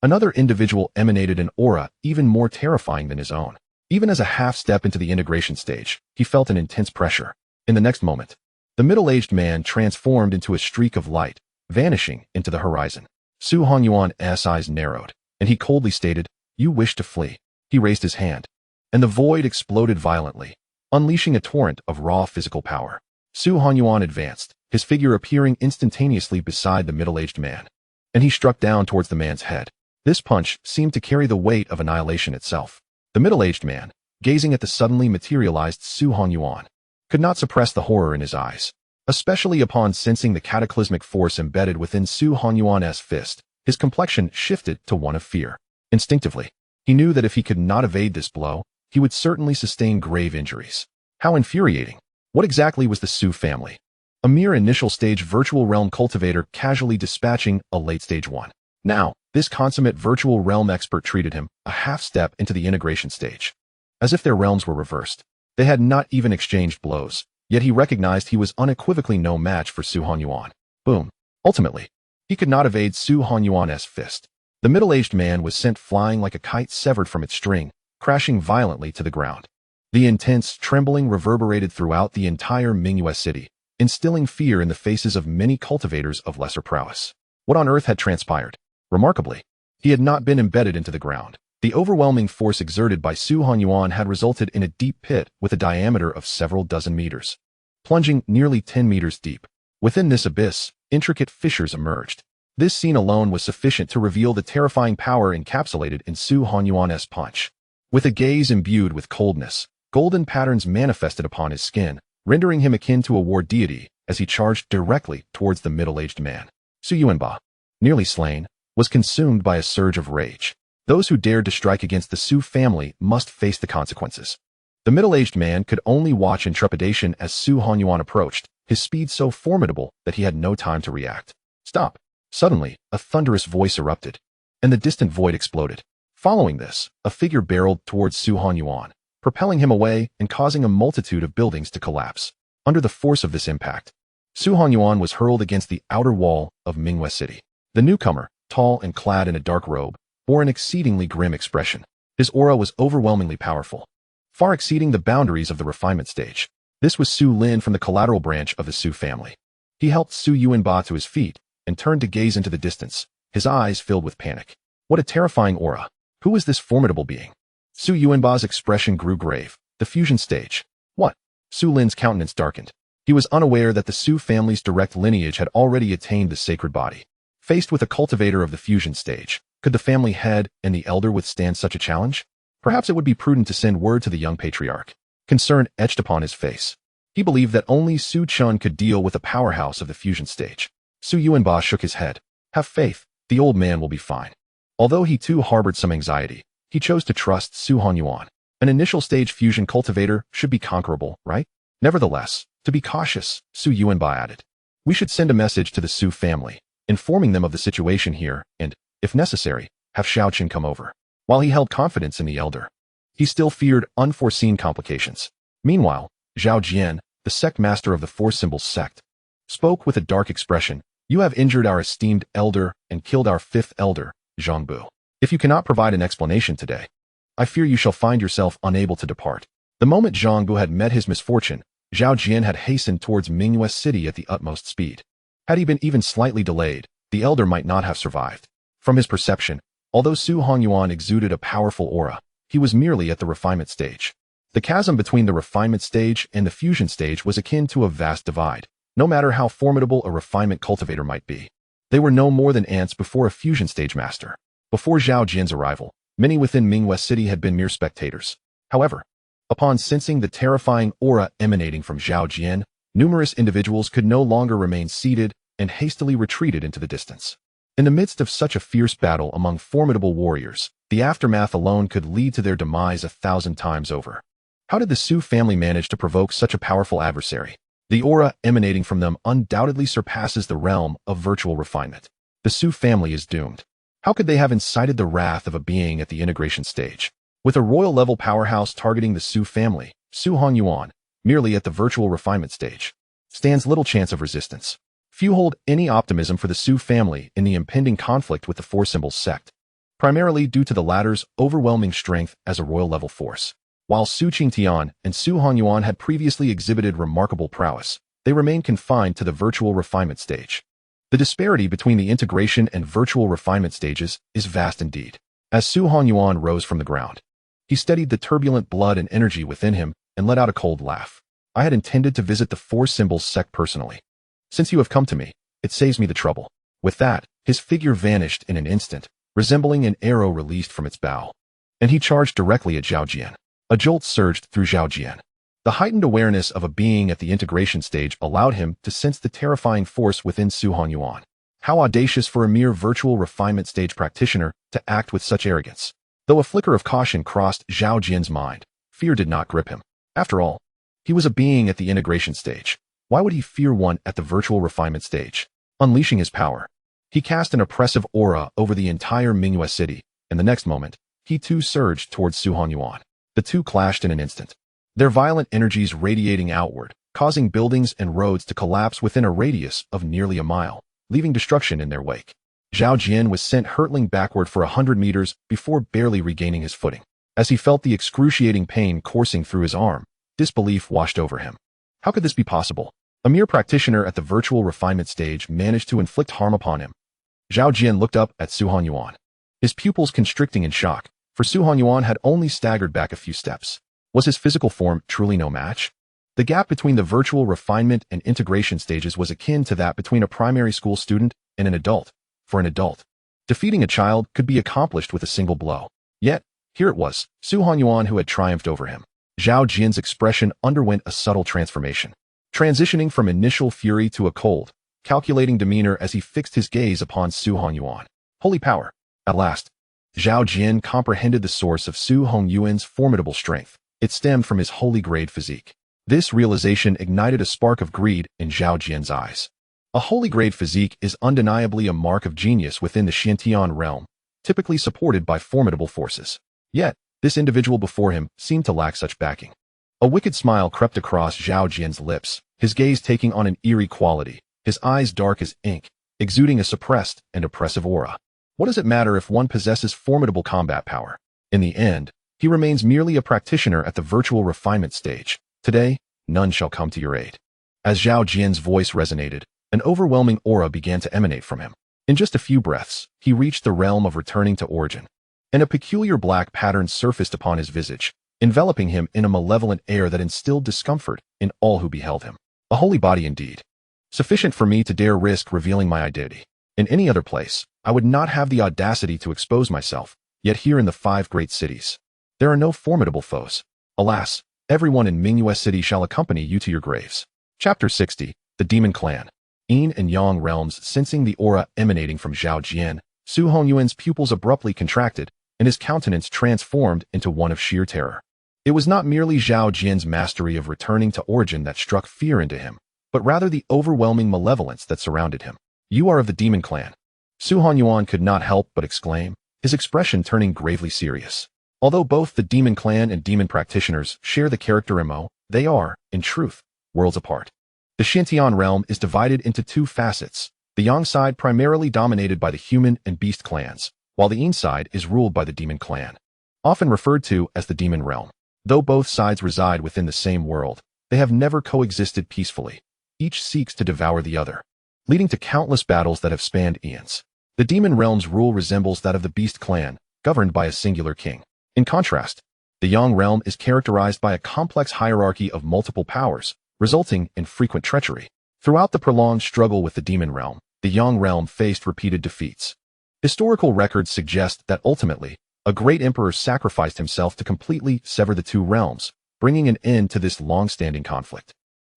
[SPEAKER 1] Another individual emanated an aura even more terrifying than his own. Even as a half-step into the integration stage, he felt an intense pressure. In the next moment, the middle-aged man transformed into a streak of light, vanishing into the horizon. Su Hanyuan's eyes narrowed, and he coldly stated, "You wish to flee." He raised his hand, and the void exploded violently, unleashing a torrent of raw physical power. Su Hanyuan advanced, his figure appearing instantaneously beside the middle-aged man, and he struck down towards the man's head. This punch seemed to carry the weight of annihilation itself. The middle-aged man, gazing at the suddenly materialized Su Hanyuan, could not suppress the horror in his eyes, especially upon sensing the cataclysmic force embedded within Su Hanyuan's fist. His complexion shifted to one of fear. Instinctively, he knew that if he could not evade this blow, he would certainly sustain grave injuries. How infuriating! What exactly was the Su family? A mere initial-stage virtual realm cultivator casually dispatching a late-stage one. Now, this consummate virtual realm expert treated him a half-step into the integration stage. As if their realms were reversed. They had not even exchanged blows, yet he recognized he was unequivocally no match for Su Hanyuan. Boom. Ultimately, he could not evade Su Hanyuan's fist. The middle-aged man was sent flying like a kite severed from its string, crashing violently to the ground. The intense trembling reverberated throughout the entire Mingyue city, instilling fear in the faces of many cultivators of lesser prowess. What on earth had transpired? Remarkably, he had not been embedded into the ground. The overwhelming force exerted by Su Hanyuan had resulted in a deep pit with a diameter of several dozen meters, plunging nearly 10 meters deep. Within this abyss, intricate fissures emerged. This scene alone was sufficient to reveal the terrifying power encapsulated in Su Hanyuan's punch. With a gaze imbued with coldness, golden patterns manifested upon his skin, rendering him akin to a war deity as he charged directly towards the middle-aged man. Su Yuanba, nearly slain, was consumed by a surge of rage. Those who dared to strike against the Su family must face the consequences. The middle-aged man could only watch in trepidation as Su Hanyuan approached, his speed so formidable that he had no time to react. Stop! Suddenly, a thunderous voice erupted, and the distant void exploded. Following this, a figure barreled towards Su Hanyuan, propelling him away and causing a multitude of buildings to collapse. Under the force of this impact, Su Hanyuan was hurled against the outer wall of Mingyue City. The newcomer, tall and clad in a dark robe, bore an exceedingly grim expression. His aura was overwhelmingly powerful, far exceeding the boundaries of the refinement stage. This was Su Lin from the collateral branch of the Su family. He helped Su Yuanba to his feet and turned to gaze into the distance, his eyes filled with panic. What a terrifying aura! Who was this formidable being? Su Yuanba's expression grew grave. The fusion stage. What? Su Lin's countenance darkened. He was unaware that the Su family's direct lineage had already attained the sacred body. Faced with a cultivator of the fusion stage, could the family head and the elder withstand such a challenge? Perhaps it would be prudent to send word to the young patriarch. Concern etched upon his face. He believed that only Su Chen could deal with the powerhouse of the fusion stage. Su Yuanba shook his head. Have faith, the old man will be fine. Although he too harbored some anxiety, he chose to trust Su Hanyuan. An initial stage fusion cultivator should be conquerable, right? Nevertheless, to be cautious, Su Yuanba added. We should send a message to the Su family, informing them of the situation here, and, if necessary, have Su Chen come over. While he held confidence in the elder, he still feared unforeseen complications. Meanwhile, Zhao Jian, the sect master of the Four Symbols sect, spoke with a dark expression. You have injured our esteemed elder and killed our fifth elder, Zhangbu. If you cannot provide an explanation today, I fear you shall find yourself unable to depart. The moment Zhangbu had met his misfortune, Zhao Jian had hastened towards Mingyue City at the utmost speed. Had he been even slightly delayed, the elder might not have survived. From his perception, although Su Hongyuan exuded a powerful aura, he was merely at the refinement stage. The chasm between the refinement stage and the fusion stage was akin to a vast divide, no matter how formidable a refinement cultivator might be. They were no more than ants before a fusion stage master. Before Zhao Jian's arrival, many within Mingyue City had been mere spectators. However, upon sensing the terrifying aura emanating from Zhao Jian, numerous individuals could no longer remain seated and hastily retreated into the distance. In the midst of such a fierce battle among formidable warriors, the aftermath alone could lead to their demise 1,000 times over. How did the Su family manage to provoke such a powerful adversary? The aura emanating from them undoubtedly surpasses the realm of virtual refinement. The Su family is doomed. How could they have incited the wrath of a being at the integration stage? With a royal-level powerhouse targeting the Su family, Su Hongyuan, merely at the virtual refinement stage, stands little chance of resistance. Few hold any optimism for the Su family in the impending conflict with the Four Symbols sect, primarily due to the latter's overwhelming strength as a royal-level force. While Su Qingtian and Su Hongyuan had previously exhibited remarkable prowess, they remained confined to the virtual refinement stage. The disparity between the integration and virtual refinement stages is vast indeed. As Su Hongyuan rose from the ground, he steadied the turbulent blood and energy within him and let out a cold laugh. I had intended to visit the Four Symbols sect personally. Since you have come to me, it saves me the trouble. With that, his figure vanished in an instant, resembling an arrow released from its bow. And he charged directly at Zhao Jian. A jolt surged through Zhao Jian. The heightened awareness of a being at the integration stage allowed him to sense the terrifying force within Su Hongyuan. How audacious for a mere virtual refinement stage practitioner to act with such arrogance. Though a flicker of caution crossed Zhao Jian's mind, fear did not grip him. After all, he was a being at the integration stage. Why would he fear one at the virtual refinement stage? Unleashing his power, he cast an oppressive aura over the entire Mingyue City, and the next moment, he too surged towards Su Hongyuan. The two clashed in an instant, their violent energies radiating outward, causing buildings and roads to collapse within a radius of nearly a mile, leaving destruction in their wake. Zhao Jian was sent hurtling backward for 100 meters before barely regaining his footing. As he felt the excruciating pain coursing through his arm, disbelief washed over him. How could this be possible? A mere practitioner at the virtual refinement stage managed to inflict harm upon him. Zhao Jian looked up at Su Hongyuan, his pupils constricting in shock, for Su Hongyuan had only staggered back a few steps. Was his physical form truly no match? The gap between the virtual refinement and integration stages was akin to that between a primary school student and an adult. For an adult, defeating a child could be accomplished with a single blow. Yet, here it was, Su Hongyuan who had triumphed over him. Zhao Jian's expression underwent a subtle transformation, transitioning from initial fury to a cold, calculating demeanor as he fixed his gaze upon Su Hongyuan. Holy power! At last, Zhao Jian comprehended the source of Su Hongyuan's formidable strength. It stemmed from his holy-grade physique. This realization ignited a spark of greed in Zhao Jian's eyes. A holy-grade physique is undeniably a mark of genius within the Xiantian realm, typically supported by formidable forces. Yet, this individual before him seemed to lack such backing. A wicked smile crept across Zhao Jian's lips, his gaze taking on an eerie quality, his eyes dark as ink, exuding a suppressed and oppressive aura. What does it matter if one possesses formidable combat power? In the end, he remains merely a practitioner at the virtual refinement stage. Today, none shall come to your aid. As Zhao Jian's voice resonated, an overwhelming aura began to emanate from him. In just a few breaths, he reached the realm of returning to origin, and a peculiar black pattern surfaced upon his visage, enveloping him in a malevolent air that instilled discomfort in all who beheld him. A holy body indeed, sufficient for me to dare risk revealing my identity. In any other place, I would not have the audacity to expose myself, yet here in the 5 great cities, there are no formidable foes. Alas, everyone in Mingyue City shall accompany you to your graves. Chapter 60, The Demon Clan. Yin and Yang realms. Sensing the aura emanating from Zhao Jian, Su Hongyuan's pupils abruptly contracted, and his countenance transformed into one of sheer terror. It was not merely Zhao Jian's mastery of returning to origin that struck fear into him, but rather the overwhelming malevolence that surrounded him. You are of the Demon Clan. Su Hongyuan could not help but exclaim, his expression turning gravely serious. Although both the Demon Clan and demon practitioners share the character MO, they are, in truth, worlds apart. The Xintian realm is divided into two facets. The Yang side primarily dominated by the human and beast clans, while the Yin side is ruled by the demon clan, often referred to as the demon realm. Though both sides reside within the same world, they have never coexisted peacefully. Each seeks to devour the other, leading to countless battles that have spanned eons. The demon realm's rule resembles that of the beast clan, governed by a singular king. In contrast, the Yang realm is characterized by a complex hierarchy of multiple powers, resulting in frequent treachery. Throughout the prolonged struggle with the demon realm, the Yang realm faced repeated defeats. Historical records suggest that ultimately, a great emperor sacrificed himself to completely sever the two realms, bringing an end to this long-standing conflict.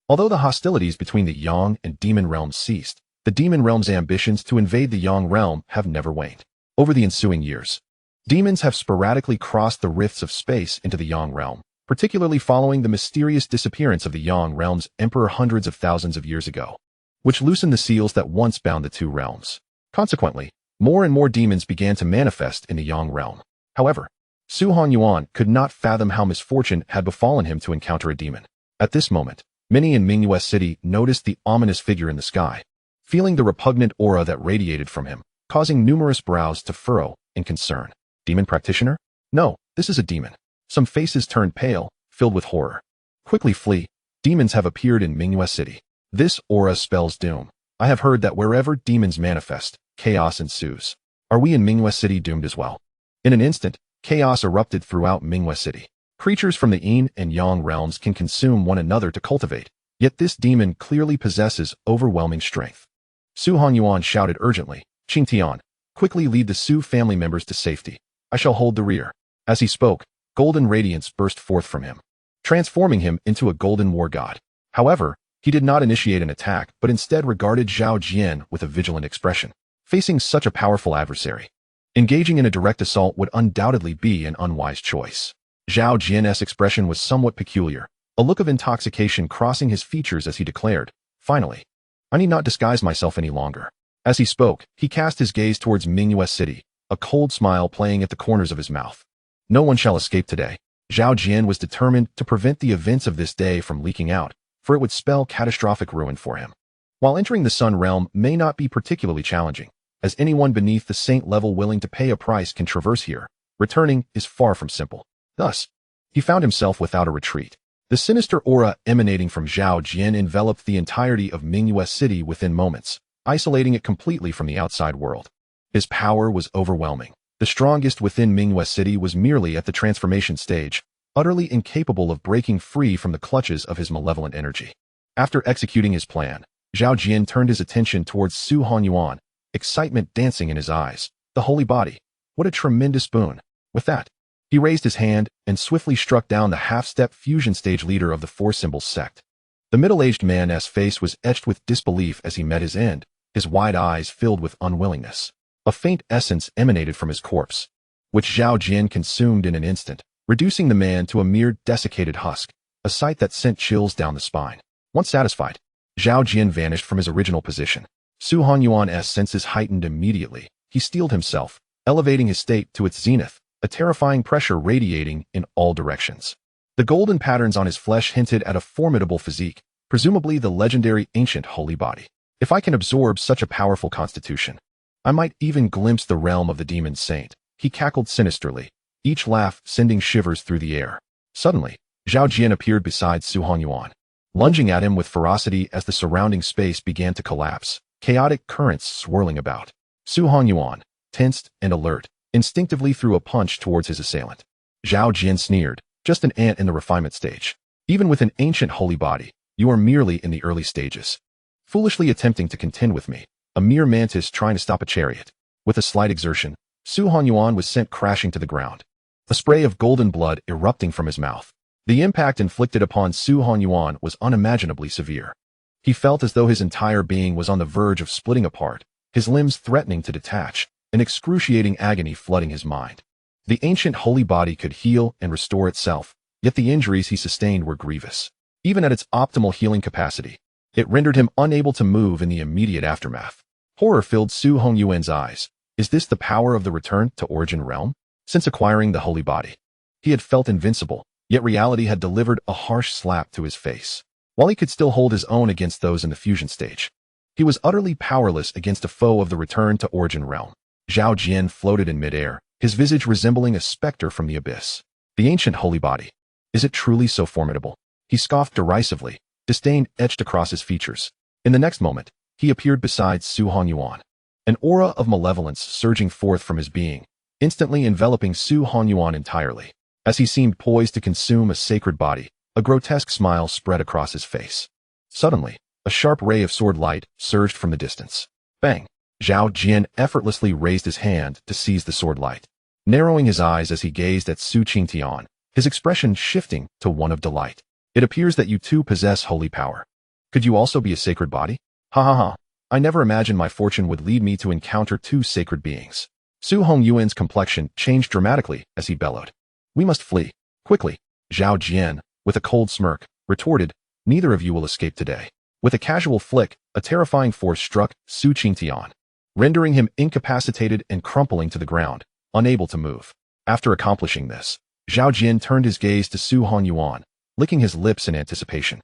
[SPEAKER 1] Although the hostilities between the Yang and demon realms ceased, the demon realm's ambitions to invade the Yang realm have never waned. Over the ensuing years, demons have sporadically crossed the rifts of space into the Yang realm, particularly following the mysterious disappearance of the Yang realm's emperor hundreds of thousands of years ago, which loosened the seals that once bound the two realms. Consequently, more and more demons began to manifest in the Yang realm. However, Su Hanyuan could not fathom how misfortune had befallen him to encounter a demon. At this moment, many in Mingyue City noticed the ominous figure in the sky, feeling the repugnant aura that radiated from him, causing numerous brows to furrow in concern. Demon practitioner? No, this is a demon. Some faces turned pale, filled with horror. Quickly flee. Demons have appeared in Mingyue City. This aura spells doom. I have heard that wherever demons manifest, chaos ensues. Are we in Mingyue City doomed as well? In an instant, chaos erupted throughout Mingyue City. Creatures from the Yin and Yang realms can consume one another to cultivate, yet this demon clearly possesses overwhelming strength. Su Hanyuan shouted urgently, "Qingtian, quickly lead the Su family members to safety. I shall hold the rear." As he spoke, golden radiance burst forth from him, transforming him into a golden war god. However, he did not initiate an attack, but instead regarded Zhao Jian with a vigilant expression. Facing such a powerful adversary, engaging in a direct assault would undoubtedly be an unwise choice. Zhao Jian's expression was somewhat peculiar, a look of intoxication crossing his features as he declared, "Finally, I need not disguise myself any longer." As he spoke, he cast his gaze towards Mingyue City, a cold smile playing at the corners of his mouth. No one shall escape today. Zhao Jian was determined to prevent the events of this day from leaking out, for it would spell catastrophic ruin for him. While entering the Sun realm may not be particularly challenging, as anyone beneath the saint level willing to pay a price can traverse here, returning is far from simple. Thus, he found himself without a retreat. The sinister aura emanating from Zhao Jian enveloped the entirety of Mingyue City within moments, isolating it completely from the outside world. His power was overwhelming. The strongest within Mingyue City was merely at the transformation stage, utterly incapable of breaking free from the clutches of his malevolent energy. After executing his plan, Zhao Jian turned his attention towards Su Hanyuan, excitement dancing in his eyes. The holy body. What a tremendous boon. With that, he raised his hand and swiftly struck down the half-step fusion stage leader of the Four Symbols sect. The middle-aged man's face was etched with disbelief as he met his end, his wide eyes filled with unwillingness. A faint essence emanated from his corpse, which Zhao Jian consumed in an instant, reducing the man to a mere desiccated husk, a sight that sent chills down the spine. Once satisfied, Zhao Jian vanished from his original position. Su Hanyuan's senses heightened immediately. He steeled himself, elevating his state to its zenith, a terrifying pressure radiating in all directions. The golden patterns on his flesh hinted at a formidable physique, presumably the legendary ancient holy body. If I can absorb such a powerful constitution, I might even glimpse the realm of the demon saint. He cackled sinisterly, each laugh sending shivers through the air. Suddenly, Zhao Jian appeared beside Su Hanyuan, lunging at him with ferocity as the surrounding space began to collapse, chaotic currents swirling about. Su Hanyuan, tensed and alert, instinctively threw a punch towards his assailant. Zhao Jian sneered, "Just an ant in the refinement stage. Even with an ancient holy body, you are merely in the early stages. Foolishly attempting to contend with me, a mere mantis trying to stop a chariot." With a slight exertion, Su Hanyuan was sent crashing to the ground, a spray of golden blood erupting from his mouth. The impact inflicted upon Su Hanyuan was unimaginably severe. He felt as though his entire being was on the verge of splitting apart, his limbs threatening to detach, an excruciating agony flooding his mind. The ancient holy body could heal and restore itself, yet the injuries he sustained were grievous. Even at its optimal healing capacity, it rendered him unable to move in the immediate aftermath. Horror filled Su Hongyuan's eyes. Is this the power of the return to origin realm? Since acquiring the holy body, he had felt invincible, yet reality had delivered a harsh slap to his face. While he could still hold his own against those in the fusion stage, he was utterly powerless against a foe of the return to origin realm. Zhao Jian floated in midair, his visage resembling a specter from the abyss. The ancient holy body. Is it truly so formidable? He scoffed derisively, disdain etched across his features. In the next moment, he appeared beside Su Hanyuan, an aura of malevolence surging forth from his being, instantly enveloping Su Hanyuan entirely. As he seemed poised to consume a sacred body, a grotesque smile spread across his face. Suddenly, a sharp ray of sword light surged from the distance. Bang! Zhao Jian effortlessly raised his hand to seize the sword light, narrowing his eyes as he gazed at Su Chen, his expression shifting to one of delight. It appears that you too possess holy power. Could you also be a sacred body? Ha ha ha. I never imagined my fortune would lead me to encounter two sacred beings. Su Hongyuan's complexion changed dramatically as he bellowed. We must flee. Quickly. Zhao Jian, with a cold smirk, retorted, neither of you will escape today. With a casual flick, a terrifying force struck Su Chen, rendering him incapacitated and crumpling to the ground, unable to move. After accomplishing this, Zhao Jian turned his gaze to Su Hanyuan, licking his lips in anticipation.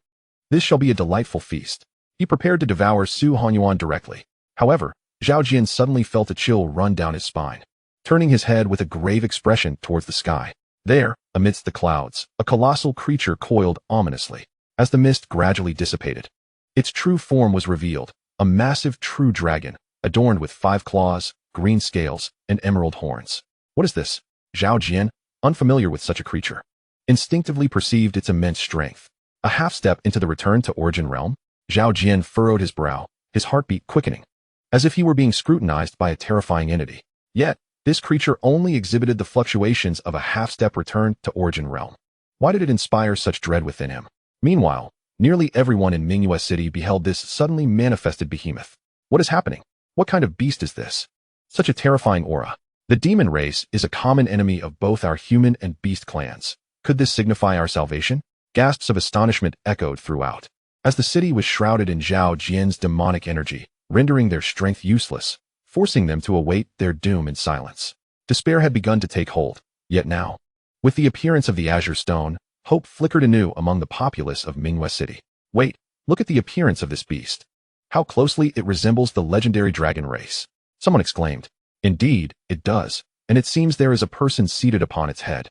[SPEAKER 1] This shall be a delightful feast. He prepared to devour Su Hanyuan directly. However, Zhao Jian suddenly felt a chill run down his spine, turning his head with a grave expression towards the sky. There, amidst the clouds, a colossal creature coiled ominously. As the mist gradually dissipated, its true form was revealed, a massive true dragon, adorned with 5 claws, green scales, and emerald horns. What is this? Zhao Jian, unfamiliar with such a creature, instinctively perceived its immense strength. A half step into the return to origin realm, Zhao Jian furrowed his brow, his heartbeat quickening, as if he were being scrutinized by a terrifying entity. Yet, this creature only exhibited the fluctuations of a half-step return to origin realm. Why did it inspire such dread within him? Meanwhile, nearly everyone in Mingyue City beheld this suddenly manifested behemoth. What is happening? What kind of beast is this? Such a terrifying aura. The demon race is a common enemy of both our human and beast clans. Could this signify our salvation? Gasps of astonishment echoed throughout, as the city was shrouded in Zhao Jian's demonic energy, rendering their strength useless, forcing them to await their doom in silence. Despair had begun to take hold, yet now, with the appearance of the Azure Stone, hope flickered anew among the populace of Mingyue City. Wait, look at the appearance of this beast. How closely it resembles the legendary dragon race. Someone exclaimed. Indeed, it does, and it seems there is a person seated upon its head.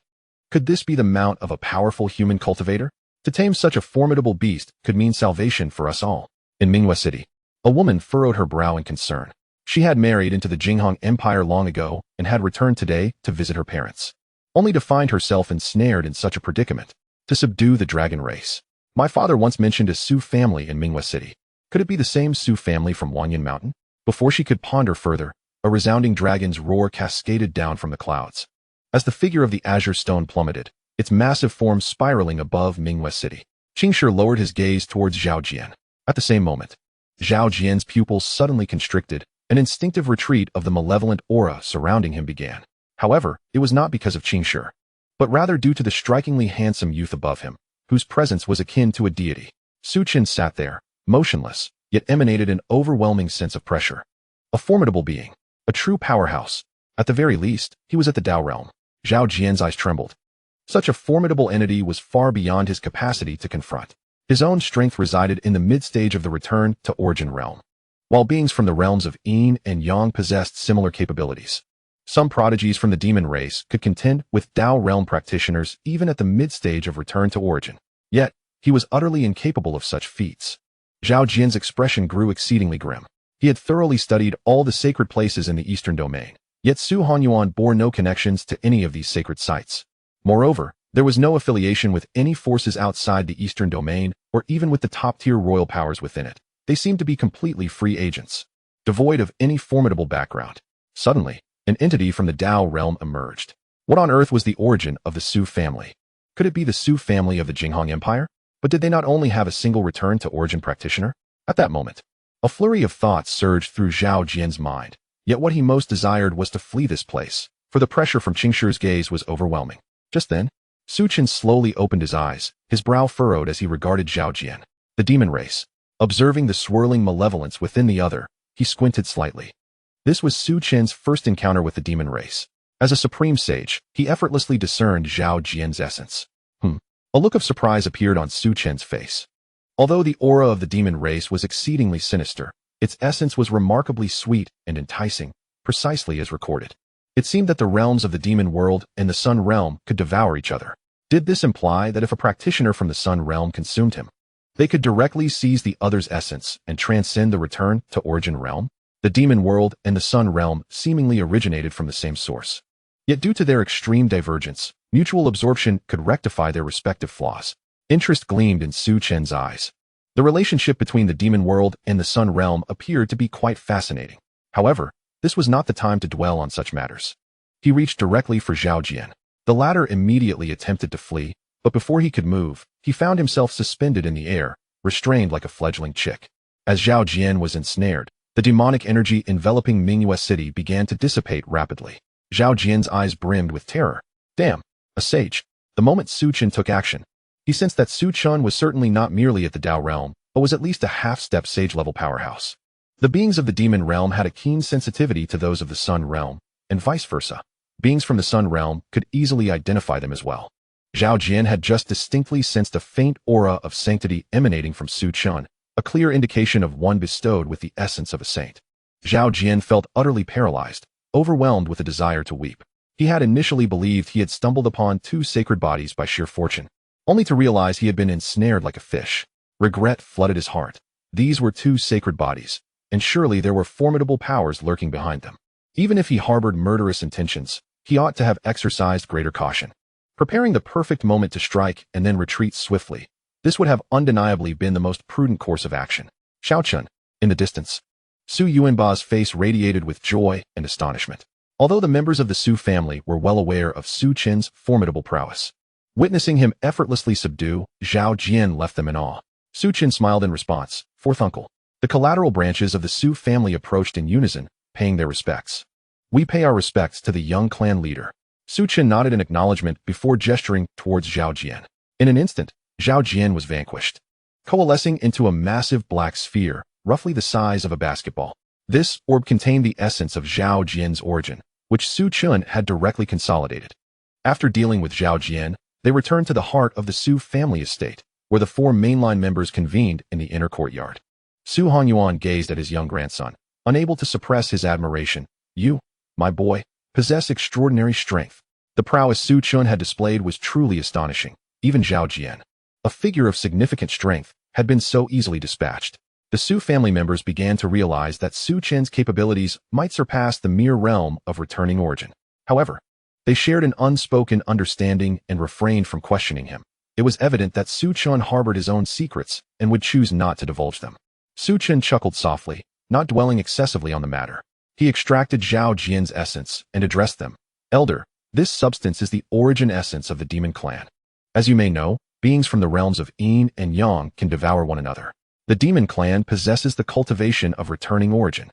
[SPEAKER 1] Could this be the mount of a powerful human cultivator? To tame such a formidable beast could mean salvation for us all. In Mingyue City, a woman furrowed her brow in concern. She had married into the Jinghong Empire long ago and had returned today to visit her parents, only to find herself ensnared in such a predicament. To subdue the dragon race. My father once mentioned a Su family in Mingyue City. Could it be the same Su family from Wanyan Mountain? Before she could ponder further, a resounding dragon's roar cascaded down from the clouds. As the figure of the Azure Stone plummeted, its massive form spiraling above Mingyue City, Qingshi lowered his gaze towards Zhao Jian. At the same moment, Zhao Jian's pupils suddenly constricted. An instinctive retreat of the malevolent aura surrounding him began. However, it was not because of Qingshi, but rather due to the strikingly handsome youth above him, whose presence was akin to a deity. Su Chen sat there, motionless, yet emanated an overwhelming sense of pressure. A formidable being, a true powerhouse. At the very least, he was at the Dao realm. Zhao Jian's eyes trembled. Such a formidable entity was far beyond his capacity to confront. His own strength resided in the mid-stage of the return to origin realm, while beings from the realms of Yin and Yang possessed similar capabilities. Some prodigies from the demon race could contend with Dao realm practitioners even at the mid-stage of return to origin. Yet, he was utterly incapable of such feats. Zhao Jian's expression grew exceedingly grim. He had thoroughly studied all the sacred places in the eastern domain, yet Su Hanyuan bore no connections to any of these sacred sites. Moreover, there was no affiliation with any forces outside the eastern domain or even with the top-tier royal powers within it. They seemed to be completely free agents, devoid of any formidable background. Suddenly, an entity from the Dao realm emerged. What on earth was the origin of the Su family? Could it be the Su family of the Jinghong Empire? But did they not only have a single return to origin practitioner? At that moment, a flurry of thoughts surged through Zhao Jian's mind. Yet what he most desired was to flee this place, for the pressure from Qingshi's gaze was overwhelming. Just then, Su Chen slowly opened his eyes, his brow furrowed as he regarded Zhao Jian. The demon race. Observing the swirling malevolence within the other, he squinted slightly. This was Su Chen's first encounter with the demon race. As a supreme sage, he effortlessly discerned Zhao Jian's essence. A look of surprise appeared on Su Chen's face. Although the aura of the demon race was exceedingly sinister, its essence was remarkably sweet and enticing, precisely as recorded. It seemed that the realms of the demon world and the sun realm could devour each other. Did this imply that if a practitioner from the sun realm consumed him, they could directly seize the other's essence and transcend the return to origin realm? The demon world and the sun realm seemingly originated from the same source. Yet due to their extreme divergence, mutual absorption could rectify their respective flaws. Interest gleamed in Su Chen's eyes. The relationship between the demon world and the sun realm appeared to be quite fascinating. However, this was not the time to dwell on such matters. He reached directly for Zhao Jian. The latter immediately attempted to flee, but before he could move, he found himself suspended in the air, restrained like a fledgling chick. As Zhao Jian was ensnared, the demonic energy enveloping Mingyue City began to dissipate rapidly. Zhao Jian's eyes brimmed with terror. Damn, a sage. The moment Su Chen took action, he sensed that Su Chen was certainly not merely at the Dao realm, but was at least a half-step sage-level powerhouse. The beings of the demon realm had a keen sensitivity to those of the sun realm, and vice versa. Beings from the sun realm could easily identify them as well. Zhao Jian had just distinctly sensed a faint aura of sanctity emanating from Su Chen, a clear indication of one bestowed with the essence of a saint. Zhao Jian felt utterly paralyzed, overwhelmed with a desire to weep. He had initially believed he had stumbled upon two sacred bodies by sheer fortune, only to realize he had been ensnared like a fish. Regret flooded his heart. These were two sacred bodies, and surely there were formidable powers lurking behind them. Even if he harbored murderous intentions, he ought to have exercised greater caution, preparing the perfect moment to strike and then retreat swiftly. This would have undeniably been the most prudent course of action. Su Chen, in the distance. Su Yuanba's face radiated with joy and astonishment. Although the members of the Su family were well aware of Su Chen's formidable prowess, witnessing him effortlessly subdue Zhao Jian left them in awe. Su Chen smiled in response. Fourth uncle. The collateral branches of the Su family approached in unison, paying their respects. We pay our respects to the young clan leader. Su Chen nodded in acknowledgement before gesturing towards Zhao Jian. In an instant, Zhao Jian was vanquished, coalescing into a massive black sphere, roughly the size of a basketball. This orb contained the essence of Zhao Jian's origin, which Su Chen had directly consolidated. After dealing with Zhao Jian, they returned to the heart of the Su family estate, where the four mainline members convened in the inner courtyard. Su Hongyuan gazed at his young grandson, unable to suppress his admiration. You, my boy, possess extraordinary strength. The prowess Su Chen had displayed was truly astonishing. Even Zhao Jian, a figure of significant strength, had been so easily dispatched. The Su family members began to realize that Su Chen's capabilities might surpass the mere realm of returning origin. However, they shared an unspoken understanding and refrained from questioning him. It was evident that Su Chen harbored his own secrets and would choose not to divulge them. Su Chen chuckled softly, not dwelling excessively on the matter. He extracted Zhao Jian's essence and addressed them. Elder, this substance is the origin essence of the demon clan. As you may know, beings from the realms of yin and yang can devour one another. The demon clan possesses the cultivation of returning origin,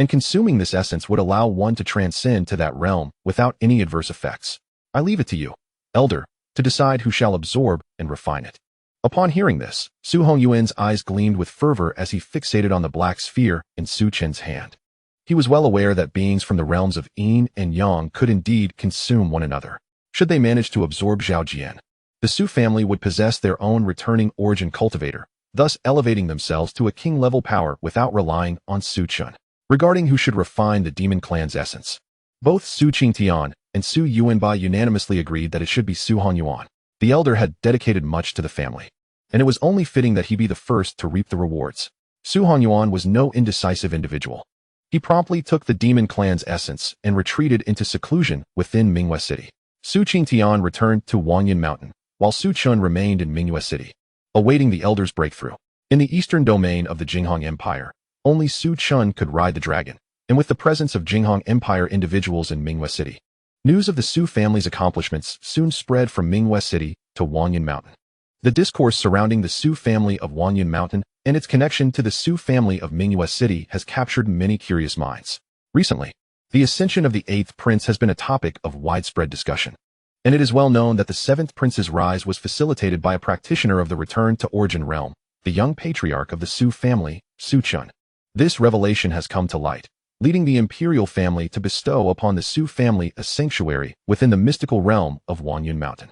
[SPEAKER 1] and consuming this essence would allow one to transcend to that realm without any adverse effects. I leave it to you, Elder, to decide who shall absorb and refine it. Upon hearing this, Su Hongyuan's eyes gleamed with fervor as he fixated on the black sphere in Su Chen's hand. He was well aware that beings from the realms of yin and yang could indeed consume one another. Should they manage to absorb Zhao Jian, the Su family would possess their own returning origin cultivator, thus elevating themselves to a king-level power without relying on Su Chen. Regarding who should refine the demon clan's essence, both Su Qingtian and Su Yuanba unanimously agreed that it should be Su Hongyuan. The elder had dedicated much to the family, and it was only fitting that he be the first to reap the rewards. Su Hongyuan was no indecisive individual. He promptly took the demon clan's essence and retreated into seclusion within Mingyue City. Su Qingtian returned to Wanyan Mountain, while Su Chen remained in Mingyue City, awaiting the elder's breakthrough. In the eastern domain of the Jinghong Empire, only Su Chen could ride the dragon, and with the presence of Jinghong Empire individuals in Mingyue City, news of the Su family's accomplishments soon spread from Mingyue City to Wanyan Mountain. The discourse surrounding the Su family of Wanyan Mountain and its connection to the Su family of Mingyue City has captured many curious minds. Recently, the ascension of the 8th prince has been a topic of widespread discussion, and it is well known that the 7th prince's rise was facilitated by a practitioner of the return to origin realm, the young patriarch of the Su family, Su Chen. This revelation has come to light, leading the imperial family to bestow upon the Su family a sanctuary within the mystical realm of Wanyan Mountain.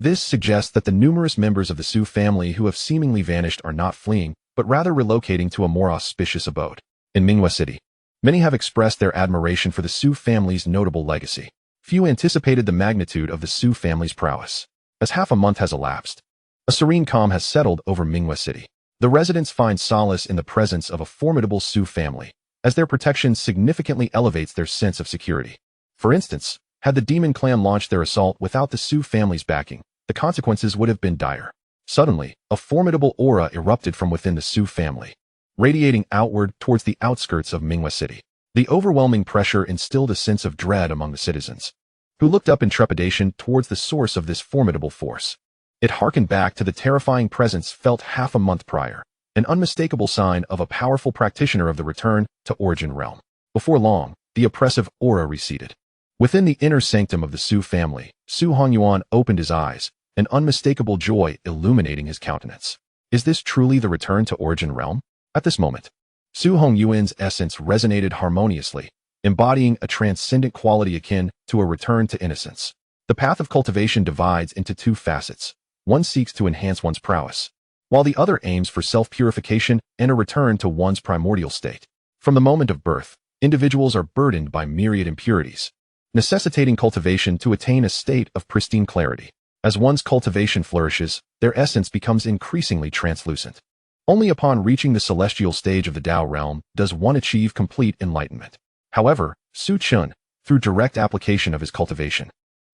[SPEAKER 1] This suggests that the numerous members of the Su family who have seemingly vanished are not fleeing, but rather relocating to a more auspicious abode. In Minghua City, many have expressed their admiration for the Su family's notable legacy. Few anticipated the magnitude of the Su family's prowess. As half a month has elapsed, a serene calm has settled over Minghua City. The residents find solace in the presence of a formidable Su family, as their protection significantly elevates their sense of security. For instance, had the Demon Clan launched their assault without the Su family's backing, the consequences would have been dire. Suddenly, a formidable aura erupted from within the Su family, radiating outward towards the outskirts of Minghua City. The overwhelming pressure instilled a sense of dread among the citizens, who looked up in trepidation towards the source of this formidable force. It harkened back to the terrifying presence felt half a month prior, an unmistakable sign of a powerful practitioner of the return to Origin Realm. Before long, the oppressive aura receded. Within the inner sanctum of the Su family, Su Hongyuan opened his eyes, an unmistakable joy illuminating his countenance. Is this truly the return to Origin Realm? At this moment, Su Hongyuan's essence resonated harmoniously, embodying a transcendent quality akin to a return to innocence. The path of cultivation divides into two facets. One seeks to enhance one's prowess, while the other aims for self-purification and a return to one's primordial state. From the moment of birth, individuals are burdened by myriad impurities, necessitating cultivation to attain a state of pristine clarity. As one's cultivation flourishes, their essence becomes increasingly translucent. Only upon reaching the celestial stage of the Tao realm does one achieve complete enlightenment. However, Su Chen, through direct application of his cultivation,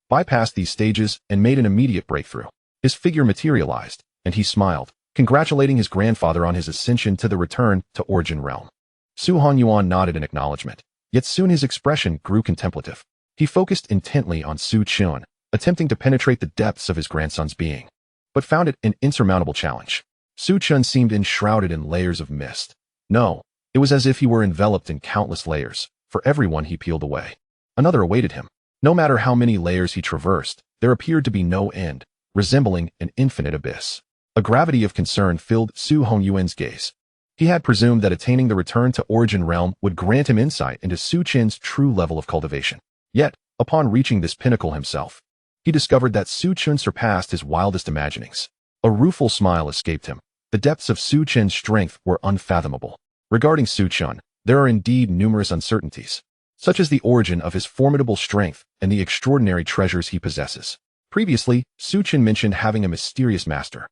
[SPEAKER 1] bypassed these stages and made an immediate breakthrough. His figure materialized, and he smiled, congratulating his grandfather on his ascension to the return to Origin Realm. Su Hongyuan nodded in acknowledgement, yet soon his expression grew contemplative. He focused intently on Su Chen, attempting to penetrate the depths of his grandson's being, but found it an insurmountable challenge. Su Chen seemed enshrouded in layers of mist. No, it was as if he were enveloped in countless layers. For every one he peeled away, another awaited him. No matter how many layers he traversed, there appeared to be no end, resembling an infinite abyss. A gravity of concern filled Su Hongyuan's gaze. He had presumed that attaining the return to Origin Realm would grant him insight into Su Chen's true level of cultivation. Yet, upon reaching this pinnacle himself, he discovered that Su Chen surpassed his wildest imaginings. A rueful smile escaped him. The depths of Su Chen's strength were unfathomable. Regarding Su Chen, there are indeed numerous uncertainties, such as the origin of his formidable strength and the extraordinary treasures he possesses. Previously, Su Chen mentioned having a mysterious master,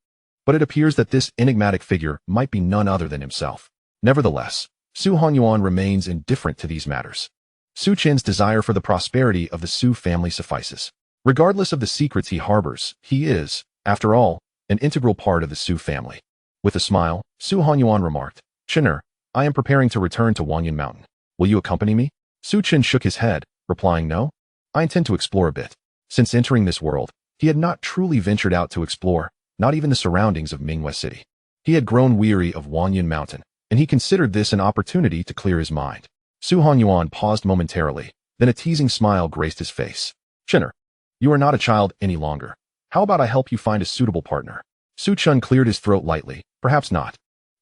[SPEAKER 1] but it appears that this enigmatic figure might be none other than himself. Nevertheless, Su Hongyuan remains indifferent to these matters. Su Chen's desire for the prosperity of the Su family suffices. Regardless of the secrets he harbors, he is, after all, an integral part of the Su family. With a smile, Su Hongyuan remarked, "Chener, I am preparing to return to Wanyan Mountain. Will you accompany me?" Su Chen shook his head, replying, "No, I intend to explore a bit." Since entering this world, he had not truly ventured out to explore, not even the surroundings of Minghua City. He had grown weary of Wanyan Mountain, and he considered this an opportunity to clear his mind. Su Hongyuan paused momentarily, then a teasing smile graced his face. "Chener, you are not a child any longer. How about I help you find a suitable partner?" Su Chen cleared his throat lightly. "Perhaps not.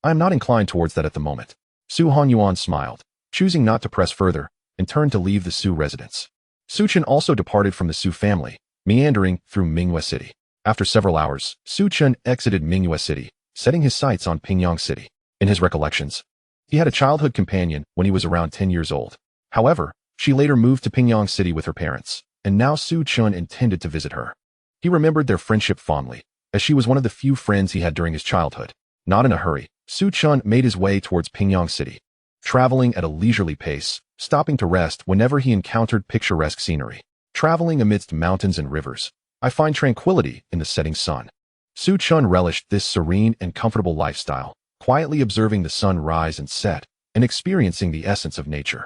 [SPEAKER 1] I am not inclined towards that at the moment." Su Hongyuan smiled, choosing not to press further, and turned to leave the Su residence. Su Chen also departed from the Su family, meandering through Minghua City. After several hours, Su Chen exited Minghua City, setting his sights on Pingyang City. In his recollections, he had a childhood companion when he was around 10 years old. However, she later moved to Pingyang City with her parents, and now Su Chen intended to visit her. He remembered their friendship fondly, as she was one of the few friends he had during his childhood. Not in a hurry, Su Chen made his way towards Pingyang City, traveling at a leisurely pace, stopping to rest whenever he encountered picturesque scenery. Traveling amidst mountains and rivers, I find tranquility in the setting sun. Su Chen relished this serene and comfortable lifestyle, quietly observing the sun rise and set, and experiencing the essence of nature.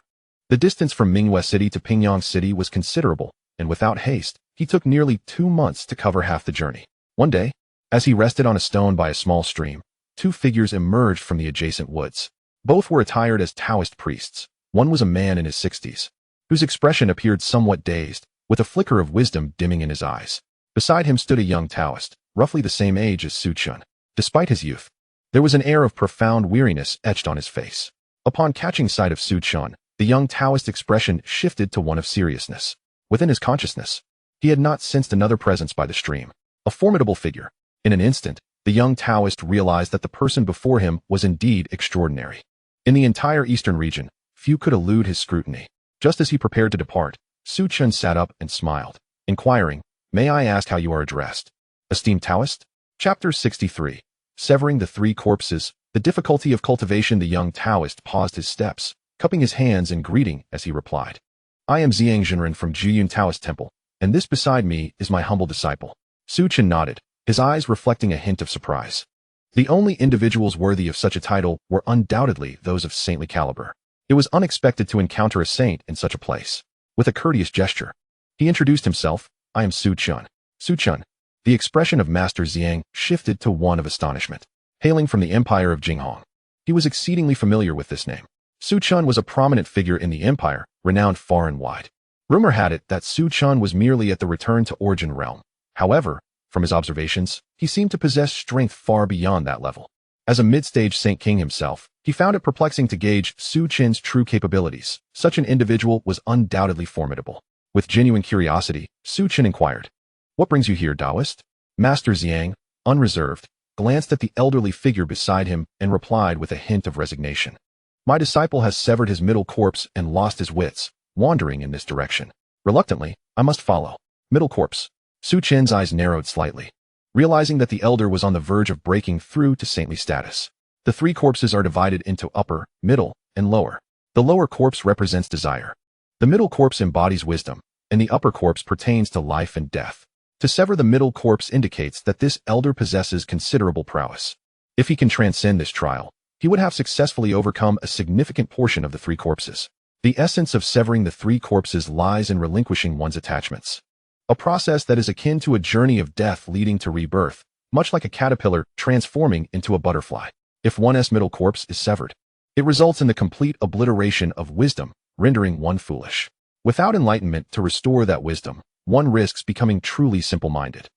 [SPEAKER 1] The distance from Minghua City to Pingyang City was considerable, and without haste, he took nearly 2 months to cover half the journey. One day, as he rested on a stone by a small stream, 2 figures emerged from the adjacent woods. Both were attired as Taoist priests. One was a man in his 60s, whose expression appeared somewhat dazed, with a flicker of wisdom dimming in his eyes. Beside him stood a young Taoist, roughly the same age as Su Chen. Despite his youth, there was an air of profound weariness etched on his face. Upon catching sight of Su Chen, the young Taoist expression shifted to one of seriousness. Within his consciousness, he had not sensed another presence by the stream. A formidable figure. In an instant, the young Taoist realized that the person before him was indeed extraordinary. In the entire eastern region, few could elude his scrutiny. Just as he prepared to depart, Su Chen sat up and smiled, inquiring, "May I ask how you are addressed?" Esteemed Taoist? Chapter 63. Severing the three corpses. The difficulty of cultivation. The young Taoist paused his steps, cupping his hands in greeting as he replied, "I am Ziyang Jinren from Jiyun Taoist Temple, and this beside me is my humble disciple." Su Chen nodded, his eyes reflecting a hint of surprise. The only individuals worthy of such a title were undoubtedly those of saintly caliber. It was unexpected to encounter a saint in such a place. With a courteous gesture, he introduced himself, "I am Su Chen." Su Chen. The expression of Master Ziyang shifted to one of astonishment. Hailing from the Empire of Jinghong, he was exceedingly familiar with this name. Su Chen was a prominent figure in the empire, renowned far and wide. Rumor had it that Su Chen was merely at the return to origin realm. However, from his observations, he seemed to possess strength far beyond that level. As a mid-stage Saint King himself, he found it perplexing to gauge Su Chen's true capabilities. Such an individual was undoubtedly formidable. With genuine curiosity, Su Chen inquired, "What brings you here, Taoist?" Master Ziyang, unreserved, glanced at the elderly figure beside him and replied with a hint of resignation, "My disciple has severed his middle corpse and lost his wits, wandering in this direction. Reluctantly, I must follow." Middle corpse. Su Chen's eyes narrowed slightly, realizing that the elder was on the verge of breaking through to saintly status. The three corpses are divided into upper, middle, and lower. The lower corpse represents desire. The middle corpse embodies wisdom, and the upper corpse pertains to life and death. To sever the middle corpse indicates that this elder possesses considerable prowess. If he can transcend this trial, he would have successfully overcome a significant portion of the three corpses. The essence of severing the three corpses lies in relinquishing one's attachments. A process that is akin to a journey of death leading to rebirth, much like a caterpillar transforming into a butterfly. If one's middle corpse is severed, it results in the complete obliteration of wisdom, rendering one foolish. Without enlightenment to restore that wisdom, one risks becoming truly simple-minded.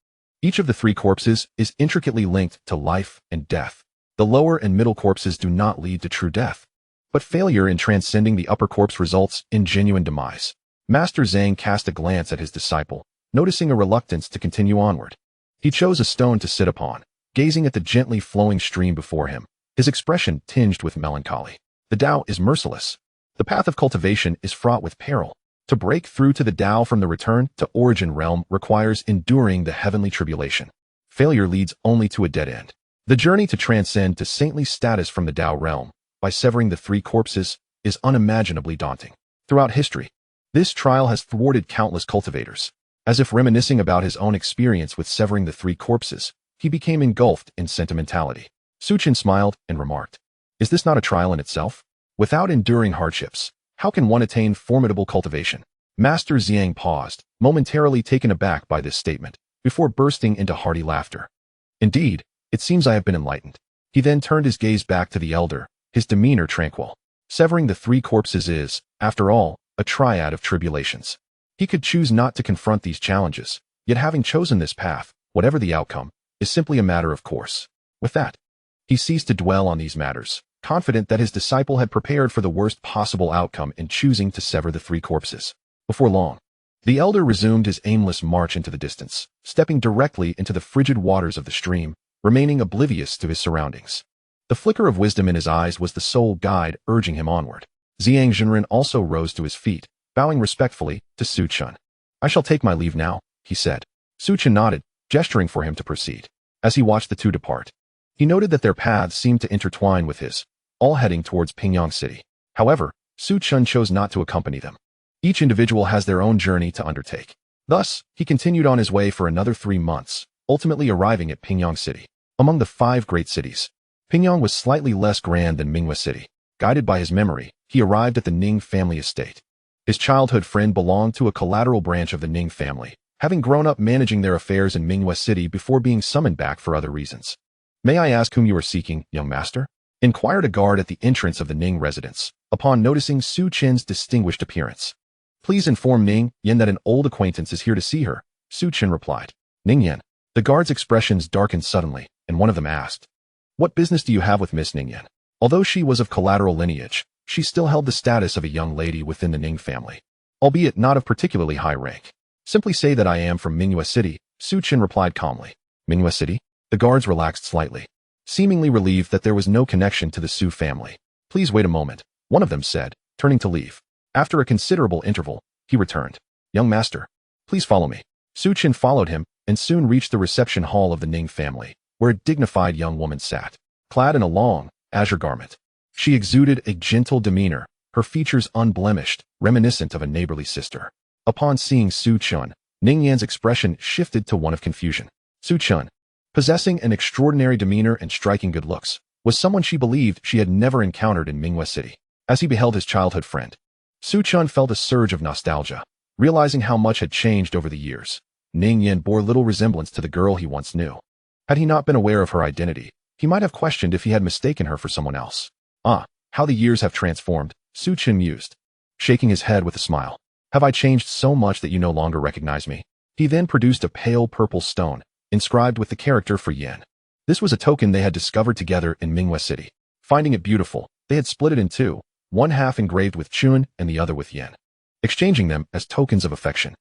[SPEAKER 1] Each of the three corpses is intricately linked to life and death. The lower and middle corpses do not lead to true death, but failure in transcending the upper corpse results in genuine demise. Master Zhang cast a glance at his disciple, noticing a reluctance to continue onward. He chose a stone to sit upon, gazing at the gently flowing stream before him, his expression tinged with melancholy. The Tao is merciless. The path of cultivation is fraught with peril. To break through to the Tao from the return to origin realm requires enduring the heavenly tribulation. Failure leads only to a dead end. The journey to transcend to saintly status from the Tao realm, by severing the three corpses, is unimaginably daunting. Throughout history, this trial has thwarted countless cultivators. As if reminiscing about his own experience with severing the three corpses, he became engulfed in sentimentality. Su Chen smiled and remarked, "Is this not a trial in itself? Without enduring hardships, how can one attain formidable cultivation?" Master Ziyang paused, momentarily taken aback by this statement, before bursting into hearty laughter. "Indeed, it seems I have been enlightened." He then turned his gaze back to the elder, his demeanor tranquil. Severing the three corpses is, after all, a triad of tribulations. He could choose not to confront these challenges, yet having chosen this path, whatever the outcome, is simply a matter of course. With that, he ceased to dwell on these matters, confident that his disciple had prepared for the worst possible outcome in choosing to sever the three corpses. Before long, the elder resumed his aimless march into the distance, stepping directly into the frigid waters of the stream, remaining oblivious to his surroundings. The flicker of wisdom in his eyes was the sole guide urging him onward. Ziyang Jinren also rose to his feet, bowing respectfully to Su Chen. "I shall take my leave now," he said. Su Chen nodded, gesturing for him to proceed. As he watched the two depart, he noted that their paths seemed to intertwine with his, all heading towards Pingyang City. However, Su Chen chose not to accompany them. Each individual has their own journey to undertake. Thus, he continued on his way for another 3 months, ultimately arriving at Pingyang City. Among the 5 great cities, Pingyang was slightly less grand than Minghua City. Guided by his memory, he arrived at the Ning family estate. His childhood friend belonged to a collateral branch of the Ning family, having grown up managing their affairs in Minghua City before being summoned back for other reasons. "May I ask whom you are seeking, young master?" inquired a guard at the entrance of the Ning residence, upon noticing Su Chen's distinguished appearance. "Please inform Ning Yan that an old acquaintance is here to see her," Su Chen replied. "Ning Yan." The guard's expressions darkened suddenly, and one of them asked, "What business do you have with Miss Ning Yan?" Although she was of collateral lineage, she still held the status of a young lady within the Ning family, albeit not of particularly high rank. "Simply say that I am from Minghua City," Su Chen replied calmly. Mingyue City? The guards relaxed slightly, seemingly relieved that there was no connection to the Su family. Please wait a moment, one of them said, turning to leave. After a considerable interval, he returned. Young master, please follow me. Su Chen followed him and soon reached the reception hall of the Ning family, where a dignified young woman sat, clad in a long, azure garment. She exuded a gentle demeanor, her features unblemished, reminiscent of a neighborly sister. Upon seeing Su Chen, Ning Yan's expression shifted to one of confusion. Su Chen, possessing an extraordinary demeanor and striking good looks, was someone she believed she had never encountered in Mingyue City. As he beheld his childhood friend, Su Chen felt a surge of nostalgia, realizing how much had changed over the years. Ning Yan bore little resemblance to the girl he once knew. Had he not been aware of her identity, he might have questioned if he had mistaken her for someone else. Ah, how the years have transformed, Su Chen mused, shaking his head with a smile. Have I changed so much that you no longer recognize me? He then produced a pale purple stone, inscribed with the character for Yan. This was a token they had discovered together in Mingyue City. Finding it beautiful, they had split it in two, one half engraved with Chun and the other with Yan, exchanging them as tokens of affection.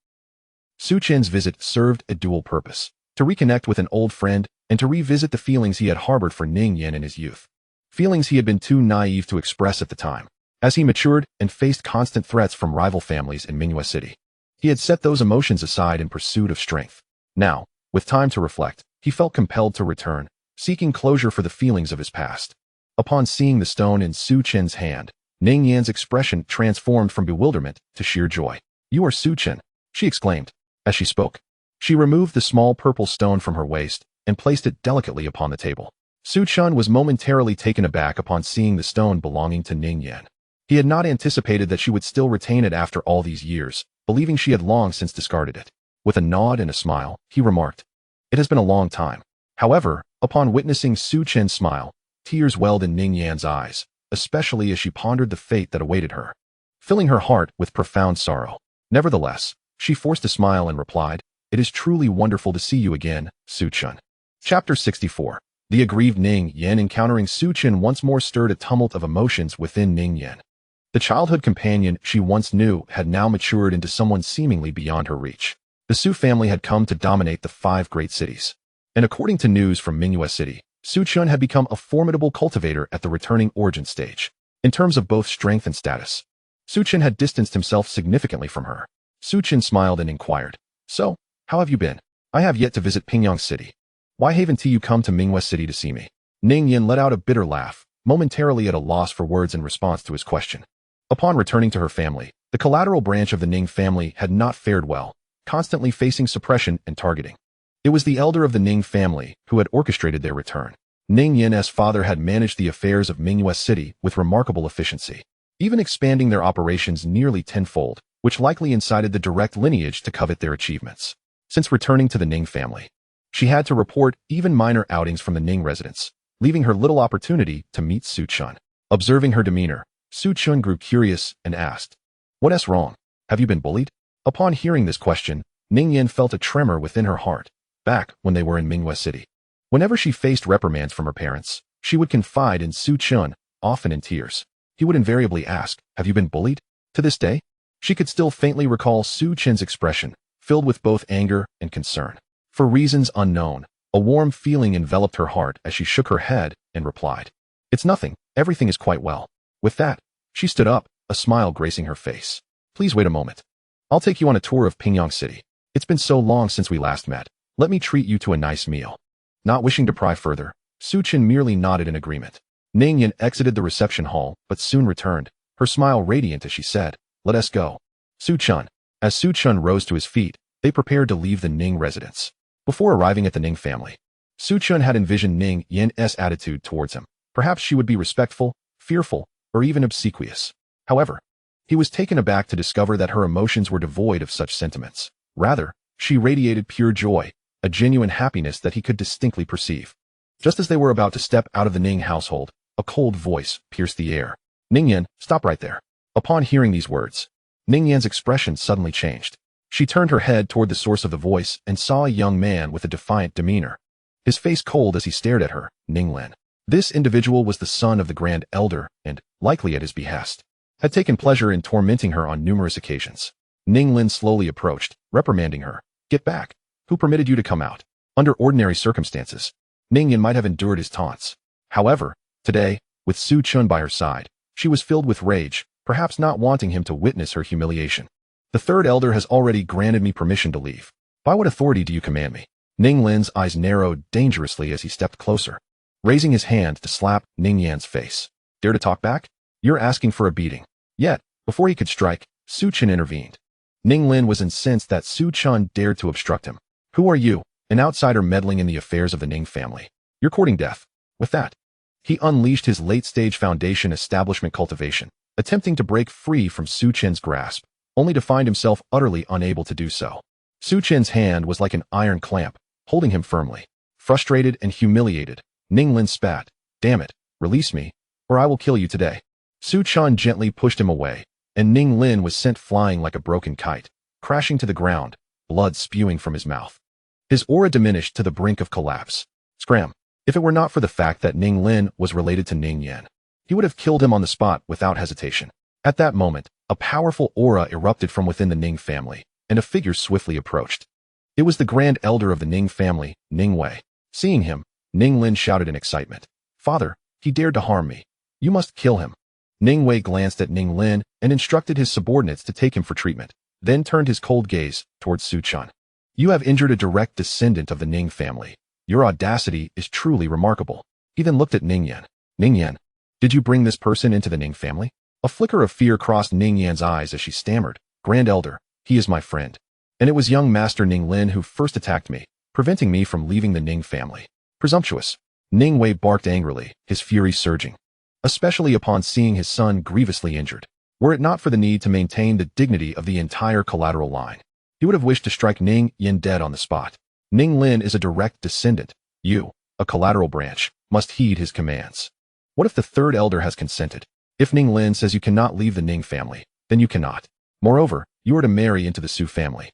[SPEAKER 1] Su Chen's visit served a dual purpose, to reconnect with an old friend and to revisit the feelings he had harbored for Ning Yan in his youth. Feelings he had been too naive to express at the time. As he matured and faced constant threats from rival families in Mingyue City, he had set those emotions aside in pursuit of strength. Now, with time to reflect, he felt compelled to return, seeking closure for the feelings of his past. Upon seeing the stone in Su Chen's hand, Ning Yan's expression transformed from bewilderment to sheer joy. You are Su Chen, she exclaimed. As she spoke, she removed the small purple stone from her waist and placed it delicately upon the table. Su Chen was momentarily taken aback upon seeing the stone belonging to Ning Yan. He had not anticipated that she would still retain it after all these years, believing she had long since discarded it. With a nod and a smile, he remarked, It has been a long time. However, upon witnessing Su Chen's smile, tears welled in Ning Yan's eyes, especially as she pondered the fate that awaited her, filling her heart with profound sorrow. Nevertheless, she forced a smile and replied, It is truly wonderful to see you again, Su Chen. Chapter 64. The aggrieved Ning Yan encountering Su Chen once more stirred a tumult of emotions within Ning Yan. The childhood companion she once knew had now matured into someone seemingly beyond her reach. The Su family had come to dominate the 5 great cities. And according to news from Mingyue City, Su Chen had become a formidable cultivator at the returning origin stage. In terms of both strength and status, Su Chen had distanced himself significantly from her. Su Chen smiled and inquired, So, how have you been? I have yet to visit Pingyang City. Why haven't you come to Mingyue City to see me? Ning Yan let out a bitter laugh, momentarily at a loss for words in response to his question. Upon returning to her family, the collateral branch of the Ning family had not fared well, constantly facing suppression and targeting. It was the elder of the Ning family who had orchestrated their return. Ning Yan's father had managed the affairs of Mingyue City with remarkable efficiency, even expanding their operations nearly tenfold, which likely incited the direct lineage to covet their achievements. Since returning to the Ning family, she had to report even minor outings from the Ning residence, leaving her little opportunity to meet Su Chen. Observing her demeanor, Su Chen grew curious and asked, What's wrong? Have you been bullied? Upon hearing this question, Ning Yan felt a tremor within her heart, back when they were in Mingyue City. Whenever she faced reprimands from her parents, she would confide in Su Chen, often in tears. He would invariably ask, Have you been bullied? To this day, she could still faintly recall Su Chen's expression, filled with both anger and concern. For reasons unknown, a warm feeling enveloped her heart as she shook her head and replied, It's nothing, everything is quite well. With that, she stood up, a smile gracing her face. Please wait a moment. I'll take you on a tour of Pingyang City. It's been so long since we last met. Let me treat you to a nice meal. Not wishing to pry further, Su Chen merely nodded in agreement. Ning Yan exited the reception hall, but soon returned, her smile radiant as she said, Let us go. Su Chen. As Su Chen rose to his feet, they prepared to leave the Ning residence. Before arriving at the Ning family, Su Chen had envisioned Ning Yan's attitude towards him. Perhaps she would be respectful, fearful, or even obsequious. However, he was taken aback to discover that her emotions were devoid of such sentiments. Rather, she radiated pure joy, a genuine happiness that he could distinctly perceive. Just as they were about to step out of the Ning household, a cold voice pierced the air. Ning Yan, stop right there. Upon hearing these words, Ning Yan's expression suddenly changed. She turned her head toward the source of the voice and saw a young man with a defiant demeanor, his face cold as he stared at her, Ning Lin. This individual was the son of the Grand Elder and, likely at his behest, had taken pleasure in tormenting her on numerous occasions. Ning Lin slowly approached, reprimanding her. Get back. Who permitted you to come out? Under ordinary circumstances, Ning Yan might have endured his taunts. However, today, with Su Chen by her side, she was filled with rage, perhaps not wanting him to witness her humiliation. The third elder has already granted me permission to leave. By what authority do you command me? Ning Lin's eyes narrowed dangerously as he stepped closer, raising his hand to slap Ning Yan's face. Dare to talk back? You're asking for a beating. Yet, before he could strike, Su Chen intervened. Ning Lin was incensed that Su Chen dared to obstruct him. Who are you, an outsider meddling in the affairs of the Ning family? You're courting death. With that, he unleashed his late-stage foundation establishment cultivation, attempting to break free from Su Chen's grasp, only to find himself utterly unable to do so. Su Chen's hand was like an iron clamp, holding him firmly. Frustrated and humiliated, Ning Lin spat. Damn it, release me, or I will kill you today. Su Chen gently pushed him away, and Ning Lin was sent flying like a broken kite, crashing to the ground, blood spewing from his mouth. His aura diminished to the brink of collapse. Scram! If it were not for the fact that Ning Lin was related to Ning Yan, he would have killed him on the spot without hesitation. At that moment, a powerful aura erupted from within the Ning family, and a figure swiftly approached. It was the grand elder of the Ning family, Ning Wei. Seeing him, Ning Lin shouted in excitement. Father, he dared to harm me. You must kill him. Ning Wei glanced at Ning Lin and instructed his subordinates to take him for treatment, then turned his cold gaze towards Su Chen. You have injured a direct descendant of the Ning family. Your audacity is truly remarkable. He then looked at Ning Yan. Ning Yan, did you bring this person into the Ning family? A flicker of fear crossed Ning Yan's eyes as she stammered. Grand Elder, he is my friend. And it was young Master Ning Lin who first attacked me, preventing me from leaving the Ning family. Presumptuous. Ning Wei barked angrily, his fury surging, especially upon seeing his son grievously injured. Were it not for the need to maintain the dignity of the entire collateral line, he would have wished to strike Ning Yan dead on the spot. Ning Lin is a direct descendant. You, a collateral branch, must heed his commands. What if the third elder has consented? If Ning Lin says you cannot leave the Ning family, then you cannot. Moreover, you are to marry into the Su family.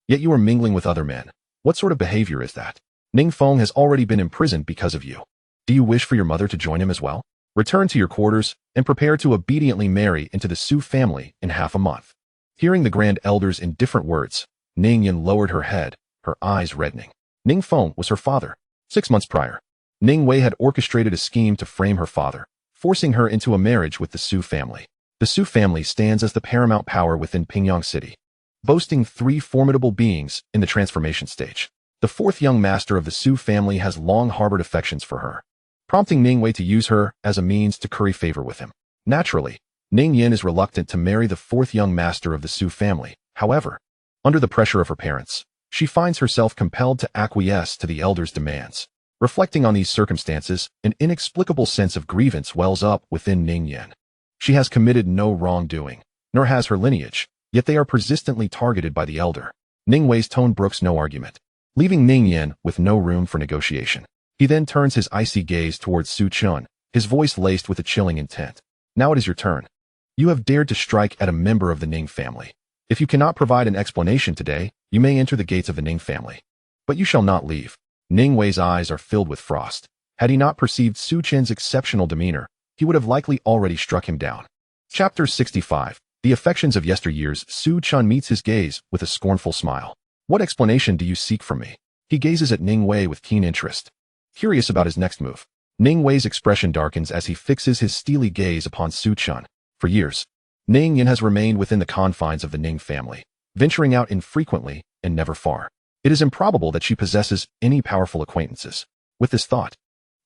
[SPEAKER 1] Yet you are mingling with other men. What sort of behavior is that? Ning Feng has already been imprisoned because of you. Do you wish for your mother to join him as well? Return to your quarters and prepare to obediently marry into the Su family in half a month. Hearing the grand elder's indifferent words, Ning Yan lowered her head, her eyes reddening. Ning Feng was her father. 6 months prior, Ning Wei had orchestrated a scheme to frame her father, forcing her into a marriage with the Su family. The Su family stands as the paramount power within Pingyang City, boasting 3 formidable beings in the transformation stage. The 4th young master of the Su family has long harbored affections for her, prompting Ning Wei to use her as a means to curry favor with him. Naturally, Ning Yan is reluctant to marry the 4th young master of the Su family. However, under the pressure of her parents, she finds herself compelled to acquiesce to the elder's demands. Reflecting on these circumstances, an inexplicable sense of grievance wells up within Ning Yan. She has committed no wrongdoing, nor has her lineage, yet they are persistently targeted by the elder. Ning Wei's tone brooks no argument, leaving Ning Yan with no room for negotiation. He then turns his icy gaze towards Su Chen, his voice laced with a chilling intent. Now it is your turn. You have dared to strike at a member of the Ning family. If you cannot provide an explanation today, you may enter the gates of the Ning family. But you shall not leave. Ning Wei's eyes are filled with frost. Had he not perceived Su Chen's exceptional demeanor, he would have likely already struck him down. Chapter 65. The affections of yesteryears. Su Chen meets his gaze with a scornful smile. What explanation do you seek from me? He gazes at Ning Wei with keen interest, curious about his next move. Ning Wei's expression darkens as he fixes his steely gaze upon Su Chen. For years, Ning Yan has remained within the confines of the Ning family, venturing out infrequently and never far. It is improbable that she possesses any powerful acquaintances. With this thought,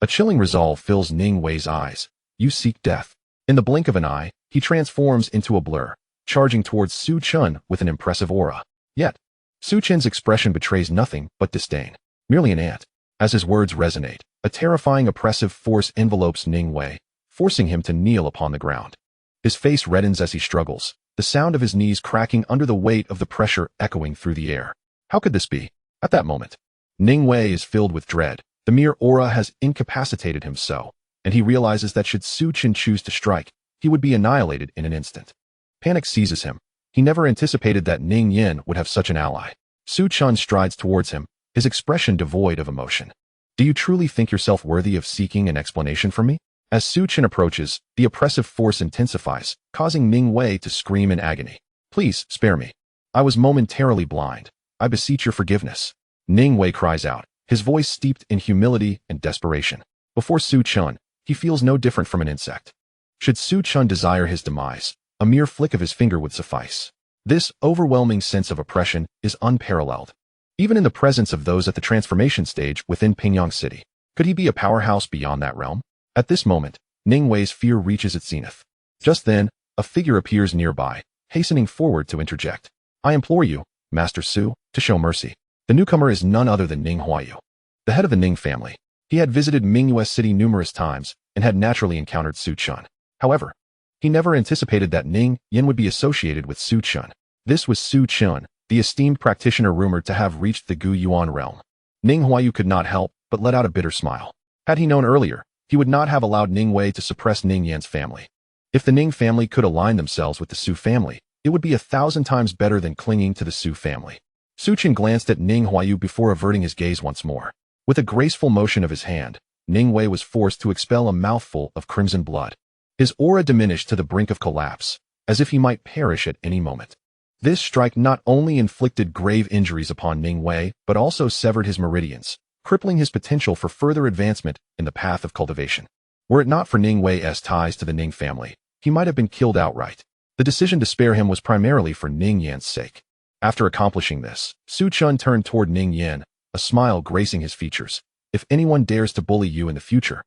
[SPEAKER 1] a chilling resolve fills Ning Wei's eyes. You seek death. In the blink of an eye, he transforms into a blur, charging towards Su Chen with an impressive aura. Yet, Su Chen's expression betrays nothing but disdain. Merely an ant. As his words resonate, a terrifying oppressive force envelopes Ning Wei, forcing him to kneel upon the ground. His face reddens as he struggles, the sound of his knees cracking under the weight of the pressure echoing through the air. How could this be? At that moment, Ning Wei is filled with dread. The mere aura has incapacitated him so, and he realizes that should Su Chen choose to strike, he would be annihilated in an instant. Panic seizes him. He never anticipated that Ning Yan would have such an ally. Su Chen strides towards him, his expression devoid of emotion. Do you truly think yourself worthy of seeking an explanation from me? As Su Chen approaches, the oppressive force intensifies, causing Ning Wei to scream in agony. Please, spare me. I was momentarily blind. I beseech your forgiveness. Ning Wei cries out, his voice steeped in humility and desperation. Before Su Chen, he feels no different from an insect. Should Su Chen desire his demise, a mere flick of his finger would suffice. This overwhelming sense of oppression is unparalleled. Even in the presence of those at the transformation stage within Pingyang City, could he be a powerhouse beyond that realm? At this moment, Ning Wei's fear reaches its zenith. Just then, a figure appears nearby, hastening forward to interject. I implore you, Master Su, to show mercy. The newcomer is none other than Ning Huayu, the head of the Ning family. He had visited Mingyue City numerous times and had naturally encountered Su Chen. However, he never anticipated that Ning Yin would be associated with Su Chen. This was Su Chen, the esteemed practitioner rumored to have reached the Gu Yuan realm. Ning Huayu could not help but let out a bitter smile. Had he known earlier, he would not have allowed Ning Wei to suppress Ning Yan's family. If the Ning family could align themselves with the Su family, it would be 1,000 times better than clinging to the Su family. Su Chen glanced at Ning Huayu before averting his gaze once more. With a graceful motion of his hand, Ning Wei was forced to expel a mouthful of crimson blood. His aura diminished to the brink of collapse, as if he might perish at any moment. This strike not only inflicted grave injuries upon Ning Wei, but also severed his meridians, crippling his potential for further advancement in the path of cultivation. Were it not for Ning Wei's ties to the Ning family, he might have been killed outright. The decision to spare him was primarily for Ning Yan's sake. After accomplishing this, Su Chen turned toward Ning Yan, a smile gracing his features. If anyone dares to bully you in the future,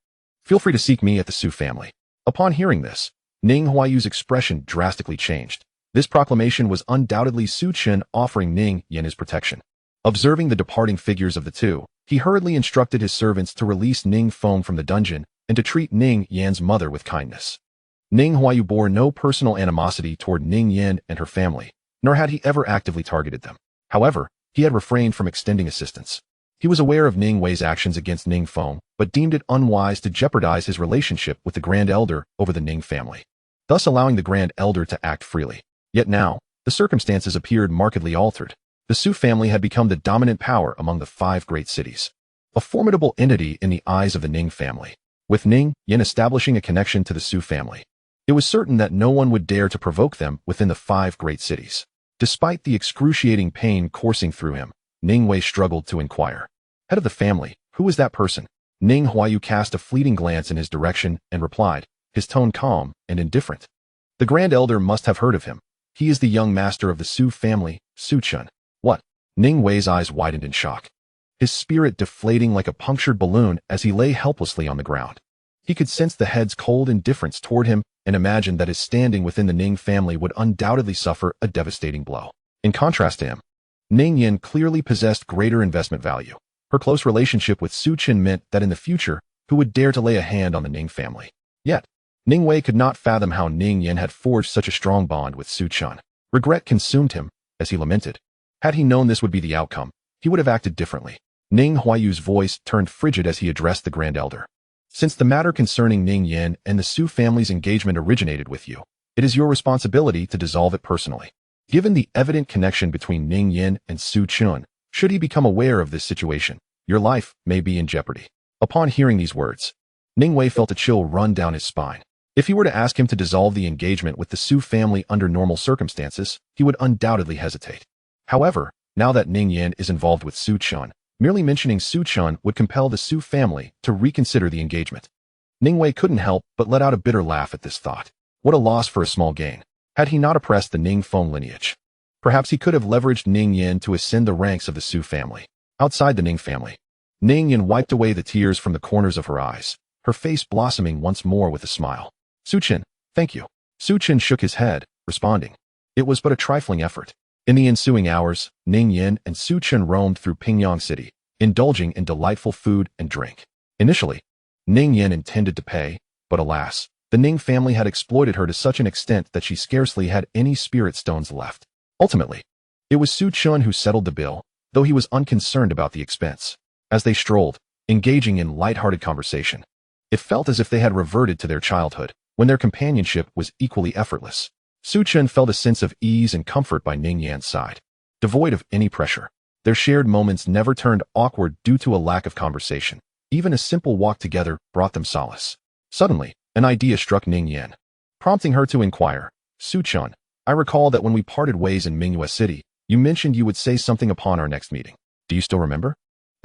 [SPEAKER 1] feel free to seek me at the Su family. Upon hearing this, Ning Huayu's expression drastically changed. This proclamation was undoubtedly Su Chen offering Ning Yan his protection. Observing the departing figures of the two, he hurriedly instructed his servants to release Ning Feng from the dungeon and to treat Ning Yan's mother with kindness. Ning Huayu bore no personal animosity toward Ning Yan and her family, nor had he ever actively targeted them. However, he had refrained from extending assistance. He was aware of Ning Wei's actions against Ning Feng, but deemed it unwise to jeopardize his relationship with the Grand Elder over the Ning family, thus allowing the Grand Elder to act freely. Yet now, the circumstances appeared markedly altered. The Su family had become the dominant power among the 5 great cities, a formidable entity in the eyes of the Ning family. With Ning Yan establishing a connection to the Su family, it was certain that no one would dare to provoke them within the 5 great cities. Despite the excruciating pain coursing through him, Ning Wei struggled to inquire. Head of the family, who is that person? Ning Huayu cast a fleeting glance in his direction and replied, his tone calm and indifferent. The Grand Elder must have heard of him. He is the young master of the Su family, Su Chen. What? Ning Wei's eyes widened in shock, his spirit deflating like a punctured balloon as he lay helplessly on the ground. He could sense the head's cold indifference toward him and imagined that his standing within the Ning family would undoubtedly suffer a devastating blow. In contrast to him, Ning Yan clearly possessed greater investment value. Her close relationship with Su Chen meant that in the future, who would dare to lay a hand on the Ning family? Yet, Ning Wei could not fathom how Ning Yan had forged such a strong bond with Su Chen. Regret consumed him, as he lamented. Had he known this would be the outcome, he would have acted differently. Ning Huayu's voice turned frigid as he addressed the Grand Elder. Since the matter concerning Ning Yan and the Su family's engagement originated with you, it is your responsibility to dissolve it personally. Given the evident connection between Ning Yan and Su Chen, should he become aware of this situation, your life may be in jeopardy. Upon hearing these words, Ning Wei felt a chill run down his spine. If he were to ask him to dissolve the engagement with the Su family under normal circumstances, he would undoubtedly hesitate. However, now that Ning Yan is involved with Su Chen, merely mentioning Su Chen would compel the Su family to reconsider the engagement. Ning Wei couldn't help but let out a bitter laugh at this thought. What a loss for a small gain. Had he not oppressed the Ning Feng lineage, perhaps he could have leveraged Ning Yan to ascend the ranks of the Su family. Outside the Ning family, Ning Yan wiped away the tears from the corners of her eyes, her face blossoming once more with a smile. Su Chen, thank you. Su Chen shook his head, responding. It was but a trifling effort. In the ensuing hours, Ning Yan and Su Chen roamed through Pingyang City, indulging in delightful food and drink. Initially, Ning Yan intended to pay, but alas, the Ning family had exploited her to such an extent that she scarcely had any spirit stones left. Ultimately, it was Su Chen who settled the bill, though he was unconcerned about the expense. As they strolled, engaging in light-hearted conversation, it felt as if they had reverted to their childhood, when their companionship was equally effortless. Su Chen felt a sense of ease and comfort by Ning Yan's side, devoid of any pressure. Their shared moments never turned awkward due to a lack of conversation. Even a simple walk together brought them solace. Suddenly, an idea struck Ning Yan, prompting her to inquire, Su Chen, I recall that when we parted ways in Mingyue City, you mentioned you would say something upon our next meeting. Do you still remember?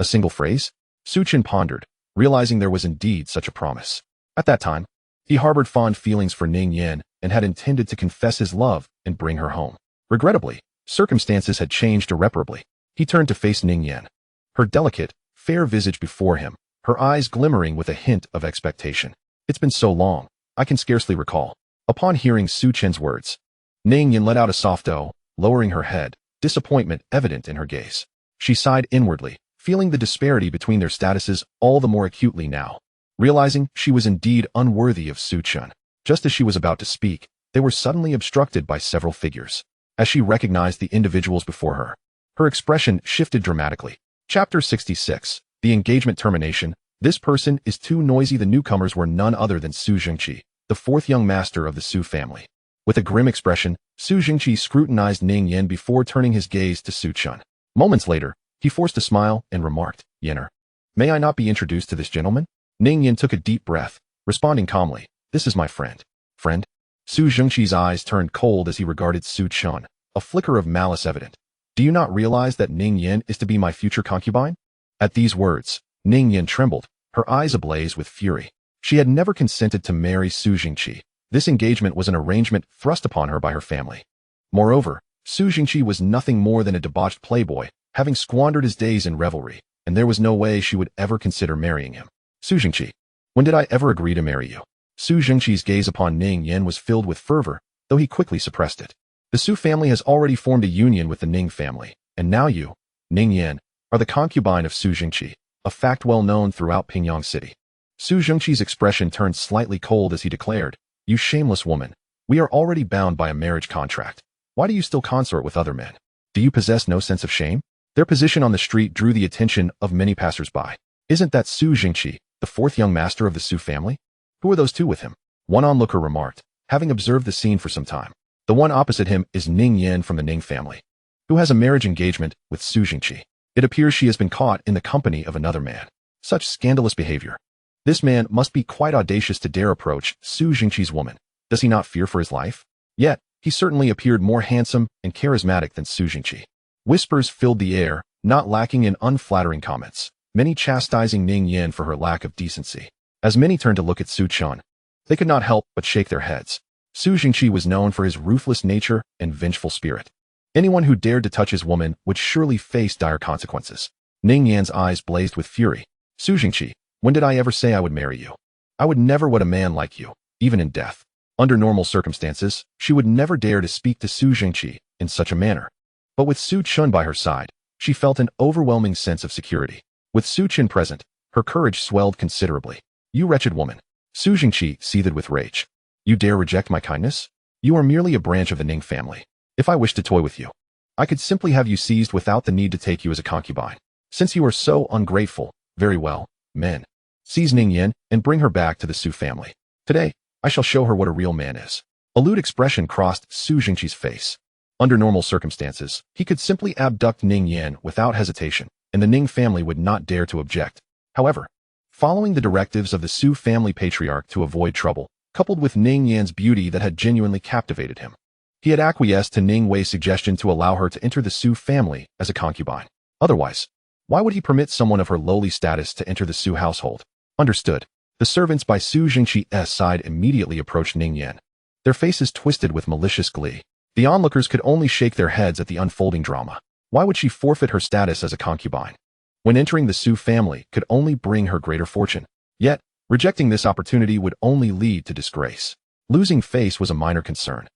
[SPEAKER 1] A single phrase? Su Chen pondered, realizing there was indeed such a promise. At that time, he harbored fond feelings for Ning Yan and had intended to confess his love and bring her home. Regrettably, circumstances had changed irreparably. He turned to face Ning Yan, her delicate, fair visage before him, her eyes glimmering with a hint of expectation. It's been so long, I can scarcely recall. Upon hearing Su Chen's words, Ning Yan let out a soft "oh," lowering her head, disappointment evident in her gaze. She sighed inwardly, feeling the disparity between their statuses all the more acutely now. Realizing she was indeed unworthy of Su Chen, just as she was about to speak, they were suddenly obstructed by several figures. As she recognized the individuals before her, her expression shifted dramatically. Chapter 66. The Engagement Termination. This person is too noisy. The newcomers were none other than Su Jingqi, the fourth young master of the Su family. With a grim expression, Su Jingqi scrutinized Ning Yan before turning his gaze to Su Chen. Moments later, he forced a smile and remarked, "Yenner, may I not be introduced to this gentleman?" Ning Yan took a deep breath, responding calmly, "This is my friend." "Friend?" Su Jingqi's eyes turned cold as he regarded Su Chen, a flicker of malice evident. "Do you not realize that Ning Yan is to be my future concubine?" At these words, Ning Yan trembled, her eyes ablaze with fury. She had never consented to marry Su Jingqi. This engagement was an arrangement thrust upon her by her family. Moreover, Su Jingqi was nothing more than a debauched playboy, having squandered his days in revelry, and there was no way she would ever consider marrying him. "Su Jingqi, when did I ever agree to marry you?" Su Jingqi's gaze upon Ning Yan was filled with fervor, though he quickly suppressed it. "The Su family has already formed a union with the Ning family, and now you, Ning Yan, are the concubine of Su Jingqi, a fact well known throughout Pingyang City." Su Jingqi's expression turned slightly cold as he declared, "You shameless woman, we are already bound by a marriage contract. Why do you still consort with other men? Do you possess no sense of shame?" Their position on the street drew the attention of many passers-by. "Isn't that Su Jingqi, the fourth young master of the Su family? Who are those two with him?" One onlooker remarked, having observed the scene for some time. "The one opposite him is Ning Yan from the Ning family, who has a marriage engagement with Su Jingqi. It appears she has been caught in the company of another man. Such scandalous behavior. This man must be quite audacious to dare approach Su Jingqi's woman. Does he not fear for his life? Yet, he certainly appeared more handsome and charismatic than Su Jingqi." Whispers filled the air, not lacking in unflattering comments, many chastising Ning Yan for her lack of decency. As many turned to look at Su Chen, they could not help but shake their heads. Su Jingqi was known for his ruthless nature and vengeful spirit. Anyone who dared to touch his woman would surely face dire consequences. Ning Yan's eyes blazed with fury. "Su Jingqi, when did I ever say I would marry you? I would never wed a man like you, even in death." Under normal circumstances, she would never dare to speak to Su Jingqi in such a manner. But with Su Chen by her side, she felt an overwhelming sense of security. With Su Chen present, her courage swelled considerably. "You wretched woman." Su Jingqi seethed with rage. "You dare reject my kindness? You are merely a branch of the Ning family. If I wished to toy with you, I could simply have you seized without the need to take you as a concubine. Since you are so ungrateful, very well, men. Seize Ning Yan and bring her back to the Su family. Today, I shall show her what a real man is." A lewd expression crossed Su Jingqi's face. Under normal circumstances, he could simply abduct Ning Yan without hesitation, and the Ning family would not dare to object. However, following the directives of the Su family patriarch to avoid trouble, coupled with Ning Yan's beauty that had genuinely captivated him, he had acquiesced to Ning Wei's suggestion to allow her to enter the Su family as a concubine. Otherwise, why would he permit someone of her lowly status to enter the Su household? Understood. The servants by Su Jingqi's side immediately approached Ning Yan, their faces twisted with malicious glee. The onlookers could only shake their heads at the unfolding drama. Why would she forfeit her status as a concubine, when entering the Su family could only bring her greater fortune? Yet, rejecting this opportunity would only lead to disgrace. Losing face was a minor concern.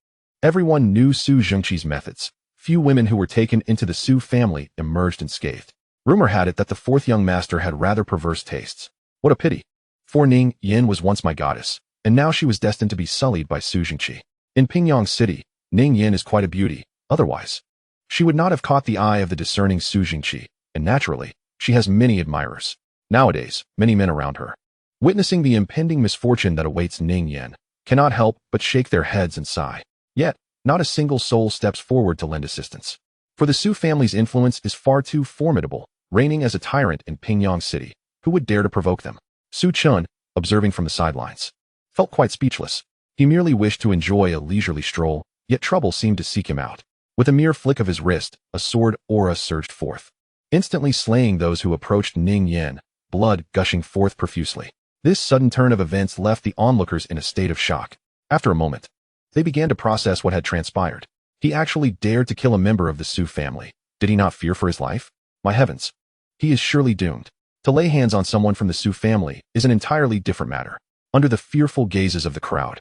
[SPEAKER 1] Everyone knew Su Jingqi's methods. Few women who were taken into the Su family emerged unscathed. Rumor had it that the fourth young master had rather perverse tastes. What a pity. For Ning Yan was once my goddess, and now she was destined to be sullied by Su Jingqi. In Pingyang City, Ning Yan is quite a beauty. Otherwise, she would not have caught the eye of the discerning Su Jingqi, and naturally, she has many admirers. Nowadays, many men around her, witnessing the impending misfortune that awaits Ning Yan, cannot help but shake their heads and sigh. Yet, not a single soul steps forward to lend assistance. For the Su family's influence is far too formidable, reigning as a tyrant in Pingyang City. Who would dare to provoke them? Su Chen, observing from the sidelines, felt quite speechless. He merely wished to enjoy a leisurely stroll, yet trouble seemed to seek him out. With a mere flick of his wrist, a sword aura surged forth. instantly slaying those who approached Ning Yan, blood gushing forth profusely. This sudden turn of events left the onlookers in a state of shock. After a moment, they began to process what had transpired. He actually dared to kill a member of the Su family. Did he not fear for his life? My heavens. He is surely doomed. To lay hands on someone from the Su family is an entirely different matter. Under the fearful gazes of the crowd,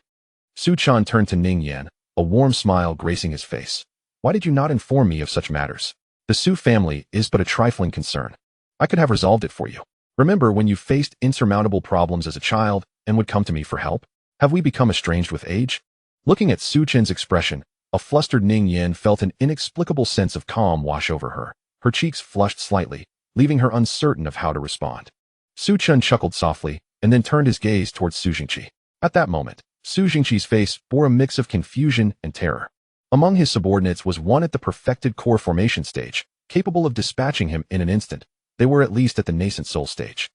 [SPEAKER 1] Su Chen turned to Ning Yan, a warm smile gracing his face. Why did you not inform me of such matters? The Su family is but a trifling concern. I could have resolved it for you. Remember when you faced insurmountable problems as a child and would come to me for help? Have we become estranged with age? Looking at Su Chen's expression, a flustered Ning Yan felt an inexplicable sense of calm wash over her. Her cheeks flushed slightly, leaving her uncertain of how to respond. Su Chen chuckled softly and then turned his gaze towards Su Jingqi. At that moment, Su Jingqi's face bore a mix of confusion and terror. Among his subordinates was one at the perfected core formation stage, capable of dispatching him in an instant. They were at least at the nascent soul stage.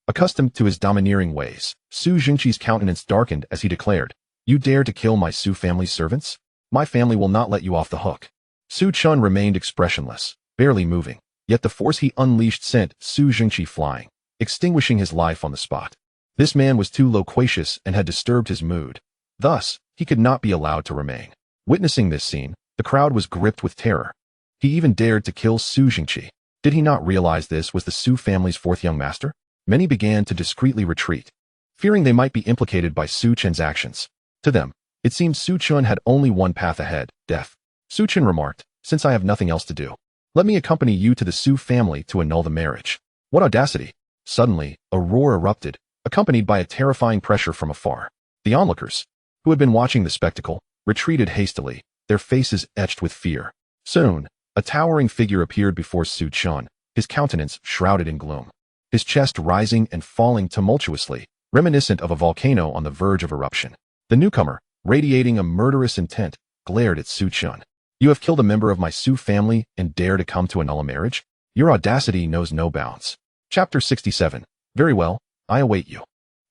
[SPEAKER 1] Accustomed to his domineering ways, Su Jingqi's countenance darkened as he declared, "You dare to kill my Su family's servants? My family will not let you off the hook." Su Chen remained expressionless, barely moving, yet the force he unleashed sent Su Jingqi flying, extinguishing his life on the spot. This man was too loquacious and had disturbed his mood. Thus, he could not be allowed to remain. Witnessing this scene, the crowd was gripped with terror. He even dared to kill Su Jingqi. Did he not realize this was the Su family's fourth young master? Many began to discreetly retreat, fearing they might be implicated by Su Chen's actions. To them, it seemed Su Chen had only one path ahead, death. Su Chen remarked, "Since I have nothing else to do, let me accompany you to the Su family to annul the marriage." What audacity! Suddenly, a roar erupted, accompanied by a terrifying pressure from afar. The onlookers, who had been watching the spectacle, retreated hastily, their faces etched with fear. Soon, a towering figure appeared before Su Chen, his countenance shrouded in gloom, his chest rising and falling tumultuously, reminiscent of a volcano on the verge of eruption. The newcomer, radiating a murderous intent, glared at Su Chen. "You have killed a member of my Su family and dare to come to annul a marriage? Your audacity knows no bounds." Chapter 67. Very well, I await you.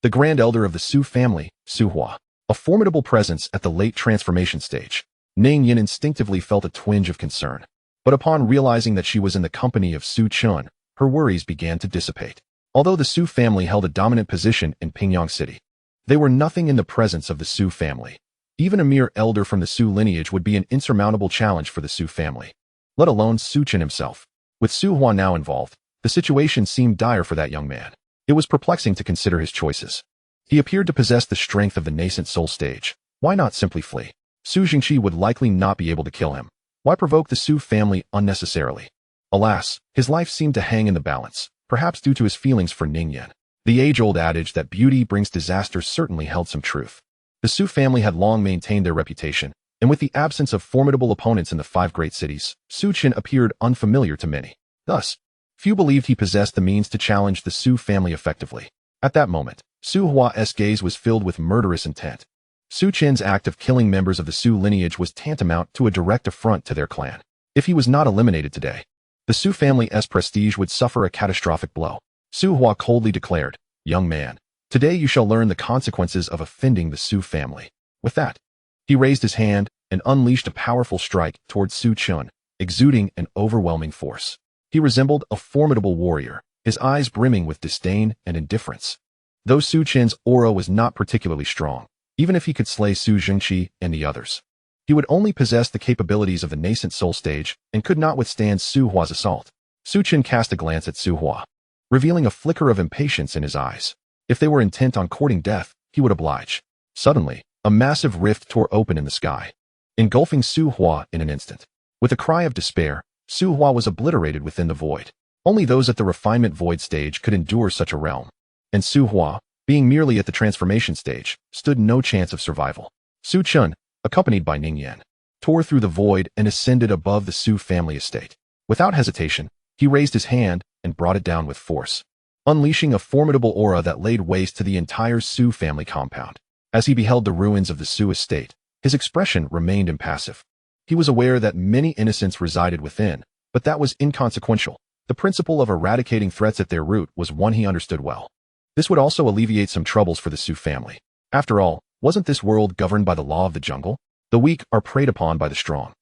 [SPEAKER 1] The grand elder of the Su family, Su Hua, a formidable presence at the late transformation stage. Ning Yan instinctively felt a twinge of concern. But upon realizing that she was in the company of Su Chen, her worries began to dissipate. Although the Su family held a dominant position in Pingyang City, they were nothing in the presence of the Su family. Even a mere elder from the Su lineage would be an insurmountable challenge for the Su family, let alone Su Chen himself. With Su Hua now involved, the situation seemed dire for that young man. It was perplexing to consider his choices. He appeared to possess the strength of the nascent soul stage. Why not simply flee? Su Jingqi would likely not be able to kill him. Why provoke the Su family unnecessarily? Alas, his life seemed to hang in the balance, perhaps due to his feelings for Ning Yan. The age-old adage that beauty brings disaster certainly held some truth. The Su family had long maintained their reputation, and with the absence of formidable opponents in the five great cities, Su Chen appeared unfamiliar to many. Thus, few believed he possessed the means to challenge the Su family effectively. At that moment, Su Hua's gaze was filled with murderous intent. Su Chen's act of killing members of the Su lineage was tantamount to a direct affront to their clan. If he was not eliminated today, the Su family's prestige would suffer a catastrophic blow. Su Hua coldly declared, "Young man, today you shall learn the consequences of offending the Su family." With that, he raised his hand and unleashed a powerful strike towards Su Chen, exuding an overwhelming force. He resembled a formidable warrior, his eyes brimming with disdain and indifference. Though Su Chen's aura was not particularly strong, even if he could slay Su Jingqi and the others, he would only possess the capabilities of the nascent soul stage and could not withstand Su Hua's assault. Su Chen cast a glance at Su Hua, revealing a flicker of impatience in his eyes. If they were intent on courting death, he would oblige. Suddenly, a massive rift tore open in the sky, engulfing Su Hua in an instant. With a cry of despair, Su Hua was obliterated within the void. Only those at the refinement void stage could endure such a realm, and Su Hua, being merely at the transformation stage, stood no chance of survival. Su Chen, accompanied by Ning Yan, tore through the void and ascended above the Su family estate. Without hesitation, he raised his hand and brought it down with force, unleashing a formidable aura that laid waste to the entire Su family compound. As he beheld the ruins of the Su estate, his expression remained impassive. He was aware that many innocents resided within, but that was inconsequential. The principle of eradicating threats at their root was one he understood well. This would also alleviate some troubles for the Su family. After all, wasn't this world governed by the law of the jungle? The weak are preyed upon by the strong.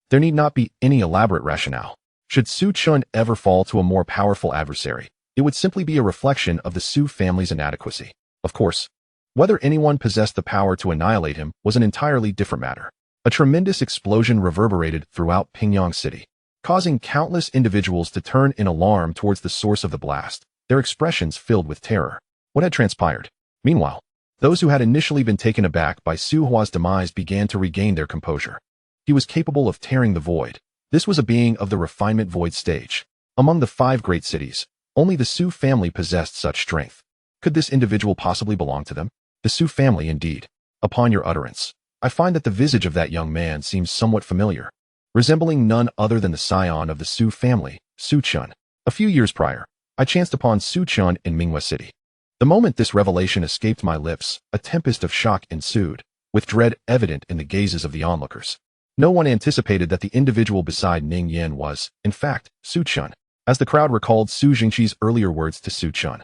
[SPEAKER 1] There need not be any elaborate rationale. Should Su Chen ever fall to a more powerful adversary, it would simply be a reflection of the Su family's inadequacy. Of course, whether anyone possessed the power to annihilate him was an entirely different matter. A tremendous explosion reverberated throughout Pingyang City, causing countless individuals to turn in alarm towards the source of the blast, their expressions filled with terror. What had transpired? Meanwhile, those who had initially been taken aback by Su Hua's demise began to regain their composure. He was capable of tearing the void. This was a being of the refinement void stage. Among the 5 great cities, only the Su family possessed such strength. Could this individual possibly belong to them? The Su family, indeed. Upon your utterance, I find that the visage of that young man seems somewhat familiar, resembling none other than the scion of the Su family, Su Chen. A few years prior, I chanced upon Su Chen in Minghua City. The moment this revelation escaped my lips, a tempest of shock ensued, with dread evident in the gazes of the onlookers. No one anticipated that the individual beside Ning Yan was, in fact, Su Chen, as the crowd recalled Su Jingqi's earlier words to Su Chen.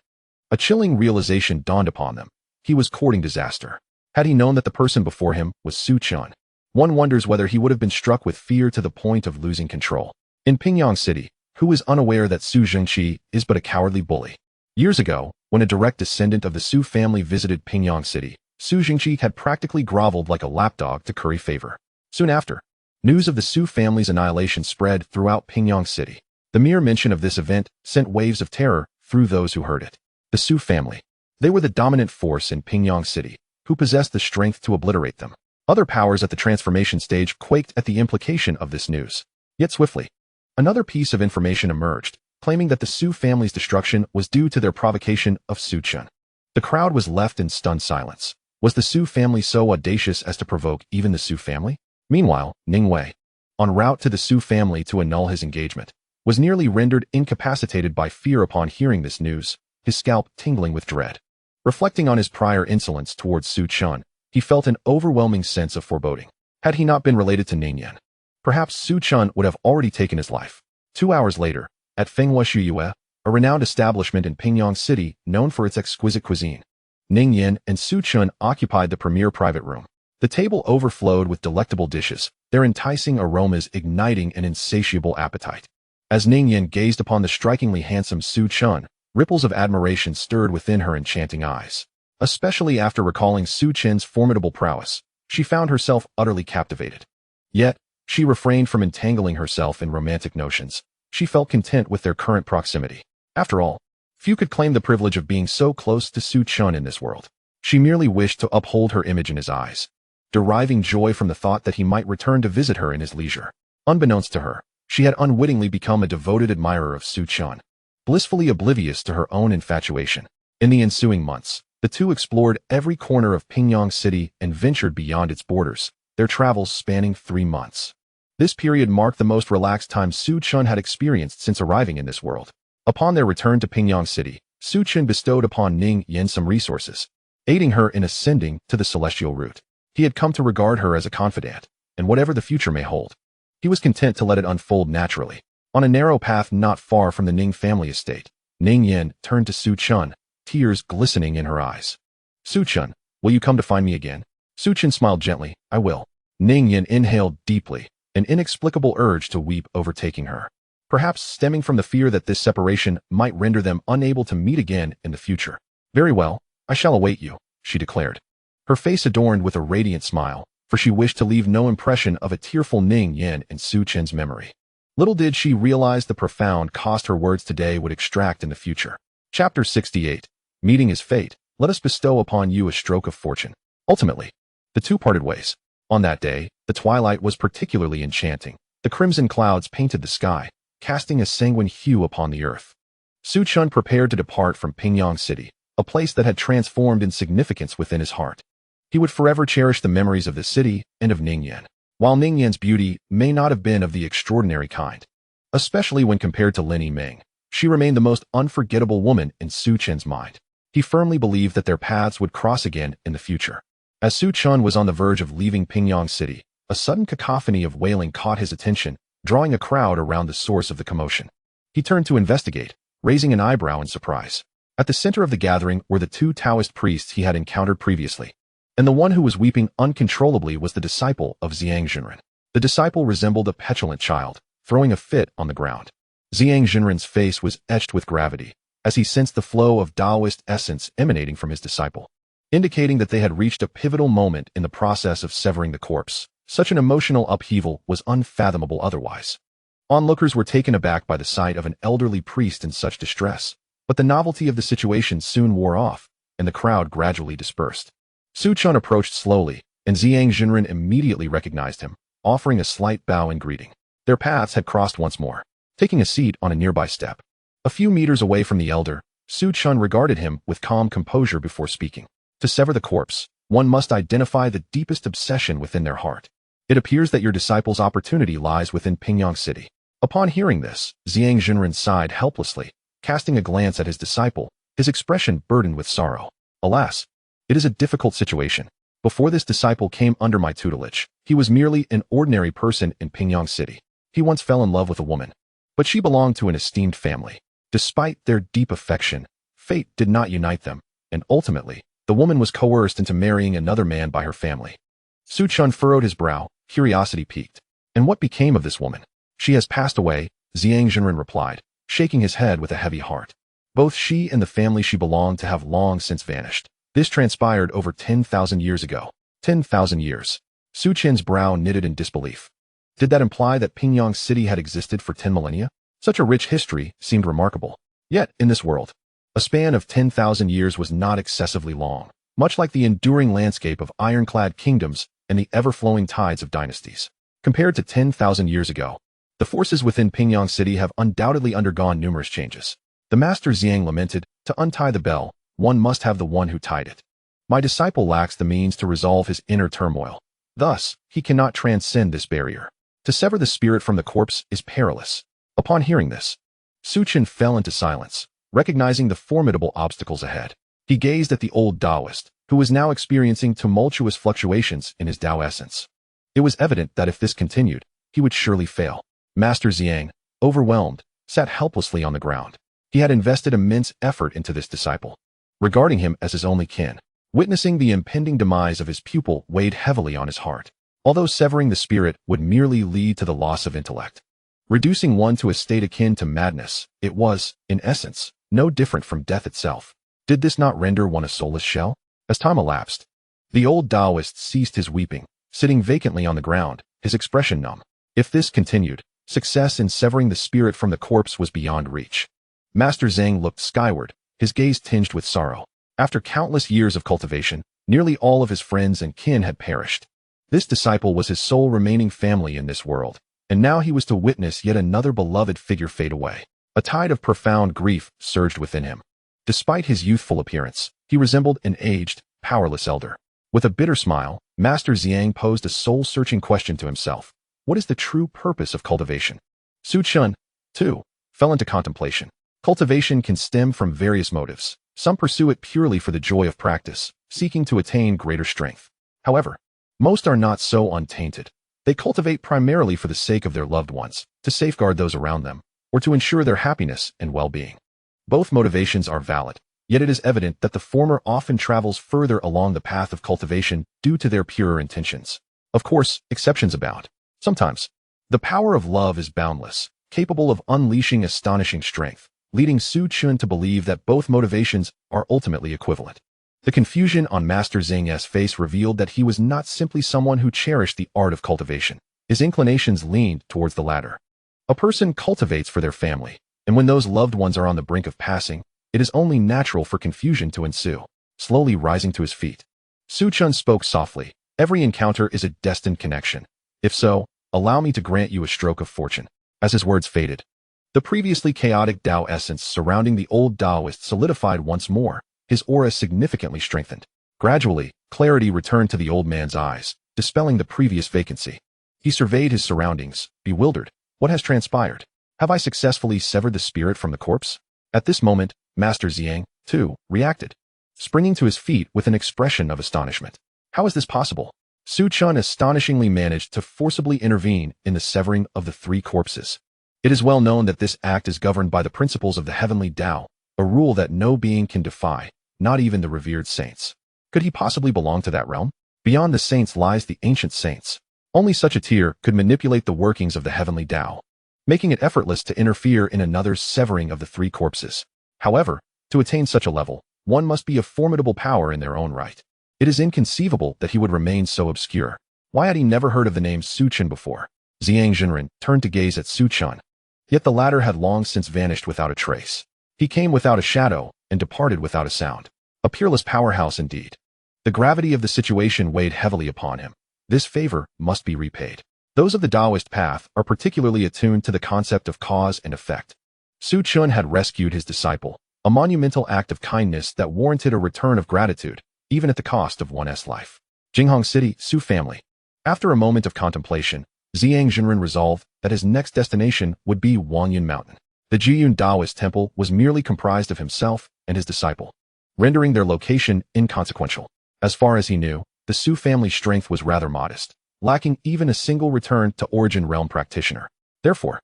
[SPEAKER 1] A chilling realization dawned upon them. He was courting disaster. Had he known that the person before him was Su Chen, one wonders whether he would have been struck with fear to the point of losing control. In Pingyang City, who is unaware that Su Jingqi is but a cowardly bully? Years ago, when a direct descendant of the Su family visited Pingyang City, Su Jingqi had practically groveled like a lapdog to curry favor. Soon after, news of the Su family's annihilation spread throughout Pingyang City. The mere mention of this event sent waves of terror through those who heard it. The Su family. They were the dominant force in Pingyang City, who possessed the strength to obliterate them. Other powers at the transformation stage quaked at the implication of this news. Yet swiftly, another piece of information emerged, claiming that the Su family's destruction was due to their provocation of Su Chen. The crowd was left in stunned silence. Was the Su family so audacious as to provoke even the Su family? Meanwhile, Ning Wei, en route to the Su family to annul his engagement, was nearly rendered incapacitated by fear upon hearing this news, his scalp tingling with dread. Reflecting on his prior insolence towards Su Chen, he felt an overwhelming sense of foreboding. Had he not been related to Ning Yan, perhaps Su Chen would have already taken his life. 2 hours later, at Fenghua Shuyue, a renowned establishment in Pingyang City known for its exquisite cuisine, Ning Yan and Su Chen occupied the premier private room. The table overflowed with delectable dishes, their enticing aromas igniting an insatiable appetite. As Ning Yan gazed upon the strikingly handsome Su Chen, ripples of admiration stirred within her enchanting eyes. Especially after recalling Su Chen's formidable prowess, she found herself utterly captivated. Yet, she refrained from entangling herself in romantic notions. She felt content with their current proximity. After all, few could claim the privilege of being so close to Su Chen in this world. She merely wished to uphold her image in his eyes, deriving joy from the thought that he might return to visit her in his leisure. Unbeknownst to her, she had unwittingly become a devoted admirer of Su Chen, blissfully oblivious to her own infatuation. In the ensuing months, the two explored every corner of Pingyang City and ventured beyond its borders, their travels spanning 3 months. This period marked the most relaxed time Su Chen had experienced since arriving in this world. Upon their return to Pingyang City, Su Chen bestowed upon Ning Yan some resources, aiding her in ascending to the celestial route. He had come to regard her as a confidant, and whatever the future may hold, he was content to let it unfold naturally. On a narrow path not far from the Ning family estate, Ning Yan turned to Su Chen, tears glistening in her eyes. Su Chen, will you come to find me again? Su Chen smiled gently. I will. Ning Yan inhaled deeply, an inexplicable urge to weep overtaking her, perhaps stemming from the fear that this separation might render them unable to meet again in the future. Very well, I shall await you, she declared, her face adorned with a radiant smile, for she wished to leave no impression of a tearful Ning Yan in Su Chen's memory. Little did she realize the profound cost her words today would extract in the future. Chapter 68. Meeting is fate. Let us bestow upon you a stroke of fortune. Ultimately, the two parted ways. On that day, the twilight was particularly enchanting. The crimson clouds painted the sky, casting a sanguine hue upon the earth. Su Chen prepared to depart from Pingyang City, a place that had transformed in significance within his heart. He would forever cherish the memories of the city and of Ning Yan. While Ning Yan's beauty may not have been of the extraordinary kind, especially when compared to Lin Yiming, she remained the most unforgettable woman in Su Chen's mind. He firmly believed that their paths would cross again in the future. As Su Chen was on the verge of leaving Pingyang City, a sudden cacophony of wailing caught his attention, drawing a crowd around the source of the commotion. He turned to investigate, raising an eyebrow in surprise. At the center of the gathering were the 2 Taoist priests he had encountered previously, and the one who was weeping uncontrollably was the disciple of Xiang Zhenren. The disciple resembled a petulant child, throwing a fit on the ground. Zhang Jinren's face was etched with gravity as he sensed the flow of Taoist essence emanating from his disciple, indicating that they had reached a pivotal moment in the process of severing the corpse. Such an emotional upheaval was unfathomable otherwise. Onlookers were taken aback by the sight of an elderly priest in such distress, but the novelty of the situation soon wore off, and the crowd gradually dispersed. Su Chen approached slowly, and Zhang Jinren immediately recognized him, offering a slight bow in greeting. Their paths had crossed once more, taking a seat on a nearby step. A few meters away from the elder, Su Chen regarded him with calm composure before speaking. To sever the corpse, one must identify the deepest obsession within their heart. It appears that your disciple's opportunity lies within Pingyang City. Upon hearing this, Zhang Jinren sighed helplessly, casting a glance at his disciple, his expression burdened with sorrow. Alas, it is a difficult situation. Before this disciple came under my tutelage, he was merely an ordinary person in Pingyang City. He once fell in love with a woman, but she belonged to an esteemed family. Despite their deep affection, fate did not unite them, and ultimately, the woman was coerced into marrying another man by her family. Su Chen furrowed his brow, curiosity piqued. And what became of this woman? She has passed away, Zhang Jinren replied, shaking his head with a heavy heart. Both she and the family she belonged to have long since vanished. This transpired over 10,000 years ago. 10,000 years. Su Chen's brow knitted in disbelief. Did that imply that Pingyang City had existed for 10 millennia? Such a rich history seemed remarkable. Yet, in this world, a span of 10,000 years was not excessively long, much like the enduring landscape of ironclad kingdoms and the ever-flowing tides of dynasties. Compared to 10,000 years ago, the forces within Pingyang City have undoubtedly undergone numerous changes. The Master Zhang lamented, to untie the bell, one must have the one who tied it. My disciple lacks the means to resolve his inner turmoil. Thus, he cannot transcend this barrier. To sever the spirit from the corpse is perilous. Upon hearing this, Su Chen fell into silence, recognizing the formidable obstacles ahead. He gazed at the old Taoist, who was now experiencing tumultuous fluctuations in his Tao essence. It was evident that if this continued, he would surely fail. Master Zhang, overwhelmed, sat helplessly on the ground. He had invested immense effort into this disciple, regarding him as his only kin. Witnessing the impending demise of his pupil weighed heavily on his heart, although severing the spirit would merely lead to the loss of intellect. Reducing one to a state akin to madness, it was, in essence, no different from death itself. Did this not render one a soulless shell? As time elapsed, the old Taoist ceased his weeping, sitting vacantly on the ground, his expression numb. If this continued, success in severing the spirit from the corpse was beyond reach. Master Zhang looked skyward, his gaze tinged with sorrow. After countless years of cultivation, nearly all of his friends and kin had perished. This disciple was his sole remaining family in this world, and now he was to witness yet another beloved figure fade away. A tide of profound grief surged within him. Despite his youthful appearance, he resembled an aged, powerless elder. With a bitter smile, Master Zhang posed a soul-searching question to himself. What is the true purpose of cultivation? Su Chen, too, fell into contemplation. Cultivation can stem from various motives. Some pursue it purely for the joy of practice, seeking to attain greater strength. However, most are not so untainted. They cultivate primarily for the sake of their loved ones, to safeguard those around them, or to ensure their happiness and well-being. Both motivations are valid, yet it is evident that the former often travels further along the path of cultivation due to their purer intentions. Of course, exceptions abound. Sometimes, the power of love is boundless, capable of unleashing astonishing strength, leading Su Chen to believe that both motivations are ultimately equivalent. The confusion on Master Zhang's face revealed that he was not simply someone who cherished the art of cultivation. His inclinations leaned towards the latter. A person cultivates for their family, and when those loved ones are on the brink of passing, it is only natural for confusion to ensue. Slowly rising to his feet, Su Chen spoke softly. Every encounter is a destined connection. If so, allow me to grant you a stroke of fortune. As his words faded, the previously chaotic Tao essence surrounding the old Taoist solidified once more, his aura significantly strengthened. Gradually, clarity returned to the old man's eyes, dispelling the previous vacancy. He surveyed his surroundings, bewildered. What has transpired? Have I successfully severed the spirit from the corpse? At this moment, Master Zhang, too, reacted, springing to his feet with an expression of astonishment. How is this possible? Su Chen astonishingly managed to forcibly intervene in the severing of the three corpses. It is well known that this act is governed by the principles of the heavenly Tao, a rule that no being can defy, not even the revered saints. Could he possibly belong to that realm? Beyond the saints lies the ancient saints. Only such a tier could manipulate the workings of the heavenly Tao. making it effortless to interfere in another's severing of the three corpses. However, to attain such a level, one must be a formidable power in their own right. It is inconceivable that he would remain so obscure. Why had he never heard of the name Su Chen before? Zhang Zhenren turned to gaze at Su Chen. Yet the latter had long since vanished without a trace. He came without a shadow and departed without a sound. A peerless powerhouse indeed. The gravity of the situation weighed heavily upon him. This favor must be repaid. Those of the Taoist path are particularly attuned to the concept of cause and effect. Su Chen had rescued his disciple, a monumental act of kindness that warranted a return of gratitude, even at the cost of one's life. Jinghong City, Su family. After a moment of contemplation, Zhang Zhenren resolved that his next destination would be Wanyan Mountain. The Jiyun Taoist temple was merely comprised of himself and his disciple, rendering their location inconsequential. As far as he knew, the Su family's strength was rather modest, lacking even a single return to origin realm practitioner. Therefore,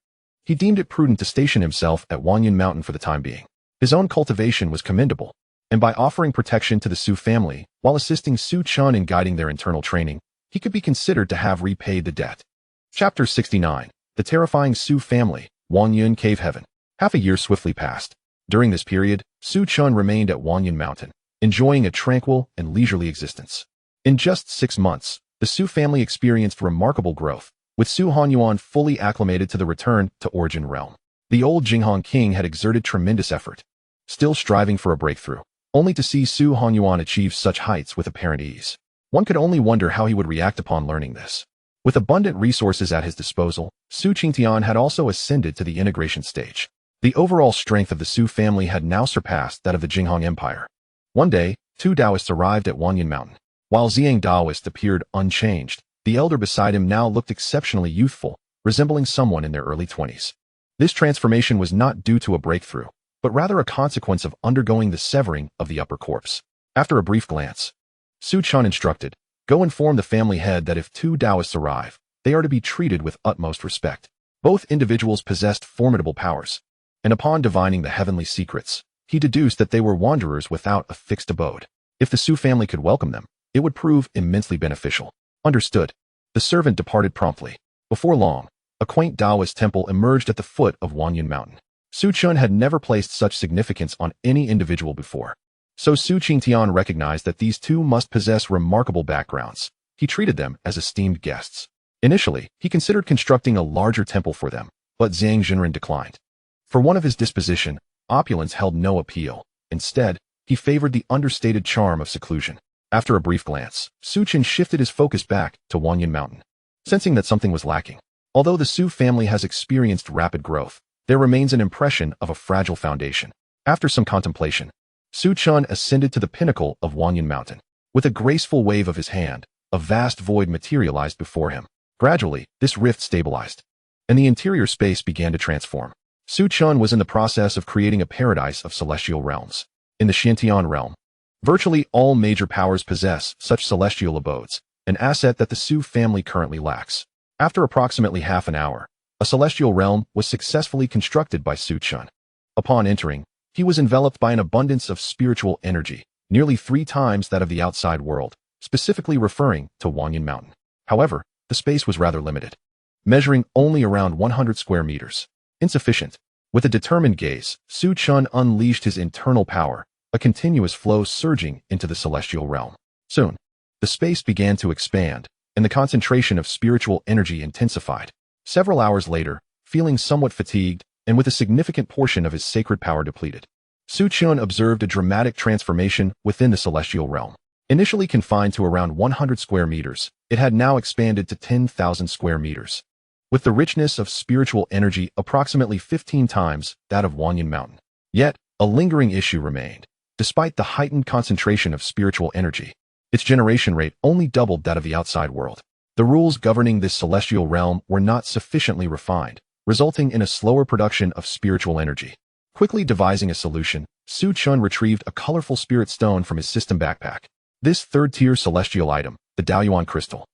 [SPEAKER 1] he deemed it prudent to station himself at Wanyan Mountain for the time being. His own cultivation was commendable, and by offering protection to the Su family while assisting Su Chen in guiding their internal training, he could be considered to have repaid the debt. Chapter 69. The Terrifying Su Family, Wanyan Cave Heaven. Half a year swiftly passed. During this period, Su Chen remained at Wanyan Mountain, enjoying a tranquil and leisurely existence. In just 6 months, the Su family experienced remarkable growth, with Su Hanyuan fully acclimated to the return to origin realm. The old Jinghong king had exerted tremendous effort, still striving for a breakthrough, only to see Su Hanyuan achieve such heights with apparent ease. One could only wonder how he would react upon learning this. With abundant resources at his disposal, Su Qingtian had also ascended to the integration stage. The overall strength of the Su family had now surpassed that of the Jinghong Empire. One day, 2 Taoists arrived at Wanyan Mountain. While Zhang Taoist appeared unchanged, the elder beside him now looked exceptionally youthful, resembling someone in their early 20s. This transformation was not due to a breakthrough, but rather a consequence of undergoing the severing of the upper corpse. After a brief glance, Su Chen instructed, "Go inform the family head that if 2 Taoists arrive, they are to be treated with utmost respect." Both individuals possessed formidable powers, and upon divining the heavenly secrets, he deduced that they were wanderers without a fixed abode. If the Su family could welcome them, it would prove immensely beneficial. Understood. The servant departed promptly. Before long, a quaint Taoist temple emerged at the foot of Wanyan Mountain. Su Chen had never placed such significance on any individual before, so Su Qingtian recognized that these 2 must possess remarkable backgrounds. He treated them as esteemed guests. Initially, he considered constructing a larger temple for them, but Zhang Zhenren declined. For one of his disposition, opulence held no appeal. Instead, he favored the understated charm of seclusion. After a brief glance, Su Chen shifted his focus back to Wanyan Mountain, sensing that something was lacking. Although the Su family has experienced rapid growth, there remains an impression of a fragile foundation. After some contemplation, Su Chen ascended to the pinnacle of Wanyan Mountain. With a graceful wave of his hand, a vast void materialized before him. Gradually, this rift stabilized, and the interior space began to transform. Su Chen was in the process of creating a paradise of celestial realms. In the Xiantian realm, virtually all major powers possess such celestial abodes, an asset that the Su family currently lacks. After approximately half an hour, a celestial realm was successfully constructed by Su Chen. Upon entering, he was enveloped by an abundance of spiritual energy, nearly 3 times that of the outside world, specifically referring to Wanyan Mountain. However, the space was rather limited, measuring only around 100 square meters. Insufficient. With a determined gaze, Su Chen unleashed his internal power, a continuous flow surging into the celestial realm. Soon, the space began to expand, and the concentration of spiritual energy intensified. Several hours later, feeling somewhat fatigued, and with a significant portion of his sacred power depleted, Su Chen observed a dramatic transformation within the celestial realm. Initially confined to around 100 square meters, it had now expanded to 10,000 square meters, with the richness of spiritual energy approximately 15 times that of Wanyan Mountain. Yet, a lingering issue remained. Despite the heightened concentration of spiritual energy, its generation rate only doubled that of the outside world. The rules governing this celestial realm were not sufficiently refined, resulting in a slower production of spiritual energy. Quickly devising a solution, Su Chen retrieved a colorful spirit stone from his system backpack. This 3rd-tier celestial item, the Daoyuan crystal,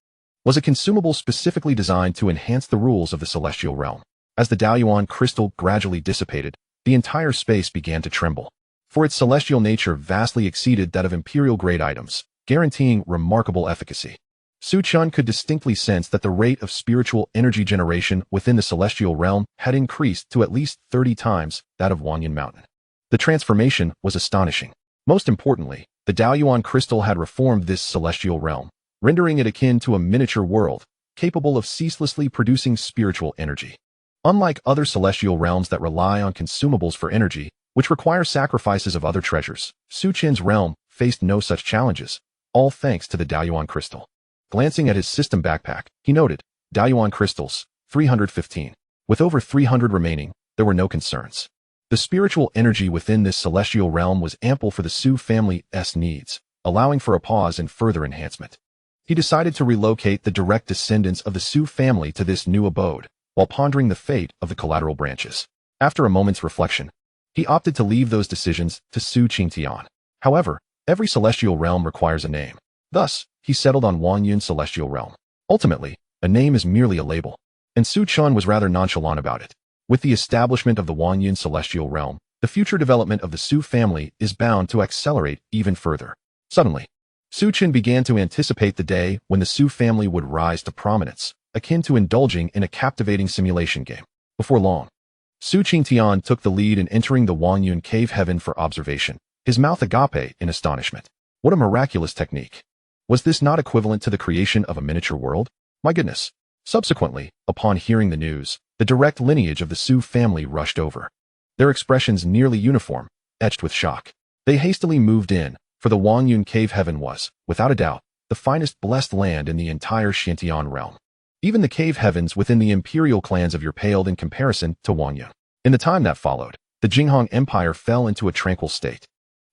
[SPEAKER 1] was a consumable specifically designed to enhance the rules of the celestial realm. As the Daoyuan crystal gradually dissipated, the entire space began to tremble, for its celestial nature vastly exceeded that of imperial-grade items, guaranteeing remarkable efficacy. Su Chen could distinctly sense that the rate of spiritual energy generation within the celestial realm had increased to at least 30 times that of Wanyan Mountain. The transformation was astonishing. Most importantly, the Daoyuan crystal had reformed this celestial realm, rendering it akin to a miniature world, capable of ceaselessly producing spiritual energy. Unlike other celestial realms that rely on consumables for energy, which require sacrifices of other treasures, Su Chen's realm faced no such challenges, all thanks to the Daoyuan crystal. Glancing at his system backpack, he noted, Daoyuan crystals, 315. With over 300 remaining, there were no concerns. The spiritual energy within this celestial realm was ample for the Su family's needs, allowing for a pause in further enhancement. He decided to relocate the direct descendants of the Su family to this new abode, while pondering the fate of the collateral branches. After a moment's reflection, he opted to leave those decisions to Su Chen. However, every celestial realm requires a name. Thus, he settled on Wanyan Celestial Realm. Ultimately, a name is merely a label, and Su Chen was rather nonchalant about it. With the establishment of the Wanyan Celestial Realm, the future development of the Su family is bound to accelerate even further. Suddenly, Su Chen began to anticipate the day when the Su family would rise to prominence, akin to indulging in a captivating simulation game. Before long, Su Chen took the lead in entering the Wanyan cave heaven for observation, his mouth agape in astonishment. What a miraculous technique! Was this not equivalent to the creation of a miniature world? My goodness! Subsequently, upon hearing the news, the direct lineage of the Su family rushed over. Their expressions nearly uniform, etched with shock. They hastily moved in, for the Wanyan cave heaven was, without a doubt, the finest blessed land in the entire Shantian realm. Even the cave heavens within the imperial clans of Ur paled in comparison to Wanyan. In the time that followed, the Jinghong Empire fell into a tranquil state,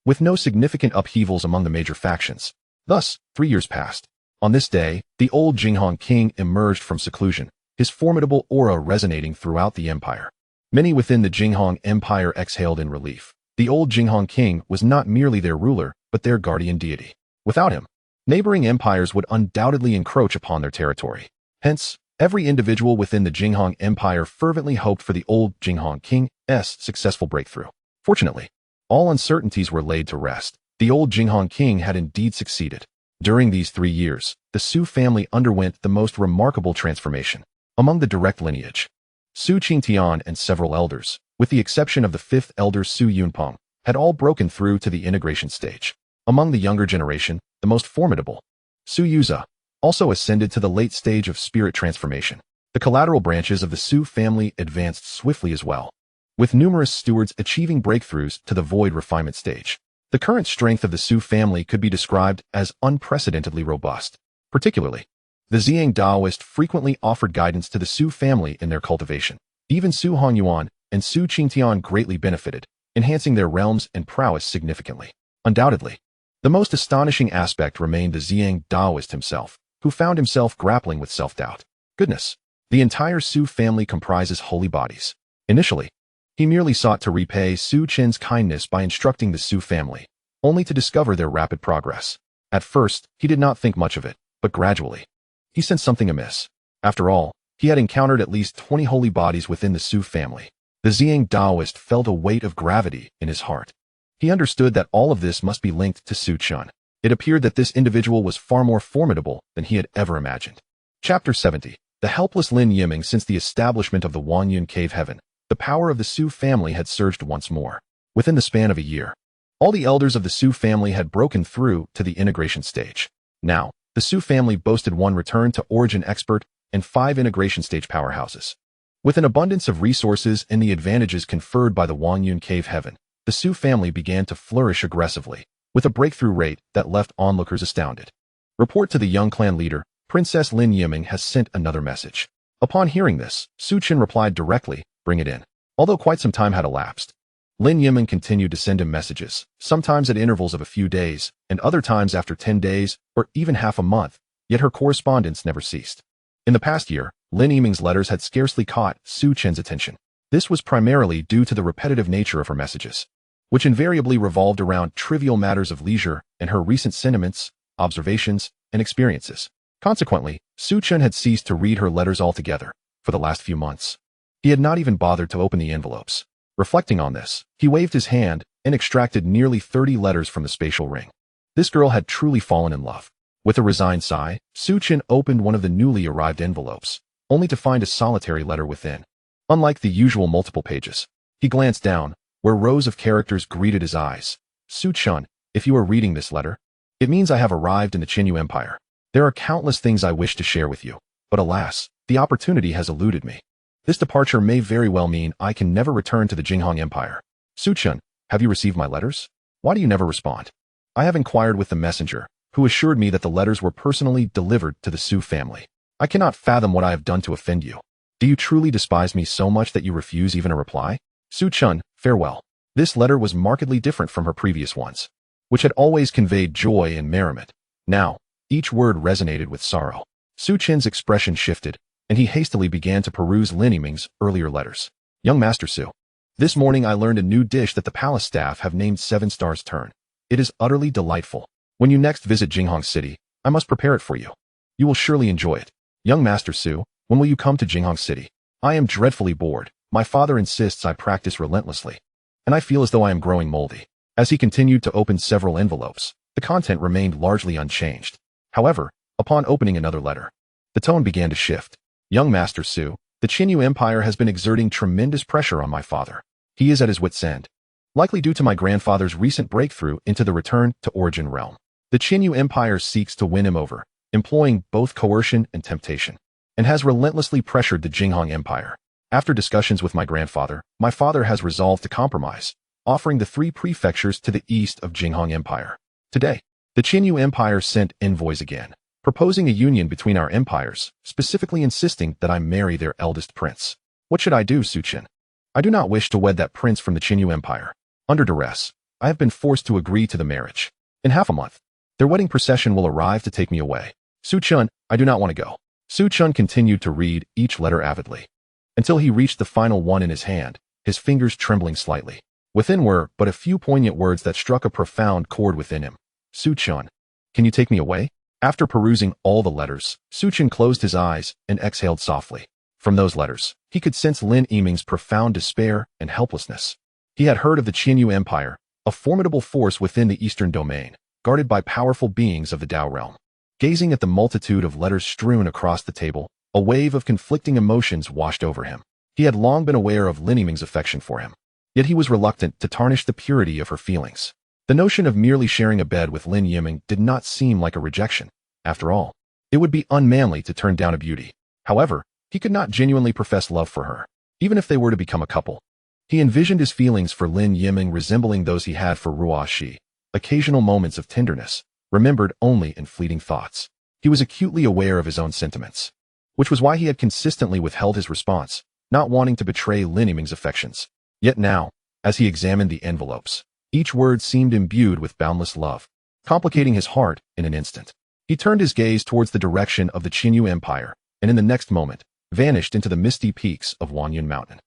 [SPEAKER 1] with no significant upheavals among the major factions. Thus, 3 years passed. On this day, the old Jinghong king emerged from seclusion, his formidable aura resonating throughout the empire. Many within the Jinghong Empire exhaled in relief. The old Jinghong king was not merely their ruler, but their guardian deity. Without him, neighboring empires would undoubtedly encroach upon their territory. Hence, every individual within the Jinghong Empire fervently hoped for the old Jinghong king's successful breakthrough. Fortunately, all uncertainties were laid to rest. The old Jinghong king had indeed succeeded. During these 3 years, the Su family underwent the most remarkable transformation. Among the direct lineage, Su Chen and several elders, with the exception of the 5th elder Su Yunpeng, had all broken through to the integration stage. Among the younger generation, the most formidable, Su Yuza, also ascended to the late stage of spirit transformation. The collateral branches of the Su family advanced swiftly as well, with numerous stewards achieving breakthroughs to the void refinement stage. The current strength of the Su family could be described as unprecedentedly robust. Particularly, the Ziyang Daoist frequently offered guidance to the Su family in their cultivation. Even Su Honyuan and Su Qingtian greatly benefited, enhancing their realms and prowess significantly. Undoubtedly, the most astonishing aspect remained the Ziyang Daoist himself, who found himself grappling with self-doubt. Goodness, the entire Su family comprises holy bodies. Initially, he merely sought to repay Su Chen's kindness by instructing the Su family, only to discover their rapid progress. At first, he did not think much of it, but gradually, he sensed something amiss. After all, he had encountered at least 20 holy bodies within the Su family. The Ziyang Daoist felt a weight of gravity in his heart. He understood that all of this must be linked to Su Chen. It appeared that this individual was far more formidable than he had ever imagined. Chapter 70. The helpless Lin Yiming. Since the establishment of the Wanyan cave heaven, the power of the Su family had surged once more. Within the span of a year, all the elders of the Su family had broken through to the integration stage. Now, the Su family boasted 1 return to origin expert and 5 integration stage powerhouses. With an abundance of resources and the advantages conferred by the Wanyan cave heaven, the Su family began to flourish aggressively, with a breakthrough rate that left onlookers astounded. Report to the young clan leader, Princess Lin Yiming has sent another message. Upon hearing this, Su Chen replied directly, bring it in. Although quite some time had elapsed, Lin Yiming continued to send him messages, sometimes at intervals of a few days, and other times after 10 days, or even half a month, yet her correspondence never ceased. In the past year, Lin Yiming's letters had scarcely caught Su Chen's attention. This was primarily due to the repetitive nature of her messages, which invariably revolved around trivial matters of leisure and her recent sentiments, observations, and experiences. Consequently, Su Chen had ceased to read her letters altogether for the last few months. He had not even bothered to open the envelopes. Reflecting on this, he waved his hand and extracted nearly 30 letters from the spatial ring. This girl had truly fallen in love. With a resigned sigh, Su Chen opened one of the newly arrived envelopes, only to find a solitary letter within. Unlike the usual multiple pages, he glanced down, where rows of characters greeted his eyes. Su Chen, if you are reading this letter, it means I have arrived in the Qinyu Empire. There are countless things I wish to share with you, but alas, the opportunity has eluded me. This departure may very well mean I can never return to the Jinghong Empire. Su Chen, have you received my letters? Why do you never respond? I have inquired with the messenger, who assured me that the letters were personally delivered to the Su family. I cannot fathom what I have done to offend you. Do you truly despise me so much that you refuse even a reply? Su Chen, farewell. This letter was markedly different from her previous ones, which had always conveyed joy and merriment. Now, each word resonated with sorrow. Su Chen's expression shifted, and he hastily began to peruse Lin Yiming's earlier letters. Young Master Su, this morning I learned a new dish that the palace staff have named 7 Stars Turn. It is utterly delightful. When you next visit Jinghong City, I must prepare it for you. You will surely enjoy it. Young Master Su, when will you come to Jinghong City? I am dreadfully bored. My father insists I practice relentlessly, and I feel as though I am growing moldy. As he continued to open several envelopes, the content remained largely unchanged. However, upon opening another letter, the tone began to shift. Young Master Su, the Qinyu Empire has been exerting tremendous pressure on my father. He is at his wit's end, likely due to my grandfather's recent breakthrough into the return to origin realm. The Qinyu Empire seeks to win him over, employing both coercion and temptation, and has relentlessly pressured the Jinghong Empire. After discussions with my father has resolved to compromise, offering the 3 prefectures to the east of Jinghong Empire. Today, the Qinyu Empire sent envoys again, proposing a union between our empires, specifically insisting that I marry their eldest prince. What should I do, Su Chen? I do not wish to wed that prince from the Qinyu Empire. Under duress, I have been forced to agree to the marriage. In half a month, their wedding procession will arrive to take me away. Su Chen, I do not want to go. Su Chen continued to read each letter avidly, until he reached the final one in his hand, his fingers trembling slightly. Within were but a few poignant words that struck a profound chord within him. Su Chen, can you take me away? After perusing all the letters, Su Chen closed his eyes and exhaled softly. From those letters, he could sense Lin Yiming's profound despair and helplessness. He had heard of the Qinyu Empire, a formidable force within the eastern domain, guarded by powerful beings of the Dao realm. Gazing at the multitude of letters strewn across the table, a wave of conflicting emotions washed over him. He had long been aware of Lin Yiming's affection for him, yet he was reluctant to tarnish the purity of her feelings. The notion of merely sharing a bed with Lin Yiming did not seem like a rejection. After all, it would be unmanly to turn down a beauty. However, he could not genuinely profess love for her, even if they were to become a couple. He envisioned his feelings for Lin Yiming resembling those he had for Ruo Shi, occasional moments of tenderness, remembered only in fleeting thoughts. He was acutely aware of his own sentiments, which was why he had consistently withheld his response, not wanting to betray Lin Yiming's affections. Yet now, as he examined the envelopes, each word seemed imbued with boundless love, complicating his heart in an instant. He turned his gaze towards the direction of the Qinyu Empire, and in the next moment, vanished into the misty peaks of Wanyun Mountain.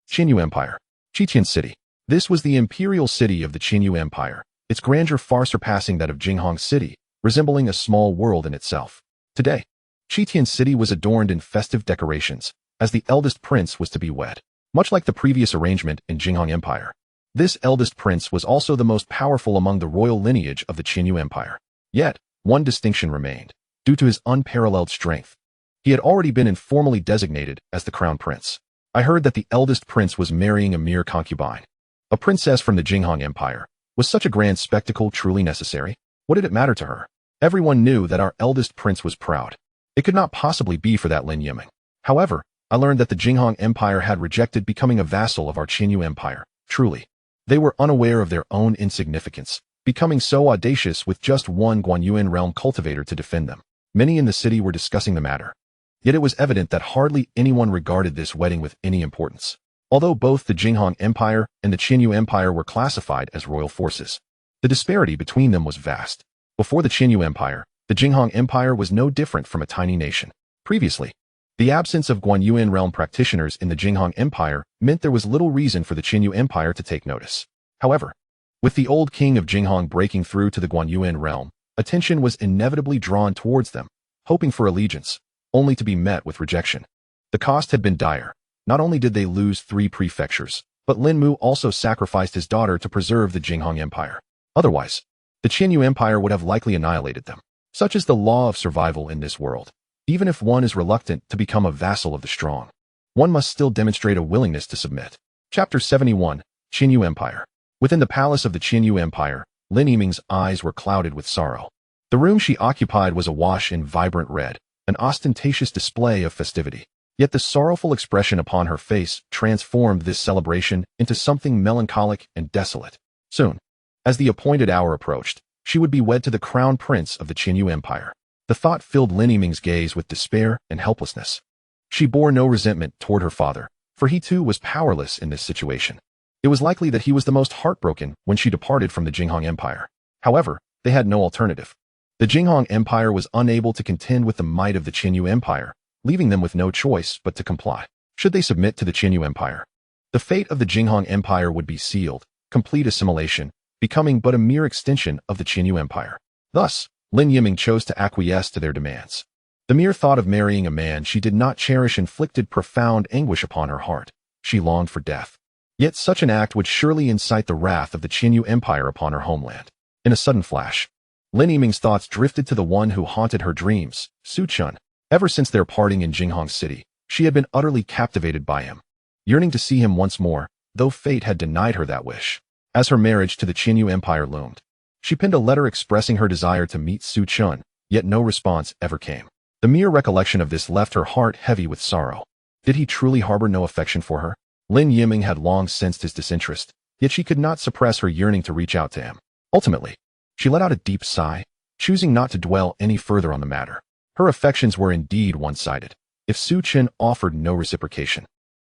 [SPEAKER 1] Qinyu Empire. Qitian City. This was the imperial city of the Qinyu Empire, its grandeur far surpassing that of Jinghong City, resembling a small world in itself. Today, Qitian City was adorned in festive decorations, as the eldest prince was to be wed. Much like the previous arrangement in Jinghong Empire, this eldest prince was also the most powerful among the royal lineage of the Qinyu Empire. Yet, one distinction remained, due to his unparalleled strength. He had already been informally designated as the crown prince. I heard that the eldest prince was marrying a mere concubine. A princess from the Jinghong Empire. Was such a grand spectacle truly necessary? What did it matter to her? Everyone knew that our eldest prince was proud. It could not possibly be for that Lin Yiming. However, I learned that the Jinghong Empire had rejected becoming a vassal of our Qinyu Empire. Truly, they were unaware of their own insignificance, becoming so audacious with just one Guanyuan realm cultivator to defend them. Many in the city were discussing the matter. Yet it was evident that hardly anyone regarded this wedding with any importance. Although both the Jinghong Empire and the Qinyu Empire were classified as royal forces, the disparity between them was vast. Before the Qinyu Empire, the Jinghong Empire was no different from a tiny nation. Previously, the absence of Guanyuan realm practitioners in the Jinghong Empire meant there was little reason for the Qinyu Empire to take notice. However, with the old king of Jinghong breaking through to the Guanyuan realm, attention was inevitably drawn towards them, hoping for allegiance, only to be met with rejection. The cost had been dire. Not only did they lose 3 prefectures, but Lin Mu also sacrificed his daughter to preserve the Jinghong Empire. Otherwise, the Qinyu Empire would have likely annihilated them. Such is the law of survival in this world. Even if one is reluctant to become a vassal of the strong, one must still demonstrate a willingness to submit. Chapter 71, Qinyu Empire. Within the palace of the Qinyu Empire, Lin Yiming's eyes were clouded with sorrow. The room she occupied was awash in vibrant red, an ostentatious display of festivity. Yet the sorrowful expression upon her face transformed this celebration into something melancholic and desolate. Soon, as the appointed hour approached, she would be wed to the crown prince of the Qinyu Empire. The thought filled Lin Yiming's gaze with despair and helplessness. She bore no resentment toward her father, for he too was powerless in this situation. It was likely that he was the most heartbroken when she departed from the Jinghong Empire. However, they had no alternative. The Jinghong Empire was unable to contend with the might of the Qinyu Empire, leaving them with no choice but to comply. Should they submit to the Qinyu Empire, the fate of the Jinghong Empire would be sealed, complete assimilation, becoming but a mere extension of the Qinyu Empire. Thus, Lin Yiming chose to acquiesce to their demands. The mere thought of marrying a man she did not cherish inflicted profound anguish upon her heart. She longed for death. Yet such an act would surely incite the wrath of the Qinyu Empire upon her homeland. In a sudden flash, Lin Yiming's thoughts drifted to the one who haunted her dreams, Su Chen. Ever since their parting in Jinghong City, she had been utterly captivated by him, yearning to see him once more, though fate had denied her that wish. As her marriage to the Qinyu Empire loomed, she penned a letter expressing her desire to meet Su Chen, yet no response ever came. The mere recollection of this left her heart heavy with sorrow. Did he truly harbor no affection for her? Lin Yiming had long sensed his disinterest, yet she could not suppress her yearning to reach out to him. Ultimately, she let out a deep sigh, choosing not to dwell any further on the matter. Her affections were indeed one-sided. If Su Chen offered no reciprocation,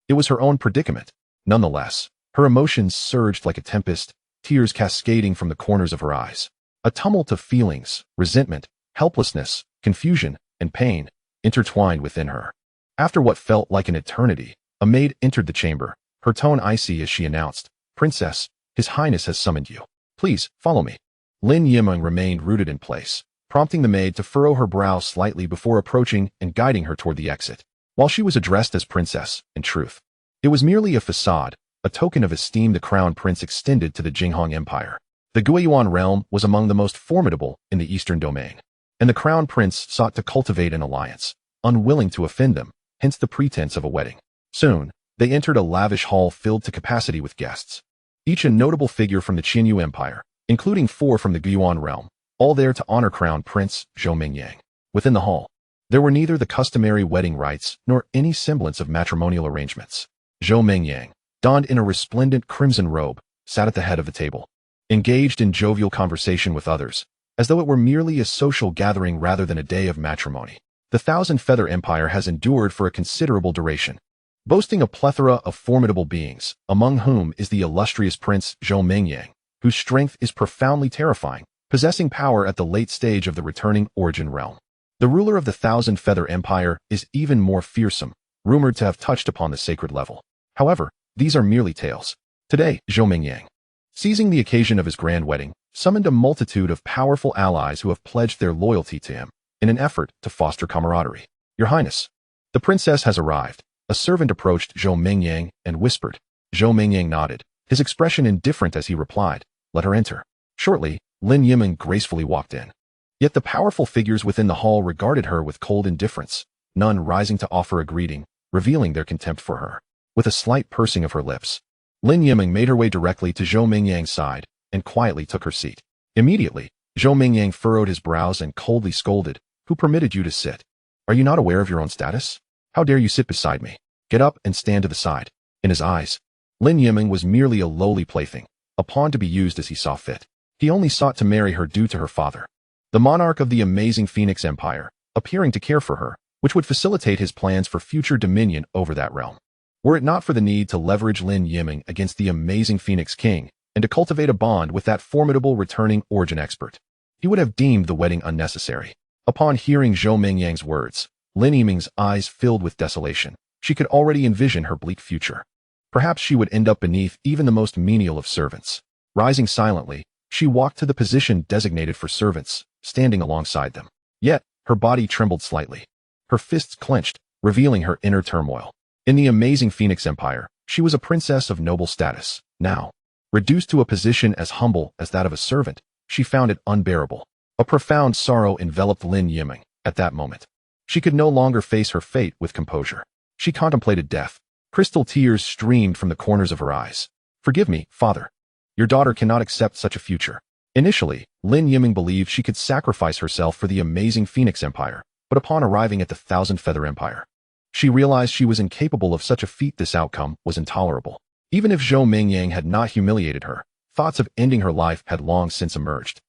[SPEAKER 1] it was her own predicament. Nonetheless, her emotions surged like a tempest, tears cascading from the corners of her eyes. A tumult of feelings, resentment, helplessness, confusion, and pain intertwined within her. After what felt like an eternity, a maid entered the chamber, her tone icy as she announced, "Princess, His Highness has summoned you. Please, follow me." Lin Yiming remained rooted in place, prompting the maid to furrow her brow slightly before approaching and guiding her toward the exit. While she was addressed as princess, in truth, it was merely a facade, a token of esteem the crown prince extended to the Jinghong Empire. The Guiyuan realm was among the most formidable in the eastern domain, and the crown prince sought to cultivate an alliance, unwilling to offend them, hence the pretense of a wedding. Soon, they entered a lavish hall filled to capacity with guests, each a notable figure from the Qinyu Empire, including 4 from the Guiyuan realm, all there to honor Crown Prince Zhou Mingyang. Within the hall, there were neither the customary wedding rites nor any semblance of matrimonial arrangements. Zhou Mingyang, donned in a resplendent crimson robe, sat at the head of the table, engaged in jovial conversation with others, as though it were merely a social gathering rather than a day of matrimony. The Thousand Feather Empire has endured for a considerable duration, boasting a plethora of formidable beings, among whom is the illustrious Prince Zhou Mingyang, whose strength is profoundly terrifying, possessing power at the late stage of the returning origin realm. The ruler of the Thousand Feather Empire is even more fearsome, rumored to have touched upon the sacred level. However, these are merely tales. Today, Zhou Mingyang, seizing the occasion of his grand wedding, summoned a multitude of powerful allies who have pledged their loyalty to him in an effort to foster camaraderie. "Your Highness, the princess has arrived." A servant approached Zhou Mingyang and whispered. Zhou Mingyang nodded, his expression indifferent as he replied, "Let her enter." Shortly, Lin Yiming gracefully walked in. Yet the powerful figures within the hall regarded her with cold indifference, none rising to offer a greeting, revealing their contempt for her. With a slight pursing of her lips, Lin Yiming made her way directly to Zhou Mingyang's side and quietly took her seat. Immediately, Zhou Mingyang furrowed his brows and coldly scolded, "Who permitted you to sit? Are you not aware of your own status? How dare you sit beside me? Get up and stand to the side." In his eyes, Lin Yiming was merely a lowly plaything, a pawn to be used as he saw fit. He only sought to marry her due to her father, the monarch of the amazing Phoenix Empire, appearing to care for her, which would facilitate his plans for future dominion over that realm. Were it not for the need to leverage Lin Yiming against the amazing Phoenix King and to cultivate a bond with that formidable returning origin expert, he would have deemed the wedding unnecessary. Upon hearing Zhou Mingyang's words, Lin Yiming's eyes filled with desolation. She could already envision her bleak future. Perhaps she would end up beneath even the most menial of servants. Rising silently, she walked to the position designated for servants, standing alongside them. Yet, her body trembled slightly. Her fists clenched, revealing her inner turmoil. In the amazing Phoenix Empire, she was a princess of noble status. Now, reduced to a position as humble as that of a servant, she found it unbearable. A profound sorrow enveloped Lin Yiming at that moment. She could no longer face her fate with composure. She contemplated death. Crystal tears streamed from the corners of her eyes. "Forgive me, father. Your daughter cannot accept such a future." Initially, Lin Yiming believed she could sacrifice herself for the amazing Phoenix Empire, but upon arriving at the Thousand Feather Empire, she realized she was incapable of such a feat. This outcome was intolerable. Even if Zhou Mingyang had not humiliated her, thoughts of ending her life had long since emerged,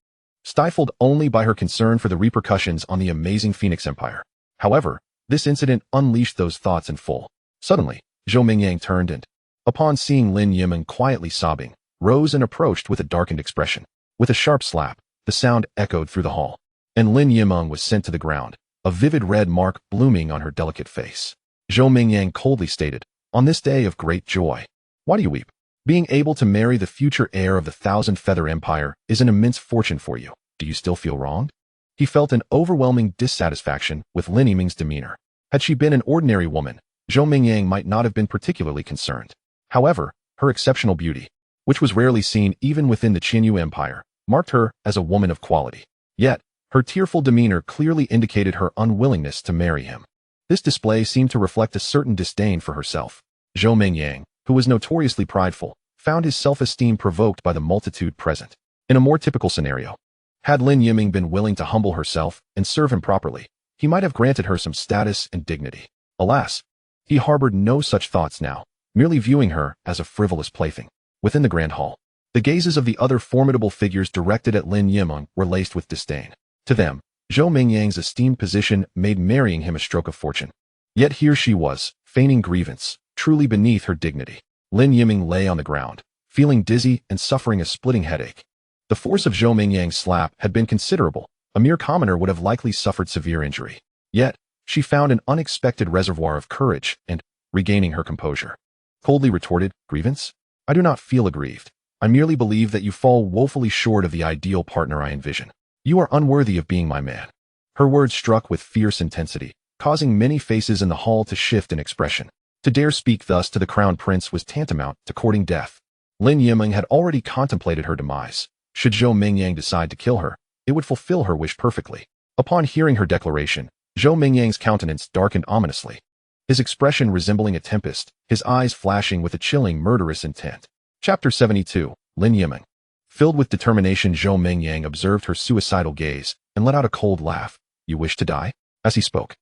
[SPEAKER 1] stifled only by her concern for the repercussions on the amazing Phoenix Empire. However, this incident unleashed those thoughts in full. Suddenly, Zhou Mingyang turned and, upon seeing Lin Yiming quietly sobbing, rose and approached with a darkened expression. With a sharp slap, the sound echoed through the hall, and Lin Yiming was sent to the ground, a vivid red mark blooming on her delicate face. Zhou Mingyang coldly stated, "On this day of great joy, why do you weep? Being able to marry the future heir of the Thousand Feather Empire is an immense fortune for you. Do you still feel wronged?" He felt an overwhelming dissatisfaction with Lin Yiming's demeanor. Had she been an ordinary woman, Zhou Mingyang might not have been particularly concerned. However, her exceptional beauty, which was rarely seen even within the Qinyu Empire, marked her as a woman of quality. Yet, her tearful demeanor clearly indicated her unwillingness to marry him. This display seemed to reflect a certain disdain for herself. Zhou Mingyang, who was notoriously prideful, found his self-esteem provoked by the multitude present. In a more typical scenario, had Lin Yiming been willing to humble herself and serve him properly, he might have granted her some status and dignity. Alas, he harbored no such thoughts now, merely viewing her as a frivolous plaything. Within the grand hall, the gazes of the other formidable figures directed at Lin Yiming were laced with disdain. To them, Zhou Mingyang's esteemed position made marrying him a stroke of fortune. Yet here she was, feigning grievance, truly beneath her dignity. Lin Yiming lay on the ground, feeling dizzy and suffering a splitting headache. The force of Zhou Mingyang's slap had been considerable. A mere commoner would have likely suffered severe injury. Yet, she found an unexpected reservoir of courage and, regaining her composure, coldly retorted, "Grievance? I do not feel aggrieved. I merely believe that you fall woefully short of the ideal partner I envision. You are unworthy of being my man." Her words struck with fierce intensity, causing many faces in the hall to shift in expression. To dare speak thus to the crown prince was tantamount to courting death. Lin Yiming had already contemplated her demise. Should Zhou Mingyang decide to kill her, it would fulfill her wish perfectly. Upon hearing her declaration, Zhou Mingyang's countenance darkened ominously, his expression resembling a tempest, his eyes flashing with a chilling, murderous intent. Chapter 72, Lin Yiming. Filled with determination, Zhou Mingyang observed her suicidal gaze and let out a cold laugh. "You wish to die?" As he spoke,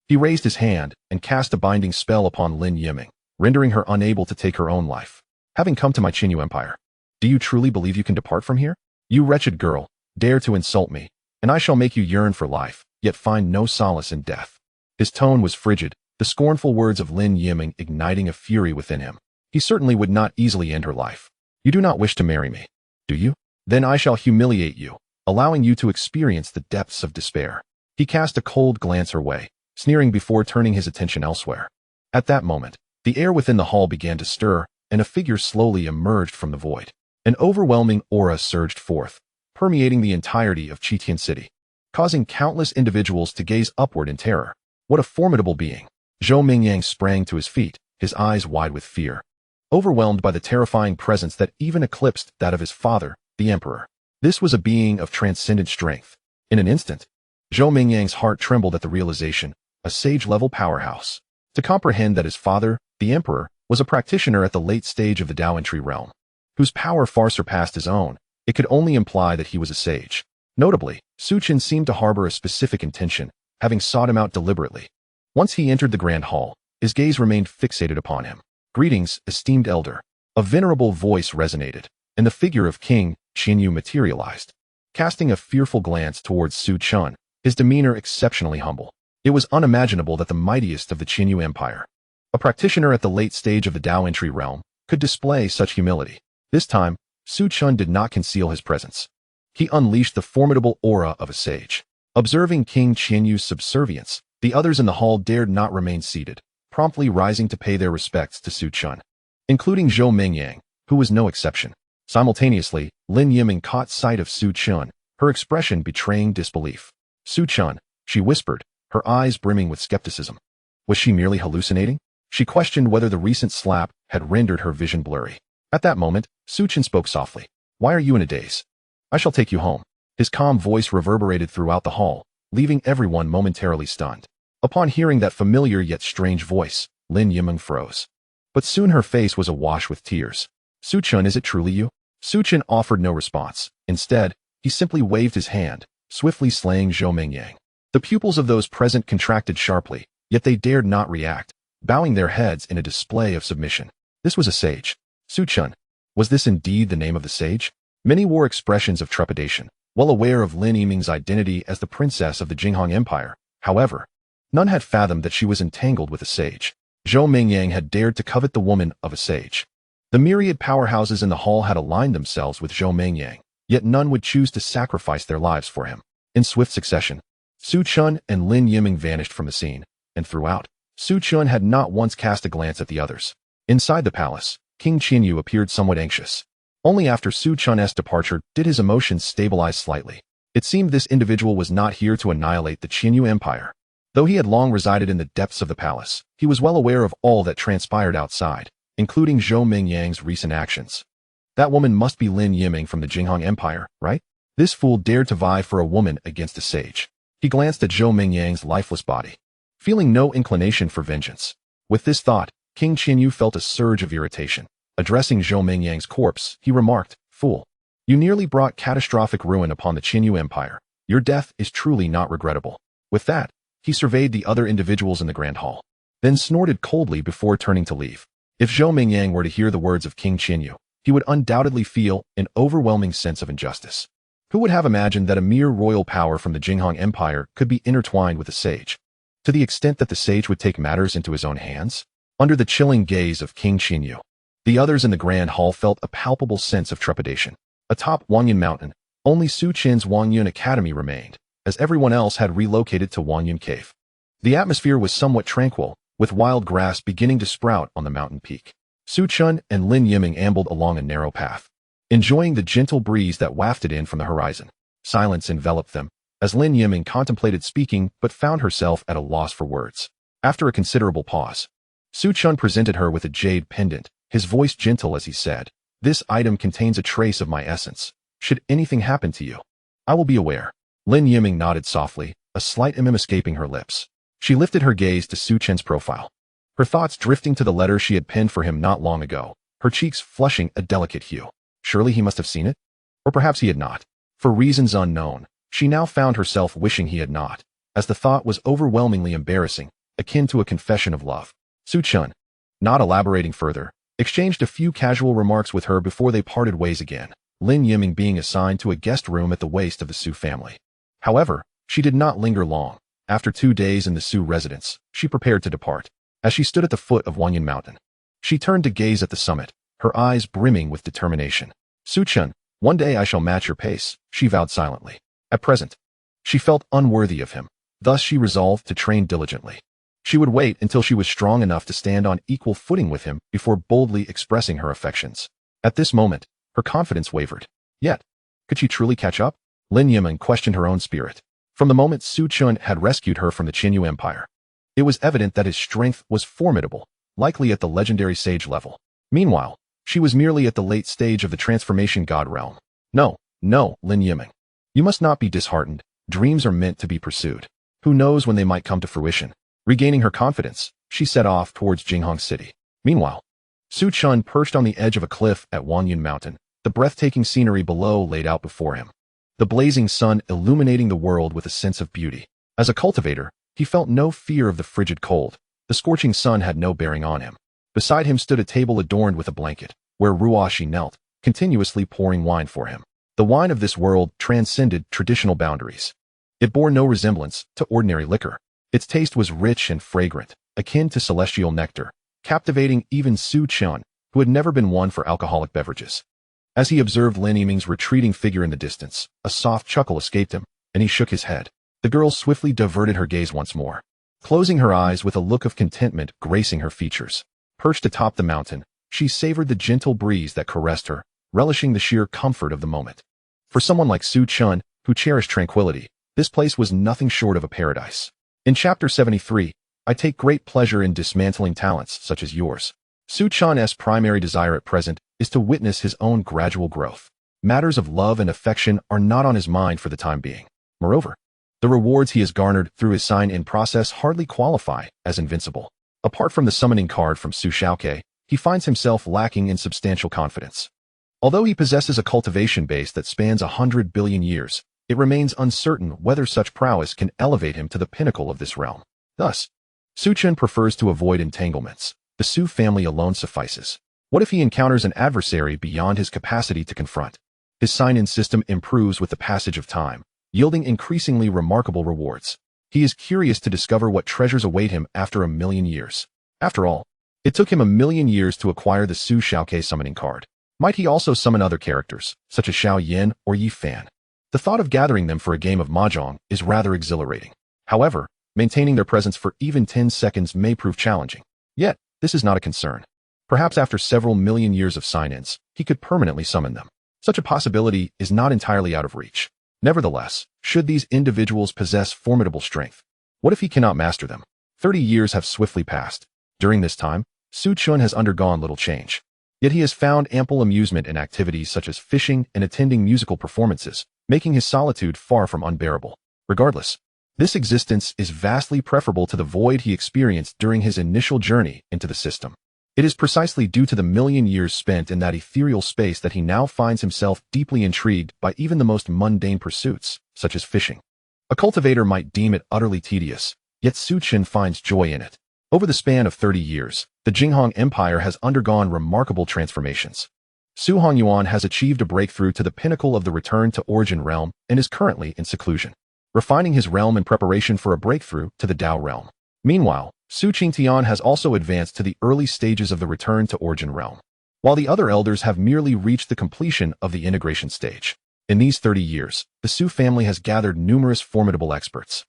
[SPEAKER 1] he raised his hand and cast a binding spell upon Lin Yiming, rendering her unable to take her own life. "Having come to my Qinyu Empire, do you truly believe you can depart from here? You wretched girl, dare to insult me, and I shall make you yearn for life, yet find no solace in death." His tone was frigid, the scornful words of Lin Yiming igniting a fury within him. He certainly would not easily end her life. "You do not wish to marry me, do you? Then I shall humiliate you, allowing you to experience the depths of despair." He cast a cold glance her way, sneering before turning his attention elsewhere. At that moment, the air within the hall began to stir, and a figure slowly emerged from the void. An overwhelming aura surged forth, permeating the entirety of Qitian City, causing countless individuals to gaze upward in terror. What a formidable being! Zhou Mingyang sprang to his feet, his eyes wide with fear, overwhelmed by the terrifying presence that even eclipsed that of his father, the emperor. This was a being of transcendent strength. In an instant, Zhou Mingyang's heart trembled at the realization, a sage-level powerhouse. To comprehend that his father, the emperor, was a practitioner at the late stage of the Dao Entry realm, whose power far surpassed his own, it could only imply that he was a sage. Notably, Su Chen seemed to harbor a specific intention, having sought him out deliberately. Once he entered the grand hall, his gaze remained fixated upon him. "Greetings, esteemed elder." A venerable voice resonated, and the figure of King Qinyu materialized. Casting a fearful glance towards Su Chen, his demeanor exceptionally humble. It was unimaginable that the mightiest of the Qinyu Empire, a practitioner at the late stage of the Dao Entry realm, could display such humility. This time, Su Chen did not conceal his presence. He unleashed the formidable aura of a sage. Observing King Qinyu's subservience, the others in the hall dared not remain seated, promptly rising to pay their respects to Su Chen, including Zhou Mingyang, who was no exception. Simultaneously, Lin Yiming caught sight of Su Chen, her expression betraying disbelief. "Su Chen," she whispered, her eyes brimming with skepticism. Was she merely hallucinating? She questioned whether the recent slap had rendered her vision blurry. At that moment, Su Chen spoke softly. "Why are you in a daze? I shall take you home." His calm voice reverberated throughout the hall, leaving everyone momentarily stunned. Upon hearing that familiar yet strange voice, Lin Yimeng froze. But soon her face was awash with tears. Su Chen, is it truly you? Su Chen offered no response. Instead, he simply waved his hand, swiftly slaying Zhou Mingyang. The pupils of those present contracted sharply, yet they dared not react, bowing their heads in a display of submission. This was a sage. Su Chen. Was this indeed the name of the sage? Many wore expressions of trepidation, well aware of Lin Yimeng's identity as the princess of the Jinghong Empire. However, none had fathomed that she was entangled with a sage. Zhou Mingyang had dared to covet the woman of a sage. The myriad powerhouses in the hall had aligned themselves with Zhou Mingyang, yet none would choose to sacrifice their lives for him. In swift succession, Su Chen and Lin Yimeng vanished from the scene, and throughout, Su Chen had not once cast a glance at the others. Inside the palace, King Qinyu appeared somewhat anxious. Only after Su Chen's departure did his emotions stabilize slightly. It seemed this individual was not here to annihilate the Qinyu Empire. Though he had long resided in the depths of the palace, he was well aware of all that transpired outside, including Zhou Mingyang's recent actions. That woman must be Lin Yimeng from the Jinghong Empire, right? This fool dared to vie for a woman against a sage. He glanced at Zhou Mingyang's lifeless body, feeling no inclination for vengeance. With this thought, King Qinyu felt a surge of irritation. Addressing Zhou Mingyang's corpse, he remarked, "Fool, you nearly brought catastrophic ruin upon the Qinyu Empire. Your death is truly not regrettable." With that, he surveyed the other individuals in the grand hall, then snorted coldly before turning to leave. If Zhou Mingyang were to hear the words of King Qinyu, he would undoubtedly feel an overwhelming sense of injustice. Who would have imagined that a mere royal power from the Jinghong Empire could be intertwined with a sage? To the extent that the sage would take matters into his own hands? Under the chilling gaze of King Qinyu, the others in the grand hall felt a palpable sense of trepidation. Atop Wangyun Mountain, only Su Chen's Wangyun Academy remained, as everyone else had relocated to Wangyun Cave. The atmosphere was somewhat tranquil, with wild grass beginning to sprout on the mountain peak. Su Chen and Lin Yimeng ambled along a narrow path, enjoying the gentle breeze that wafted in from the horizon. Silence enveloped them, as Lin Yimeng contemplated speaking but found herself at a loss for words. After a considerable pause, Su Chen presented her with a jade pendant, his voice gentle as he said, "This item contains a trace of my essence. Should anything happen to you, I will be aware." Lin Yimeng nodded softly, a slight escaping her lips. She lifted her gaze to Su Chen's profile, her thoughts drifting to the letter she had penned for him not long ago, her cheeks flushing a delicate hue. Surely he must have seen it? Or perhaps he had not. For reasons unknown, she now found herself wishing he had not, as the thought was overwhelmingly embarrassing, akin to a confession of love. Su Chen, not elaborating further, exchanged a few casual remarks with her before they parted ways again, Lin Yimeng being assigned to a guest room at the waist of the Su family. However, she did not linger long. After 2 days in the Su residence, she prepared to depart. As she stood at the foot of Wangyun Mountain, she turned to gaze at the summit, her eyes brimming with determination. "Su Chen, one day I shall match your pace," she vowed silently. At present, she felt unworthy of him, thus she resolved to train diligently. She would wait until she was strong enough to stand on equal footing with him before boldly expressing her affections. At this moment, her confidence wavered. Yet, could she truly catch up? Lin Yimeng questioned her own spirit. From the moment Su Chen had rescued her from the Qinyu Empire, it was evident that his strength was formidable, likely at the legendary sage level. Meanwhile, she was merely at the late stage of the transformation god realm. No, Lin Yimeng. You must not be disheartened. Dreams are meant to be pursued. Who knows when they might come to fruition? Regaining her confidence, she set off towards Jinghong City. Meanwhile, Su Chen perched on the edge of a cliff at Wangyun Mountain, the breathtaking scenery below laid out before him, the blazing sun illuminating the world with a sense of beauty. As a cultivator, he felt no fear of the frigid cold. The scorching sun had no bearing on him. Beside him stood a table adorned with a blanket, where Ruoshi knelt, continuously pouring wine for him. The wine of this world transcended traditional boundaries. It bore no resemblance to ordinary liquor. Its taste was rich and fragrant, akin to celestial nectar, captivating even Su Chen, who had never been one for alcoholic beverages. As he observed Lin Yimeng's retreating figure in the distance, a soft chuckle escaped him, and he shook his head. The girl swiftly diverted her gaze once more, closing her eyes with a look of contentment gracing her features. Perched atop the mountain, she savored the gentle breeze that caressed her, relishing the sheer comfort of the moment. For someone like Su Chen, who cherished tranquility, this place was nothing short of a paradise. In Chapter 73, I take great pleasure in dismantling talents such as yours. Su Chen's primary desire at present is to witness his own gradual growth. matters of love and affection are not on his mind for the time being. Moreover, the rewards he has garnered through his sign-in process hardly qualify as invincible. Apart from the summoning card from Su Chen, he finds himself lacking in substantial confidence. Although he possesses a cultivation base that spans 100 billion years, it remains uncertain whether such prowess can elevate him to the pinnacle of this realm. Thus, Su Chen prefers to avoid entanglements. The Su family alone suffices. What if he encounters an adversary beyond his capacity to confront? His sign-in system improves with the passage of time, yielding increasingly remarkable rewards. He is curious to discover what treasures await him after 1,000,000 years. After all, it took him 1,000,000 years to acquire the Su Chen summoning card. Might he also summon other characters, such as Xiao Yin or Yi Fan? The thought of gathering them for a game of mahjong is rather exhilarating. However, maintaining their presence for even 10 seconds may prove challenging. Yet, this is not a concern. Perhaps after several million years of sign-ins, he could permanently summon them. Such a possibility is not entirely out of reach. Nevertheless, should these individuals possess formidable strength, what if he cannot master them? 30 years have swiftly passed. During this time, Su Chen has undergone little change. Yet he has found ample amusement in activities such as fishing and attending musical performances, making his solitude far from unbearable. Regardless, this existence is vastly preferable to the void he experienced during his initial journey into the system. It is precisely due to the 1,000,000 years spent in that ethereal space that he now finds himself deeply intrigued by even the most mundane pursuits, such as fishing. A cultivator might deem it utterly tedious, yet Su Chen finds joy in it. Over the span of 30 years, the Jinghong Empire has undergone remarkable transformations. Su Hongyuan has achieved a breakthrough to the pinnacle of the return to origin realm and is currently in seclusion, refining his realm in preparation for a breakthrough to the Dao realm. Meanwhile, Su Qingtian has also advanced to the early stages of the return to origin realm, while the other elders have merely reached the completion of the integration stage. In these 30 years, the Su family has gathered numerous formidable experts.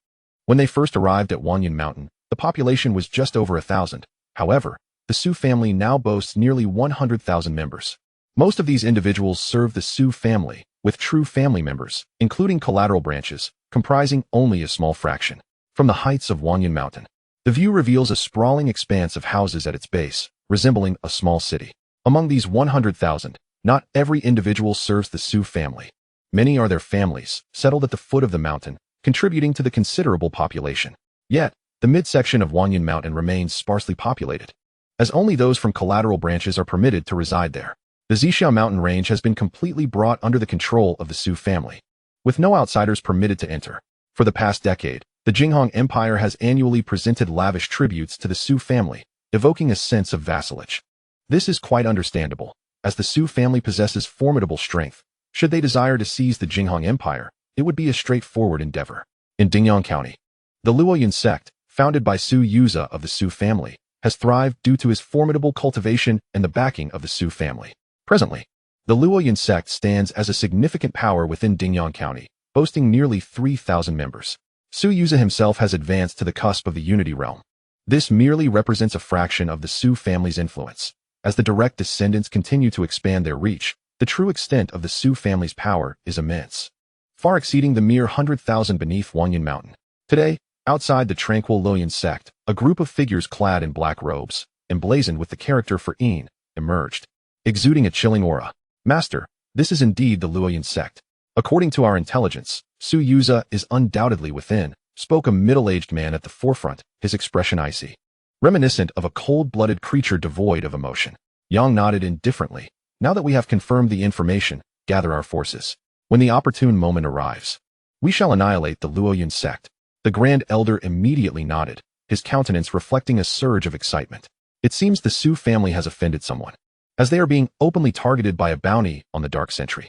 [SPEAKER 1] When they first arrived at Wanyan Mountain, the population was just over 1,000. However, the Su family now boasts nearly 100,000 members. Most of these individuals serve the Su family, with true family members, including collateral branches, comprising only a small fraction. From the heights of Wanyan Mountain, the view reveals a sprawling expanse of houses at its base, resembling a small city. Among these 100,000, not every individual serves the Su family. Many are their families, settled at the foot of the mountain, contributing to the considerable population. Yet, the midsection of Wanyan Mountain remains sparsely populated, as only those from collateral branches are permitted to reside there. The Zixia mountain range has been completely brought under the control of the Su family, with no outsiders permitted to enter. For the past decade, the Jinghong Empire has annually presented lavish tributes to the Su family, evoking a sense of vassalage. This is quite understandable, as the Su family possesses formidable strength. Should they desire to seize the Jinghong Empire, it would be a straightforward endeavor. In Dingyang County, the Luoyan sect, founded by Su Yuza of the Su family, has thrived due to his formidable cultivation and the backing of the Su family. Presently, the Luoyan sect stands as a significant power within Dingyang County, boasting nearly 3,000 members. Su Yuza himself has advanced to the cusp of the Unity realm. This merely represents a fraction of the Su family's influence. As the direct descendants continue to expand their reach, the true extent of the Su family's power is immense, far exceeding the mere 100,000 beneath Wanyan Mountain. Today, outside the tranquil Luoyan sect, a group of figures clad in black robes, emblazoned with the character for Yin, emerged, exuding a chilling aura. Master, this is indeed the Luoyan sect. According to our intelligence, Su Yuza is undoubtedly within, spoke a middle-aged man at the forefront, his expression icy, reminiscent of a cold-blooded creature devoid of emotion. Yang nodded indifferently. Now that we have confirmed the information, gather our forces. When the opportune moment arrives, we shall annihilate the Luoyan sect. The Grand Elder immediately nodded, his countenance reflecting a surge of excitement. It seems the Su family has offended someone, as they are being openly targeted by a bounty on the Dark Century.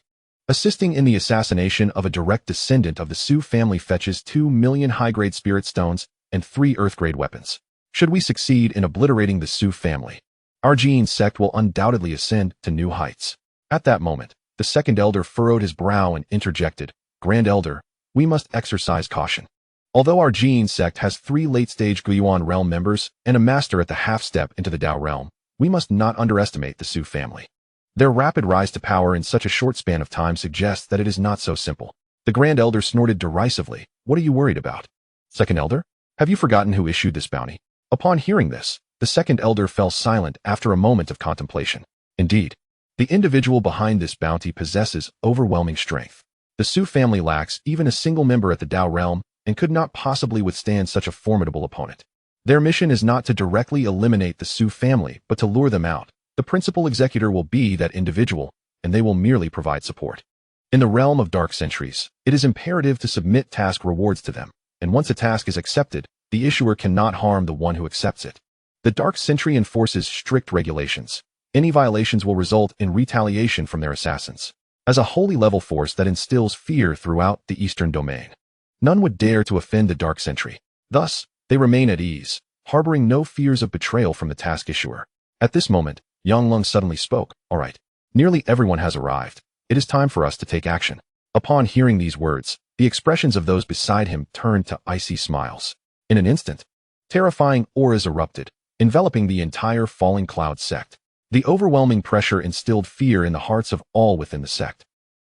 [SPEAKER 1] Assisting in the assassination of a direct descendant of the Su family fetches 2 million high-grade spirit stones and 3 earth-grade weapons. Should we succeed in obliterating the Su family, our Jin sect will undoubtedly ascend to new heights. At that moment, the second elder furrowed his brow and interjected, Grand Elder, we must exercise caution. Although our Jin sect has 3 late-stage Guiyuan realm members and a master at the half-step into the Dao realm, we must not underestimate the Su family. Their rapid rise to power in such a short span of time suggests that it is not so simple. The Grand Elder snorted derisively. What are you worried about? Second Elder? Have you forgotten who issued this bounty? Upon hearing this, the second elder fell silent after a moment of contemplation. Indeed, The individual behind this bounty possesses overwhelming strength. The Su family lacks even a single member at the Dao realm and could not possibly withstand such a formidable opponent. Their mission is not to directly eliminate the Su family, but to lure them out. The principal executor will be that individual, and they will merely provide support. In the realm of dark centuries, it is imperative to submit task rewards to them, and once a task is accepted, the issuer cannot harm the one who accepts it. The dark century enforces strict regulations. Any violations will result in retaliation from their assassins. As a holy level force that instills fear throughout the Eastern domain, none would dare to offend the dark century. Thus, they remain at ease, harboring no fears of betrayal from the task issuer. At this moment, Yang Lung suddenly spoke. All right, nearly everyone has arrived. It is time for us to take action. Upon hearing these words, the expressions of those beside him turned to icy smiles. In an instant, terrifying auras erupted, enveloping the entire Falling Cloud sect. The overwhelming pressure instilled fear in the hearts of all within the sect.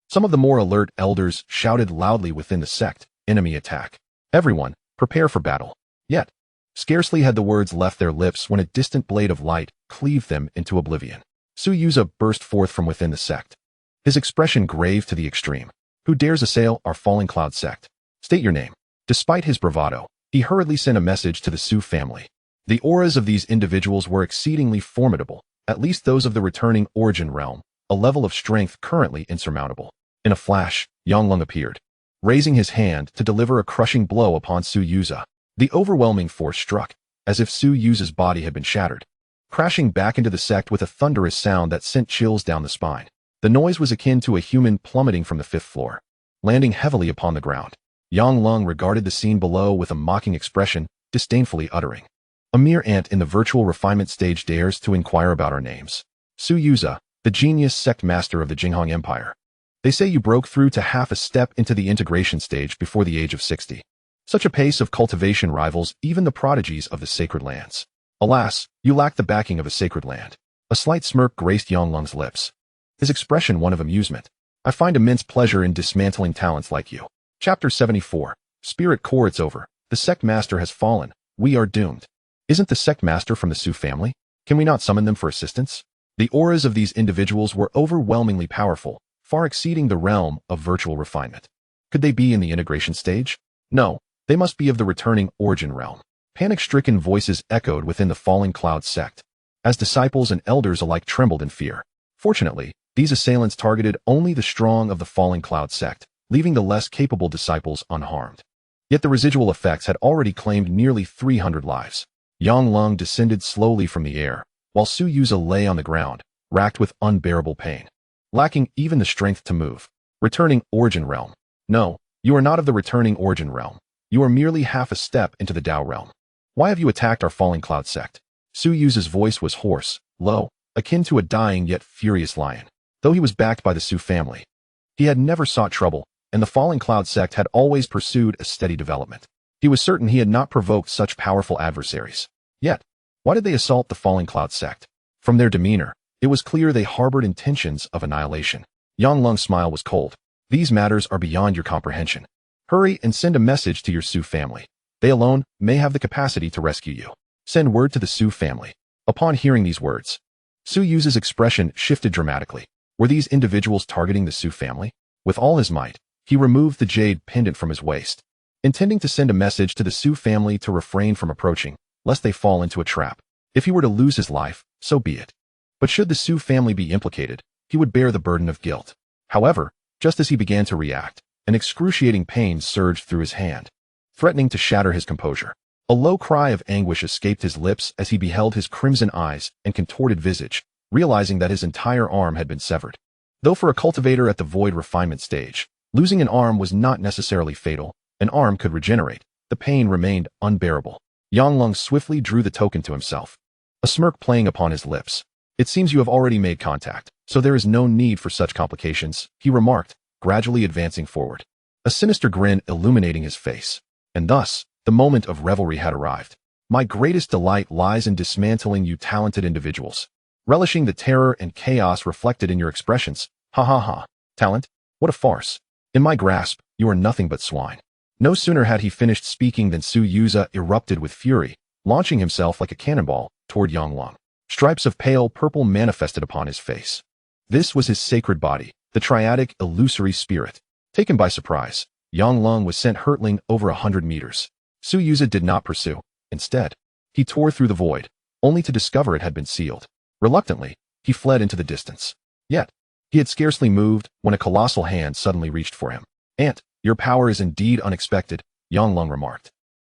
[SPEAKER 1] Some of the more alert elders shouted loudly within the sect, "Enemy attack. Everyone, prepare for battle." Yet, scarcely had the words left their lips when a distant blade of light cleaved them into oblivion. Su Yuza burst forth from within the sect, his expression grave to the extreme. "Who dares assail our Falling Cloud sect? State your name." Despite his bravado, he hurriedly sent a message to the Su family. The auras of these individuals were exceedingly formidable, at least those of the returning origin realm, a level of strength currently insurmountable. In a flash, Yang Lung appeared, raising his hand to deliver a crushing blow upon Su Yuza. The overwhelming force struck, as if Su Yuza's body had been shattered, crashing back into the sect with a thunderous sound that sent chills down the spine. The noise was akin to a human plummeting from the 5th floor, landing heavily upon the ground. Yang Lung regarded the scene below with a mocking expression, disdainfully uttering, "A mere ant in the virtual refinement stage dares to inquire about our names. Su Yuza, the genius sect master of the Jinghong Empire. They say you broke through to half a step into the integration stage before the age of 60. Such a pace of cultivation rivals even the prodigies of the sacred lands. Alas, you lack the backing of a sacred land." A slight smirk graced Yang Lung's lips, his expression one of amusement. "I find immense pleasure in dismantling talents like you." Chapter 74. Spirit Core. It's over. The sect master has fallen. We are doomed. Isn't the sect master from the Su family? Can we not summon them for assistance? The auras of these individuals were overwhelmingly powerful, far exceeding the realm of virtual refinement. Could they be in the integration stage? No, they must be of the returning origin realm. Panic-stricken voices echoed within the Falling Cloud sect, as disciples and elders alike trembled in fear. Fortunately, these assailants targeted only the strong of the Falling Cloud sect, leaving the less capable disciples unharmed. Yet the residual effects had already claimed nearly 300 lives. Yang Lung descended slowly from the air, while Su Yuza lay on the ground, racked with unbearable pain, lacking even the strength to move. Returning origin realm. No, you are not of the returning origin realm. You are merely half a step into the Dao realm. Why have you attacked our Falling Cloud sect? Su Yuza's voice was hoarse, low, akin to a dying yet furious lion. Though he was backed by the Su family, he had never sought trouble, and the Falling Cloud sect had always pursued a steady development. He was certain he had not provoked such powerful adversaries. Yet, why did they assault the Falling Cloud sect? From their demeanor, it was clear they harbored intentions of annihilation. Yang Lung's smile was cold. These matters are beyond your comprehension. Hurry and send a message to your Su family. They alone may have the capacity to rescue you. Send word to the Su family. Upon hearing these words, Su Yuza's expression shifted dramatically. Were these individuals targeting the Su family? With all his might, he removed the jade pendant from his waist, intending to send a message to the Su family to refrain from approaching, lest they fall into a trap. If he were to lose his life, so be it. But should the Su family be implicated, he would bear the burden of guilt. However, just as he began to react, an excruciating pain surged through his hand, threatening to shatter his composure. A low cry of anguish escaped his lips as he beheld his crimson eyes and contorted visage, realizing that his entire arm had been severed. Though for a cultivator at the void refinement stage, losing an arm was not necessarily fatal. An arm could regenerate. The pain remained unbearable. Yang Lung swiftly drew the token to himself, a smirk playing upon his lips. "It seems you have already made contact, so there is no need for such complications," he remarked, gradually advancing forward, a sinister grin illuminating his face. And thus, the moment of revelry had arrived. "My greatest delight lies in dismantling you talented individuals, relishing the terror and chaos reflected in your expressions. Ha ha ha. Talent? What a farce. In my grasp, you are nothing but swine." No sooner had he finished speaking than Su Yuza erupted with fury, launching himself like a cannonball toward Yang Lung. Stripes of pale purple manifested upon his face, This was his sacred body, the triadic illusory spirit. Taken by surprise, Yang Long was sent hurtling over 100 meters. Su Yuza did not pursue. Instead, he tore through the void, only to discover it had been sealed. Reluctantly, he fled into the distance. Yet, he had scarcely moved when a colossal hand suddenly reached for him. "Aunt, your power is indeed unexpected," Yang Long remarked.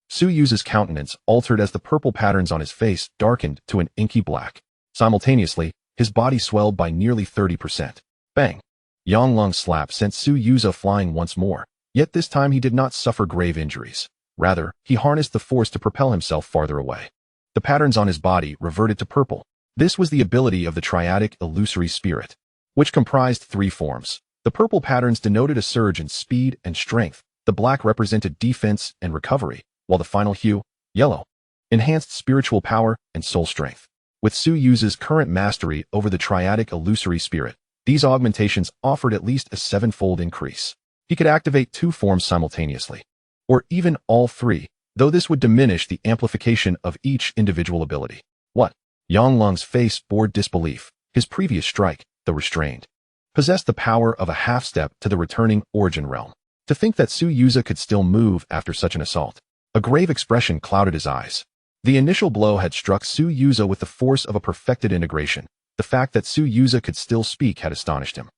[SPEAKER 1] Su Yuza's countenance altered as the purple patterns on his face darkened to an inky black. Simultaneously, his body swelled by nearly 30%. Bang! Yang Long's slap sent Su Yuza flying once more, yet this time he did not suffer grave injuries. Rather, he harnessed the force to propel himself farther away. The patterns on his body reverted to purple. This was the ability of the triadic illusory spirit, which comprised 3 forms. The purple patterns denoted a surge in speed and strength, the black represented defense and recovery, while the final hue, yellow, enhanced spiritual power and soul strength. With Su Yuza's current mastery over the triadic illusory spirit, these augmentations offered at least a 7-fold increase. He could activate 2 forms simultaneously, or even all 3, though this would diminish the amplification of each individual ability. What? Yang Long's face bore disbelief. His previous strike, though restrained, possessed the power of a half-step to the returning origin realm. To think that Su Yuza could still move after such an assault. A grave expression clouded his eyes. The initial blow had struck Su Yuza with the force of a perfected integration. The fact that Su Yuza could still speak had astonished him.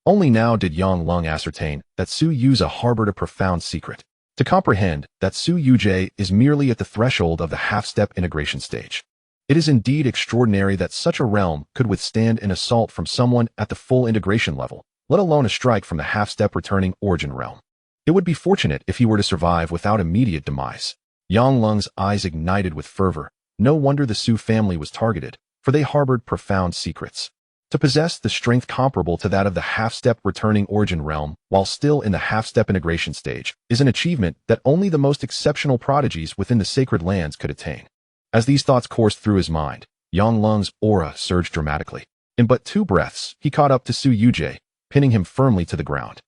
[SPEAKER 1] Only now did Yang Long ascertain that Su Yuza harbored a profound secret. To comprehend that Su Yuja is merely at the threshold of the half-step integration stage. It is indeed extraordinary that such a realm could withstand an assault from someone at the full integration level, let alone a strike from the half-step returning origin realm. It would be fortunate if he were to survive without immediate demise. Yang Long's eyes ignited with fervor. No wonder the Su family was targeted, for they harbored profound secrets. To possess the strength comparable to that of the half-step returning origin realm while still in the half-step integration stage is an achievement that only the most exceptional prodigies within the sacred lands could attain. As these thoughts coursed through his mind, Yang Long's aura surged dramatically. In but 2 breaths, he caught up to Su Yuja, pinning him firmly to the ground.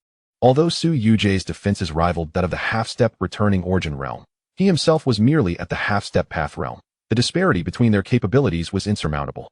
[SPEAKER 1] Although Su Yuja's defenses rivaled that of the half-step returning origin realm, he himself was merely at the half-step path realm. The disparity between their capabilities was insurmountable.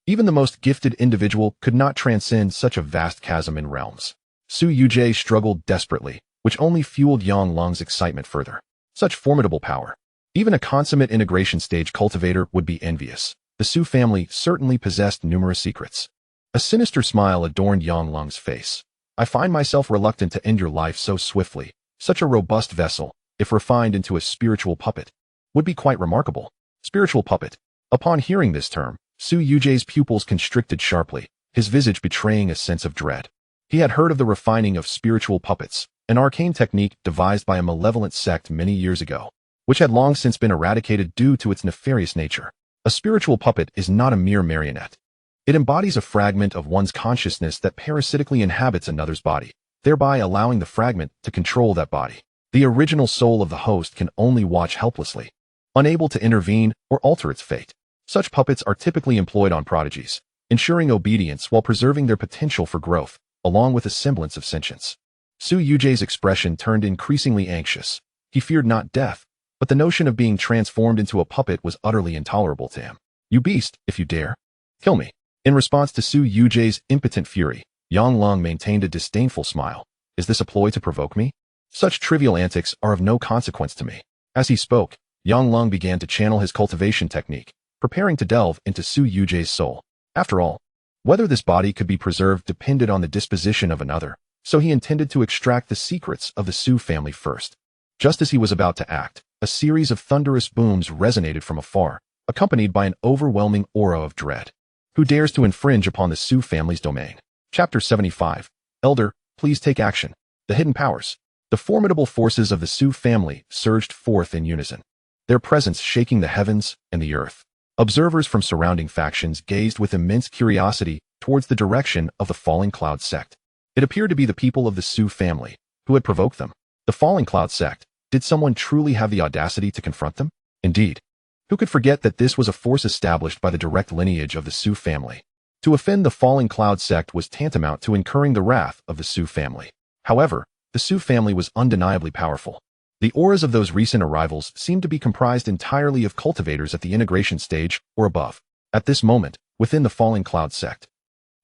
[SPEAKER 1] Even the most gifted individual could not transcend such a vast chasm in realms. Su Yuja struggled desperately, which only fueled Yang Long's excitement further. Such formidable power. Even a consummate integration stage cultivator would be envious. The Su family certainly possessed numerous secrets. A sinister smile adorned Yang Long's face. "I find myself reluctant to end your life so swiftly. Such a robust vessel, if refined into a spiritual puppet, would be quite remarkable." Spiritual puppet. Upon hearing this term, Su Yuja's pupils constricted sharply, his visage betraying a sense of dread. He had heard of the refining of spiritual puppets, an arcane technique devised by a malevolent sect many years ago, which had long since been eradicated due to its nefarious nature. A spiritual puppet is not a mere marionette. It embodies a fragment of one's consciousness that parasitically inhabits another's body, thereby allowing the fragment to control that body. The original soul of the host can only watch helplessly, unable to intervene or alter its fate. Such puppets are typically employed on prodigies, ensuring obedience while preserving their potential for growth, along with a semblance of sentience. Su Yuja's expression turned increasingly anxious. He feared not death, but the notion of being transformed into a puppet was utterly intolerable to him. "You beast, if you dare, kill me." In response to Su Yuja's impotent fury, Yang Long maintained a disdainful smile. "Is this a ploy to provoke me? Such trivial antics are of no consequence to me." As he spoke, Yang Long began to channel his cultivation technique, preparing to delve into Su Yuja's soul. After all, whether this body could be preserved depended on the disposition of another, so he intended to extract the secrets of the Su family first. Just as he was about to act, a series of thunderous booms resonated from afar, accompanied by an overwhelming aura of dread. Who dares to infringe upon the Su family's domain? Chapter 75. Elder, please take action. The hidden powers. The formidable forces of the Su family surged forth in unison, their presence shaking the heavens and the earth. Observers from surrounding factions gazed with immense curiosity towards the direction of the Falling Cloud sect. It appeared to be the people of the Su family who had provoked them. The Falling Cloud sect. Did someone truly have the audacity to confront them? Indeed. Who could forget that this was a force established by the direct lineage of the Su family? To offend the Falling Cloud sect was tantamount to incurring the wrath of the Su family. However, the Su family was undeniably powerful. The auras of those recent arrivals seemed to be comprised entirely of cultivators at the integration stage or above. At this moment, within the Falling Cloud sect,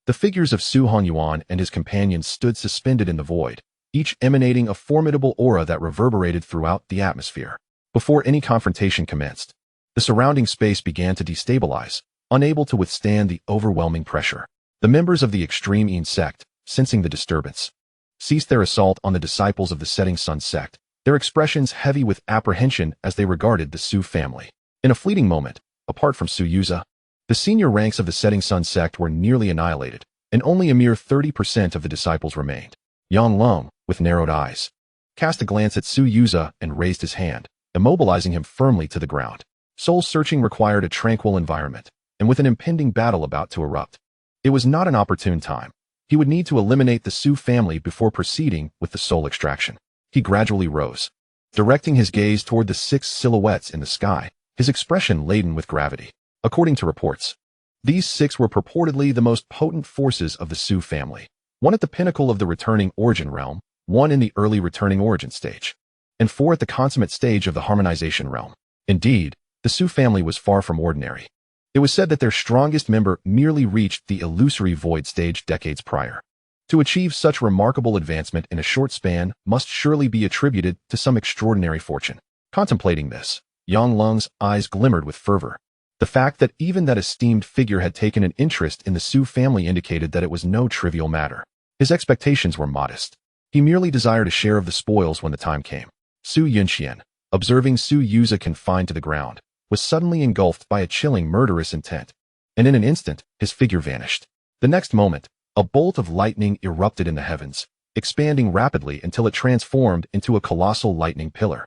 [SPEAKER 1] The figures of Su Hongyuan and his companions stood suspended in the void, each emanating a formidable aura that reverberated throughout the atmosphere. Before any confrontation commenced, the surrounding space began to destabilize, unable to withstand the overwhelming pressure. The members of the extreme Yin sect, sensing the disturbance, ceased their assault on the disciples of the Setting Sun sect, their expressions heavy with apprehension as they regarded the Su family. In a fleeting moment, apart from Su Yuza, the senior ranks of the Setting Sun sect were nearly annihilated, and only a mere 30% of the disciples remained. Yang Long, with narrowed eyes, cast a glance at Su Yuza and raised his hand, immobilizing him firmly to the ground. Soul-searching required a tranquil environment, and with an impending battle about to erupt, it was not an opportune time. He would need to eliminate the Su family before proceeding with the soul extraction. He gradually rose, directing his gaze toward the 6 silhouettes in the sky, his expression laden with gravity. According to reports, these 6 were purportedly the most potent forces of the Su family, one at the pinnacle of the returning origin realm, one in the early returning origin stage, and 4 at the consummate stage of the harmonization realm. Indeed, the Su family was far from ordinary. It was said that their strongest member merely reached the illusory void stage decades prior. To achieve such remarkable advancement in a short span must surely be attributed to some extraordinary fortune. Contemplating this, Yang Lung's eyes glimmered with fervor. The fact that even that esteemed figure had taken an interest in the Su family indicated that it was no trivial matter. His expectations were modest. He merely desired a share of the spoils when the time came. Su Yunxian, observing Su Yuza confined to the ground, was suddenly engulfed by a chilling murderous intent, and in an instant, his figure vanished. The next moment, a bolt of lightning erupted in the heavens, expanding rapidly until it transformed into a colossal lightning pillar,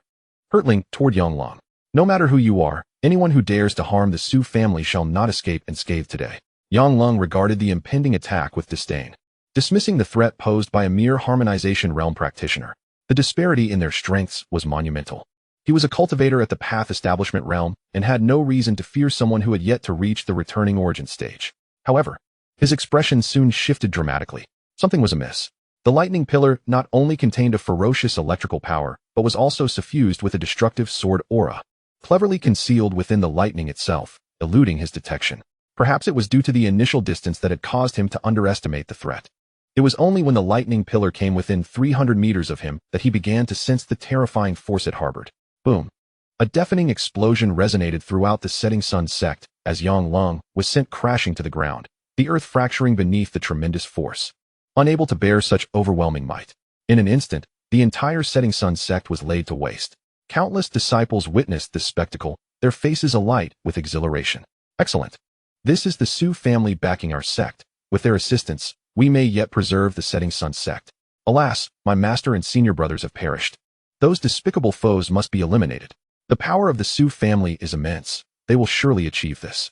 [SPEAKER 1] hurtling toward Yang Long. No matter who you are, anyone who dares to harm the Su family shall not escape unscathed today. Yang Long regarded the impending attack with disdain, dismissing the threat posed by a mere harmonization realm practitioner. The disparity in their strengths was monumental. He was a cultivator at the Path Establishment realm and had no reason to fear someone who had yet to reach the returning origin stage. However, his expression soon shifted dramatically. Something was amiss. The lightning pillar not only contained a ferocious electrical power, but was also suffused with a destructive sword aura, cleverly concealed within the lightning itself, eluding his detection. Perhaps it was due to the initial distance that had caused him to underestimate the threat. It was only when the lightning pillar came within 300 meters of him that he began to sense the terrifying force it harbored. Boom! A deafening explosion resonated throughout the Setting Sun sect as Yang Long was sent crashing to the ground, the earth fracturing beneath the tremendous force. Unable to bear such overwhelming might, in an instant, the entire Setting Sun sect was laid to waste. Countless disciples witnessed this spectacle, their faces alight with exhilaration. Excellent! This is the Su family backing our sect. With their assistance, we may yet preserve the Setting Sun sect. Alas, my master and senior brothers have perished. Those despicable foes must be eliminated. The power of the Su family is immense. They will surely achieve this.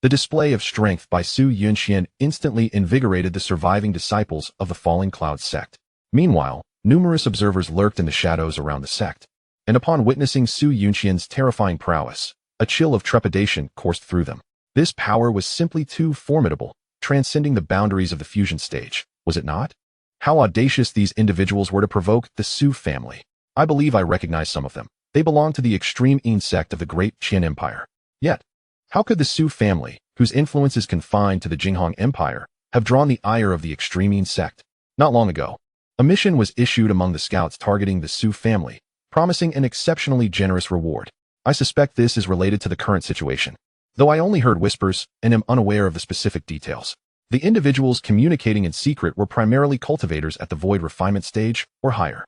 [SPEAKER 1] The display of strength by Su Yunxian instantly invigorated the surviving disciples of the Falling Cloud sect. Meanwhile, numerous observers lurked in the shadows around the sect, and upon witnessing Su Yunxian's terrifying prowess, a chill of trepidation coursed through them. This power was simply too formidable, transcending the boundaries of the fusion stage, was it not? How audacious these individuals were to provoke the Su family. I believe I recognize some of them. They belong to the extreme Yin sect of the Great Qin Empire. Yet, how could the Su family, whose influence is confined to the Jinghong Empire, have drawn the ire of the extreme Yin sect? Not long ago, a mission was issued among the scouts targeting the Su family, promising an exceptionally generous reward. I suspect this is related to the current situation, though I only heard whispers and am unaware of the specific details. The individuals communicating in secret were primarily cultivators at the void refinement stage or higher,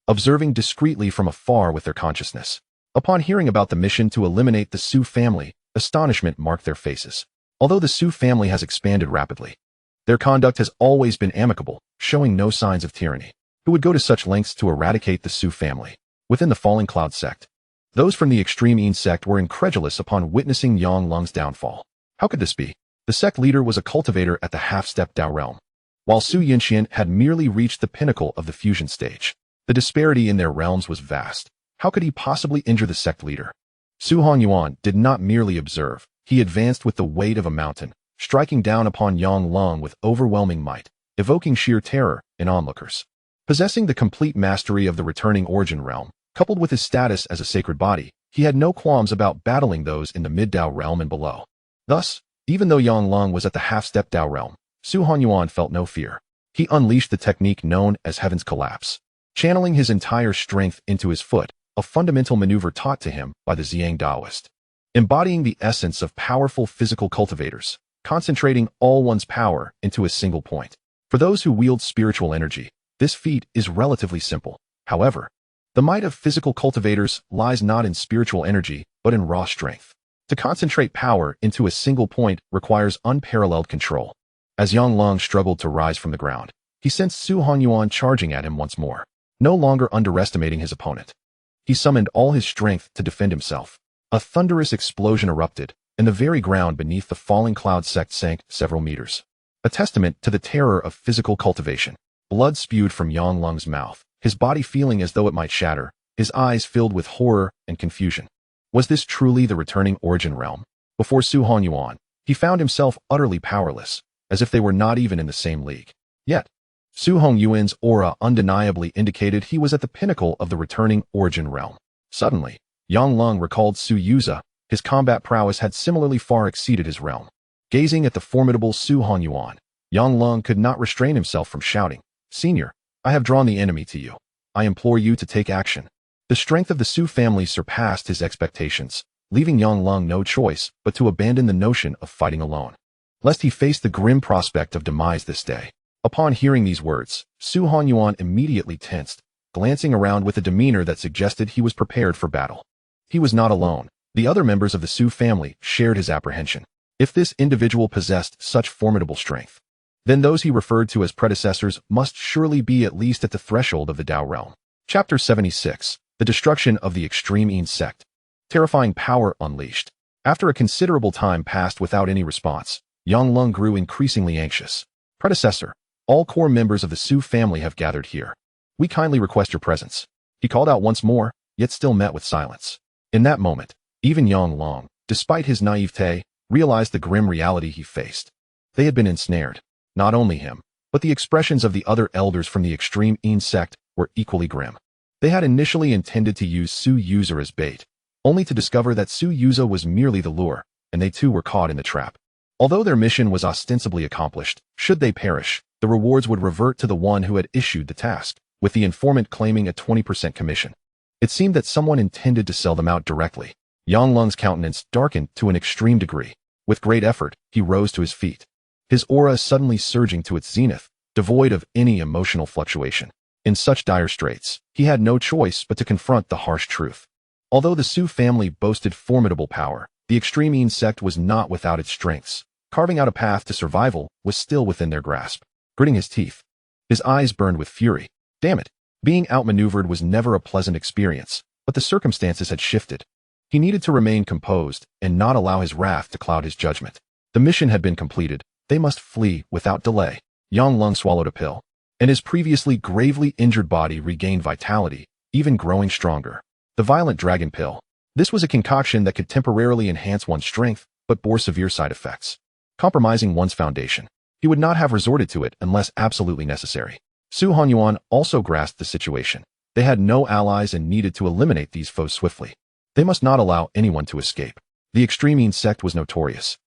[SPEAKER 1] observing discreetly from afar with their consciousness. Upon hearing about the mission to eliminate the Su family, astonishment marked their faces. Although the Su family has expanded rapidly, their conduct has always been amicable, showing no signs of tyranny. Who would go to such lengths to eradicate the Su family? Within the Falling Cloud sect, those from the extreme Yin sect were incredulous upon witnessing Yang Lung's downfall. How could this be? The sect leader was a cultivator at the half-step Dao realm, while Su Yunxian had merely reached the pinnacle of the fusion stage. The disparity in their realms was vast. How could he possibly injure the sect leader? Su Hongyuan did not merely observe. He advanced with the weight of a mountain, striking down upon Yang Long with overwhelming might, evoking sheer terror in onlookers. Possessing the complete mastery of the returning origin realm, coupled with his status as a sacred body, he had no qualms about battling those in the mid-Dao realm and below. Thus, even though Yang Long was at the half-step Dao realm, Su Hanyuan felt no fear. He unleashed the technique known as Heaven's Collapse, channeling his entire strength into his foot, a fundamental maneuver taught to him by the Ziyang Taoist. Embodying the essence of powerful physical cultivators, concentrating all one's power into a single point. For those who wield spiritual energy, this feat is relatively simple. However, the might of physical cultivators lies not in spiritual energy, but in raw strength. To concentrate power into a single point requires unparalleled control. As Yang Long struggled to rise from the ground, he sensed Su Hanyuan charging at him once more, no longer underestimating his opponent. He summoned all his strength to defend himself. A thunderous explosion erupted, and the very ground beneath the falling cloud sect sank several meters. A testament to the terror of physical cultivation. Blood spewed from Yang Long's mouth, his body feeling as though it might shatter, his eyes filled with horror and confusion. Was this truly the returning origin realm? Before Su Hanyuan, he found himself utterly powerless, as if they were not even in the same league. Yet, Su Hongyuan's aura undeniably indicated he was at the pinnacle of the returning origin realm. Suddenly, Yang Long recalled Su Yuza. His combat prowess had similarly far exceeded his realm. Gazing at the formidable Su Hanyuan, Yang Long could not restrain himself from shouting, "Senior, I have drawn the enemy to you. I implore you to take action." The strength of the Su family surpassed his expectations, leaving Yang Long no choice but to abandon the notion of fighting alone, lest he face the grim prospect of demise this day. Upon hearing these words, Su Hanyuan immediately tensed, glancing around with a demeanor that suggested he was prepared for battle. He was not alone. The other members of the Su family shared his apprehension. If this individual possessed such formidable strength, then those he referred to as predecessors must surely be at least at the threshold of the Tao realm. Chapter 76. The Destruction of the Extreme Yin Sect. Terrifying power unleashed. After a considerable time passed without any response, Yang Long grew increasingly anxious. "Predecessor, all core members of the Su family have gathered here. We kindly request your presence." He called out once more, yet still met with silence. In that moment, even Yang Long, despite his naivete, realized the grim reality he faced. They had been ensnared. Not only him, but the expressions of the other elders from the Extreme Yin sect were equally grim. They had initially intended to use Su Yuza as bait, only to discover that Su Yuza was merely the lure, and they too were caught in the trap. Although their mission was ostensibly accomplished, should they perish, the rewards would revert to the one who had issued the task, with the informant claiming a 20% commission. It seemed that someone intended to sell them out directly. Yang Lung's countenance darkened to an extreme degree. With great effort, he rose to his feet, his aura suddenly surging to its zenith, devoid of any emotional fluctuation. In such dire straits, he had no choice but to confront the harsh truth. Although the Su family boasted formidable power, the Extreme Yin sect was not without its strengths. Carving out a path to survival was still within their grasp. Gritting his teeth, his eyes burned with fury. Damn it! Being outmaneuvered was never a pleasant experience, but the circumstances had shifted. He needed to remain composed and not allow his wrath to cloud his judgment. The mission had been completed. They must flee without delay. Yang Lung swallowed a pill, and his previously gravely injured body regained vitality, even growing stronger. The violent dragon pill. This was a concoction that could temporarily enhance one's strength, but bore severe side effects, compromising one's foundation. He would not have resorted to it unless absolutely necessary. Su Hanyuan also grasped the situation. They had no allies and needed to eliminate these foes swiftly. They must not allow anyone to escape. The Extreme Yin sect was notorious,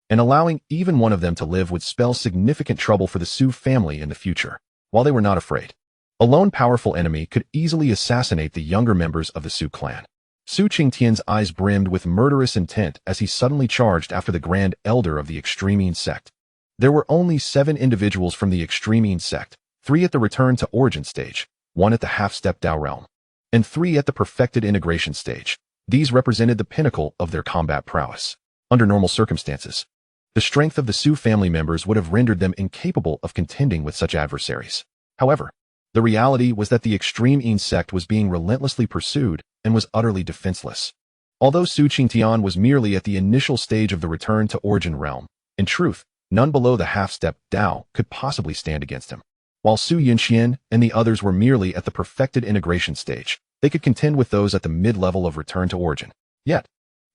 [SPEAKER 1] and allowing even one of them to live would spell significant trouble for the Su family in the future. While they were not afraid, a lone powerful enemy could easily assassinate the younger members of the Su clan. Su Qingtian's eyes brimmed with murderous intent as he suddenly charged after the Grand Elder of the Extreme Yin sect. There were only 7 individuals from the Extreme Yin sect, 3 at the return to origin stage, 1 at the half-step Tao realm, and 3 at the perfected integration stage. These represented the pinnacle of their combat prowess. Under normal circumstances, the strength of the Su family members would have rendered them incapable of contending with such adversaries. However, the reality was that the Extreme Yin sect was being relentlessly pursued and was utterly defenseless. Although Su Qingtian was merely at the initial stage of the return to origin realm, in truth, none below the half-step Tao could possibly stand against him. While Su Yunxian and the others were merely at the perfected integration stage, they could contend with those at the mid-level of return to origin. Yet,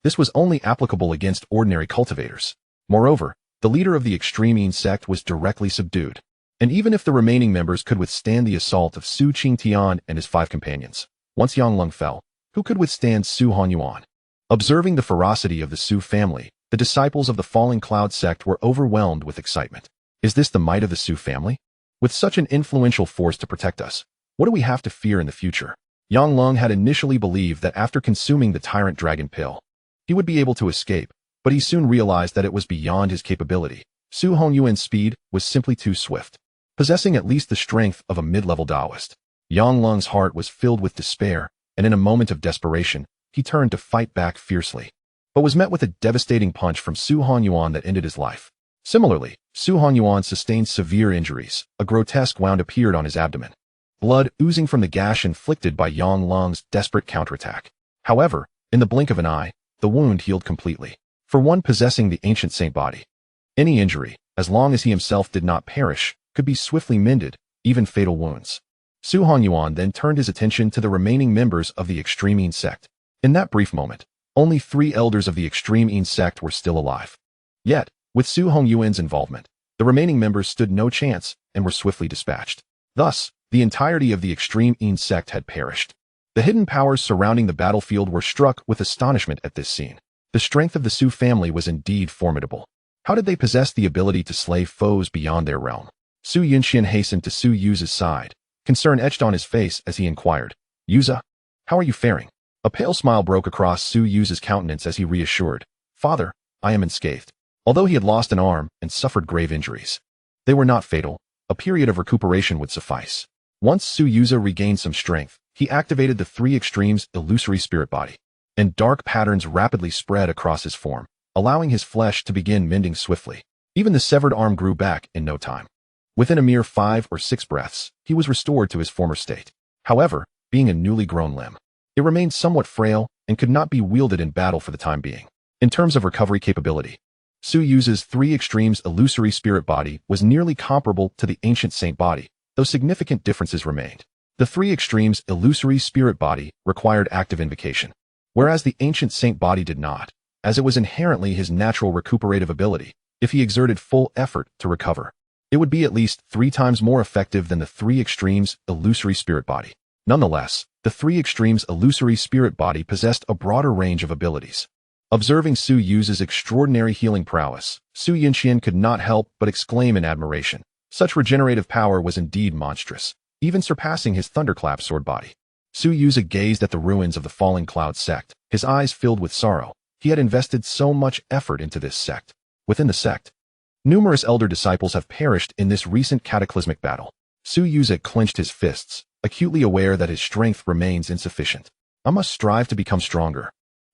[SPEAKER 1] this was only applicable against ordinary cultivators. Moreover, the leader of the Extreme Yin sect was directly subdued. And even if the remaining members could withstand the assault of Su Qingtian and his 5 companions, once Yang Lung fell, who could withstand Su Hanyuan? Observing the ferocity of the Su family, the disciples of the Falling Cloud sect were overwhelmed with excitement. Is this the might of the Su family? With such an influential force to protect us, what do we have to fear in the future? Yang Lung had initially believed that after consuming the tyrant dragon pill, he would be able to escape, but he soon realized that it was beyond his capability. Su Hongyuan's speed was simply too swift. Possessing at least the strength of a mid-level Taoist, Yang Lung's heart was filled with despair, and in a moment of desperation, he turned to fight back fiercely, but was met with a devastating punch from Su Hongyuan that ended his life. Similarly, Su Hongyuan sustained severe injuries. A grotesque wound appeared on his abdomen, blood oozing from the gash inflicted by Yang Lung's desperate counterattack. However, in the blink of an eye, the wound healed completely. For one possessing the ancient saint body, any injury, as long as he himself did not perish, could be swiftly mended, even fatal wounds. Su Hongyuan then turned his attention to the remaining members of the Extreme Yin sect. In that brief moment, only 3 elders of the Extreme Yin sect were still alive. Yet, with Su Hongyuan's involvement, the remaining members stood no chance and were swiftly dispatched. Thus, the entirety of the Extreme Yin sect had perished. The hidden powers surrounding the battlefield were struck with astonishment at this scene. The strength of the Su family was indeed formidable. How did they possess the ability to slay foes beyond their realm? Su Yunxian hastened to Su Yu's side, concern etched on his face as he inquired, "Yuza, how are you faring?" A pale smile broke across Su Yu's countenance as he reassured, "Father, I am unscathed." Although he had lost an arm and suffered grave injuries, they were not fatal. A period of recuperation would suffice. Once Su Yuza regained some strength, he activated the 3 extremes illusory spirit body, and dark patterns rapidly spread across his form, allowing his flesh to begin mending swiftly. Even the severed arm grew back in no time. Within a mere 5 or 6 breaths, he was restored to his former state. However, being a newly grown limb, it remained somewhat frail and could not be wielded in battle for the time being. In terms of recovery capability, Su Yu's 3 extremes illusory spirit body was nearly comparable to the ancient saint body, though significant differences remained. The 3 extremes illusory spirit body required active invocation, whereas the ancient saint body did not, as it was inherently his natural recuperative ability. If he exerted full effort to recover, it would be at least 3 times more effective than the 3 extremes illusory spirit body. Nonetheless, the 3 extremes illusory spirit body possessed a broader range of abilities. Observing Su Yu's extraordinary healing prowess, Su Yunxian could not help but exclaim in admiration. Such regenerative power was indeed monstrous, even surpassing his thunderclap sword body. Su Yuza gazed at the ruins of the Falling Cloud sect, his eyes filled with sorrow. He had invested so much effort into this sect. Within the sect, numerous elder disciples have perished in this recent cataclysmic battle. Su Yuza clenched his fists, acutely aware that his strength remains insufficient. I must strive to become stronger.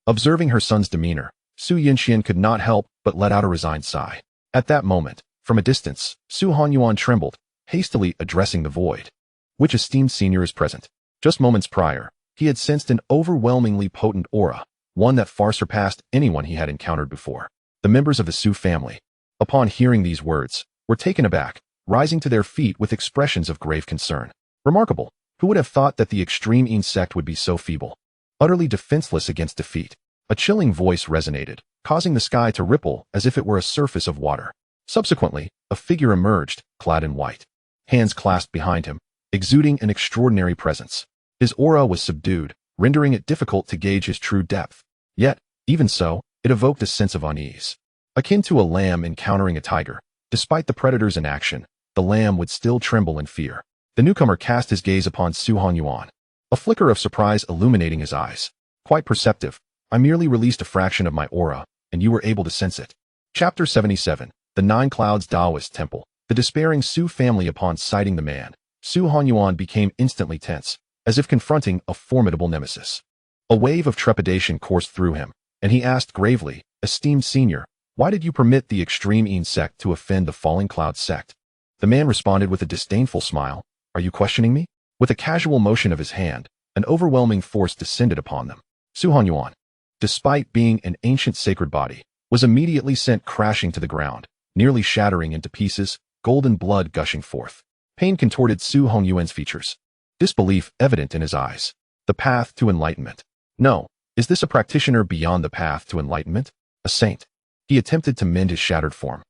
[SPEAKER 1] Observing her son's demeanor, Su Yunxian could not help but let out a resigned sigh. At that moment, from a distance, Su Hongyuan trembled, hastily addressing the void. Which esteemed senior is present? Just moments prior, he had sensed an overwhelmingly potent aura, one that far surpassed anyone he had encountered before. The members of the Su family, upon hearing these words, were taken aback, rising to their feet with expressions of grave concern. Remarkable, who would have thought that the Extreme Yin sect would be so feeble, utterly defenseless against defeat? A chilling voice resonated, causing the sky to ripple as if it were a surface of water. Subsequently, a figure emerged, clad in white, hands clasped behind him, exuding an extraordinary presence. His aura was subdued, rendering it difficult to gauge his true depth. Yet, even so, it evoked a sense of unease. Akin to a lamb encountering a tiger, despite the predators in action, the lamb would still tremble in fear. The newcomer cast his gaze upon Su Hongyuan, a flicker of surprise illuminating his eyes. Quite perceptive. I merely released a fraction of my aura, and you were able to sense it. Chapter 77. The Nine Clouds Taoist Temple. The despairing Su family upon sighting the man, Su Hongyuan became instantly tense, as if confronting a formidable nemesis. A wave of trepidation coursed through him, and he asked gravely, "Esteemed senior, why did you permit the Extreme Yin sect to offend the Falling Cloud sect?" The man responded with a disdainful smile, "Are you questioning me?" With a casual motion of his hand, an overwhelming force descended upon them. Su Hongyuan, despite being an ancient sacred body, was immediately sent crashing to the ground, nearly shattering into pieces, golden blood gushing forth. Pain contorted Su Hongyuan's features, disbelief evident in his eyes. The path to enlightenment. No, is this a practitioner beyond the path to enlightenment? A saint? He attempted to mend his shattered form,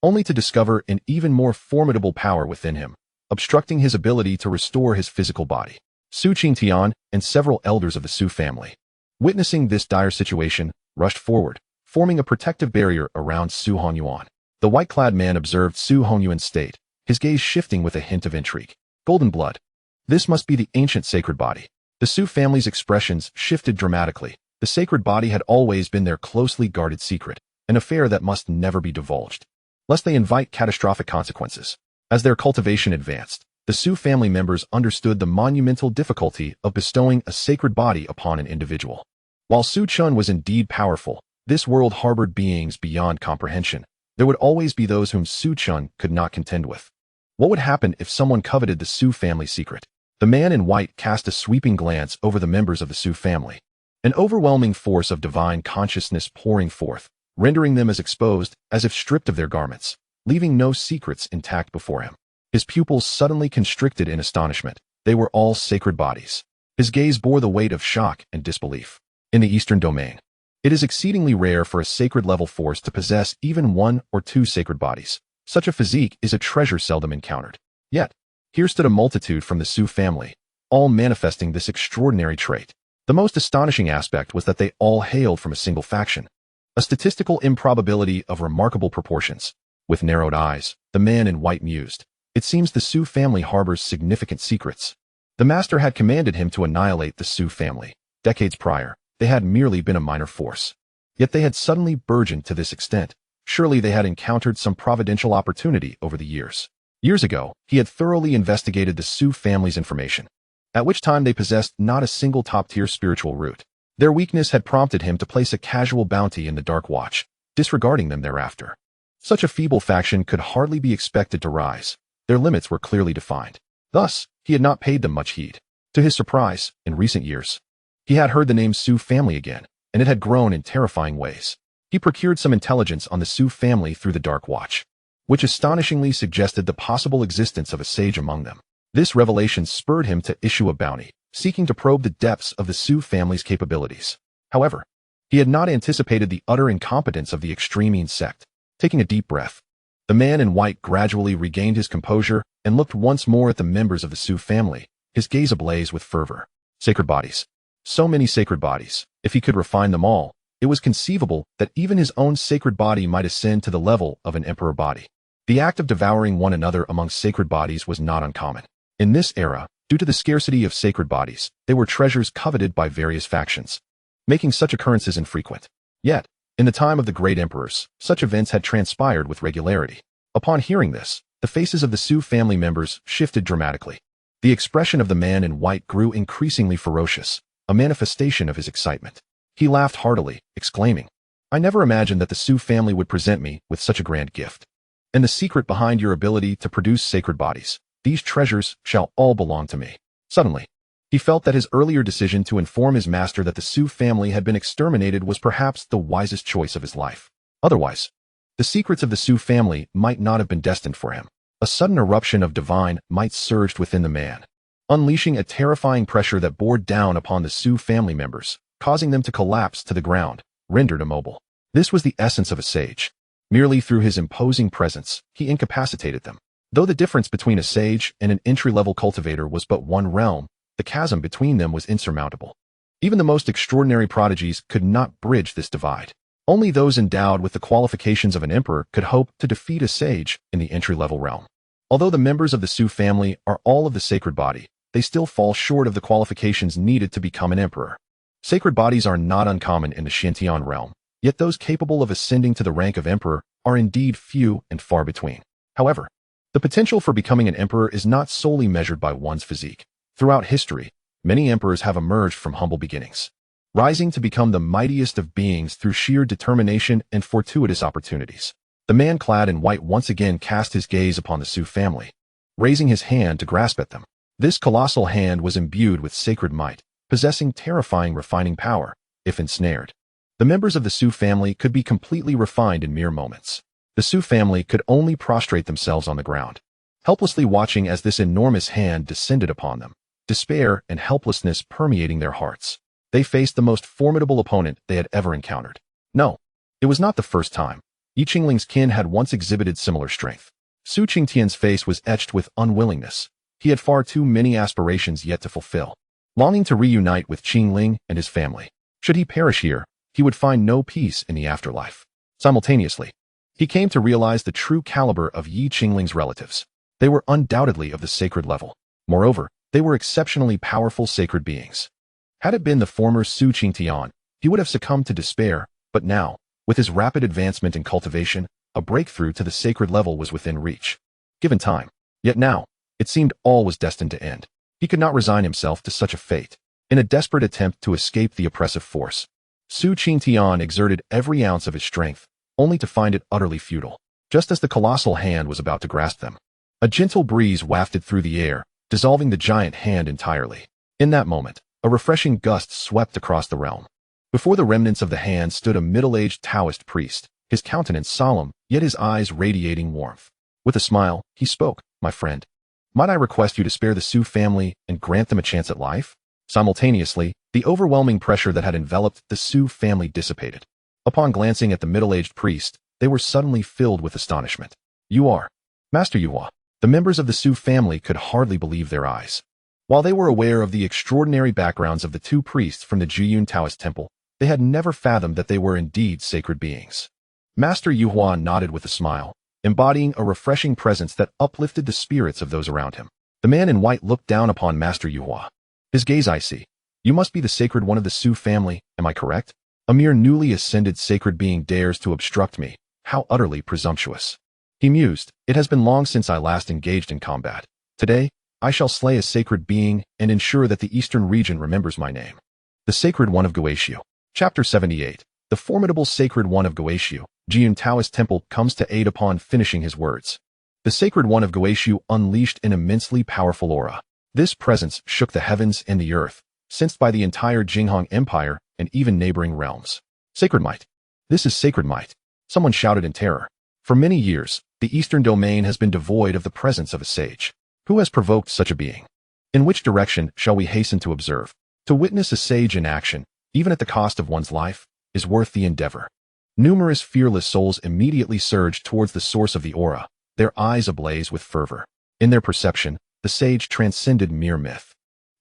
[SPEAKER 1] only to discover an even more formidable power within him, obstructing his ability to restore his physical body. Su Qingtian and several elders of the Su family, witnessing this dire situation, rushed forward, forming a protective barrier around Su Hongyuan. The white-clad man observed Su Hongyuan's state, his gaze shifting with a hint of intrigue. Golden blood. This must be the ancient sacred body. The Su family's expressions shifted dramatically. The sacred body had always been their closely guarded secret, an affair that must never be divulged, lest they invite catastrophic consequences. As their cultivation advanced, the Su family members understood the monumental difficulty of bestowing a sacred body upon an individual. While Su Chen was indeed powerful, this world harbored beings beyond comprehension. There would always be those whom Su Chen could not contend with. What would happen if someone coveted the Su family secret? The man in white cast a sweeping glance over the members of the Su family. An overwhelming force of divine consciousness pouring forth, rendering them as exposed as if stripped of their garments, leaving no secrets intact before him. His pupils suddenly constricted in astonishment. They were all sacred bodies. His gaze bore the weight of shock and disbelief. In the Eastern domain, it is exceedingly rare for a sacred-level force to possess even one or two sacred bodies. Such a physique is a treasure seldom encountered. Yet, here stood a multitude from the Su family, all manifesting this extraordinary trait. The most astonishing aspect was that they all hailed from a single faction, a statistical improbability of remarkable proportions. With narrowed eyes, the man in white mused. It seems the Su family harbors significant secrets. The master had commanded him to annihilate the Su family. Decades prior, they had merely been a minor force. Yet they had suddenly burgeoned to this extent. Surely they had encountered some providential opportunity over the years. Years ago, he had thoroughly investigated the Su family's information, at which time they possessed not a single top-tier spiritual root. Their weakness had prompted him to place a casual bounty in the Dark Watch, disregarding them thereafter. Such a feeble faction could hardly be expected to rise. Their limits were clearly defined. Thus, he had not paid them much heed. To his surprise, in recent years, he had heard the name Su family again, and it had grown in terrifying ways. He procured some intelligence on the Su family through the Dark Watch, which astonishingly suggested the possible existence of a sage among them. This revelation spurred him to issue a bounty, seeking to probe the depths of the Su family's capabilities. However, he had not anticipated the utter incompetence of the extreme sect. Taking a deep breath, the man in white gradually regained his composure and looked once more at the members of the Su family, his gaze ablaze with fervor. Sacred bodies. So many sacred bodies. If he could refine them all, it was conceivable that even his own sacred body might ascend to the level of an emperor body. The act of devouring one another among sacred bodies was not uncommon. In this era, due to the scarcity of sacred bodies, they were treasures coveted by various factions, making such occurrences infrequent. Yet, in the time of the great emperors, such events had transpired with regularity. Upon hearing this, the faces of the Su family members shifted dramatically. The expression of the man in white grew increasingly ferocious, a manifestation of his excitement. He laughed heartily, exclaiming, "I never imagined that the Su family would present me with such a grand gift. And the secret behind your ability to produce sacred bodies, these treasures shall all belong to me." Suddenly, he felt that his earlier decision to inform his master that the Su family had been exterminated was perhaps the wisest choice of his life. Otherwise, the secrets of the Su family might not have been destined for him. A sudden eruption of divine might surged within the man, unleashing a terrifying pressure that bore down upon the Su family members, causing them to collapse to the ground, rendered immobile. This was the essence of a sage. Merely through his imposing presence, he incapacitated them. Though the difference between a sage and an entry-level cultivator was but one realm, the chasm between them was insurmountable. Even the most extraordinary prodigies could not bridge this divide. Only those endowed with the qualifications of an emperor could hope to defeat a sage in the entry-level realm. Although the members of the Su family are all of the sacred body, they still fall short of the qualifications needed to become an emperor. Sacred bodies are not uncommon in the Shintian realm, yet those capable of ascending to the rank of emperor are indeed few and far between. However, the potential for becoming an emperor is not solely measured by one's physique. Throughout history, many emperors have emerged from humble beginnings, rising to become the mightiest of beings through sheer determination and fortuitous opportunities. The man clad in white once again cast his gaze upon the Su family, raising his hand to grasp at them. This colossal hand was imbued with sacred might, possessing terrifying refining power, if ensnared. The members of the Su family could be completely refined in mere moments. The Su family could only prostrate themselves on the ground, helplessly watching as this enormous hand descended upon them, despair and helplessness permeating their hearts. They faced the most formidable opponent they had ever encountered. No, it was not the first time. Yi Qingling's kin had once exhibited similar strength. Su Qingtian's face was etched with unwillingness. He had far too many aspirations yet to fulfill, longing to reunite with Qingling and his family. Should he perish here, he would find no peace in the afterlife. Simultaneously, He came to realize the true caliber of Yi Qingling's relatives. They were undoubtedly of the sacred level. Moreover, they were exceptionally powerful sacred beings. Had it been the former Su Chen, he would have succumbed to despair, but now, with his rapid advancement in cultivation, a breakthrough to the sacred level was within reach. Given time. Yet now, it seemed all was destined to end. He could not resign himself to such a fate. In a desperate attempt to escape the oppressive force, Su Chen exerted every ounce of his strength, only to find it utterly futile. Just as the colossal hand was about to grasp them, a gentle breeze wafted through the air, dissolving the giant hand entirely. In that moment, a refreshing gust swept across the realm. Before the remnants of the hand stood a middle-aged Taoist priest, his countenance solemn, yet his eyes radiating warmth. With a smile, he spoke, "My friend, might I request you to spare the Su family and grant them a chance at life?" Simultaneously, the overwhelming pressure that had enveloped the Su family dissipated. Upon glancing at the middle-aged priest, they were suddenly filled with astonishment. "You are Master Yuhua." The members of the Su family could hardly believe their eyes. While they were aware of the extraordinary backgrounds of the two priests from the Jiyun Taoist temple, they had never fathomed that they were indeed sacred beings. Master Yuhua nodded with a smile, embodying a refreshing presence that uplifted the spirits of those around him. The man in white looked down upon Master Yuhua. His gaze icy. "You must be the sacred one of the Su family, am I correct? A mere newly ascended sacred being dares to obstruct me. How utterly presumptuous." He mused, "It has been long since I last engaged in combat. Today, I shall slay a sacred being and ensure that the eastern region remembers my name." The Sacred One of Goetiu. Chapter 78. The formidable Sacred One of Goetiu, Jiyun Taoist Temple, comes to aid upon finishing his words. The Sacred One of Goetiu unleashed an immensely powerful aura. This presence shook the heavens and the earth, sensed by the entire Jinghong Empire and even neighboring realms. "Sacred might. This is sacred might," someone shouted in terror. For many years, the eastern domain has been devoid of the presence of a sage. Who has provoked such a being? In which direction shall we hasten to observe? To witness a sage in action, even at the cost of one's life, is worth the endeavor. Numerous fearless souls immediately surged towards the source of the aura, their eyes ablaze with fervor. In their perception, the sage transcended mere myth.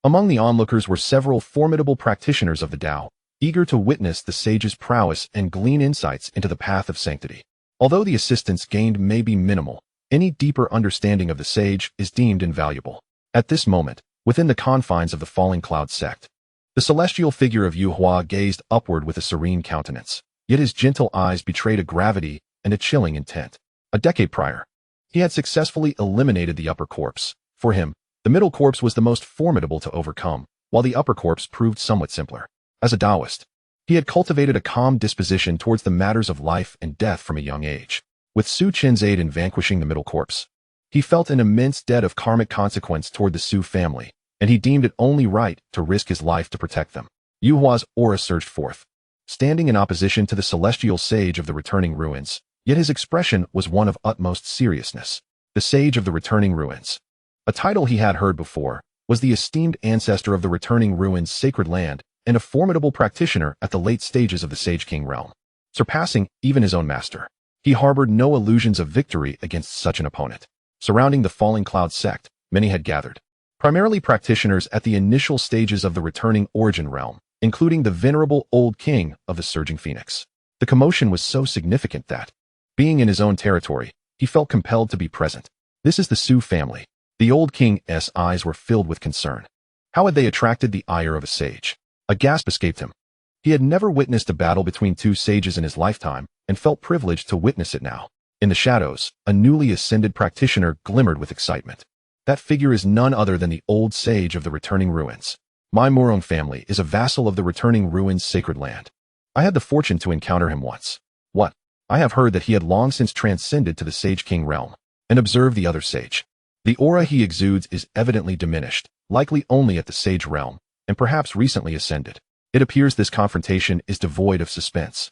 [SPEAKER 1] Among the onlookers were several formidable practitioners of the Tao, eager to witness the sage's prowess and glean insights into the path of sanctity. Although the assistance gained may be minimal, any deeper understanding of the sage is deemed invaluable. At this moment, within the confines of the Falling Cloud sect, the celestial figure of Yu Hua gazed upward with a serene countenance, yet his gentle eyes betrayed a gravity and a chilling intent. A decade prior, he had successfully eliminated the upper corpse. For him, the middle corpse was the most formidable to overcome, while the upper corpse proved somewhat simpler. As a Taoist, he had cultivated a calm disposition towards the matters of life and death from a young age. With Su Chen's aid in vanquishing the middle corpse, he felt an immense debt of karmic consequence toward the Su family, and he deemed it only right to risk his life to protect them. Yu Hua's aura surged forth, standing in opposition to the celestial sage of the returning ruins, yet his expression was one of utmost seriousness. The Sage of the Returning Ruins, a title he had heard before, was the esteemed ancestor of the returning ruins' sacred land and a formidable practitioner at the late stages of the Sage King realm, surpassing even his own master. He harbored no illusions of victory against such an opponent. Surrounding the Falling Cloud sect, many had gathered, primarily practitioners at the initial stages of the returning origin realm, including the venerable old king of the Surging Phoenix. The commotion was so significant that, being in his own territory, he felt compelled to be present. This is the Su family. The old king's eyes were filled with concern. How had they attracted the ire of a sage? A gasp escaped him. He had never witnessed a battle between two sages in his lifetime, and felt privileged to witness it now. In the shadows, a newly ascended practitioner glimmered with excitement. That figure is none other than the old sage of the returning ruins. My Murong family is a vassal of the returning ruins' sacred land. I had the fortune to encounter him once. What? I have heard that he had long since transcended to the Sage King realm. And observe the other sage. The aura he exudes is evidently diminished, likely only at the sage realm, and perhaps recently ascended. It appears this confrontation is devoid of suspense.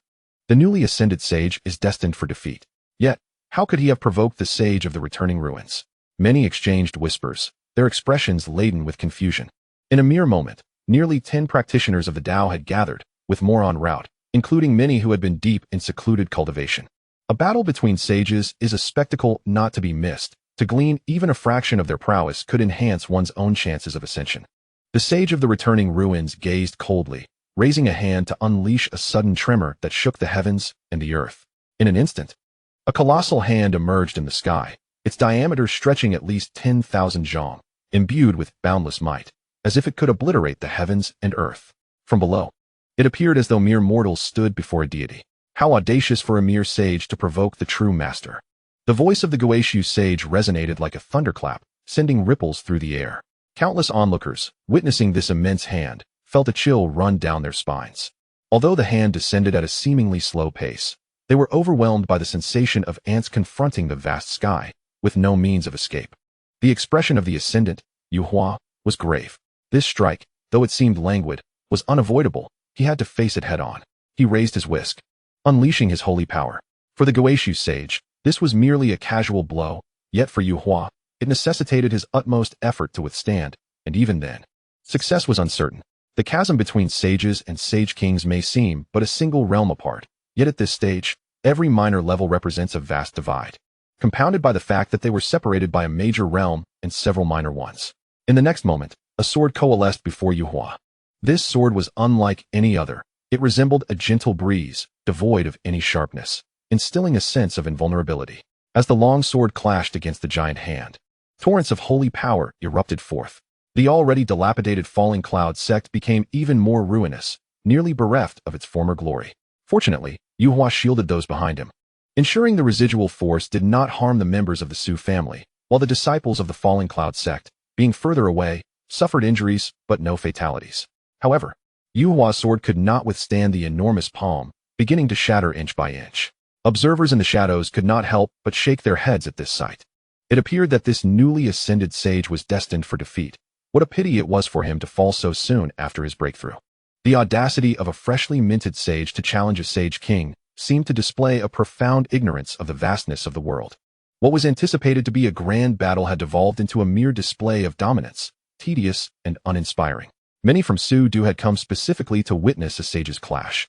[SPEAKER 1] The newly ascended sage is destined for defeat. Yet, how could he have provoked the sage of the returning ruins? Many exchanged whispers, their expressions laden with confusion. In a mere moment, nearly 10 practitioners of the Tao had gathered, with more en route, including many who had been deep in secluded cultivation. A battle between sages is a spectacle not to be missed. To glean even a fraction of their prowess could enhance one's own chances of ascension. The sage of the returning ruins gazed coldly, raising a hand to unleash a sudden tremor that shook the heavens and the earth. In an instant, A colossal hand emerged in the sky, its diameter stretching at least 10,000 zhong, imbued with boundless might, as if it could obliterate the heavens and earth. From below, it appeared as though mere mortals stood before a deity. How audacious for a mere sage to provoke the true master. The voice of the Gaoxiu sage resonated like a thunderclap, sending ripples through the air. Countless onlookers, witnessing this immense hand, felt a chill run down their spines. Although the hand descended at a seemingly slow pace, they were overwhelmed by the sensation of ants confronting the vast sky, with no means of escape. The expression of the ascendant, Yu Hua, was grave. This strike, though it seemed languid, was unavoidable. He had to face it head-on. He raised his whisk, unleashing his holy power. For the Gaoxiu sage, this was merely a casual blow, yet for Yu Hua, it necessitated his utmost effort to withstand, and even then, success was uncertain. The chasm between sages and sage kings may seem but a single realm apart, yet at this stage, every minor level represents a vast divide, compounded by the fact that they were separated by a major realm and several minor ones. In the next moment, a sword coalesced before Yu Hua. This sword was unlike any other. It resembled a gentle breeze, devoid of any sharpness, instilling a sense of invulnerability. As the long sword clashed against the giant hand, torrents of holy power erupted forth. The already dilapidated falling cloud sect became even more ruinous, nearly bereft of its former glory. Fortunately, Yu Hua shielded those behind him, ensuring the residual force did not harm the members of the Su family, while the disciples of the falling cloud sect, being further away, suffered injuries but no fatalities. However, Yu Hua's sword could not withstand the enormous palm, beginning to shatter inch by inch. Observers in the shadows could not help but shake their heads at this sight. It appeared that this newly ascended sage was destined for defeat. What a pity it was for him to fall so soon after his breakthrough. The audacity of a freshly minted sage to challenge a sage king seemed to display a profound ignorance of the vastness of the world. What was anticipated to be a grand battle had devolved into a mere display of dominance, tedious and uninspiring. Many from Su had come specifically to witness a sage's clash,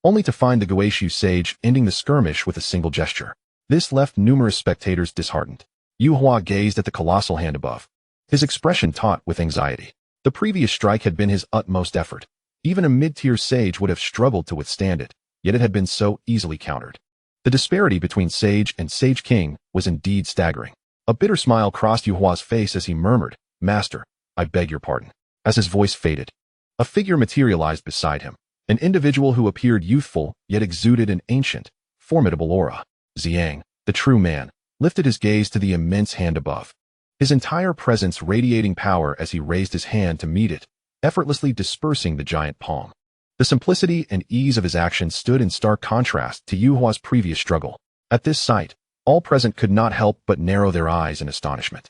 [SPEAKER 1] only to find the Gaoxiu sage ending the skirmish with a single gesture. This left numerous spectators disheartened. Yu Hua gazed at the colossal hand above, his expression taut with anxiety. The previous strike had been his utmost effort. Even a mid-tier sage would have struggled to withstand it, yet it had been so easily countered. The disparity between sage and sage king was indeed staggering. A bitter smile crossed Yu Hua's face as he murmured, "Master, I beg your pardon." As his voice faded, a figure materialized beside him. An individual who appeared youthful, yet exuded an ancient, formidable aura. Ziyang, the true man, lifted his gaze to the immense hand above, his entire presence radiating power as he raised his hand to meet it, effortlessly dispersing the giant palm. The simplicity and ease of his action stood in stark contrast to Yu Hua's previous struggle. At this sight, all present could not help but narrow their eyes in astonishment.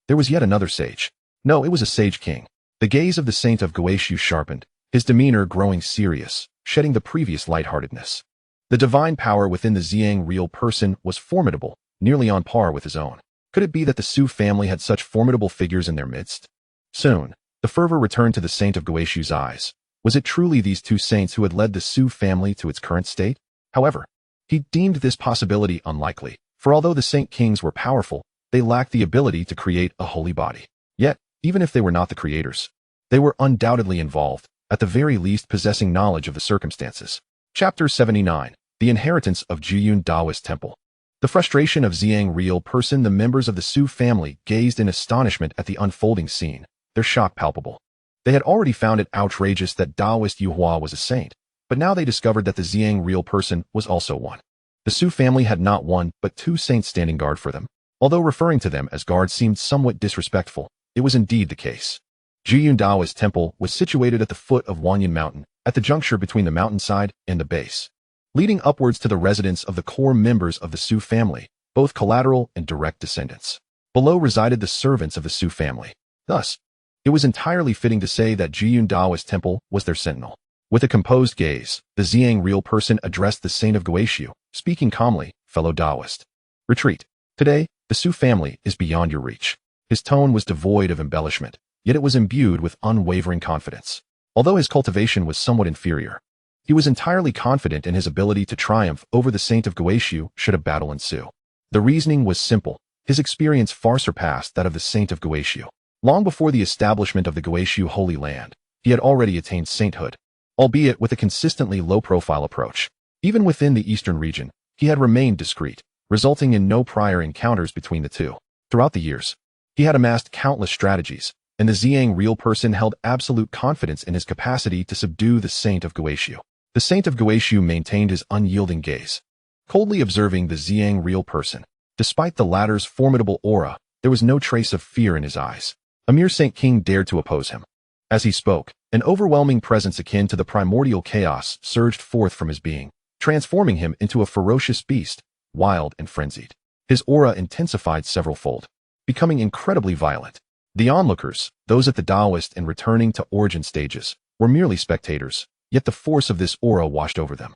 [SPEAKER 1] There was yet another sage. No, it was a sage king. The gaze of the saint of Gaoxiu sharpened, his demeanor growing serious, shedding the previous lightheartedness. The divine power within the Ziyang real person was formidable, nearly on par with his own. Could it be that the Su family had such formidable figures in their midst? Soon, the fervor returned to the saint of Gaoxiu's eyes. Was it truly these two saints who had led the Su family to its current state? However, he deemed this possibility unlikely, for although the saint kings were powerful, they lacked the ability to create a holy body. Yet, even if they were not the creators, they were undoubtedly involved, at the very least possessing knowledge of the circumstances. Chapter 79. The Inheritance of Jiyun Daoist Temple. The frustration of Ziyang real person. The members of the Su family gazed in astonishment at the unfolding scene, their shock palpable. They had already found it outrageous that Daoist Yu Hua was a saint, but now they discovered that the Ziyang real person was also one. The Su family had not one, but two saints standing guard for them. Although referring to them as guards seemed somewhat disrespectful, it was indeed the case. Jiyun Daoist Temple was situated at the foot of Wanyan Mountain, at the juncture between the mountainside and the base, leading upwards to the residence of the core members of the Su family, both collateral and direct descendants. Below resided the servants of the Su family. Thus, it was entirely fitting to say that Jiyun Daoist Temple was their sentinel. With a composed gaze, the Ziyang real person addressed the saint of Gaoxiu, speaking calmly, "Fellow Daoist, retreat. Today, the Su family is beyond your reach." His tone was devoid of embellishment, yet it was imbued with unwavering confidence. Although his cultivation was somewhat inferior, he was entirely confident in his ability to triumph over the saint of Gaoxiu should a battle ensue. The reasoning was simple. His experience far surpassed that of the saint of Gaoxiu. Long before the establishment of the Gaoxiu Holy Land, he had already attained sainthood, albeit with a consistently low-profile approach. Even within the eastern region, he had remained discreet, resulting in no prior encounters between the two. Throughout the years, he had amassed countless strategies, and the Ziyang real person held absolute confidence in his capacity to subdue the Saint of Guishu. The Saint of Guishu maintained his unyielding gaze, coldly observing the Ziyang real person. Despite the latter's formidable aura, there was no trace of fear in his eyes. A mere Saint King dared to oppose him. As he spoke, an overwhelming presence akin to the primordial chaos surged forth from his being, transforming him into a ferocious beast, wild and frenzied. His aura intensified several-fold, becoming incredibly violent. The onlookers, those at the Taoist and returning to origin stages, were merely spectators, yet the force of this aura washed over them,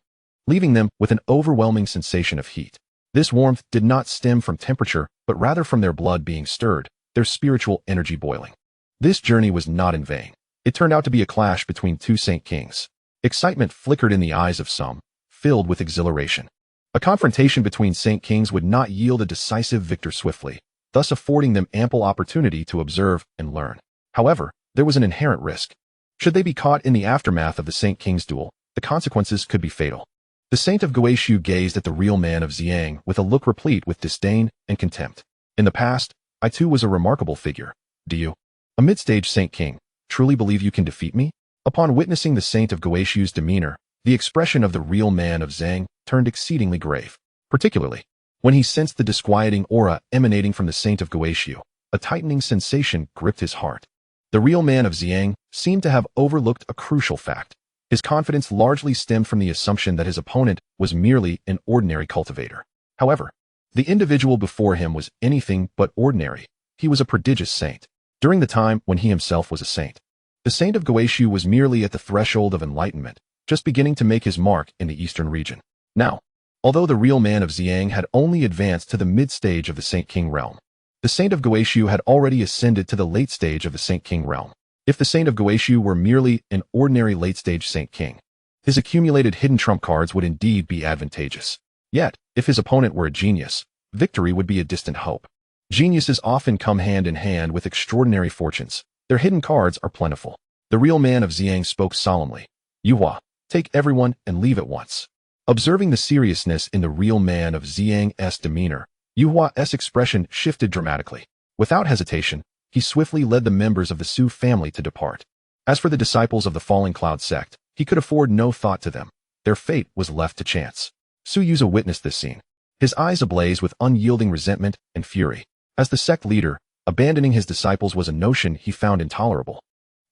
[SPEAKER 1] leaving them with an overwhelming sensation of heat. This warmth did not stem from temperature, but rather from their blood being stirred, their spiritual energy boiling. This journey was not in vain. It turned out to be a clash between two Saint Kings. Excitement flickered in the eyes of some, filled with exhilaration. A confrontation between Saint Kings would not yield a decisive victor swiftly, thus affording them ample opportunity to observe and learn. However, there was an inherent risk. Should they be caught in the aftermath of the Saint King's duel, the consequences could be fatal. The Saint of Guishu gazed at the real man of Ziyang with a look replete with disdain and contempt. In the past, I too was a remarkable figure. Do you, a mid-stage Saint King, truly believe you can defeat me? Upon witnessing the Saint of Guishu's demeanor, the expression of the real man of Ziyang turned exceedingly grave. Particularly, when he sensed the disquieting aura emanating from the Saint of Guishu, a tightening sensation gripped his heart. The real man of Ziyang seemed to have overlooked a crucial fact. His confidence largely stemmed from the assumption that his opponent was merely an ordinary cultivator. However, the individual before him was anything but ordinary. He was a prodigious saint. During the time when he himself was a saint, the Saint of Guishu was merely at the threshold of enlightenment, just beginning to make his mark in the eastern region. Now, although the real man of Ziyang had only advanced to the mid-stage of the Saint King realm, the Saint of Guishu had already ascended to the late stage of the Saint King realm. If the Saint of Guishu were merely an ordinary late-stage Saint King, his accumulated hidden trump cards would indeed be advantageous. Yet, if his opponent were a genius, victory would be a distant hope. Geniuses often come hand in hand with extraordinary fortunes. Their hidden cards are plentiful. The real man of Ziyang spoke solemnly. Yuhua, take everyone and leave at once. Observing the seriousness in the real man of Ziyang's demeanor, Yuhua's expression shifted dramatically. Without hesitation, he swiftly led the members of the Su family to depart. As for the disciples of the Falling Cloud sect, he could afford no thought to them. Their fate was left to chance. Su Yuza witnessed this scene, his eyes ablaze with unyielding resentment and fury. As the sect leader, abandoning his disciples was a notion he found intolerable.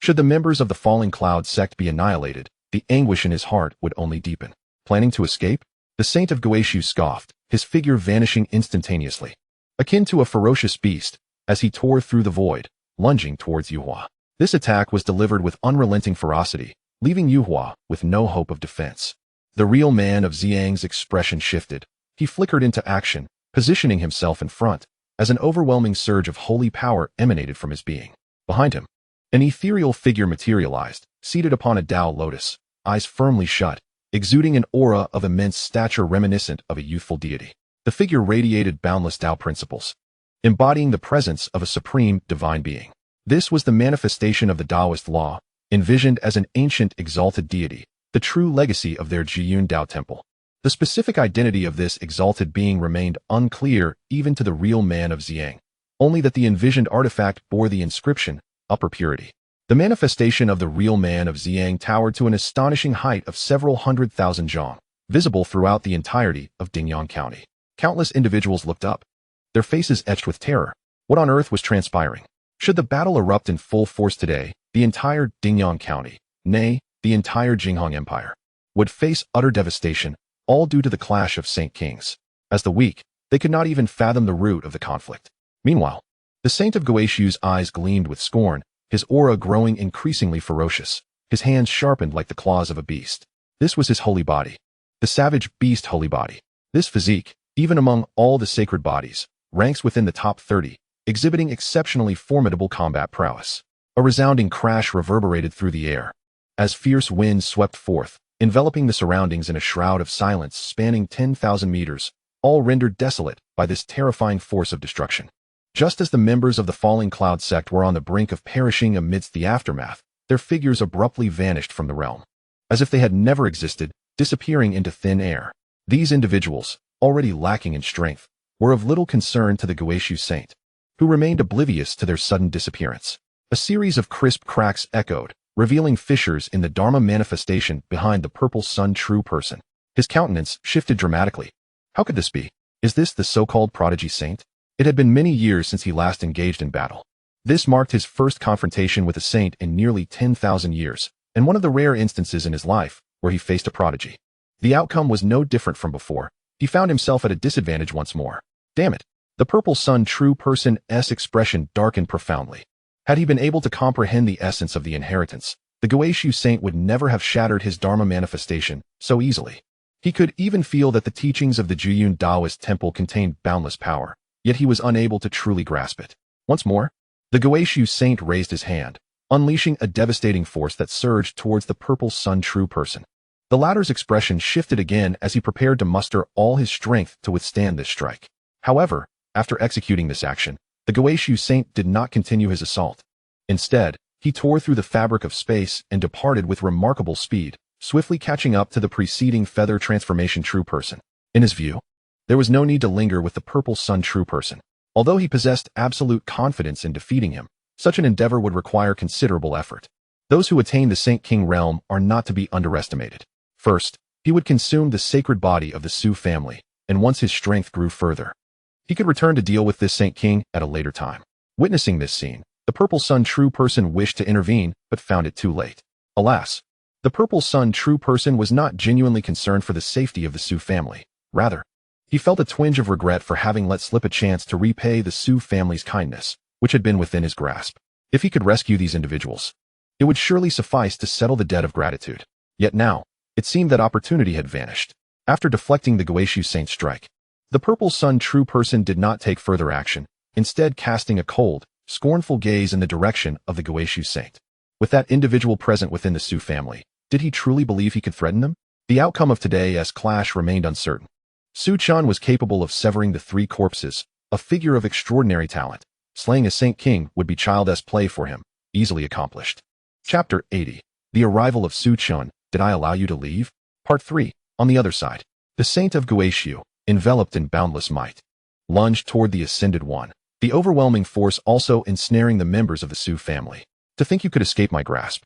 [SPEAKER 1] Should the members of the Falling Cloud sect be annihilated, the anguish in his heart would only deepen. Planning to escape? The Saint of Guishu scoffed, his figure vanishing instantaneously, akin to a ferocious beast, as he tore through the void, lunging towards Yuhua. This attack was delivered with unrelenting ferocity, leaving Yuhua with no hope of defense. The real man of Ziyang's expression shifted. He flickered into action, positioning himself in front, as an overwhelming surge of holy power emanated from his being. Behind him, an ethereal figure materialized, seated upon a Tao lotus, eyes firmly shut, exuding an aura of immense stature reminiscent of a youthful deity. The figure radiated boundless Tao principles, embodying the presence of a supreme divine being. This was the manifestation of the Taoist law, envisioned as an ancient exalted deity, the true legacy of their Jiyun Tao temple. The specific identity of this exalted being remained unclear even to the real man of Ziyang, only that the envisioned artifact bore the inscription, Upper Purity. The manifestation of the real man of Ziyang towered to an astonishing height of several 100,000 zhong, visible throughout the entirety of Dingyang County. Countless individuals looked up, their faces etched with terror. What on earth was transpiring? Should the battle erupt in full force today, the entire Dingyang County, nay, the entire Jinghong Empire, would face utter devastation, all due to the clash of Saint Kings. As the weak, they could not even fathom the root of the conflict. Meanwhile, the Saint of Guishu's eyes gleamed with scorn, his aura growing increasingly ferocious, his hands sharpened like the claws of a beast. This was his holy body, the savage beast holy body. This physique, even among all the sacred bodies, ranks within the top 30, exhibiting exceptionally formidable combat prowess. A resounding crash reverberated through the air, as fierce winds swept forth, enveloping the surroundings in a shroud of silence spanning 10,000 meters, all rendered desolate by this terrifying force of destruction. Just as the members of the Falling Cloud sect were on the brink of perishing amidst the aftermath, their figures abruptly vanished from the realm, as if they had never existed, disappearing into thin air. These individuals, already lacking in strength, were of little concern to the Guishu saint, who remained oblivious to their sudden disappearance. A series of crisp cracks echoed, revealing fissures in the Dharma manifestation behind the purple sun true person. His countenance shifted dramatically. How could this be? Is this the so-called prodigy saint? It had been many years since he last engaged in battle. This marked his first confrontation with a saint in nearly 10,000 years, and one of the rare instances in his life where he faced a prodigy. The outcome was no different from before. He found himself at a disadvantage once more. Damn it. The purple sun true person's expression darkened profoundly. Had he been able to comprehend the essence of the inheritance, the Guishu saint would never have shattered his Dharma manifestation so easily. He could even feel that the teachings of the Juyun Taoist temple contained boundless power, yet he was unable to truly grasp it. Once more, the Guishu saint raised his hand, unleashing a devastating force that surged towards the purple sun true person. The latter's expression shifted again as he prepared to muster all his strength to withstand this strike. However, after executing this action, the Guishu saint did not continue his assault. Instead, he tore through the fabric of space and departed with remarkable speed, swiftly catching up to the preceding feather transformation true person. In his view, there was no need to linger with the purple sun true person. Although he possessed absolute confidence in defeating him, such an endeavor would require considerable effort. Those who attain the Saint King realm are not to be underestimated. First, he would consume the sacred body of the Su family, and once his strength grew further, he could return to deal with this Saint King at a later time. Witnessing this scene, the purple sun true person wished to intervene, but found it too late. Alas, the purple sun true person was not genuinely concerned for the safety of the Su family. Rather, he felt a twinge of regret for having let slip a chance to repay the Su family's kindness, which had been within his grasp. If he could rescue these individuals, it would surely suffice to settle the debt of gratitude. Yet now, it seemed that opportunity had vanished. After deflecting the Guishu saint's strike, the purple sun true person did not take further action, instead casting a cold, scornful gaze in the direction of the Guishu saint. With that individual present within the Su family, did he truly believe he could threaten them? The outcome of today's clash remained uncertain. Su Chen was capable of severing the three corpses, a figure of extraordinary talent. Slaying a Saint King would be child's play for him, easily accomplished. Chapter 80. The Arrival of Su Chen. Did I allow you to leave? Part 3. On the other side, the Saint of Guishu, enveloped in boundless might, lunged toward the Ascended One, the overwhelming force also ensnaring the members of the Su family. To think you could escape my grasp.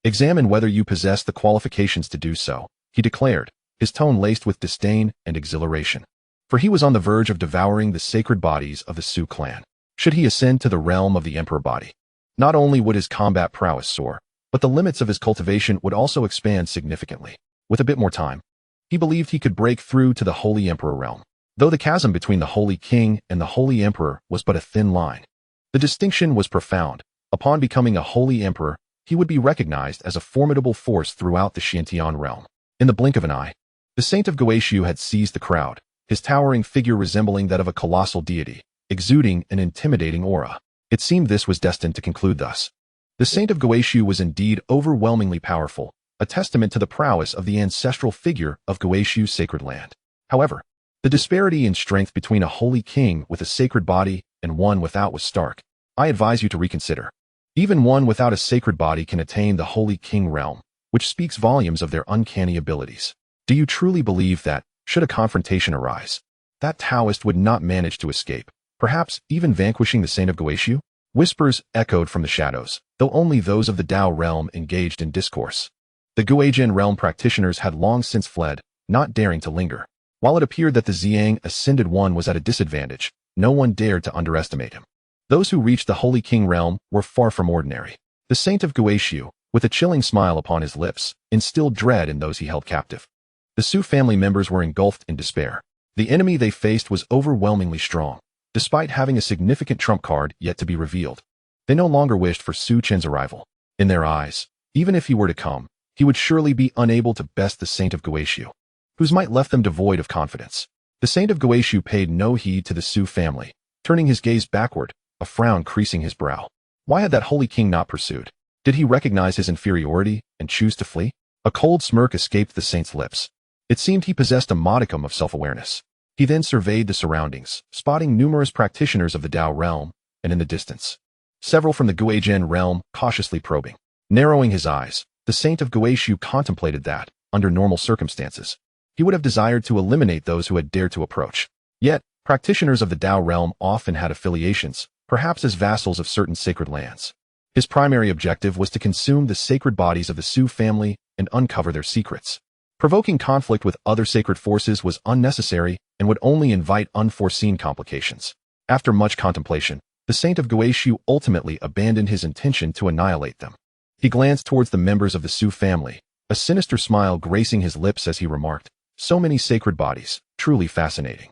[SPEAKER 1] Examine whether you possess the qualifications to do so, he declared, his tone laced with disdain and exhilaration. For he was on the verge of devouring the sacred bodies of the Su clan. Should he ascend to the realm of the Emperor body, not only would his combat prowess soar, but the limits of his cultivation would also expand significantly. With a bit more time, he believed he could break through to the Holy Emperor realm. Though the chasm between the Holy King and the Holy Emperor was but a thin line, the distinction was profound. Upon becoming a Holy Emperor, he would be recognized as a formidable force throughout the Xiantian realm. In the blink of an eye, the Saint of Guishu had seized the crowd, his towering figure resembling that of a colossal deity, exuding an intimidating aura. It seemed this was destined to conclude thus. The Saint of Guishu was indeed overwhelmingly powerful, a testament to the prowess of the ancestral figure of Guishu's sacred land. However, the disparity in strength between a holy king with a sacred body and one without was stark. I advise you to reconsider. Even one without a sacred body can attain the Holy King realm, which speaks volumes of their uncanny abilities. Do you truly believe that, should a confrontation arise, that Taoist would not manage to escape, perhaps even vanquishing the Saint of Guishu? Whispers echoed from the shadows, though only those of the Tao realm engaged in discourse. The Guizhen realm practitioners had long since fled, not daring to linger. While it appeared that the Ziyang Ascended One was at a disadvantage, no one dared to underestimate him. Those who reached the Holy King realm were far from ordinary. The Saint of Guishu, with a chilling smile upon his lips, instilled dread in those he held captive. The Su family members were engulfed in despair. The enemy they faced was overwhelmingly strong, despite having a significant trump card yet to be revealed. They no longer wished for Su Chen's arrival. In their eyes, even if he were to come, he would surely be unable to best the Saint of Guishu, whose might left them devoid of confidence. The Saint of Guishu paid no heed to the Su family, turning his gaze backward, a frown creasing his brow. Why had that Holy King not pursued? Did he recognize his inferiority and choose to flee? A cold smirk escaped the saint's lips. It seemed he possessed a modicum of self-awareness. He then surveyed the surroundings, spotting numerous practitioners of the Tao realm, and in the distance, several from the Guizhen realm, cautiously probing. Narrowing his eyes, the Saint of Guishu contemplated that, under normal circumstances, he would have desired to eliminate those who had dared to approach. Yet, practitioners of the Tao realm often had affiliations, perhaps as vassals of certain sacred lands. His primary objective was to consume the sacred bodies of the Su family and uncover their secrets. Provoking conflict with other sacred forces was unnecessary and would only invite unforeseen complications. After much contemplation, the Saint of Guishu ultimately abandoned his intention to annihilate them. He glanced towards the members of the Su family, a sinister smile gracing his lips as he remarked, "So many sacred bodies, truly fascinating.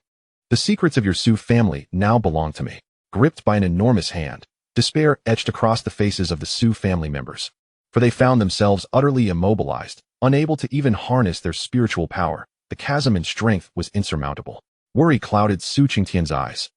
[SPEAKER 1] The secrets of your Su family now belong to me." Gripped by an enormous hand, despair etched across the faces of the Su family members, for they found themselves utterly immobilized, unable to even harness their spiritual power. The chasm in strength was insurmountable. Worry clouded Su Chengtian's eyes.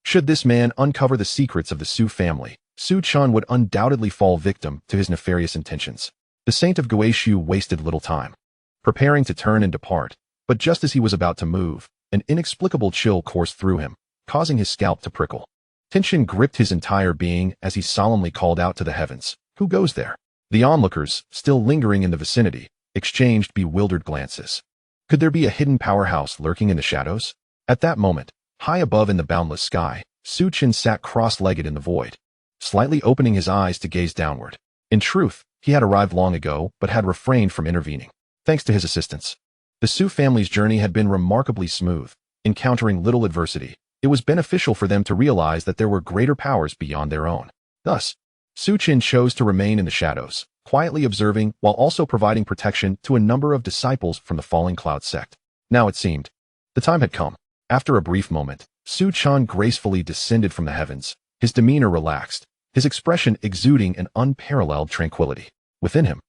[SPEAKER 1] Should this man uncover the secrets of the Su family, Su Chen would undoubtedly fall victim to his nefarious intentions. The Saint of Guishu wasted little time, preparing to turn and depart, but just as he was about to move, an inexplicable chill coursed through him, causing his scalp to prickle. Tension gripped his entire being as he solemnly called out to the heavens, "Who goes there?" The onlookers, still lingering in the vicinity, exchanged bewildered glances. Could there be a hidden powerhouse lurking in the shadows? At that moment, high above in the boundless sky, Su Chen sat cross-legged in the void, slightly opening his eyes to gaze downward. In truth, he had arrived long ago but had refrained from intervening. Thanks to his assistance, the Su family's journey had been remarkably smooth, encountering little adversity. It was beneficial for them to realize that there were greater powers beyond their own. Thus, Su Chen chose to remain in the shadows, quietly observing while also providing protection to a number of disciples from the Falling Cloud sect. Now it seemed, the time had come. After a brief moment, Su Chen gracefully descended from the heavens, his demeanor relaxed, his expression exuding an unparalleled tranquility. Within him,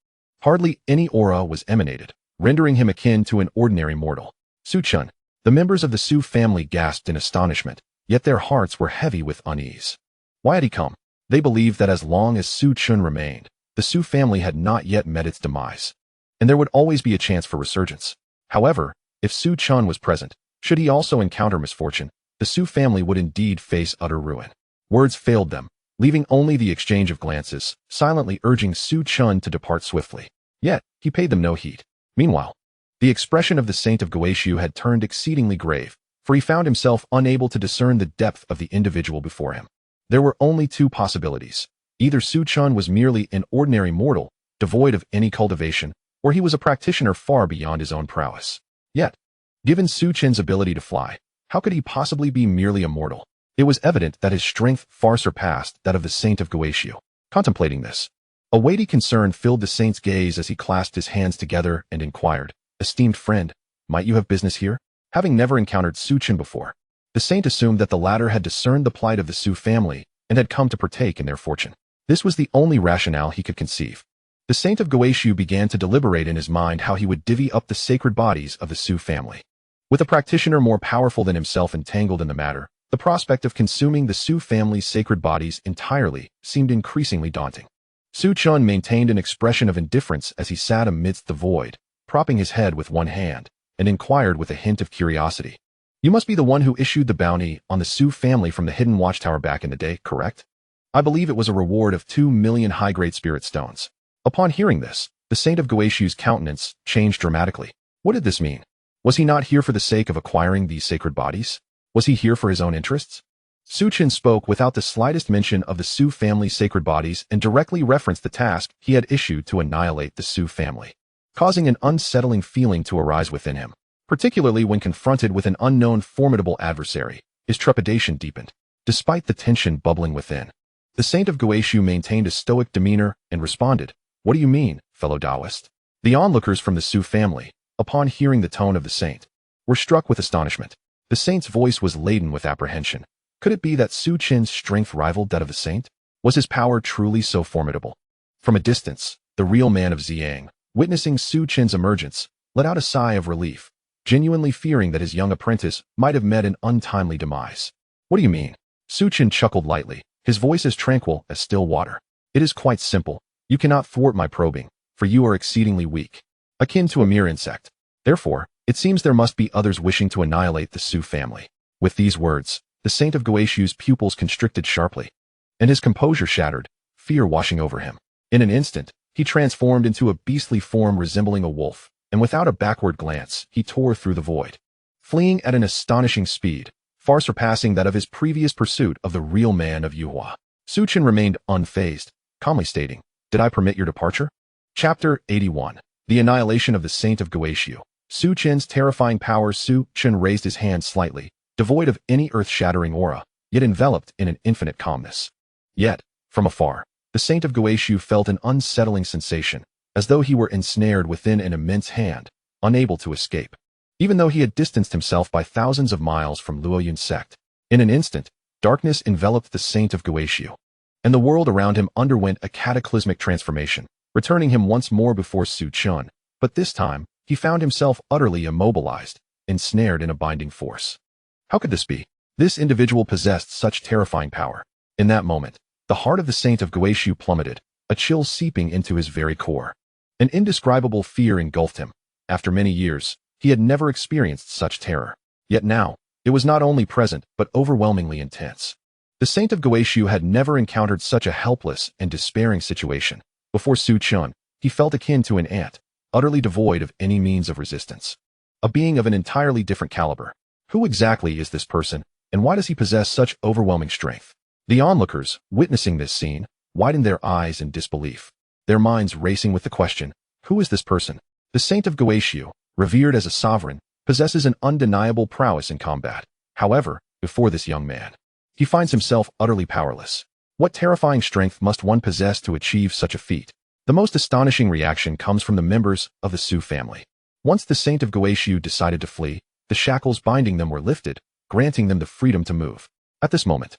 [SPEAKER 1] hardly any aura was emanated, rendering him akin to an ordinary mortal. Su Chen. The members of the Su family gasped in astonishment, yet their hearts were heavy with unease. Why had he come? They believed that as long as Su Chen remained, the Su family had not yet met its demise, and there would always be a chance for resurgence. However, if Su Chen was present, should he also encounter misfortune, the Su family would indeed face utter ruin. Words failed them, leaving only the exchange of glances, silently urging Su Chen to depart swiftly. Yet, he paid them no heed. Meanwhile, the expression of the Saint of Guishu had turned exceedingly grave, for he found himself unable to discern the depth of the individual before him. There were only two possibilities. Either Su Chen was merely an ordinary mortal, devoid of any cultivation, or he was a practitioner far beyond his own prowess. Yet, given Su Chen's ability to fly, how could he possibly be merely a mortal? It was evident that his strength far surpassed that of the Saint of Guishu. Contemplating this, a weighty concern filled the saint's gaze as he clasped his hands together and inquired, "Esteemed friend, might you have business here?" Having never encountered Su Chen before, the saint assumed that the latter had discerned the plight of the Su family and had come to partake in their fortune. This was the only rationale he could conceive. The Saint of Guishu began to deliberate in his mind how he would divvy up the sacred bodies of the Su family. With a practitioner more powerful than himself entangled in the matter, the prospect of consuming the Su family's sacred bodies entirely seemed increasingly daunting. Su Chen maintained an expression of indifference as he sat amidst the void, propping his head with one hand, and inquired with a hint of curiosity, "You must be the one who issued the bounty on the Su family from the hidden watchtower back in the day, correct? I believe it was a reward of 2 million high-grade spirit stones." Upon hearing this, the Saint of Guishu's countenance changed dramatically. What did this mean? Was he not here for the sake of acquiring these sacred bodies? Was he here for his own interests? Su Chen spoke without the slightest mention of the Su family's sacred bodies and directly referenced the task he had issued to annihilate the Su family, causing an unsettling feeling to arise within him. Particularly when confronted with an unknown formidable adversary, his trepidation deepened. Despite the tension bubbling within, the Saint of Guishu maintained a stoic demeanor and responded, "What do you mean, fellow Taoist?" The onlookers from the Su family, upon hearing the tone of the saint, were struck with astonishment. The saint's voice was laden with apprehension. Could it be that Su Chen's strength rivaled that of the saint? Was his power truly so formidable? From a distance, the real man of Xiang, witnessing Su Chen's emergence, let out a sigh of relief, genuinely fearing that his young apprentice might have met an untimely demise. "What do you mean?" Su Chen chuckled lightly, his voice as tranquil as still water. "It is quite simple. You cannot thwart my probing, for you are exceedingly weak, akin to a mere insect. Therefore, it seems there must be others wishing to annihilate the Su family." With these words, the Saint of Guishu's pupils constricted sharply, and his composure shattered, fear washing over him. In an instant, he transformed into a beastly form resembling a wolf, and without a backward glance, he tore through the void, fleeing at an astonishing speed, far surpassing that of his previous pursuit of the real man of Yuhua. Su Chen remained unfazed, calmly stating, "Did I permit your departure?" Chapter 81. The Annihilation of the Saint of Guishu. Su Chen's terrifying power. Su Chen raised his hand slightly, devoid of any earth-shattering aura, yet enveloped in an infinite calmness. Yet, from afar, the Saint of Guishu felt an unsettling sensation, as though he were ensnared within an immense hand, unable to escape. Even though he had distanced himself by thousands of miles from Luoyun's sect, in an instant, darkness enveloped the Saint of Guishu, and the world around him underwent a cataclysmic transformation, returning him once more before Su Chen, but this time, he found himself utterly immobilized, ensnared in a binding force. How could this be? This individual possessed such terrifying power. In that moment, the heart of the Saint of Guishu plummeted, a chill seeping into his very core. An indescribable fear engulfed him. After many years, he had never experienced such terror. Yet now, it was not only present, but overwhelmingly intense. The Saint of Guishu had never encountered such a helpless and despairing situation. Before Su Chen, he felt akin to an ant, utterly devoid of any means of resistance. A being of an entirely different caliber. Who exactly is this person, and why does he possess such overwhelming strength? The onlookers, witnessing this scene, widened their eyes in disbelief, their minds racing with the question, who is this person? The Saint of Guishu, revered as a sovereign, possesses an undeniable prowess in combat. However, before this young man, he finds himself utterly powerless. What terrifying strength must one possess to achieve such a feat? The most astonishing reaction comes from the members of the Su family. Once the Saint of Guishu decided to flee, the shackles binding them were lifted, granting them the freedom to move. At this moment,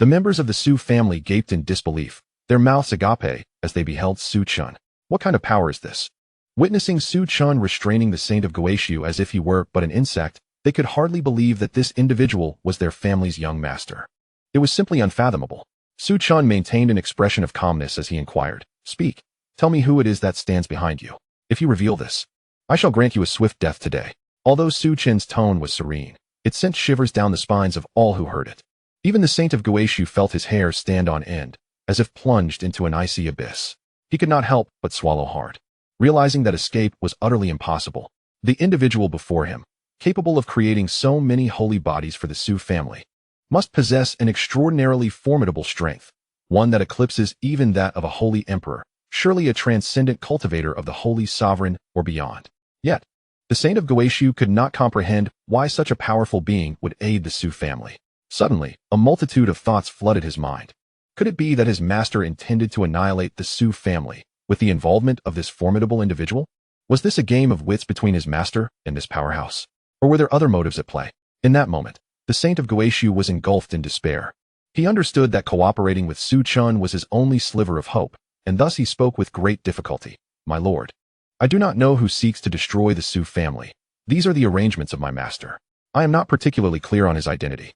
[SPEAKER 1] the members of the Su family gaped in disbelief, their mouths agape, as they beheld Su Chen. What kind of power is this? Witnessing Su Chen restraining the Saint of Guishu as if he were but an insect, they could hardly believe that this individual was their family's young master. It was simply unfathomable. Su Chen maintained an expression of calmness as he inquired, "Speak. Tell me who it is that stands behind you. If you reveal this, I shall grant you a swift death today." Although Su Chen's tone was serene, it sent shivers down the spines of all who heard it. Even the Saint of Guishu felt his hair stand on end, as if plunged into an icy abyss. He could not help but swallow hard, realizing that escape was utterly impossible. The individual before him, capable of creating so many holy bodies for the Su family, must possess an extraordinarily formidable strength, one that eclipses even that of a holy emperor, surely a transcendent cultivator of the holy sovereign or beyond. Yet, the Saint of Guishu could not comprehend why such a powerful being would aid the Su family. Suddenly, a multitude of thoughts flooded his mind. Could it be that his master intended to annihilate the Su family with the involvement of this formidable individual? Was this a game of wits between his master and this powerhouse? Or were there other motives at play? In that moment, the Saint of Guishu was engulfed in despair. He understood that cooperating with Su Chen was his only sliver of hope, and thus he spoke with great difficulty. "My lord, I do not know who seeks to destroy the Su family. These are the arrangements of my master. I am not particularly clear on his identity,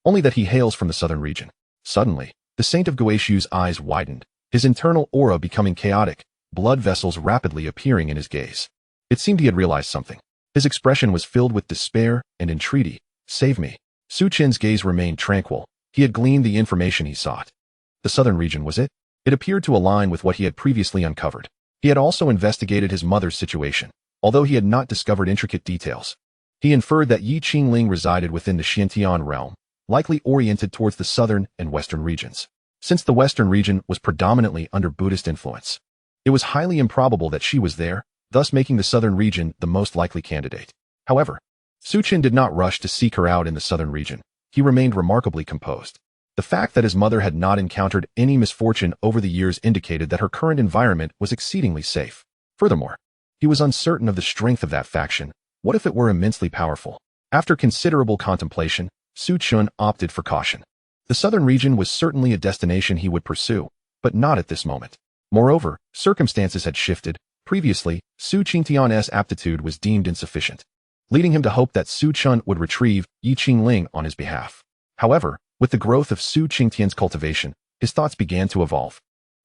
[SPEAKER 1] only that he hails from the southern region." Suddenly, the Saint of Guishu's eyes widened, his internal aura becoming chaotic, blood vessels rapidly appearing in his gaze. It seemed he had realized something. His expression was filled with despair and entreaty. "Save me." Su Chen's gaze remained tranquil. He had gleaned the information he sought. The southern region, was it? It appeared to align with what he had previously uncovered. He had also investigated his mother's situation, although he had not discovered intricate details. He inferred that Yi Qingling resided within the Xiantian realm, likely oriented towards the southern and western regions. Since the western region was predominantly under Buddhist influence, it was highly improbable that she was there, thus making the southern region the most likely candidate. However, Su Chen did not rush to seek her out in the southern region. He remained remarkably composed. The fact that his mother had not encountered any misfortune over the years indicated that her current environment was exceedingly safe. Furthermore, he was uncertain of the strength of that faction. What if it were immensely powerful? After considerable contemplation, Su Chen opted for caution. The southern region was certainly a destination he would pursue, but not at this moment. Moreover, circumstances had shifted. Previously, Su Qingtian's aptitude was deemed insufficient, leading him to hope that Su Chen would retrieve Yi Qingling on his behalf. However, with the growth of Su Qingtian's cultivation, his thoughts began to evolve.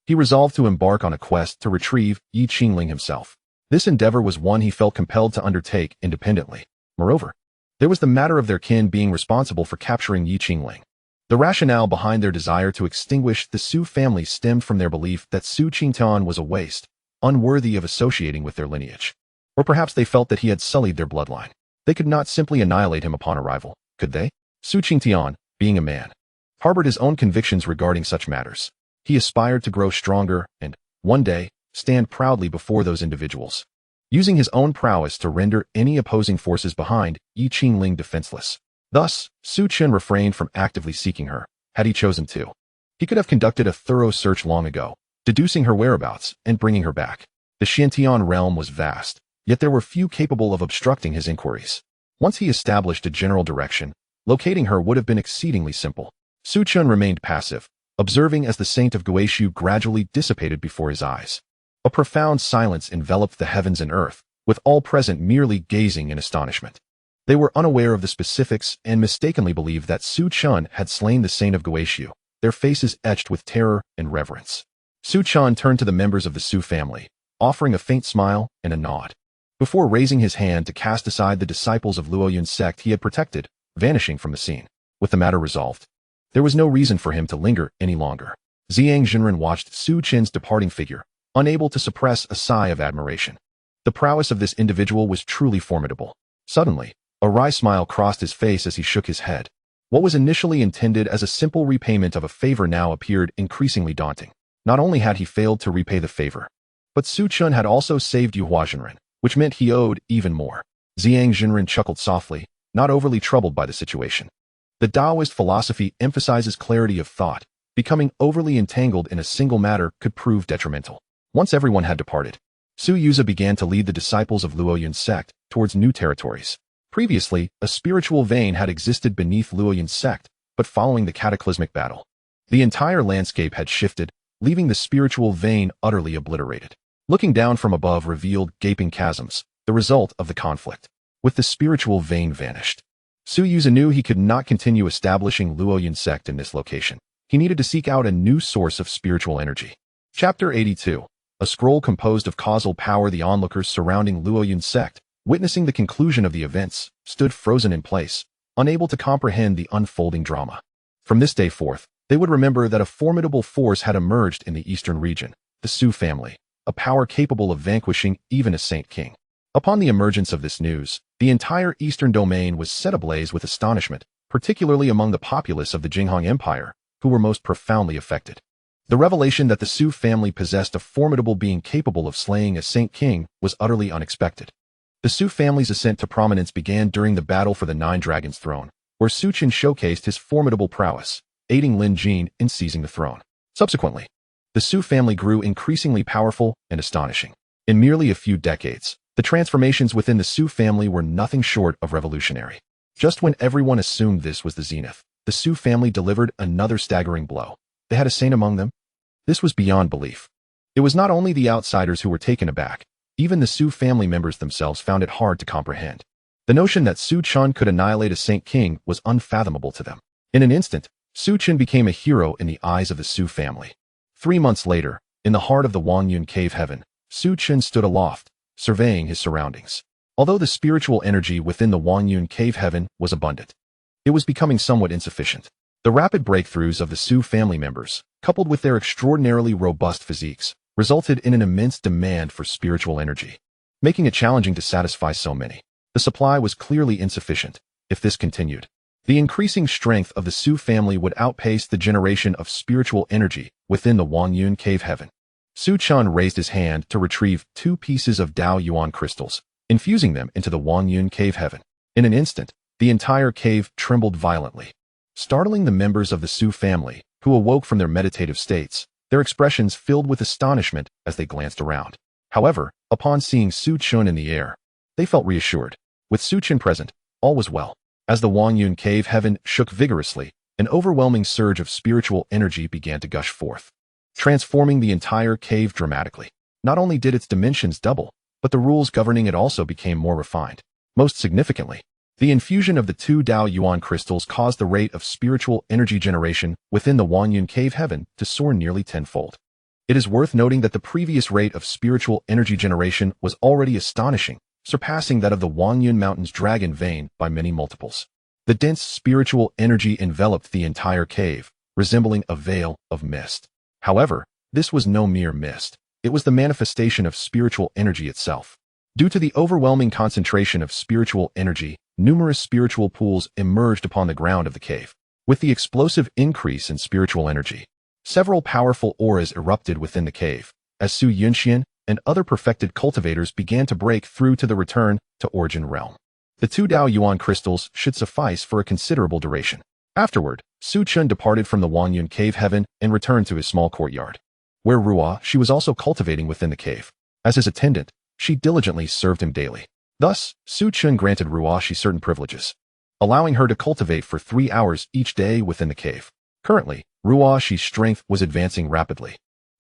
[SPEAKER 1] He resolved to embark on a quest to retrieve Yi Qingling himself. This endeavor was one he felt compelled to undertake independently. Moreover, there was the matter of their kin being responsible for capturing Yi Qingling. The rationale behind their desire to extinguish the Su family stemmed from their belief that Su Qingtian was a waste, unworthy of associating with their lineage. Or perhaps they felt that he had sullied their bloodline. They could not simply annihilate him upon arrival, could they? Su Chen, being a man, harbored his own convictions regarding such matters. He aspired to grow stronger and, one day, stand proudly before those individuals, using his own prowess to render any opposing forces behind Yi Qingling defenseless. Thus, Su Chen refrained from actively seeking her, had he chosen to. He could have conducted a thorough search long ago, deducing her whereabouts and bringing her back. The Xiantian realm was vast, yet there were few capable of obstructing his inquiries. Once he established a general direction, locating her would have been exceedingly simple. Su Chen remained passive, observing as the saint of Guishu gradually dissipated before his eyes. A profound silence enveloped the heavens and earth, with all present merely gazing in astonishment. They were unaware of the specifics and mistakenly believed that Su Chen had slain the saint of Guishu, their faces etched with terror and reverence. Su Chen turned to the members of the Su family, offering a faint smile and a nod, before raising his hand to cast aside the disciples of Luoyun's sect he had protected, vanishing from the scene. With the matter resolved, there was no reason for him to linger any longer. Zhang Jinren watched Su Chen's departing figure, unable to suppress a sigh of admiration. The prowess of this individual was truly formidable. Suddenly, a wry smile crossed his face as he shook his head. What was initially intended as a simple repayment of a favor now appeared increasingly daunting. Not only had he failed to repay the favor, but Su Chen had also saved Yuhua Jinren, which meant he owed even more. Zhang Jinren chuckled softly, not overly troubled by the situation. The Taoist philosophy emphasizes clarity of thought. Becoming overly entangled in a single matter could prove detrimental. Once everyone had departed, Su Yuza began to lead the disciples of Luoyun's sect towards new territories. Previously, a spiritual vein had existed beneath Luoyun's sect, but following the cataclysmic battle, the entire landscape had shifted, leaving the spiritual vein utterly obliterated. Looking down from above revealed gaping chasms, the result of the conflict. With the spiritual vein vanished, Su Yuza knew he could not continue establishing Luoyun's sect in this location. He needed to seek out a new source of spiritual energy. Chapter 82. A scroll composed of causal power. The onlookers surrounding Luoyun's sect, witnessing the conclusion of the events, stood frozen in place, unable to comprehend the unfolding drama. From this day forth, they would remember that a formidable force had emerged in the eastern region, the Su family, a power capable of vanquishing even a saint king. Upon the emergence of this news, the entire eastern domain was set ablaze with astonishment, particularly among the populace of the Jinghong Empire, who were most profoundly affected. The revelation that the Su family possessed a formidable being capable of slaying a saint king was utterly unexpected. The Su family's ascent to prominence began during the battle for the Nine Dragons throne, where Su Chen showcased his formidable prowess, aiding Lin Jin in seizing the throne. Subsequently, the Su family grew increasingly powerful and astonishing. In merely a few decades, the transformations within the Su family were nothing short of revolutionary. Just when everyone assumed this was the zenith, the Su family delivered another staggering blow. They had a saint among them? This was beyond belief. It was not only the outsiders who were taken aback. Even the Su family members themselves found it hard to comprehend. The notion that Su Chen could annihilate a saint king was unfathomable to them. In an instant, Su Chen became a hero in the eyes of the Su family. 3 months later, in the heart of the Wangyun cave heaven, Su Chen stood aloft, surveying his surroundings. Although the spiritual energy within the Wangyun cave heaven was abundant, it was becoming somewhat insufficient. The rapid breakthroughs of the Su family members, coupled with their extraordinarily robust physiques, resulted in an immense demand for spiritual energy, making it challenging to satisfy so many. The supply was clearly insufficient. If this continued, the increasing strength of the Su family would outpace the generation of spiritual energy within the Wangyun cave heaven. Su Chen raised his hand to retrieve 2 pieces of Dao Yuan crystals, infusing them into the Wangyun cave heaven. In an instant, the entire cave trembled violently, startling the members of the Su family, who awoke from their meditative states, their expressions filled with astonishment as they glanced around. However, upon seeing Su Chen in the air, they felt reassured. With Su Chen present, all was well. As the Wangyun cave heaven shook vigorously, an overwhelming surge of spiritual energy began to gush forth, transforming the entire cave dramatically. Not only did its dimensions double, but the rules governing it also became more refined. Most significantly, the infusion of the 2 Dao Yuan crystals caused the rate of spiritual energy generation within the Wangyun cave heaven to soar nearly tenfold. It is worth noting that the previous rate of spiritual energy generation was already astonishing, surpassing that of the Wangyun Mountain's dragon vein by many multiples. The dense spiritual energy enveloped the entire cave, resembling a veil of mist. However, this was no mere mist. It was the manifestation of spiritual energy itself. Due to the overwhelming concentration of spiritual energy, numerous spiritual pools emerged upon the ground of the cave. With the explosive increase in spiritual energy, several powerful auras erupted within the cave, as Su Chen and other perfected cultivators began to break through to the return to origin realm. The 2 Dao Yuan crystals should suffice for a considerable duration. Afterward, Su Chen departed from the Wangyun cave heaven and returned to his small courtyard, where Ruo she was also cultivating within the cave. As his attendant, she diligently served him daily. Thus, Su Chen granted Ruo certain privileges, allowing her to cultivate for 3 hours each day within the cave. Currently, Ruo's strength was advancing rapidly,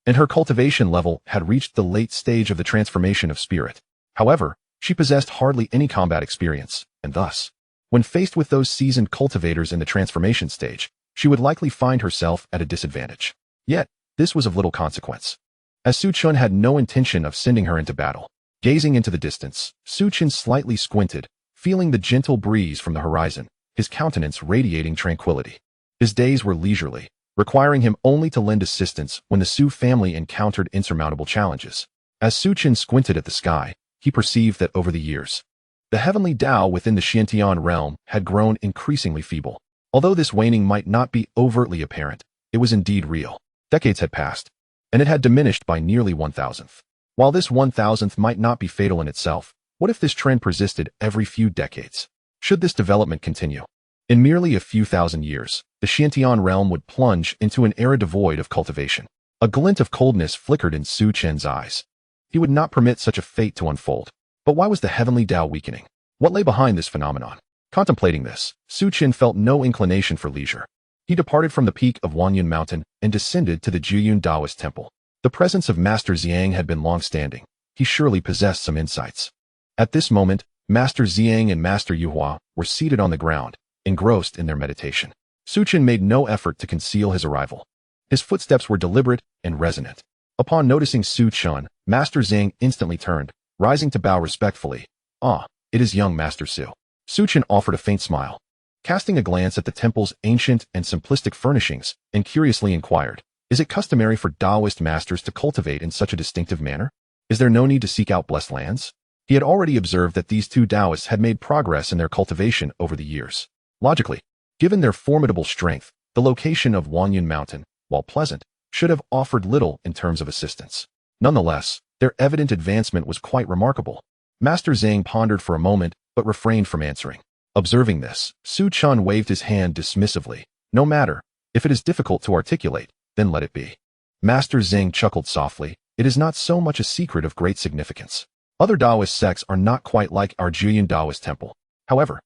[SPEAKER 1] and her cultivation level had reached the late stage of the transformation of spirit. However, she possessed hardly any combat experience, and thus, when faced with those seasoned cultivators in the transformation stage, she would likely find herself at a disadvantage. Yet, this was of little consequence, as Su Chen had no intention of sending her into battle. Gazing into the distance, Su Chen slightly squinted, feeling the gentle breeze from the horizon, his countenance radiating tranquility. His days were leisurely, requiring him only to lend assistance when the Su family encountered insurmountable challenges. As Su Chen squinted at the sky, he perceived that over the years, the heavenly Tao within the Xiantian realm had grown increasingly feeble. Although this waning might not be overtly apparent, it was indeed real. Decades had passed, and it had diminished by nearly 1,000th. While this 1,000th might not be fatal in itself, what if this trend persisted every few decades? Should this development continue, in merely a few thousand years, the Xiantian realm would plunge into an era devoid of cultivation. A glint of coldness flickered in Su Chen's eyes. He would not permit such a fate to unfold. But why was the heavenly Tao weakening? What lay behind this phenomenon? Contemplating this, Su Chen felt no inclination for leisure. He departed from the peak of Wangyun Mountain and descended to the Juyun Taoist temple. The presence of Master Xiang had been long-standing. He surely possessed some insights. At this moment, Master Xiang and Master Yuhua were seated on the ground, engrossed in their meditation. Su Chen made no effort to conceal his arrival. His footsteps were deliberate and resonant. Upon noticing Su Chen, Master Xiang instantly turned, rising to bow respectfully. "Ah, it is young Master Su." Su Chen offered a faint smile, casting a glance at the temple's ancient and simplistic furnishings, and curiously inquired, "Is it customary for Taoist masters to cultivate in such a distinctive manner? Is there no need to seek out blessed lands?" He had already observed that these 2 Taoists had made progress in their cultivation over the years. Logically, given their formidable strength, the location of Wangyun Mountain, while pleasant, should have offered little in terms of assistance. Nonetheless, their evident advancement was quite remarkable. Master Zhang pondered for a moment, but refrained from answering. Observing this, Su Chen waved his hand dismissively. "No matter. If it is difficult to articulate, then let it be." Master Zhang chuckled softly. "It is not so much a secret of great significance. Other Taoist sects are not quite like our Juyun Taoist temple. However,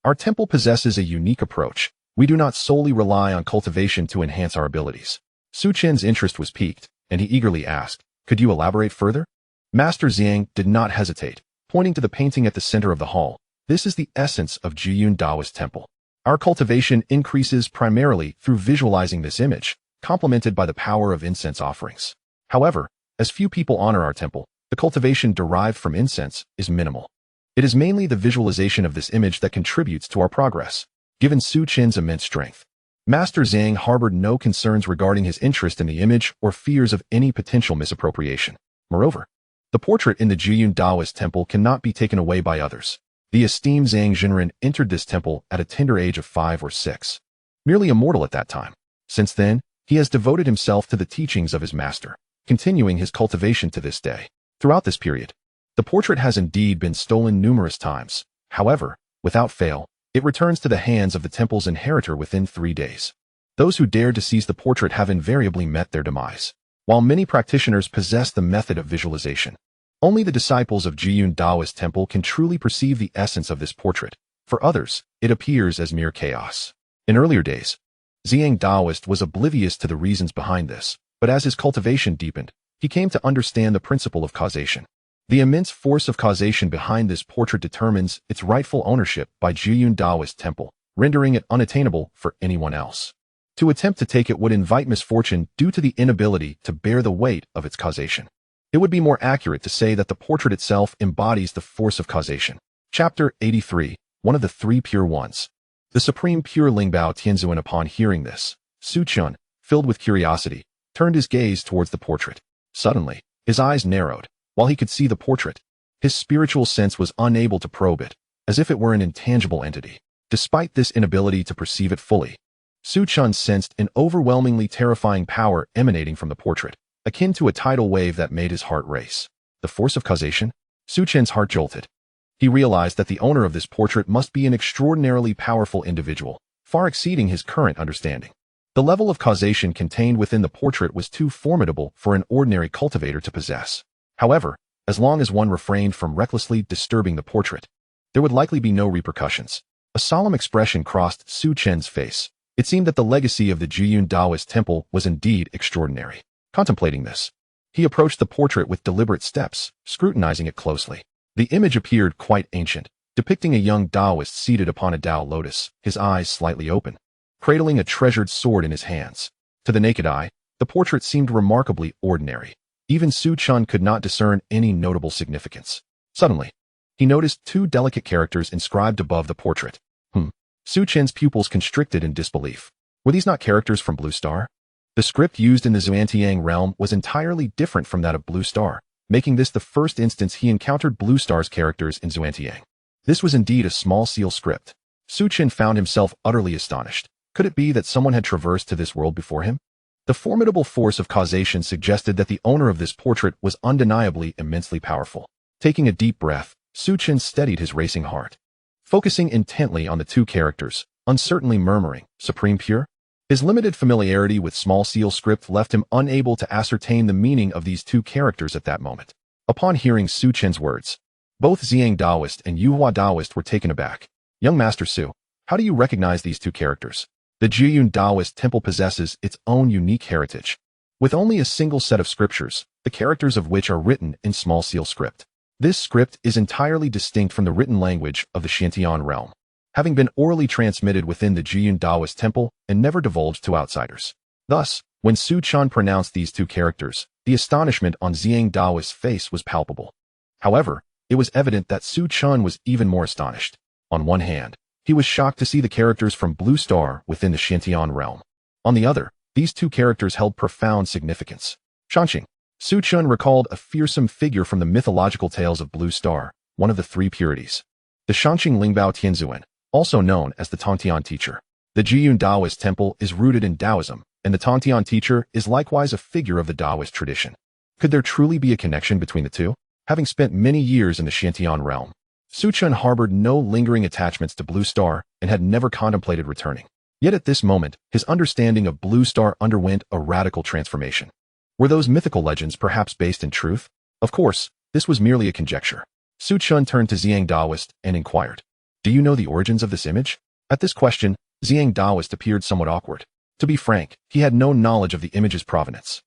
[SPEAKER 1] our temple possesses a unique approach. We do not solely rely on cultivation to enhance our abilities." Su Chen's interest was piqued, and he eagerly asked, "Could you elaborate further?" Master Xiang did not hesitate, pointing to the painting at the center of the hall. "This is the essence of Juyun Taoist temple. Our cultivation increases primarily through visualizing this image, complemented by the power of incense offerings. However, as few people honor our temple, the cultivation derived from incense is minimal. It is mainly the visualization of this image that contributes to our progress." Given Su Chen's immense strength, Master Zhang harbored no concerns regarding his interest in the image or fears of any potential misappropriation. Moreover, the portrait in the Juyun Taoist temple cannot be taken away by others. The esteemed Zhang Jinren entered this temple at a tender age of 5 or 6, merely a mortal at that time. Since then, he has devoted himself to the teachings of his master, continuing his cultivation to this day. Throughout this period, the portrait has indeed been stolen numerous times. However, without fail, it returns to the hands of the temple's inheritor within 3 days. Those who dared to seize the portrait have invariably met their demise. While many practitioners possess the method of visualization, only the disciples of Juyun Taoist temple can truly perceive the essence of this portrait. For others, it appears as mere chaos. In earlier days, Zhang Taoist was oblivious to the reasons behind this, but as his cultivation deepened, he came to understand the principle of causation. The immense force of causation behind this portrait determines its rightful ownership by Juyun Taoist temple, rendering it unattainable for anyone else. To attempt to take it would invite misfortune due to the inability to bear the weight of its causation. It would be more accurate to say that the portrait itself embodies the force of causation. Chapter 83, one of the 3 pure ones. The supreme pure Lingbao Tianzuan. Upon hearing this, Su Chen, filled with curiosity, turned his gaze towards the portrait. Suddenly, his eyes narrowed. While he could see the portrait, His spiritual sense was unable to probe it, as if it were an intangible entity. Despite this inability to perceive it fully, Su Chen sensed an overwhelmingly terrifying power emanating from the portrait, akin to a tidal wave that made his heart race. The force of causation? Su Chen's heart jolted. He realized that the owner of this portrait must be an extraordinarily powerful individual, far exceeding his current understanding. The level of causation contained within the portrait was too formidable for an ordinary cultivator to possess. However, as long as one refrained from recklessly disturbing the portrait, there would likely be no repercussions. A solemn expression crossed Su Chen's face. It seemed that the legacy of the Jiyun Taoist temple was indeed extraordinary. Contemplating this, he approached the portrait with deliberate steps, scrutinizing it closely. The image appeared quite ancient, depicting a young Taoist seated upon a Tao lotus, his eyes slightly open, cradling a treasured sword in his hands. To the naked eye, the portrait seemed remarkably ordinary. Even Su Chen could not discern any notable significance. Suddenly, he noticed two delicate characters inscribed above the portrait. Su Chen's pupils constricted in disbelief. Were these not characters from Blue Star? The script used in the Xuantiang realm was entirely different from that of Blue Star, making this the first instance he encountered Blue Star's characters in Xuantiang. This was indeed a small seal script. Su Chen found himself utterly astonished. Could it be that someone had traversed to this world before him? The formidable force of causation suggested that the owner of this portrait was undeniably immensely powerful. Taking a deep breath, Su Chen steadied his racing heart, focusing intently on the two characters, uncertainly murmuring, "Supreme Pure?" His limited familiarity with small seal script left him unable to ascertain the meaning of these two characters at that moment. Upon hearing Su Chen's words, both Ziyang Taoist and Yuhua Taoist were taken aback. "Young Master Su, how do you recognize these two characters?" The Jiyun Taoist temple possesses its own unique heritage, with only a single set of scriptures, the characters of which are written in small seal script. This script is entirely distinct from the written language of the Xiantian realm, having been orally transmitted within the Jiyun Taoist temple and never divulged to outsiders. Thus, when Su Chen pronounced these two characters, the astonishment on Ziyang Taoist's face was palpable. However, it was evident that Su Chen was even more astonished. On one hand, he was shocked to see the characters from Blue Star within the Xiantian realm. On the other, these two characters held profound significance. Shanxing. Su Chen recalled a fearsome figure from the mythological tales of Blue Star, one of the three purities. The Shanxing Lingbao Tianzuan, also known as the Tongtian teacher. The Jiyun Taoist temple is rooted in Taoism, and the Tongtian teacher is likewise a figure of the Taoist tradition. Could there truly be a connection between the two? Having spent many years in the Xiantian realm, Su Chen harbored no lingering attachments to Blue Star and had never contemplated returning. Yet at this moment, his understanding of Blue Star underwent a radical transformation. Were those mythical legends perhaps based in truth? Of course, this was merely a conjecture. Su Chen turned to Ziyang Taoist and inquired, "Do you know the origins of this image?" At this question, Ziyang Taoist appeared somewhat awkward. To be frank, he had no knowledge of the image's provenance.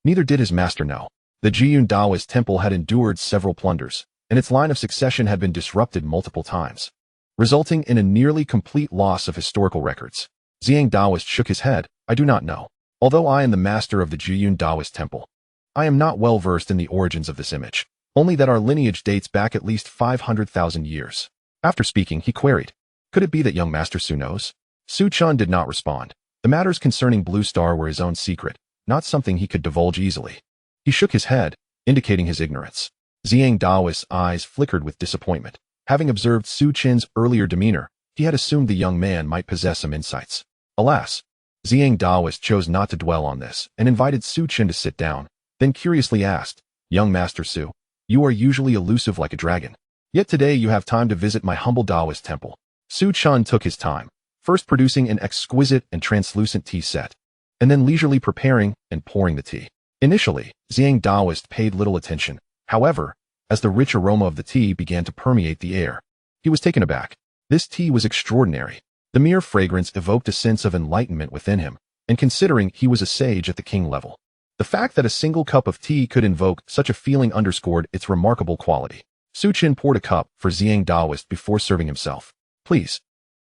[SPEAKER 1] Neither did his master know. The Jiyun Taoist temple had endured several plunders, and its line of succession had been disrupted multiple times, resulting in a nearly complete loss of historical records. Ziyang Taoist shook his head. "I do not know. Although I am the master of the Jiyun Taoist temple, I am not well versed in the origins of this image, only that our lineage dates back at least 500,000 years. After speaking, he queried, "Could it be that young Master Su knows?" Su Chen did not respond. The matters concerning Blue Star were his own secret, not something he could divulge easily. He shook his head, indicating his ignorance. Ziyang Taoist's eyes flickered with disappointment. Having observed Su Chen's earlier demeanor, he had assumed the young man might possess some insights. Alas, Ziyang Taoist chose not to dwell on this and invited Su Chen to sit down, then curiously asked, "Young Master Su, you are usually elusive like a dragon. Yet today you have time to visit my humble Taoist temple." Su Chen took his time, first producing an exquisite and translucent tea set, and then leisurely preparing and pouring the tea. Initially, Ziyang Taoist paid little attention. However, as the rich aroma of the tea began to permeate the air, he was taken aback. This tea was extraordinary. The mere fragrance evoked a sense of enlightenment within him, and considering he was a sage at the king level, the fact that a single cup of tea could invoke such a feeling underscored its remarkable quality. Su Chen poured a cup for Ziyang Taoist before serving himself. "Please,"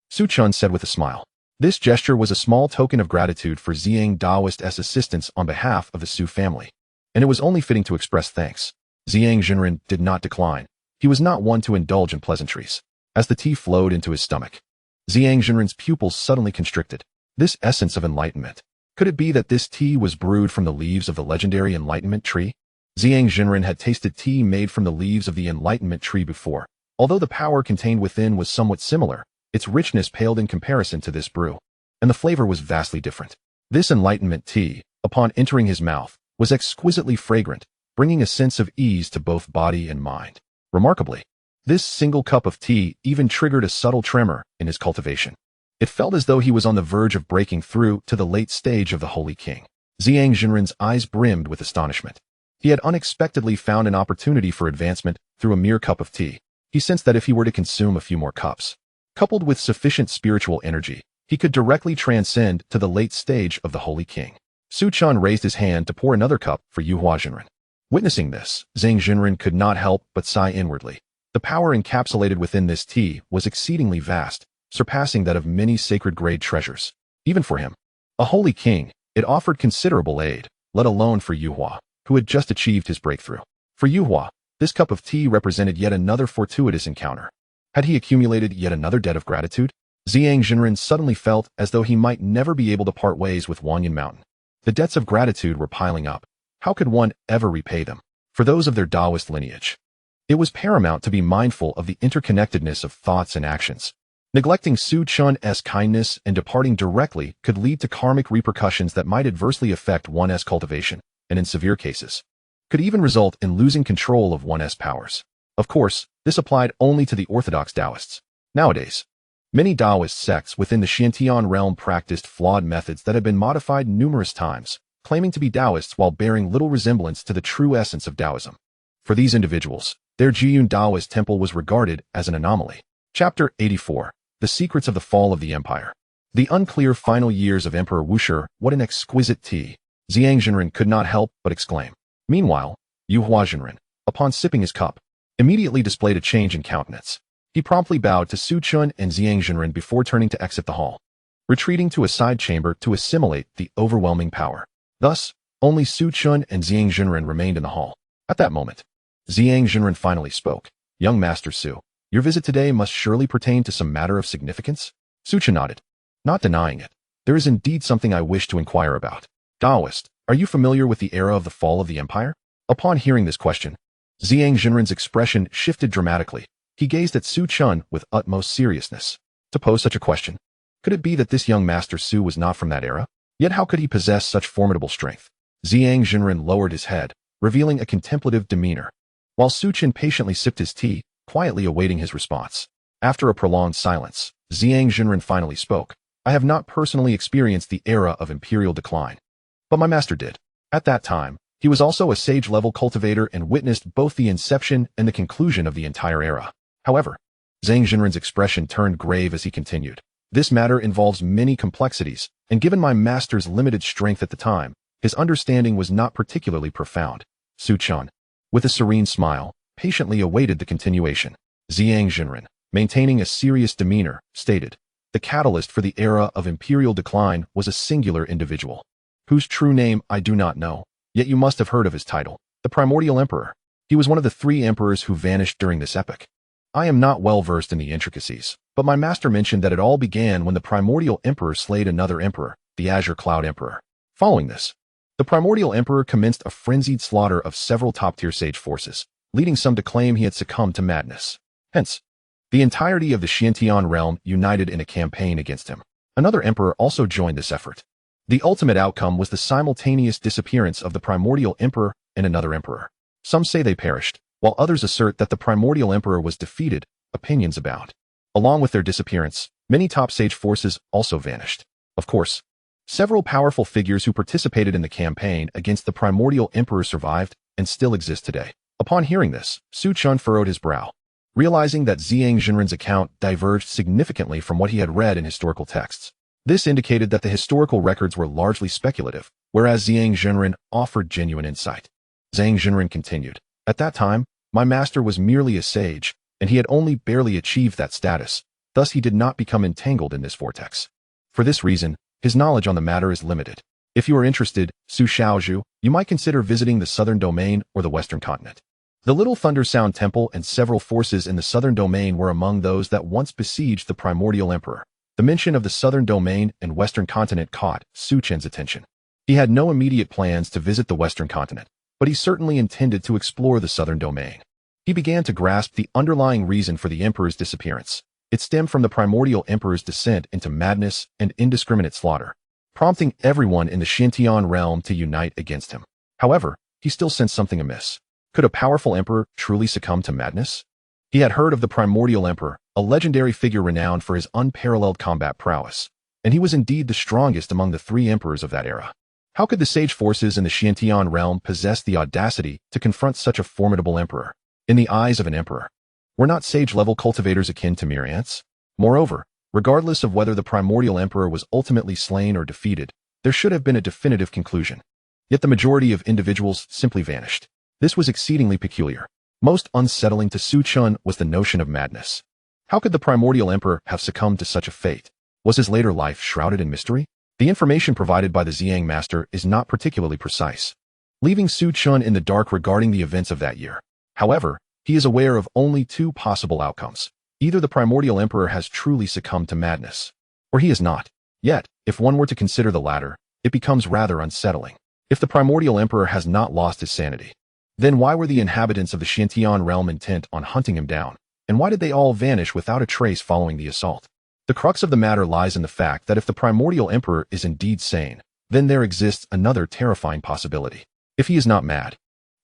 [SPEAKER 1] Su Chen said with a smile. This gesture was a small token of gratitude for Ziyang Taoist's assistance on behalf of the Su family, and it was only fitting to express thanks. Ziyang Jinren did not decline. He was not one to indulge in pleasantries. As the tea flowed into his stomach, Ziyang Jinren's pupils suddenly constricted. This essence of enlightenment. Could it be that this tea was brewed from the leaves of the legendary enlightenment tree? Ziyang Jinren had tasted tea made from the leaves of the enlightenment tree before. Although the power contained within was somewhat similar, its richness paled in comparison to this brew, and the flavor was vastly different. This enlightenment tea, upon entering his mouth, was exquisitely fragrant, bringing a sense of ease to both body and mind. Remarkably, this single cup of tea even triggered a subtle tremor in his cultivation. It felt as though he was on the verge of breaking through to the late stage of the Holy King. Ziyang Jinren's eyes brimmed with astonishment. He had unexpectedly found an opportunity for advancement through a mere cup of tea. He sensed that if he were to consume a few more cups, coupled with sufficient spiritual energy, he could directly transcend to the late stage of the Holy King. Su Chen raised his hand to pour another cup for Yuhua Jinren. Witnessing this, Ziyang Jinren could not help but sigh inwardly. The power encapsulated within this tea was exceedingly vast, surpassing that of many sacred grade treasures. Even for him, a holy king, it offered considerable aid, let alone for Yuhua, who had just achieved his breakthrough. For Yuhua, this cup of tea represented yet another fortuitous encounter. Had he accumulated yet another debt of gratitude? Ziyang Jinren suddenly felt as though he might never be able to part ways with Wanyan Mountain. The debts of gratitude were piling up. How could one ever repay them? For those of their Taoist lineage, it was paramount to be mindful of the interconnectedness of thoughts and actions. Neglecting Su Chen's kindness and departing directly could lead to karmic repercussions that might adversely affect one's cultivation, and in severe cases, could even result in losing control of one's powers. Of course, this applied only to the orthodox Taoists. Nowadays, many Taoist sects within the Xiantian realm practiced flawed methods that had been modified numerous times, claiming to be Taoists while bearing little resemblance to the true essence of Taoism. For these individuals, their Jiyun Taoist temple was regarded as an anomaly. Chapter 84. The Secrets of the Fall of the Empire. The unclear final years of Emperor Wushi. What an exquisite tea! Ziyang Jinren could not help but exclaim. Meanwhile, Yuhua Jinren, upon sipping his cup, immediately displayed a change in countenance. He promptly bowed to Su Chen and Ziyang Jinren before turning to exit the hall, retreating to a side chamber to assimilate the overwhelming power. Thus, only Su Chen and Ziyang Jinren remained in the hall. At that moment, Ziyang Jinren finally spoke. Young Master Su, your visit today must surely pertain to some matter of significance? Su Chen nodded, not denying it. There is indeed something I wish to inquire about. Taoist, are you familiar with the era of the fall of the empire? Upon hearing this question, Ziyang Jinren's expression shifted dramatically. He gazed at Su Chen with utmost seriousness. To pose such a question, could it be that this young Master Su was not from that era? Yet how could he possess such formidable strength? Ziyang Jinren lowered his head, revealing a contemplative demeanor, while Su Chen patiently sipped his tea, quietly awaiting his response. After a prolonged silence, Ziyang Jinren finally spoke. I have not personally experienced the era of imperial decline, but my master did. At that time, he was also a sage-level cultivator and witnessed both the inception and the conclusion of the entire era. However, Ziyang Jinren's expression turned grave as he continued. This matter involves many complexities, and given my master's limited strength at the time, his understanding was not particularly profound. Su Chen, with a serene smile, patiently awaited the continuation. Ziyang Jinren, maintaining a serious demeanor, stated, the catalyst for the era of imperial decline was a singular individual, whose true name I do not know, yet you must have heard of his title, the Primordial Emperor. He was one of the 3 emperors who vanished during this epoch. I am not well versed in the intricacies, but my master mentioned that it all began when the Primordial Emperor slayed another emperor, the Azure Cloud Emperor. Following this, the Primordial Emperor commenced a frenzied slaughter of several top-tier sage forces, leading some to claim he had succumbed to madness. Hence, the entirety of the Xiantian realm united in a campaign against him. Another emperor also joined this effort. The ultimate outcome was the simultaneous disappearance of the Primordial Emperor and another emperor. Some say they perished, while others assert that the Primordial Emperor was defeated. Opinions abound. Along with their disappearance, many top sage forces also vanished. Of course, several powerful figures who participated in the campaign against the Primordial Emperor survived and still exist today. Upon hearing this, Su Chen furrowed his brow, realizing that Ziyang Jinren's account diverged significantly from what he had read in historical texts. This indicated that the historical records were largely speculative, whereas Ziyang Jinren offered genuine insight. Ziyang Jinren continued, at that time, my master was merely a sage, and he had only barely achieved that status, thus he did not become entangled in this vortex. For this reason, his knowledge on the matter is limited. If you are interested, Su Shaozhu, you might consider visiting the southern domain or the western continent. The Little Thunder Sound Temple and several forces in the southern domain were among those that once besieged the Primordial Emperor. The mention of the southern domain and western continent caught Su Chen's attention. He had no immediate plans to visit the western continent, but he certainly intended to explore the southern domain. He began to grasp the underlying reason for the emperor's disappearance. It stemmed from the primordial emperor's descent into madness and indiscriminate slaughter, prompting everyone in the Xintian realm to unite against him. However, he still sensed something amiss. Could a powerful emperor truly succumb to madness? He had heard of the primordial emperor, a legendary figure renowned for his unparalleled combat prowess, and he was indeed the strongest among the three emperors of that era. How could the sage forces in the Xintian realm possess the audacity to confront such a formidable emperor? In the eyes of an emperor, were not sage-level cultivators akin to mere ants? Moreover, regardless of whether the primordial emperor was ultimately slain or defeated, there should have been a definitive conclusion. Yet the majority of individuals simply vanished. This was exceedingly peculiar. Most unsettling to Su Chen was the notion of madness. How could the primordial emperor have succumbed to such a fate? Was his later life shrouded in mystery? The information provided by the Ziyang master is not particularly precise, leaving Su Chen in the dark regarding the events of that year. However, he is aware of only two possible outcomes. Either the primordial emperor has truly succumbed to madness, or he has not. Yet, if one were to consider the latter, it becomes rather unsettling. If the primordial emperor has not lost his sanity, then why were the inhabitants of the Xintian realm intent on hunting him down, and why did they all vanish without a trace following the assault? The crux of the matter lies in the fact that if the primordial emperor is indeed sane, then there exists another terrifying possibility. If he is not mad,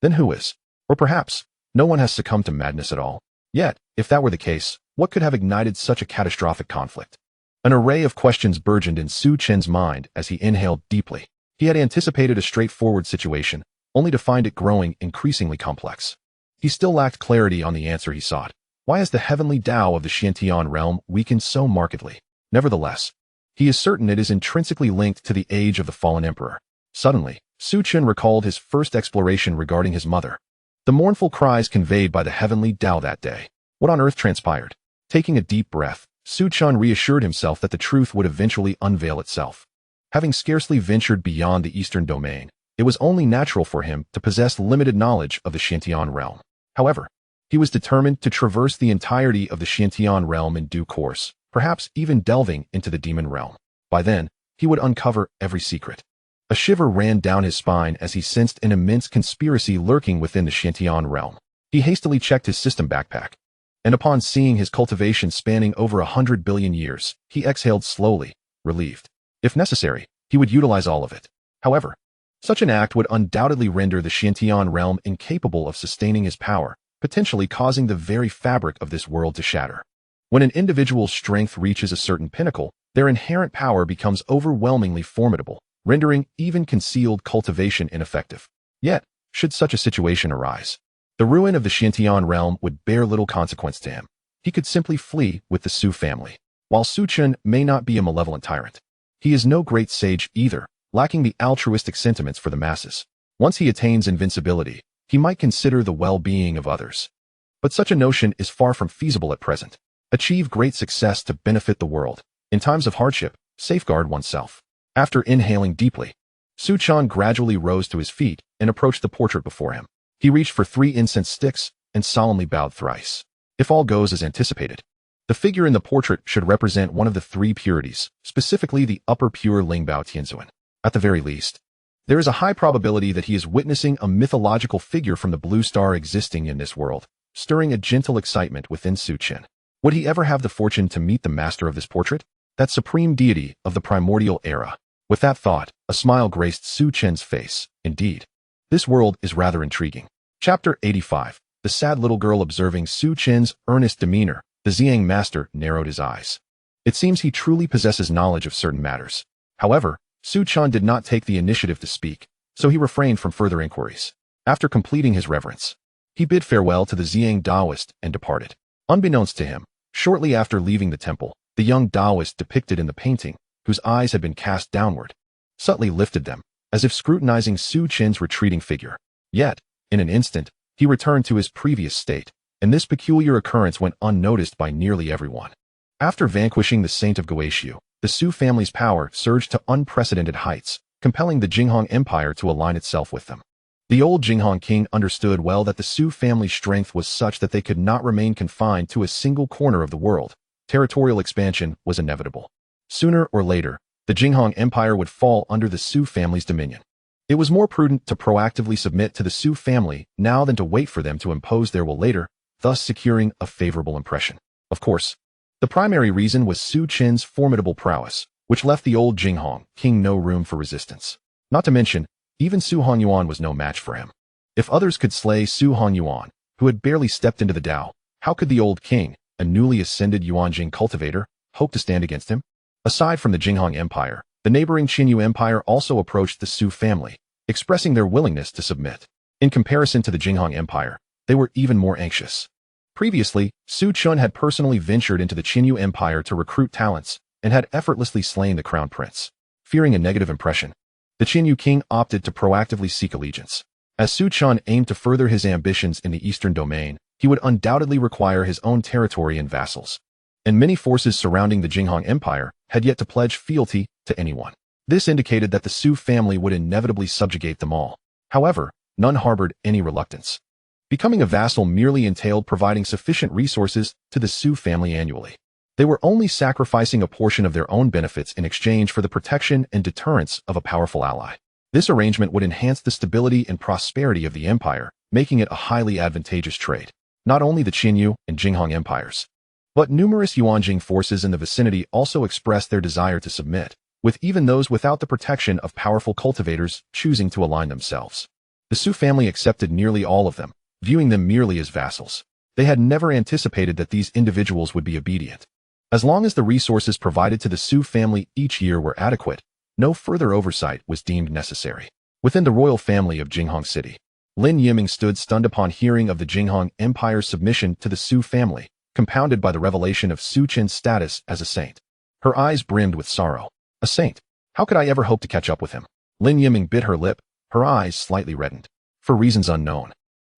[SPEAKER 1] then who is? Or perhaps, no one has succumbed to madness at all. Yet, if that were the case, what could have ignited such a catastrophic conflict? An array of questions burgeoned in Su Chen's mind as he inhaled deeply. He had anticipated a straightforward situation, only to find it growing increasingly complex. He still lacked clarity on the answer he sought. Why has the heavenly Tao of the Xintian realm weakened so markedly? Nevertheless, he is certain it is intrinsically linked to the age of the fallen emperor. Suddenly, Su Chen recalled his first exploration regarding his mother. The mournful cries conveyed by the heavenly Tao that day. What on earth transpired? Taking a deep breath, Su Chen reassured himself that the truth would eventually unveil itself. Having scarcely ventured beyond the eastern domain, it was only natural for him to possess limited knowledge of the Xintian realm. However, he was determined to traverse the entirety of the Xintian realm in due course, perhaps even delving into the demon realm. By then, he would uncover every secret. A shiver ran down his spine as he sensed an immense conspiracy lurking within the Xintian realm. He hastily checked his system backpack, and upon seeing his cultivation spanning over 100 billion years, he exhaled slowly, relieved. If necessary, he would utilize all of it. However, such an act would undoubtedly render the Xintian realm incapable of sustaining his power, potentially causing the very fabric of this world to shatter. When an individual's strength reaches a certain pinnacle, their inherent power becomes overwhelmingly formidable, rendering even concealed cultivation ineffective. Yet, should such a situation arise, the ruin of the Xintian realm would bear little consequence to him. He could simply flee with the Su family. While Su Chen may not be a malevolent tyrant, he is no great sage either, lacking the altruistic sentiments for the masses. Once he attains invincibility, he might consider the well-being of others. But such a notion is far from feasible at present. Achieve great success to benefit the world. In times of hardship, safeguard oneself. After inhaling deeply, Su Chen gradually rose to his feet and approached the portrait before him. He reached for 3 incense sticks and solemnly bowed thrice. If all goes as anticipated, the figure in the portrait should represent one of the 3 purities, specifically the upper pure Lingbao Tianzuan. At the very least, there is a high probability that he is witnessing a mythological figure from the blue star existing in this world, stirring a gentle excitement within Su Chen. Would he ever have the fortune to meet the master of this portrait? That supreme deity of the primordial era. With that thought, a smile graced Su Chen's face. Indeed, this world is rather intriguing. Chapter 85. The sad little girl observing Su Chen's earnest demeanor, the Ziyang master narrowed his eyes. It seems he truly possesses knowledge of certain matters. However, Su Chen did not take the initiative to speak, so he refrained from further inquiries. After completing his reverence, he bid farewell to the Ziyang Taoist and departed. Unbeknownst to him, shortly after leaving the temple, the young Taoist depicted in the painting, whose eyes had been cast downward, subtly lifted them, as if scrutinizing Su Chen's retreating figure. Yet, in an instant, he returned to his previous state, and this peculiar occurrence went unnoticed by nearly everyone. After vanquishing the Saint of Goetiu, the Su family's power surged to unprecedented heights, compelling the Jinghong Empire to align itself with them. The old Jinghong king understood well that the Su family's strength was such that they could not remain confined to a single corner of the world. Territorial expansion was inevitable. Sooner or later, the Jinghong Empire would fall under the Su family's dominion. It was more prudent to proactively submit to the Su family now than to wait for them to impose their will later, thus securing a favorable impression. Of course, the primary reason was Su Chen's formidable prowess, which left the old Jinghong king no room for resistance. Not to mention, even Su Honyuan was no match for him. If others could slay Su Honyuan, who had barely stepped into the Tao, how could the old king, a newly ascended Yuanjing cultivator, hope to stand against him? Aside from the Jinghong Empire, the neighboring Qinyu Empire also approached the Su family, expressing their willingness to submit. In comparison to the Jinghong Empire, they were even more anxious. Previously, Su Chen had personally ventured into the Qinyu Empire to recruit talents and had effortlessly slain the crown prince. Fearing a negative impression, the Qinyu king opted to proactively seek allegiance. As Su Chen aimed to further his ambitions in the eastern domain, he would undoubtedly require his own territory and vassals. And many forces surrounding the Jinghong Empire had yet to pledge fealty to anyone. This indicated that the Su family would inevitably subjugate them all. However, none harbored any reluctance. Becoming a vassal merely entailed providing sufficient resources to the Su family annually. They were only sacrificing a portion of their own benefits in exchange for the protection and deterrence of a powerful ally. This arrangement would enhance the stability and prosperity of the empire, making it a highly advantageous trade. Not only the Qinyu and Jinghong empires, but numerous Yuanjing forces in the vicinity also expressed their desire to submit, with even those without the protection of powerful cultivators choosing to align themselves. The Su family accepted nearly all of them, viewing them merely as vassals. They had never anticipated that these individuals would be obedient. As long as the resources provided to the Su family each year were adequate, no further oversight was deemed necessary. Within the royal family of Jinghong City, Lin Yiming stood stunned upon hearing of the Jinghong Empire's submission to the Su family, compounded by the revelation of Su Chen's status as a saint. Her eyes brimmed with sorrow. A saint? How could I ever hope to catch up with him? Lin Yiming bit her lip, her eyes slightly reddened. For reasons unknown,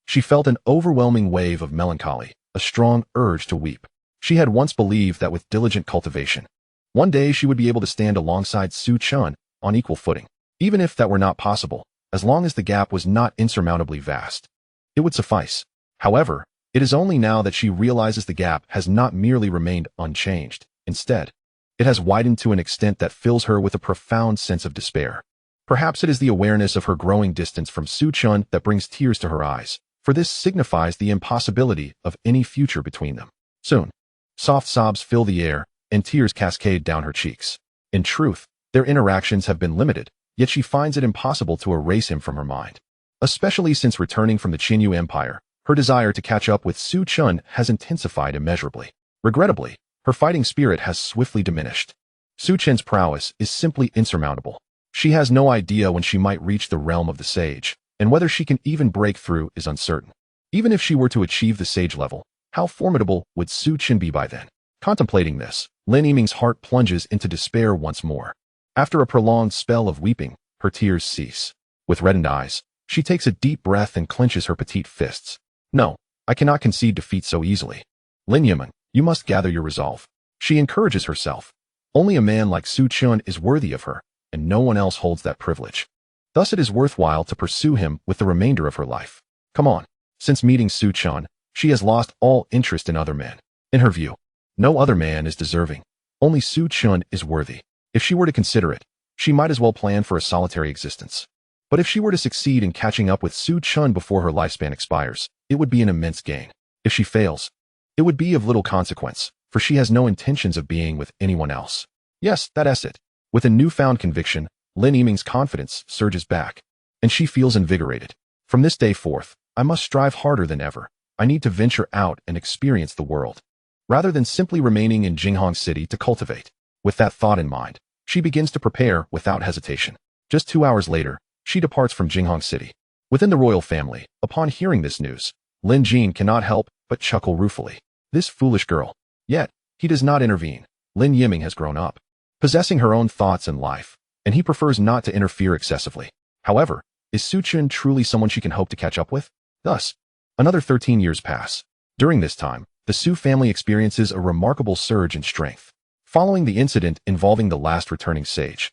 [SPEAKER 1] she felt an overwhelming wave of melancholy, a strong urge to weep. She had once believed that with diligent cultivation, one day she would be able to stand alongside Su Chen on equal footing. Even if that were not possible, as long as the gap was not insurmountably vast, it would suffice. However, it is only now that she realizes the gap has not merely remained unchanged. Instead, it has widened to an extent that fills her with a profound sense of despair. Perhaps it is the awareness of her growing distance from Su Chen that brings tears to her eyes, for this signifies the impossibility of any future between them. Soon, soft sobs fill the air, and tears cascade down her cheeks. In truth, their interactions have been limited, yet she finds it impossible to erase him from her mind. Especially since returning from the Qinyu Empire, her desire to catch up with Su Chen has intensified immeasurably. Regrettably, her fighting spirit has swiftly diminished. Su Chen's prowess is simply insurmountable. She has no idea when she might reach the realm of the sage, and whether she can even break through is uncertain. Even if she were to achieve the sage level, how formidable would Su Chen be by then? Contemplating this, Lin Yiming's heart plunges into despair once more. After a prolonged spell of weeping, her tears cease. With reddened eyes, she takes a deep breath and clenches her petite fists. No, I cannot concede defeat so easily. Lin Yiming, you must gather your resolve. She encourages herself. Only a man like Su Chen is worthy of her, and no one else holds that privilege. Thus it is worthwhile to pursue him with the remainder of her life. Come on. Since meeting Su Chen, she has lost all interest in other men. In her view, no other man is deserving. Only Su Chen is worthy. If she were to consider it, she might as well plan for a solitary existence. But if she were to succeed in catching up with Su Chen before her lifespan expires, it would be an immense gain. If she fails, it would be of little consequence, for she has no intentions of being with anyone else. Yes, that's it. With a newfound conviction, Lin Yiming's confidence surges back, and she feels invigorated. From this day forth, I must strive harder than ever. I need to venture out and experience the world, rather than simply remaining in Jinghong City to cultivate. With that thought in mind, she begins to prepare without hesitation. Just 2 hours later, she departs from Jinghong City. Within the royal family, upon hearing this news, Lin Jin cannot help but chuckle ruefully. This foolish girl. Yet, he does not intervene. Lin Yiming has grown up, possessing her own thoughts and life, and he prefers not to interfere excessively. However, is Su Chen truly someone she can hope to catch up with? Thus, another 13 years pass. During this time, the Su family experiences a remarkable surge in strength. Following the incident involving the last returning sage,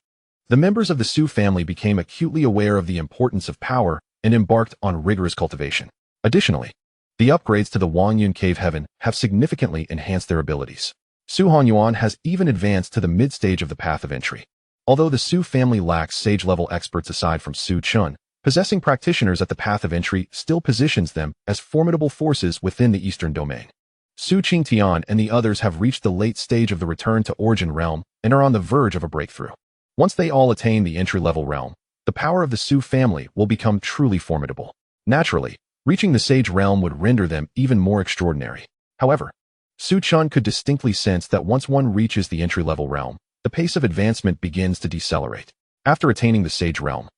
[SPEAKER 1] the members of the Su family became acutely aware of the importance of power and embarked on rigorous cultivation. Additionally, the upgrades to the Wangyun Cave Heaven have significantly enhanced their abilities. Su Honyuan has even advanced to the mid-stage of the path of entry. Although the Su family lacks sage-level experts aside from Su Chen, possessing practitioners at the path of entry still positions them as formidable forces within the Eastern Domain. Su Tian and the others have reached the late stage of the return to origin realm and are on the verge of a breakthrough. Once they all attain the entry-level realm, the power of the Su family will become truly formidable. Naturally, reaching the sage realm would render them even more extraordinary. However, Su Chen could distinctly sense that once one reaches the entry-level realm, the pace of advancement begins to decelerate. After attaining the sage realm,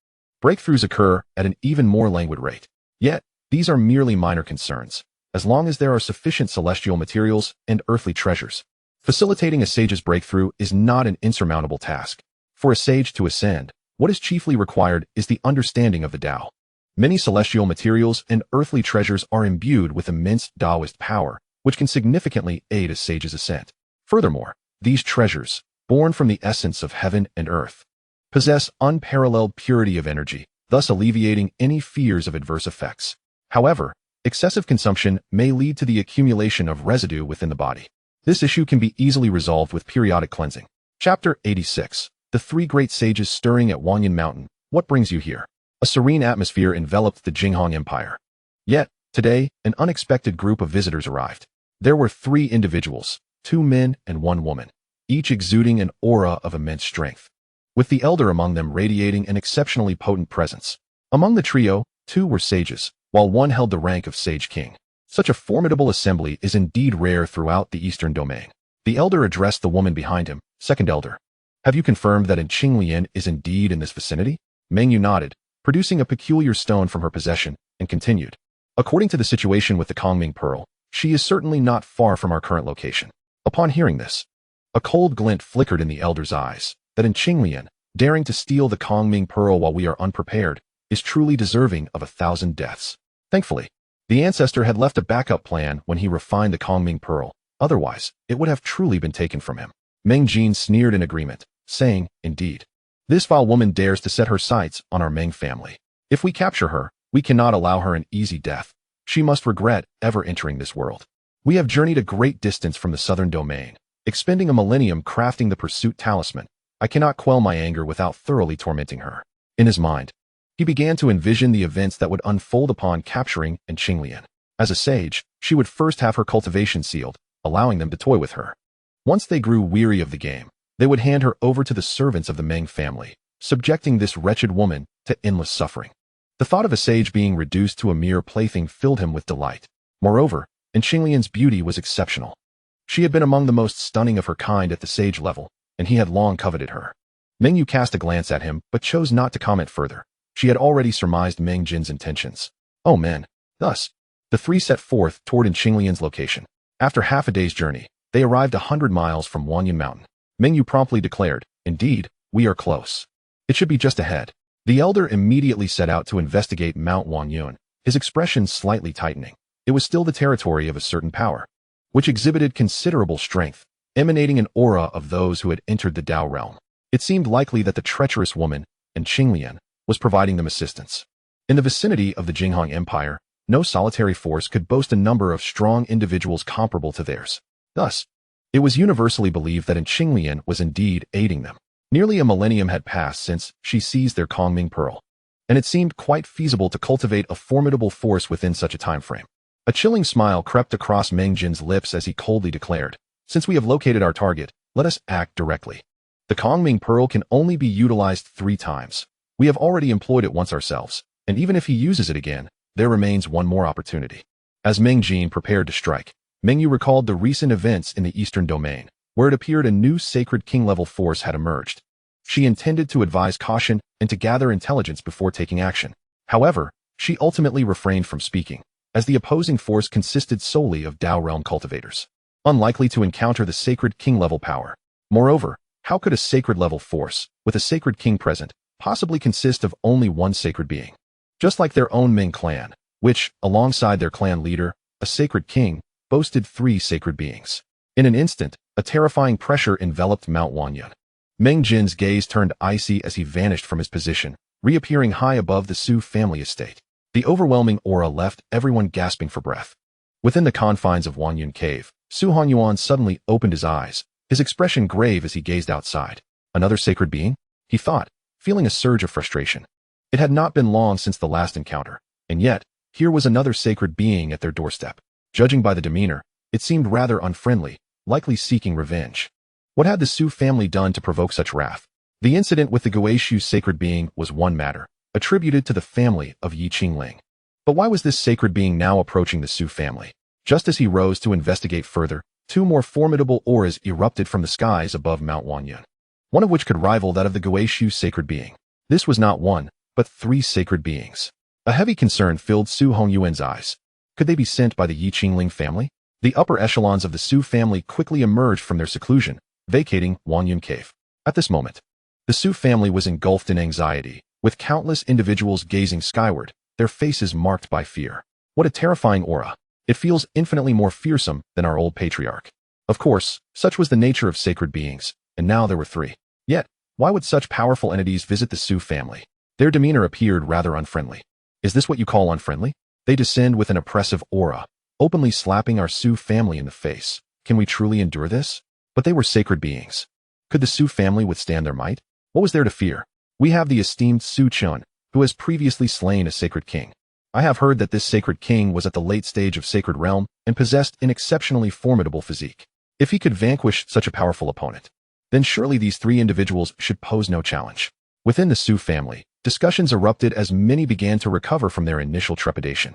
[SPEAKER 1] breakthroughs occur at an even more languid rate. Yet, these are merely minor concerns, as long as there are sufficient celestial materials and earthly treasures. Facilitating a sage's breakthrough is not an insurmountable task. For a sage to ascend, what is chiefly required is the understanding of the Tao. Many celestial materials and earthly treasures are imbued with immense Taoist power, which can significantly aid a sage's ascent. Furthermore, these treasures, born from the essence of heaven and earth, possess unparalleled purity of energy, thus alleviating any fears of adverse effects. However, excessive consumption may lead to the accumulation of residue within the body. This issue can be easily resolved with periodic cleansing. Chapter 86. The Three Great Sages Stirring at Wanyan Mountain. What brings you here? A serene atmosphere enveloped the Jinghong Empire. Yet, today, an unexpected group of visitors arrived. There were 3 individuals, 2 men and 1 woman, each exuding an aura of immense strength, with the elder among them radiating an exceptionally potent presence. Among the trio, 2 were sages, while 1 held the rank of Sage King. Such a formidable assembly is indeed rare throughout the Eastern Domain. The elder addressed the woman behind him. Second elder, have you confirmed that Qinglian is indeed in this vicinity? Mengyu nodded, producing a peculiar stone from her possession, and continued. According to the situation with the Kongming Pearl, she is certainly not far from our current location. Upon hearing this, a cold glint flickered in the elder's eyes, that Qinglian, daring to steal the Kongming Pearl while we are unprepared, is truly deserving of 1,000 deaths. Thankfully, the ancestor had left a backup plan when he refined the Kongming Pearl, otherwise, it would have truly been taken from him. Meng Jin sneered in agreement, saying, indeed. This vile woman dares to set her sights on our Meng family. If we capture her, we cannot allow her an easy death. She must regret ever entering this world. We have journeyed a great distance from the southern domain, expending a millennium crafting the pursuit talisman. I cannot quell my anger without thoroughly tormenting her. In his mind, he began to envision the events that would unfold upon capturing Qinglian. As a sage, she would first have her cultivation sealed, allowing them to toy with her. Once they grew weary of the game, they would hand her over to the servants of the Meng family, subjecting this wretched woman to endless suffering. The thought of a sage being reduced to a mere plaything filled him with delight. Moreover, Qinglian's beauty was exceptional. She had been among the most stunning of her kind at the sage level, and he had long coveted her. Mengyu cast a glance at him, but chose not to comment further. She had already surmised Meng Jin's intentions. Oh man. Thus, the 3 set forth toward Qinglian's location. After half a day's journey, they arrived 100 miles from Wanyan Mountain. Mengyu promptly declared, indeed, we are close. It should be just ahead. The elder immediately set out to investigate Mount Wanyun, his expression slightly tightening. It was still the territory of a certain power, which exhibited considerable strength, emanating an aura of those who had entered the Tao realm. It seemed likely that the treacherous woman, Qinglian, was providing them assistance. In the vicinity of the Jinghong Empire, no solitary force could boast a number of strong individuals comparable to theirs. Thus, it was universally believed that Qinglian was indeed aiding them. Nearly a millennium had passed since she seized their Kongming Pearl, and it seemed quite feasible to cultivate a formidable force within such a time frame. A chilling smile crept across Meng Jin's lips as he coldly declared, since we have located our target, let us act directly. The Kongming Pearl can only be utilized 3 times. We have already employed it once ourselves, and even if he uses it again, there remains one more opportunity. As Meng Jin prepared to strike, Mengyu recalled the recent events in the Eastern Domain, where it appeared a new sacred king-level force had emerged. She intended to advise caution and to gather intelligence before taking action. However, she ultimately refrained from speaking, as the opposing force consisted solely of Tao realm cultivators, unlikely to encounter the sacred king-level power. Moreover, how could a sacred-level force, with a sacred king present, possibly consist of only one sacred being? Just like their own Ming clan, which, alongside their clan leader, a sacred king, boasted 3 sacred beings. In an instant, a terrifying pressure enveloped Mount Wanyan. Meng Jin's gaze turned icy as he vanished from his position, reappearing high above the Su family estate. The overwhelming aura left everyone gasping for breath. Within the confines of Wanyan Cave, Su Hanyuan suddenly opened his eyes, his expression grave as he gazed outside. Another sacred being? he thought, feeling a surge of frustration. It had not been long since the last encounter, and yet, here was another sacred being at their doorstep. Judging by the demeanor, it seemed rather unfriendly, likely seeking revenge. What had the Su family done to provoke such wrath? The incident with the Guishu sacred being was one matter, attributed to the family of Yi Qingling. But why was this sacred being now approaching the Su family? Just as he rose to investigate further, two more formidable auras erupted from the skies above Mount Wanyun, one of which could rival that of the Guishu sacred being. This was not one, but three sacred beings. A heavy concern filled Su Hongyuan's eyes. Could they be sent by the Yi Qingling family? The upper echelons of the Su family quickly emerged from their seclusion, vacating Wanyun Cave. At this moment, the Su family was engulfed in anxiety, with countless individuals gazing skyward, their faces marked by fear. What a terrifying aura. It feels infinitely more fearsome than our old patriarch. Of course, such was the nature of sacred beings, and now there were three. Yet, why would such powerful entities visit the Su family? Their demeanor appeared rather unfriendly. Is this what you call unfriendly? They descend with an oppressive aura, openly slapping our Su family in the face. Can we truly endure this? But they were sacred beings. Could the Su family withstand their might? What was there to fear? We have the esteemed Su Chen, who has previously slain a sacred king. I have heard that this sacred king was at the late stage of sacred realm and possessed an exceptionally formidable physique. If he could vanquish such a powerful opponent, then surely these three individuals should pose no challenge. Within the Su family, discussions erupted as many began to recover from their initial trepidation.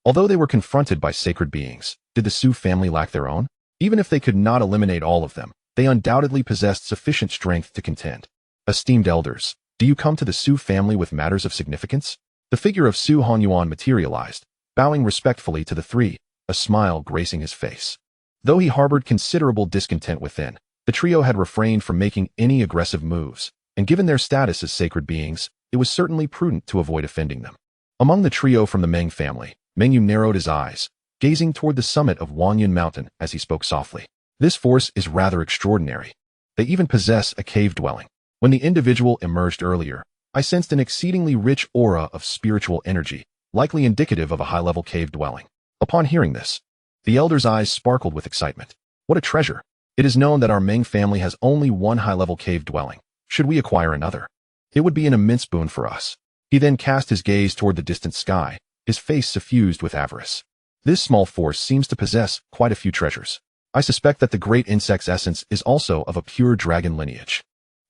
[SPEAKER 1] Although they were confronted by sacred beings, did the Su family lack their own? Even if they could not eliminate all of them, they undoubtedly possessed sufficient strength to contend. Esteemed elders, do you come to the Su family with matters of significance? The figure of Su Hongyuan materialized, bowing respectfully to the three, a smile gracing his face. Though he harbored considerable discontent within, the trio had refrained from making any aggressive moves, and given their status as sacred beings, it was certainly prudent to avoid offending them. Among the trio from the Meng family, Meng Yu narrowed his eyes, gazing toward the summit of Wanyun Mountain as he spoke softly. This force is rather extraordinary. They even possess a cave dwelling. When the individual emerged earlier, I sensed an exceedingly rich aura of spiritual energy, likely indicative of a high-level cave dwelling. Upon hearing this, the elder's eyes sparkled with excitement. What a treasure! It is known that our Meng family has only one high-level cave dwelling. Should we acquire another? It would be an immense boon for us. He then cast his gaze toward the distant sky, his face suffused with avarice. This small force seems to possess quite a few treasures. I suspect that the great insect's essence is also of a pure dragon lineage.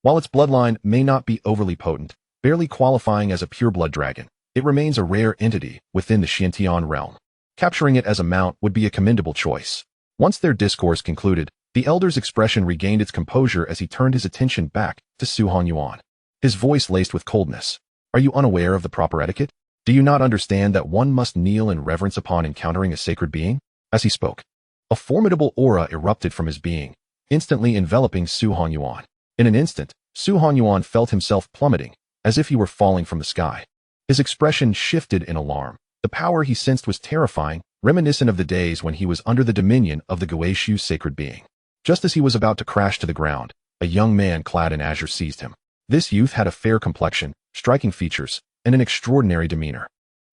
[SPEAKER 1] While its bloodline may not be overly potent, barely qualifying as a pure-blood dragon, it remains a rare entity within the Xiantian realm. Capturing it as a mount would be a commendable choice. Once their discourse concluded, the elder's expression regained its composure as he turned his attention back to Su Hongyuan. His voice laced with coldness. Are you unaware of the proper etiquette? Do you not understand that one must kneel in reverence upon encountering a sacred being? As he spoke, a formidable aura erupted from his being, instantly enveloping Su Hongyuan. In an instant, Su Hongyuan felt himself plummeting, as if he were falling from the sky. His expression shifted in alarm. The power he sensed was terrifying, reminiscent of the days when he was under the dominion of the Guishu sacred being. Just as he was about to crash to the ground, a young man clad in azure seized him. This youth had a fair complexion, striking features, and an extraordinary demeanor.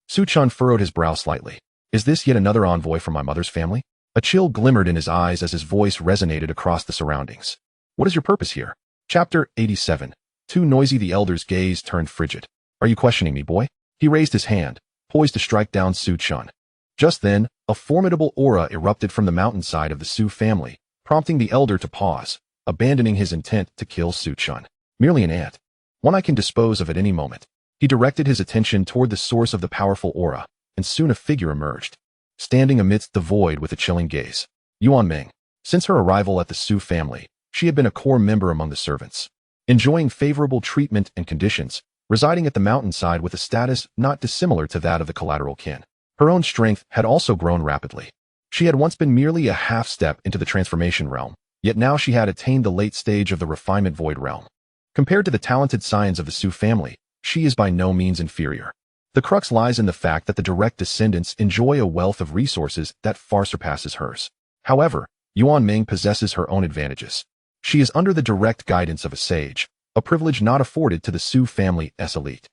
[SPEAKER 1] Su Chen furrowed his brow slightly. Is this yet another envoy from my mother's family? A chill glimmered in his eyes as his voice resonated across the surroundings. What is your purpose here? Chapter 87. Too noisy. The elder's gaze turned frigid. Are you questioning me, boy? He raised his hand, poised to strike down Su Chen. Just then, a formidable aura erupted from the mountainside of the Su family, prompting the elder to pause, abandoning his intent to kill Su Chen. Merely an ant. One I can dispose of at any moment. He directed his attention toward the source of the powerful aura, and soon a figure emerged, standing amidst the void with a chilling gaze. Yuan Meng. Since her arrival at the Su family, she had been a core member among the servants, enjoying favorable treatment and conditions, residing at the mountainside with a status not dissimilar to that of the collateral kin. Her own strength had also grown rapidly. She had once been merely a half-step into the transformation realm, yet now she had attained the late stage of the refinement void realm. Compared to the talented scions of the Su family, she is by no means inferior. The crux lies in the fact that the direct descendants enjoy a wealth of resources that far surpasses hers. However, Yuan Ming possesses her own advantages. She is under the direct guidance of a sage, a privilege not afforded to the Su family's elite.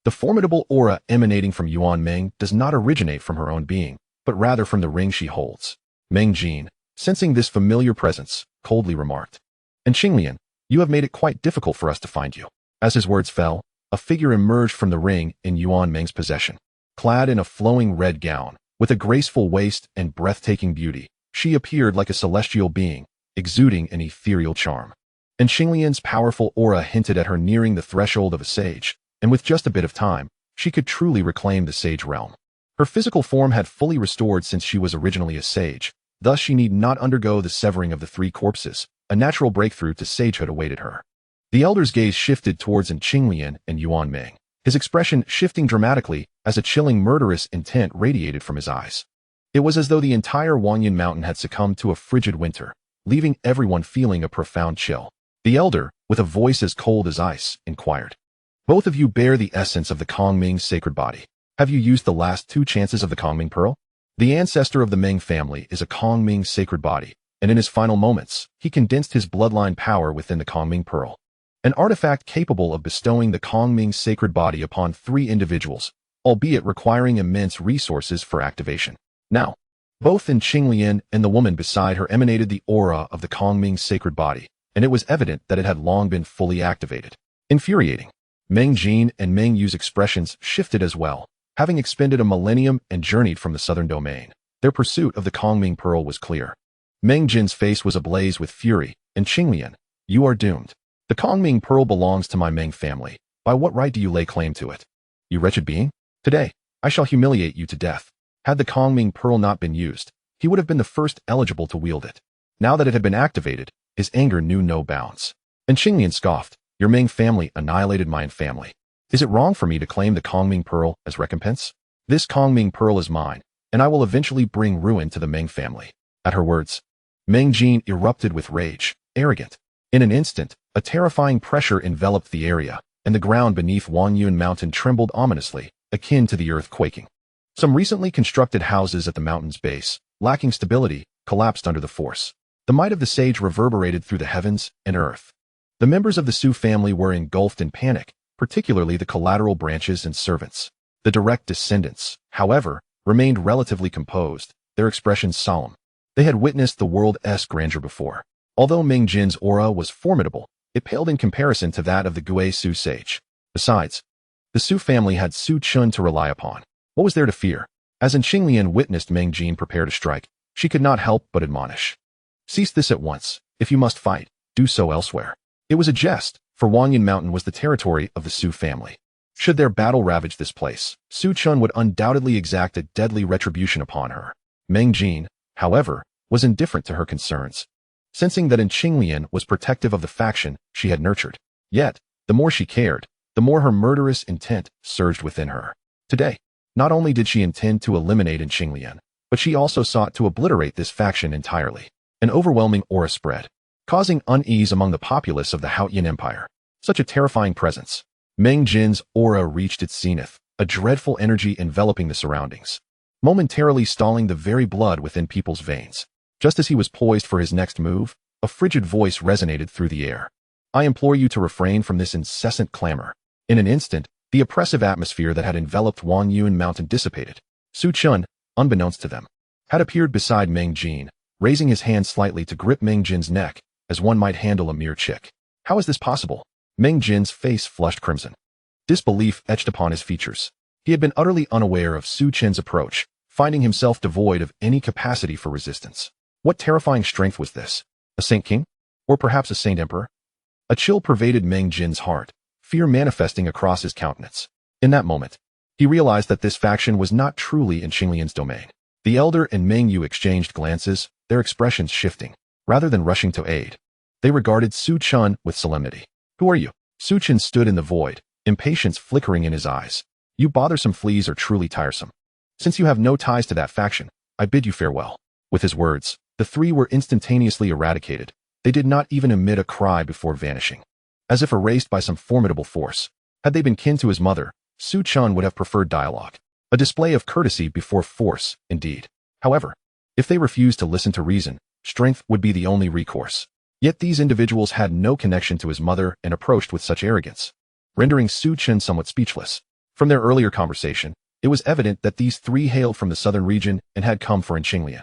[SPEAKER 1] The formidable aura emanating from Yuan Ming does not originate from her own being, but rather from the ring she holds. Meng Jin, sensing this familiar presence, coldly remarked. And Qinglian, you have made it quite difficult for us to find you. As his words fell, a figure emerged from the ring in Yuan Meng's possession. Clad in a flowing red gown, with a graceful waist and breathtaking beauty, she appeared like a celestial being, exuding an ethereal charm. And Xinglian's powerful aura hinted at her nearing the threshold of a sage, and with just a bit of time, she could truly reclaim the sage realm. Her physical form had fully restored since she was originally a sage, thus she need not undergo the severing of the three corpses. A natural breakthrough to sagehood awaited her. The elder's gaze shifted towards Xinglian and Yuan Meng, his expression shifting dramatically as a chilling murderous intent radiated from his eyes. It was as though the entire Wanyan Mountain had succumbed to a frigid winter, leaving everyone feeling a profound chill. The elder, with a voice as cold as ice, inquired, "Both of you bear the essence of the Kongming sacred body. Have you used the last 2 chances of the Kongming pearl?" The ancestor of the Meng family is a Kongming sacred body, and in his final moments, he condensed his bloodline power within the Kongming pearl, an artifact capable of bestowing the Kongming sacred body upon 3 individuals, albeit requiring immense resources for activation. Now, both in Xinglian and the woman beside her emanated the aura of the Kongming sacred body, and it was evident that it had long been fully activated. Infuriating. Meng Jin and Meng Yu's expressions shifted as well. Having expended a millennium and journeyed from the southern domain, their pursuit of the Kongming pearl was clear. Meng Jin's face was ablaze with fury, and Xinglian, "You are doomed. The Kongming pearl belongs to my Meng family. By what right do you lay claim to it? You wretched being? Today, I shall humiliate you to death." Had the Kongming pearl not been used, he would have been the first eligible to wield it. Now that it had been activated, his anger knew no bounds. And Xinglian scoffed, "Your Meng family annihilated mine family. Is it wrong for me to claim the Kongming pearl as recompense? This Kongming pearl is mine, and I will eventually bring ruin to the Meng family." At her words, Meng Jin erupted with rage, arrogant. In an instant, a terrifying pressure enveloped the area, and the ground beneath Wanyun Mountain trembled ominously, akin to the earth quaking. Some recently constructed houses at the mountain's base, lacking stability, collapsed under the force. The might of the sage reverberated through the heavens and earth. The members of the Su family were engulfed in panic, particularly the collateral branches and servants. The direct descendants, however, remained relatively composed, their expressions solemn. They had witnessed the world's grandeur before. Although Meng Jin's aura was formidable, it paled in comparison to that of the Gui Su sage. Besides, the Su family had Su Chen to rely upon. What was there to fear? As Xinglian witnessed Meng Jin prepare to strike, she could not help but admonish, "Cease this at once. If you must fight, do so elsewhere." It was a jest, for Wanyan Mountain was the territory of the Su family. Should their battle ravage this place, Su Chen would undoubtedly exact a deadly retribution upon her. Meng Jin, however, was indifferent to her concerns, sensing that Xinglian was protective of the faction she had nurtured. Yet, the more she cared, the more her murderous intent surged within her. Today, not only did she intend to eliminate Xinglian, but she also sought to obliterate this faction entirely. An overwhelming aura spread, causing unease among the populace of the Haotian Empire. Such a terrifying presence. Meng Jin's aura reached its zenith, a dreadful energy enveloping the surroundings, momentarily stalling the very blood within people's veins. Just as he was poised for his next move, a frigid voice resonated through the air. "I implore you to refrain from this incessant clamor." In an instant, the oppressive atmosphere that had enveloped Wanyun Mountain dissipated. Su Chen, unbeknownst to them, had appeared beside Meng Jin, raising his hand slightly to grip Meng Jin's neck, as one might handle a mere chick. How is this possible? Meng Jin's face flushed crimson. Disbelief etched upon his features. He had been utterly unaware of Su Chen's approach, finding himself devoid of any capacity for resistance. What terrifying strength was this? A Saint King? Or perhaps a Saint Emperor? A chill pervaded Meng Jin's heart, fear manifesting across his countenance. In that moment, he realized that this faction was not truly in Xinglian's domain. The elder and Meng Yu exchanged glances, their expressions shifting. Rather than rushing to aid, they regarded Su Chen with solemnity. "Who are you?" Su Chen stood in the void, impatience flickering in his eyes. "You bothersome fleas are truly tiresome. Since you have no ties to that faction, I bid you farewell." With his words, the 3 were instantaneously eradicated. They did not even emit a cry before vanishing, as if erased by some formidable force. Had they been kin to his mother, Su Chen would have preferred dialogue. A display of courtesy before force, indeed. However, if they refused to listen to reason, strength would be the only recourse. Yet these individuals had no connection to his mother and approached with such arrogance, rendering Su Chen somewhat speechless. From their earlier conversation, it was evident that these 3 hailed from the southern region and had come for Xinglian.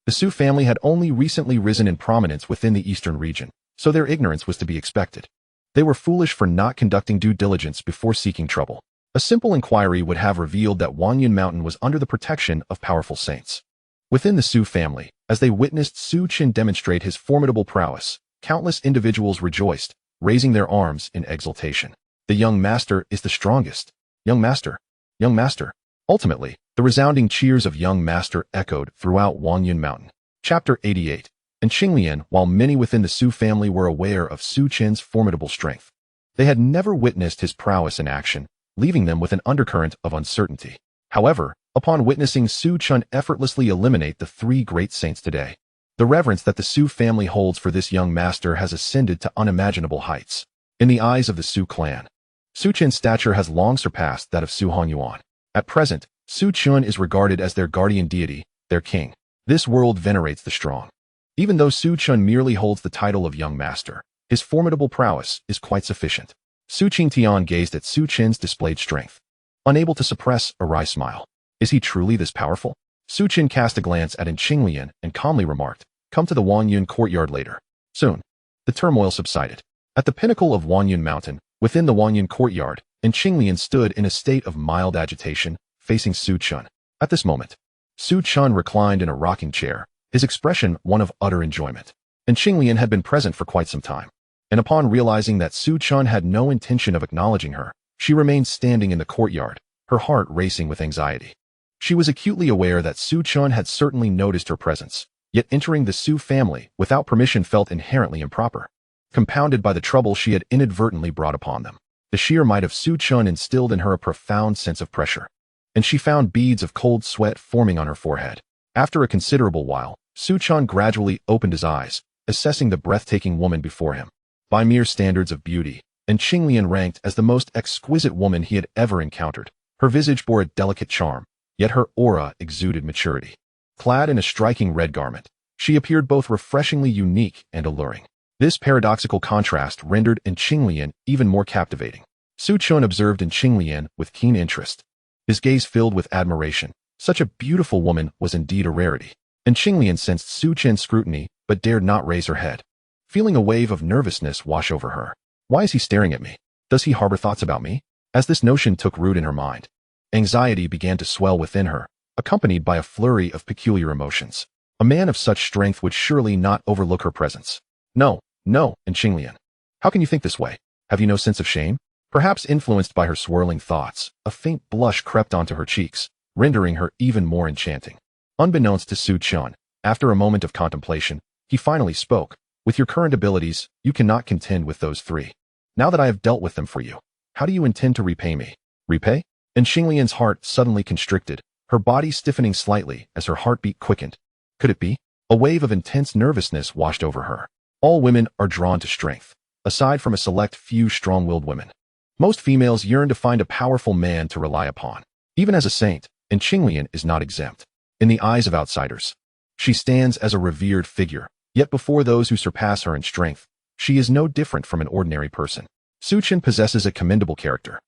[SPEAKER 1] The Su family had only recently risen in prominence within the eastern region, so their ignorance was to be expected. They were foolish for not conducting due diligence before seeking trouble. A simple inquiry would have revealed that Wanyan Mountain was under the protection of powerful saints. Within the Su family, as they witnessed Su Chen demonstrate his formidable prowess, countless individuals rejoiced, raising their arms in exultation. The young master is the strongest. Young master. Young master. Ultimately, the resounding cheers of young master echoed throughout Wanyan Mountain. Chapter 88. In Qinglian, while many within the Su family were aware of Su Chen's formidable strength, they had never witnessed his prowess in action, leaving them with an undercurrent of uncertainty. However, upon witnessing Su Chen effortlessly eliminate the three great saints today, the reverence that the Su family holds for this young master has ascended to unimaginable heights. In the eyes of the Su clan, Su Chen's stature has long surpassed that of Su Hongyuan. At present, Su Chen is regarded as their guardian deity, their king. This world venerates the strong. Even though Su Chen merely holds the title of young master, his formidable prowess is quite sufficient. Su Qingtian gazed at Su Chen's displayed strength, unable to suppress a wry smile. Is he truly this powerful? Su Chen cast a glance at Qinglian and calmly remarked, "Come to the Wanyan courtyard later." Soon, the turmoil subsided. At the pinnacle of Wanyan Mountain, within the Wanyan courtyard, Qinglian stood in a state of mild agitation, facing Su Chen. At this moment, Su Chen reclined in a rocking chair, his expression one of utter enjoyment. Qinglian had been present for quite some time, and upon realizing that Su Chen had no intention of acknowledging her, she remained standing in the courtyard, her heart racing with anxiety. She was acutely aware that Su Chen had certainly noticed her presence, yet entering the Su family without permission felt inherently improper, compounded by the trouble she had inadvertently brought upon them. The sheer might of Su Chen instilled in her a profound sense of pressure, and she found beads of cold sweat forming on her forehead. After a considerable while, Su Chen gradually opened his eyes, assessing the breathtaking woman before him. By mere standards of beauty, Qinglian ranked as the most exquisite woman he had ever encountered. Her visage bore a delicate charm, yet her aura exuded maturity. Clad in a striking red garment, she appeared both refreshingly unique and alluring. This paradoxical contrast rendered Qinglian even more captivating. Su Chen observed Qinglian with keen interest, his gaze filled with admiration. Such a beautiful woman was indeed a rarity. Qinglian sensed Su Chen's scrutiny, but dared not raise her head, feeling a wave of nervousness wash over her. Why is he staring at me? Does he harbor thoughts about me? As this notion took root in her mind, anxiety began to swell within her, accompanied by a flurry of peculiar emotions. A man of such strength would surely not overlook her presence. No, Qinglian. How can you think this way? Have you no sense of shame? Perhaps influenced by her swirling thoughts, a faint blush crept onto her cheeks, rendering her even more enchanting. Unbeknownst to Su Chen, after a moment of contemplation, he finally spoke. With your current abilities, you cannot contend with those three. Now that I have dealt with them for you, how do you intend to repay me? Repay? Qinglian's heart suddenly constricted, her body stiffening slightly as her heartbeat quickened. Could it be? A wave of intense nervousness washed over her. All women are drawn to strength, aside from a select few strong-willed women. Most females yearn to find a powerful man to rely upon. Even as a saint, Qinglian is not exempt. In the eyes of outsiders, she stands as a revered figure, yet before those who surpass her in strength, she is no different from an ordinary person. Su Chen possesses a commendable character.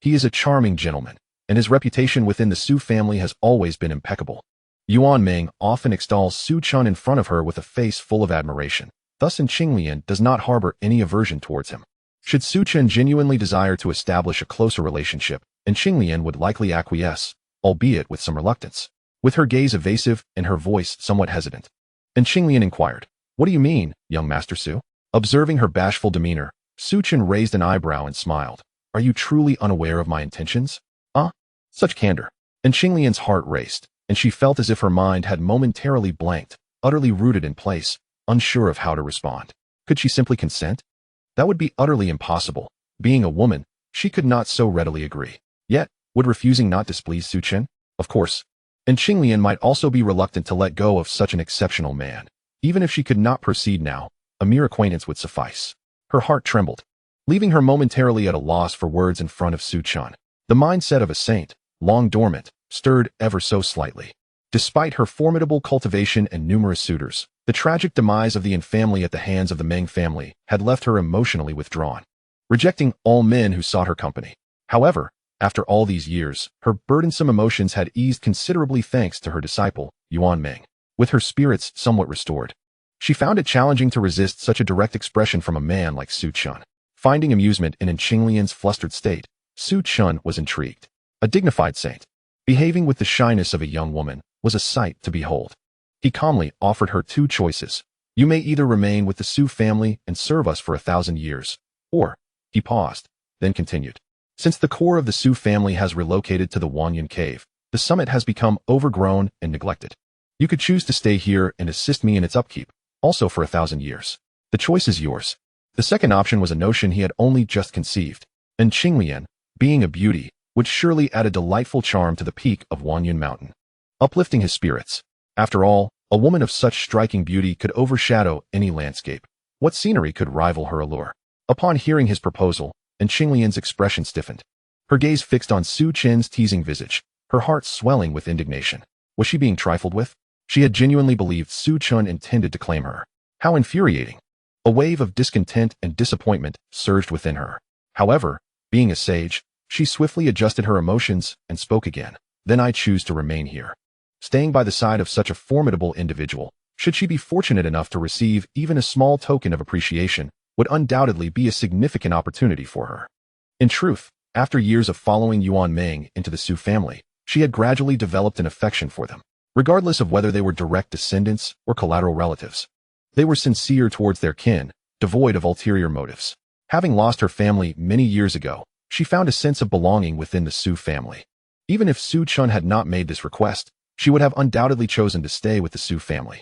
[SPEAKER 1] He is a charming gentleman, and his reputation within the Su family has always been impeccable. Yuan Ming often extols Su Chen in front of her with a face full of admiration. Thus Qinglian does not harbor any aversion towards him. Should Su Chen genuinely desire to establish a closer relationship, Qinglian would likely acquiesce, albeit with some reluctance. With her gaze evasive and her voice somewhat hesitant, Qinglian inquired, "What do you mean, young Master Su?" Observing her bashful demeanor, Su Chen raised an eyebrow and smiled. "Are you truly unaware of my intentions?" Such candor. Qinglian's heart raced, and she felt as if her mind had momentarily blanked, utterly rooted in place, unsure of how to respond. Could she simply consent? That would be utterly impossible. Being a woman, she could not so readily agree. Yet, would refusing not displease Su Chen? Of course. Qinglian might also be reluctant to let go of such an exceptional man. Even if she could not proceed now, a mere acquaintance would suffice. Her heart trembled, leaving her momentarily at a loss for words in front of Su Chen. The mindset of a saint, long dormant, stirred ever so slightly. Despite her formidable cultivation and numerous suitors, the tragic demise of the Yin family at the hands of the Meng family had left her emotionally withdrawn, rejecting all men who sought her company. However, after all these years, her burdensome emotions had eased considerably thanks to her disciple, Yuan Ming. With her spirits somewhat restored, she found it challenging to resist such a direct expression from a man like Su Chen. Finding amusement in Qinglian's flustered state, Su Chen was intrigued. A dignified saint, behaving with the shyness of a young woman, was a sight to behold. He calmly offered her two choices. You may either remain with the Su family and serve us for 1,000 years, or, he paused, then continued. Since the core of the Su family has relocated to the Wanyan cave, the summit has become overgrown and neglected. You could choose to stay here and assist me in its upkeep, also for 1,000 years. The choice is yours. The second option was a notion he had only just conceived, and Qinglian, being a beauty, would surely add a delightful charm to the peak of Wanyan Mountain, uplifting his spirits. After all, a woman of such striking beauty could overshadow any landscape. What scenery could rival her allure? Upon hearing his proposal, and Qinglian's expression stiffened. Her gaze fixed on Su Chen's teasing visage, her heart swelling with indignation. Was she being trifled with? She had genuinely believed Su Chen intended to claim her. How infuriating! A wave of discontent and disappointment surged within her. However, being a sage, she swiftly adjusted her emotions and spoke again. Then I choose to remain here. Staying by the side of such a formidable individual, should she be fortunate enough to receive even a small token of appreciation, would undoubtedly be a significant opportunity for her. In truth, after years of following Yuan Meng into the Su family, she had gradually developed an affection for them, regardless of whether they were direct descendants or collateral relatives. They were sincere towards their kin, devoid of ulterior motives. Having lost her family many years ago, she found a sense of belonging within the Su family. Even if Su Chen had not made this request, she would have undoubtedly chosen to stay with the Su family.